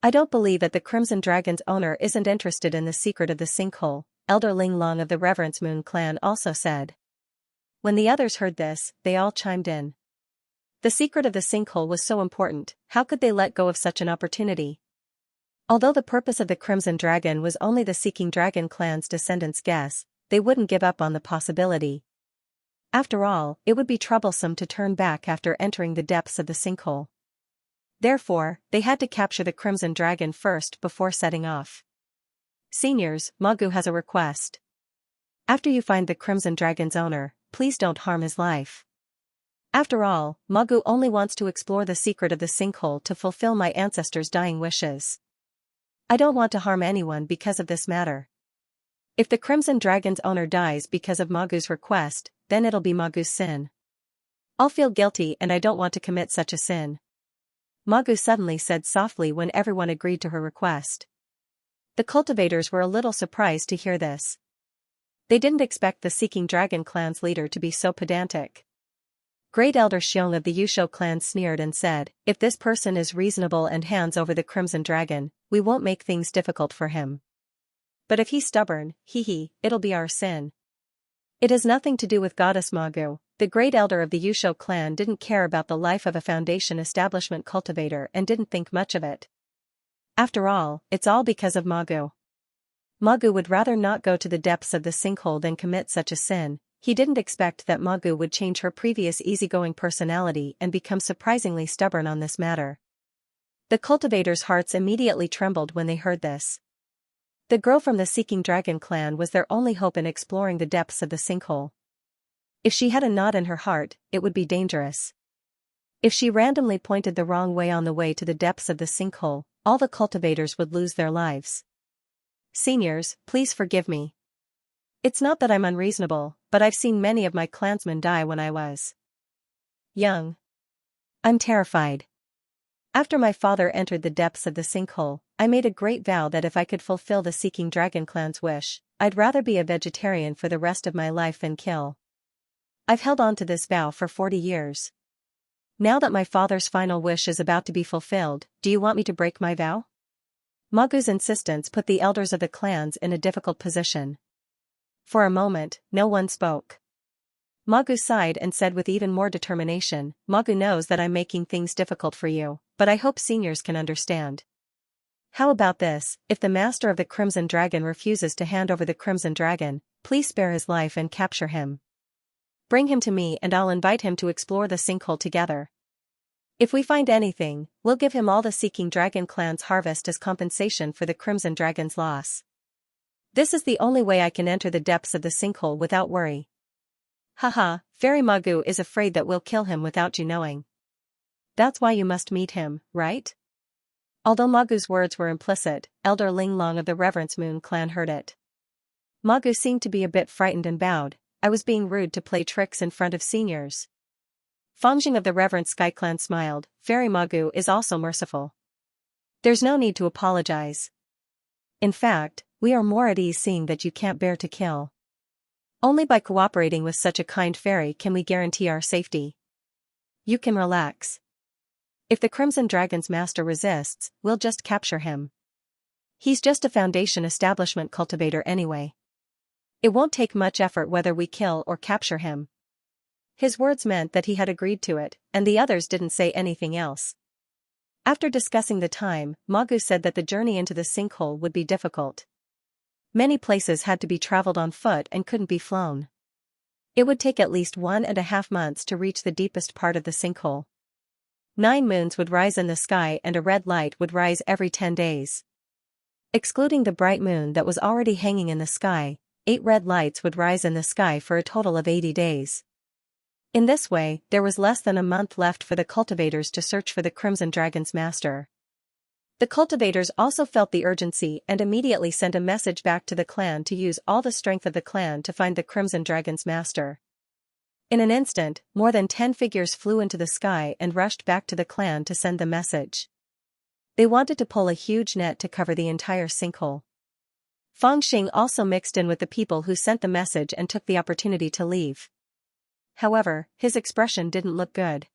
I don't believe that the Crimson Dragon's owner isn't interested in the secret of the sinkhole, Elder Ling Long of the Reverence Moon clan also said. When the others heard this, they all chimed in. The secret of the sinkhole was so important, how could they let go of such an opportunity? Although the purpose of the Crimson Dragon was only the Seeking Dragon clan's descendants' guess, they wouldn't give up on the possibility. After all, it would be troublesome to turn back after entering the depths of the sinkhole. Therefore, they had to capture the Crimson Dragon first before setting off. Seniors, Magu has a request. After you find the Crimson Dragon's owner, please don't harm his life. After all, Magu only wants to explore the secret of the sinkhole to fulfill my ancestors' dying wishes. I don't want to harm anyone because of this matter. If the Crimson Dragon's owner dies because of Magu's request, then it'll be Magu's sin. I'll feel guilty and I don't want to commit such a sin. Magu suddenly said softly when everyone agreed to her request. The cultivators were a little surprised to hear this. They didn't expect the Seeking Dragon clan's leader to be so pedantic. Great Elder Xiong of the Yusho clan sneered and said, if this person is reasonable and hands over the Crimson Dragon, we won't make things difficult for him. But if he's stubborn, it'll be our sin. It has nothing to do with Goddess Magu. The great elder of the Yusho clan didn't care about the life of a Foundation establishment cultivator and didn't think much of it. After all, it's all because of Magu. Magu would rather not go to the depths of the sinkhole than commit such a sin. He didn't expect that Magu would change her previous easygoing personality and become surprisingly stubborn on this matter. The cultivators' hearts immediately trembled when they heard this. The girl from the Seeking Dragon clan was their only hope in exploring the depths of the sinkhole. If she had a knot in her heart, it would be dangerous. If she randomly pointed the wrong way on the way to the depths of the sinkhole, all the cultivators would lose their lives. Seniors, please forgive me. It's not that I'm unreasonable, but I've seen many of my clansmen die when I was young. I'm terrified. After my father entered the depths of the sinkhole, I made a great vow that if I could fulfill the Seeking Dragon clan's wish, I'd rather be a vegetarian for the rest of my life than kill. I've held on to this vow for 40 years. Now that my father's final wish is about to be fulfilled, do you want me to break my vow? Magu's insistence put the elders of the clans in a difficult position. For a moment, no one spoke. Magu sighed and said with even more determination, Magu knows that I'm making things difficult for you, but I hope seniors can understand. How about this, if the master of the Crimson Dragon refuses to hand over the Crimson Dragon, please spare his life and capture him. Bring him to me and I'll invite him to explore the sinkhole together. If we find anything, we'll give him all the Seeking Dragon clan's harvest as compensation for the Crimson Dragon's loss. This is the only way I can enter the depths of the sinkhole without worry. Haha, Fairy Magu is afraid that we'll kill him without you knowing. That's why you must meet him, right? Although Magu's words were implicit, Elder Ling Long of the Reverence Moon clan heard it. Magu seemed to be a bit frightened and bowed. I was being rude to play tricks in front of seniors. Fangjing of the Reverence Sky clan smiled. Fairy Magu is also merciful. There's no need to apologize. In fact, we are more at ease seeing that you can't bear to kill. Only by cooperating with such a kind fairy can we guarantee our safety. You can relax. If the Crimson Dragon's master resists, we'll just capture him. He's just a Foundation establishment cultivator anyway. It won't take much effort whether we kill or capture him. His words meant that he had agreed to it, and the others didn't say anything else. After discussing the time, Magu said that the journey into the sinkhole would be difficult. Many places had to be traveled on foot and couldn't be flown. It would take at least 1.5 months to reach the deepest part of the sinkhole. 9 moons would rise in the sky and a red light would rise every 10 days. Excluding the bright moon that was already hanging in the sky, 8 red lights would rise in the sky for a total of 80 days. In this way, there was less than a month left for the cultivators to search for the Crimson Dragon's master. The cultivators also felt the urgency and immediately sent a message back to the clan to use all the strength of the clan to find the Crimson Dragon's master. In an instant, more than 10 figures flew into the sky and rushed back to the clan to send the message. They wanted to pull a huge net to cover the entire sinkhole. Fangxing also mixed in with the people who sent the message and took the opportunity to leave. However, his expression didn't look good.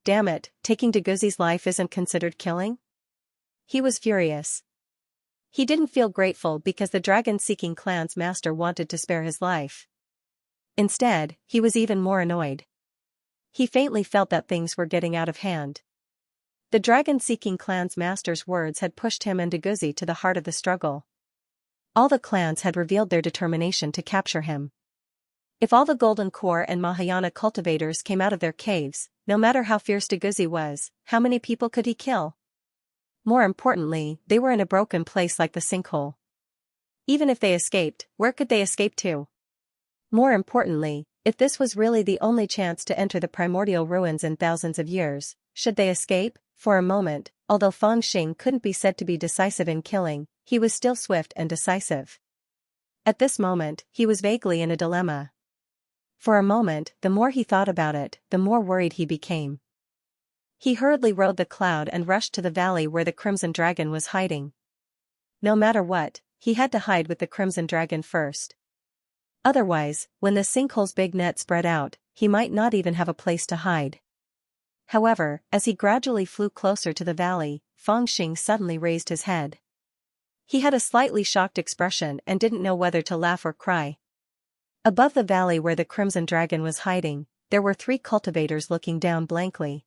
Damn it, taking Deguzi's life isn't considered killing? He was furious. He didn't feel grateful because the dragon-seeking clan's master wanted to spare his life. Instead, he was even more annoyed. He faintly felt that things were getting out of hand. The dragon-seeking clan's master's words had pushed him and Deguzi to the heart of the struggle. All the clans had revealed their determination to capture him. If all the Golden Core and Mahayana cultivators came out of their caves, no matter how fierce Deguzi was, how many people could he kill? More importantly, they were in a broken place like the sinkhole. Even if they escaped, where could they escape to? More importantly, if this was really the only chance to enter the primordial ruins in thousands of years, should they escape? For a moment, although Fangxing couldn't be said to be decisive in killing, he was still swift and decisive. At this moment, he was vaguely in a dilemma. For a moment, the more he thought about it, the more worried he became. He hurriedly rode the cloud and rushed to the valley where the Crimson Dragon was hiding. No matter what, he had to hide with the Crimson Dragon first. Otherwise, when the sinkhole's big net spread out, he might not even have a place to hide. However, as he gradually flew closer to the valley, Fangxing suddenly raised his head. He had a slightly shocked expression and didn't know whether to laugh or cry. Above the valley where the Crimson Dragon was hiding, there were 3 cultivators looking down blankly.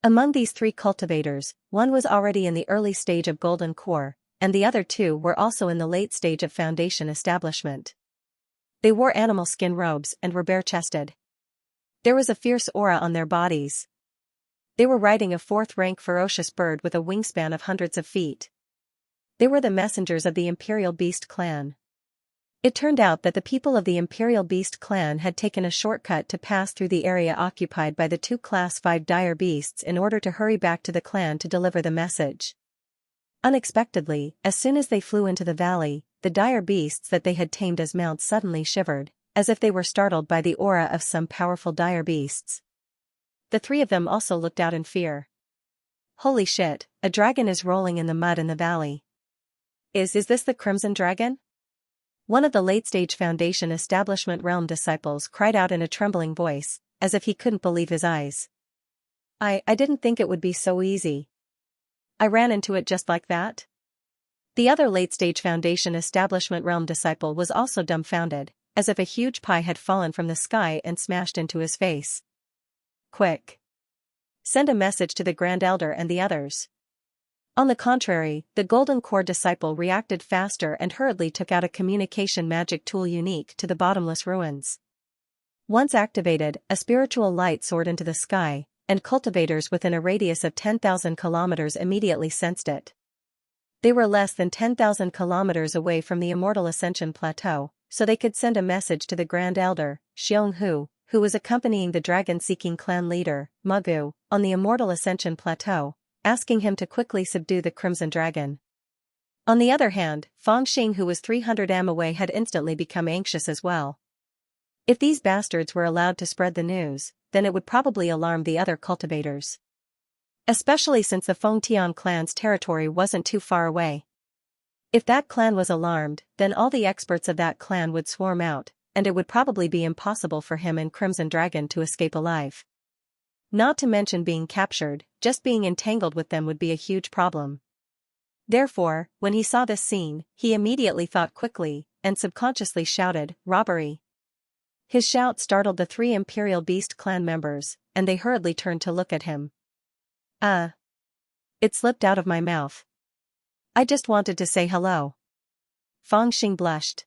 Among these 3 cultivators, one was already in the early stage of Golden Core, and the other 2 were also in the late stage of Foundation establishment. They wore animal skin robes and were bare-chested. There was a fierce aura on their bodies. They were riding a 4th-rank ferocious bird with a wingspan of hundreds of feet. They were the messengers of the Imperial Beast clan. It turned out that the people of the Imperial Beast clan had taken a shortcut to pass through the area occupied by the 2 Class 5 dire beasts in order to hurry back to the clan to deliver the message. Unexpectedly, as soon as they flew into the valley, the dire beasts that they had tamed as mounts suddenly shivered, as if they were startled by the aura of some powerful dire beasts. The 3 of them also looked out in fear. Holy shit, a dragon is rolling in the mud in the valley. Is this the Crimson Dragon? One of the late-stage Foundation Establishment Realm disciples cried out in a trembling voice, as if he couldn't believe his eyes. I didn't think it would be so easy. I ran into it just like that? The other late-stage Foundation Establishment Realm disciple was also dumbfounded, as if a huge pie had fallen from the sky and smashed into his face. Quick! Send a message to the Grand Elder and the others. On the contrary, the Golden Core disciple reacted faster and hurriedly took out a communication magic tool unique to the bottomless ruins. Once activated, a spiritual light soared into the sky, and cultivators within a radius of 10,000 kilometers immediately sensed it. They were less than 10,000 kilometers away from the Immortal Ascension Plateau, so they could send a message to the Grand Elder, Xianxia, who was accompanying the dragon-seeking clan leader, Mugu, on the Immortal Ascension Plateau, asking him to quickly subdue the Crimson Dragon. On the other hand, Fangxing, who was 300 am away, had instantly become anxious as well. If these bastards were allowed to spread the news, then it would probably alarm the other cultivators. Especially since the Fengtian clan's territory wasn't too far away. If that clan was alarmed, then all the experts of that clan would swarm out, and it would probably be impossible for him and Crimson Dragon to escape alive. Not to mention being captured, just being entangled with them would be a huge problem. Therefore, when he saw this scene, he immediately thought quickly, and subconsciously shouted, "Robbery!" His shout startled the 3 Imperial Beast clan members, and they hurriedly turned to look at him. It slipped out of my mouth. I just wanted to say hello. Fangxing blushed.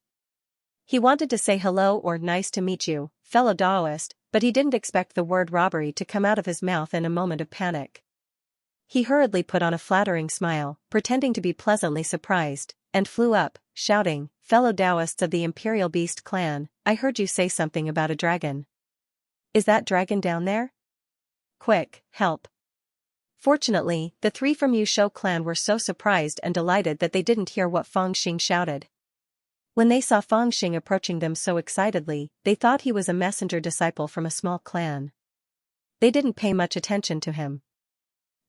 He wanted to say hello or nice to meet you, fellow Daoist, but he didn't expect the word robbery to come out of his mouth in a moment of panic. He hurriedly put on a flattering smile, pretending to be pleasantly surprised, and flew up, shouting, fellow Taoists of the Imperial Beast clan, I heard you say something about a dragon. Is that dragon down there? Quick, help. Fortunately, the three from Yusho clan were so surprised and delighted that they didn't hear what Fangxing shouted. When they saw Fangxing approaching them so excitedly, they thought he was a messenger disciple from a small clan. They didn't pay much attention to him.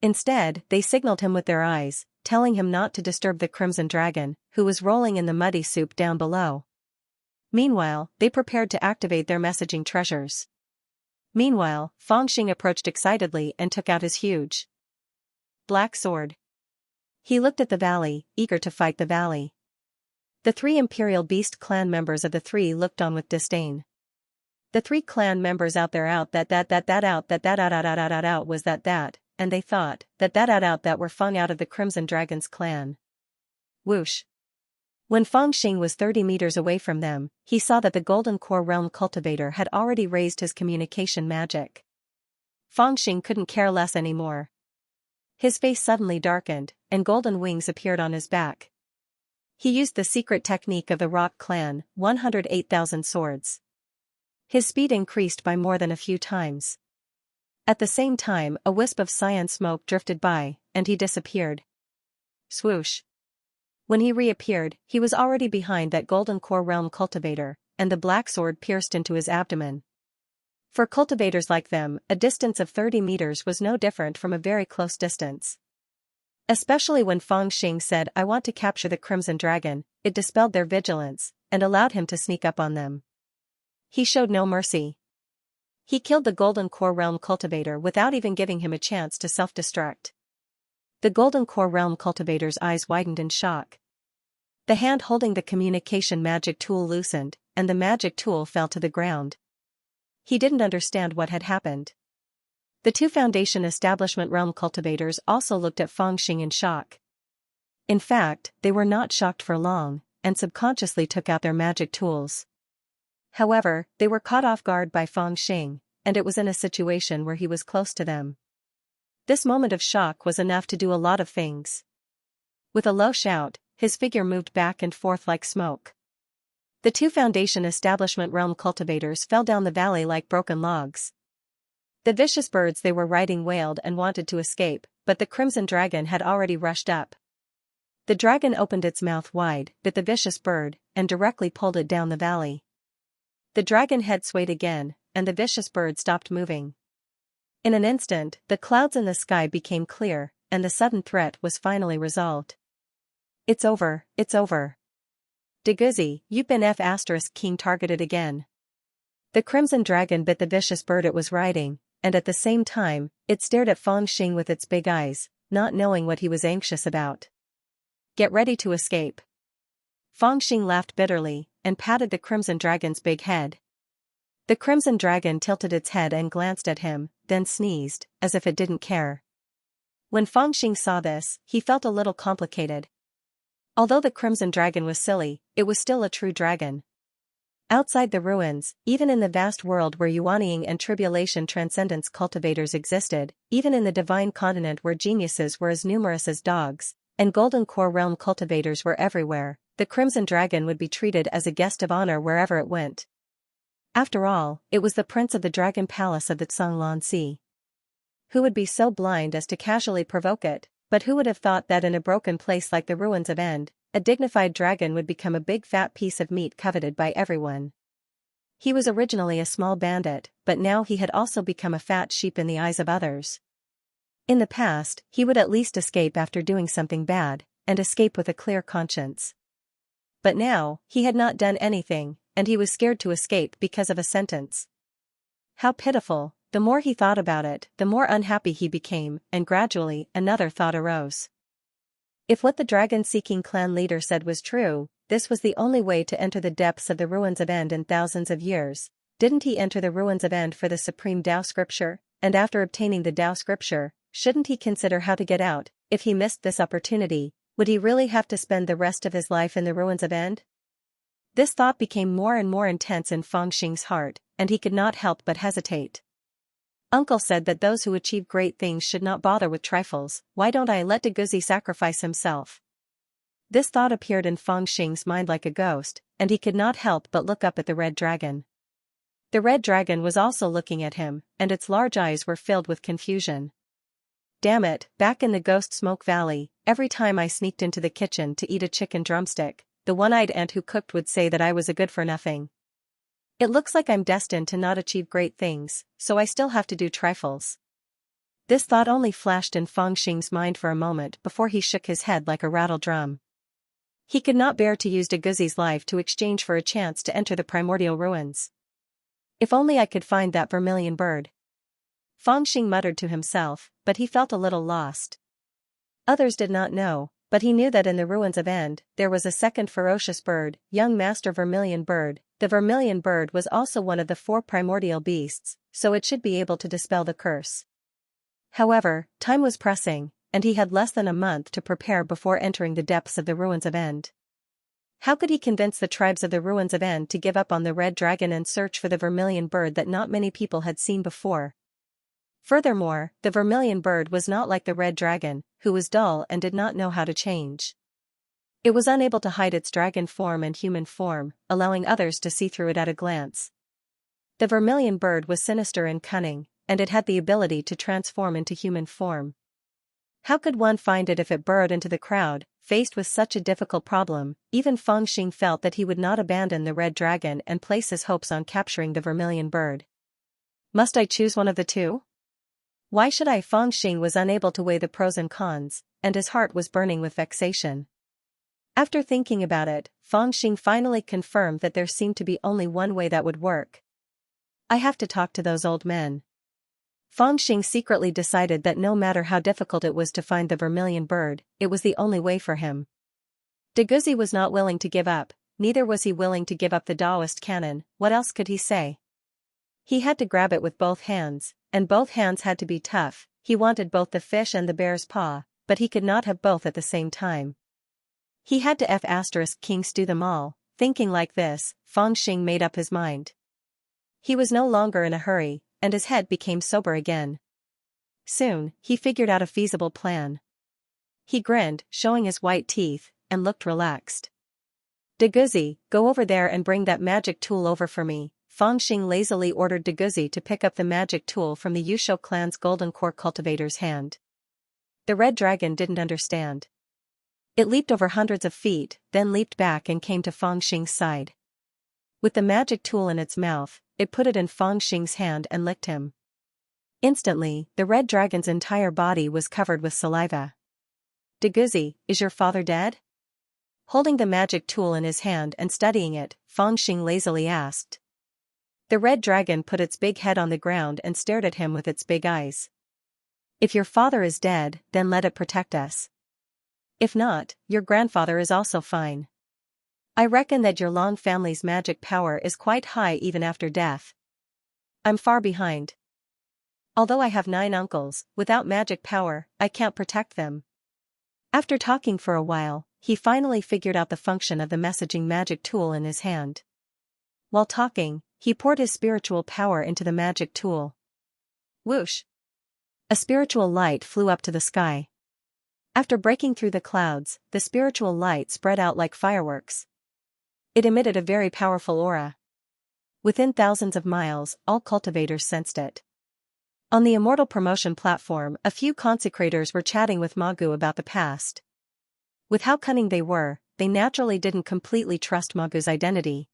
Instead, they signaled him with their eyes, telling him not to disturb the Crimson Dragon, who was rolling in the muddy soup down below. Meanwhile, they prepared to activate their messaging treasures. Meanwhile, Fangxing approached excitedly and took out his huge black sword. He looked at the valley, eager to fight the valley. The three Imperial Beast clan members of the three looked on with disdain. The three clan members out there out that was that, and they thought that were Feng out of the Crimson Dragon's clan. Whoosh. When Fangxing was 30 meters away from them, he saw that the Golden Core Realm Cultivator had already raised his communication magic. Fangxing couldn't care less anymore. His face suddenly darkened, and golden wings appeared on his back. He used the secret technique of the Rock Clan, 108,000 swords. His speed increased by more than a few times. At the same time, a wisp of cyan smoke drifted by, and he disappeared. Swoosh. When he reappeared, he was already behind that Golden Core Realm Cultivator, and the black sword pierced into his abdomen. For cultivators like them, a distance of 30 meters was no different from a very close distance. Especially when Fangxing said, "I want to capture the Crimson Dragon," it dispelled their vigilance, and allowed him to sneak up on them. He showed no mercy. He killed the Golden Core Realm Cultivator without even giving him a chance to self-destruct. The Golden Core Realm Cultivator's eyes widened in shock. The hand holding the communication magic tool loosened, and the magic tool fell to the ground. He didn't understand what had happened. The two Foundation Establishment Realm Cultivators also looked at Fangxing in shock. In fact, they were not shocked for long, and subconsciously took out their magic tools. However, they were caught off guard by Fangxing, and it was in a situation where he was close to them. This moment of shock was enough to do a lot of things. With a low shout, his figure moved back and forth like smoke. The two Foundation Establishment Realm Cultivators fell down the valley like broken logs. The vicious birds they were riding wailed and wanted to escape, but the Crimson Dragon had already rushed up. The dragon opened its mouth wide, bit the vicious bird, and directly pulled it down the valley. The dragon head swayed again, and the vicious bird stopped moving. In an instant, the clouds in the sky became clear, and the sudden threat was finally resolved. It's over, it's over. Deguzi, you've been King targeted again. The Crimson Dragon bit the vicious bird it was riding, and at the same time, it stared at Fangxing with its big eyes, not knowing what he was anxious about. Get ready to escape. Fangxing laughed bitterly, and patted the Crimson Dragon's big head. The Crimson Dragon tilted its head and glanced at him, then sneezed, as if it didn't care. When Fangxing saw this, he felt a little complicated. Although the Crimson Dragon was silly, it was still a true dragon. Outside the ruins, even in the vast world where Yuanying and Tribulation Transcendence cultivators existed, even in the Divine Continent where geniuses were as numerous as dogs, and Golden Core Realm cultivators were everywhere, the Crimson Dragon would be treated as a guest of honor wherever it went. After all, it was the prince of the Dragon Palace of the Zhanglan Sea. Who would be so blind as to casually provoke it? But who would have thought that in a broken place like the ruins of End, a dignified dragon would become a big fat piece of meat coveted by everyone? He was originally a small bandit, but now he had also become a fat sheep in the eyes of others. In the past, he would at least escape after doing something bad, and escape with a clear conscience. But now, he had not done anything, and he was scared to escape because of a sentence. How pitiful! The more he thought about it, the more unhappy he became, and gradually, another thought arose. If what the dragon-seeking clan leader said was true, this was the only way to enter the depths of the ruins of End in thousands of years. Didn't he enter the ruins of End for the supreme Tao scripture, and after obtaining the Tao scripture, shouldn't he consider how to get out? If he missed this opportunity, would he really have to spend the rest of his life in the ruins of End? This thought became more and more intense in Fangxing's heart, and he could not help but hesitate. Uncle said that those who achieve great things should not bother with trifles. Why don't I let Deguzi sacrifice himself? This thought appeared in Fengxing's mind like a ghost, and he could not help but look up at the red dragon. The red dragon was also looking at him, and its large eyes were filled with confusion. Damn it, back in the Ghost Smoke Valley, every time I sneaked into the kitchen to eat a chicken drumstick, the one-eyed ant who cooked would say that I was a good-for-nothing. It looks like I'm destined to not achieve great things, so I still have to do trifles. This thought only flashed in Fengxing's mind for a moment before he shook his head like a rattle drum. He could not bear to use Deguzi's life to exchange for a chance to enter the primordial ruins. If only I could find that vermilion bird. Fengxing muttered to himself, but he felt a little lost. Others did not know, but he knew that in the ruins of End, there was a second ferocious bird, young Master Vermilion Bird. The Vermilion Bird was also one of the 4 primordial beasts, so it should be able to dispel the curse. However, time was pressing, and he had less than a month to prepare before entering the depths of the ruins of End. How could he convince the tribes of the ruins of End to give up on the red dragon and search for the vermilion bird that not many people had seen before? Furthermore, the vermilion bird was not like the red dragon, who was dull and did not know how to change. It was unable to hide its dragon form and human form, allowing others to see through it at a glance. The vermilion bird was sinister and cunning, and it had the ability to transform into human form. How could one find it if it burrowed into the crowd? Faced with such a difficult problem, even Fengxing felt that he would not abandon the red dragon and place his hopes on capturing the vermilion bird. Must I choose one of the two? Why should I? Fengxing was unable to weigh the pros and cons, and his heart was burning with vexation. After thinking about it, Fengxing finally confirmed that there seemed to be only one way that would work. I have to talk to those old men. Fengxing secretly decided that no matter how difficult it was to find the vermilion bird, it was the only way for him. Deguzi was not willing to give up, neither was he willing to give up the Taoist cannon. What else could he say? He had to grab it with both hands, and both hands had to be tough. He wanted both the fish and the bear's paw, but he could not have both at the same time. He had to King stew them all. Thinking like this, Fengxing made up his mind. He was no longer in a hurry, and his head became sober again. Soon, he figured out a feasible plan. He grinned, showing his white teeth, and looked relaxed. Deguzi, go over there and bring that magic tool over for me. Fengxing lazily ordered Deguzi to pick up the magic tool from the Yusho clan's golden core cultivator's hand. The red dragon didn't understand. It leaped over hundreds of feet, then leaped back and came to Fengxing's side. With the magic tool in its mouth, it put it in Fengxing's hand and licked him. Instantly, the red dragon's entire body was covered with saliva. Deguzi, is your father dead? Holding the magic tool in his hand and studying it, Fengxing lazily asked. The red dragon put its big head on the ground and stared at him with its big eyes. If your father is dead, then let it protect us. If not, your grandfather is also fine. I reckon that your long family's magic power is quite high even after death. I'm far behind. Although I have 9 uncles, without magic power, I can't protect them. After talking for a while, he finally figured out the function of the messaging magic tool in his hand. While talking, he poured his spiritual power into the magic tool. Whoosh! A spiritual light flew up to the sky. After breaking through the clouds, the spiritual light spread out like fireworks. It emitted a very powerful aura. Within thousands of miles, all cultivators sensed it. On the Immortal Promotion platform, a few consecrators were chatting with Magu about the past. With how cunning they were, they naturally didn't completely trust Magu's identity.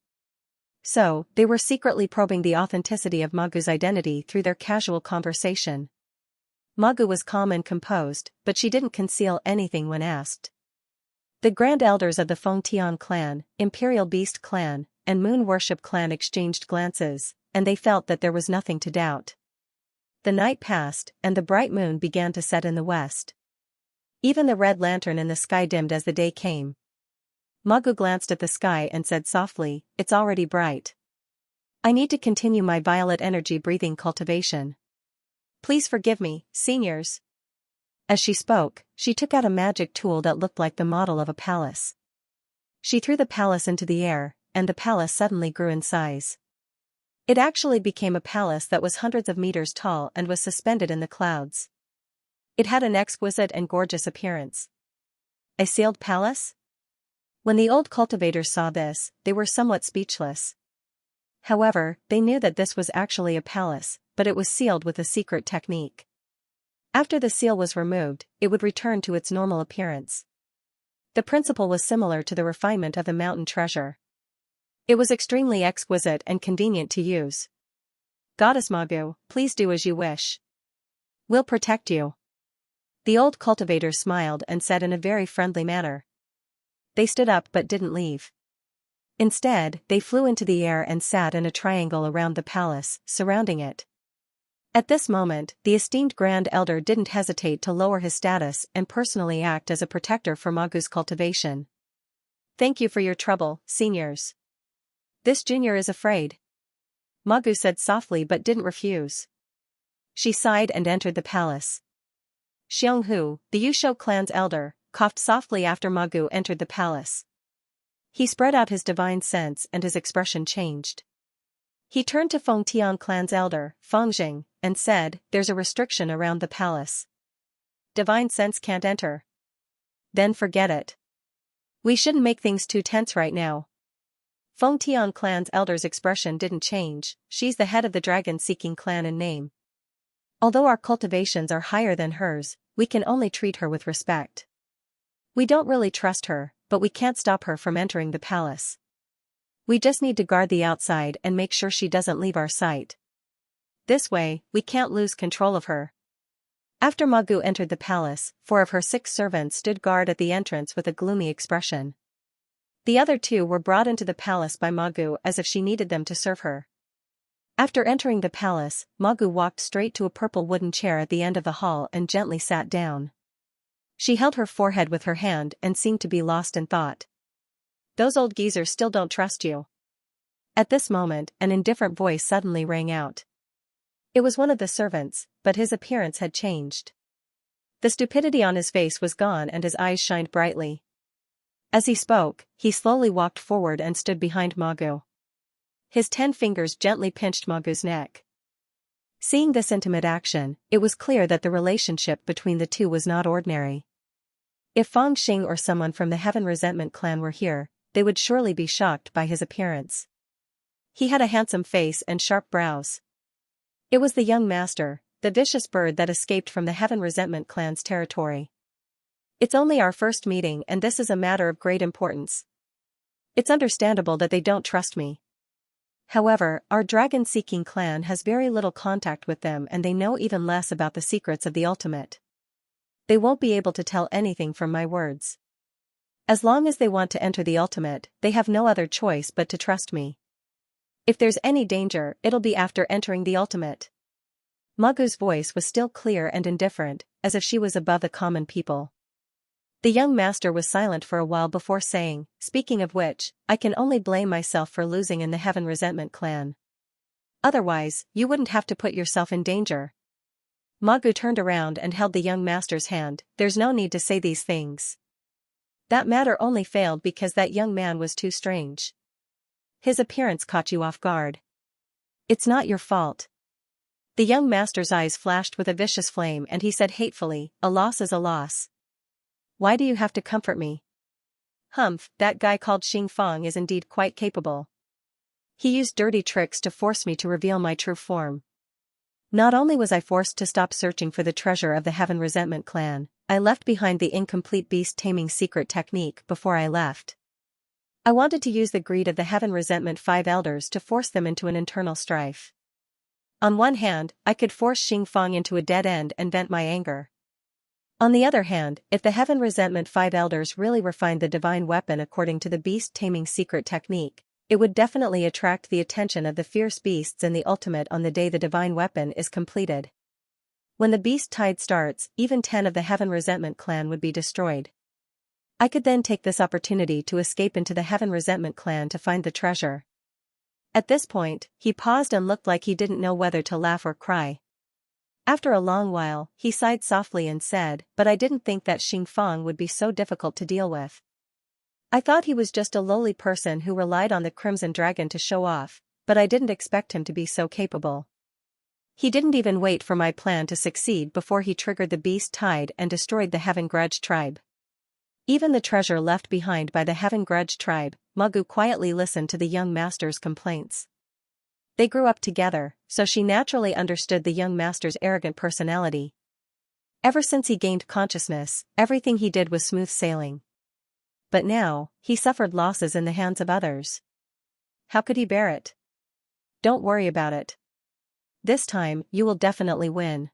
So, they were secretly probing the authenticity of Magu's identity through their casual conversation. Magu was calm and composed, but she didn't conceal anything when asked. The Grand Elders of the Fengtian clan, Imperial Beast clan, and Moon Worship clan exchanged glances, and they felt that there was nothing to doubt. The night passed, and the bright moon began to set in the west. Even the red lantern in the sky dimmed as the day came. Magu glanced at the sky and said softly, "It's already bright. I need to continue my violet energy breathing cultivation. Please forgive me, seniors." As she spoke, she took out a magic tool that looked like the model of a palace. She threw the palace into the air, and the palace suddenly grew in size. It actually became a palace that was hundreds of meters tall and was suspended in the clouds. It had an exquisite and gorgeous appearance. A sealed palace? When the old cultivators saw this, they were somewhat speechless. However, they knew that this was actually a palace, but it was sealed with a secret technique. After the seal was removed, it would return to its normal appearance. The principle was similar to the refinement of the mountain treasure. It was extremely exquisite and convenient to use. Goddess Magu, please do as you wish. We'll protect you. The old cultivators smiled and said in a very friendly manner. They stood up but didn't leave. Instead, they flew into the air and sat in a triangle around the palace, surrounding it. At this moment, the esteemed Grand Elder didn't hesitate to lower his status and personally act as a protector for Magu's cultivation. Thank you for your trouble, seniors. This junior is afraid. Magu said softly but didn't refuse. She sighed and entered the palace. Xianxia, the Yusho clan's elder, coughed softly after Magu entered the palace. He spread out his divine sense and his expression changed. He turned to Fengtian clan's elder, Fengjing, and said, "There's a restriction around the palace. Divine sense can't enter." Then forget it. We shouldn't make things too tense right now. Fengtian clan's elder's expression didn't change. She's the head of the dragon-seeking clan in name. Although our cultivations are higher than hers, we can only treat her with respect. We don't really trust her, but we can't stop her from entering the palace. We just need to guard the outside and make sure she doesn't leave our sight. This way, we can't lose control of her. After Magu entered the palace, 4 of her 6 servants stood guard at the entrance with a gloomy expression. The other 2 were brought into the palace by Magu as if she needed them to serve her. After entering the palace, Magu walked straight to a purple wooden chair at the end of the hall and gently sat down. She held her forehead with her hand and seemed to be lost in thought. Those old geezers still don't trust you. At this moment, an indifferent voice suddenly rang out. It was one of the servants, but his appearance had changed. The stupidity on his face was gone and his eyes shined brightly. As he spoke, he slowly walked forward and stood behind Magu. His 10 fingers gently pinched Magu's neck. Seeing this intimate action, it was clear that the relationship between the two was not ordinary. If Fang Xing or someone from the Heaven Resentment clan were here, they would surely be shocked by his appearance. He had a handsome face and sharp brows. It was the young master, the vicious bird that escaped from the Heaven Resentment clan's territory. It's only our first meeting and this is a matter of great importance. It's understandable that they don't trust me. However, our dragon-seeking clan has very little contact with them and they know even less about the secrets of the ultimate. They won't be able to tell anything from my words. As long as they want to enter the ultimate, they have no other choice but to trust me. If there's any danger, it'll be after entering the ultimate. Magu's voice was still clear and indifferent, as if she was above the common people. The young master was silent for a while before saying, "Speaking of which, I can only blame myself for losing in the Heaven Resentment clan. Otherwise, you wouldn't have to put yourself in danger." Magu turned around and held the young master's hand. "There's no need to say these things. That matter only failed because that young man was too strange. His appearance caught you off guard. It's not your fault." The young master's eyes flashed with a vicious flame and he said hatefully, "A loss is a loss. Why do you have to comfort me? Humph, that guy called Xing Fang is indeed quite capable. He used dirty tricks to force me to reveal my true form. Not only was I forced to stop searching for the treasure of the Heaven Resentment clan, I left behind the incomplete beast-taming secret technique before I left. I wanted to use the greed of the Heaven Resentment 5 elders to force them into an internal strife. On one hand, I could force Xing Fang into a dead end and vent my anger. On the other hand, if the Heaven Resentment 5 elders really refined the divine weapon according to the beast-taming secret technique, it would definitely attract the attention of the fierce beasts in the ultimate on the day the divine weapon is completed. When the beast tide starts, even 10 of the Heaven Resentment clan would be destroyed. I could then take this opportunity to escape into the Heaven Resentment clan to find the treasure." At this point, he paused and looked like he didn't know whether to laugh or cry. After a long while, he sighed softly and said, "But I didn't think that Xing Fang would be so difficult to deal with. I thought he was just a lowly person who relied on the Crimson Dragon to show off, but I didn't expect him to be so capable. He didn't even wait for my plan to succeed before he triggered the beast tide and destroyed the Heaven Grudge tribe. Even the treasure left behind by the Heaven Grudge tribe, Magu quietly listened to the young master's complaints. They grew up together, so she naturally understood the young master's arrogant personality. Ever since he gained consciousness, everything he did was smooth sailing. But now, he suffered losses in the hands of others. How could he bear it? Don't worry about it. This time, you will definitely win.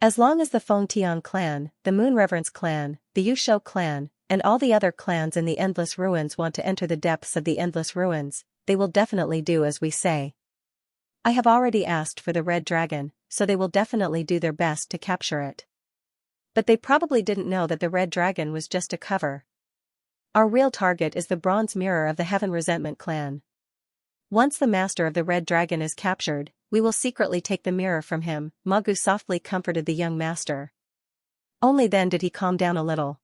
As long as the Fengtian clan, the Moon Reverence clan, the Yusho clan, and all the other clans in the Endless Ruins want to enter the depths of the Endless Ruins, they will definitely do as we say. I have already asked for the red dragon, so they will definitely do their best to capture it. But they probably didn't know that the red dragon was just a cover. Our real target is the bronze mirror of the Heaven Resentment clan. Once the master of the red dragon is captured, we will secretly take the mirror from him, Magu softly comforted the young master. Only then did he calm down a little.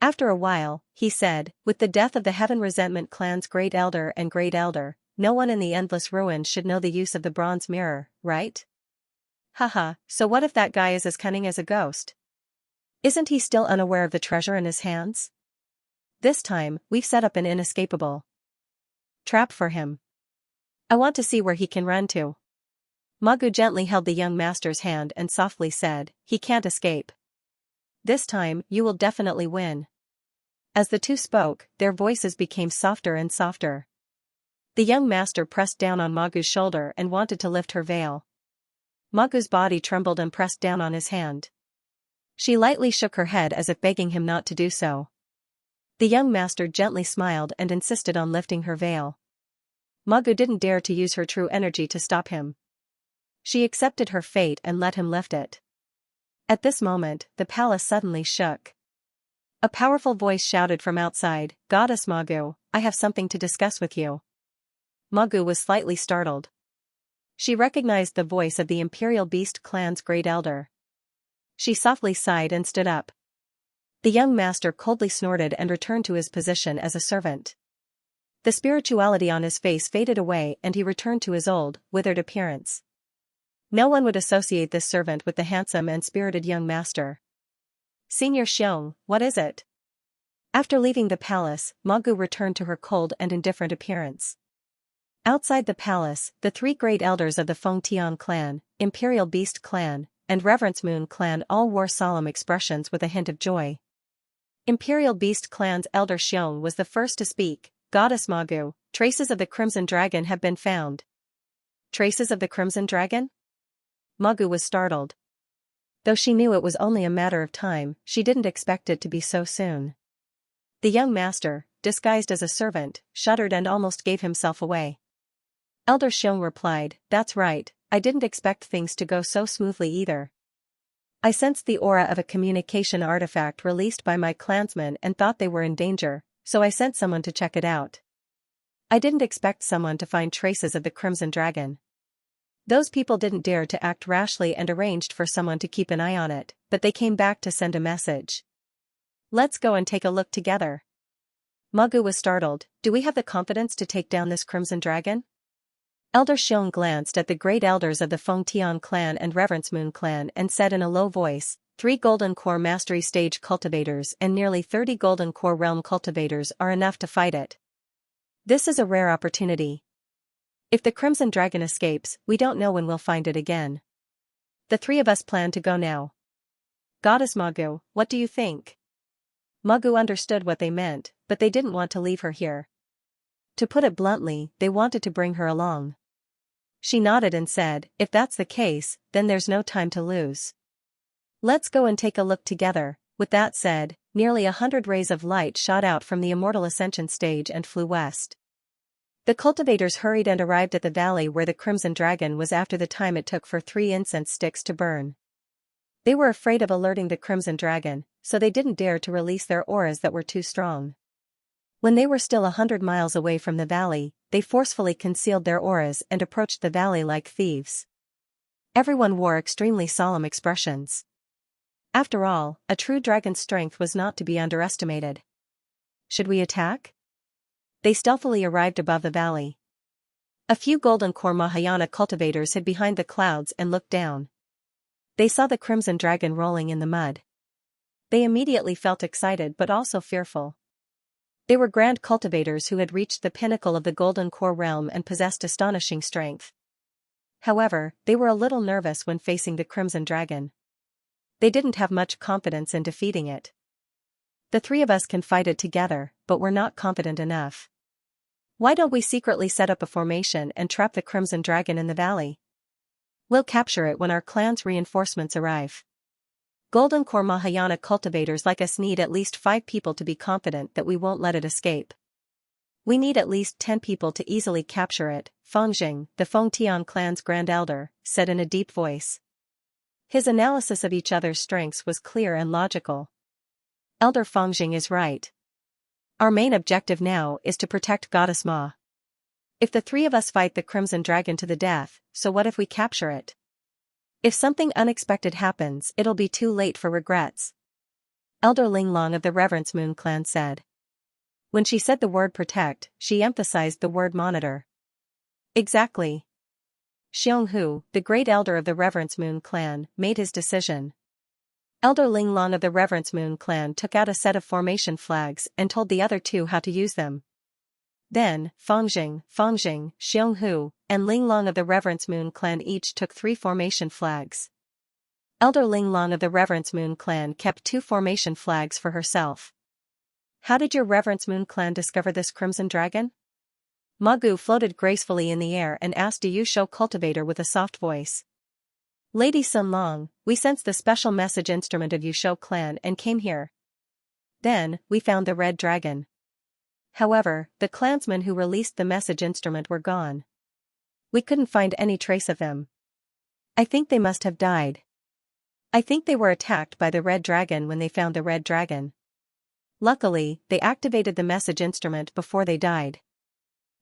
After a while, he said, with the death of the Heaven Resentment clan's great elder and great elder, no one in the Endless Ruins should know the use of the bronze mirror, right? Haha, so what if that guy is as cunning as a ghost? Isn't he still unaware of the treasure in his hands? This time, we've set up an inescapable trap for him. I want to see where he can run to. Magu gently held the young master's hand and softly said, he can't escape. This time, you will definitely win. As the two spoke, their voices became softer and softer. The young master pressed down on Magu's shoulder and wanted to lift her veil. Magu's body trembled and pressed down on his hand. She lightly shook her head as if begging him not to do so. The young master gently smiled and insisted on lifting her veil. Magu didn't dare to use her true energy to stop him. She accepted her fate and let him lift it. At this moment, the palace suddenly shook. A powerful voice shouted from outside, Goddess Magu, I have something to discuss with you. Magu was slightly startled. She recognized the voice of the Imperial Beast clan's great elder. She softly sighed and stood up. The young master coldly snorted and returned to his position as a servant. The spirituality on his face faded away and he returned to his old, withered appearance. No one would associate this servant with the handsome and spirited young master. Senior Xiong, what is it? After leaving the palace, Magu returned to her cold and indifferent appearance. Outside the palace, the three great elders of the Fengtian clan, Imperial Beast clan, and Reverence Moon clan all wore solemn expressions with a hint of joy. Imperial Beast clan's elder Xiong was the first to speak. Goddess Magu, traces of the Crimson Dragon have been found. Traces of the Crimson Dragon? Magu was startled. Though she knew it was only a matter of time, she didn't expect it to be so soon. The young master, disguised as a servant, shuddered and almost gave himself away. Elder Xiong replied, that's right, I didn't expect things to go so smoothly either. I sensed the aura of a communication artifact released by my clansmen and thought they were in danger, so I sent someone to check it out. I didn't expect someone to find traces of the Crimson Dragon. Those people didn't dare to act rashly and arranged for someone to keep an eye on it, but they came back to send a message. Let's go and take a look together. Magu was startled, do we have the confidence to take down this Crimson Dragon? Elder Xiong glanced at the great elders of the Fengtian clan and Reverence Moon clan and said in a low voice, 3 Golden Core Mastery Stage cultivators and nearly 30 Golden Core Realm cultivators are enough to fight it. This is a rare opportunity. If the Crimson Dragon escapes, we don't know when we'll find it again. The 3 of us plan to go now. Goddess Magu, what do you think? Magu understood what they meant, but they didn't want to leave her here. To put it bluntly, they wanted to bring her along. She nodded and said, if that's the case, then there's no time to lose. Let's go and take a look together. With that said, nearly 100 rays of light shot out from the Immortal Ascension stage and flew west. The cultivators hurried and arrived at the valley where the Crimson Dragon was after the time it took for 3 incense sticks to burn. They were afraid of alerting the Crimson Dragon, so they didn't dare to release their auras that were too strong. When they were still 100 miles away from the valley, they forcefully concealed their auras and approached the valley like thieves. Everyone wore extremely solemn expressions. After all, a true dragon's strength was not to be underestimated. Should we attack? They stealthily arrived above the valley. A few Golden Core Mahayana cultivators hid behind the clouds and looked down. They saw the Crimson Dragon rolling in the mud. They immediately felt excited but also fearful. They were grand cultivators who had reached the pinnacle of the Golden Core realm and possessed astonishing strength. However, they were a little nervous when facing the Crimson Dragon. They didn't have much confidence in defeating it. The three of us can fight it together, but we're not confident enough. Why don't we secretly set up a formation and trap the Crimson Dragon in the valley? We'll capture it when our clan's reinforcements arrive. Golden Core Mahayana cultivators like us need at least 5 people to be confident that we won't let it escape. We need at least 10 people to easily capture it, Fengjing, the Fengtian clan's grand elder, said in a deep voice. His analysis of each other's strengths was clear and logical. Elder Fengjing is right. Our main objective now is to protect Goddess Ma. If the three of us fight the Crimson Dragon to the death, so what if we capture it? If something unexpected happens, it'll be too late for regrets. Elder Linglong of the Reverence Moon clan said. When she said the word protect, she emphasized the word monitor. Exactly. Xionghu, the great elder of the Reverence Moon clan, made his decision. Elder Linglong of the Reverence Moon clan took out a set of formation flags and told the other two how to use them. Then, Fengjing, Xionghu, and Linglong of the Reverence Moon clan each took 3 formation flags. Elder Linglong of the Reverence Moon clan kept 2 formation flags for herself. How did your Reverence Moon clan discover this Crimson Dragon? Magu floated gracefully in the air and asked a Yusho cultivator with a soft voice. Lady Sun Long, we sensed the special message instrument of Yusho clan and came here. Then, we found the red dragon. However, the clansmen who released the message instrument were gone. We couldn't find any trace of them. I think they must have died. I think they were attacked by the red dragon when they found the red dragon. Luckily, they activated the message instrument before they died.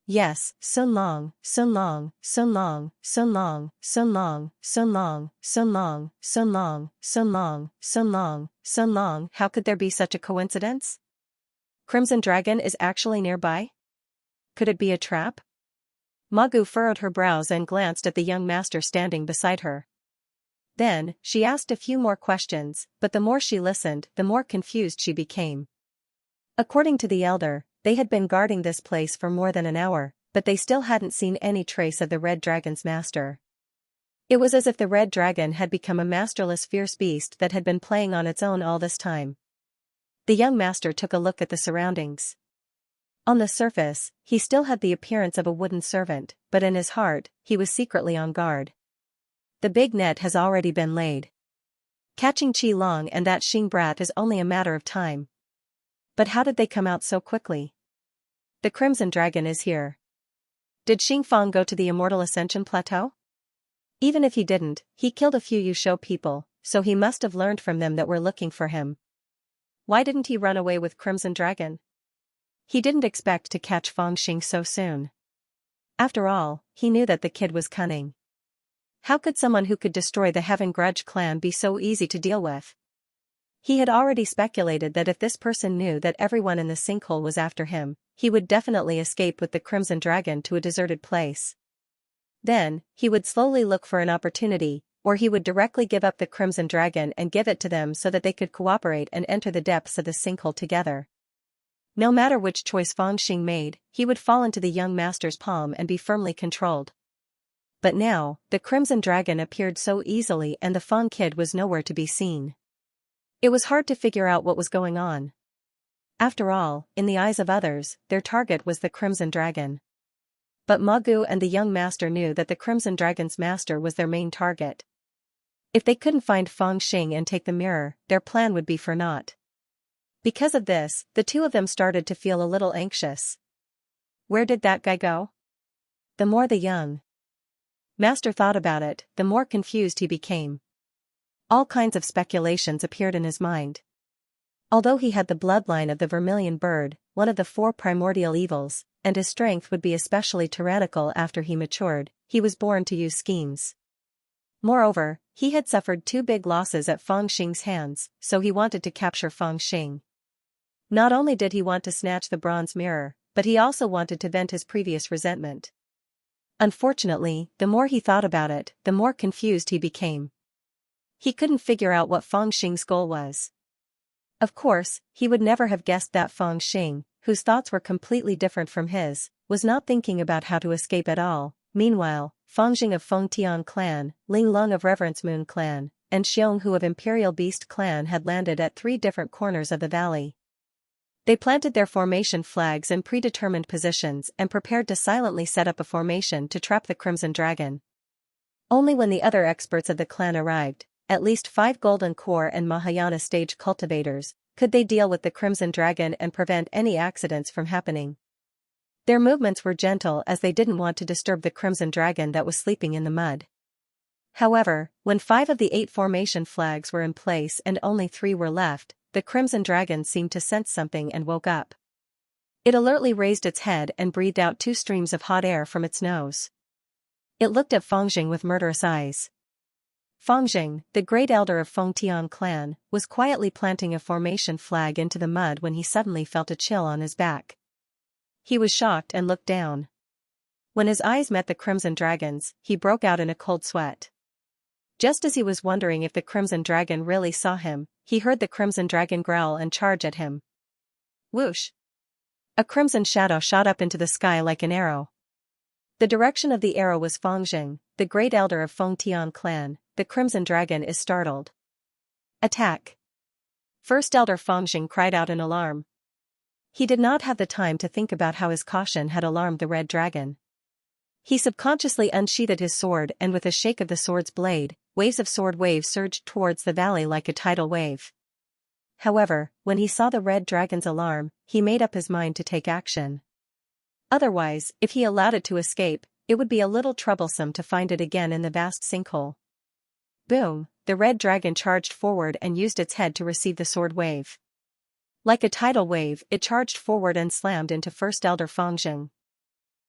Yes, Sun Long, Sun Long, Sun Long, Sun Long, Sun Long, Sun Long, Sun Long, Sun Long, Sun Long, Sun Long, Sun Long. How could there be such a coincidence? Crimson Dragon is actually nearby? Could it be a trap? Magu furrowed her brows and glanced at the young master standing beside her. Then, she asked a few more questions, but the more she listened, the more confused she became. According to the elder, they had been guarding this place for more than an hour, but they still hadn't seen any trace of the red dragon's master. It was as if the red dragon had become a masterless fierce beast that had been playing on its own all this time. The young master took a look at the surroundings. On the surface, he still had the appearance of a wooden servant, but in his heart, he was secretly on guard. The big net has already been laid. Catching Qi Long and that Xing brat is only a matter of time. But how did they come out so quickly? The Crimson Dragon is here. Did Xing Fang go to the Immortal Ascension Plateau? Even if he didn't, he killed a few Yusho people, so he must have learned from them that we're looking for him. Why didn't he run away with Crimson Dragon? He didn't expect to catch Fengxing so soon. After all, he knew that the kid was cunning. How could someone who could destroy the Heaven Grudge clan be so easy to deal with? He had already speculated that if this person knew that everyone in the sinkhole was after him, he would definitely escape with the Crimson Dragon to a deserted place. Then, he would slowly look for an opportunity, or he would directly give up the Crimson Dragon and give it to them so that they could cooperate and enter the depths of the sinkhole together. No matter which choice Fengxing made, he would fall into the young master's palm and be firmly controlled. But now, the Crimson Dragon appeared so easily and the Feng kid was nowhere to be seen. It was hard to figure out what was going on. After all, in the eyes of others, their target was the Crimson Dragon. But Magu and the young master knew that the Crimson Dragon's master was their main target. If they couldn't find Fengxing and take the mirror, their plan would be for naught. Because of this, the two of them started to feel a little anxious. Where did that guy go? The more the young master thought about it, the more confused he became. All kinds of speculations appeared in his mind. Although he had the bloodline of the vermilion bird, one of the 4 primordial evils, and his strength would be especially tyrannical after he matured, he was born to use schemes. Moreover, he had suffered 2 big losses at Fengxing's hands, so he wanted to capture Fengxing. Not only did he want to snatch the bronze mirror, but he also wanted to vent his previous resentment. Unfortunately, the more he thought about it, the more confused he became. He couldn't figure out what Fengxing's goal was. Of course, he would never have guessed that Feng Xing, whose thoughts were completely different from his, was not thinking about how to escape at all. Meanwhile, Feng Jing of Feng Tian clan, Ling Lung of Reverence Moon clan, and Xiong Hu of Imperial Beast clan had landed at 3 different corners of the valley. They planted their formation flags in predetermined positions and prepared to silently set up a formation to trap the Crimson Dragon. Only when the other experts of the clan arrived, at least 5 Golden Core and Mahayana stage cultivators, could they deal with the Crimson Dragon and prevent any accidents from happening. Their movements were gentle as they didn't want to disturb the Crimson Dragon that was sleeping in the mud. However, when 5 of the 8 formation flags were in place and only 3 were left, the Crimson Dragon seemed to sense something and woke up. It alertly raised its head and breathed out 2 streams of hot air from its nose. It looked at Feng Jing with murderous eyes. Feng Jing, the great elder of Feng Tian clan, was quietly planting a formation flag into the mud when he suddenly felt a chill on his back. He was shocked and looked down. When his eyes met the Crimson Dragon's, he broke out in a cold sweat. Just as he was wondering if the Crimson Dragon really saw him, he heard the Crimson Dragon growl and charge at him. Whoosh! A crimson shadow shot up into the sky like an arrow. The direction of the arrow was Feng Jing, the great elder of Feng Tian clan. The Crimson Dragon is startled. Attack! First Elder Feng Jing cried out in alarm. He did not have the time to think about how his caution had alarmed the Red Dragon. He subconsciously unsheathed his sword and with a shake of the sword's blade, waves of sword waves surged towards the valley like a tidal wave. However, when he saw the Red Dragon's alarm, he made up his mind to take action. Otherwise, if he allowed it to escape, it would be a little troublesome to find it again in the vast sinkhole. Boom! The Red Dragon charged forward and used its head to receive the sword wave. Like a tidal wave, it charged forward and slammed into First Elder Feng Jing.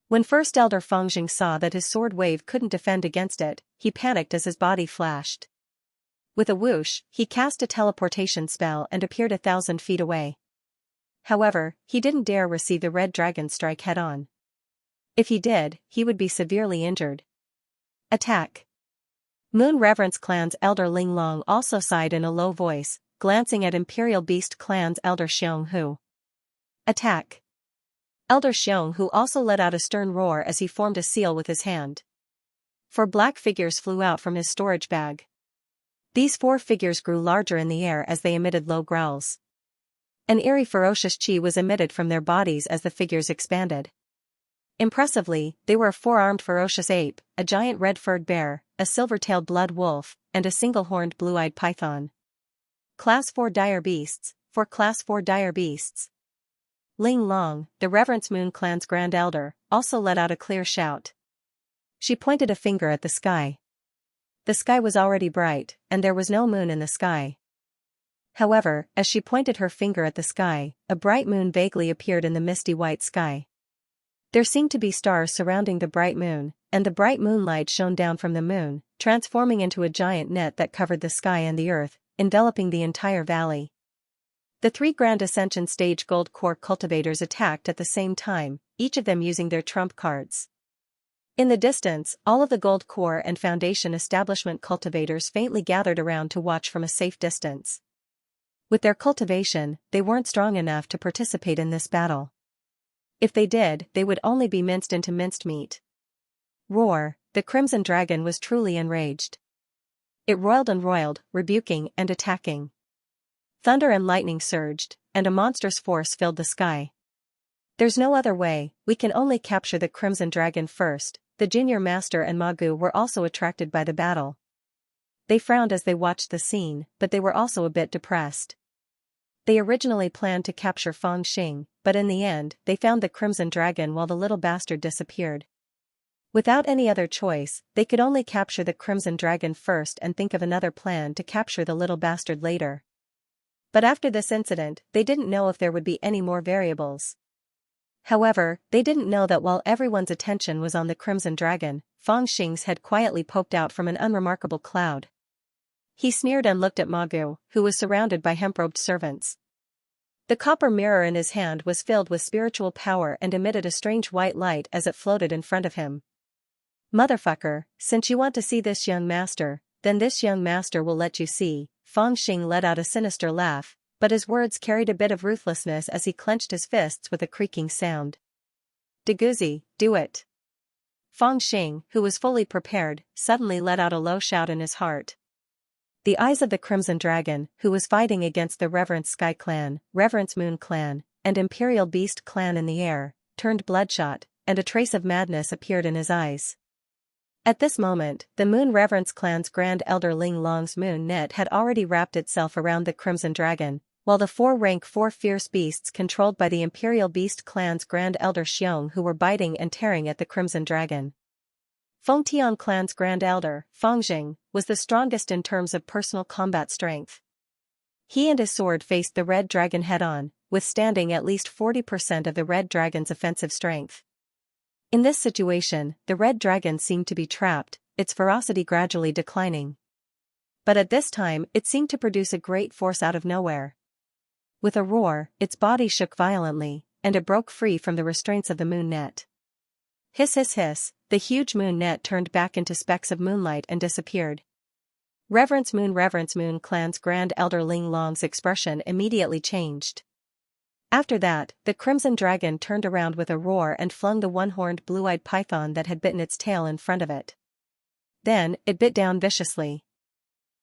When First Elder Feng Jing saw that his sword wave couldn't defend against it, he panicked as his body flashed. With a whoosh, he cast a teleportation spell and appeared 1,000 feet away. However, he didn't dare receive the Red Dragon's strike head-on. If he did, he would be severely injured. Attack! Moon Reverence clan's elder Ling Long also sighed in a low voice, glancing at Imperial Beast clan's elder Xiong Hu. Attack! Elder Xiong Hu also let out a stern roar as he formed a seal with his hand. 4 black figures flew out from his storage bag. These 4 figures grew larger in the air as they emitted low growls. An eerie ferocious chi was emitted from their bodies as the figures expanded. Impressively, they were a 4-armed ferocious ape, a giant red-furred bear, a silver-tailed blood wolf, and a single-horned blue-eyed python. Class 4 dire beasts, for Class 4 dire beasts. Ling Long, the Reverence Moon clan's grand elder, also let out a clear shout. She pointed a finger at the sky. The sky was already bright, and there was no moon in the sky. However, as she pointed her finger at the sky, a bright moon vaguely appeared in the misty white sky. There seemed to be stars surrounding the bright moon, and the bright moonlight shone down from the moon, transforming into a giant net that covered the sky and the earth, enveloping the entire valley. The 3 Grand Ascension Stage Gold Core cultivators attacked at the same time, each of them using their trump cards. In the distance, all of the Gold Core and Foundation Establishment cultivators faintly gathered around to watch from a safe distance. With their cultivation, they weren't strong enough to participate in this battle. If they did, they would only be minced into minced meat. Roar! The Crimson Dragon was truly enraged. It roiled and roiled, rebuking and attacking. Thunder and lightning surged, and a monstrous force filled the sky. There's no other way, we can only capture the Crimson Dragon first. The Junior Master and Magu were also attracted by the battle. They frowned as they watched the scene, but they were also a bit depressed. They originally planned to capture Feng Xing, but in the end, they found the Crimson Dragon while the little bastard disappeared. Without any other choice, they could only capture the Crimson Dragon first and think of another plan to capture the little bastard later. But after this incident, they didn't know if there would be any more variables. However, they didn't know that while everyone's attention was on the Crimson Dragon, Feng Xing's head quietly poked out from an unremarkable cloud. He sneered and looked at Magu, who was surrounded by hemp-robed servants. The copper mirror in his hand was filled with spiritual power and emitted a strange white light as it floated in front of him. Motherfucker, since you want to see this young master, then this young master will let you see. Feng Xing let out a sinister laugh, but his words carried a bit of ruthlessness as he clenched his fists with a creaking sound. Deguzi, do it. Feng Xing, who was fully prepared, suddenly let out a low shout in his heart. The eyes of the Crimson Dragon, who was fighting against the Reverence Sky Clan, Reverence Moon Clan, and Imperial Beast Clan in the air, turned bloodshot, and a trace of madness appeared in his eyes. At this moment, the Moon Reverence Clan's Grand Elder Ling Long's moon net had already wrapped itself around the Crimson Dragon, while the rank 4 fierce beasts controlled by the Imperial Beast Clan's Grand Elder Xiong who were biting and tearing at the Crimson Dragon. Fengtian Clan's Grand Elder, Fengjing, was the strongest in terms of personal combat strength. He and his sword faced the Red Dragon head-on, withstanding at least 40% of the Red Dragon's offensive strength. In this situation, the Red Dragon seemed to be trapped, its ferocity gradually declining. But at this time it seemed to produce a great force out of nowhere. With a roar, its body shook violently, and it broke free from the restraints of the moon net. Hiss hiss hiss, the huge moon net turned back into specks of moonlight and disappeared. Reverence Moon Clan's Grand Elder Ling Long's expression immediately changed. After that, the Crimson Dragon turned around with a roar and flung the one-horned blue-eyed python that had bitten its tail in front of it. Then, it bit down viciously.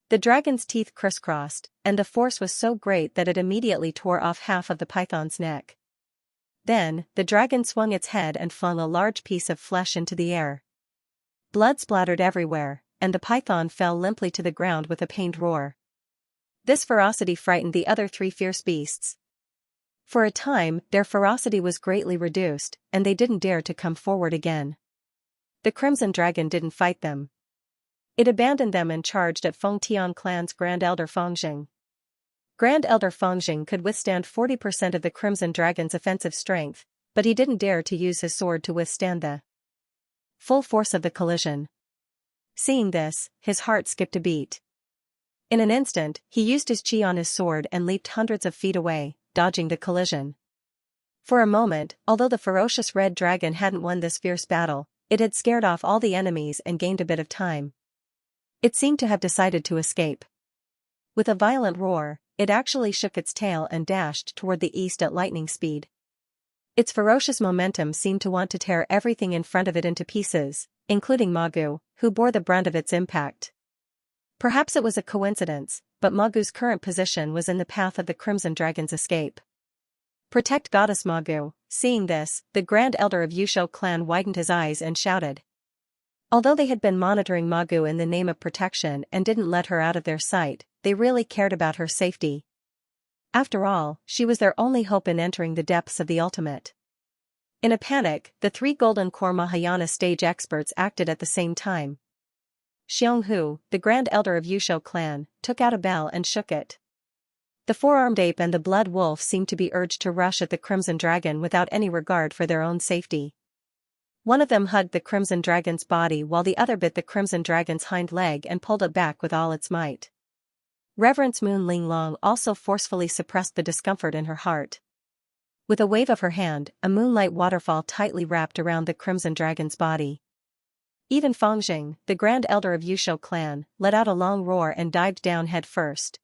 The dragon's teeth crisscrossed, and the force was so great that it immediately tore off half of the python's neck. Then, the dragon swung its head and flung a large piece of flesh into the air. Blood splattered everywhere, and the python fell limply to the ground with a pained roar. This ferocity frightened the other 3 fierce beasts. For a time, their ferocity was greatly reduced, and they didn't dare to come forward again. The Crimson Dragon didn't fight them. It abandoned them and charged at Fengtian Clan's Grand Elder Fengjing. Grand Elder Fengjing could withstand 40% of the Crimson Dragon's offensive strength, but he didn't dare to use his sword to withstand the full force of the collision. Seeing this, his heart skipped a beat. In an instant, he used his chi on his sword and leaped hundreds of feet away, dodging the collision. For a moment, although the ferocious Red Dragon hadn't won this fierce battle, it had scared off all the enemies and gained a bit of time. It seemed to have decided to escape. With a violent roar, it actually shook its tail and dashed toward the east at lightning speed. Its ferocious momentum seemed to want to tear everything in front of it into pieces, including Magu, who bore the brunt of its impact. Perhaps it was a coincidence, but Magu's current position was in the path of the Crimson Dragon's escape. Protect Goddess Magu. Seeing this, the Grand Elder of Yusho Clan widened his eyes and shouted. Although they had been monitoring Magu in the name of protection and didn't let her out of their sight, they really cared about her safety. After all, she was their only hope in entering the depths of the ultimate. In a panic, the 3 Golden Core Mahayana stage experts acted at the same time. Xionghu, the Grand Elder of Yusho Clan, took out a bell and shook it. The 4-armed ape and the blood wolf seemed to be urged to rush at the Crimson Dragon without any regard for their own safety. One of them hugged the Crimson Dragon's body while the other bit the Crimson Dragon's hind leg and pulled it back with all its might. Reverence Moon Ling Long also forcefully suppressed the discomfort in her heart. With a wave of her hand, a moonlight waterfall tightly wrapped around the Crimson Dragon's body. Even Fengjing, the Grand Elder of Yusho Clan, let out a long roar and dived down head first.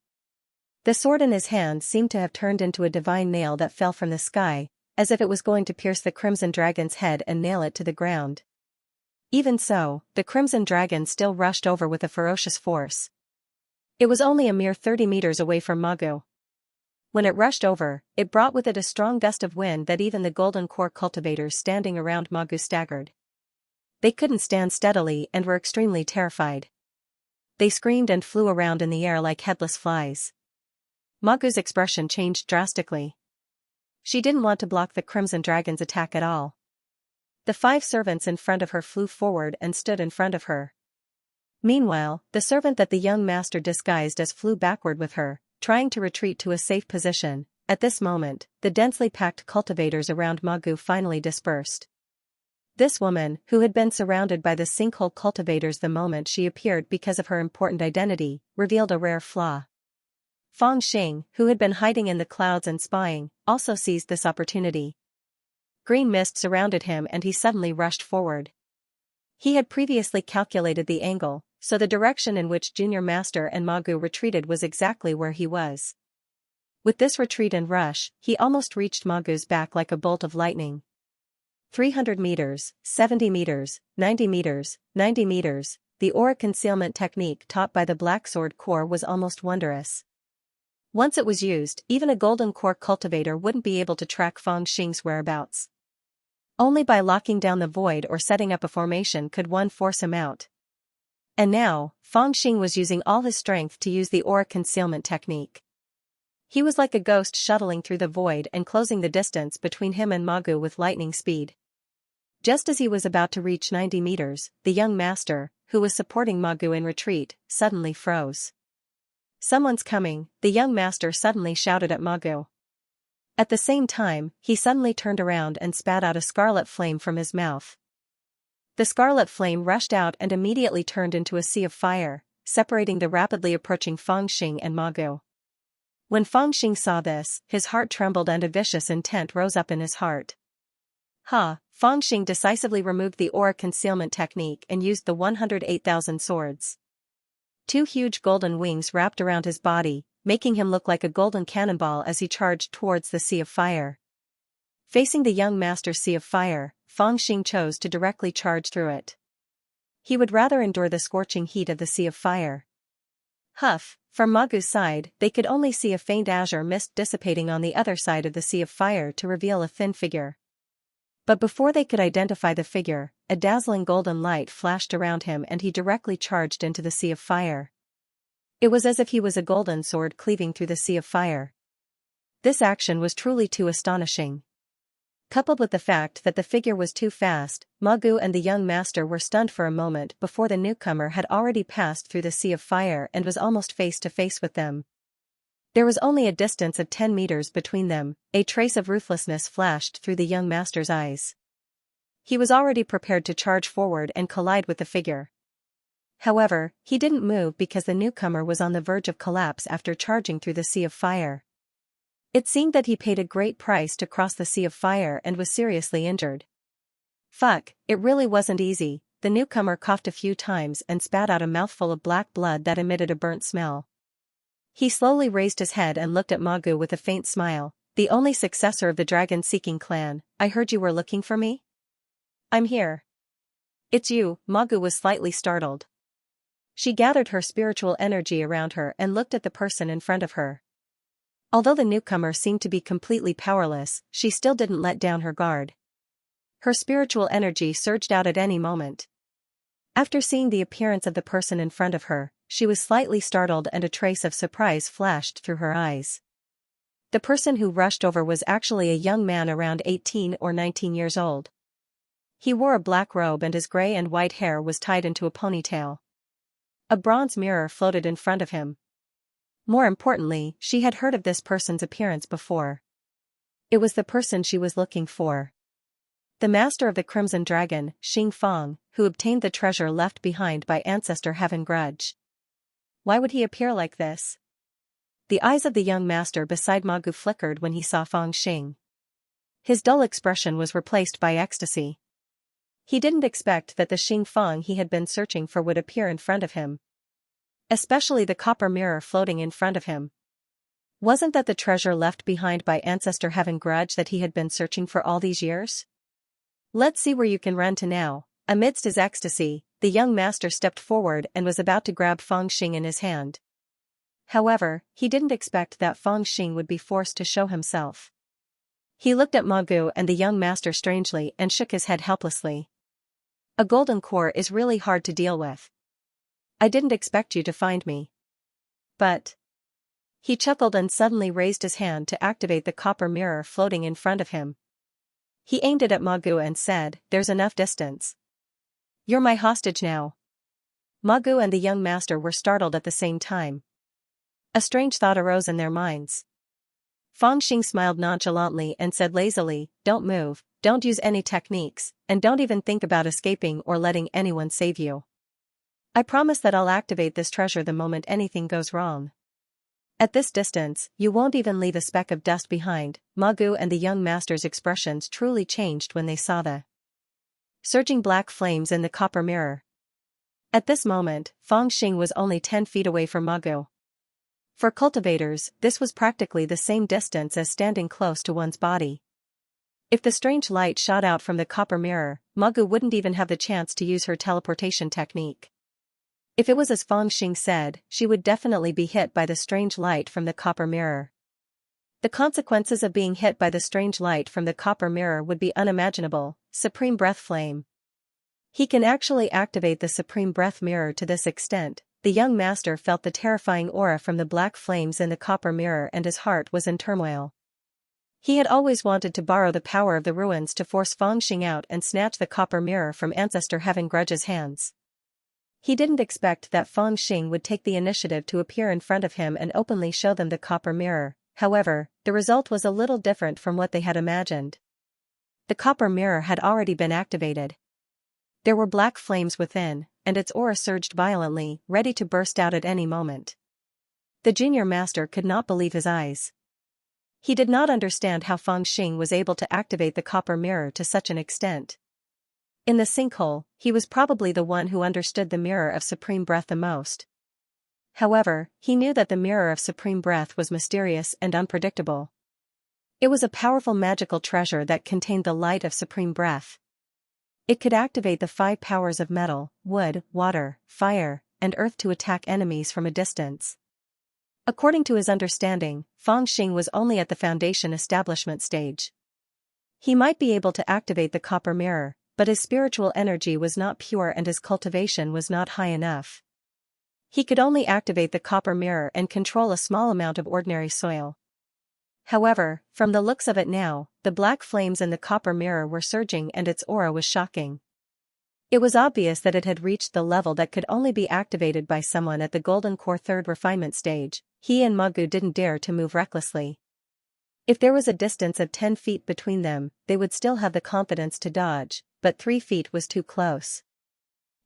The sword in his hand seemed to have turned into a divine nail that fell from the sky, as if it was going to pierce the Crimson Dragon's head and nail it to the ground. Even so, the Crimson Dragon still rushed over with a ferocious force. It was only a mere 30 meters away from Magu. When it rushed over, it brought with it a strong gust of wind that even the Golden Core cultivators standing around Magu staggered. They couldn't stand steadily and were extremely terrified. They screamed and flew around in the air like headless flies. Magu's expression changed drastically. She didn't want to block the Crimson Dragon's attack at all. The 5 servants in front of her flew forward and stood in front of her. Meanwhile, the servant that the young master disguised as flew backward with her, trying to retreat to a safe position. At this moment, the densely packed cultivators around Magu finally dispersed. This woman, who had been surrounded by the sinkhole cultivators the moment she appeared because of her important identity, revealed a rare flaw. Feng Xing, who had been hiding in the clouds and spying, also seized this opportunity. Green mist surrounded him and he suddenly rushed forward. He had previously calculated the angle, so the direction in which Junior Master and Magu retreated was exactly where he was. With this retreat and rush, he almost reached Magu's back like a bolt of lightning. 300 meters, 70 meters, 90 meters, 90 meters, the aura concealment technique taught by the Black Sword Corps was almost wondrous. Once it was used, even a Golden Core cultivator wouldn't be able to track Fang Xing's whereabouts. Only by locking down the void or setting up a formation could one force him out. And now, Fang Xing was using all his strength to use the aura concealment technique. He was like a ghost shuttling through the void and closing the distance between him and Magu with lightning speed. Just as he was about to reach 90 meters, the young master, who was supporting Magu in retreat, suddenly froze. "Someone's coming," the young master suddenly shouted at Magu. At the same time, he suddenly turned around and spat out a scarlet flame from his mouth. The scarlet flame rushed out and immediately turned into a sea of fire, separating the rapidly approaching Fang Xing and Magu. When Fang Xing saw this, his heart trembled and a vicious intent rose up in his heart. Fang Xing decisively removed the aura concealment technique and used the 108,000 swords. Two huge golden wings wrapped around his body, making him look like a golden cannonball as he charged towards the sea of fire. Facing the young master's sea of fire, Fang Xing chose to directly charge through it. He would rather endure the scorching heat of the sea of fire. From Magu's side, they could only see a faint azure mist dissipating on the other side of the sea of fire to reveal a thin figure. But before they could identify the figure, a dazzling golden light flashed around him and he directly charged into the sea of fire. It was as if he was a golden sword cleaving through the sea of fire. This action was truly too astonishing. Coupled with the fact that the figure was too fast, Magu and the young master were stunned for a moment before the newcomer had already passed through the sea of fire and was almost face to face with them. There was only a distance of 10 meters between them. A trace of ruthlessness flashed through the young master's eyes. He was already prepared to charge forward and collide with the figure. However, he didn't move because the newcomer was on the verge of collapse after charging through the sea of fire. It seemed that he paid a great price to cross the sea of fire and was seriously injured. It really wasn't easy. The newcomer coughed a few times and spat out a mouthful of black blood that emitted a burnt smell. He slowly raised his head and looked at Magu with a faint smile. "The only successor of the dragon-seeking clan, I heard you were looking for me?" "I'm here." "It's you." Magu was slightly startled. She gathered her spiritual energy around her and looked at the person in front of her. Although the newcomer seemed to be completely powerless, she still didn't let down her guard. Her spiritual energy surged out at any moment. After seeing the appearance of the person in front of her, she was slightly startled and a trace of surprise flashed through her eyes. The person who rushed over was actually a young man around 18 or 19 years old. He wore a black robe and his gray and white hair was tied into a ponytail. A bronze mirror floated in front of him. More importantly, she had heard of this person's appearance before. It was the person she was looking for. The master of the Crimson Dragon, Xing Fang, who obtained the treasure left behind by Ancestor Heaven Grudge. Why would he appear like this? The eyes of the young master beside Magu flickered when he saw Fang Xing. His dull expression was replaced by ecstasy. He didn't expect that the Xing Fang he had been searching for would appear in front of him. Especially the copper mirror floating in front of him. Wasn't that the treasure left behind by Ancestor Heaven Grudge that he had been searching for all these years? "Let's see where you can run to now." Amidst his ecstasy, the young master stepped forward and was about to grab Fang Xing in his hand. However, he didn't expect that Fang Xing would be forced to show himself. He looked at Magu and the young master strangely and shook his head helplessly. "A golden core is really hard to deal with. I didn't expect you to find me." "But..." He chuckled and suddenly raised his hand to activate the copper mirror floating in front of him. He aimed it at Magu and said, "There's enough distance. You're my hostage now." Magu and the young master were startled at the same time. A strange thought arose in their minds. Fang Xing smiled nonchalantly and said lazily, "Don't move, don't use any techniques, and don't even think about escaping or letting anyone save you. I promise that I'll activate this treasure the moment anything goes wrong. At this distance, you won't even leave a speck of dust behind." Magu and the young master's expressions truly changed when they saw the surging black flames in the copper mirror. At this moment, Fang Xing was only 10 feet away from Magu. For cultivators, this was practically the same distance as standing close to one's body. If the strange light shot out from the copper mirror, Magu wouldn't even have the chance to use her teleportation technique. If it was as Feng Xing said, she would definitely be hit by the strange light from the copper mirror. The consequences of being hit by the strange light from the copper mirror would be unimaginable. Supreme Breath Flame. He can actually activate the Supreme Breath Mirror to this extent. The young master felt the terrifying aura from the black flames in the copper mirror and his heart was in turmoil. He had always wanted to borrow the power of the ruins to force Feng Xing out and snatch the copper mirror from Ancestor Heaven Grudge's hands. He didn't expect that Feng Xing would take the initiative to appear in front of him and openly show them the copper mirror. However, the result was a little different from what they had imagined. The copper mirror had already been activated. There were black flames within, and its aura surged violently, ready to burst out at any moment. The junior master could not believe his eyes. He did not understand how Feng Xing was able to activate the copper mirror to such an extent. In the sinkhole, he was probably the one who understood the mirror of Supreme Breath the most. However, he knew that the mirror of Supreme Breath was mysterious and unpredictable. It was a powerful magical treasure that contained the light of Supreme Breath. It could activate the 5 powers of metal, wood, water, fire, and earth to attack enemies from a distance. According to his understanding, Feng Xing was only at the foundation establishment stage. He might be able to activate the copper mirror, but his spiritual energy was not pure and his cultivation was not high enough. He could only activate the copper mirror and control a small amount of ordinary soil. However, from the looks of it now, the black flames in the copper mirror were surging and its aura was shocking. It was obvious that it had reached the level that could only be activated by someone at the Golden Core 3rd refinement stage. He and Magu didn't dare to move recklessly. If there was a distance of 10 feet between them, they would still have the confidence to dodge, but 3 feet was too close.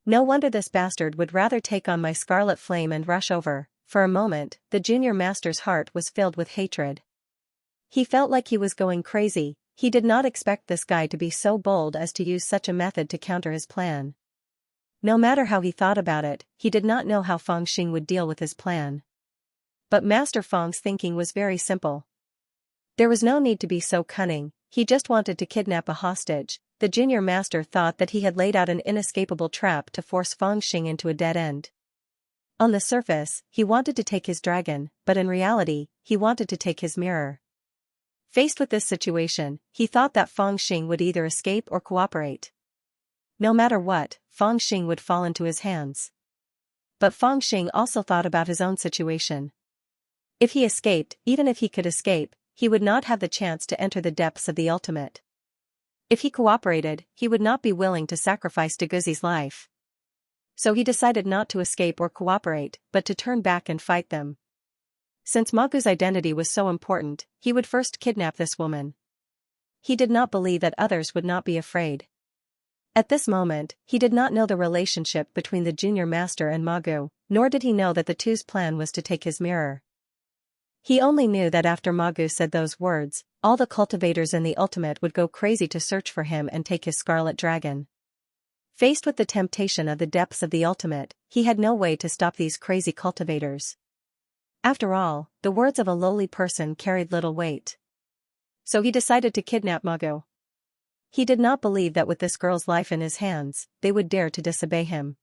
No wonder this bastard would rather take on my scarlet flame and rush over. For a moment, the junior master's heart was filled with hatred. He felt like he was going crazy. He did not expect this guy to be so bold as to use such a method to counter his plan. No matter how he thought about it, he did not know how Feng Xing would deal with his plan. But Master Feng's thinking was very simple. There was no need to be so cunning, he just wanted to kidnap a hostage. The junior master thought that he had laid out an inescapable trap to force Feng Xing into a dead end. On the surface, he wanted to take his dragon, but in reality, he wanted to take his mirror. Faced with this situation, he thought that Feng Xing would either escape or cooperate. No matter what, Feng Xing would fall into his hands. But Feng Xing also thought about his own situation. If he escaped, even if he could escape, he would not have the chance to enter the depths of the ultimate. If he cooperated, he would not be willing to sacrifice Deguzi's life. So he decided not to escape or cooperate, but to turn back and fight them. Since Magu's identity was so important, he would first kidnap this woman. He did not believe that others would not be afraid. At this moment, he did not know the relationship between the junior master and Magu, nor did he know that the two's plan was to take his mirror. He only knew that after Magu said those words, all the cultivators in the ultimate would go crazy to search for him and take his scarlet dragon. Faced with the temptation of the depths of the ultimate, he had no way to stop these crazy cultivators. After all, the words of a lowly person carried little weight. So he decided to kidnap Magu. He did not believe that with this girl's life in his hands, they would dare to disobey him.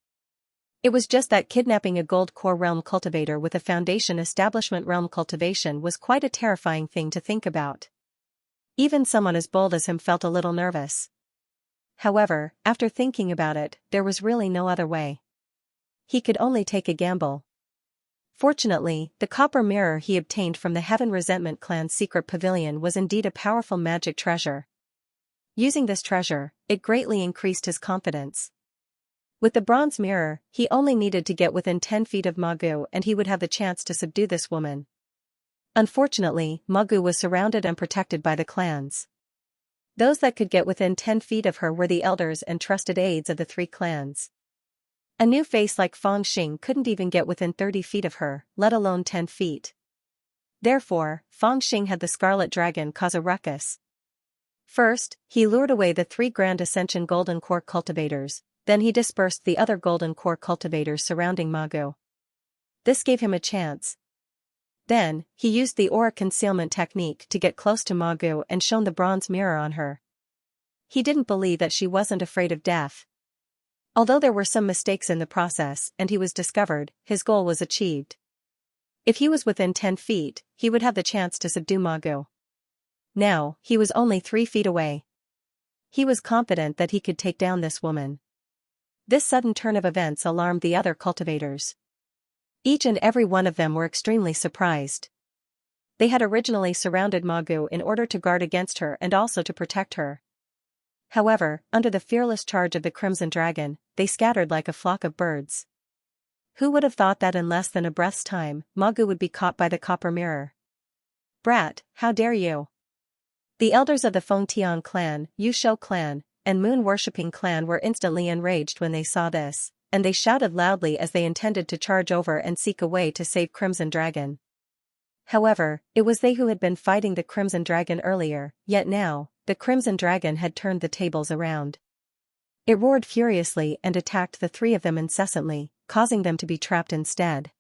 It was just that kidnapping a Gold Core Realm cultivator with a Foundation Establishment Realm cultivation was quite a terrifying thing to think about. Even someone as bold as him felt a little nervous. However, after thinking about it, there was really no other way. He could only take a gamble. Fortunately, the copper mirror he obtained from the Heaven Resentment clan's secret pavilion was indeed a powerful magic treasure. Using this treasure, it greatly increased his confidence. With the bronze mirror, he only needed to get within 10 feet of Magu and he would have the chance to subdue this woman. Unfortunately, Magu was surrounded and protected by the clans. Those that could get within 10 feet of her were the elders and trusted aides of the 3 clans. A new face like Feng Xing couldn't even get within 30 feet of her, let alone 10 feet. Therefore, Feng Xing had the Scarlet Dragon cause a ruckus. First, he lured away the 3 Grand Ascension Golden Core cultivators. Then he dispersed the other Golden Core cultivators surrounding Magu. This gave him a chance. Then, he used the aura concealment technique to get close to Magu and shone the bronze mirror on her. He didn't believe that she wasn't afraid of death. Although there were some mistakes in the process and he was discovered, his goal was achieved. If he was within 10 feet, he would have the chance to subdue Magu. Now, he was only 3 feet away. He was confident that he could take down this woman. This sudden turn of events alarmed the other cultivators. Each and every one of them were extremely surprised. They had originally surrounded Magu in order to guard against her and also to protect her. However, under the fearless charge of the Crimson Dragon, they scattered like a flock of birds. Who would have thought that in less than a breath's time, Magu would be caught by the copper mirror? Brat, how dare you! The elders of the Fengtian clan, Yusho clan, and moon-worshipping clan were instantly enraged when they saw this, and they shouted loudly as they intended to charge over and seek a way to save Crimson Dragon. However, it was they who had been fighting the Crimson Dragon earlier, yet now, the Crimson Dragon had turned the tables around. It roared furiously and attacked the 3 of them incessantly, causing them to be trapped instead.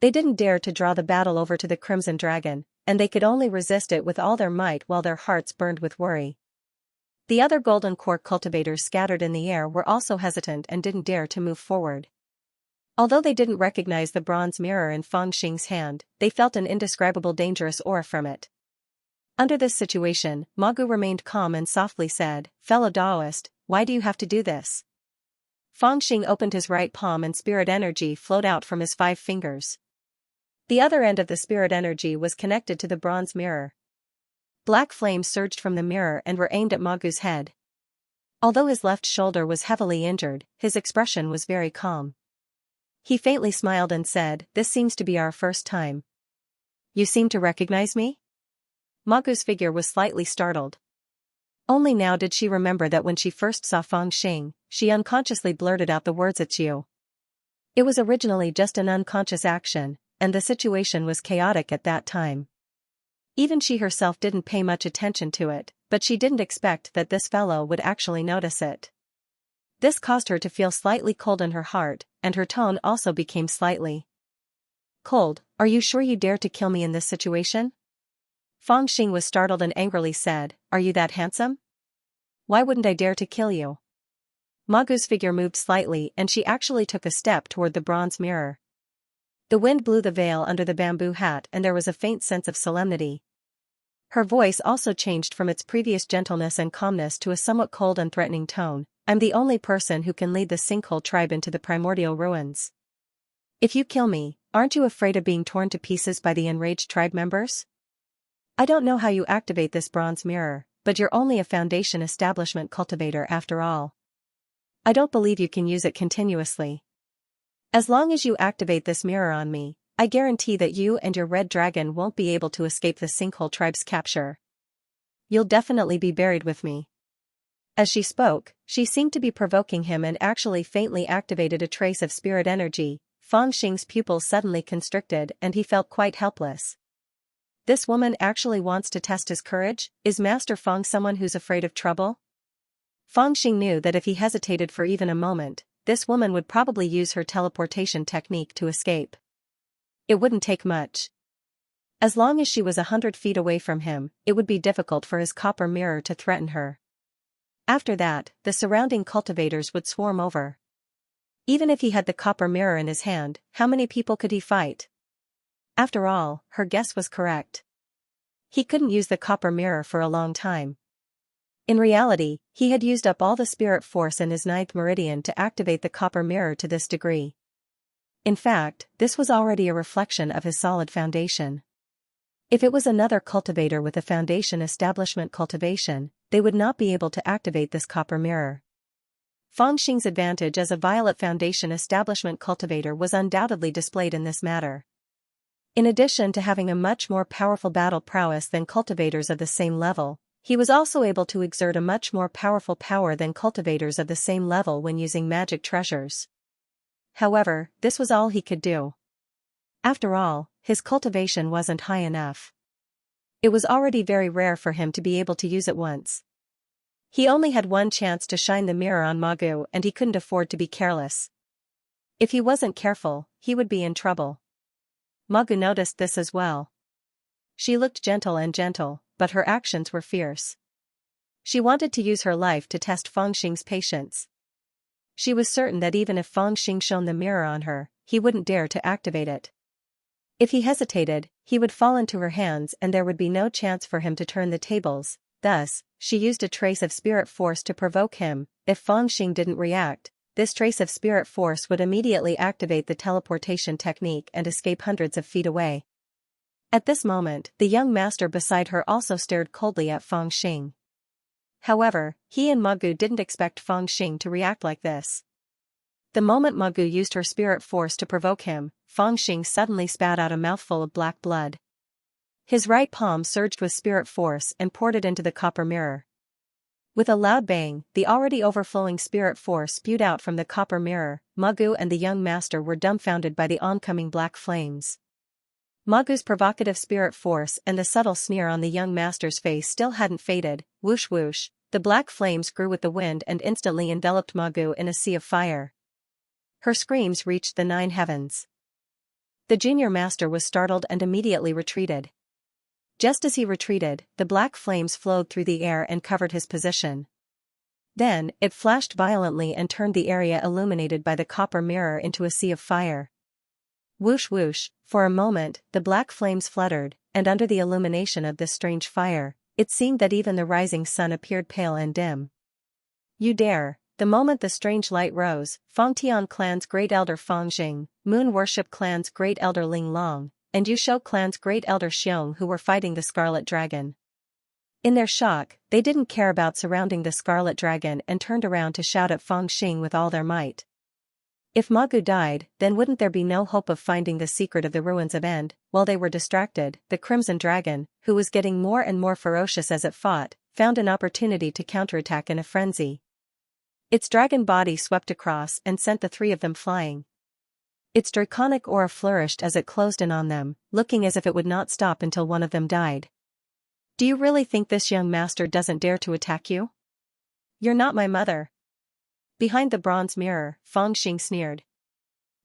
They didn't dare to draw the battle over to the Crimson Dragon, and they could only resist it with all their might while their hearts burned with worry. The other Golden Core cultivators scattered in the air were also hesitant and didn't dare to move forward. Although they didn't recognize the bronze mirror in Feng Xing's hand, they felt an indescribable dangerous aura from it. Under this situation, Magu remained calm and softly said, "Fellow Taoist, why do you have to do this?" Feng Xing opened his right palm and spirit energy flowed out from his 5 fingers. The other end of the spirit energy was connected to the bronze mirror. Black flames surged from the mirror and were aimed at Magu's head. Although his left shoulder was heavily injured, his expression was very calm. He faintly smiled and said, "This seems to be our first time. You seem to recognize me?" Magu's figure was slightly startled. Only now did she remember that when she first saw Feng Xing, she unconsciously blurted out the words "It's you." It was originally just an unconscious action, and the situation was chaotic at that time. Even she herself didn't pay much attention to it, but she didn't expect that this fellow would actually notice it. This caused her to feel slightly cold in her heart, and her tone also became slightly cold. "Are you sure you dare to kill me in this situation?" Feng Xing was startled and angrily said, "Are you that handsome? Why wouldn't I dare to kill you?" Magu's figure moved slightly and she actually took a step toward the bronze mirror. The wind blew the veil under the bamboo hat and there was a faint sense of solemnity. Her voice also changed from its previous gentleness and calmness to a somewhat cold and threatening tone. "I'm the only person who can lead the Sinkhole tribe into the primordial ruins. If you kill me, aren't you afraid of being torn to pieces by the enraged tribe members? I don't know how you activate this bronze mirror, but you're only a Foundation establishment cultivator after all. I don't believe you can use it continuously. As long as you activate this mirror on me, I guarantee that you and your red dragon won't be able to escape the Sinkhole tribe's capture. You'll definitely be buried with me." As she spoke, she seemed to be provoking him and actually faintly activated a trace of spirit energy. Feng Xing's pupils suddenly constricted and he felt quite helpless. This woman actually wants to test his courage? Is Master Feng someone who's afraid of trouble? Feng Xing knew that if he hesitated for even a moment, this woman would probably use her teleportation technique to escape. It wouldn't take much. As long as she was 100 feet away from him, it would be difficult for his copper mirror to threaten her. After that, the surrounding cultivators would swarm over. Even if he had the copper mirror in his hand, how many people could he fight? After all, her guess was correct. He couldn't use the copper mirror for a long time. In reality, he had used up all the spirit force in his 9th meridian to activate the copper mirror to this degree. In fact, this was already a reflection of his solid foundation. If it was another cultivator with a Foundation establishment cultivation, they would not be able to activate this copper mirror. Feng Xing's advantage as a Violet Foundation establishment cultivator was undoubtedly displayed in this matter. In addition to having a much more powerful battle prowess than cultivators of the same level, he was also able to exert a much more powerful power than cultivators of the same level when using magic treasures. However, this was all he could do. After all, his cultivation wasn't high enough. It was already very rare for him to be able to use it once. He only had one chance to shine the mirror on Magu and he couldn't afford to be careless. If he wasn't careful, he would be in trouble. Magu noticed this as well. She looked gentle, but her actions were fierce. She wanted to use her life to test Fangxing's patience. She was certain that even if Fangxing shone the mirror on her, he wouldn't dare to activate it. If he hesitated, he would fall into her hands and there would be no chance for him to turn the tables. Thus, she used a trace of spirit force to provoke him. If Fangxing didn't react, this trace of spirit force would immediately activate the teleportation technique and escape hundreds of feet away. At this moment, the young master beside her also stared coldly at Fangxing. However, he and Magu didn't expect Fangxing to react like this. The moment Magu used her spirit force to provoke him, Fangxing suddenly spat out a mouthful of black blood. His right palm surged with spirit force and poured it into the copper mirror. With a loud bang, the already overflowing spirit force spewed out from the copper mirror. Magu and the young master were dumbfounded by the oncoming black flames. Magu's provocative spirit force and the subtle sneer on the young master's face still hadn't faded. Whoosh whoosh, the black flames grew with the wind and instantly enveloped Magu in a sea of fire. Her screams reached the 9 heavens. The junior master was startled and immediately retreated. Just as he retreated, the black flames flowed through the air and covered his position. Then, it flashed violently and turned the area illuminated by the copper mirror into a sea of fire. Whoosh whoosh, for a moment, the black flames fluttered, and under the illumination of this strange fire, it seemed that even the rising sun appeared pale and dim. You dare! The moment the strange light rose, Fangtian clan's great elder Fangxing, Moon Worship clan's great elder Ling Long, and Yusho clan's great elder Xiong who were fighting the Scarlet Dragon. In their shock, they didn't care about surrounding the Scarlet Dragon and turned around to shout at Fangxing with all their might. If Magu died, then wouldn't there be no hope of finding the secret of the ruins of End? While they were distracted, the Crimson Dragon, who was getting more and more ferocious as it fought, found an opportunity to counterattack in a frenzy. Its dragon body swept across and sent the 3 of them flying. Its draconic aura flourished as it closed in on them, looking as if it would not stop until one of them died. Do you really think this young master doesn't dare to attack you? You're not my mother. Behind the bronze mirror, Fangxing sneered.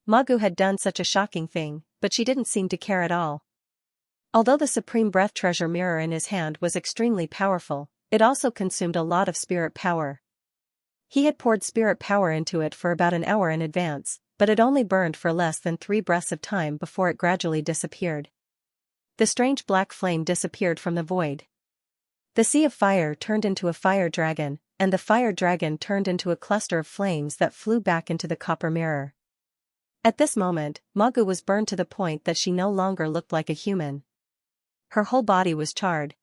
Magu had done such a shocking thing, but she didn't seem to care at all. Although the supreme breath treasure mirror in his hand was extremely powerful, it also consumed a lot of spirit power. He had poured spirit power into it for about an hour in advance, but it only burned for less than 3 breaths of time before it gradually disappeared. The strange black flame disappeared from the void. The sea of fire turned into a fire dragon, and the fire dragon turned into a cluster of flames that flew back into the copper mirror. At this moment, Magu was burned to the point that she no longer looked like a human. Her whole body was charred.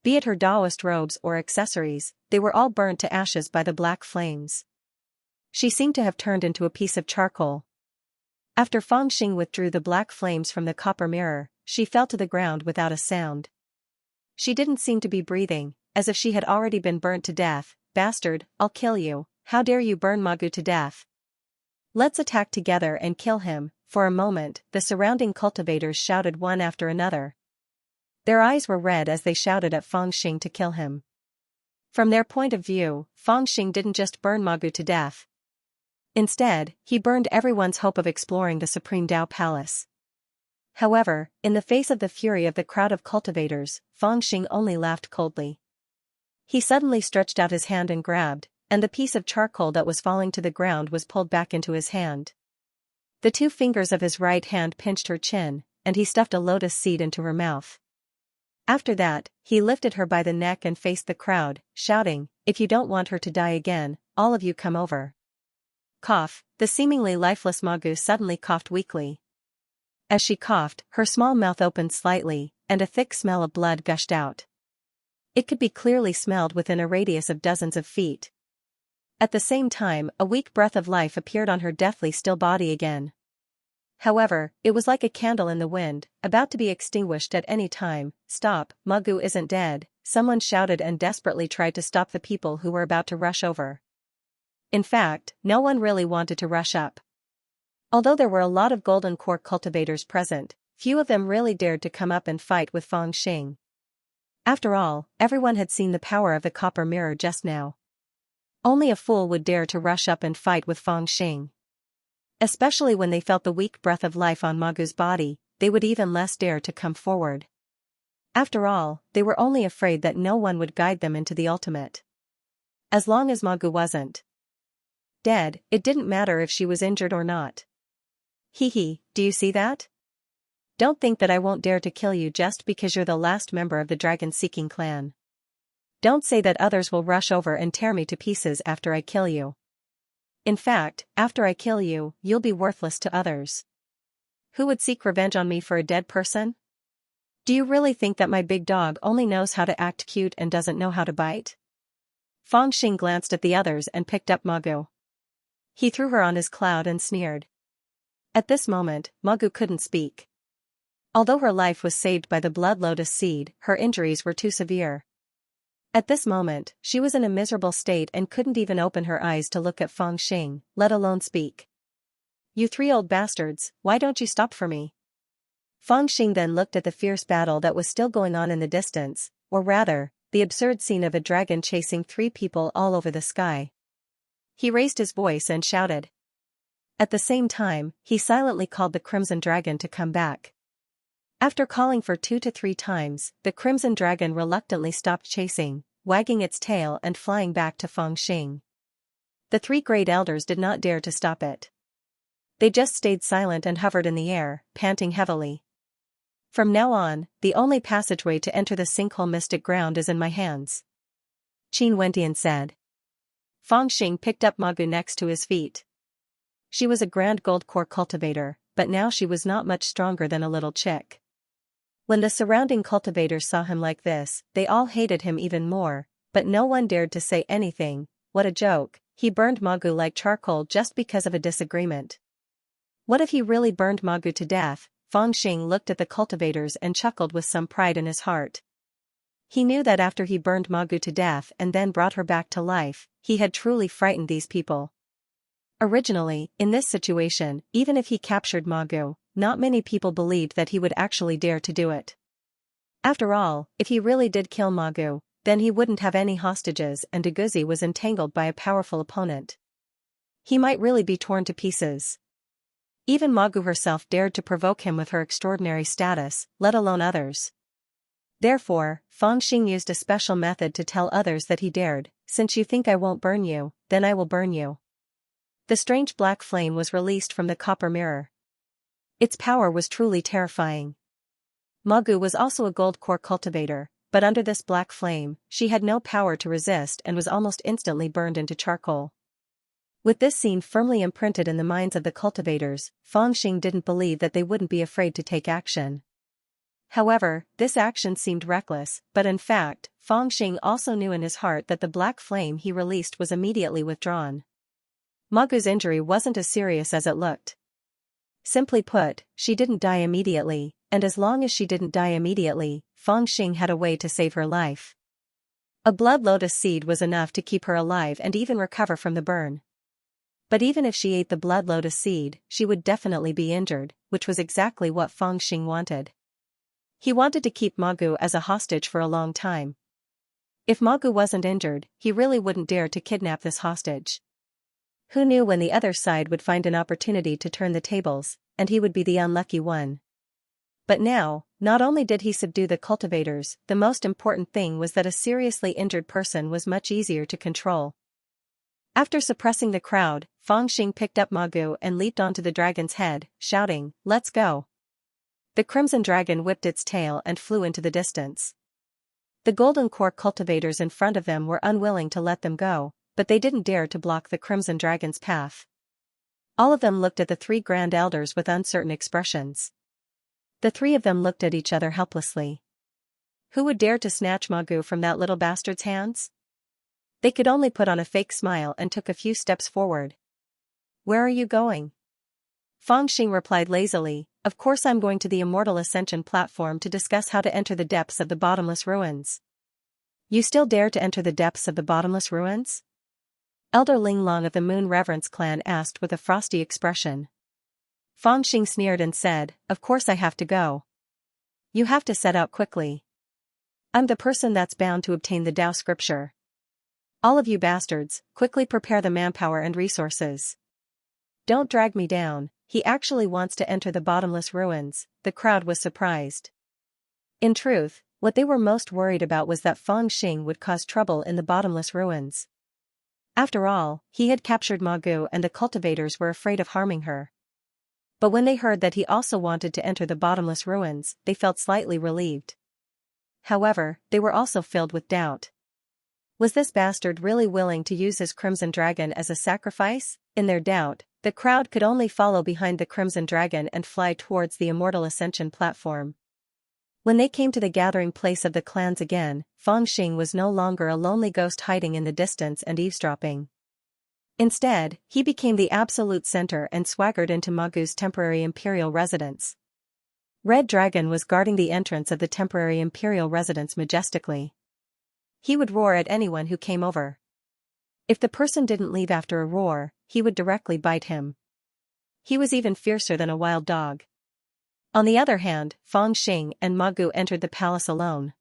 Be it her Taoist robes or accessories, they were all burnt to ashes by the black flames. She seemed to have turned into a piece of charcoal. After Fangxing withdrew the black flames from the copper mirror, she fell to the ground without a sound. She didn't seem to be breathing, as if she had already been burnt to death. Bastard, I'll kill you. How dare you burn Magu to death? Let's attack together and kill him. For a moment, the surrounding cultivators shouted one after another. Their eyes were red as they shouted at Fangxing to kill him. From their point of view, Fangxing didn't just burn Magu to death. Instead, he burned everyone's hope of exploring the Supreme Tao Palace. However, in the face of the fury of the crowd of cultivators, Fangxing only laughed coldly. He suddenly stretched out his hand and grabbed, and the piece of charcoal that was falling to the ground was pulled back into his hand. The 2 fingers of his right hand pinched her chin, and he stuffed a lotus seed into her mouth. After that, he lifted her by the neck and faced the crowd, shouting, "If you don't want her to die again, all of you come over." Cough, the seemingly lifeless Magu suddenly coughed weakly. As she coughed, her small mouth opened slightly, and a thick smell of blood gushed out. It could be clearly smelled within a radius of dozens of feet. At the same time, a weak breath of life appeared on her deathly still body again. However, it was like a candle in the wind, about to be extinguished at any time. "Stop, Magu isn't dead," someone shouted and desperately tried to stop the people who were about to rush over. In fact, no one really wanted to rush up. Although there were a lot of golden core cultivators present, few of them really dared to come up and fight with Fangxing. After all, everyone had seen the power of the copper mirror just now. Only a fool would dare to rush up and fight with Fangxing. Especially when they felt the weak breath of life on Magu's body, they would even less dare to come forward. After all, they were only afraid that no one would guide them into the ultimate. As long as Magu wasn't dead, it didn't matter if she was injured or not. Hee, do you see that? Don't think that I won't dare to kill you just because you're the last member of the dragon-seeking clan. Don't say that others will rush over and tear me to pieces after I kill you. In fact, after I kill you, you'll be worthless to others. Who would seek revenge on me for a dead person? Do you really think that my big dog only knows how to act cute and doesn't know how to bite? Feng Xing glanced at the others and picked up Magu. He threw her on his cloud and sneered. At this moment, Magu couldn't speak. Although her life was saved by the blood lotus seed, her injuries were too severe. At this moment, she was in a miserable state and couldn't even open her eyes to look at Feng Xing, let alone speak. You three old bastards, why don't you stop for me? Feng Xing then looked at the fierce battle that was still going on in the distance, or rather, the absurd scene of a dragon chasing three people all over the sky. He raised his voice and shouted. At the same time, he silently called the Crimson Dragon to come back. After calling for 2 to 3 times, the Crimson Dragon reluctantly stopped chasing, wagging its tail and flying back to Feng Xing. The 3 great elders did not dare to stop it. They just stayed silent and hovered in the air, panting heavily. From now on, the only passageway to enter the sinkhole mystic ground is in my hands. Qin Wentian said. Feng Xing picked up Magu next to his feet. She was a grand gold core cultivator, but now she was not much stronger than a little chick. When the surrounding cultivators saw him like this, they all hated him even more, but no one dared to say anything. What a joke, he burned Magu like charcoal just because of a disagreement. What if he really burned Magu to death? Feng Xing looked at the cultivators and chuckled with some pride in his heart. He knew that after he burned Magu to death and then brought her back to life, he had truly frightened these people. Originally, in this situation, even if he captured Magu, not many people believed that he would actually dare to do it. After all, if he really did kill Magu, then he wouldn't have any hostages and Deguzi was entangled by a powerful opponent. He might really be torn to pieces. Even Magu herself dared to provoke him with her extraordinary status, let alone others. Therefore, Feng Xing used a special method to tell others that he dared. Since you think I won't burn you, then I will burn you. The strange black flame was released from the copper mirror. Its power was truly terrifying. Magu was also a gold core cultivator, but under this black flame, she had no power to resist and was almost instantly burned into charcoal. With this scene firmly imprinted in the minds of the cultivators, Feng Xing didn't believe that they wouldn't be afraid to take action. However, this action seemed reckless, but in fact, Feng Xing also knew in his heart that the black flame he released was immediately withdrawn. Magu's injury wasn't as serious as it looked. Simply put, she didn't die immediately, and as long as she didn't die immediately, Feng Xing had a way to save her life. A blood lotus seed was enough to keep her alive and even recover from the burn. But even if she ate the blood lotus seed, she would definitely be injured, which was exactly what Feng Xing wanted. He wanted to keep Magu as a hostage for a long time. If Magu wasn't injured, he really wouldn't dare to kidnap this hostage. Who knew when the other side would find an opportunity to turn the tables, and he would be the unlucky one. But now, not only did he subdue the cultivators, the most important thing was that a seriously injured person was much easier to control. After suppressing the crowd, Feng Xing picked up Magu and leaped onto the dragon's head, shouting, "Let's go!" The crimson dragon whipped its tail and flew into the distance. The golden core cultivators in front of them were unwilling to let them go, but they didn't dare to block the crimson dragon's path. All of them looked at the 3 grand elders with uncertain expressions. The 3 of them looked at each other helplessly. Who would dare to snatch Magu from that little bastard's hands? They could only put on a fake smile and took a few steps forward. "Where are you going?" Feng Xing replied lazily, "Of course I'm going to the Immortal Ascension platform to discuss how to enter the depths of the bottomless ruins." "You still dare to enter the depths of the bottomless ruins?" Elder Ling Long of the Moon Reverence clan asked with a frosty expression. Feng Xing sneered and said, "Of course I have to go. You have to set out quickly. I'm the person that's bound to obtain the Tao scripture. All of you bastards, quickly prepare the manpower and resources. Don't drag me down, he actually wants to enter the bottomless ruins. The crowd was surprised. In truth, what they were most worried about was that Fang Xing would cause trouble in the bottomless ruins. After all, he had captured Ma Gu and the cultivators were afraid of harming her. But when they heard that he also wanted to enter the bottomless ruins, they felt slightly relieved. However, they were also filled with doubt. Was this bastard really willing to use his Crimson Dragon as a sacrifice? In their doubt, the crowd could only follow behind the Crimson Dragon and fly towards the Immortal Ascension platform. When they came to the gathering place of the clans again, Fang Xing was no longer a lonely ghost hiding in the distance and eavesdropping. Instead, he became the absolute center and swaggered into Ma Gu's temporary imperial residence. Red Dragon was guarding the entrance of the temporary imperial residence majestically. He would roar at anyone who came over. If the person didn't leave after a roar, he would directly bite him. He was even fiercer than a wild dog. On the other hand, Fang Xing and Ma Gu entered the palace alone.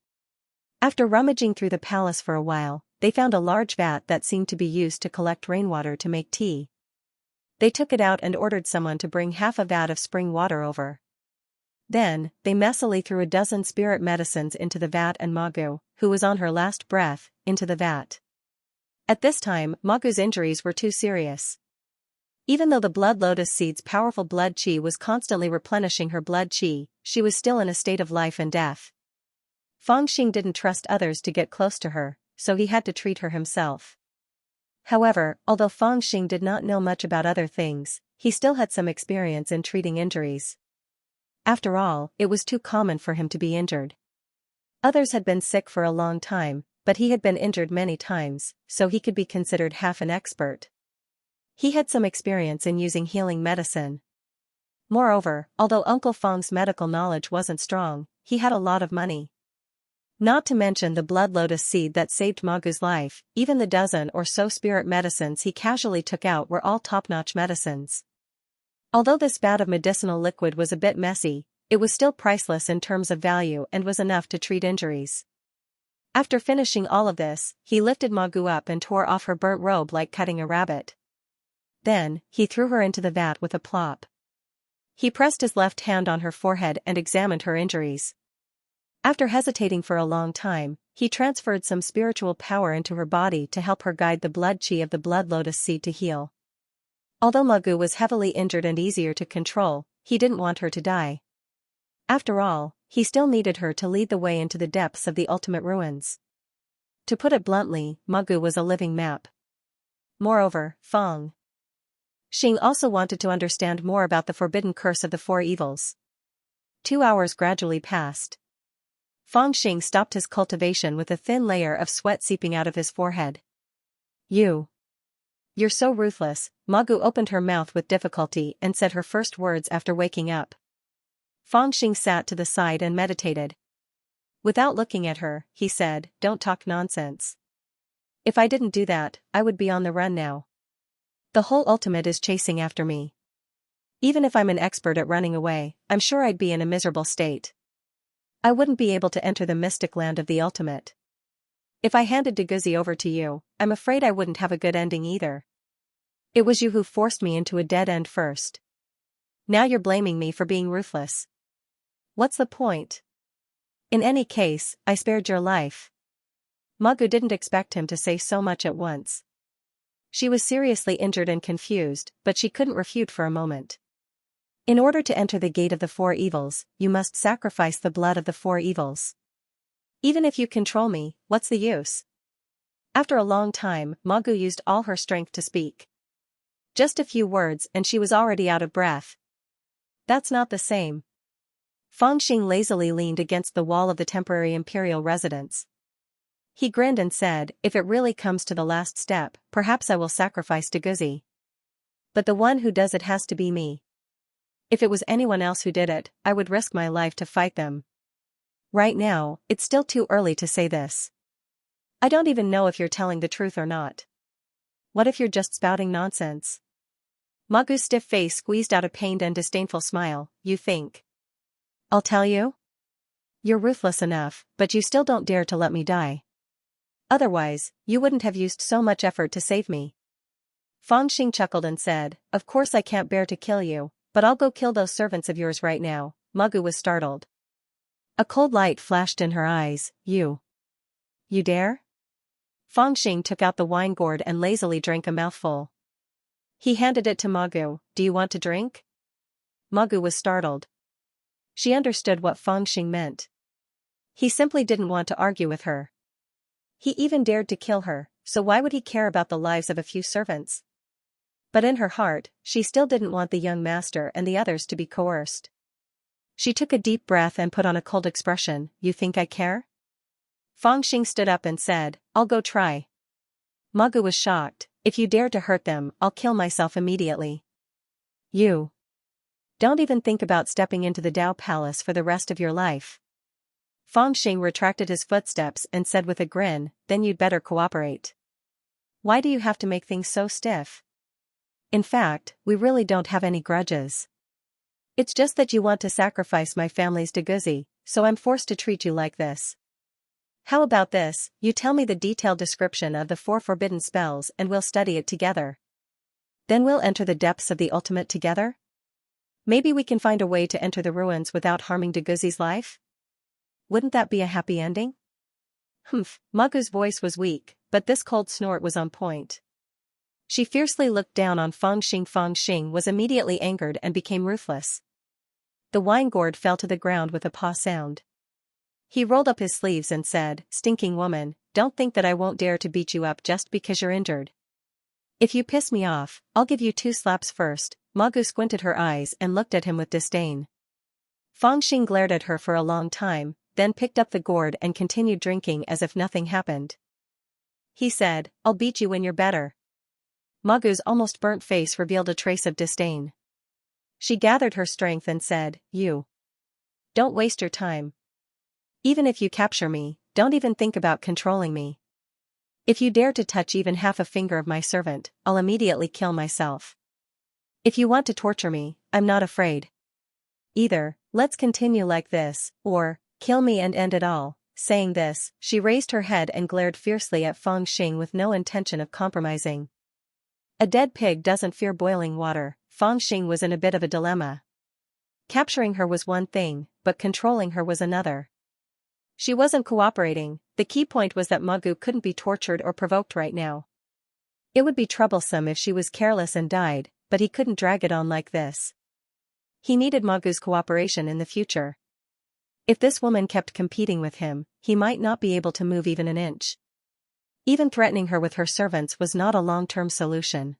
After rummaging through the palace for a while, they found a large vat that seemed to be used to collect rainwater to make tea. They took it out and ordered someone to bring half a vat of spring water over. Then, they messily threw a dozen spirit medicines into the vat and Ma Gu, who was on her last breath, into the vat. At this time, Ma Gu's injuries were too serious. Even though the Blood Lotus Seed's powerful blood chi was constantly replenishing her blood chi, she was still in a state of life and death. Fang Xing didn't trust others to get close to her, so he had to treat her himself. However, although Fang Xing did not know much about other things, he still had some experience in treating injuries. After all, it was too common for him to be injured. Others had been sick for a long time, but he had been injured many times, so he could be considered half an expert. He had some experience in using healing medicine. Moreover, although Uncle Fang's medical knowledge wasn't strong, he had a lot of money. Not to mention the Blood Lotus Seed that saved Ma Gu's life, even the dozen or so spirit medicines he casually took out were all top-notch medicines. Although this vat of medicinal liquid was a bit messy, it was still priceless in terms of value and was enough to treat injuries. After finishing all of this, he lifted Ma Gu up and tore off her burnt robe like cutting a rabbit. Then, he threw her into the vat with a plop. He pressed his left hand on her forehead and examined her injuries. After hesitating for a long time, he transferred some spiritual power into her body to help her guide the blood chi of the Blood Lotus Seed to heal. Although Ma Gu was heavily injured and easier to control, he didn't want her to die. After all, he still needed her to lead the way into the depths of the ultimate ruins. To put it bluntly, Ma Gu was a living map. Moreover, Fang Xing also wanted to understand more about the forbidden curse of the four evils. 2 hours gradually passed. Fang Xing stopped his cultivation with a thin layer of sweat seeping out of his forehead. You're so ruthless. Ma Gu opened her mouth with difficulty and said her first words after waking up. Fang Xing sat to the side and meditated. Without looking at her, he said, "Don't talk nonsense. If I didn't do that, I would be on the run now. The whole ultimate is chasing after me. Even if I'm an expert at running away, I'm sure I'd be in a miserable state. I wouldn't be able to enter the mystic land of the ultimate. If I handed Deguzi over to you, I'm afraid I wouldn't have a good ending either. It was you who forced me into a dead end first. Now you're blaming me for being ruthless. What's the point? In any case, I spared your life." Ma Gu didn't expect him to say so much at once. She was seriously injured and confused, but she couldn't refute for a moment. In order to enter the gate of the four evils, you must sacrifice the blood of the four evils. Even if you control me, what's the use? After a long time, Ma Gu used all her strength to speak. Just a few words and she was already out of breath. That's not the same. Fang Xing lazily leaned against the wall of the temporary imperial residence. He grinned and said, "If it really comes to the last step, perhaps I will sacrifice Deguzi. But the one who does it has to be me. If it was anyone else who did it, I would risk my life to fight them. Right now, it's still too early to say this. I don't even know if you're telling the truth or not. What if you're just spouting nonsense?" Ma Gu's stiff face squeezed out a pained and disdainful smile. "You think I'll tell you? You're ruthless enough, but you still don't dare to let me die. Otherwise, you wouldn't have used so much effort to save me." Fang Xing chuckled and said, "Of course I can't bear to kill you, But I'll go kill those servants of yours right now. Magu was startled. A cold light flashed in her eyes. You dare? Fangxing took out the wine gourd and lazily drank a mouthful. He handed it to Magu. Do you want to drink? Magu was startled. She understood what Fangxing meant. He simply didn't want to argue with her. He even dared to kill her, so why would he care about the lives of a few servants? But in her heart, she still didn't want the young master and the others to be coerced. She took a deep breath and put on a cold expression. You think I care? Fangxing stood up and said, I'll go try. Magu was shocked. If you dare to hurt them, I'll kill myself immediately. You don't even think about stepping into the Dao Palace for the rest of your life. Fangxing retracted his footsteps and said with a grin, then you'd better cooperate. Why do you have to make things so stiff? In fact, we really don't have any grudges. It's just that you want to sacrifice my family's Deguzi, so I'm forced to treat you like this. How about this, you tell me the detailed description of the 4 forbidden spells and we'll study it together. Then we'll enter the depths of the ultimate together? Maybe we can find a way to enter the ruins without harming Deguzi's life? Wouldn't that be a happy ending? Humph, Magu's voice was weak, but this cold snort was on point. She fiercely looked down on Fangxing. Fangxing was immediately angered and became ruthless. The wine gourd fell to the ground with a paw sound. He rolled up his sleeves and said, Stinking woman, don't think that I won't dare to beat you up just because you're injured. If you piss me off, I'll give you 2 slaps first. Magu squinted her eyes and looked at him with disdain. Fangxing glared at her for a long time, then picked up the gourd and continued drinking as if nothing happened. He said, I'll beat you when you're better. Magu's almost burnt face revealed a trace of disdain. She gathered her strength and said, You don't waste your time. Even if you capture me, don't even think about controlling me. If you dare to touch even half a finger of my servant, I'll immediately kill myself. If you want to torture me, I'm not afraid. Either, let's continue like this, or, kill me and end it all. Saying this, she raised her head and glared fiercely at Fangxing with no intention of compromising. A dead pig doesn't fear boiling water. Fangxing was in a bit of a dilemma. Capturing her was one thing, but controlling her was another. She wasn't cooperating. The key point was that Magu couldn't be tortured or provoked right now. It would be troublesome if she was careless and died, but he couldn't drag it on like this. He needed Magu's cooperation in the future. If this woman kept competing with him, he might not be able to move even an inch. Even threatening her with her servants was not a long-term solution.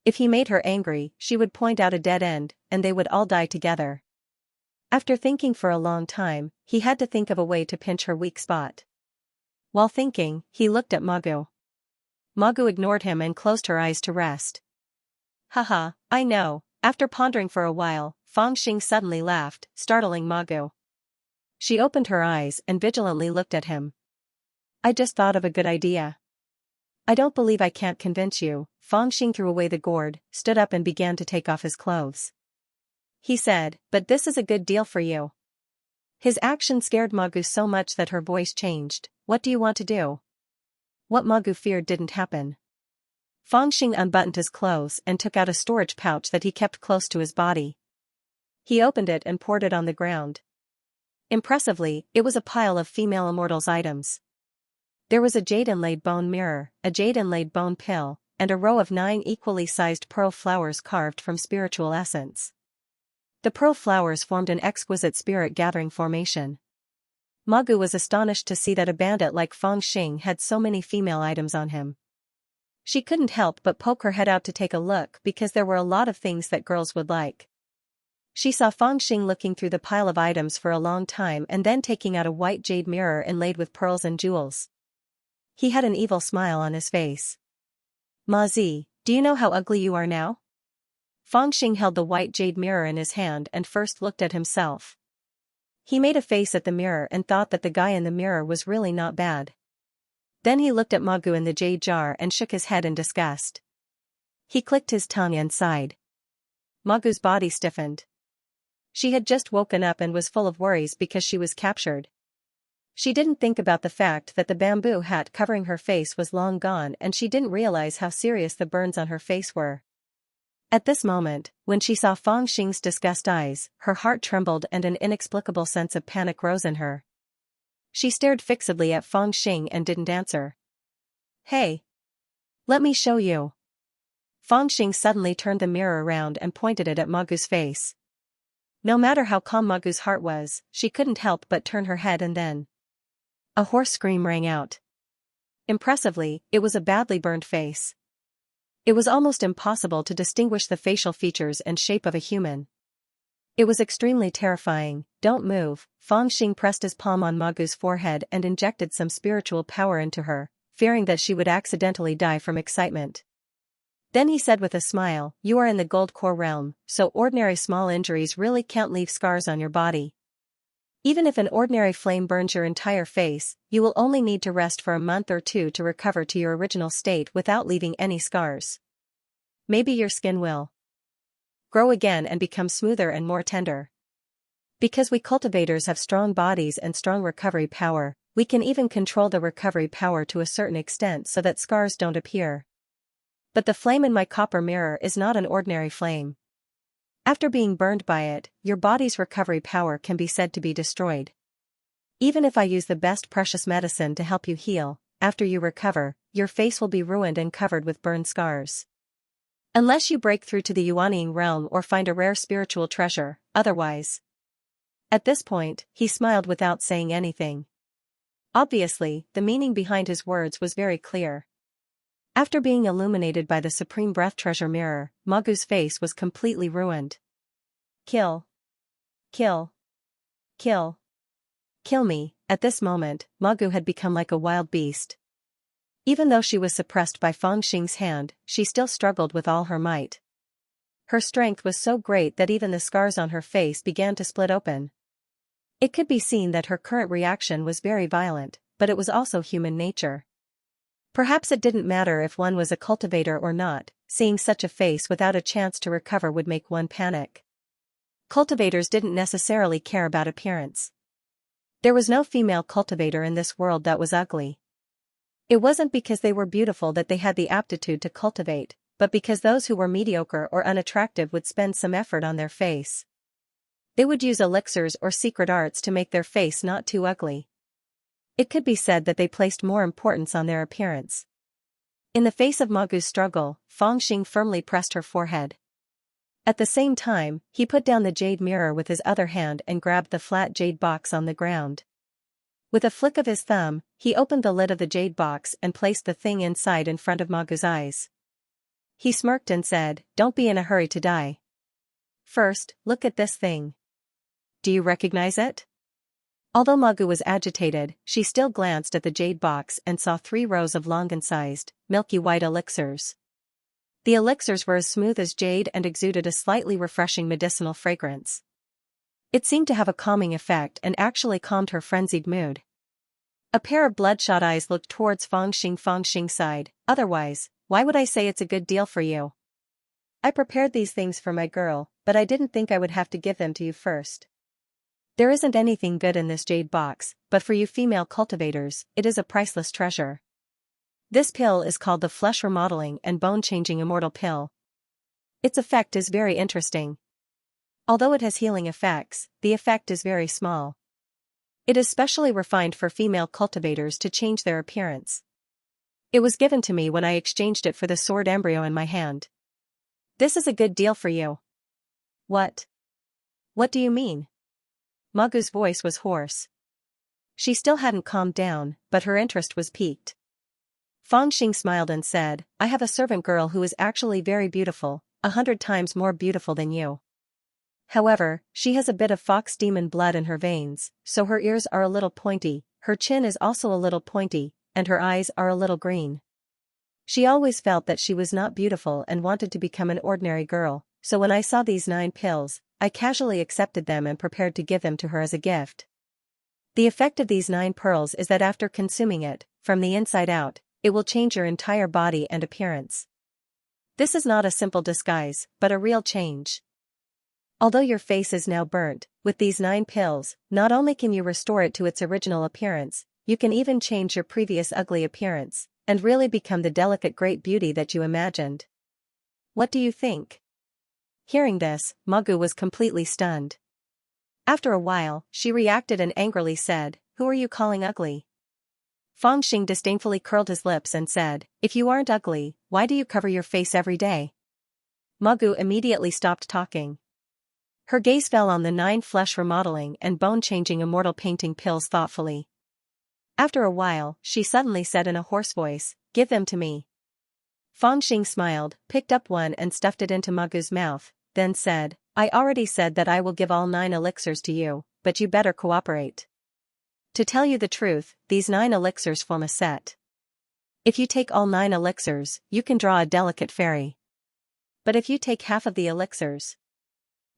If he made her angry, she would point out a dead end, and they would all die together. After thinking for a long time, he had to think of a way to pinch her weak spot. While thinking, he looked at Magu. Magu ignored him and closed her eyes to rest. Haha, I know. After pondering for a while, Fangxing suddenly laughed, startling Magu. She opened her eyes and vigilantly looked at him. I just thought of a good idea. I don't believe I can't convince you. Fangxing threw away the gourd, stood up and began to take off his clothes. He said, but this is a good deal for you. His action scared Magu so much that her voice changed. What do you want to do? What Magu feared didn't happen. Fangxing unbuttoned his clothes and took out a storage pouch that he kept close to his body. He opened it and poured it on the ground. Impressively, it was a pile of female immortals' items. There was a jade-inlaid bone mirror, a jade-inlaid bone pill, and a row of 9 equally sized pearl flowers carved from spiritual essence. The pearl flowers formed an exquisite spirit-gathering formation. Magu was astonished to see that a bandit like Fangxing had so many female items on him. She couldn't help but poke her head out to take a look because there were a lot of things that girls would like. She saw Fangxing looking through the pile of items for a long time and then taking out a white jade mirror inlaid with pearls and jewels. He had an evil smile on his face. Ma Zi, do you know how ugly you are now? Fangxing held the white jade mirror in his hand and first looked at himself. He made a face at the mirror and thought that the guy in the mirror was really not bad. Then he looked at Magu in the jade jar and shook his head in disgust. He clicked his tongue and sighed. Magu's body stiffened. She had just woken up and was full of worries because she was captured. She didn't think about the fact that the bamboo hat covering her face was long gone and she didn't realize how serious the burns on her face were. At this moment, when she saw Fang Xing's disgust eyes, her heart trembled and an inexplicable sense of panic rose in her. She stared fixedly at Fang Xing and didn't answer. "Hey! Let me show you." Fang Xing suddenly turned the mirror around and pointed it at Magu's face. No matter how calm Magu's heart was, she couldn't help but turn her head, and then a hoarse scream rang out. Impressively, it was a badly burned face. It was almost impossible to distinguish the facial features and shape of a human. It was extremely terrifying. "Don't move." Fang Xing pressed his palm on Magu's forehead and injected some spiritual power into her, fearing that she would accidentally die from excitement. Then he said with a smile, "You are in the gold core realm, so ordinary small injuries really can't leave scars on your body. Even if an ordinary flame burns your entire face, you will only need to rest for a month or two to recover to your original state without leaving any scars. Maybe your skin will grow again and become smoother and more tender. Because we cultivators have strong bodies and strong recovery power, we can even control the recovery power to a certain extent so that scars don't appear. But the flame in my copper mirror is not an ordinary flame. After being burned by it, your body's recovery power can be said to be destroyed. Even if I use the best precious medicine to help you heal, after you recover, your face will be ruined and covered with burn scars. Unless you break through to the Yuanying realm or find a rare spiritual treasure, otherwise." At this point, he smiled without saying anything. Obviously, the meaning behind his words was very clear. After being illuminated by the supreme breath treasure mirror, Magu's face was completely ruined. "Kill. Kill. Kill. Kill me." At this moment, Magu had become like a wild beast. Even though she was suppressed by Fang Xing's hand, she still struggled with all her might. Her strength was so great that even the scars on her face began to split open. It could be seen that her current reaction was very violent, but it was also human nature. Perhaps it didn't matter if one was a cultivator or not, seeing such a face without a chance to recover would make one panic. Cultivators didn't necessarily care about appearance. There was no female cultivator in this world that was ugly. It wasn't because they were beautiful that they had the aptitude to cultivate, but because those who were mediocre or unattractive would spend some effort on their face. They would use elixirs or secret arts to make their face not too ugly. It could be said that they placed more importance on their appearance. In the face of Magu's struggle, Fang Xing firmly pressed her forehead. At the same time, he put down the jade mirror with his other hand and grabbed the flat jade box on the ground. With a flick of his thumb, he opened the lid of the jade box and placed the thing inside in front of Magu's eyes. He smirked and said, "Don't be in a hurry to die. First, look at this thing. Do you recognize it?" Although Magu was agitated, she still glanced at the jade box and saw 3 rows of longan-sized, milky white elixirs. The elixirs were as smooth as jade and exuded a slightly refreshing medicinal fragrance. It seemed to have a calming effect and actually calmed her frenzied mood. A pair of bloodshot eyes looked towards Fang Xing. Fang Xing sighed, "Otherwise, why would I say it's a good deal for you? I prepared these things for my girl, but I didn't think I would have to give them to you first. There isn't anything good in this jade box, but for you female cultivators, it is a priceless treasure. This pill is called the Flesh Remodeling and Bone-Changing Immortal Pill. Its effect is very interesting. Although it has healing effects, the effect is very small. It is specially refined for female cultivators to change their appearance. It was given to me when I exchanged it for the sword embryo in my hand. This is a good deal for you." "What? What do you mean?" Magu's voice was hoarse. She still hadn't calmed down, but her interest was piqued. Fang Xing smiled and said, "I have a servant girl who is actually very beautiful, 100 times more beautiful than you. However, she has a bit of fox demon blood in her veins, so her ears are a little pointy, her chin is also a little pointy, and her eyes are a little green. She always felt that she was not beautiful and wanted to become an ordinary girl, so when I saw these 9 pills, I casually accepted them and prepared to give them to her as a gift. The effect of these 9 pearls is that after consuming it, from the inside out, it will change your entire body and appearance. This is not a simple disguise, but a real change. Although your face is now burnt, with these 9 pills, not only can you restore it to its original appearance, you can even change your previous ugly appearance, and really become the delicate great beauty that you imagined. What do you think?" Hearing this, Magu was completely stunned. After a while, she reacted and angrily said, "Who are you calling ugly?" Fangxing disdainfully curled his lips and said, "If you aren't ugly, why do you cover your face every day?" Magu immediately stopped talking. Her gaze fell on the 9 flesh remodeling and bone-changing immortal painting pills thoughtfully. After a while, she suddenly said in a hoarse voice, "Give them to me." Fangxing smiled, picked up one and stuffed it into Magu's mouth, then said, "I already said that I will give all 9 elixirs to you, but you better cooperate. To tell you the truth, these 9 elixirs form a set. If you take all 9 elixirs, you can draw a delicate fairy. But if you take half of the elixirs,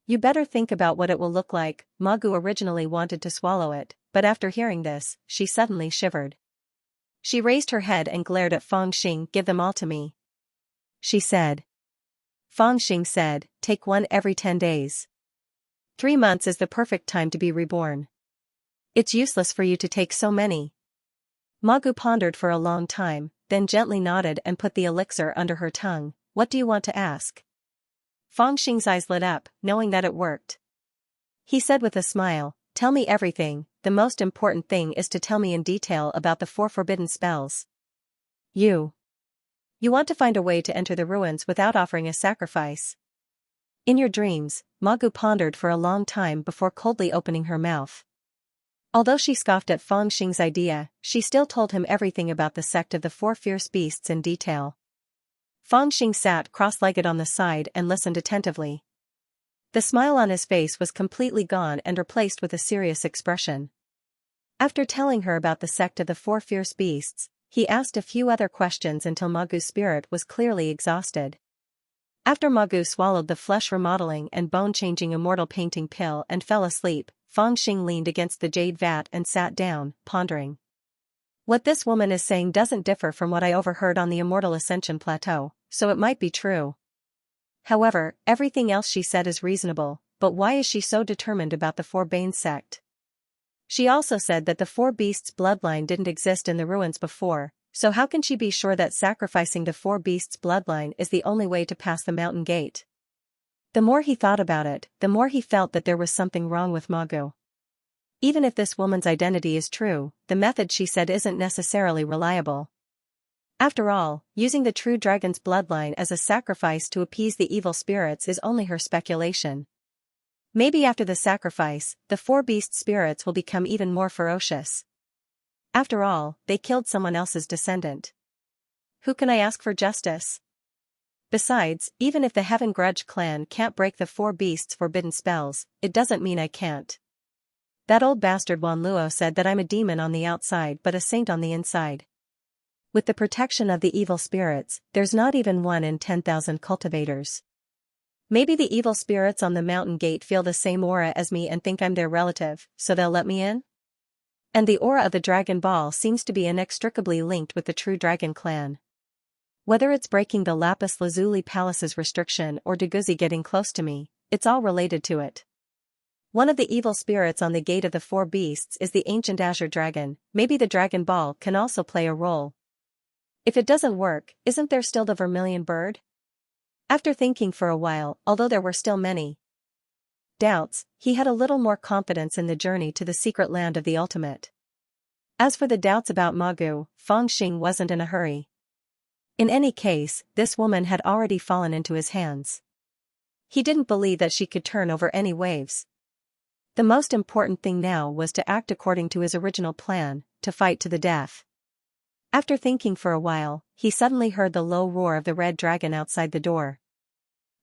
you better think about what it will look like." Magu originally wanted to swallow it, but after hearing this, she suddenly shivered. She raised her head and glared at Fangxing. "Give them all to me," she said. Fangxing said, "Take one every 10 days. 3 months is the perfect time to be reborn. It's useless for you to take so many." Magu pondered for a long time, then gently nodded and put the elixir under her tongue. "What do you want to ask?" Fangxing's eyes lit up, knowing that it worked. He said with a smile, "Tell me everything. The most important thing is to tell me in detail about the 4 forbidden spells. You want to find a way to enter the ruins without offering a sacrifice." In your dreams, Magu pondered for a long time before coldly opening her mouth. Although she scoffed at Fangxing's idea, she still told him everything about the sect of the 4 fierce beasts in detail. Fangxing sat cross-legged on the side and listened attentively. The smile on his face was completely gone and replaced with a serious expression. After telling her about the sect of the 4 fierce beasts, he asked a few other questions until Magu's spirit was clearly exhausted. After Magu swallowed the flesh remodeling and bone-changing immortal painting pill and fell asleep, Fangxing leaned against the jade vat and sat down, pondering. What this woman is saying doesn't differ from what I overheard on the Immortal Ascension Plateau, so it might be true. However, everything else she said is reasonable, but why is she so determined about the 4 Bane sect? She also said that the 4 beasts' bloodline didn't exist in the ruins before, so how can she be sure that sacrificing the 4 beasts' bloodline is the only way to pass the mountain gate? The more he thought about it, the more he felt that there was something wrong with Magu. Even if this woman's identity is true, the method she said isn't necessarily reliable. After all, using the true dragon's bloodline as a sacrifice to appease the evil spirits is only her speculation. Maybe after the sacrifice, the 4 beast spirits will become even more ferocious. After all, they killed someone else's descendant. Who can I ask for justice? Besides, even if the Heaven Grudge clan can't break the 4 beasts' forbidden spells, it doesn't mean I can't. That old bastard Wan Luo said that I'm a demon on the outside but a saint on the inside. With the protection of the evil spirits, there's not even 1 in 10,000 cultivators. Maybe the evil spirits on the mountain gate feel the same aura as me and think I'm their relative, so they'll let me in? And the aura of the Dragon Ball seems to be inextricably linked with the true Dragon clan. Whether it's breaking the Lapis Lazuli Palace's restriction or Deguzi getting close to me, it's all related to it. One of the evil spirits on the gate of the 4 beasts is the ancient Azure Dragon. Maybe the Dragon Ball can also play a role. If it doesn't work, isn't there still the Vermilion Bird? After thinking for a while, although there were still many doubts, he had a little more confidence in the journey to the secret land of the ultimate. As for the doubts about Magu, Fangxing wasn't in a hurry. In any case, this woman had already fallen into his hands. He didn't believe that she could turn over any waves. The most important thing now was to act according to his original plan, to fight to the death. After thinking for a while, he suddenly heard the low roar of the red dragon outside the door.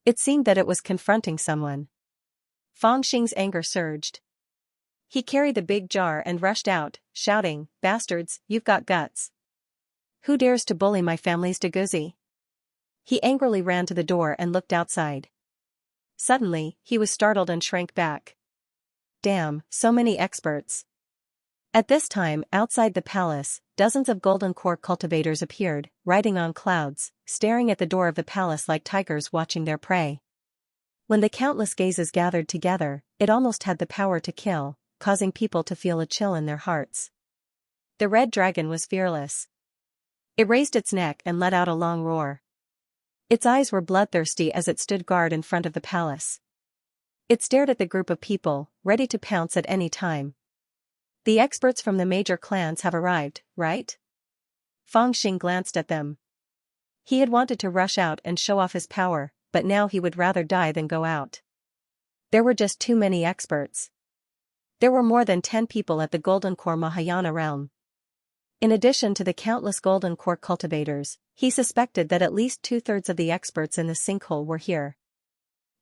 It seemed that it was confronting someone. Fangxing's anger surged. He carried the big jar and rushed out, shouting, "Bastards, you've got guts. Who dares to bully my family's Deguzi?" He angrily ran to the door and looked outside. Suddenly, he was startled and shrank back. Damn, so many experts. At this time, outside the palace, dozens of golden core cultivators appeared, riding on clouds, staring at the door of the palace like tigers watching their prey. When the countless gazes gathered together, it almost had the power to kill, causing people to feel a chill in their hearts. The red dragon was fearless. It raised its neck and let out a long roar. Its eyes were bloodthirsty as it stood guard in front of the palace. It stared at the group of people, ready to pounce at any time. The experts from the major clans have arrived, right? Fang Xing glanced at them. He had wanted to rush out and show off his power, but now he would rather die than go out. There were just too many experts. There were more than 10 people at the Golden Core Mahayana realm. In addition to the countless Golden Core cultivators, he suspected that at least 2/3 of the experts in the sinkhole were here.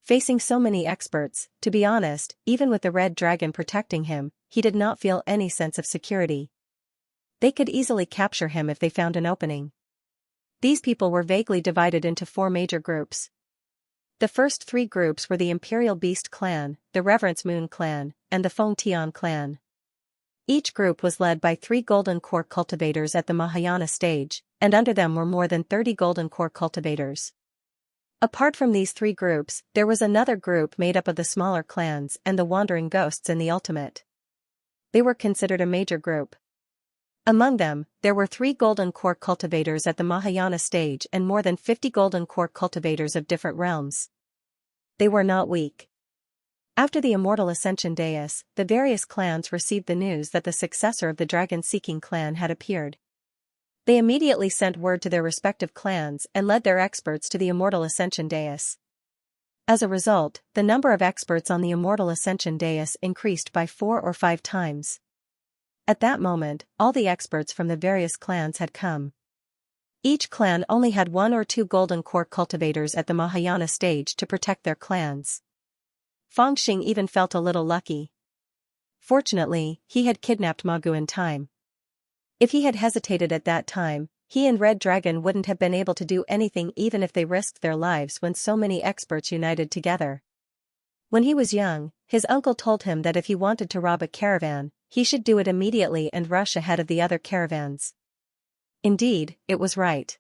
Facing so many experts, to be honest, even with the red dragon protecting him, he did not feel any sense of security. They could easily capture him if they found an opening. These people were vaguely divided into 4 major groups. The first 3 groups were the Imperial Beast clan, the Reverence Moon clan, and the Feng Tian clan. Each group was led by 3 Golden Core cultivators at the Mahayana stage, and under them were more than 30 Golden Core cultivators. Apart from these 3 groups, there was another group made up of the smaller clans and the Wandering Ghosts in the Ultimate. They were considered a major group. Among them, there were 3 Golden Core cultivators at the Mahayana stage and more than 50 Golden Core cultivators of different realms. They were not weak. After the Immortal Ascension dais, the various clans received the news that the successor of the dragon-seeking clan had appeared. They immediately sent word to their respective clans and led their experts to the Immortal Ascension dais. As a result, the number of experts on the Immortal Ascension dais increased by 4 or 5 times. At that moment, all the experts from the various clans had come. Each clan only had 1 or 2 Golden Core cultivators at the Mahayana stage to protect their clans. Fang Xing even felt a little lucky. Fortunately, he had kidnapped Ma Gu in time. If he had hesitated at that time, he and Red Dragon wouldn't have been able to do anything even if they risked their lives when so many experts united together. When he was young, his uncle told him that if he wanted to rob a caravan, he should do it immediately and rush ahead of the other caravans. Indeed, it was right.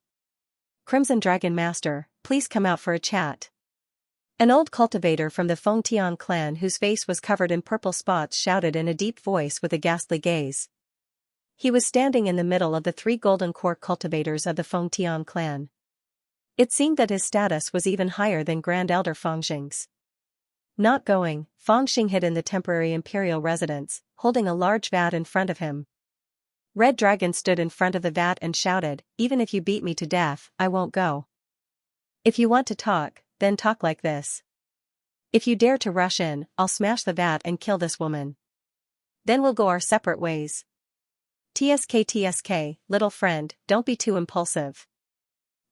Crimson Dragon Master, please come out for a chat. An old cultivator from the Feng Tian clan whose face was covered in purple spots shouted in a deep voice with a ghastly gaze. He was standing in the middle of the 3 Golden Core cultivators of the Feng Tian clan. It seemed that his status was even higher than Grand Elder Fang Xing's. Not going, Fang Xing hid in the temporary imperial residence, holding a large vat in front of him. Red Dragon stood in front of the vat and shouted, "Even if you beat me to death, I won't go. If you want to talk, then talk like this. If you dare to rush in, I'll smash the vat and kill this woman. Then we'll go our separate ways. TSK, little friend, don't be too impulsive.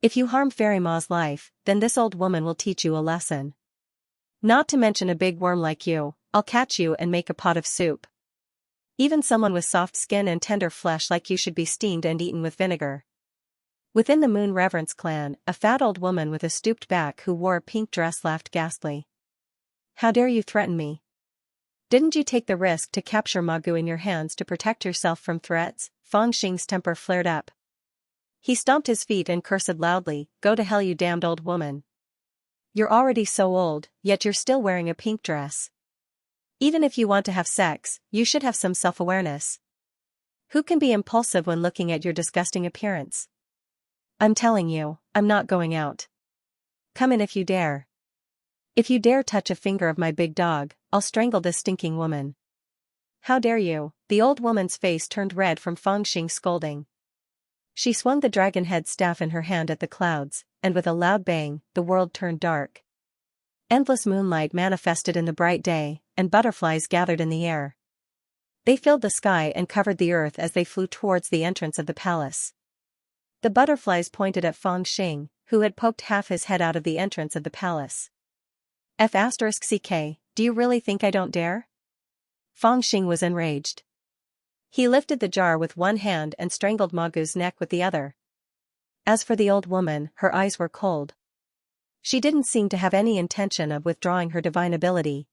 If you harm Fairy Ma's life, then this old woman will teach you a lesson. Not to mention a big worm like you, I'll catch you and make a pot of soup. Even someone with soft skin and tender flesh like you should be steamed and eaten with vinegar." Within the Moon Reverence clan, a fat old woman with a stooped back who wore a pink dress laughed ghastly. "How dare you threaten me? Didn't you take the risk to capture Ma Gu in your hands to protect yourself from threats?" Fang Xing's temper flared up. He stomped his feet and cursed loudly, "Go to hell, you damned old woman. You're already so old, yet you're still wearing a pink dress. Even if you want to have sex, you should have some self-awareness. Who can be impulsive when looking at your disgusting appearance? I'm telling you, I'm not going out. Come in if you dare. If you dare touch a finger of my big dog, I'll strangle this stinking woman." "How dare you?" The old woman's face turned red from Fang Xing's scolding. She swung the dragon head staff in her hand at the clouds, and with a loud bang, the world turned dark. Endless moonlight manifested in the bright day, and butterflies gathered in the air. They filled the sky and covered the earth as they flew towards the entrance of the palace. The butterflies pointed at Fang Xing, who had poked half his head out of the entrance of the palace. "F***ck, do you really think I don't dare?" Fang Xing was enraged. He lifted the jar with one hand and strangled Ma Gu's neck with the other. As for the old woman, her eyes were cold. She didn't seem to have any intention of withdrawing her divine ability.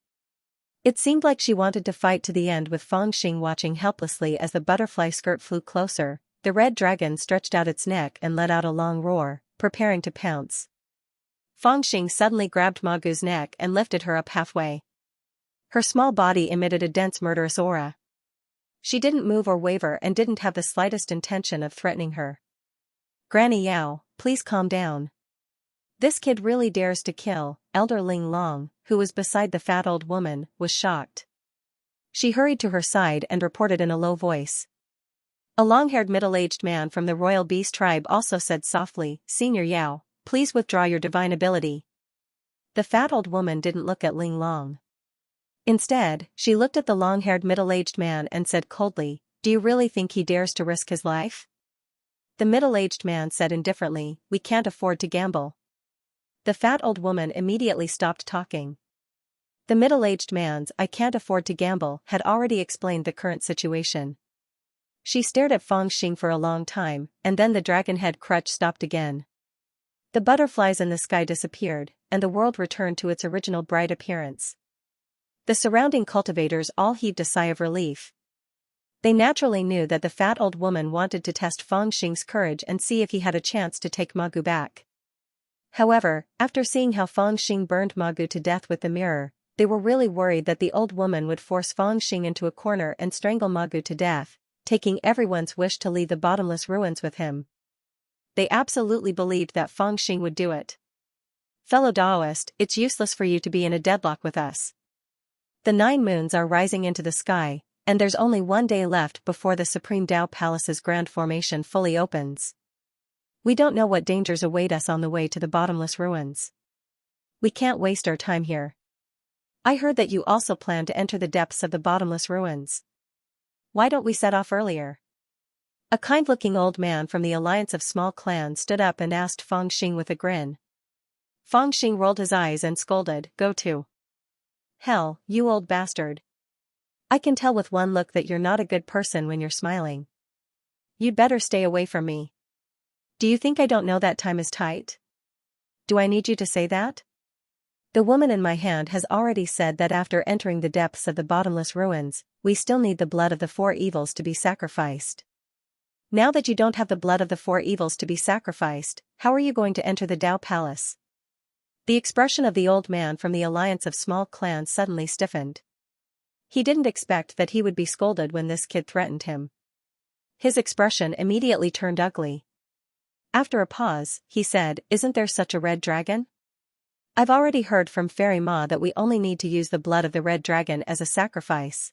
It seemed like she wanted to fight to the end, with Fang Xing watching helplessly as the butterfly skirt flew closer. The red dragon stretched out its neck and let out a long roar, preparing to pounce. Fang Xing suddenly grabbed Ma Gu's neck and lifted her up halfway. Her small body emitted a dense murderous aura. She didn't move or waver and didn't have the slightest intention of threatening her. "Granny Yao, please calm down. This kid really dares to kill. Elder Ling Long, who was beside the fat old woman, was shocked. She hurried to her side and reported in a low voice. A long-haired middle-aged man from the royal beast tribe also said softly, "Senior Yao, please withdraw your divine ability." The fat old woman didn't look at Ling Long. Instead, she looked at the long-haired middle-aged man and said coldly, "Do you really think he dares to risk his life?" The middle-aged man said indifferently, "We can't afford to gamble." The fat old woman immediately stopped talking. The middle-aged man's "I can't afford to gamble" had already explained the current situation. She stared at Feng Xing for a long time, and then the dragon head crutch stopped again. The butterflies in the sky disappeared, and the world returned to its original bright appearance. The surrounding cultivators all heaved a sigh of relief. They naturally knew that the fat old woman wanted to test Feng Xing's courage and see if he had a chance to take Magu back. However, after seeing how Feng Xing burned Magu to death with the mirror, they were really worried that the old woman would force Feng Xing into a corner and strangle Magu to death, taking everyone's wish to leave the bottomless ruins with him. They absolutely believed that Feng Xing would do it. "Fellow Daoist, it's useless for you to be in a deadlock with us. The 9 moons are rising into the sky, and there's only 1 day left before the Supreme Tao Palace's grand formation fully opens. We don't know what dangers await us on the way to the bottomless ruins. We can't waste our time here. I heard that you also plan to enter the depths of the bottomless ruins. Why don't we set off earlier?" A kind-looking old man from the alliance of small clans stood up and asked Feng Xing with a grin. Feng Xing rolled his eyes and scolded, "Go to hell, you old bastard. I can tell with one look that you're not a good person when you're smiling. You'd better stay away from me. Do you think I don't know that time is tight? Do I need you to say that? The woman in my hand has already said that after entering the depths of the bottomless ruins, we still need the blood of the 4 evils to be sacrificed. Now that you don't have the blood of the 4 evils to be sacrificed, how are you going to enter the Tao Palace?" The expression of the old man from the alliance of small clans suddenly stiffened. He didn't expect that he would be scolded when this kid threatened him. His expression immediately turned ugly. After a pause, he said, "Isn't there such a red dragon? I've already heard from Fairy Ma that we only need to use the blood of the red dragon as a sacrifice.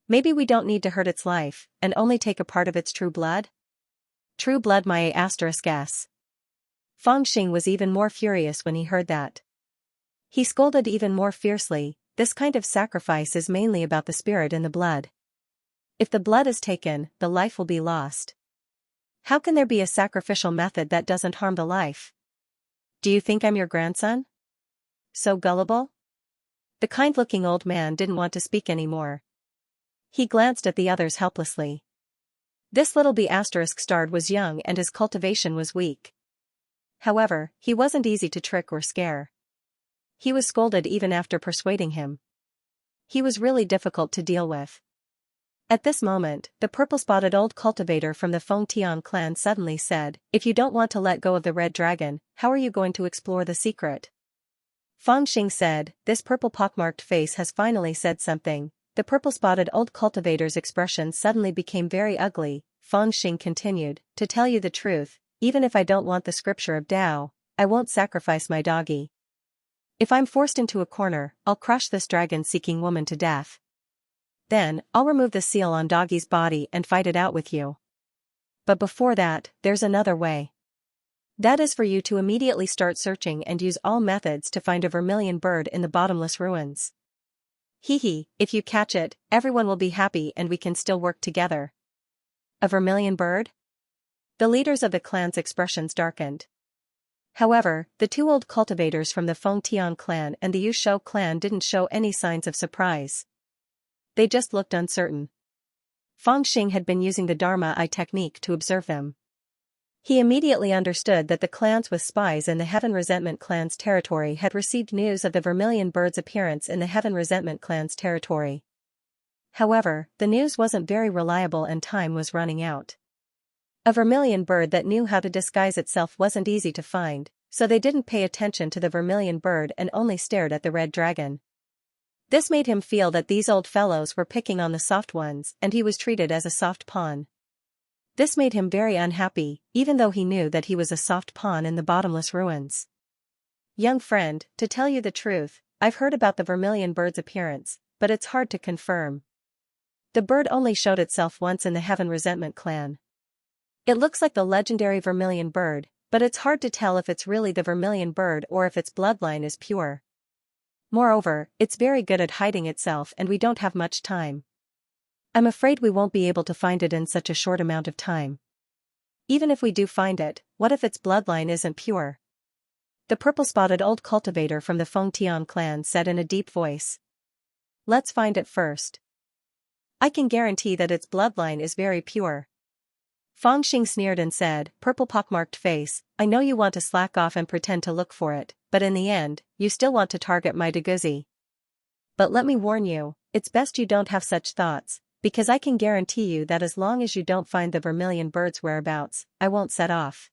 Maybe we don't need to hurt its life, and only take a part of its true blood?" True blood my **s. Feng Xing was even more furious when he heard that. He scolded even more fiercely, "This kind of sacrifice is mainly about the spirit in the blood. If the blood is taken, the life will be lost. How can there be a sacrificial method that doesn't harm the life? Do you think I'm your grandson? So gullible?" The kind-looking old man didn't want to speak anymore. He glanced at the others helplessly. This little **** was young and his cultivation was weak. However, he wasn't easy to trick or scare. He was scolded even after persuading him. He was really difficult to deal with. At this moment, the purple-spotted old cultivator from the Feng Tian clan suddenly said, "If you don't want to let go of the red dragon, how are you going to explore the secret?" Feng Xing said, "This purple pockmarked face has finally said something." The purple-spotted old cultivator's expression suddenly became very ugly. Feng Xing continued, "To tell you the truth, even if I don't want the scripture of Tao, I won't sacrifice my doggy. If I'm forced into a corner, I'll crush this dragon-seeking woman to death. Then, I'll remove the seal on doggy's body and fight it out with you. But before that, there's another way. That is for you to immediately start searching and use all methods to find a vermilion bird in the bottomless ruins. Hee, if you catch it, everyone will be happy and we can still work together." A vermilion bird? The leaders of the clan's expressions darkened. However, the 2 old cultivators from the Feng Tian clan and the Yu Shou clan didn't show any signs of surprise. They just looked uncertain. Feng Xing had been using the Dharma Eye technique to observe them. He immediately understood that the clans with spies in the Heaven Resentment clan's territory had received news of the vermilion bird's appearance in the Heaven Resentment clan's territory. However, the news wasn't very reliable and time was running out. A vermilion bird that knew how to disguise itself wasn't easy to find, so they didn't pay attention to the vermilion bird and only stared at the red dragon. This made him feel that these old fellows were picking on the soft ones and he was treated as a soft pawn. This made him very unhappy, even though he knew that he was a soft pawn in the bottomless ruins. Young friend, to tell you the truth, I've heard about the vermilion bird's appearance, but it's hard to confirm. The bird only showed itself once in the Heaven Resentment clan. It looks like the legendary vermilion bird, but it's hard to tell if it's really the vermilion bird or if its bloodline is pure. Moreover, it's very good at hiding itself and we don't have much time. I'm afraid we won't be able to find it in such a short amount of time. Even if we do find it, what if its bloodline isn't pure? The purple-spotted old cultivator from the Fengtian clan said in a deep voice. Let's find it first. I can guarantee that its bloodline is very pure. Feng Xing sneered and said, purple pockmarked face, I know you want to slack off and pretend to look for it, but in the end, you still want to target my Deguzi. But let me warn you, it's best you don't have such thoughts, because I can guarantee you that as long as you don't find the vermilion bird's whereabouts, I won't set off.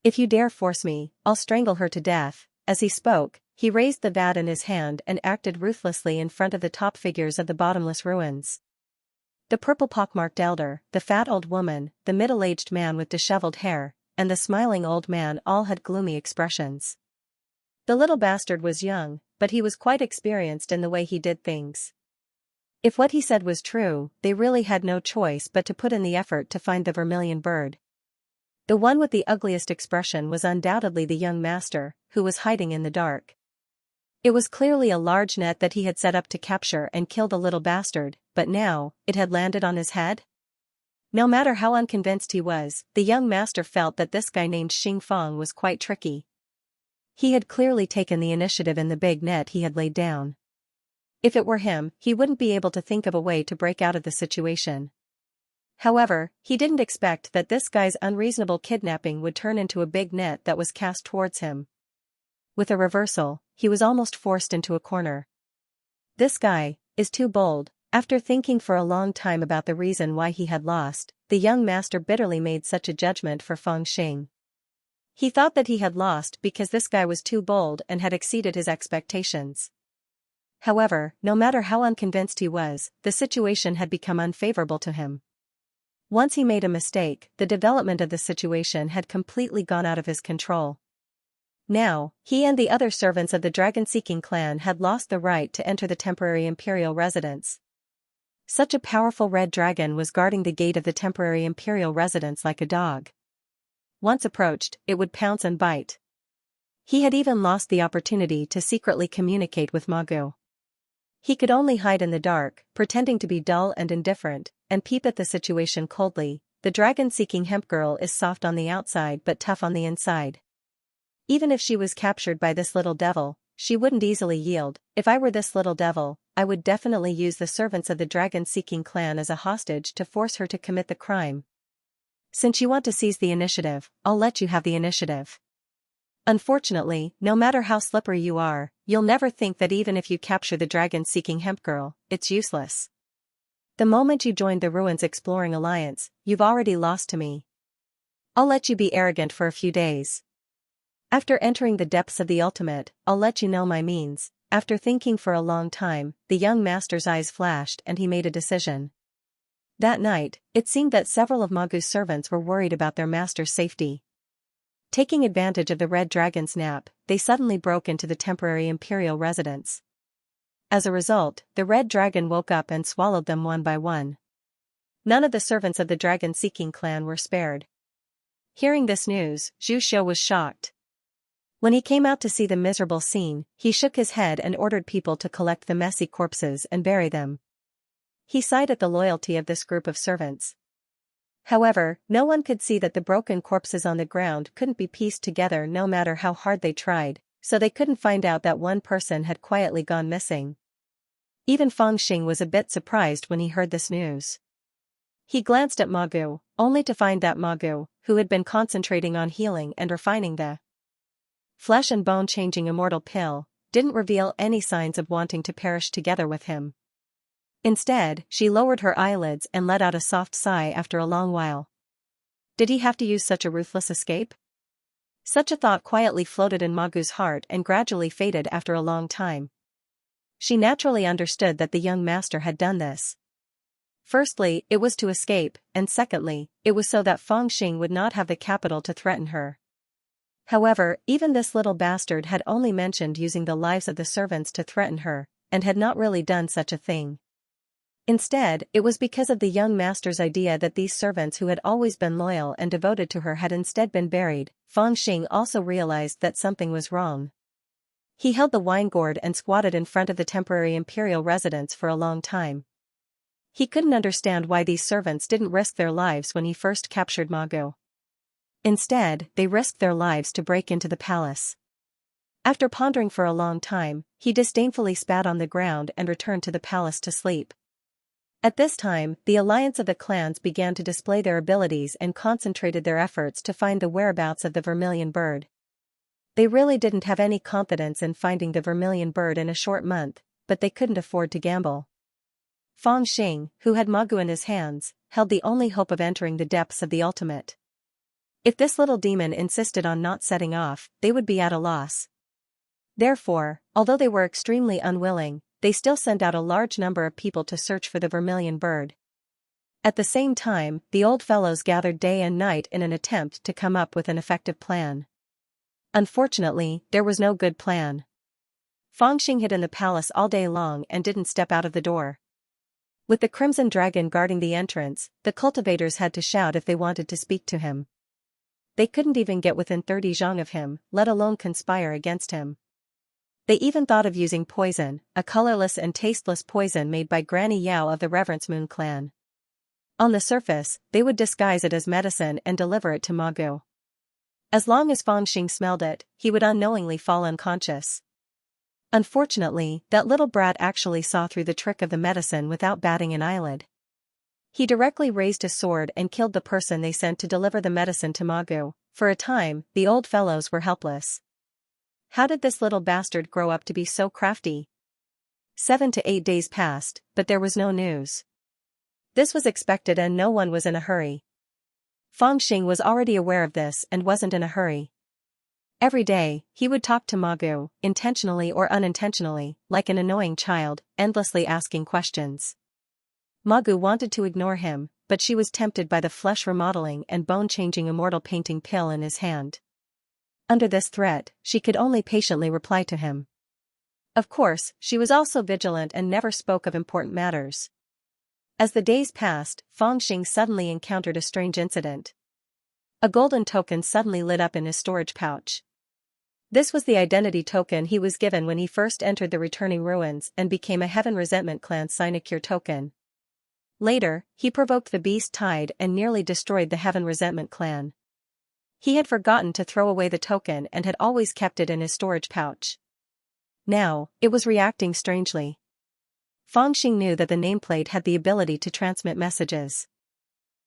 If you dare force me, I'll strangle her to death. As he spoke, he raised the vat in his hand and acted ruthlessly in front of the top figures of the bottomless ruins. The purple pockmarked elder, the fat old woman, the middle-aged man with disheveled hair, and the smiling old man all had gloomy expressions. The little bastard was young, but he was quite experienced in the way he did things. If what he said was true, they really had no choice but to put in the effort to find the vermilion bird. The one with the ugliest expression was undoubtedly the young master, who was hiding in the dark. It was clearly a large net that he had set up to capture and kill the little bastard, but now, it had landed on his head? No matter how unconvinced he was, the young master felt that this guy named Xing Feng was quite tricky. He had clearly taken the initiative in the big net he had laid down. If it were him, he wouldn't be able to think of a way to break out of the situation. However, he didn't expect that this guy's unreasonable kidnapping would turn into a big net that was cast towards him. With a reversal, he was almost forced into a corner. This guy is too bold. After thinking for a long time about the reason why he had lost, the young master bitterly made such a judgment for Feng Xing. He thought that he had lost because this guy was too bold and had exceeded his expectations. However, no matter how unconvinced he was, the situation had become unfavorable to him. Once he made a mistake, the development of the situation had completely gone out of his control. Now, he and the other servants of the dragon-seeking clan had lost the right to enter the temporary imperial residence. Such a powerful red dragon was guarding the gate of the temporary imperial residence like a dog. Once approached, it would pounce and bite. He had even lost the opportunity to secretly communicate with Magu. He could only hide in the dark, pretending to be dull and indifferent, and peep at the situation coldly. The dragon-seeking hemp girl is soft on the outside but tough on the inside. Even if she was captured by this little devil, she wouldn't easily yield. If I were this little devil, I would definitely use the servants of the dragon-seeking clan as a hostage to force her to commit the crime. Since you want to seize the initiative, I'll let you have the initiative. Unfortunately, no matter how slippery you are, you'll never think that even if you capture the dragon-seeking hemp girl, it's useless. The moment you joined the Ruins Exploring Alliance, you've already lost to me. I'll let you be arrogant for a few days. After entering the depths of the ultimate, I'll let you know my means. After thinking for a long time, the young master's eyes flashed and he made a decision. That night, it seemed that several of Magu's servants were worried about their master's safety. Taking advantage of the red dragon's nap, they suddenly broke into the temporary imperial residence. As a result, the red dragon woke up and swallowed them one by one. None of the servants of the dragon-seeking clan were spared. Hearing this news, Zhu Xiu was shocked. When he came out to see the miserable scene, he shook his head and ordered people to collect the messy corpses and bury them. He sighed at the loyalty of this group of servants. However, no one could see that the broken corpses on the ground couldn't be pieced together no matter how hard they tried, so they couldn't find out that one person had quietly gone missing. Even Feng Xing was a bit surprised when he heard this news. He glanced at Magu, only to find that Magu, who had been concentrating on healing and refining the flesh and bone changing immortal pill, didn't reveal any signs of wanting to perish together with him. Instead, she lowered her eyelids and let out a soft sigh after a long while. Did he have to use such a ruthless escape? Such a thought quietly floated in Magu's heart and gradually faded after a long time. She naturally understood that the young master had done this. Firstly, it was to escape, and secondly, it was so that Feng Xing would not have the capital to threaten her. However, even this little bastard had only mentioned using the lives of the servants to threaten her, and had not really done such a thing. Instead, it was because of the young master's idea that these servants who had always been loyal and devoted to her had instead been buried. Feng Xing also realized that something was wrong. He held the wine gourd and squatted in front of the temporary imperial residence for a long time. He couldn't understand why these servants didn't risk their lives when he first captured Ma Gu. Instead, they risked their lives to break into the palace. After pondering for a long time, he disdainfully spat on the ground and returned to the palace to sleep. At this time, the alliance of the clans began to display their abilities and concentrated their efforts to find the whereabouts of the vermilion bird. They really didn't have any confidence in finding the vermilion bird in a short month, but they couldn't afford to gamble. Feng Xing, who had Ma Gu in his hands, held the only hope of entering the depths of the ultimate. If this little demon insisted on not setting off, they would be at a loss. Therefore, although they were extremely unwilling, they still sent out a large number of people to search for the vermilion bird. At the same time, the old fellows gathered day and night in an attempt to come up with an effective plan. Unfortunately, there was no good plan. Feng Xing hid in the palace all day long and didn't step out of the door. With the crimson dragon guarding the entrance, the cultivators had to shout if they wanted to speak to him. They couldn't even get within 30 zhang of him, let alone conspire against him. They even thought of using poison, a colorless and tasteless poison made by Granny Yao of the Reverence Moon clan. On the surface, they would disguise it as medicine and deliver it to Ma Gu. As long as Feng Xing smelled it, he would unknowingly fall unconscious. Unfortunately, that little brat actually saw through the trick of the medicine without batting an eyelid. He directly raised his sword and killed the person they sent to deliver the medicine to Ma Gu. For a time, the old fellows were helpless. How did this little bastard grow up to be so crafty? 7 to 8 days passed, but there was no news. This was expected and no one was in a hurry. Feng Xing was already aware of this and wasn't in a hurry. Every day, he would talk to Ma Gu, intentionally or unintentionally, like an annoying child, endlessly asking questions. Ma Gu wanted to ignore him, but she was tempted by the flesh remodeling and bone-changing immortal painting pill in his hand. Under this threat, she could only patiently reply to him. Of course, she was also vigilant and never spoke of important matters. As the days passed, Feng Xing suddenly encountered a strange incident. A golden token suddenly lit up in his storage pouch. This was the identity token he was given when he first entered the returning ruins and became a Heaven Resentment Clan sinecure token. Later, he provoked the Beast Tide and nearly destroyed the Heaven Resentment Clan. He had forgotten to throw away the token and had always kept it in his storage pouch. Now, it was reacting strangely. Feng Xing knew that the nameplate had the ability to transmit messages.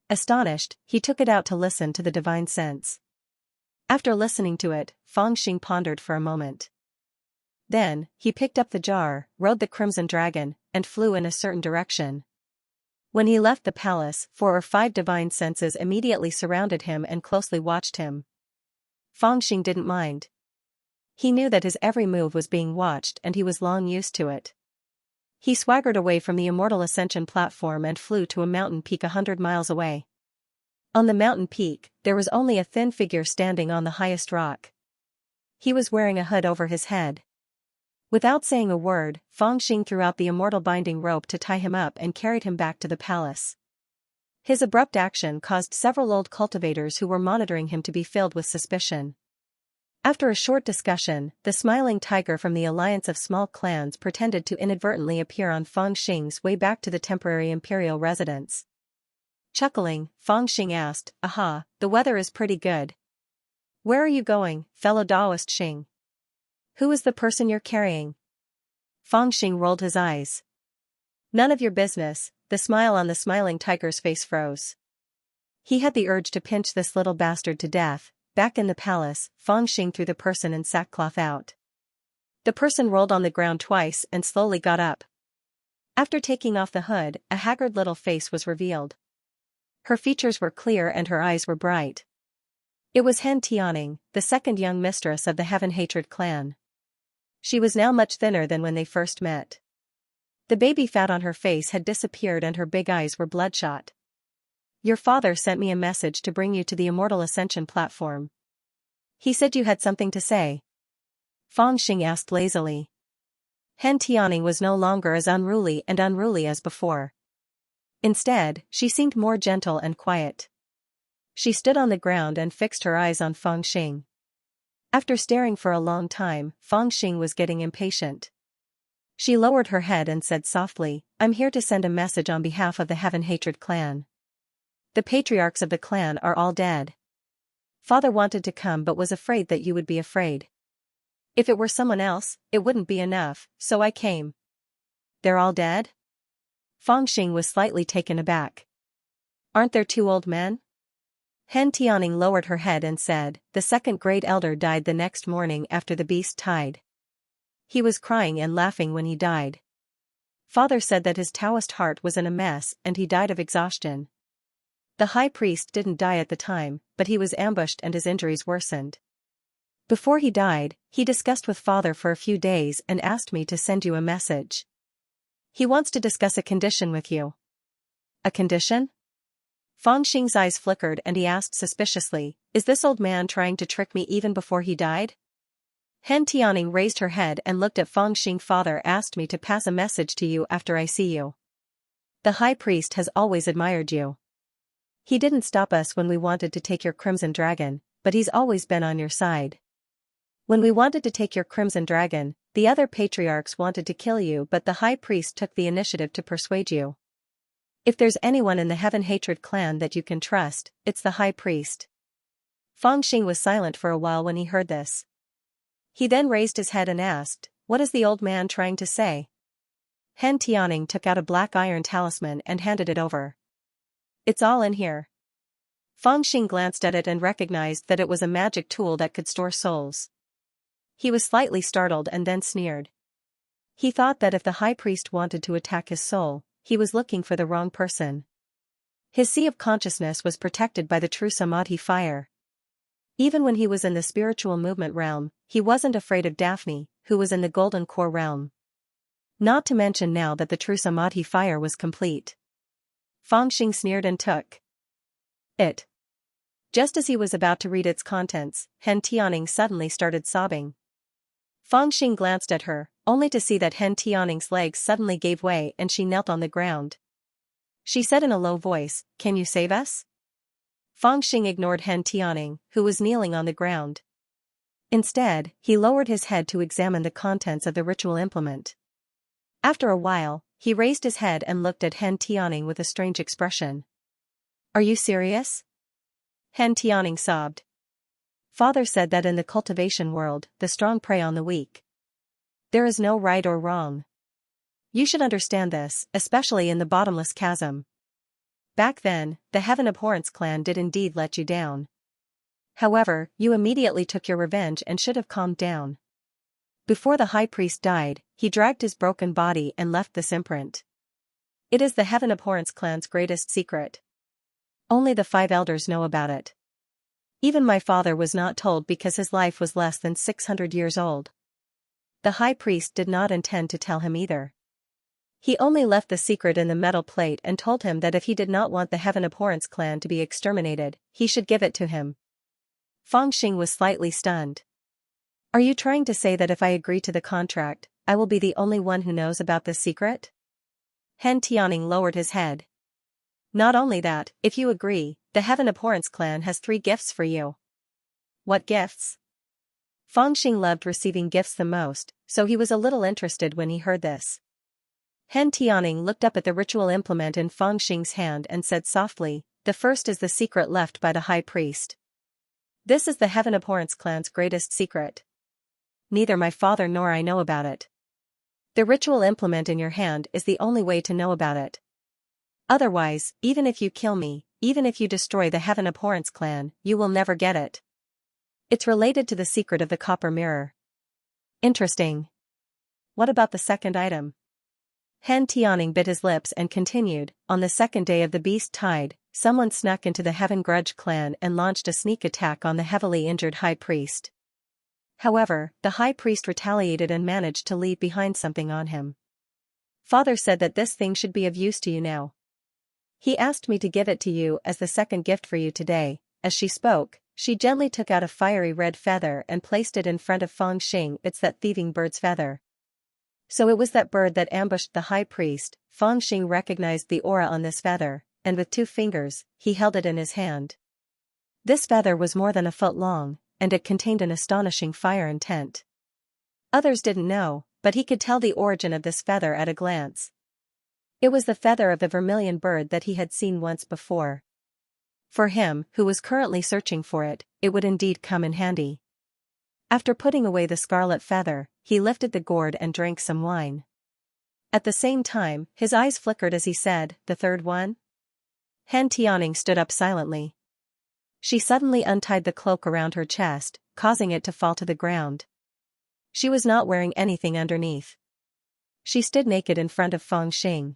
Astonished, he took it out to listen to the divine sense. After listening to it, Feng Xing pondered for a moment. Then, he picked up the jar, rode the crimson dragon, and flew in a certain direction. When he left the palace, 4 or 5 divine senses immediately surrounded him and closely watched him. Feng Xing didn't mind. He knew that his every move was being watched and he was long used to it. He swaggered away from the Immortal Ascension platform and flew to a mountain peak 100 miles away. On the mountain peak, there was only a thin figure standing on the highest rock. He was wearing a hood over his head. Without saying a word, Feng Xing threw out the immortal binding rope to tie him up and carried him back to the palace. His abrupt action caused several old cultivators who were monitoring him to be filled with suspicion. After a short discussion, the smiling tiger from the alliance of small clans pretended to inadvertently appear on Feng Xing's way back to the temporary imperial residence. Chuckling, Feng Xing asked, "Aha, the weather is pretty good. Where are you going, fellow Daoist Xing? Who is the person you're carrying?" Feng Xing rolled his eyes. "None of your business." The smile on the smiling tiger's face froze. He had the urge to pinch this little bastard to death. Back in the palace, Feng Xing threw the person in sackcloth out. The person rolled on the ground twice and slowly got up. After taking off the hood, a haggard little face was revealed. Her features were clear and her eyes were bright. It was Hen Tianing, the second young mistress of the Heaven Hatred clan. She was now much thinner than when they first met. The baby fat on her face had disappeared and her big eyes were bloodshot. "Your father sent me a message to bring you to the Immortal Ascension platform." He said you had something to say. Fang Xing asked lazily. Han Tianing was no longer as unruly as before. Instead, she seemed more gentle and quiet. She stood on the ground and fixed her eyes on Fang Xing. After staring for a long time, Fang Xing was getting impatient. She lowered her head and said softly, "I'm here to send a message on behalf of the Heaven Hatred clan. The patriarchs of the clan are all dead. Father wanted to come but was afraid that you would be afraid. If it were someone else, it wouldn't be enough, so I came." "They're all dead?" Fang Xing was slightly taken aback. "Aren't there 2 old men?" Han Tianing lowered her head and said, "The second great elder died the next morning after the beast tide. He was crying and laughing when he died. Father said that his Taoist heart was in a mess and he died of exhaustion. The high priest didn't die at the time, but he was ambushed and his injuries worsened. Before he died, he discussed with Father for a few days and asked me to send you a message. He wants to discuss a condition with you." "A condition?" Fang Xing's eyes flickered and he asked suspiciously, "Is this old man trying to trick me even before he died?" Han Tianing raised her head and looked at Fang Xing. "Father asked me to pass a message to you after I see you. The high priest has always admired you. He didn't stop us when we wanted to take your Crimson Dragon, but he's always been on your side. When we wanted to take your Crimson Dragon, the other patriarchs wanted to kill you but the high priest took the initiative to persuade you. If there's anyone in the Heaven Hatred clan that you can trust, it's the high priest." Fang Xing was silent for a while when he heard this. He then raised his head and asked, "What is the old man trying to say?" Han Tianing took out a black iron talisman and handed it over. "It's all in here." Fang Xing glanced at it and recognized that it was a magic tool that could store souls. He was slightly startled and then sneered. He thought that if the high priest wanted to attack his soul, he was looking for the wrong person. His sea of consciousness was protected by the true Samadhi fire. Even when he was in the spiritual movement realm, he wasn't afraid of Daphne, who was in the golden core realm. Not to mention now that the true Samadhi fire was complete. Fang Xing sneered and took it. Just as he was about to read its contents, Han Tianing suddenly started sobbing. Fang Xing glanced at her, only to see that Han Tianing's legs suddenly gave way and she knelt on the ground. She said in a low voice, "Can you save us?" Fang Xing ignored Han Tianing, who was kneeling on the ground. Instead, he lowered his head to examine the contents of the ritual implement. After a while, he raised his head and looked at Han Tianing with a strange expression. "Are you serious?" Han Tianing sobbed. "Father said that in the cultivation world, the strong prey on the weak. There is no right or wrong. You should understand this, especially in the bottomless chasm. Back then, the Heaven Abhorrence clan did indeed let you down. However, you immediately took your revenge and should have calmed down. Before the high priest died, he dragged his broken body and left this imprint. It is the Heaven Abhorrence clan's greatest secret. Only the 5 elders know about it. Even my father was not told because his life was less than 600 years old. The high priest did not intend to tell him either. He only left the secret in the metal plate and told him that if he did not want the Heaven Abhorrence clan to be exterminated, he should give it to him." Fang Xing was slightly stunned. "Are you trying to say that if I agree to the contract, I will be the only one who knows about this secret?" Han Tianing lowered his head. "Not only that, if you agree, the Heaven Abhorrence clan has 3 gifts for you." "What gifts?" Fang Xing loved receiving gifts the most, so he was a little interested when he heard this. Han Tianing looked up at the ritual implement in Fang Xing's hand and said softly, "The first is the secret left by the high priest. This is the Heaven Abhorrence clan's greatest secret. Neither my father nor I know about it. The ritual implement in your hand is the only way to know about it. Otherwise, even if you kill me, even if you destroy the Heaven Abhorrence clan, you will never get it. It's related to the secret of the copper mirror." "Interesting. What about the second item?" Han Tianing bit his lips and continued, "On the second day of the beast tide, someone snuck into the Heaven Grudge clan and launched a sneak attack on the heavily injured high priest. However, the high priest retaliated and managed to leave behind something on him. Father said that this thing should be of use to you now. He asked me to give it to you as the second gift for you today." As she spoke, She gently took out a fiery red feather and placed it in front of Feng Xing. It's that thieving bird's feather. So it was that bird that ambushed the high priest. Feng Xing recognized the aura on this feather, and with 2 fingers, he held it in his hand. This feather was more than a foot long, and it contained an astonishing fire intent. Others didn't know, but he could tell the origin of this feather at a glance. It was the feather of the vermilion bird that he had seen once before. For him, who was currently searching for it, it would indeed come in handy. After putting away the scarlet feather, he lifted the gourd and drank some wine. At the same time, his eyes flickered as he said, "The third one?" Han Tianing stood up silently. She suddenly untied the cloak around her chest, causing it to fall to the ground. She was not wearing anything underneath. She stood naked in front of Feng Xing.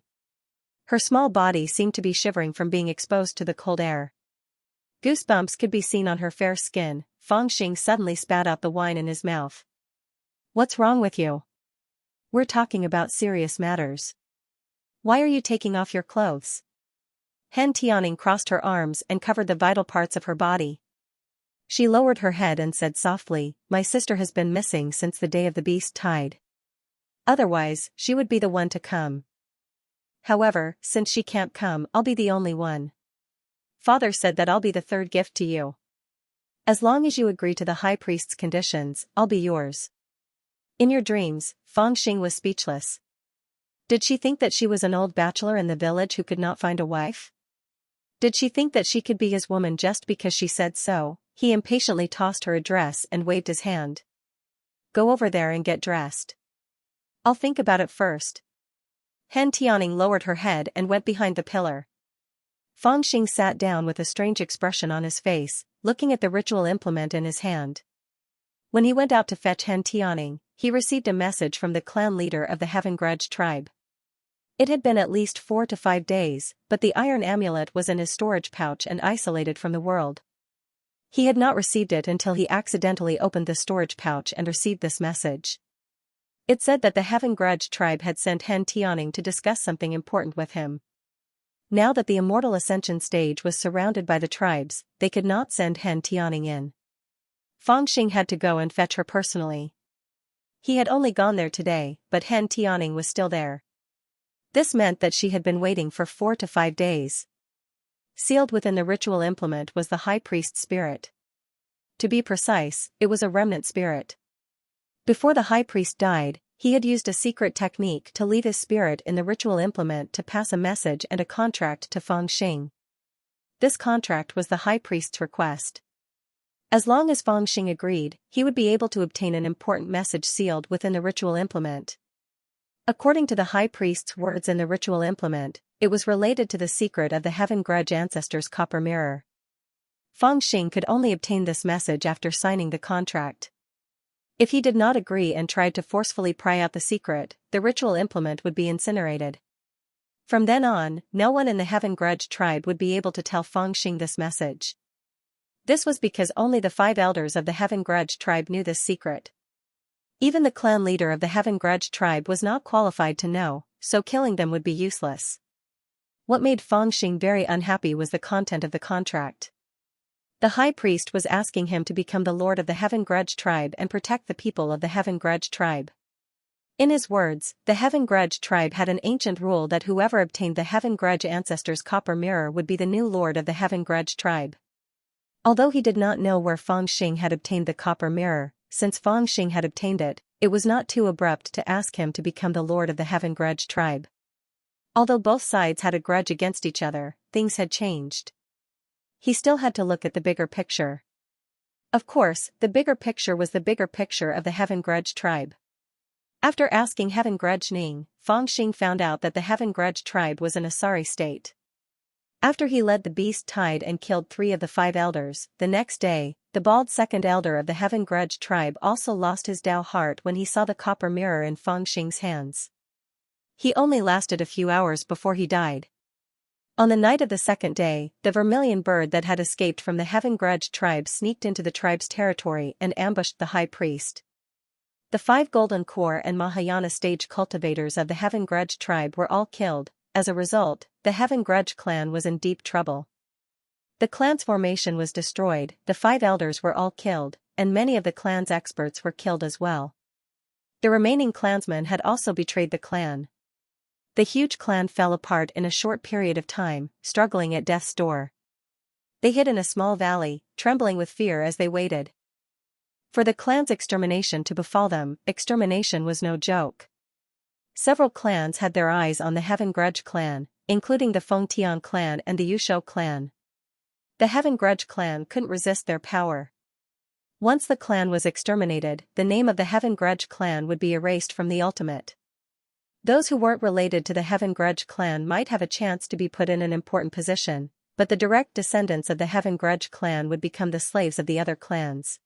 Her small body seemed to be shivering from being exposed to the cold air. Goosebumps could be seen on her fair skin. Feng Xing suddenly spat out the wine in his mouth. "What's wrong with you? We're talking about serious matters. Why are you taking off your clothes?" Han Tianing crossed her arms and covered the vital parts of her body. She lowered her head and said softly, "My sister has been missing since the day of the beast tide. Otherwise, she would be the one to come. However, since she can't come, I'll be the only one. Father said that I'll be the third gift to you. As long as you agree to the high priest's conditions, I'll be yours." In your dreams, Feng Xing was speechless. Did she think that she was an old bachelor in the village who could not find a wife? Did she think that she could be his woman just because she said so? He impatiently tossed her a dress and waved his hand. "Go over there and get dressed. I'll think about it first." Han Tianing lowered her head and went behind the pillar. Feng Xing sat down with a strange expression on his face, looking at the ritual implement in his hand. When he went out to fetch Han Tianing, he received a message from the clan leader of the Heaven Grudge tribe. It had been at least 4 to 5 days, but the iron amulet was in his storage pouch and isolated from the world. He had not received it until he accidentally opened the storage pouch and received this message. It said that the Heaven Grudge tribe had sent Han Tianing to discuss something important with him. Now that the immortal ascension stage was surrounded by the tribes, they could not send Han Tianing in. Feng Xing had to go and fetch her personally. He had only gone there today, but Han Tianing was still there. This meant that she had been waiting for 4 to 5 days. Sealed within the ritual implement was the high priest's spirit. To be precise, it was a remnant spirit. Before the high priest died, he had used a secret technique to leave his spirit in the ritual implement to pass a message and a contract to Feng Xing. This contract was the high priest's request. As long as Feng Xing agreed, he would be able to obtain an important message sealed within the ritual implement. According to the high priest's words in the ritual implement, it was related to the secret of the Heaven Grudge ancestors' copper mirror. Feng Xing could only obtain this message after signing the contract. If he did not agree and tried to forcefully pry out the secret, the ritual implement would be incinerated. From then on, no one in the Heaven Grudge tribe would be able to tell Feng Xing this message. This was because only the 5 elders of the Heaven Grudge tribe knew this secret. Even the clan leader of the Heaven Grudge tribe was not qualified to know, so killing them would be useless. What made Feng Xing very unhappy was the content of the contract. The high priest was asking him to become the lord of the Heaven Grudge tribe and protect the people of the Heaven Grudge tribe. In his words, the Heaven Grudge tribe had an ancient rule that whoever obtained the Heaven Grudge ancestors' copper mirror would be the new lord of the Heaven Grudge tribe. Although he did not know where Feng Xing had obtained the copper mirror, since Feng Xing had obtained it, it was not too abrupt to ask him to become the lord of the Heaven Grudge tribe. Although both sides had a grudge against each other, things had changed. He still had to look at the bigger picture. Of course, the bigger picture was the bigger picture of the Heaven Grudge tribe. After asking Heaven Grudge Ning, Feng Xing found out that the Heaven Grudge tribe was in a sorry state. After he led the beast tide and killed 3 of the 5 elders, the next day, the bald second elder of the Heaven Grudge tribe also lost his Dao heart when he saw the copper mirror in Feng Xing's hands. He only lasted a few hours before he died. On the night of the second day, the vermilion bird that had escaped from the Heaven Grudge tribe sneaked into the tribe's territory and ambushed the high priest. The 5 Golden Core and Mahayana stage cultivators of the Heaven Grudge tribe were all killed. As a result, the Heaven Grudge clan was in deep trouble. The clan's formation was destroyed, the 5 elders were all killed, and many of the clan's experts were killed as well. The remaining clansmen had also betrayed the clan. The huge clan fell apart in a short period of time, struggling at death's door. They hid in a small valley, trembling with fear as they waited for the clan's extermination to befall them. Extermination was no joke. Several clans had their eyes on the Heaven Grudge clan, including the Fengtian clan and the Yusho clan. The Heaven Grudge clan couldn't resist their power. Once the clan was exterminated, the name of the Heaven Grudge clan would be erased from the ultimate. Those who weren't related to the Heaven Grudge clan might have a chance to be put in an important position, but the direct descendants of the Heaven Grudge clan would become the slaves of the other clans.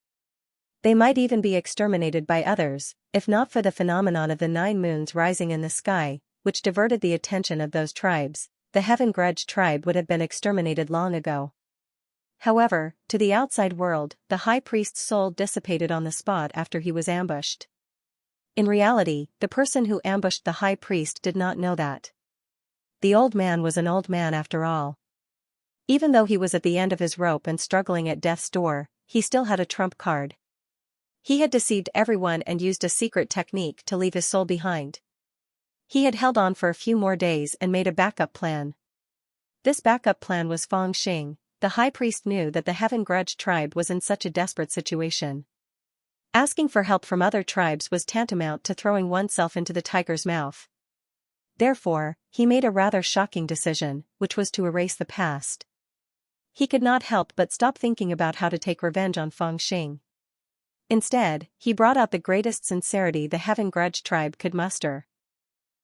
They might even be exterminated by others, if not for the phenomenon of the 9 moons rising in the sky, which diverted the attention of those tribes. The Heaven Grudge tribe would have been exterminated long ago. However, to the outside world, the high priest's soul dissipated on the spot after he was ambushed. In reality, the person who ambushed the high priest did not know that. The old man was an old man after all. Even though he was at the end of his rope and struggling at death's door, he still had a trump card. He had deceived everyone and used a secret technique to leave his soul behind. He had held on for a few more days and made a backup plan. This backup plan was Feng Xing. The high priest knew that the Heaven Grudge tribe was in such a desperate situation. Asking for help from other tribes was tantamount to throwing oneself into the tiger's mouth. Therefore, he made a rather shocking decision, which was to erase the past. He could not help but stop thinking about how to take revenge on Feng Xing. Instead, he brought out the greatest sincerity the Heaven Grudge tribe could muster.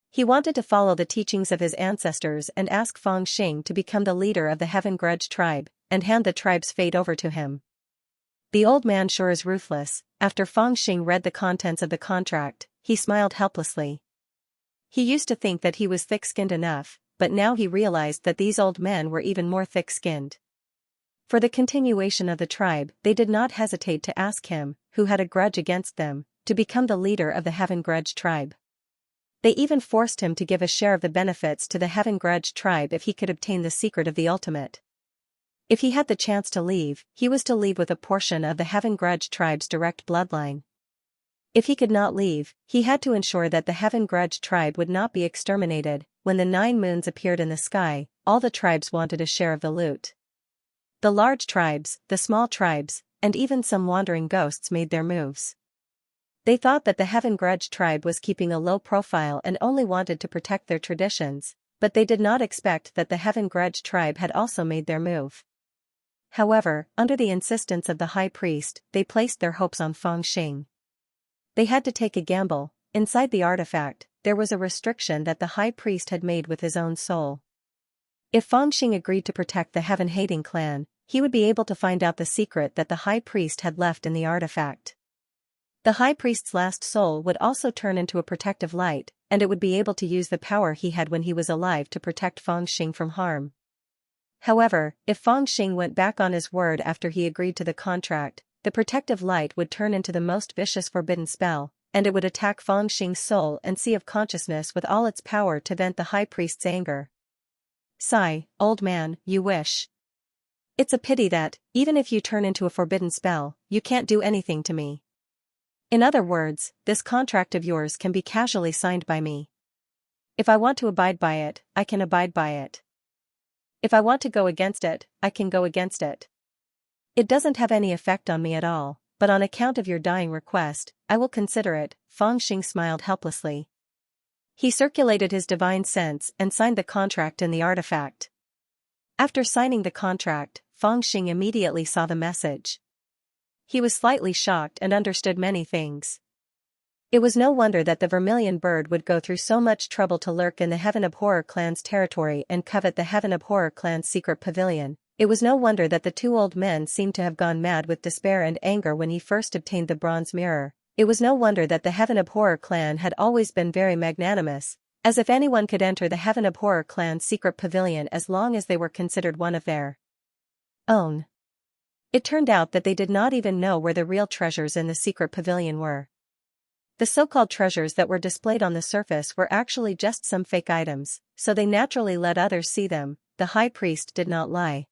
He wanted to follow the teachings of his ancestors and ask Feng Xing to become the leader of the Heaven Grudge tribe, and hand the tribe's fate over to him. The old man sure is ruthless. After Feng Xing read the contents of the contract, he smiled helplessly. He used to think that he was thick-skinned enough, but now he realized that these old men were even more thick-skinned. For the continuation of the tribe, they did not hesitate to ask him, who had a grudge against them, to become the leader of the Heaven Grudge tribe. They even forced him to give a share of the benefits to the Heaven Grudge tribe if he could obtain the secret of the ultimate. If he had the chance to leave, he was to leave with a portion of the Heaven Grudge tribe's direct bloodline. If he could not leave, he had to ensure that the Heaven Grudge tribe would not be exterminated. When the 9 moons appeared in the sky, all the tribes wanted a share of the loot. The large tribes, the small tribes, and even some wandering ghosts made their moves. They thought that the Heaven Grudge tribe was keeping a low profile and only wanted to protect their traditions, but they did not expect that the Heaven Grudge tribe had also made their move. However, under the insistence of the high priest, they placed their hopes on Feng Xing. They had to take a gamble. Inside the artifact, there was a restriction that the high priest had made with his own soul. If Feng Xing agreed to protect the Heaven-hating clan, he would be able to find out the secret that the high priest had left in the artifact. The high priest's last soul would also turn into a protective light, and it would be able to use the power he had when he was alive to protect Feng Xing from harm. However, if Feng Xing went back on his word after he agreed to the contract, the protective light would turn into the most vicious forbidden spell, and it would attack Feng Xing's soul and sea of consciousness with all its power to vent the high priest's anger. Sigh, old man, you wish. It's a pity that, even if you turn into a forbidden spell, you can't do anything to me. In other words, this contract of yours can be casually signed by me. If I want to abide by it, I can abide by it. If I want to go against it, I can go against it. It doesn't have any effect on me at all, but on account of your dying request, I will consider it. Feng Xing smiled helplessly. He circulated his divine sense and signed the contract in the artifact. After signing the contract, Feng Xing immediately saw the message. He was slightly shocked and understood many things. It was no wonder that the vermilion bird would go through so much trouble to lurk in the Heaven Abhorrer clan's territory and covet the Heaven Abhorrer clan's secret pavilion. It was no wonder that the 2 old men seemed to have gone mad with despair and anger when he first obtained the bronze mirror. It was no wonder that the Heaven Abhorrer clan had always been very magnanimous, as if anyone could enter the Heaven Abhorrer clan's secret pavilion as long as they were considered one of their own. It turned out that they did not even know where the real treasures in the secret pavilion were. The so-called treasures that were displayed on the surface were actually just some fake items, so they naturally let others see them. The high priest did not lie.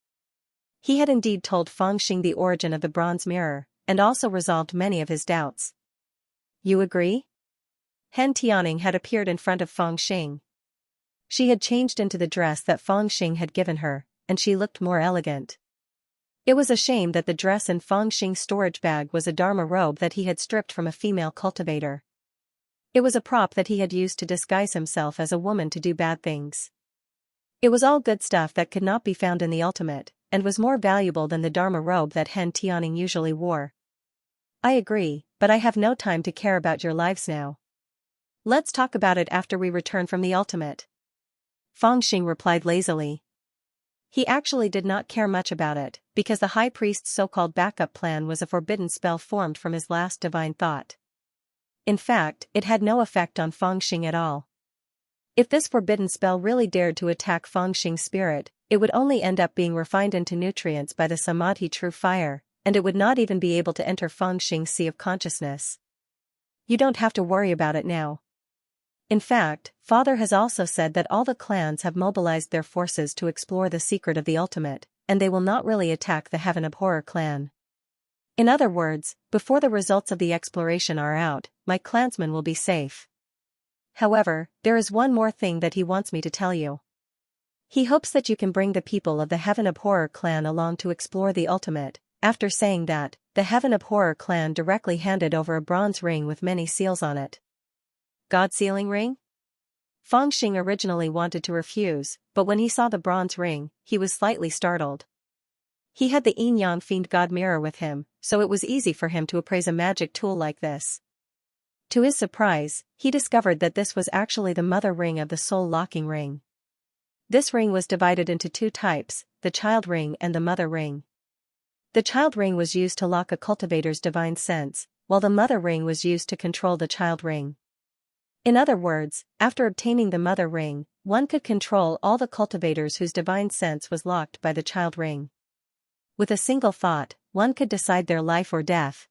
He had indeed told Feng Xing the origin of the bronze mirror, and also resolved many of his doubts. You agree? Han Tianing had appeared in front of Feng Xing. She had changed into the dress that Feng Xing had given her, and she looked more elegant. It was a shame that the dress in Feng Xing's storage bag was a Dharma robe that he had stripped from a female cultivator. It was a prop that he had used to disguise himself as a woman to do bad things. It was all good stuff that could not be found in the ultimate, and was more valuable than the Dharma robe that Han Tianing usually wore. I agree, but I have no time to care about your lives now. Let's talk about it after we return from the ultimate. Feng Xing replied lazily. He actually did not care much about it, because the high priest's so-called backup plan was a forbidden spell formed from his last divine thought. In fact, it had no effect on Feng Xing at all. If this forbidden spell really dared to attack Feng Xing's spirit, it would only end up being refined into nutrients by the Samadhi true fire, and it would not even be able to enter Feng Xing's sea of consciousness. You don't have to worry about it now. In fact, Father has also said that all the clans have mobilized their forces to explore the secret of the ultimate, and they will not really attack the Heaven Abhorrer clan. In other words, before the results of the exploration are out, my clansmen will be safe. However, there is one more thing that he wants me to tell you. He hopes that you can bring the people of the Heaven Abhorrer clan along to explore the ultimate. After saying that, the Heaven Abhorrer clan directly handed over a bronze ring with many seals on it. God sealing ring? Feng Xing originally wanted to refuse, but when he saw the bronze ring, he was slightly startled. He had the Yin-Yang Fiend God mirror with him, so it was easy for him to appraise a magic tool like this. To his surprise, he discovered that this was actually the mother ring of the soul locking ring. This ring was divided into two types, the child ring and the mother ring. The child ring was used to lock a cultivator's divine sense, while the mother ring was used to control the child ring. In other words, after obtaining the mother ring, one could control all the cultivators whose divine sense was locked by the child ring. With a single thought, one could decide their life or death.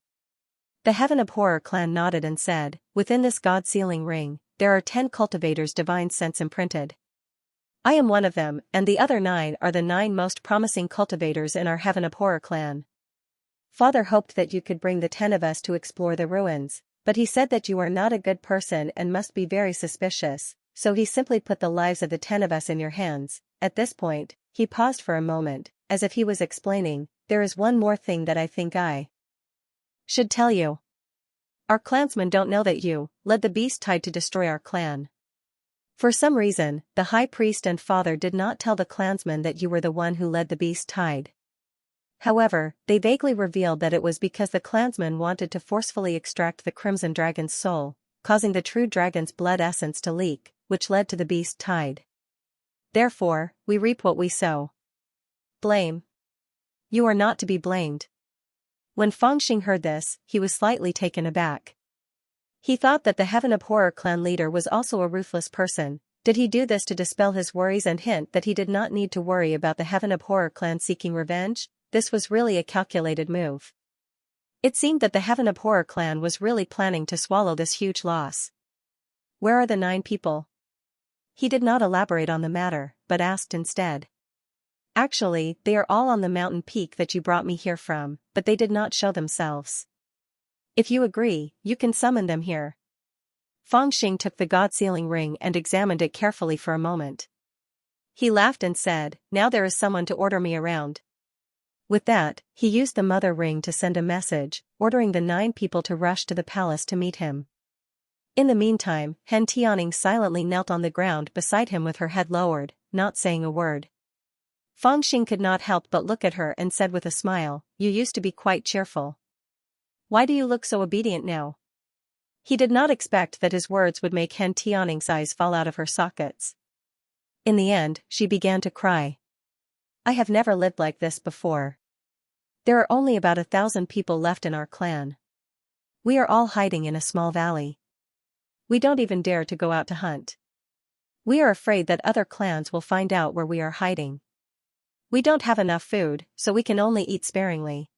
The Heaven Abhorrer clan nodded and said, within this God-sealing ring, there are 10 cultivators' divine sense imprinted. I am one of them, and the other 9 are the 9 most promising cultivators in our Heaven Abhorrer clan. Father hoped that you could bring the 10 of us to explore the ruins, but he said that you are not a good person and must be very suspicious, so he simply put the lives of the 10 of us in your hands. At this point, he paused for a moment, as if he was explaining, there is one more thing that I think I should tell you. Our clansmen don't know that you led the beast tide to destroy our clan. For some reason, the high priest and father did not tell the clansmen that you were the one who led the beast tide. However, they vaguely revealed that it was because the clansmen wanted to forcefully extract the crimson dragon's soul, causing the true dragon's blood essence to leak, which led to the beast tide. Therefore, we reap what we sow. Blame. You are not to be blamed. When Feng Xing heard this, he was slightly taken aback. He thought that the Heaven Abhorrer clan leader was also a ruthless person. Did he do this to dispel his worries and hint that he did not need to worry about the Heaven Abhorrer clan seeking revenge? This was really a calculated move. It seemed that the Heaven Abhorrer clan was really planning to swallow this huge loss. Where are the 9 people? He did not elaborate on the matter, but asked instead. Actually, they are all on the mountain peak that you brought me here from, but they did not show themselves. If you agree, you can summon them here. Feng Xing took the God-sealing ring and examined it carefully for a moment. He laughed and said, now there is someone to order me around. With that, he used the mother ring to send a message, ordering the 9 people to rush to the palace to meet him. In the meantime, Han Tianing silently knelt on the ground beside him with her head lowered, not saying a word. Feng Xing could not help but look at her and said with a smile, you used to be quite cheerful. Why do you look so obedient now? He did not expect that his words would make Han Tianing's eyes fall out of her sockets. In the end, she began to cry. I have never lived like this before. There are only about 1,000 people left in our clan. We are all hiding in a small valley. We don't even dare to go out to hunt. We are afraid that other clans will find out where we are hiding. We don't have enough food, so we can only eat sparingly.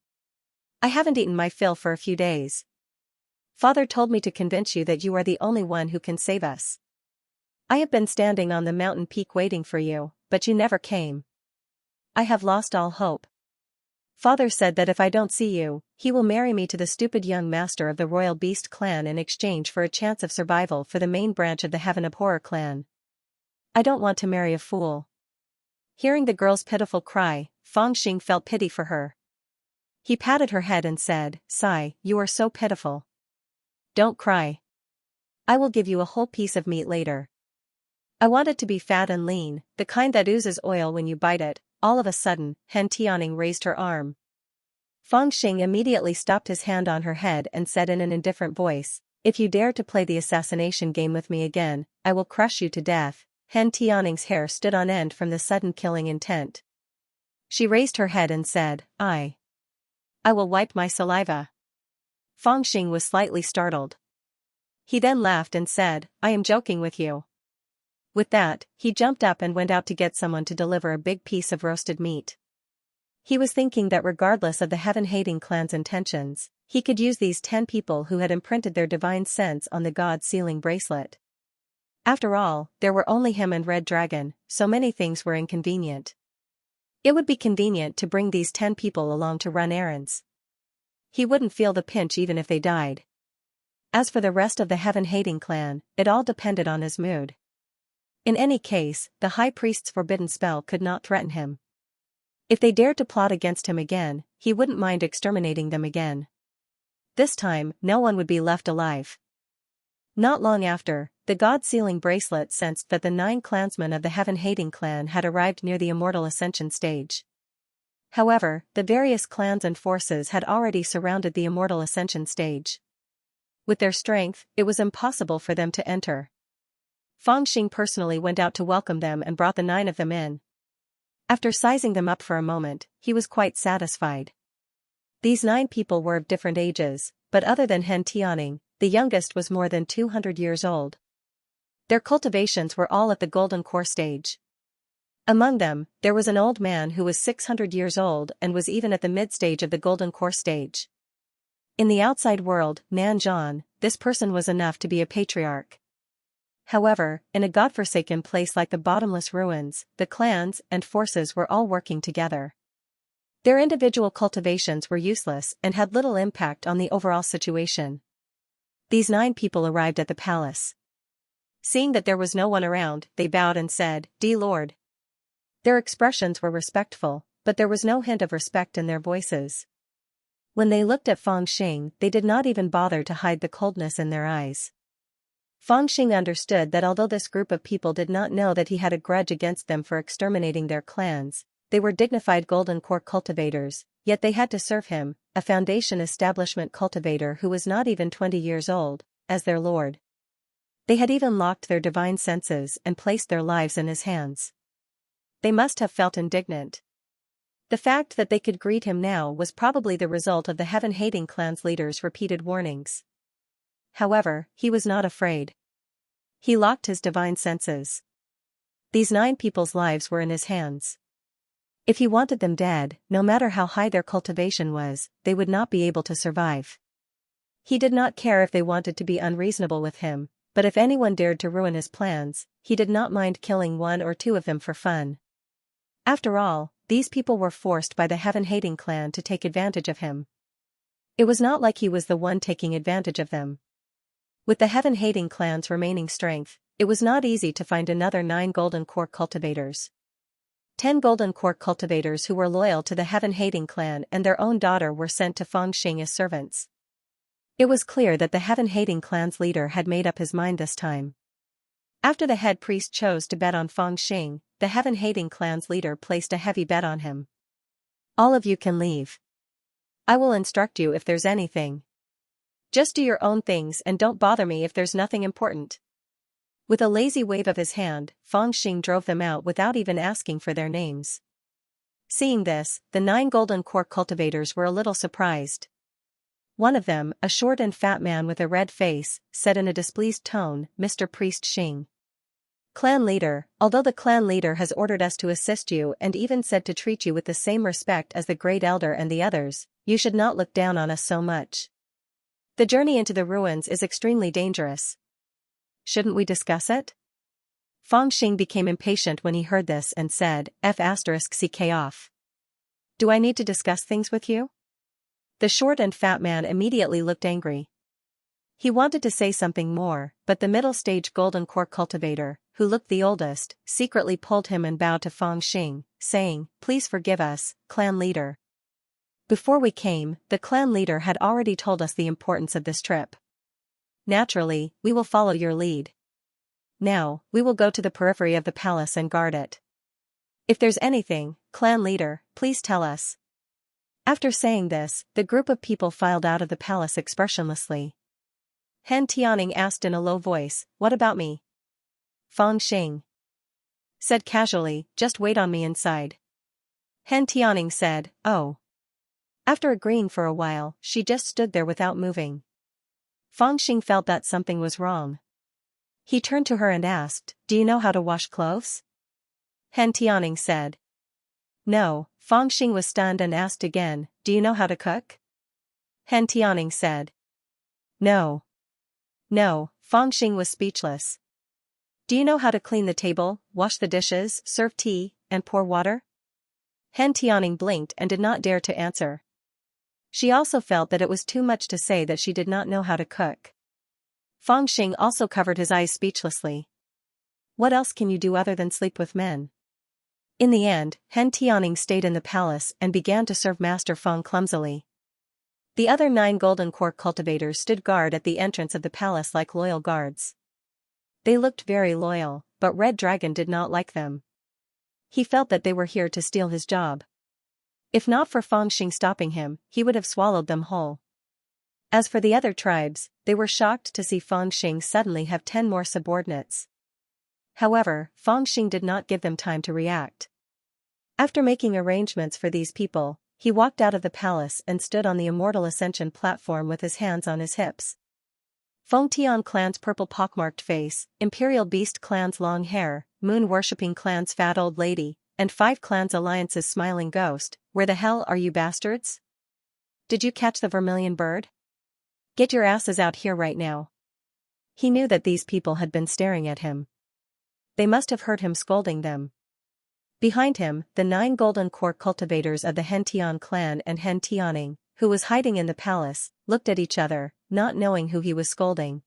I haven't eaten my fill for a few days. Father told me to convince you that you are the only one who can save us. I have been standing on the mountain peak waiting for you, but you never came. I have lost all hope. Father said that if I don't see you, he will marry me to the stupid young master of the royal beast clan in exchange for a chance of survival for the main branch of the Heaven Abhorrer clan. I don't want to marry a fool. Hearing the girl's pitiful cry, Fangxing felt pity for her. He patted her head and said, "Sigh, you are so pitiful. Don't cry. I will give you a whole piece of meat later. I want it to be fat and lean, the kind that oozes oil when you bite it." All of a sudden, Han Tianing raised her arm. Fangxing immediately stopped his hand on her head and said in an indifferent voice, "If you dare to play the assassination game with me again, I will crush you to death." Han Tianing's hair stood on end from the sudden killing intent. She raised her head and said, I will wipe my saliva." Fangxing was slightly startled. He then laughed and said, "I am joking with you." With that, he jumped up and went out to get someone to deliver a big piece of roasted meat. He was thinking that regardless of the heaven-hating clan's intentions, he could use these 10 people who had imprinted their divine sense on the god sealing bracelet. After all, there were only him and Red Dragon, so many things were inconvenient. It would be convenient to bring these 10 people along to run errands. He wouldn't feel the pinch even if they died. As for the rest of the heaven-hating clan, it all depended on his mood. In any case, the high priest's forbidden spell could not threaten him. If they dared to plot against him again, he wouldn't mind exterminating them again. This time, no one would be left alive. Not long after, the god-sealing bracelet sensed that the 9 clansmen of the heaven-hating clan had arrived near the immortal ascension stage. However, the various clans and forces had already surrounded the immortal ascension stage. With their strength, it was impossible for them to enter. Fangxing personally went out to welcome them and brought the 9 of them in. After sizing them up for a moment, he was quite satisfied. These 9 people were of different ages, but other than Han Tianing, the youngest was more than 200 years old. Their cultivations were all at the golden core stage. Among them, there was an old man who was 600 years old and was even at the mid-stage of the golden core stage. In the outside world, Nanzhan, this person was enough to be a patriarch. However, in a godforsaken place like the bottomless ruins, the clans and forces were all working together. Their individual cultivations were useless and had little impact on the overall situation. These 9 people arrived at the palace. Seeing that there was no one around, they bowed and said, "Dear Lord." Their expressions were respectful, but there was no hint of respect in their voices. When they looked at Fangxing, they did not even bother to hide the coldness in their eyes. Fangxing understood that although this group of people did not know that he had a grudge against them for exterminating their clans, they were dignified golden core cultivators, yet they had to serve him, a foundation establishment cultivator who was not even 20 years old, as their lord. They had even locked their divine senses and placed their lives in his hands. They must have felt indignant. The fact that they could greet him now was probably the result of the heaven-hating clan's leaders' repeated warnings. However, he was not afraid. He locked his divine senses. These 9 people's lives were in his hands. If he wanted them dead, no matter how high their cultivation was, they would not be able to survive. He did not care if they wanted to be unreasonable with him, but if anyone dared to ruin his plans, he did not mind killing 1 or 2 of them for fun. After all, these people were forced by the heaven-hating clan to take advantage of him. It was not like he was the one taking advantage of them. With the heaven-hating clan's remaining strength, it was not easy to find another 9 golden core cultivators. 10 golden core cultivators who were loyal to the heaven-hating clan and their own daughter were sent to Fangxing as servants. It was clear that the heaven-hating clan's leader had made up his mind this time. After the head priest chose to bet on Fangxing, the heaven-hating clan's leader placed a heavy bet on him. "All of you can leave. I will instruct you if there's anything. Just do your own things and don't bother me if there's nothing important." With a lazy wave of his hand, Fangxing drove them out without even asking for their names. Seeing this, the 9 golden core cultivators were a little surprised. One of them, a short and fat man with a red face, said in a displeased tone, "Mr. Priest Xing. Clan leader, although the clan leader has ordered us to assist you and even said to treat you with the same respect as the great elder and the others, you should not look down on us so much. The journey into the ruins is extremely dangerous. Shouldn't we discuss it?" Fangxing became impatient when he heard this and said, "F*ck off. Do I need to discuss things with you? The short and fat man immediately looked angry. He wanted to say something more, but the middle-stage golden core cultivator, who looked the oldest, secretly pulled him and bowed to Feng Xing, saying, "Please forgive us, clan leader. Before we came, the clan leader had already told us the importance of this trip. Naturally, we will follow your lead. Now, we will go to the periphery of the palace and guard it. If there's anything, clan leader, please tell us." After saying this, the group of people filed out of the palace expressionlessly. Han Tianing asked in a low voice, "What about me?" Feng Xing said casually, "Just wait on me inside." Han Tianing said, "Oh." After agreeing for a while, she just stood there without moving. Feng Xing felt that something was wrong. He turned to her and asked, "Do you know how to wash clothes?" Han Tianing said, "No." Feng Xing was stunned and asked again, "Do you know how to cook?" Han Tianing said, "No. No." Feng Xing was speechless. "Do you know how to clean the table, wash the dishes, serve tea, and pour water?" Han Tianing blinked and did not dare to answer. She also felt that it was too much to say that she did not know how to cook. Feng Xing also covered his eyes speechlessly. What else can you do other than sleep with men? In the end, Han Tianing stayed in the palace and began to serve Master Feng clumsily. The other 9 golden core cultivators stood guard at the entrance of the palace like loyal guards. They looked very loyal, but Red Dragon did not like them. He felt that they were here to steal his job. If not for Feng Xing stopping him, he would have swallowed them whole. As for the other tribes, they were shocked to see Feng Xing suddenly have 10 more subordinates. However, Feng Xing did not give them time to react. After making arrangements for these people, he walked out of the palace and stood on the Immortal Ascension platform with his hands on his hips. Feng Tian clan's purple pockmarked face, Imperial Beast clan's long hair, Moon-worshipping clan's fat old lady, and 5 clans alliance's smiling ghost. Where the hell are you bastards? Did you catch the vermilion bird? Get your asses out here right now. He knew that these people had been staring at him. They must have heard him scolding them. Behind him, the 9 golden core cultivators of the Hentian clan and Han Tianing, who was hiding in the palace, looked at each other, not knowing who he was scolding.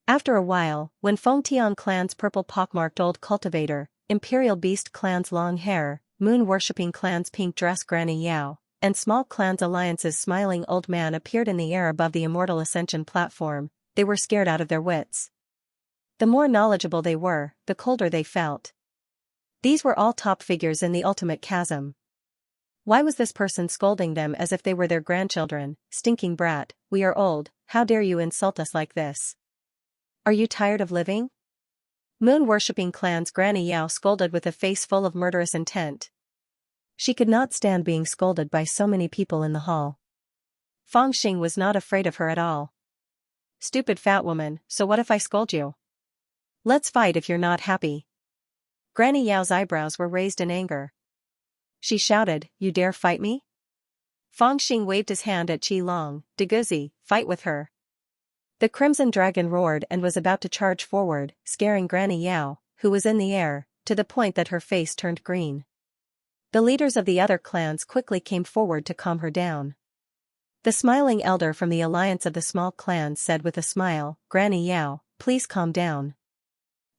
After a while, when Feng Tian clan's purple pockmarked old cultivator, Imperial Beast clan's long hair, Moon-worshipping clan's pink dress Granny Yao, and Small clan's alliance's smiling old man appeared in the air above the Immortal Ascension platform, they were scared out of their wits. The more knowledgeable they were, the colder they felt. These were all top figures in the ultimate chasm. Why was this person scolding them as if they were their grandchildren? Stinking brat, we are old, how dare you insult us like this? Are you tired of living? Moon-worshipping clan's Granny Yao scolded with a face full of murderous intent. She could not stand being scolded by so many people in the hall. Feng Xing was not afraid of her at all. Stupid fat woman, so what if I scold you? Let's fight if you're not happy. Granny Yao's eyebrows were raised in anger. She shouted, you dare fight me? Feng Xing waved his hand at Qi Long, Deguzi, fight with her. The Crimson Dragon roared and was about to charge forward, scaring Granny Yao, who was in the air, to the point that her face turned green. The leaders of the other clans quickly came forward to calm her down. The smiling elder from the alliance of the small clans said with a smile, Granny Yao, please calm down.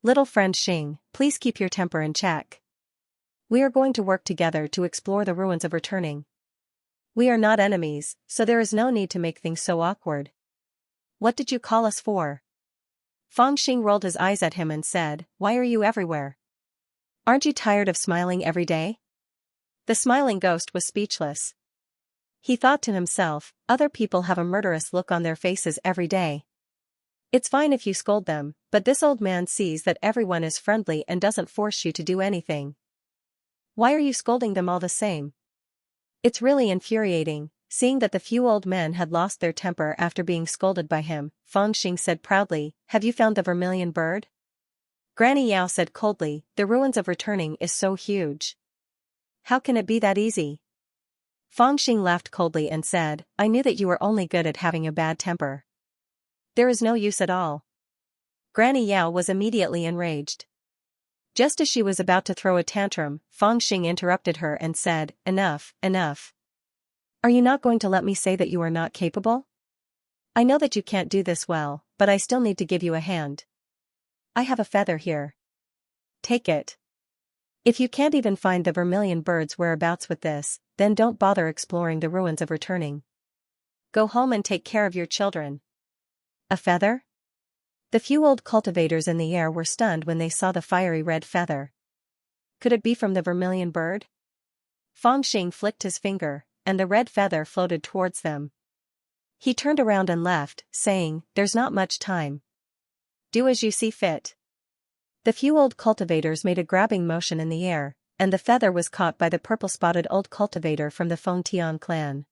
Little friend Xing, please keep your temper in check. We are going to work together to explore the ruins of returning. We are not enemies, so there is no need to make things so awkward. What did you call us for? Feng Xing rolled his eyes at him and said, why are you everywhere? Aren't you tired of smiling every day? The smiling ghost was speechless. He thought to himself, other people have a murderous look on their faces every day. It's fine if you scold them, but this old man sees that everyone is friendly and doesn't force you to do anything. Why are you scolding them all the same? It's really infuriating, seeing that the few old men had lost their temper after being scolded by him. Feng Xing said proudly, have you found the vermilion bird? Granny Yao said coldly, the ruins of returning is so huge. How can it be that easy? Feng Xing laughed coldly and said, I knew that you were only good at having a bad temper. There is no use at all. Granny Yao was immediately enraged. Just as she was about to throw a tantrum, Fangxing interrupted her and said, "Enough, enough. Are you not going to let me say that you are not capable? I know that you can't do this well, but I still need to give you a hand. I have a feather here. Take it. If you can't even find the vermilion bird's whereabouts with this, then don't bother exploring the ruins of returning. Go home and take care of your children." A feather? The few old cultivators in the air were stunned when they saw the fiery red feather. Could it be from the vermilion bird? Fangxing flicked his finger, and the red feather floated towards them. He turned around and left, saying, "There's not much time. Do as you see fit." The few old cultivators made a grabbing motion in the air, and the feather was caught by the purple-spotted old cultivator from the Fengtian clan.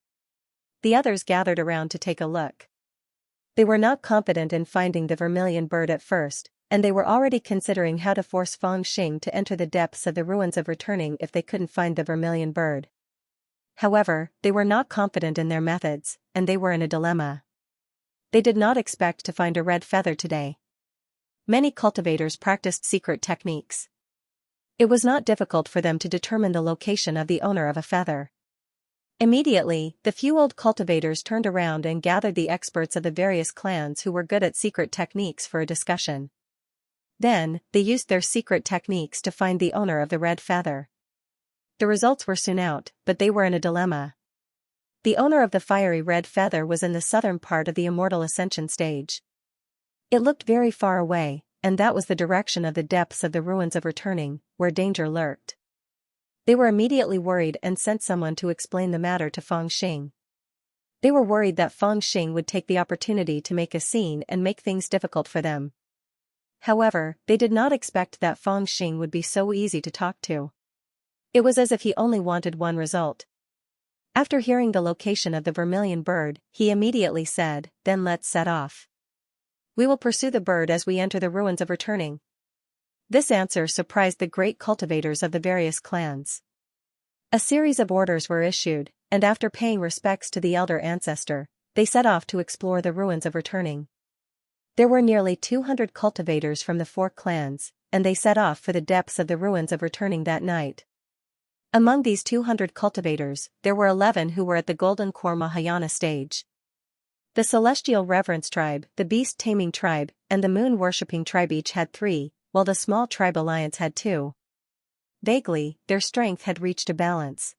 The others gathered around to take a look. They were not confident in finding the vermilion bird at first, and they were already considering how to force Fangxing to enter the depths of the ruins of returning if they couldn't find the vermilion bird. However, they were not confident in their methods, and they were in a dilemma. They did not expect to find a red feather today. Many cultivators practiced secret techniques. It was not difficult for them to determine the location of the owner of a feather. Immediately, the few old cultivators turned around and gathered the experts of the various clans who were good at secret techniques for a discussion. Then, they used their secret techniques to find the owner of the red feather. The results were soon out, but they were in a dilemma. The owner of the fiery red feather was in the southern part of the immortal ascension stage. It looked very far away, and that was the direction of the depths of the ruins of returning, where danger lurked. They were immediately worried and sent someone to explain the matter to Fangxing. They were worried that Fangxing would take the opportunity to make a scene and make things difficult for them. However, they did not expect that Fangxing would be so easy to talk to. It was as if he only wanted one result. After hearing the location of the vermilion bird, he immediately said, "Then let's set off. We will pursue the bird as we enter the ruins of returning." This answer surprised the great cultivators of the various clans. A series of orders were issued, and after paying respects to the elder ancestor, they set off to explore the ruins of returning. There were nearly 200 cultivators from the 4 clans, and they set off for the depths of the ruins of returning that night. Among these 200 cultivators, there were 11 who were at the Golden Core Mahayana stage. The Celestial Reverence tribe, the Beast-taming tribe, and the Moon-worshipping tribe each had 3, while the small tribe alliance had 2. Vaguely, their strength had reached a balance.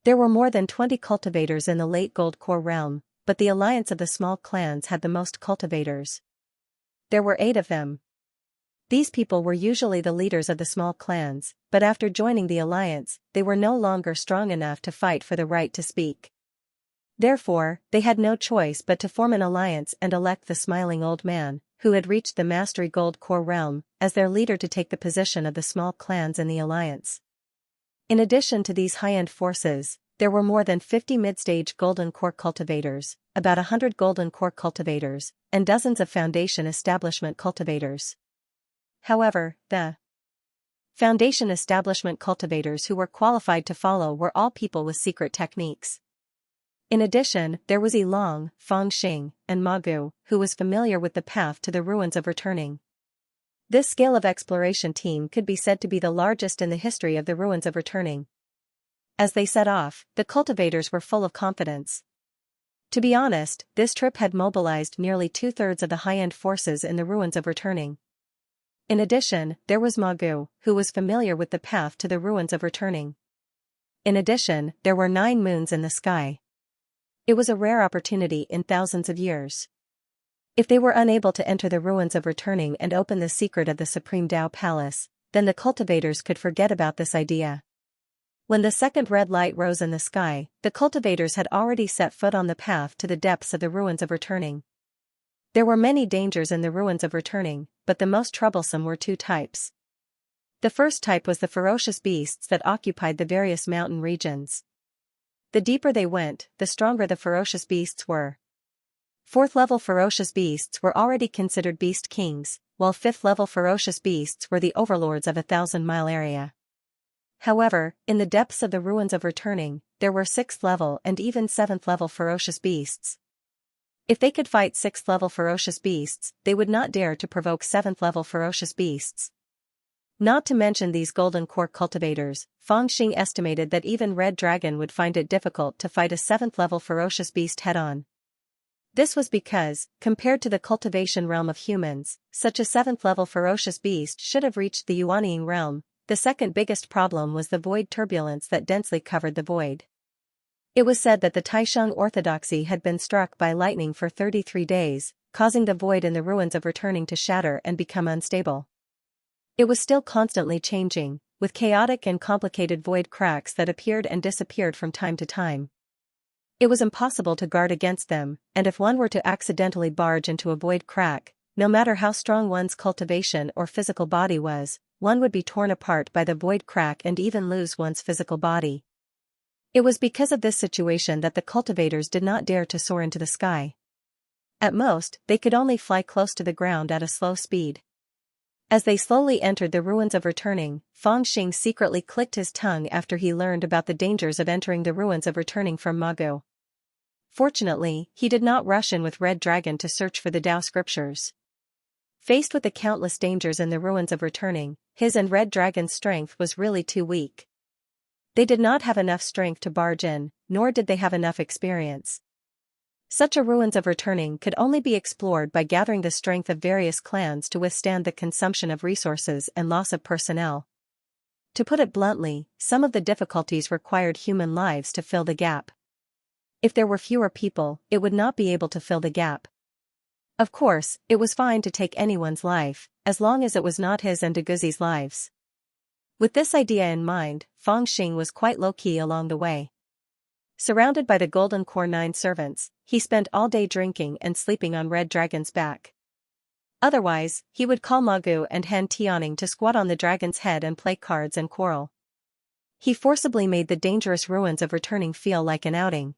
There were more than 20 cultivators in the late Gold Core realm, but the alliance of the small clans had the most cultivators. There were 8 of them. These people were usually the leaders of the small clans, but after joining the alliance, they were no longer strong enough to fight for the right to speak. Therefore, they had no choice but to form an alliance and elect the smiling old man, who had reached the Mastery Gold Core realm, as their leader to take the position of the small clans in the alliance. In addition to these high-end forces, there were more than 50 mid-stage Golden Core cultivators, about 100 Golden Core cultivators, and dozens of Foundation Establishment cultivators. However, the Foundation Establishment cultivators who were qualified to follow were all people with secret techniques. In addition, there was Yilong, Fangxing, and Magu, who was familiar with the path to the ruins of returning. This scale of exploration team could be said to be the largest in the history of the ruins of returning. As they set off, the cultivators were full of confidence. To be honest, this trip had mobilized nearly 2/3 of the high-end forces in the ruins of returning. In addition, there was Magu, who was familiar with the path to the ruins of returning. In addition, there were 9 moons in the sky. It was a rare opportunity in thousands of years. If they were unable to enter the ruins of returning and open the secret of the Supreme Tao Palace, then the cultivators could forget about this idea. When the second red light rose in the sky, the cultivators had already set foot on the path to the depths of the ruins of returning. There were many dangers in the ruins of returning, but the most troublesome were 2 types. The first type was the ferocious beasts that occupied the various mountain regions. The deeper they went, the stronger the ferocious beasts were. 4th-level ferocious beasts were already considered beast kings, while 5th-level ferocious beasts were the overlords of a 1,000-mile area. However, in the depths of the ruins of returning, there were 6th-level and even 7th-level ferocious beasts. If they could fight 6th-level ferocious beasts, they would not dare to provoke 7th-level ferocious beasts. Not to mention these golden core cultivators, Fangxing estimated that even Red Dragon would find it difficult to fight a 7th-level ferocious beast head-on. This was because, compared to the cultivation realm of humans, such a 7th-level ferocious beast should have reached the Yuanying realm. The second biggest problem was the void turbulence that densely covered the void. It was said that the Taisheng orthodoxy had been struck by lightning for 33 days, causing the void in the ruins of returning to shatter and become unstable. It was still constantly changing, with chaotic and complicated void cracks that appeared and disappeared from time to time. It was impossible to guard against them, and if one were to accidentally barge into a void crack, no matter how strong one's cultivation or physical body was, one would be torn apart by the void crack and even lose one's physical body. It was because of this situation that the cultivators did not dare to soar into the sky. At most, they could only fly close to the ground at a slow speed. As they slowly entered the ruins of returning, Fangxing secretly clicked his tongue after he learned about the dangers of entering the ruins of returning from Magu. Fortunately, he did not rush in with Red Dragon to search for the Tao scriptures. Faced with the countless dangers in the ruins of returning, his and Red Dragon's strength was really too weak. They did not have enough strength to barge in, nor did they have enough experience. Such a ruins of returning could only be explored by gathering the strength of various clans to withstand the consumption of resources and loss of personnel. To put it bluntly, some of the difficulties required human lives to fill the gap. If there were fewer people, it would not be able to fill the gap. Of course, it was fine to take anyone's life, as long as it was not his and Deguzi's lives. With this idea in mind, Fangxing was quite low-key along the way. Surrounded by the Golden Core 9 servants, he spent all day drinking and sleeping on Red Dragon's back. Otherwise, he would call Magu and Han Tianing to squat on the dragon's head and play cards and quarrel. He forcibly made the dangerous ruins of returning feel like an outing.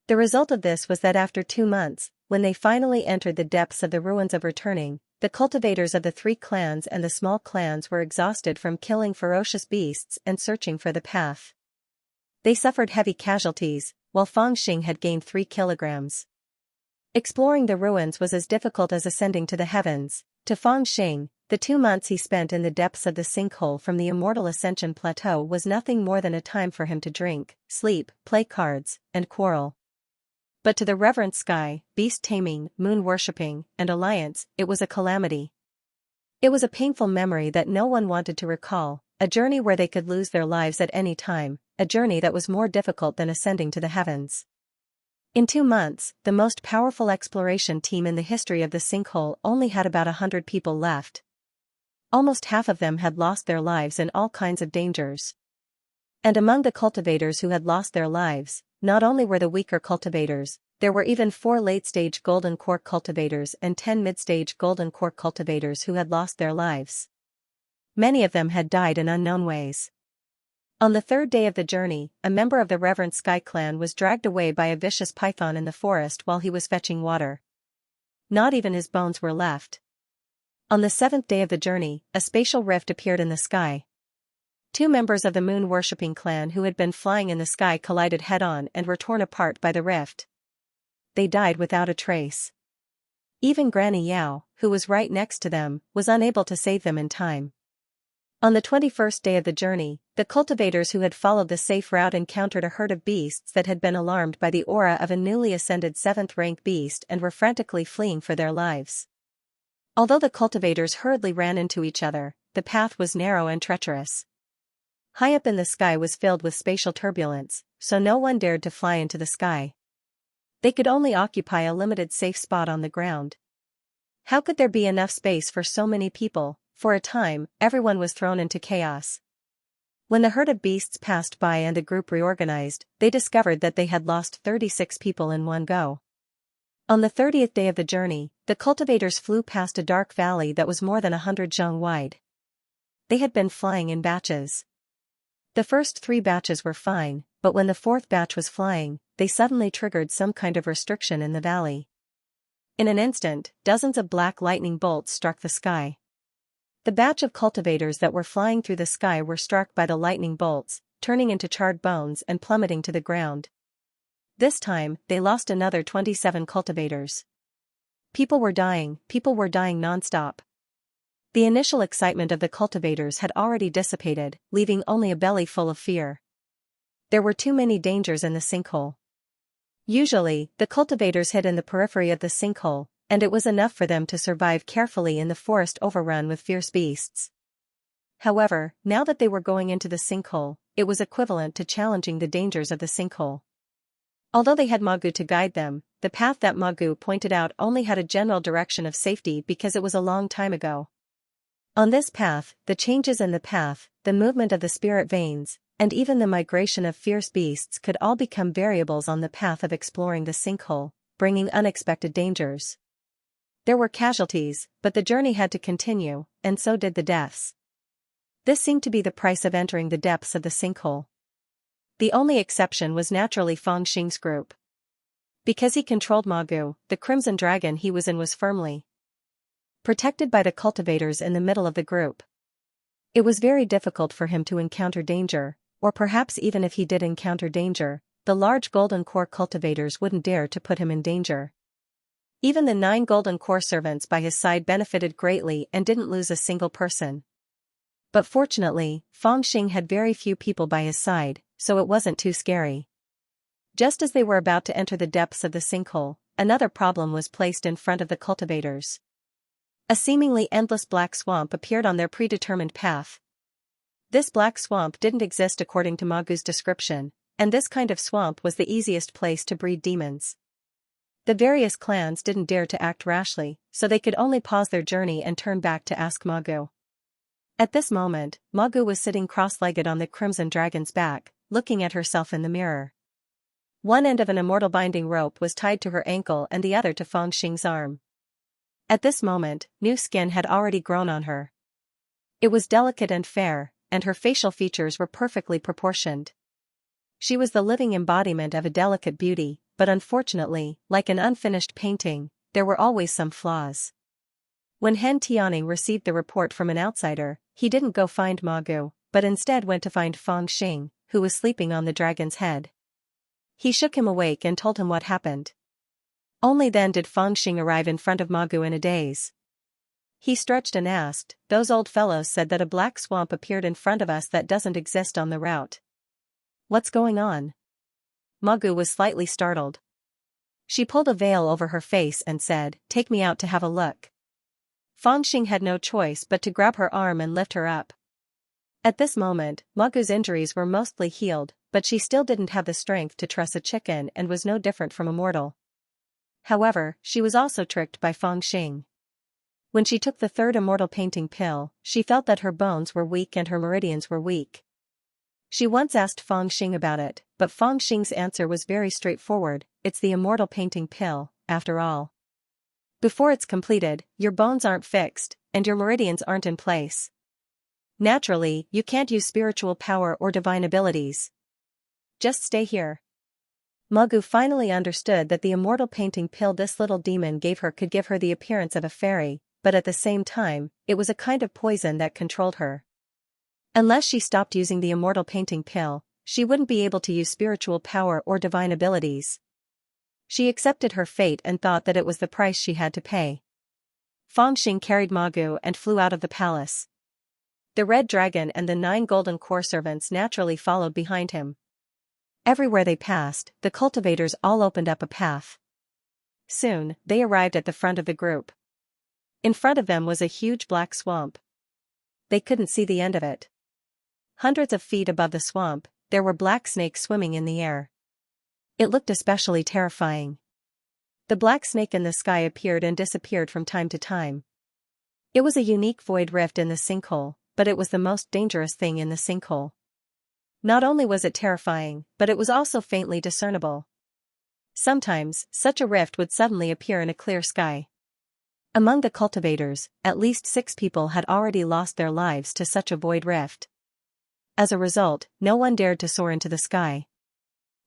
The result of this was that after 2 months, when they finally entered the depths of the ruins of returning, the cultivators of the 3 clans and the small clans were exhausted from killing ferocious beasts and searching for the path. They suffered heavy casualties, while Fangxing had gained 3 kilograms. Exploring the ruins was as difficult as ascending to the heavens. To Fangxing, the 2 months he spent in the depths of the sinkhole from the Immortal Ascension Plateau was nothing more than a time for him to drink, sleep, play cards, and quarrel. But to the Reverent Sky, beast taming, moon worshipping, and alliance, it was a calamity. It was a painful memory that no one wanted to recall, a journey where they could lose their lives at any time, a journey that was more difficult than ascending to the heavens. In 2 months, the most powerful exploration team in the history of the sinkhole only had about 100 people left. Almost half of them had lost their lives in all kinds of dangers. And among the cultivators who had lost their lives, not only were the weaker cultivators, there were even 4 late-stage golden core cultivators and 10 mid-stage golden core cultivators who had lost their lives. Many of them had died in unknown ways. On the 3rd day of the journey, a member of the Reverent Sky clan was dragged away by a vicious python in the forest while he was fetching water. Not even his bones were left. On the 7th day of the journey, a spatial rift appeared in the sky. 2 members of the moon-worshipping clan who had been flying in the sky collided head-on and were torn apart by the rift. They died without a trace. Even Granny Yao, who was right next to them, was unable to save them in time. On the 21st day of the journey, the cultivators who had followed the safe route encountered a herd of beasts that had been alarmed by the aura of a newly ascended 7th-rank beast and were frantically fleeing for their lives. Although the cultivators hurriedly ran into each other, the path was narrow and treacherous. High up in the sky was filled with spatial turbulence, so no one dared to fly into the sky. They could only occupy a limited safe spot on the ground. How could there be enough space for so many people? For a time, everyone was thrown into chaos. When the herd of beasts passed by and the group reorganized, they discovered that they had lost 36 people in one go. On the 30th day of the journey, the cultivators flew past a dark valley that was more than 100 zhang wide. They had been flying in batches. The first 3 batches were fine, but when the 4th batch was flying, they suddenly triggered some kind of restriction in the valley. In an instant, dozens of black lightning bolts struck the sky. The batch of cultivators that were flying through the sky were struck by the lightning bolts, turning into charred bones and plummeting to the ground. This time, they lost another 27 cultivators. People were dying non-stop. The initial excitement of the cultivators had already dissipated, leaving only a belly full of fear. There were too many dangers in the sinkhole. Usually, the cultivators hid in the periphery of the sinkhole, and it was enough for them to survive carefully in the forest overrun with fierce beasts. However, now that they were going into the sinkhole, it was equivalent to challenging the dangers of the sinkhole. Although they had Magu to guide them, the path that Magu pointed out only had a general direction of safety because it was a long time ago. On this path, the changes in the path, the movement of the spirit veins, and even the migration of fierce beasts could all become variables on the path of exploring the sinkhole, bringing unexpected dangers. There were casualties, but the journey had to continue, and so did the deaths. This seemed to be the price of entering the depths of the sinkhole. The only exception was naturally Fang Xing's group. Because he controlled Magu, the crimson dragon he was in was firmly protected by the cultivators in the middle of the group. It was very difficult for him to encounter danger, or perhaps even if he did encounter danger, the large golden core cultivators wouldn't dare to put him in danger. Even the 9 golden core servants by his side benefited greatly and didn't lose a single person. But fortunately, Fang Xing had very few people by his side, so it wasn't too scary. Just as they were about to enter the depths of the sinkhole, another problem was placed in front of the cultivators. A seemingly endless black swamp appeared on their predetermined path. This black swamp didn't exist according to Magu's description, and this kind of swamp was the easiest place to breed demons. The various clans didn't dare to act rashly, so they could only pause their journey and turn back to ask Magu. At this moment, Magu was sitting cross-legged on the crimson dragon's back, looking at herself in the mirror. One end of an immortal binding rope was tied to her ankle and the other to Fang Xing's arm. At this moment, new skin had already grown on her. It was delicate and fair, and her facial features were perfectly proportioned. She was the living embodiment of a delicate beauty, but unfortunately, like an unfinished painting, there were always some flaws. When Hen Tianing received the report from an outsider, he didn't go find Magu, but instead went to find Fang Xing, who was sleeping on the dragon's head. He shook him awake and told him what happened. Only then did Fang Xing arrive in front of Magu in a daze. He stretched and asked, "Those old fellows said that a black swamp appeared in front of us that doesn't exist on the route. What's going on?" Magu was slightly startled. She pulled a veil over her face and said, "Take me out to have a look." Fang Xing had no choice but to grab her arm and lift her up. At this moment, Magu's injuries were mostly healed, but she still didn't have the strength to truss a chicken and was no different from a mortal. However, she was also tricked by Fang Xing. When she took the 3rd immortal painting pill, she felt that her bones were weak and her meridians were weak. She once asked Fang Xing about it, but Fang Xing's answer was very straightforward: "It's the immortal painting pill, after all. Before it's completed, your bones aren't fixed, and your meridians aren't in place. Naturally, you can't use spiritual power or divine abilities. Just stay here." Magu finally understood that the immortal painting pill this little demon gave her could give her the appearance of a fairy, but at the same time, it was a kind of poison that controlled her. Unless she stopped using the immortal painting pill, she wouldn't be able to use spiritual power or divine abilities. She accepted her fate and thought that it was the price she had to pay. Fang Xing carried Magu and flew out of the palace. The red dragon and the 9 golden core servants naturally followed behind him. Everywhere they passed, the cultivators all opened up a path. Soon, they arrived at the front of the group. In front of them was a huge black swamp. They couldn't see the end of it. Hundreds of feet above the swamp, there were black snakes swimming in the air. It looked especially terrifying. The black snake in the sky appeared and disappeared from time to time. It was a unique void rift in the sinkhole, but it was the most dangerous thing in the sinkhole. Not only was it terrifying, but it was also faintly discernible. Sometimes, such a rift would suddenly appear in a clear sky. Among the cultivators, at least 6 people had already lost their lives to such a void rift. As a result, no one dared to soar into the sky.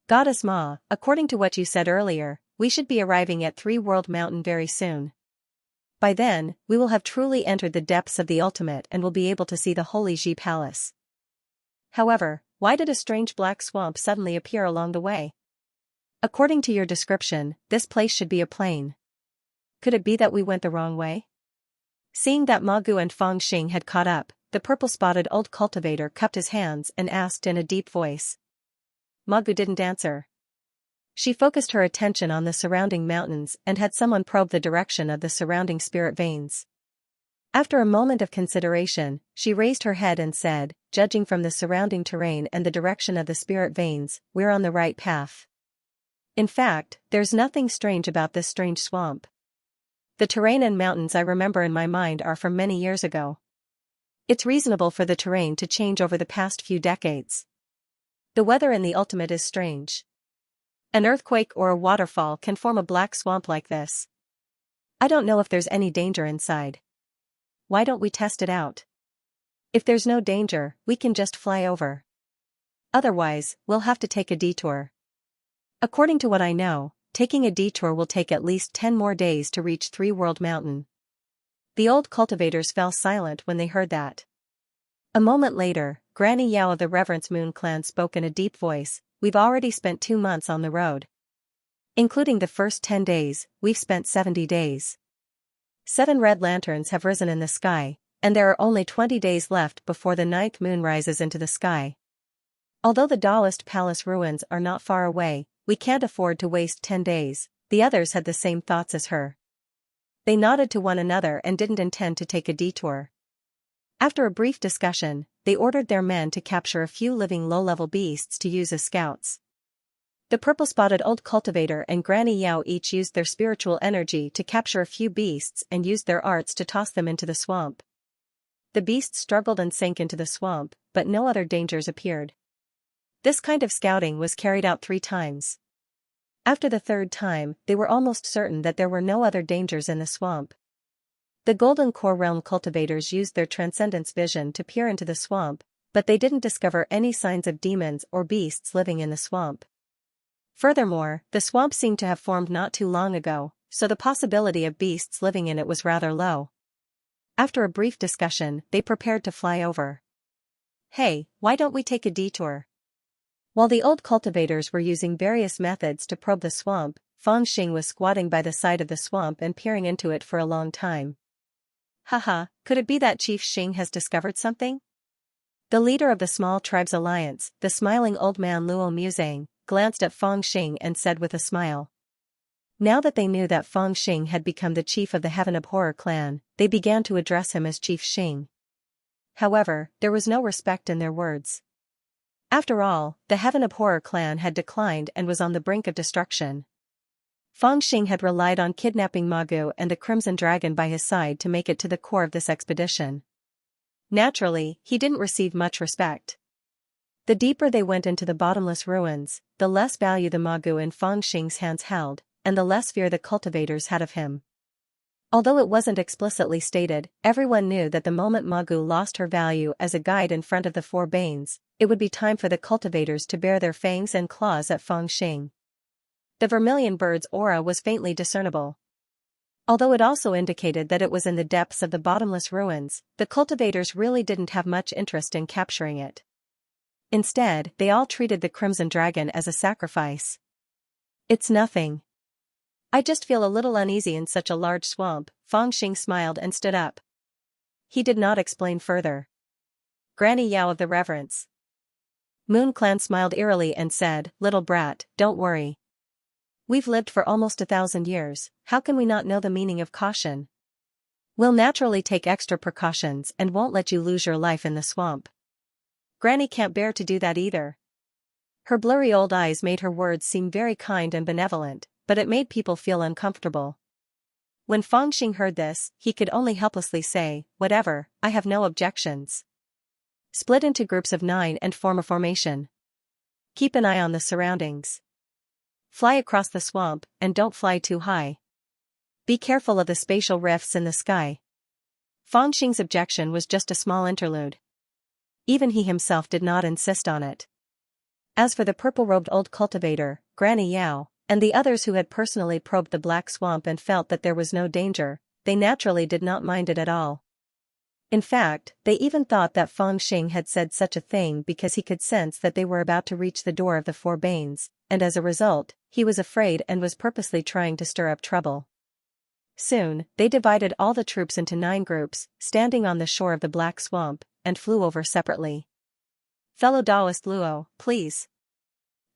"Goddess Ma, according to what you said earlier, we should be arriving at 3 World Mountain very soon. By then, we will have truly entered the depths of the ultimate and will be able to see the Holy Ji Palace. However, why did a strange black swamp suddenly appear along the way? According to your description, this place should be a plain. Could it be that we went the wrong way?" Seeing that Magu and Feng Xing had caught up, the purple-spotted old cultivator cupped his hands and asked in a deep voice. Magu didn't answer. She focused her attention on the surrounding mountains and had someone probe the direction of the surrounding spirit veins. After a moment of consideration, she raised her head and said, judging from the surrounding terrain and the direction of the spirit veins, we're on the right path. In fact, there's nothing strange about this strange swamp. The terrain and mountains I remember in my mind are from many years ago. It's reasonable for the terrain to change over the past few decades. The weather in the ultimate is strange. An earthquake or a waterfall can form a black swamp like this. I don't know if there's any danger inside. Why don't we test it out? If there's no danger, we can just fly over. Otherwise, we'll have to take a detour. According to what I know, taking a detour will take at least 10 more days to reach Three World Mountain. The old cultivators fell silent when they heard that. A moment later, Granny Yao of the Reverence Moon clan spoke in a deep voice, we've already spent 2 months on the road. Including the first 10 days, we've spent 70 days. 7 red lanterns have risen in the sky, and there are only 20 days left before the 9th moon rises into the sky. Although the Daoist Palace ruins are not far away, we can't afford to waste 10 days, the others had the same thoughts as her. They nodded to one another and didn't intend to take a detour. After a brief discussion, they ordered their men to capture a few living low-level beasts to use as scouts. The purple-spotted old cultivator and Granny Yao each used their spiritual energy to capture a few beasts and used their arts to toss them into the swamp. The beasts struggled and sank into the swamp, but no other dangers appeared. This kind of scouting was carried out 3 times. After the 3rd time, they were almost certain that there were no other dangers in the swamp. The Golden Core Realm cultivators used their Transcendence vision to peer into the swamp, but they didn't discover any signs of demons or beasts living in the swamp. Furthermore, the swamp seemed to have formed not too long ago, so the possibility of beasts living in it was rather low. After a brief discussion, they prepared to fly over. Hey, why don't we take a detour? While the old cultivators were using various methods to probe the swamp, Feng Xing was squatting by the side of the swamp and peering into it for a long time. Haha, could it be that Chief Xing has discovered something? The leader of the small tribe's alliance, the smiling old man Luo Muzang, glanced at Feng Xing and said with a smile. Now that they knew that Feng Xing had become the chief of the Heaven Abhorrer clan, they began to address him as Chief Xing. However, there was no respect in their words. After all, the Heaven Abhorrer clan had declined and was on the brink of destruction. Feng Xing had relied on kidnapping Magu and the Crimson Dragon by his side to make it to the core of this expedition. Naturally, he didn't receive much respect. The deeper they went into the bottomless ruins, the less value the Magu in Feng Xing's hands held, and the less fear the cultivators had of him. Although it wasn't explicitly stated, everyone knew that the moment Magu lost her value as a guide in front of the 4 Banes, it would be time for the cultivators to bare their fangs and claws at Feng Xing. The vermilion bird's aura was faintly discernible. Although it also indicated that it was in the depths of the bottomless ruins, the cultivators really didn't have much interest in capturing it. Instead, they all treated the Crimson Dragon as a sacrifice. It's nothing. I just feel a little uneasy in such a large swamp, Feng Xing smiled and stood up. He did not explain further. Granny Yao of the Reverence Moon Clan smiled eerily and said, little brat, don't worry. We've lived for almost 1,000 years, how can we not know the meaning of caution? We'll naturally take extra precautions and won't let you lose your life in the swamp. Granny can't bear to do that either. Her blurry old eyes made her words seem very kind and benevolent, but it made people feel uncomfortable. When Feng Xing heard this, he could only helplessly say, whatever, I have no objections. Split into groups of 9 and form a formation. Keep an eye on the surroundings. Fly across the swamp, and don't fly too high. Be careful of the spatial rifts in the sky. Feng Xing's objection was just a small interlude. Even he himself did not insist on it. As for the purple-robed old cultivator, Granny Yao, and the others who had personally probed the black swamp and felt that there was no danger, they naturally did not mind it at all. In fact, they even thought that Feng Xing had said such a thing because he could sense that they were about to reach the door of the 4 Banes, and as a result, he was afraid and was purposely trying to stir up trouble. Soon, they divided all the troops into 9 groups, standing on the shore of the Black Swamp, and flew over separately. "Fellow Taoist Luo, please."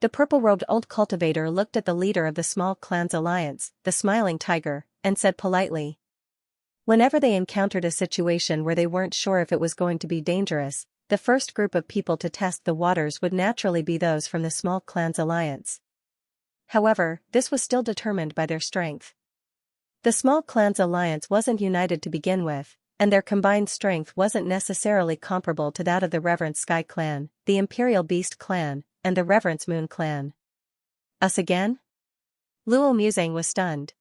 The purple-robed old cultivator looked at the leader of the small clan's alliance, the smiling tiger, and said politely. Whenever they encountered a situation where they weren't sure if it was going to be dangerous, the first group of people to test the waters would naturally be those from the small clan's alliance. However, this was still determined by their strength. The small clan's alliance wasn't united to begin with, and their combined strength wasn't necessarily comparable to that of the Reverence Sky clan, the Imperial Beast clan, and the Reverence Moon clan. "Us again?" Luo Musang was stunned.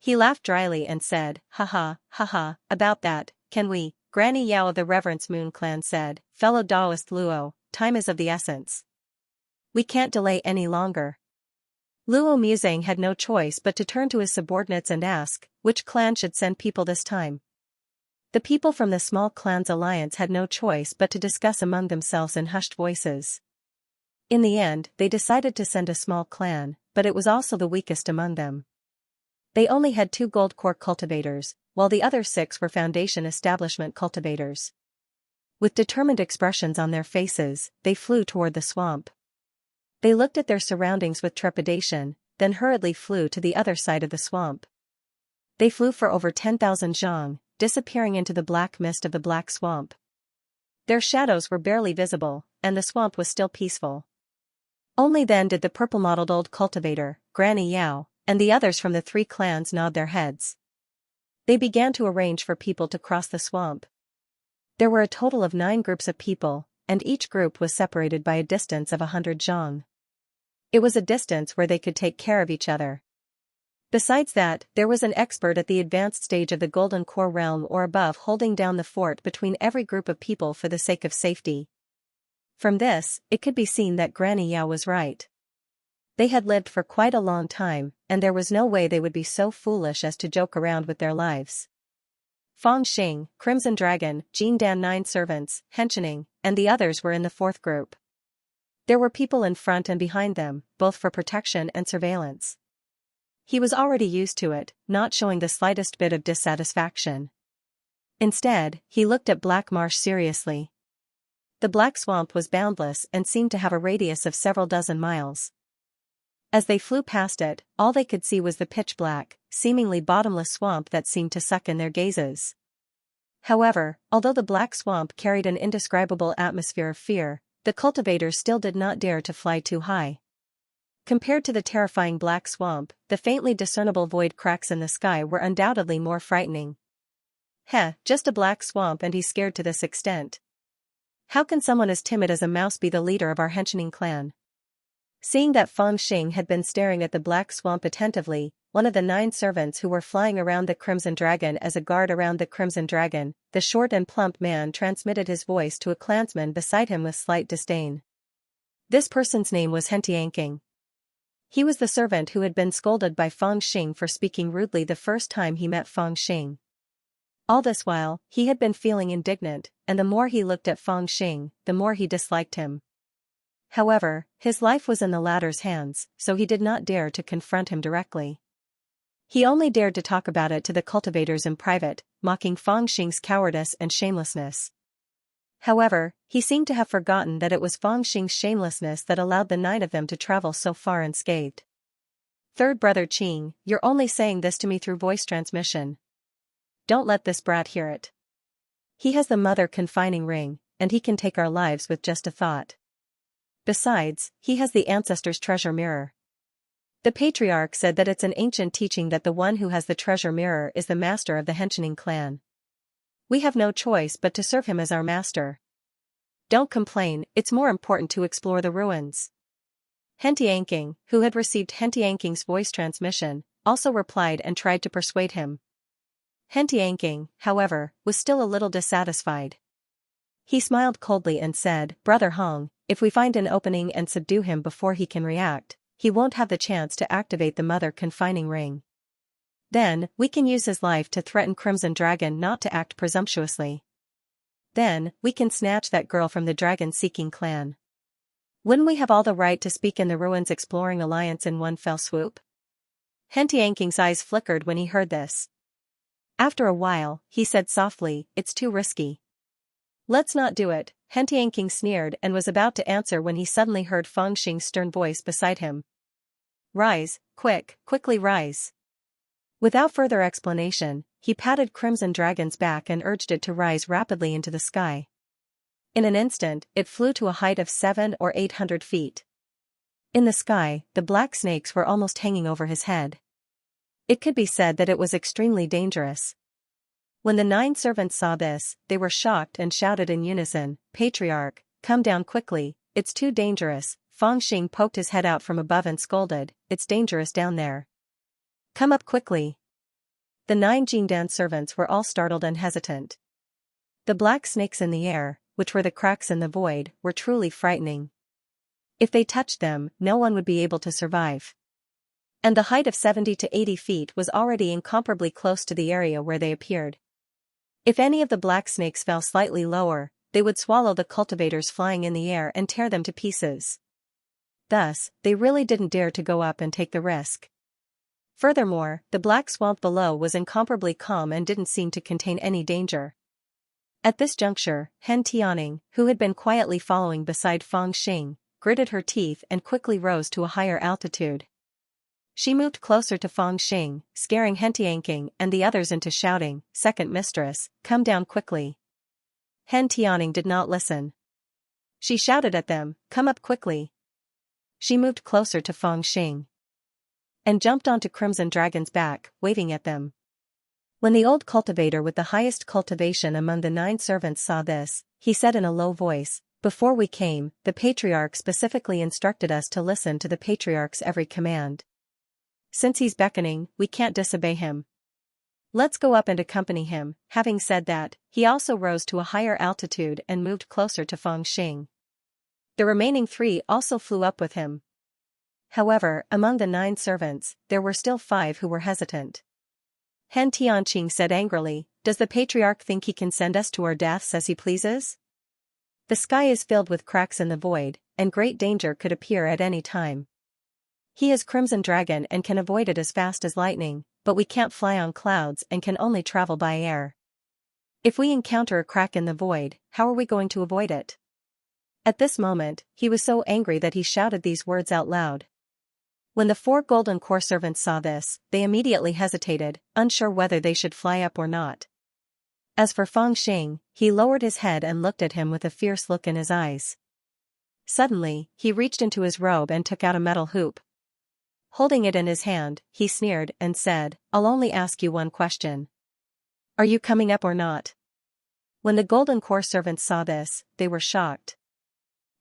He laughed dryly and said, haha, about that, can we?" Granny Yao of the Reverence Moon clan said, "Fellow Taoist Luo, time is of the essence. We can't delay any longer." Luo Musang had no choice but to turn to his subordinates and ask, which clan should send people this time. The people from the small clan's alliance had no choice but to discuss among themselves in hushed voices. In the end, they decided to send a small clan, but it was also the weakest among them. They only had 2 gold core cultivators, while the other 6 were foundation establishment cultivators. With determined expressions on their faces, they flew toward the swamp. They looked at their surroundings with trepidation, then hurriedly flew to the other side of the swamp. They flew for over 10,000 zhang, disappearing into the black mist of the Black Swamp. Their shadows were barely visible, and the swamp was still peaceful. Only then did the purple-mottled old cultivator, Granny Yao, and the others from the 3 clans nod their heads. They began to arrange for people to cross the swamp. There were a total of 9 groups of people, and each group was separated by a distance of 100 zhang. It was a distance where they could take care of each other. Besides that, there was an expert at the advanced stage of the Golden Core realm or above holding down the fort between every group of people for the sake of safety. From this, it could be seen that Granny Yao was right. They had lived for quite a long time, and there was no way they would be so foolish as to joke around with their lives. Fong Xing, Crimson Dragon, Jin Dan 9 servants, Henchening, and the others were in the 4th group. There were people in front and behind them, both for protection and surveillance. He was already used to it, not showing the slightest bit of dissatisfaction. Instead, he looked at Black Marsh seriously. The Black Swamp was boundless and seemed to have a radius of several dozen miles. As they flew past it, all they could see was the pitch-black, seemingly bottomless swamp that seemed to suck in their gazes. However, although the Black Swamp carried an indescribable atmosphere of fear, the cultivators still did not dare to fly too high. Compared to the terrifying Black Swamp, the faintly discernible void cracks in the sky were undoubtedly more frightening. Just a Black Swamp and he's scared to this extent. How can someone as timid as a mouse be the leader of our Henchening clan? Seeing that Fong Xing had been staring at the Black Swamp attentively, one of the 9 servants who were flying around the Crimson Dragon as a guard around the Crimson Dragon, the short and plump man transmitted his voice to a clansman beside him with slight disdain. This person's name was Xianxia. He was the servant who had been scolded by Fong Xing for speaking rudely the first time he met Fong Xing. All this while, he had been feeling indignant, and the more he looked at Fong Xing, the more he disliked him. However, his life was in the latter's hands, so he did not dare to confront him directly. He only dared to talk about it to the cultivators in private, mocking Fong Xing's cowardice and shamelessness. However, he seemed to have forgotten that it was Fong Xing's shamelessness that allowed the 9 of them to travel so far unscathed. "Third brother Qing, you're only saying this to me through voice transmission. Don't let this brat hear it. He has the mother confining ring, and he can take our lives with just a thought. Besides, he has the ancestors' treasure mirror. The patriarch said that it's an ancient teaching that the one who has the treasure mirror is the master of the Henchening clan. We have no choice but to serve him as our master. Don't complain, it's more important to explore the ruins." Xianxia, who had received Xianxia's voice transmission, also replied and tried to persuade him. Xianxia, however, was still a little dissatisfied. He smiled coldly and said, "Brother Hong, if we find an opening and subdue him before he can react, he won't have the chance to activate the mother confining ring. Then, we can use his life to threaten Crimson Dragon not to act presumptuously. Then, we can snatch that girl from the dragon-seeking clan. Wouldn't we have all the right to speak in the ruins exploring alliance in one fell swoop?" Xianxia's eyes flickered when he heard this. After a while, he said softly, "It's too risky. Let's not do it." Xianxia sneered and was about to answer when he suddenly heard Fangxing's stern voice beside him. "Rise, quickly rise." Without further explanation, he patted Crimson Dragon's back and urged it to rise rapidly into the sky. In an instant, it flew to a height of 700 or 800 feet. In the sky, the black snakes were almost hanging over his head. It could be said that it was extremely dangerous. When the 9 servants saw this, they were shocked and shouted in unison, "Patriarch, come down quickly, it's too dangerous." Fangxing poked his head out from above and scolded, "It's dangerous down there. Come up quickly." The 9 Jingdan servants were all startled and hesitant. The black snakes in the air, which were the cracks in the void, were truly frightening. If they touched them, no one would be able to survive. And the height of 70 to 80 feet was already incomparably close to the area where they appeared. If any of the black snakes fell slightly lower, they would swallow the cultivators flying in the air and tear them to pieces. Thus, they really didn't dare to go up and take the risk. Furthermore, the black swamp below was incomparably calm and didn't seem to contain any danger. At this juncture, Xianxia, who had been quietly following beside Fangxing, gritted her teeth and quickly rose to a higher altitude. She moved closer to Fangxing, scaring Xianxia and the others into shouting, "Second mistress, come down quickly." Xianxia did not listen. She shouted at them, "Come up quickly." She moved closer to Fangxing and jumped onto Crimson Dragon's back, waving at them. When the old cultivator with the highest cultivation among the 9 servants saw this, he said in a low voice, "Before we came, the patriarch specifically instructed us to listen to the patriarch's every command. Since he's beckoning, we can't disobey him. Let's go up and accompany him." Having said that, he also rose to a higher altitude and moved closer to Fangxing. The remaining 3 also flew up with him. However, among the 9 servants, there were still 5 who were hesitant. Xianxia said angrily, "Does the patriarch think he can send us to our deaths as he pleases? The sky is filled with cracks in the void, and great danger could appear at any time. He is Crimson Dragon and can avoid it as fast as lightning, but we can't fly on clouds and can only travel by air. If we encounter a crack in the void, how are we going to avoid it?" At this moment, he was so angry that he shouted these words out loud. When the 4 golden core servants saw this, they immediately hesitated, unsure whether they should fly up or not. As for Fangxing, he lowered his head and looked at him with a fierce look in his eyes. Suddenly, he reached into his robe and took out a metal hoop. Holding it in his hand, he sneered and said, "I'll only ask you one question. Are you coming up or not?" When the golden core servants saw this, they were shocked.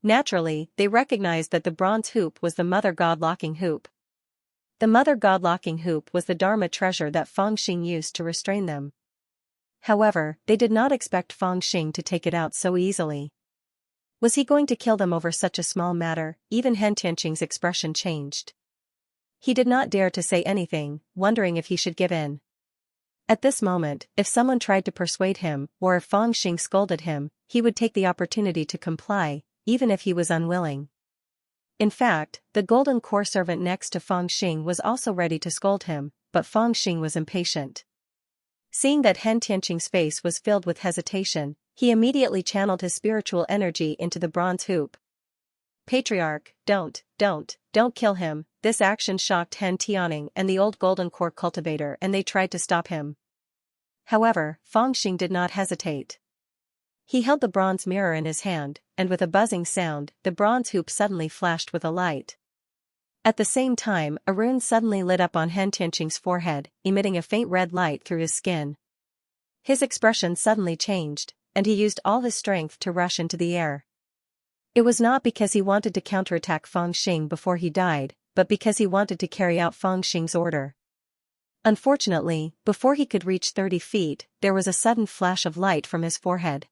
Naturally, they recognized that the bronze hoop was the Mother God locking hoop. The Mother God locking hoop was the Dharma treasure that Fangxing used to restrain them. However, they did not expect Fangxing to take it out so easily. Was he going to kill them over such a small matter? Even Xianxia's expression changed. He did not dare to say anything, wondering if he should give in. At this moment, if someone tried to persuade him, or if Fangxing scolded him, he would take the opportunity to comply, even if he was unwilling. In fact, the golden core servant next to Fangxing was also ready to scold him, but Fangxing was impatient. Seeing that Xianxia's face was filled with hesitation, he immediately channeled his spiritual energy into the bronze hoop. "Patriarch, don't kill him." This action shocked Xianxia and the old golden core cultivator and they tried to stop him. However, Fangxing did not hesitate. He held the bronze mirror in his hand, and with a buzzing sound, the bronze hoop suddenly flashed with a light. At the same time, a rune suddenly lit up on Xianxia's forehead, emitting a faint red light through his skin. His expression suddenly changed, and he used all his strength to rush into the air. It was not because he wanted to counterattack Fangxing before he died, but because he wanted to carry out Fangxing's order. Unfortunately, before he could reach 30 feet, there was a sudden flash of light from his forehead.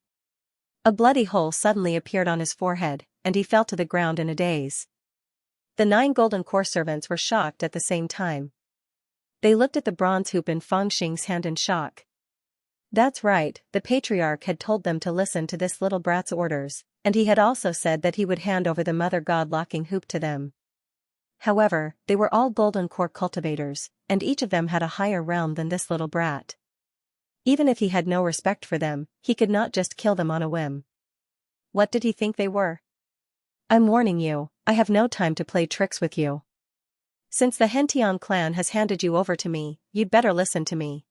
A bloody hole suddenly appeared on his forehead, and he fell to the ground in a daze. The 9 golden core servants were shocked at the same time. They looked at the bronze hoop in Fangxing's hand in shock. That's right, the patriarch had told them to listen to this little brat's orders, and he had also said that he would hand over the Mother God locking hoop to them. However, they were all golden core cultivators, and each of them had a higher realm than this little brat. Even if he had no respect for them, he could not just kill them on a whim. What did he think they were? I'm warning you, I have no time to play tricks with you. Since the Hentian clan has handed you over to me, you'd better listen to me.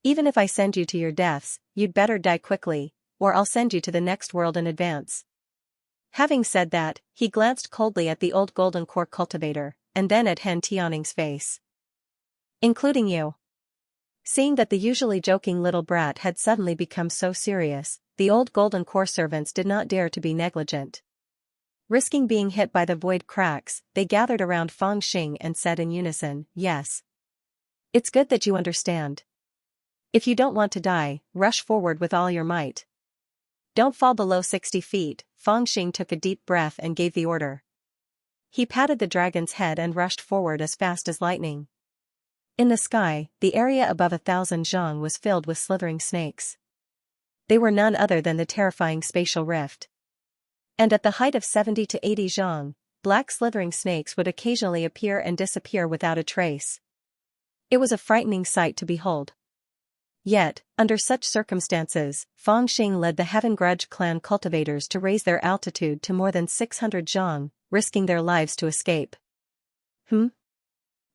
Even if I send you to your deaths, you'd better die quickly, or I'll send you to the next world in advance. Having said that, he glanced coldly at the old golden core cultivator, and then at Hen Tianing's face. Including you. Seeing that the usually joking little brat had suddenly become so serious, the old golden core servants did not dare to be negligent. Risking being hit by the void cracks, they gathered around Fang Xing and said in unison, yes. It's good that you understand. If you don't want to die, rush forward with all your might. Don't fall below 60 feet, Fang Xing took a deep breath and gave the order. He patted the dragon's head and rushed forward as fast as lightning. In the sky, the area above 1,000 zhang was filled with slithering snakes. They were none other than the terrifying spatial rift. And at the height of 70 to 80 zhang, black slithering snakes would occasionally appear and disappear without a trace. It was a frightening sight to behold. Yet, under such circumstances, Fang Xing led the Heaven Grudge clan cultivators to raise their altitude to more than 600 zhang, risking their lives to escape.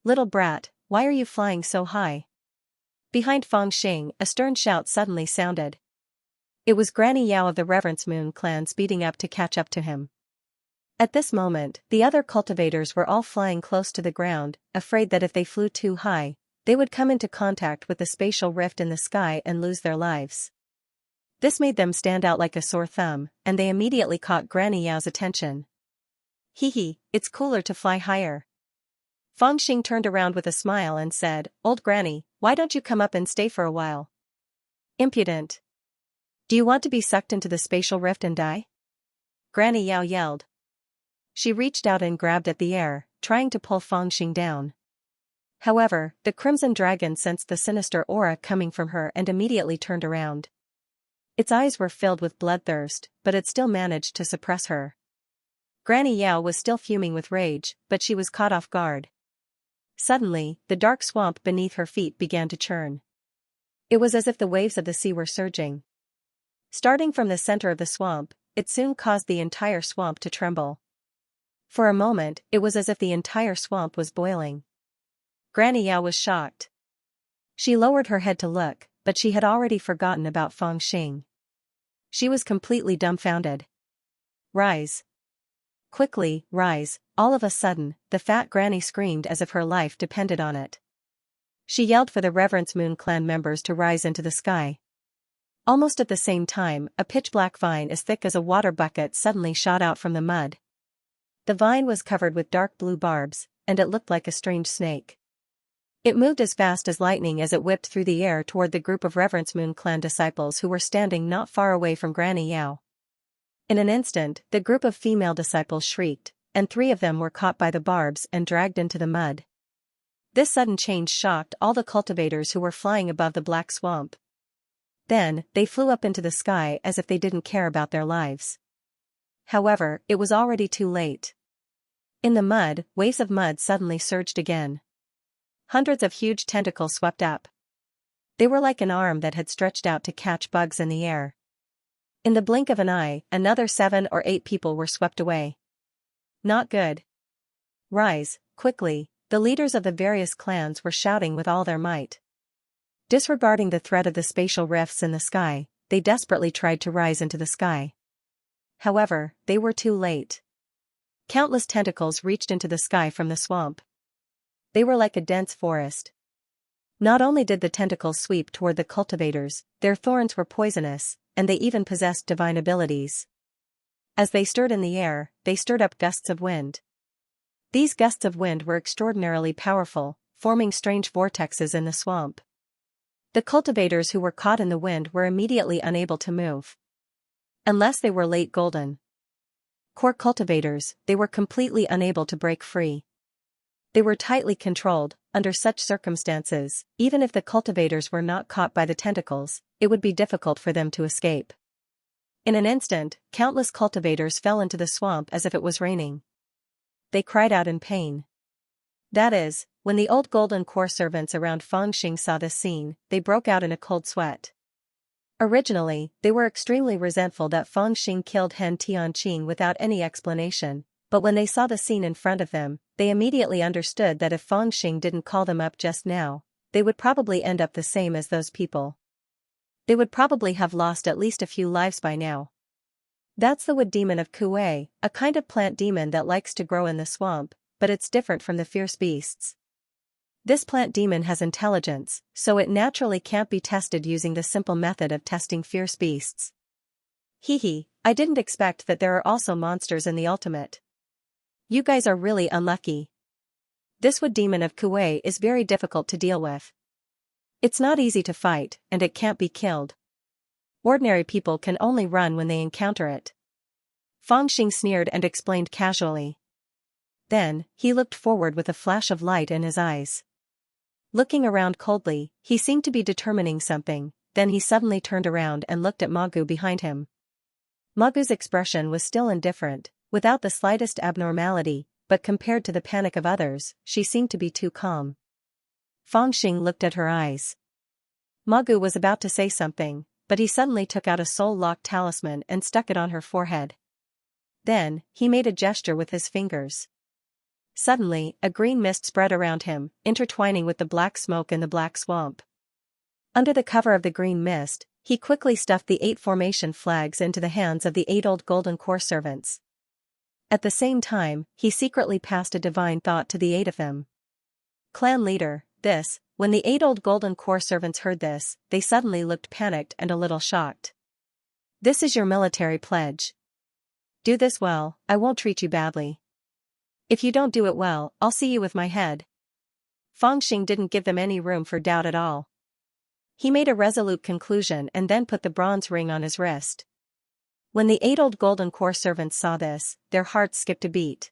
Little brat, why are you flying so high? Behind Fang Xing, a stern shout suddenly sounded. It was Granny Yao of the Reverence Moon clan speeding up to catch up to him. At this moment, the other cultivators were all flying close to the ground, afraid that if they flew too high, they would come into contact with the spatial rift in the sky and lose their lives. This made them stand out like a sore thumb, and they immediately caught Granny Yao's attention. Hee, it's cooler to fly higher. Fang Xing turned around with a smile and said, Old Granny, why don't you come up and stay for a while? Impudent. Do you want to be sucked into the spatial rift and die? Granny Yao yelled. She reached out and grabbed at the air, trying to pull Fang Xing down. However, the Crimson Dragon sensed the sinister aura coming from her and immediately turned around. Its eyes were filled with bloodthirst, but it still managed to suppress her. Granny Yao was still fuming with rage, but she was caught off guard. Suddenly, the dark swamp beneath her feet began to churn. It was as if the waves of the sea were surging. Starting from the center of the swamp, it soon caused the entire swamp to tremble. For a moment, it was as if the entire swamp was boiling. Granny Yao was shocked. She lowered her head to look, but she had already forgotten about Fang Xing. She was completely dumbfounded. Rise. Quickly, rise. All of a sudden, the fat granny screamed as if her life depended on it. She yelled for the Reverence Moon clan members to rise into the sky. Almost at the same time, a pitch-black vine as thick as a water bucket suddenly shot out from the mud. The vine was covered with dark blue barbs, and it looked like a strange snake. It moved as fast as lightning as it whipped through the air toward the group of Reverence Moon clan disciples who were standing not far away from Granny Yao. In an instant, the group of female disciples shrieked, and 3 of them were caught by the barbs and dragged into the mud. This sudden change shocked all the cultivators who were flying above the black swamp. Then, they flew up into the sky as if they didn't care about their lives. However, it was already too late. In the mud, waves of mud suddenly surged again. Hundreds of huge tentacles swept up. They were like an arm that had stretched out to catch bugs in the air. In the blink of an eye, another 7 or 8 people were swept away. Not good. Rise, quickly, the leaders of the various clans were shouting with all their might. Disregarding the threat of the spatial rifts in the sky, they desperately tried to rise into the sky. However, they were too late. Countless tentacles reached into the sky from the swamp. They were like a dense forest. Not only did the tentacles sweep toward the cultivators, their thorns were poisonous, and they even possessed divine abilities. As they stirred in the air, they stirred up gusts of wind. These gusts of wind were extraordinarily powerful, forming strange vortexes in the swamp. The cultivators who were caught in the wind were immediately unable to move. Unless they were late golden core cultivators, they were completely unable to break free. They were tightly controlled. Under such circumstances, even if the cultivators were not caught by the tentacles, it would be difficult for them to escape. In an instant, countless cultivators fell into the swamp as if it was raining. They cried out in pain. That is, when the old golden core servants around Fangxing saw this scene, they broke out in a cold sweat. Originally, they were extremely resentful that Fangxing killed Han Tianqing without any explanation, but when they saw the scene in front of them, they immediately understood that if Fangxing didn't call them up just now, they would probably end up the same as those people. They would probably have lost at least a few lives by now. That's the wood demon of Kuei, a kind of plant demon that likes to grow in the swamp, but it's different from the fierce beasts. This plant demon has intelligence, so it naturally can't be tested using the simple method of testing fierce beasts. Hehe, I didn't expect that there are also monsters in the ultimate. You guys are really unlucky. This wood demon of Kuei is very difficult to deal with. It's not easy to fight, and it can't be killed. Ordinary people can only run when they encounter it. Fangxing sneered and explained casually. Then, he looked forward with a flash of light in his eyes. Looking around coldly, he seemed to be determining something, then he suddenly turned around and looked at Magu behind him. Magu's expression was still indifferent, without the slightest abnormality, but compared to the panic of others, she seemed to be too calm. Fangxing looked at her eyes. Magu was about to say something, but he suddenly took out a soul-lock talisman and stuck it on her forehead. Then, he made a gesture with his fingers. Suddenly, a green mist spread around him, intertwining with the black smoke in the black swamp. Under the cover of the green mist, he quickly stuffed the 8 formation flags into the hands of the 8 old golden core servants. At the same time, he secretly passed a divine thought to the 8 of them. Clan leader, when the 8 old golden core servants heard this, they suddenly looked panicked and a little shocked. This is your military pledge. Do this well, I won't treat you badly. If you don't do it well, I'll see you with my head. Fangxing didn't give them any room for doubt at all. He made a resolute conclusion and then put the bronze ring on his wrist. When the 8 old golden core servants saw this, their hearts skipped a beat.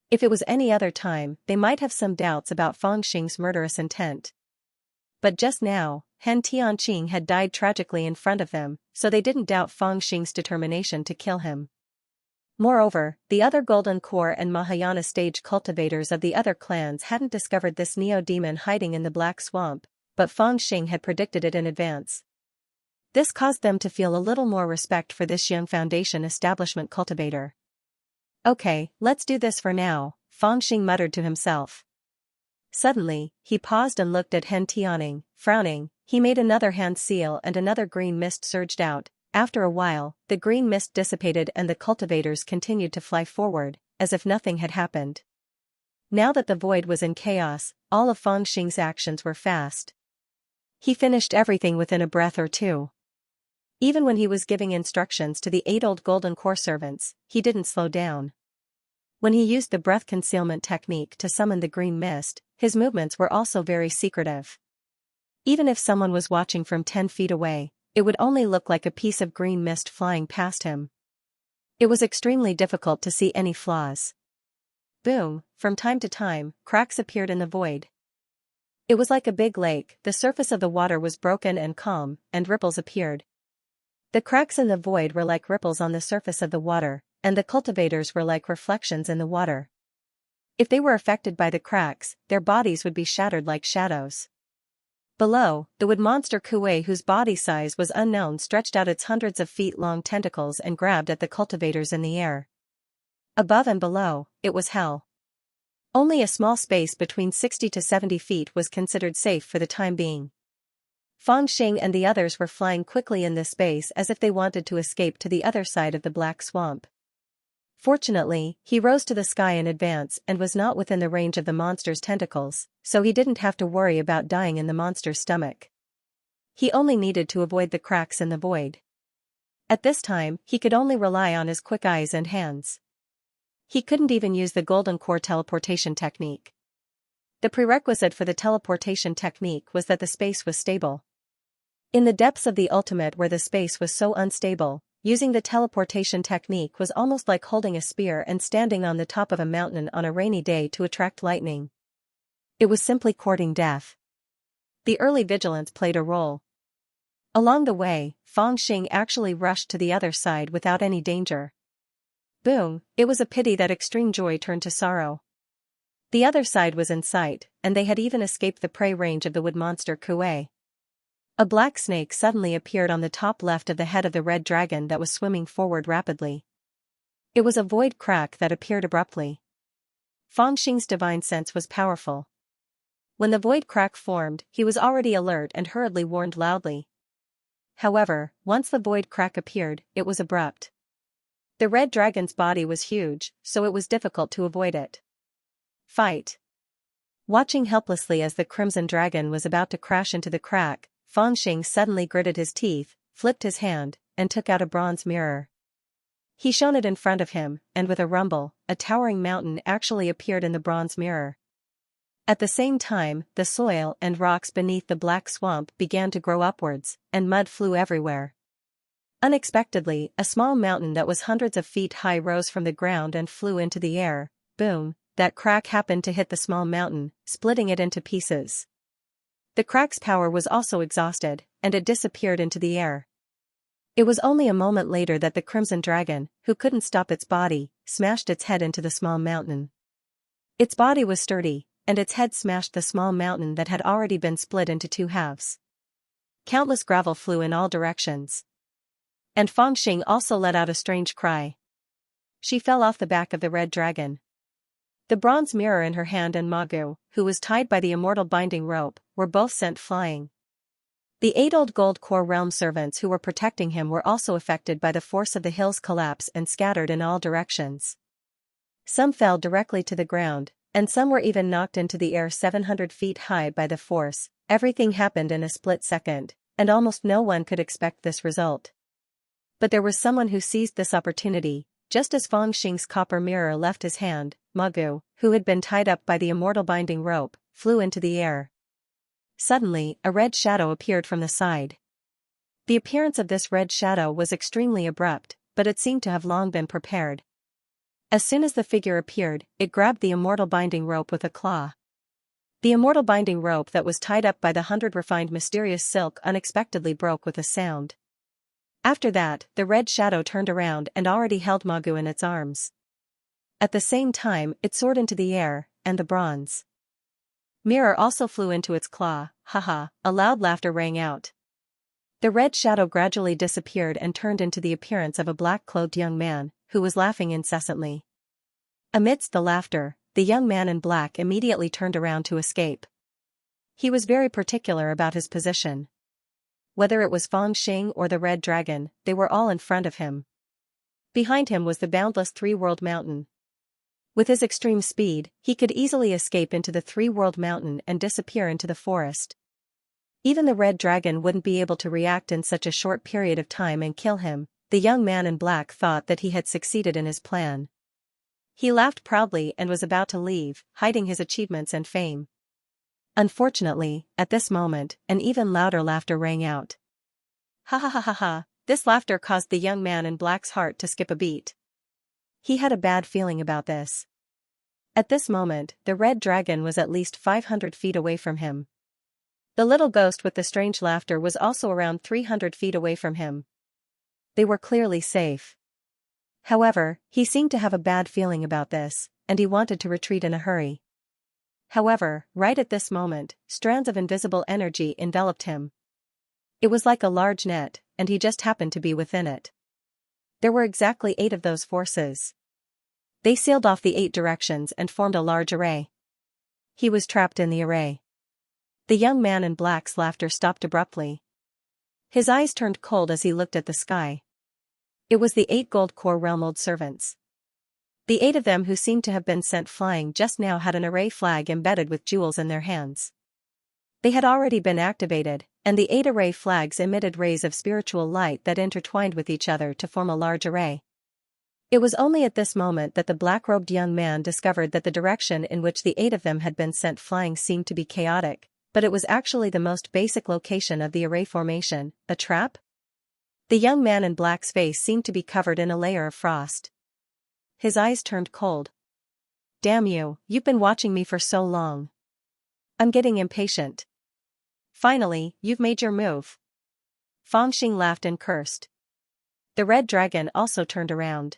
If it was any other time, they might have some doubts about Fangxing's murderous intent. But just now, Han Tianqing had died tragically in front of them, so they didn't doubt Fangxing's determination to kill him. Moreover, the other Golden Core and Mahayana stage cultivators of the other clans hadn't discovered this neo-demon hiding in the Black Swamp, but Fangxing had predicted it in advance. This caused them to feel a little more respect for this young Foundation establishment cultivator. Okay, let's do this for now, Fangxing muttered to himself. Suddenly, he paused and looked at Han Tianqing, frowning. He made another hand seal and another green mist surged out. After a while, the green mist dissipated and the cultivators continued to fly forward, as if nothing had happened. Now that the void was in chaos, all of Fangxing's actions were fast. He finished everything within a breath or two. Even when he was giving instructions to the 8 old golden core servants, he didn't slow down. When he used the breath concealment technique to summon the green mist, his movements were also very secretive. Even if someone was watching from 10 feet away, it would only look like a piece of green mist flying past him. It was extremely difficult to see any flaws. Boom, from time to time, cracks appeared in the void. It was like a big lake, the surface of the water was broken and calm, and ripples appeared. The cracks in the void were like ripples on the surface of the water, and the cultivators were like reflections in the water. If they were affected by the cracks, their bodies would be shattered like shadows. Below, the wood monster Kuei, whose body size was unknown, stretched out its hundreds of feet-long tentacles and grabbed at the cultivators in the air. Above and below, it was hell. Only a small space between 60 to 70 feet was considered safe for the time being. Fangxing and the others were flying quickly in this space as if they wanted to escape to the other side of the black swamp. Fortunately, he rose to the sky in advance and was not within the range of the monster's tentacles, so he didn't have to worry about dying in the monster's stomach. He only needed to avoid the cracks in the void. At this time, he could only rely on his quick eyes and hands. He couldn't even use the Golden Core teleportation technique. The prerequisite for the teleportation technique was that the space was stable. In the depths of the ultimate where the space was so unstable, using the teleportation technique was almost like holding a spear and standing on the top of a mountain on a rainy day to attract lightning. It was simply courting death. The early vigilance played a role. Along the way, Fangxing actually rushed to the other side without any danger. Boom, it was a pity that extreme joy turned to sorrow. The other side was in sight, and they had even escaped the prey range of the wood monster Kuei. A black snake suddenly appeared on the top left of the head of the red dragon that was swimming forward rapidly. It was a void crack that appeared abruptly. Fangxing's divine sense was powerful. When the void crack formed, he was already alert and hurriedly warned loudly. However, once the void crack appeared, it was abrupt. The red dragon's body was huge, so it was difficult to avoid it. Fight. Watching helplessly as the crimson dragon was about to crash into the crack, Fangxing suddenly gritted his teeth, flipped his hand, and took out a bronze mirror. He shone it in front of him, and with a rumble, a towering mountain actually appeared in the bronze mirror. At the same time, the soil and rocks beneath the black swamp began to grow upwards, and mud flew everywhere. Unexpectedly, a small mountain that was hundreds of feet high rose from the ground and flew into the air. Boom, that crack happened to hit the small mountain, splitting it into pieces. The crack's power was also exhausted, and it disappeared into the air. It was only a moment later that the crimson dragon, who couldn't stop its body, smashed its head into the small mountain. Its body was sturdy, and its head smashed the small mountain that had already been split into two halves. Countless gravel flew in all directions. And Fangxing also let out a strange cry. She fell off the back of the red dragon. The bronze mirror in her hand and Magu, who was tied by the immortal binding rope, were both sent flying. The 8 old gold core realm servants who were protecting him were also affected by the force of the hill's collapse and scattered in all directions. Some fell directly to the ground, and some were even knocked into the air 700 feet high by the force. Everything happened in a split second, and almost no one could expect this result. But there was someone who seized this opportunity. Just as Fangxing's copper mirror left his hand, Magu, who had been tied up by the immortal binding rope, flew into the air. Suddenly, a red shadow appeared from the side. The appearance of this red shadow was extremely abrupt, but it seemed to have long been prepared. As soon as the figure appeared, it grabbed the immortal binding rope with a claw. The immortal binding rope that was tied up by the 100 refined mysterious silk unexpectedly broke with a sound. After that, the red shadow turned around and already held Magu in its arms. At the same time, it soared into the air, and the bronze mirror also flew into its claw. Haha, a loud laughter rang out. The red shadow gradually disappeared and turned into the appearance of a black-clothed young man, who was laughing incessantly. Amidst the laughter, the young man in black immediately turned around to escape. He was very particular about his position. Whether it was Fangxing or the red dragon, they were all in front of him. Behind him was the boundless three-world mountain. With his extreme speed, he could easily escape into the three-world mountain and disappear into the forest. Even the red dragon wouldn't be able to react in such a short period of time and kill him. The young man in black thought that he had succeeded in his plan. He laughed proudly and was about to leave, hiding his achievements and fame. Unfortunately, at this moment, an even louder laughter rang out. Ha ha ha ha ha, this laughter caused the young man in black's heart to skip a beat. He had a bad feeling about this. At this moment, the red dragon was at least 500 feet away from him. The little ghost with the strange laughter was also around 300 feet away from him. They were clearly safe. However, he seemed to have a bad feeling about this, and he wanted to retreat in a hurry. However, right at this moment, strands of invisible energy enveloped him. It was like a large net, and he just happened to be within it. There were exactly 8 of those forces. They sealed off the 8 directions and formed a large array. He was trapped in the array. The young man in black's laughter stopped abruptly. His eyes turned cold as he looked at the sky. It was the 8 gold core realm old servants. The 8 of them who seemed to have been sent flying just now had an array flag embedded with jewels in their hands. They had already been activated, and the 8 array flags emitted rays of spiritual light that intertwined with each other to form a large array. It was only at this moment that the black-robed young man discovered that the direction in which the 8 of them had been sent flying seemed to be chaotic, but it was actually the most basic location of the array formation. A trap? The young man in black's face seemed to be covered in a layer of frost. His eyes turned cold. Damn you, you've been watching me for so long. I'm getting impatient. Finally, you've made your move. Fangxing laughed and cursed. The red dragon also turned around.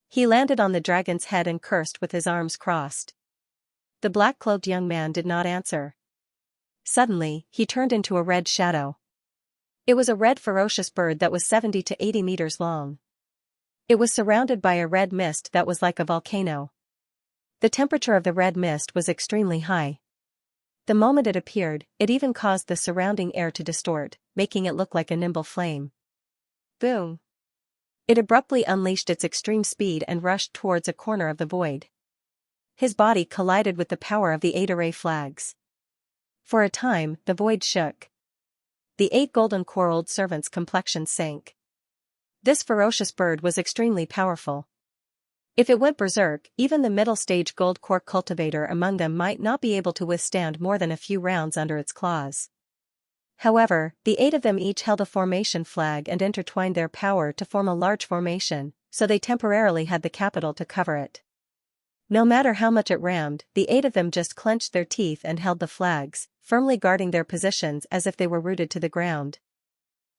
He landed on the dragon's head and cursed with his arms crossed. The black-cloaked young man did not answer. Suddenly, he turned into a red shadow. It was a red ferocious bird that was 70 to 80 meters long. It was surrounded by a red mist that was like a volcano. The temperature of the red mist was extremely high. The moment it appeared, it even caused the surrounding air to distort, making it look like a nimble flame. Boom! It abruptly unleashed its extreme speed and rushed towards a corner of the void. His body collided with the power of the 8 array flags. For a time, the void shook. The 8 golden core old servants' complexions sank. This ferocious bird was extremely powerful. If it went berserk, even the middle-stage gold core cultivator among them might not be able to withstand more than a few rounds under its claws. However, the 8 of them each held a formation flag and intertwined their power to form a large formation, so they temporarily had the capital to cover it. No matter how much it rammed, the 8 of them just clenched their teeth and held the flags, firmly guarding their positions as if they were rooted to the ground.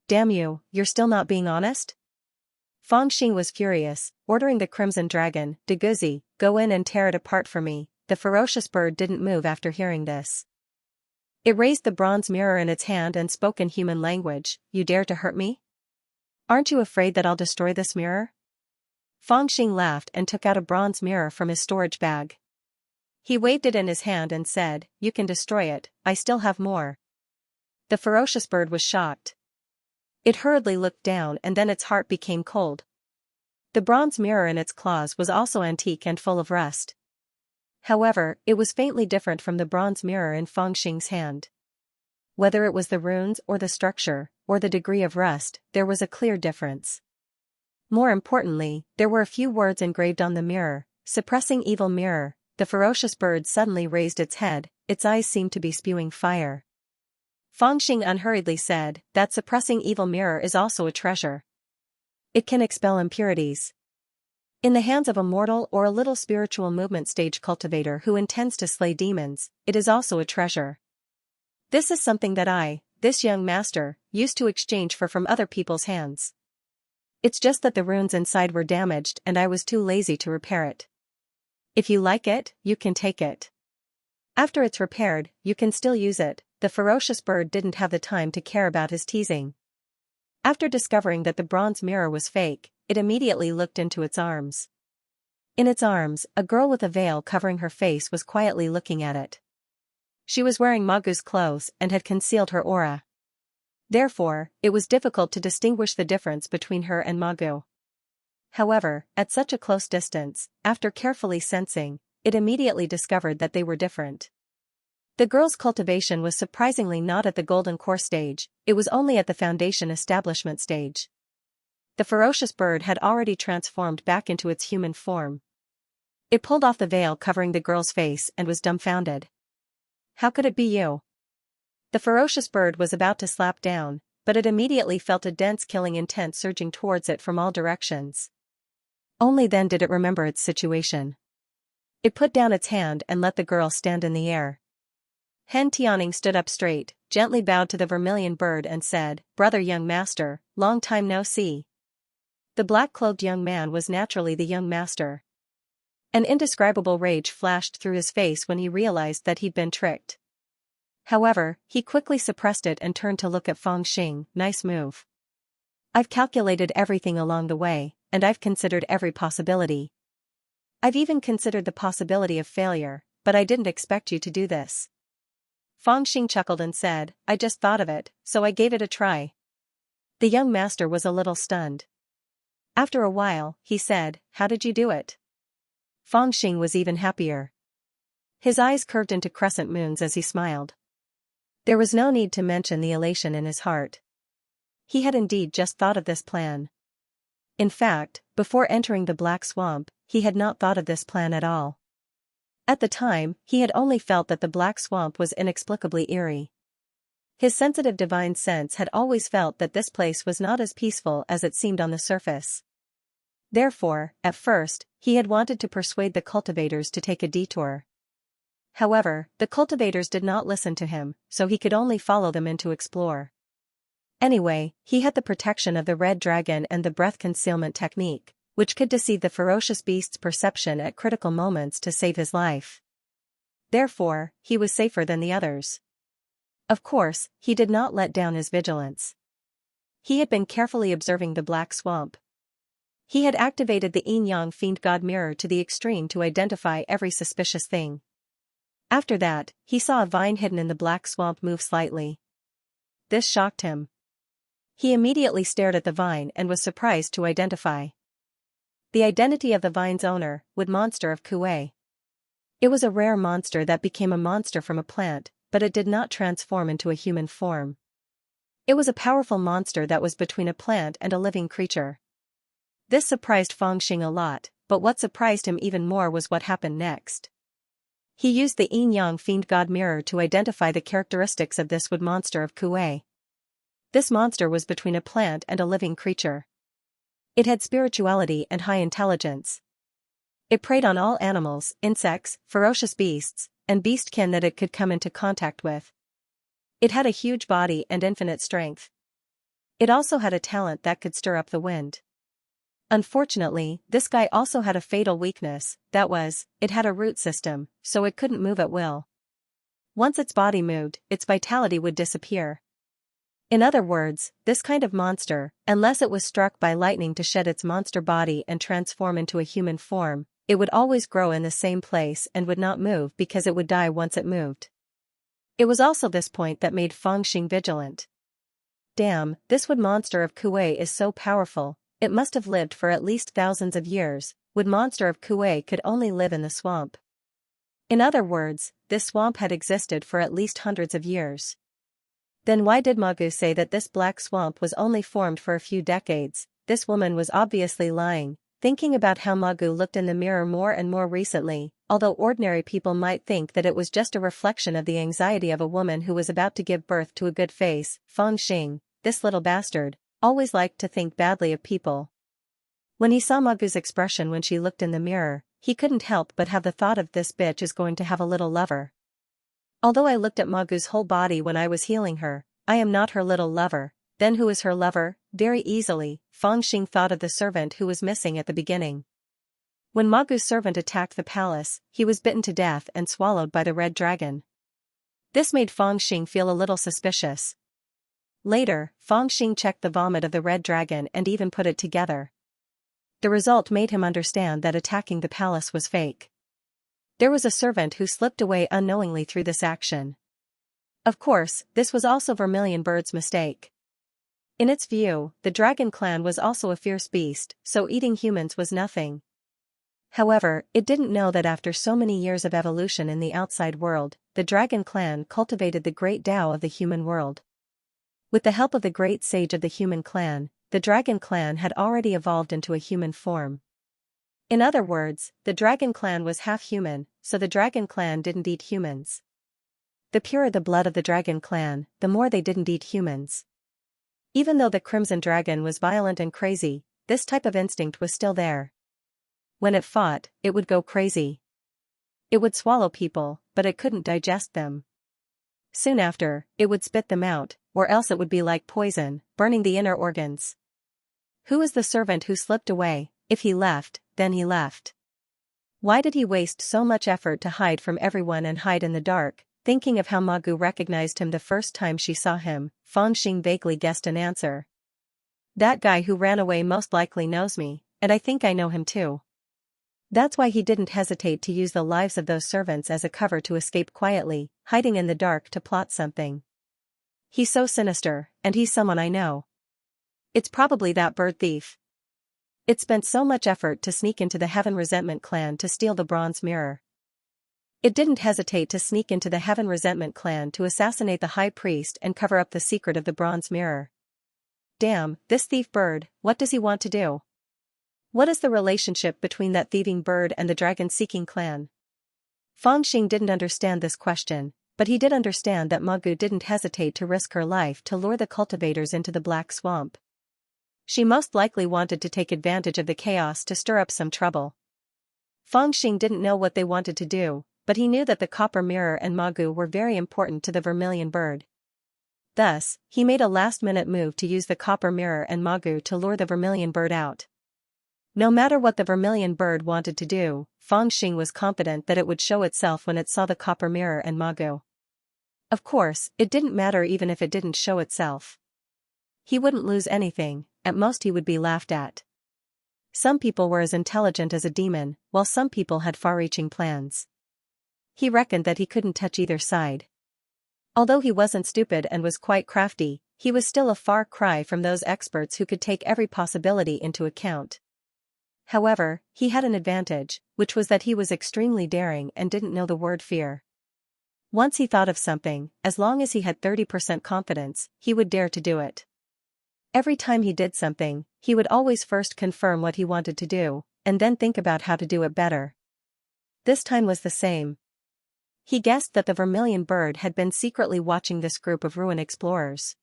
Damn you, you're still not being honest? Fangxing was furious, ordering the Crimson Dragon, Deguzi, go in and tear it apart for me. The ferocious bird didn't move after hearing this. It raised the bronze mirror in its hand and spoke in human language, you dare to hurt me? Aren't you afraid that I'll destroy this mirror? Fangxing laughed and took out a bronze mirror from his storage bag. He waved it in his hand and said, you can destroy it, I still have more. The ferocious bird was shocked. It hurriedly looked down and then its heart became cold. The bronze mirror in its claws was also antique and full of rust. However, it was faintly different from the bronze mirror in Fangxing's hand. Whether it was the runes or the structure, or the degree of rust, there was a clear difference. More importantly, there were a few words engraved on the mirror, suppressing evil mirror. The ferocious bird suddenly raised its head, its eyes seemed to be spewing fire. Fangxing unhurriedly said, that suppressing evil mirror is also a treasure. It can expel impurities. In the hands of a mortal or a little spiritual movement stage cultivator who intends to slay demons, it is also a treasure. This is something that I, this young master, used to exchange for from other people's hands. It's just that the runes inside were damaged and I was too lazy to repair it. If you like it, you can take it. After it's repaired, you can still use it. The ferocious bird didn't have the time to care about his teasing. After discovering that the bronze mirror was fake, it immediately looked into its arms. In its arms, a girl with a veil covering her face was quietly looking at it. She was wearing Magu's clothes and had concealed her aura. Therefore, it was difficult to distinguish the difference between her and Magu. However, at such a close distance, after carefully sensing, it immediately discovered that they were different. The girl's cultivation was surprisingly not at the golden core stage, it was only at the foundation establishment stage. The ferocious bird had already transformed back into its human form. It pulled off the veil covering the girl's face and was dumbfounded. How could it be you? The ferocious bird was about to slap down, but it immediately felt a dense killing intent surging towards it from all directions. Only then did it remember its situation. It put down its hand and let the girl stand in the air. Hen Tianing stood up straight, gently bowed to the vermilion bird and said, "Brother young master, long time no see." The black-cloaked young man was naturally the young master. An indescribable rage flashed through his face when he realized that he'd been tricked. However, he quickly suppressed it and turned to look at Fangxing. Nice move. I've calculated everything along the way, and I've considered every possibility. I've even considered the possibility of failure, but I didn't expect you to do this. Fangxing chuckled and said, I just thought of it, so I gave it a try. The young master was a little stunned. After a while, he said, how did you do it? Fangxing was even happier. His eyes curved into crescent moons as he smiled. There was no need to mention the elation in his heart. He had indeed just thought of this plan. In fact, before entering the Black Swamp, he had not thought of this plan at all. At the time, he had only felt that the Black Swamp was inexplicably eerie. His sensitive divine sense had always felt that this place was not as peaceful as it seemed on the surface. Therefore, at first, he had wanted to persuade the cultivators to take a detour. However, the cultivators did not listen to him, so he could only follow them in to explore. Anyway, he had the protection of the red dragon and the breath concealment technique, which could deceive the ferocious beast's perception at critical moments to save his life. Therefore, he was safer than the others. Of course, he did not let down his vigilance. He had been carefully observing the black swamp. He had activated the yin-yang fiend god mirror to the extreme to identify every suspicious thing. After that, he saw a vine hidden in the black swamp move slightly. This shocked him. He immediately stared at the vine and was surprised to identify the identity of the vine's owner, Wood Monster of Kuei. It was a rare monster that became a monster from a plant, but it did not transform into a human form. It was a powerful monster that was between a plant and a living creature. This surprised Fangxing a lot, but what surprised him even more was what happened next. He used the yin-yang fiend god mirror to identify the characteristics of this Wood Monster of Kuei. This monster was between a plant and a living creature. It had spirituality and high intelligence. It preyed on all animals, insects, ferocious beasts, and beastkin that it could come into contact with. It had a huge body and infinite strength. It also had a talent that could stir up the wind. Unfortunately, this guy also had a fatal weakness, that was, it had a root system, so it couldn't move at will. Once its body moved, its vitality would disappear. In other words, this kind of monster, unless it was struck by lightning to shed its monster body and transform into a human form, it would always grow in the same place and would not move because it would die once it moved. It was also this point that made Fangxing vigilant. Damn, this Wood Monster of Kuei is so powerful, it must have lived for at least thousands of years. Wood Monster of Kuei could only live in the swamp. In other words, this swamp had existed for at least hundreds of years. Then why did Magu say that this black swamp was only formed for a few decades? This woman was obviously lying, thinking about how Magu looked in the mirror more and more recently, although ordinary people might think that it was just a reflection of the anxiety of a woman who was about to give birth to a good face. Fangxing, this little bastard, always liked to think badly of people. When he saw Magu's expression when she looked in the mirror, he couldn't help but have the thought of this bitch is going to have a little lover. Although I looked at Magu's whole body when I was healing her, I am not her little lover. Then who is her lover? Very easily, Fangxing thought of the servant who was missing at the beginning. When Magu's servant attacked the palace, he was bitten to death and swallowed by the red dragon. This made Fangxing feel a little suspicious. Later, Fangxing checked the vomit of the red dragon and even put it together. The result made him understand that attacking the palace was fake. There was a servant who slipped away unknowingly through this action. Of course, this was also Vermilion Bird's mistake. In its view, the dragon clan was also a fierce beast, so eating humans was nothing. However, it didn't know that after so many years of evolution in the outside world, the dragon clan cultivated the great Tao of the human world. With the help of the great sage of the human clan, the dragon clan had already evolved into a human form. In other words, the dragon clan was half human, so the dragon clan didn't eat humans. The purer the blood of the dragon clan, the more they didn't eat humans. Even though the crimson dragon was violent and crazy, this type of instinct was still there. When it fought, it would go crazy. It would swallow people, but it couldn't digest them. Soon after, it would spit them out, or else it would be like poison, burning the inner organs. Who is the servant who slipped away? If he left, then he left. Why did he waste so much effort to hide from everyone and hide in the dark? Thinking of how Magu recognized him the first time she saw him, Fangxing vaguely guessed an answer. That guy who ran away most likely knows me, and I think I know him too. That's why he didn't hesitate to use the lives of those servants as a cover to escape quietly, hiding in the dark to plot something. He's so sinister, and he's someone I know. It's probably that bird thief. It spent so much effort to sneak into the Heaven Resentment clan to steal the bronze mirror. It didn't hesitate to sneak into the Heaven Resentment clan to assassinate the high priest and cover up the secret of the bronze mirror. Damn, this thief bird, what does he want to do? What is the relationship between that thieving bird and the dragon-seeking clan? Fangxing didn't understand this question, but he did understand that Magu didn't hesitate to risk her life to lure the cultivators into the black swamp. She most likely wanted to take advantage of the chaos to stir up some trouble. Fangxing didn't know what they wanted to do, but he knew that the copper mirror and Magu were very important to the Vermilion Bird. Thus, he made a last-minute move to use the copper mirror and Magu to lure the Vermilion Bird out. No matter what the vermilion bird wanted to do, Fangxing was confident that it would show itself when it saw the copper mirror and Magu. Of course, it didn't matter even if it didn't show itself. He wouldn't lose anything, at most he would be laughed at. Some people were as intelligent as a demon, while some people had far-reaching plans. He reckoned that he couldn't touch either side. Although he wasn't stupid and was quite crafty, he was still a far cry from those experts who could take every possibility into account. However, he had an advantage, which was that he was extremely daring and didn't know the word fear. Once he thought of something, as long as he had 30% confidence, he would dare to do it. Every time he did something, he would always first confirm what he wanted to do, and then think about how to do it better. This time was the same. He guessed that the vermilion bird had been secretly watching this group of ruin explorers.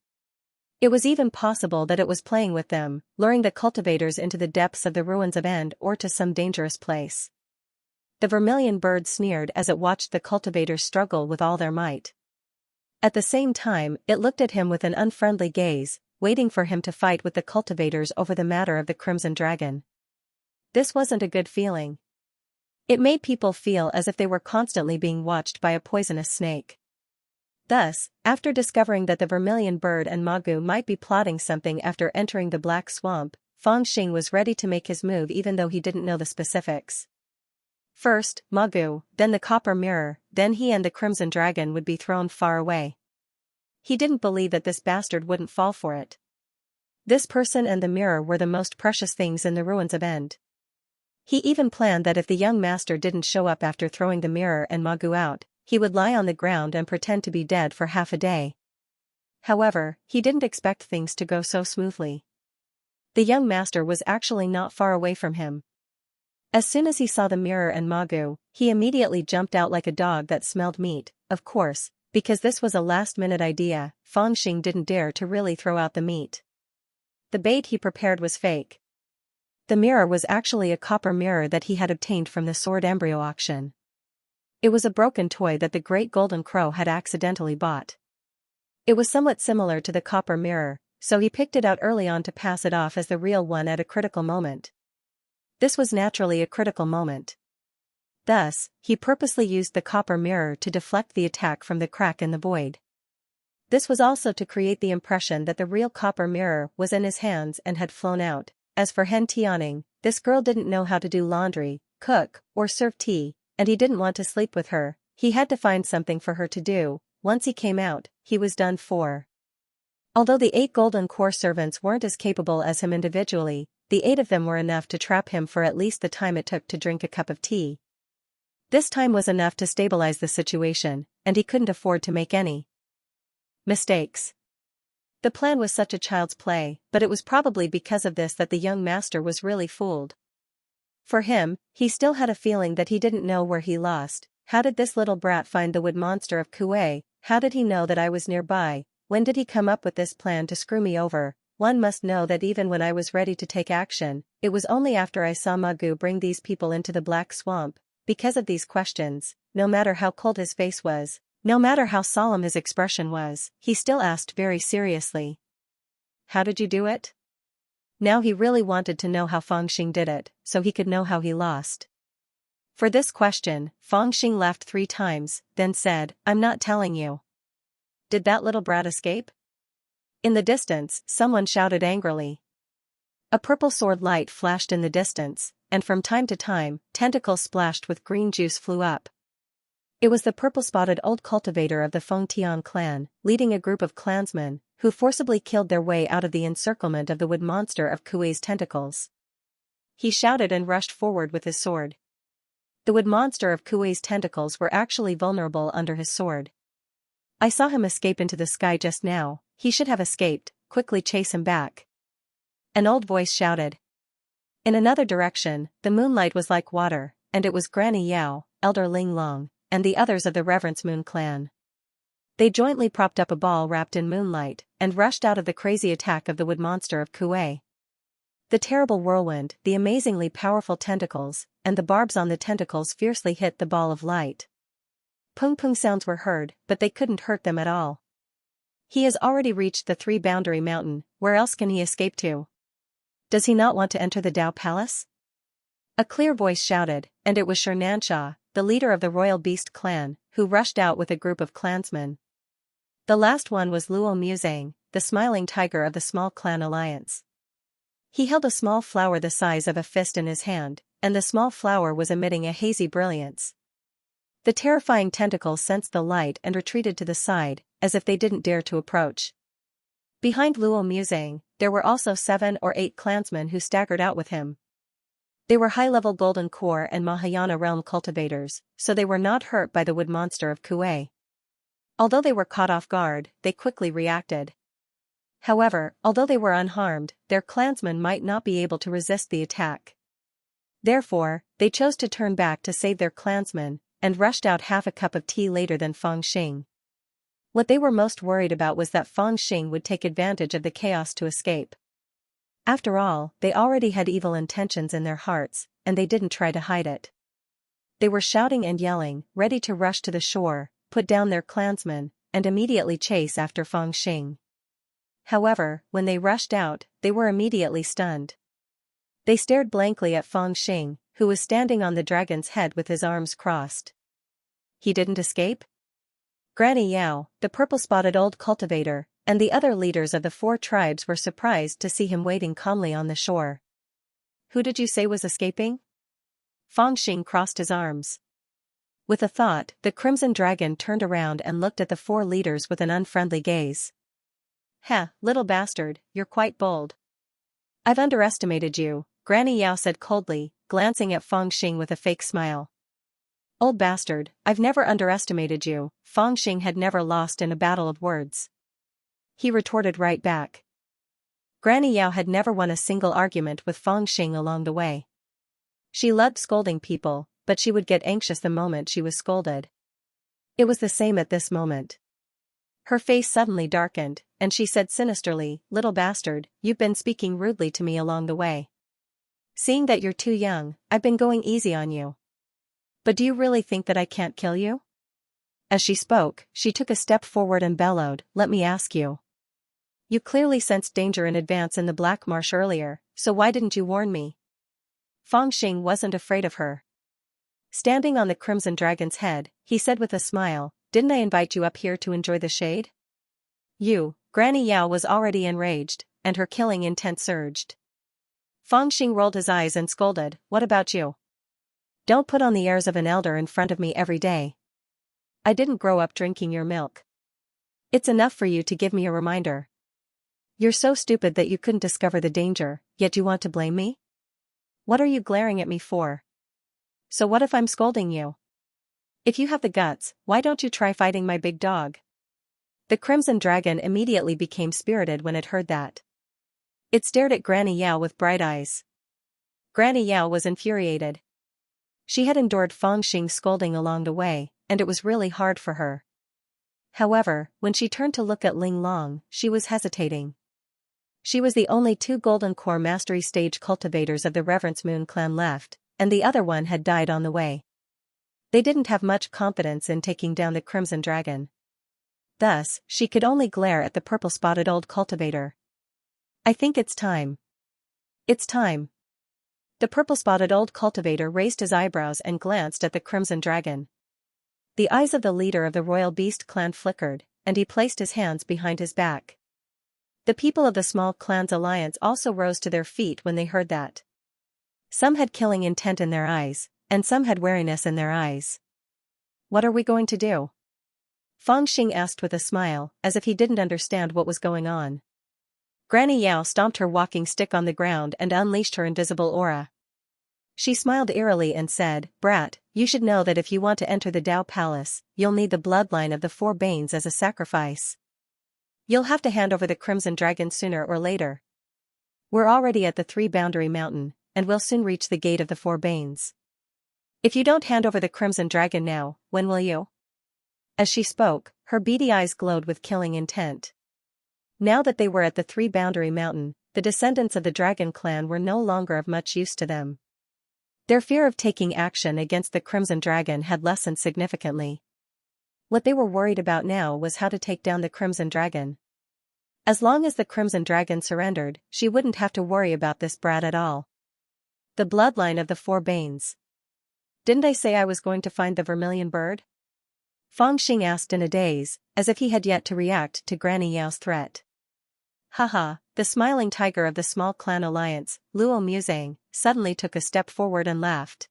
It was even possible that it was playing with them, luring the cultivators into the depths of the ruins of End or to some dangerous place. The vermilion bird sneered as it watched the cultivators struggle with all their might. At the same time, it looked at him with an unfriendly gaze, waiting for him to fight with the cultivators over the matter of the Crimson Dragon. This wasn't a good feeling. It made people feel as if they were constantly being watched by a poisonous snake. Thus, after discovering that the vermilion bird and Magu might be plotting something after entering the Black Swamp, Fangxing was ready to make his move even though he didn't know the specifics. First, Magu, then the copper mirror, then he and the Crimson Dragon would be thrown far away. He didn't believe that this bastard wouldn't fall for it. This person and the mirror were the most precious things in the ruins of End. He even planned that if the young master didn't show up after throwing the mirror and Magu out, he would lie on the ground and pretend to be dead for half a day. However, he didn't expect things to go so smoothly. The young master was actually not far away from him. As soon as he saw the mirror and Magu, he immediately jumped out like a dog that smelled meat. Of course, because this was a last-minute idea, Fangxing didn't dare to really throw out the meat. The bait he prepared was fake. The mirror was actually a copper mirror that he had obtained from the sword embryo auction. It was a broken toy that the Great Golden Crow had accidentally bought. It was somewhat similar to the copper mirror, so he picked it out early on to pass it off as the real one at a critical moment. This was naturally a critical moment. Thus, he purposely used the copper mirror to deflect the attack from the crack in the void. This was also to create the impression that the real copper mirror was in his hands and had flown out. As for Hen Tianing, this girl didn't know how to do laundry, cook, or serve tea, and he didn't want to sleep with her. He had to find something for her to do. Once he came out, he was done for. Although the 8 golden core servants weren't as capable as him individually, the 8 of them were enough to trap him for at least the time it took to drink a cup of tea. This time was enough to stabilize the situation, and he couldn't afford to make any mistakes. The plan was such a child's play, but it was probably because of this that the young master was really fooled. For him, he still had a feeling that he didn't know where he lost. How did this little brat find the wood monster of Kuei? How did he know that I was nearby? When did he come up with this plan to screw me over? One must know that even when I was ready to take action, it was only after I saw Magu bring these people into the Black Swamp. Because of these questions, no matter how cold his face was, no matter how solemn his expression was, he still asked very seriously. How did you do it? Now he really wanted to know how Fangxing did it, so he could know how he lost. For this question, Fangxing laughed 3 times, then said, I'm not telling you. Did that little brat escape? In the distance, someone shouted angrily. A purple sword light flashed in the distance, and from time to time, tentacles splashed with green juice flew up. It was the purple-spotted old cultivator of the Fengtian clan, leading a group of clansmen, who forcibly killed their way out of the encirclement of the wood monster of Kuei's tentacles. He shouted and rushed forward with his sword. The wood monster of Kuei's tentacles were actually vulnerable under his sword. I saw him escape into the sky just now. He should have escaped. Quickly chase him back. An old voice shouted. In another direction, the moonlight was like water, and it was Granny Yao, Elder Ling Long, and the others of the Reverence Moon clan. They jointly propped up a ball wrapped in moonlight, and rushed out of the crazy attack of the wood monster of Kuei. The terrible whirlwind, the amazingly powerful tentacles, and the barbs on the tentacles fiercely hit the ball of light. Pung-pung sounds were heard, but they couldn't hurt them at all. He has already reached the 3-boundary mountain, where else can he escape to? Does he not want to enter the Dao Palace? A clear voice shouted, and it was Xianxia, the leader of the royal beast clan, who rushed out with a group of clansmen. The last one was Luo Muzang, the smiling tiger of the small clan alliance. He held a small flower the size of a fist in his hand, and the small flower was emitting a hazy brilliance. The terrifying tentacles sensed the light and retreated to the side, as if they didn't dare to approach. Behind Luo Muzang, there were also 7 or 8 clansmen who staggered out with him. They were high-level Golden Core and Mahayana realm cultivators, so they were not hurt by the wood monster of Kuei. Although they were caught off guard, they quickly reacted. However, although they were unharmed, their clansmen might not be able to resist the attack. Therefore, they chose to turn back to save their clansmen, and rushed out half a cup of tea later than Feng Xing. What they were most worried about was that Feng Xing would take advantage of the chaos to escape. After all, they already had evil intentions in their hearts, and they didn't try to hide it. They were shouting and yelling, ready to rush to the shore, put down their clansmen, and immediately chase after Feng Xing. However, when they rushed out, they were immediately stunned. They stared blankly at Feng Xing, who was standing on the dragon's head with his arms crossed. He didn't escape? Granny Yao, the purple-spotted old cultivator, and the other leaders of the 4 tribes were surprised to see him waiting calmly on the shore. Who did you say was escaping? Feng Xing crossed his arms. With a thought, the Crimson Dragon turned around and looked at the 4 leaders with an unfriendly gaze. Heh, little bastard, you're quite bold. I've underestimated you, Granny Yao said coldly, glancing at Feng Xing with a fake smile. Old bastard, I've never underestimated you. Feng Xing had never lost in a battle of words. He retorted right back. Granny Yao had never won a single argument with Feng Xing along the way. She loved scolding people, but she would get anxious the moment she was scolded. It was the same at this moment. Her face suddenly darkened, and she said sinisterly, little bastard, you've been speaking rudely to me along the way. Seeing that you're too young, I've been going easy on you. But do you really think that I can't kill you? As she spoke, she took a step forward and bellowed, let me ask you. You clearly sensed danger in advance in the Black Marsh earlier, so why didn't you warn me? Feng Xing wasn't afraid of her. Standing on the Crimson Dragon's head, he said with a smile, didn't I invite you up here to enjoy the shade? You, Granny Yao was already enraged, and her killing intent surged. Feng Xing rolled his eyes and scolded, what about you? Don't put on the airs of an elder in front of me every day. I didn't grow up drinking your milk. It's enough for you to give me a reminder. You're so stupid that you couldn't discover the danger, yet you want to blame me? What are you glaring at me for? So what if I'm scolding you? If you have the guts, why don't you try fighting my big dog? The Crimson Dragon immediately became spirited when it heard that. It stared at Granny Yao with bright eyes. Granny Yao was infuriated. She had endured Feng Xing's scolding along the way, and it was really hard for her. However, when she turned to look at Ling Long, she was hesitating. She was the only 2 Golden Core Mastery Stage cultivators of the Reverence Moon clan left, and the other one had died on the way. They didn't have much confidence in taking down the Crimson Dragon. Thus, she could only glare at the purple-spotted old cultivator. I think it's time. It's time. The purple-spotted old cultivator raised his eyebrows and glanced at the Crimson Dragon. The eyes of the leader of the royal beast clan flickered, and he placed his hands behind his back. The people of the small clans alliance also rose to their feet when they heard that. Some had killing intent in their eyes, and some had wariness in their eyes. What are we going to do? Feng Xing asked with a smile, as if he didn't understand what was going on. Granny Yao stomped her walking stick on the ground and unleashed her invisible aura. She smiled eerily and said, Brat, you should know that if you want to enter the Dao Palace, you'll need the bloodline of the 4 Banes as a sacrifice. You'll have to hand over the Crimson Dragon sooner or later. We're already at the 3-boundary mountain, and we'll soon reach the gate of the 4 Banes. If you don't hand over the Crimson Dragon now, when will you? As she spoke, her beady eyes glowed with killing intent. Now that they were at the 3-boundary mountain, the descendants of the Dragon clan were no longer of much use to them. Their fear of taking action against the Crimson Dragon had lessened significantly. What they were worried about now was how to take down the Crimson Dragon. As long as the Crimson Dragon surrendered, she wouldn't have to worry about this brat at all. The bloodline of the four Banes. Didn't I say I was going to find the vermilion bird? Fang Xing asked in a daze, as if he had yet to react to Granny Yao's threat. Haha, the smiling tiger of the small clan alliance, Luo Muzang, suddenly took a step forward and laughed.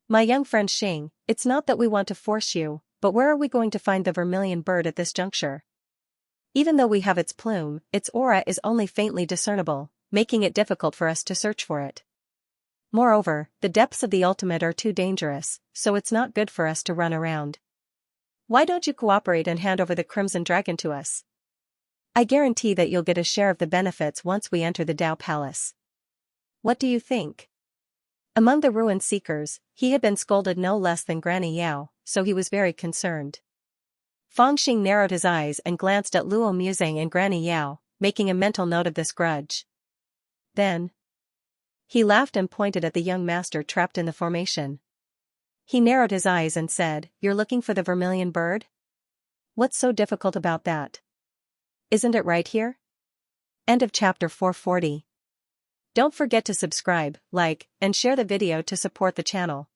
My young friend Xing, it's not that we want to force you, but where are we going to find the vermilion bird at this juncture? Even though we have its plume, its aura is only faintly discernible, making it difficult for us to search for it. Moreover, the depths of the ultimate are too dangerous, so it's not good for us to run around. Why don't you cooperate and hand over the Crimson Dragon to us? I guarantee that you'll get a share of the benefits once we enter the Dao Palace. What do you think? Among the ruin seekers, he had been scolded no less than Granny Yao, so he was very concerned. Fang Xing narrowed his eyes and glanced at Luo Muzang and Granny Yao, making a mental note of this grudge. Then, he laughed and pointed at the young master trapped in the formation. He narrowed his eyes and said, "You're looking for the vermilion bird? What's so difficult about that? Isn't it right here?" End of chapter 440. Don't forget to subscribe, like, and share the video to support the channel.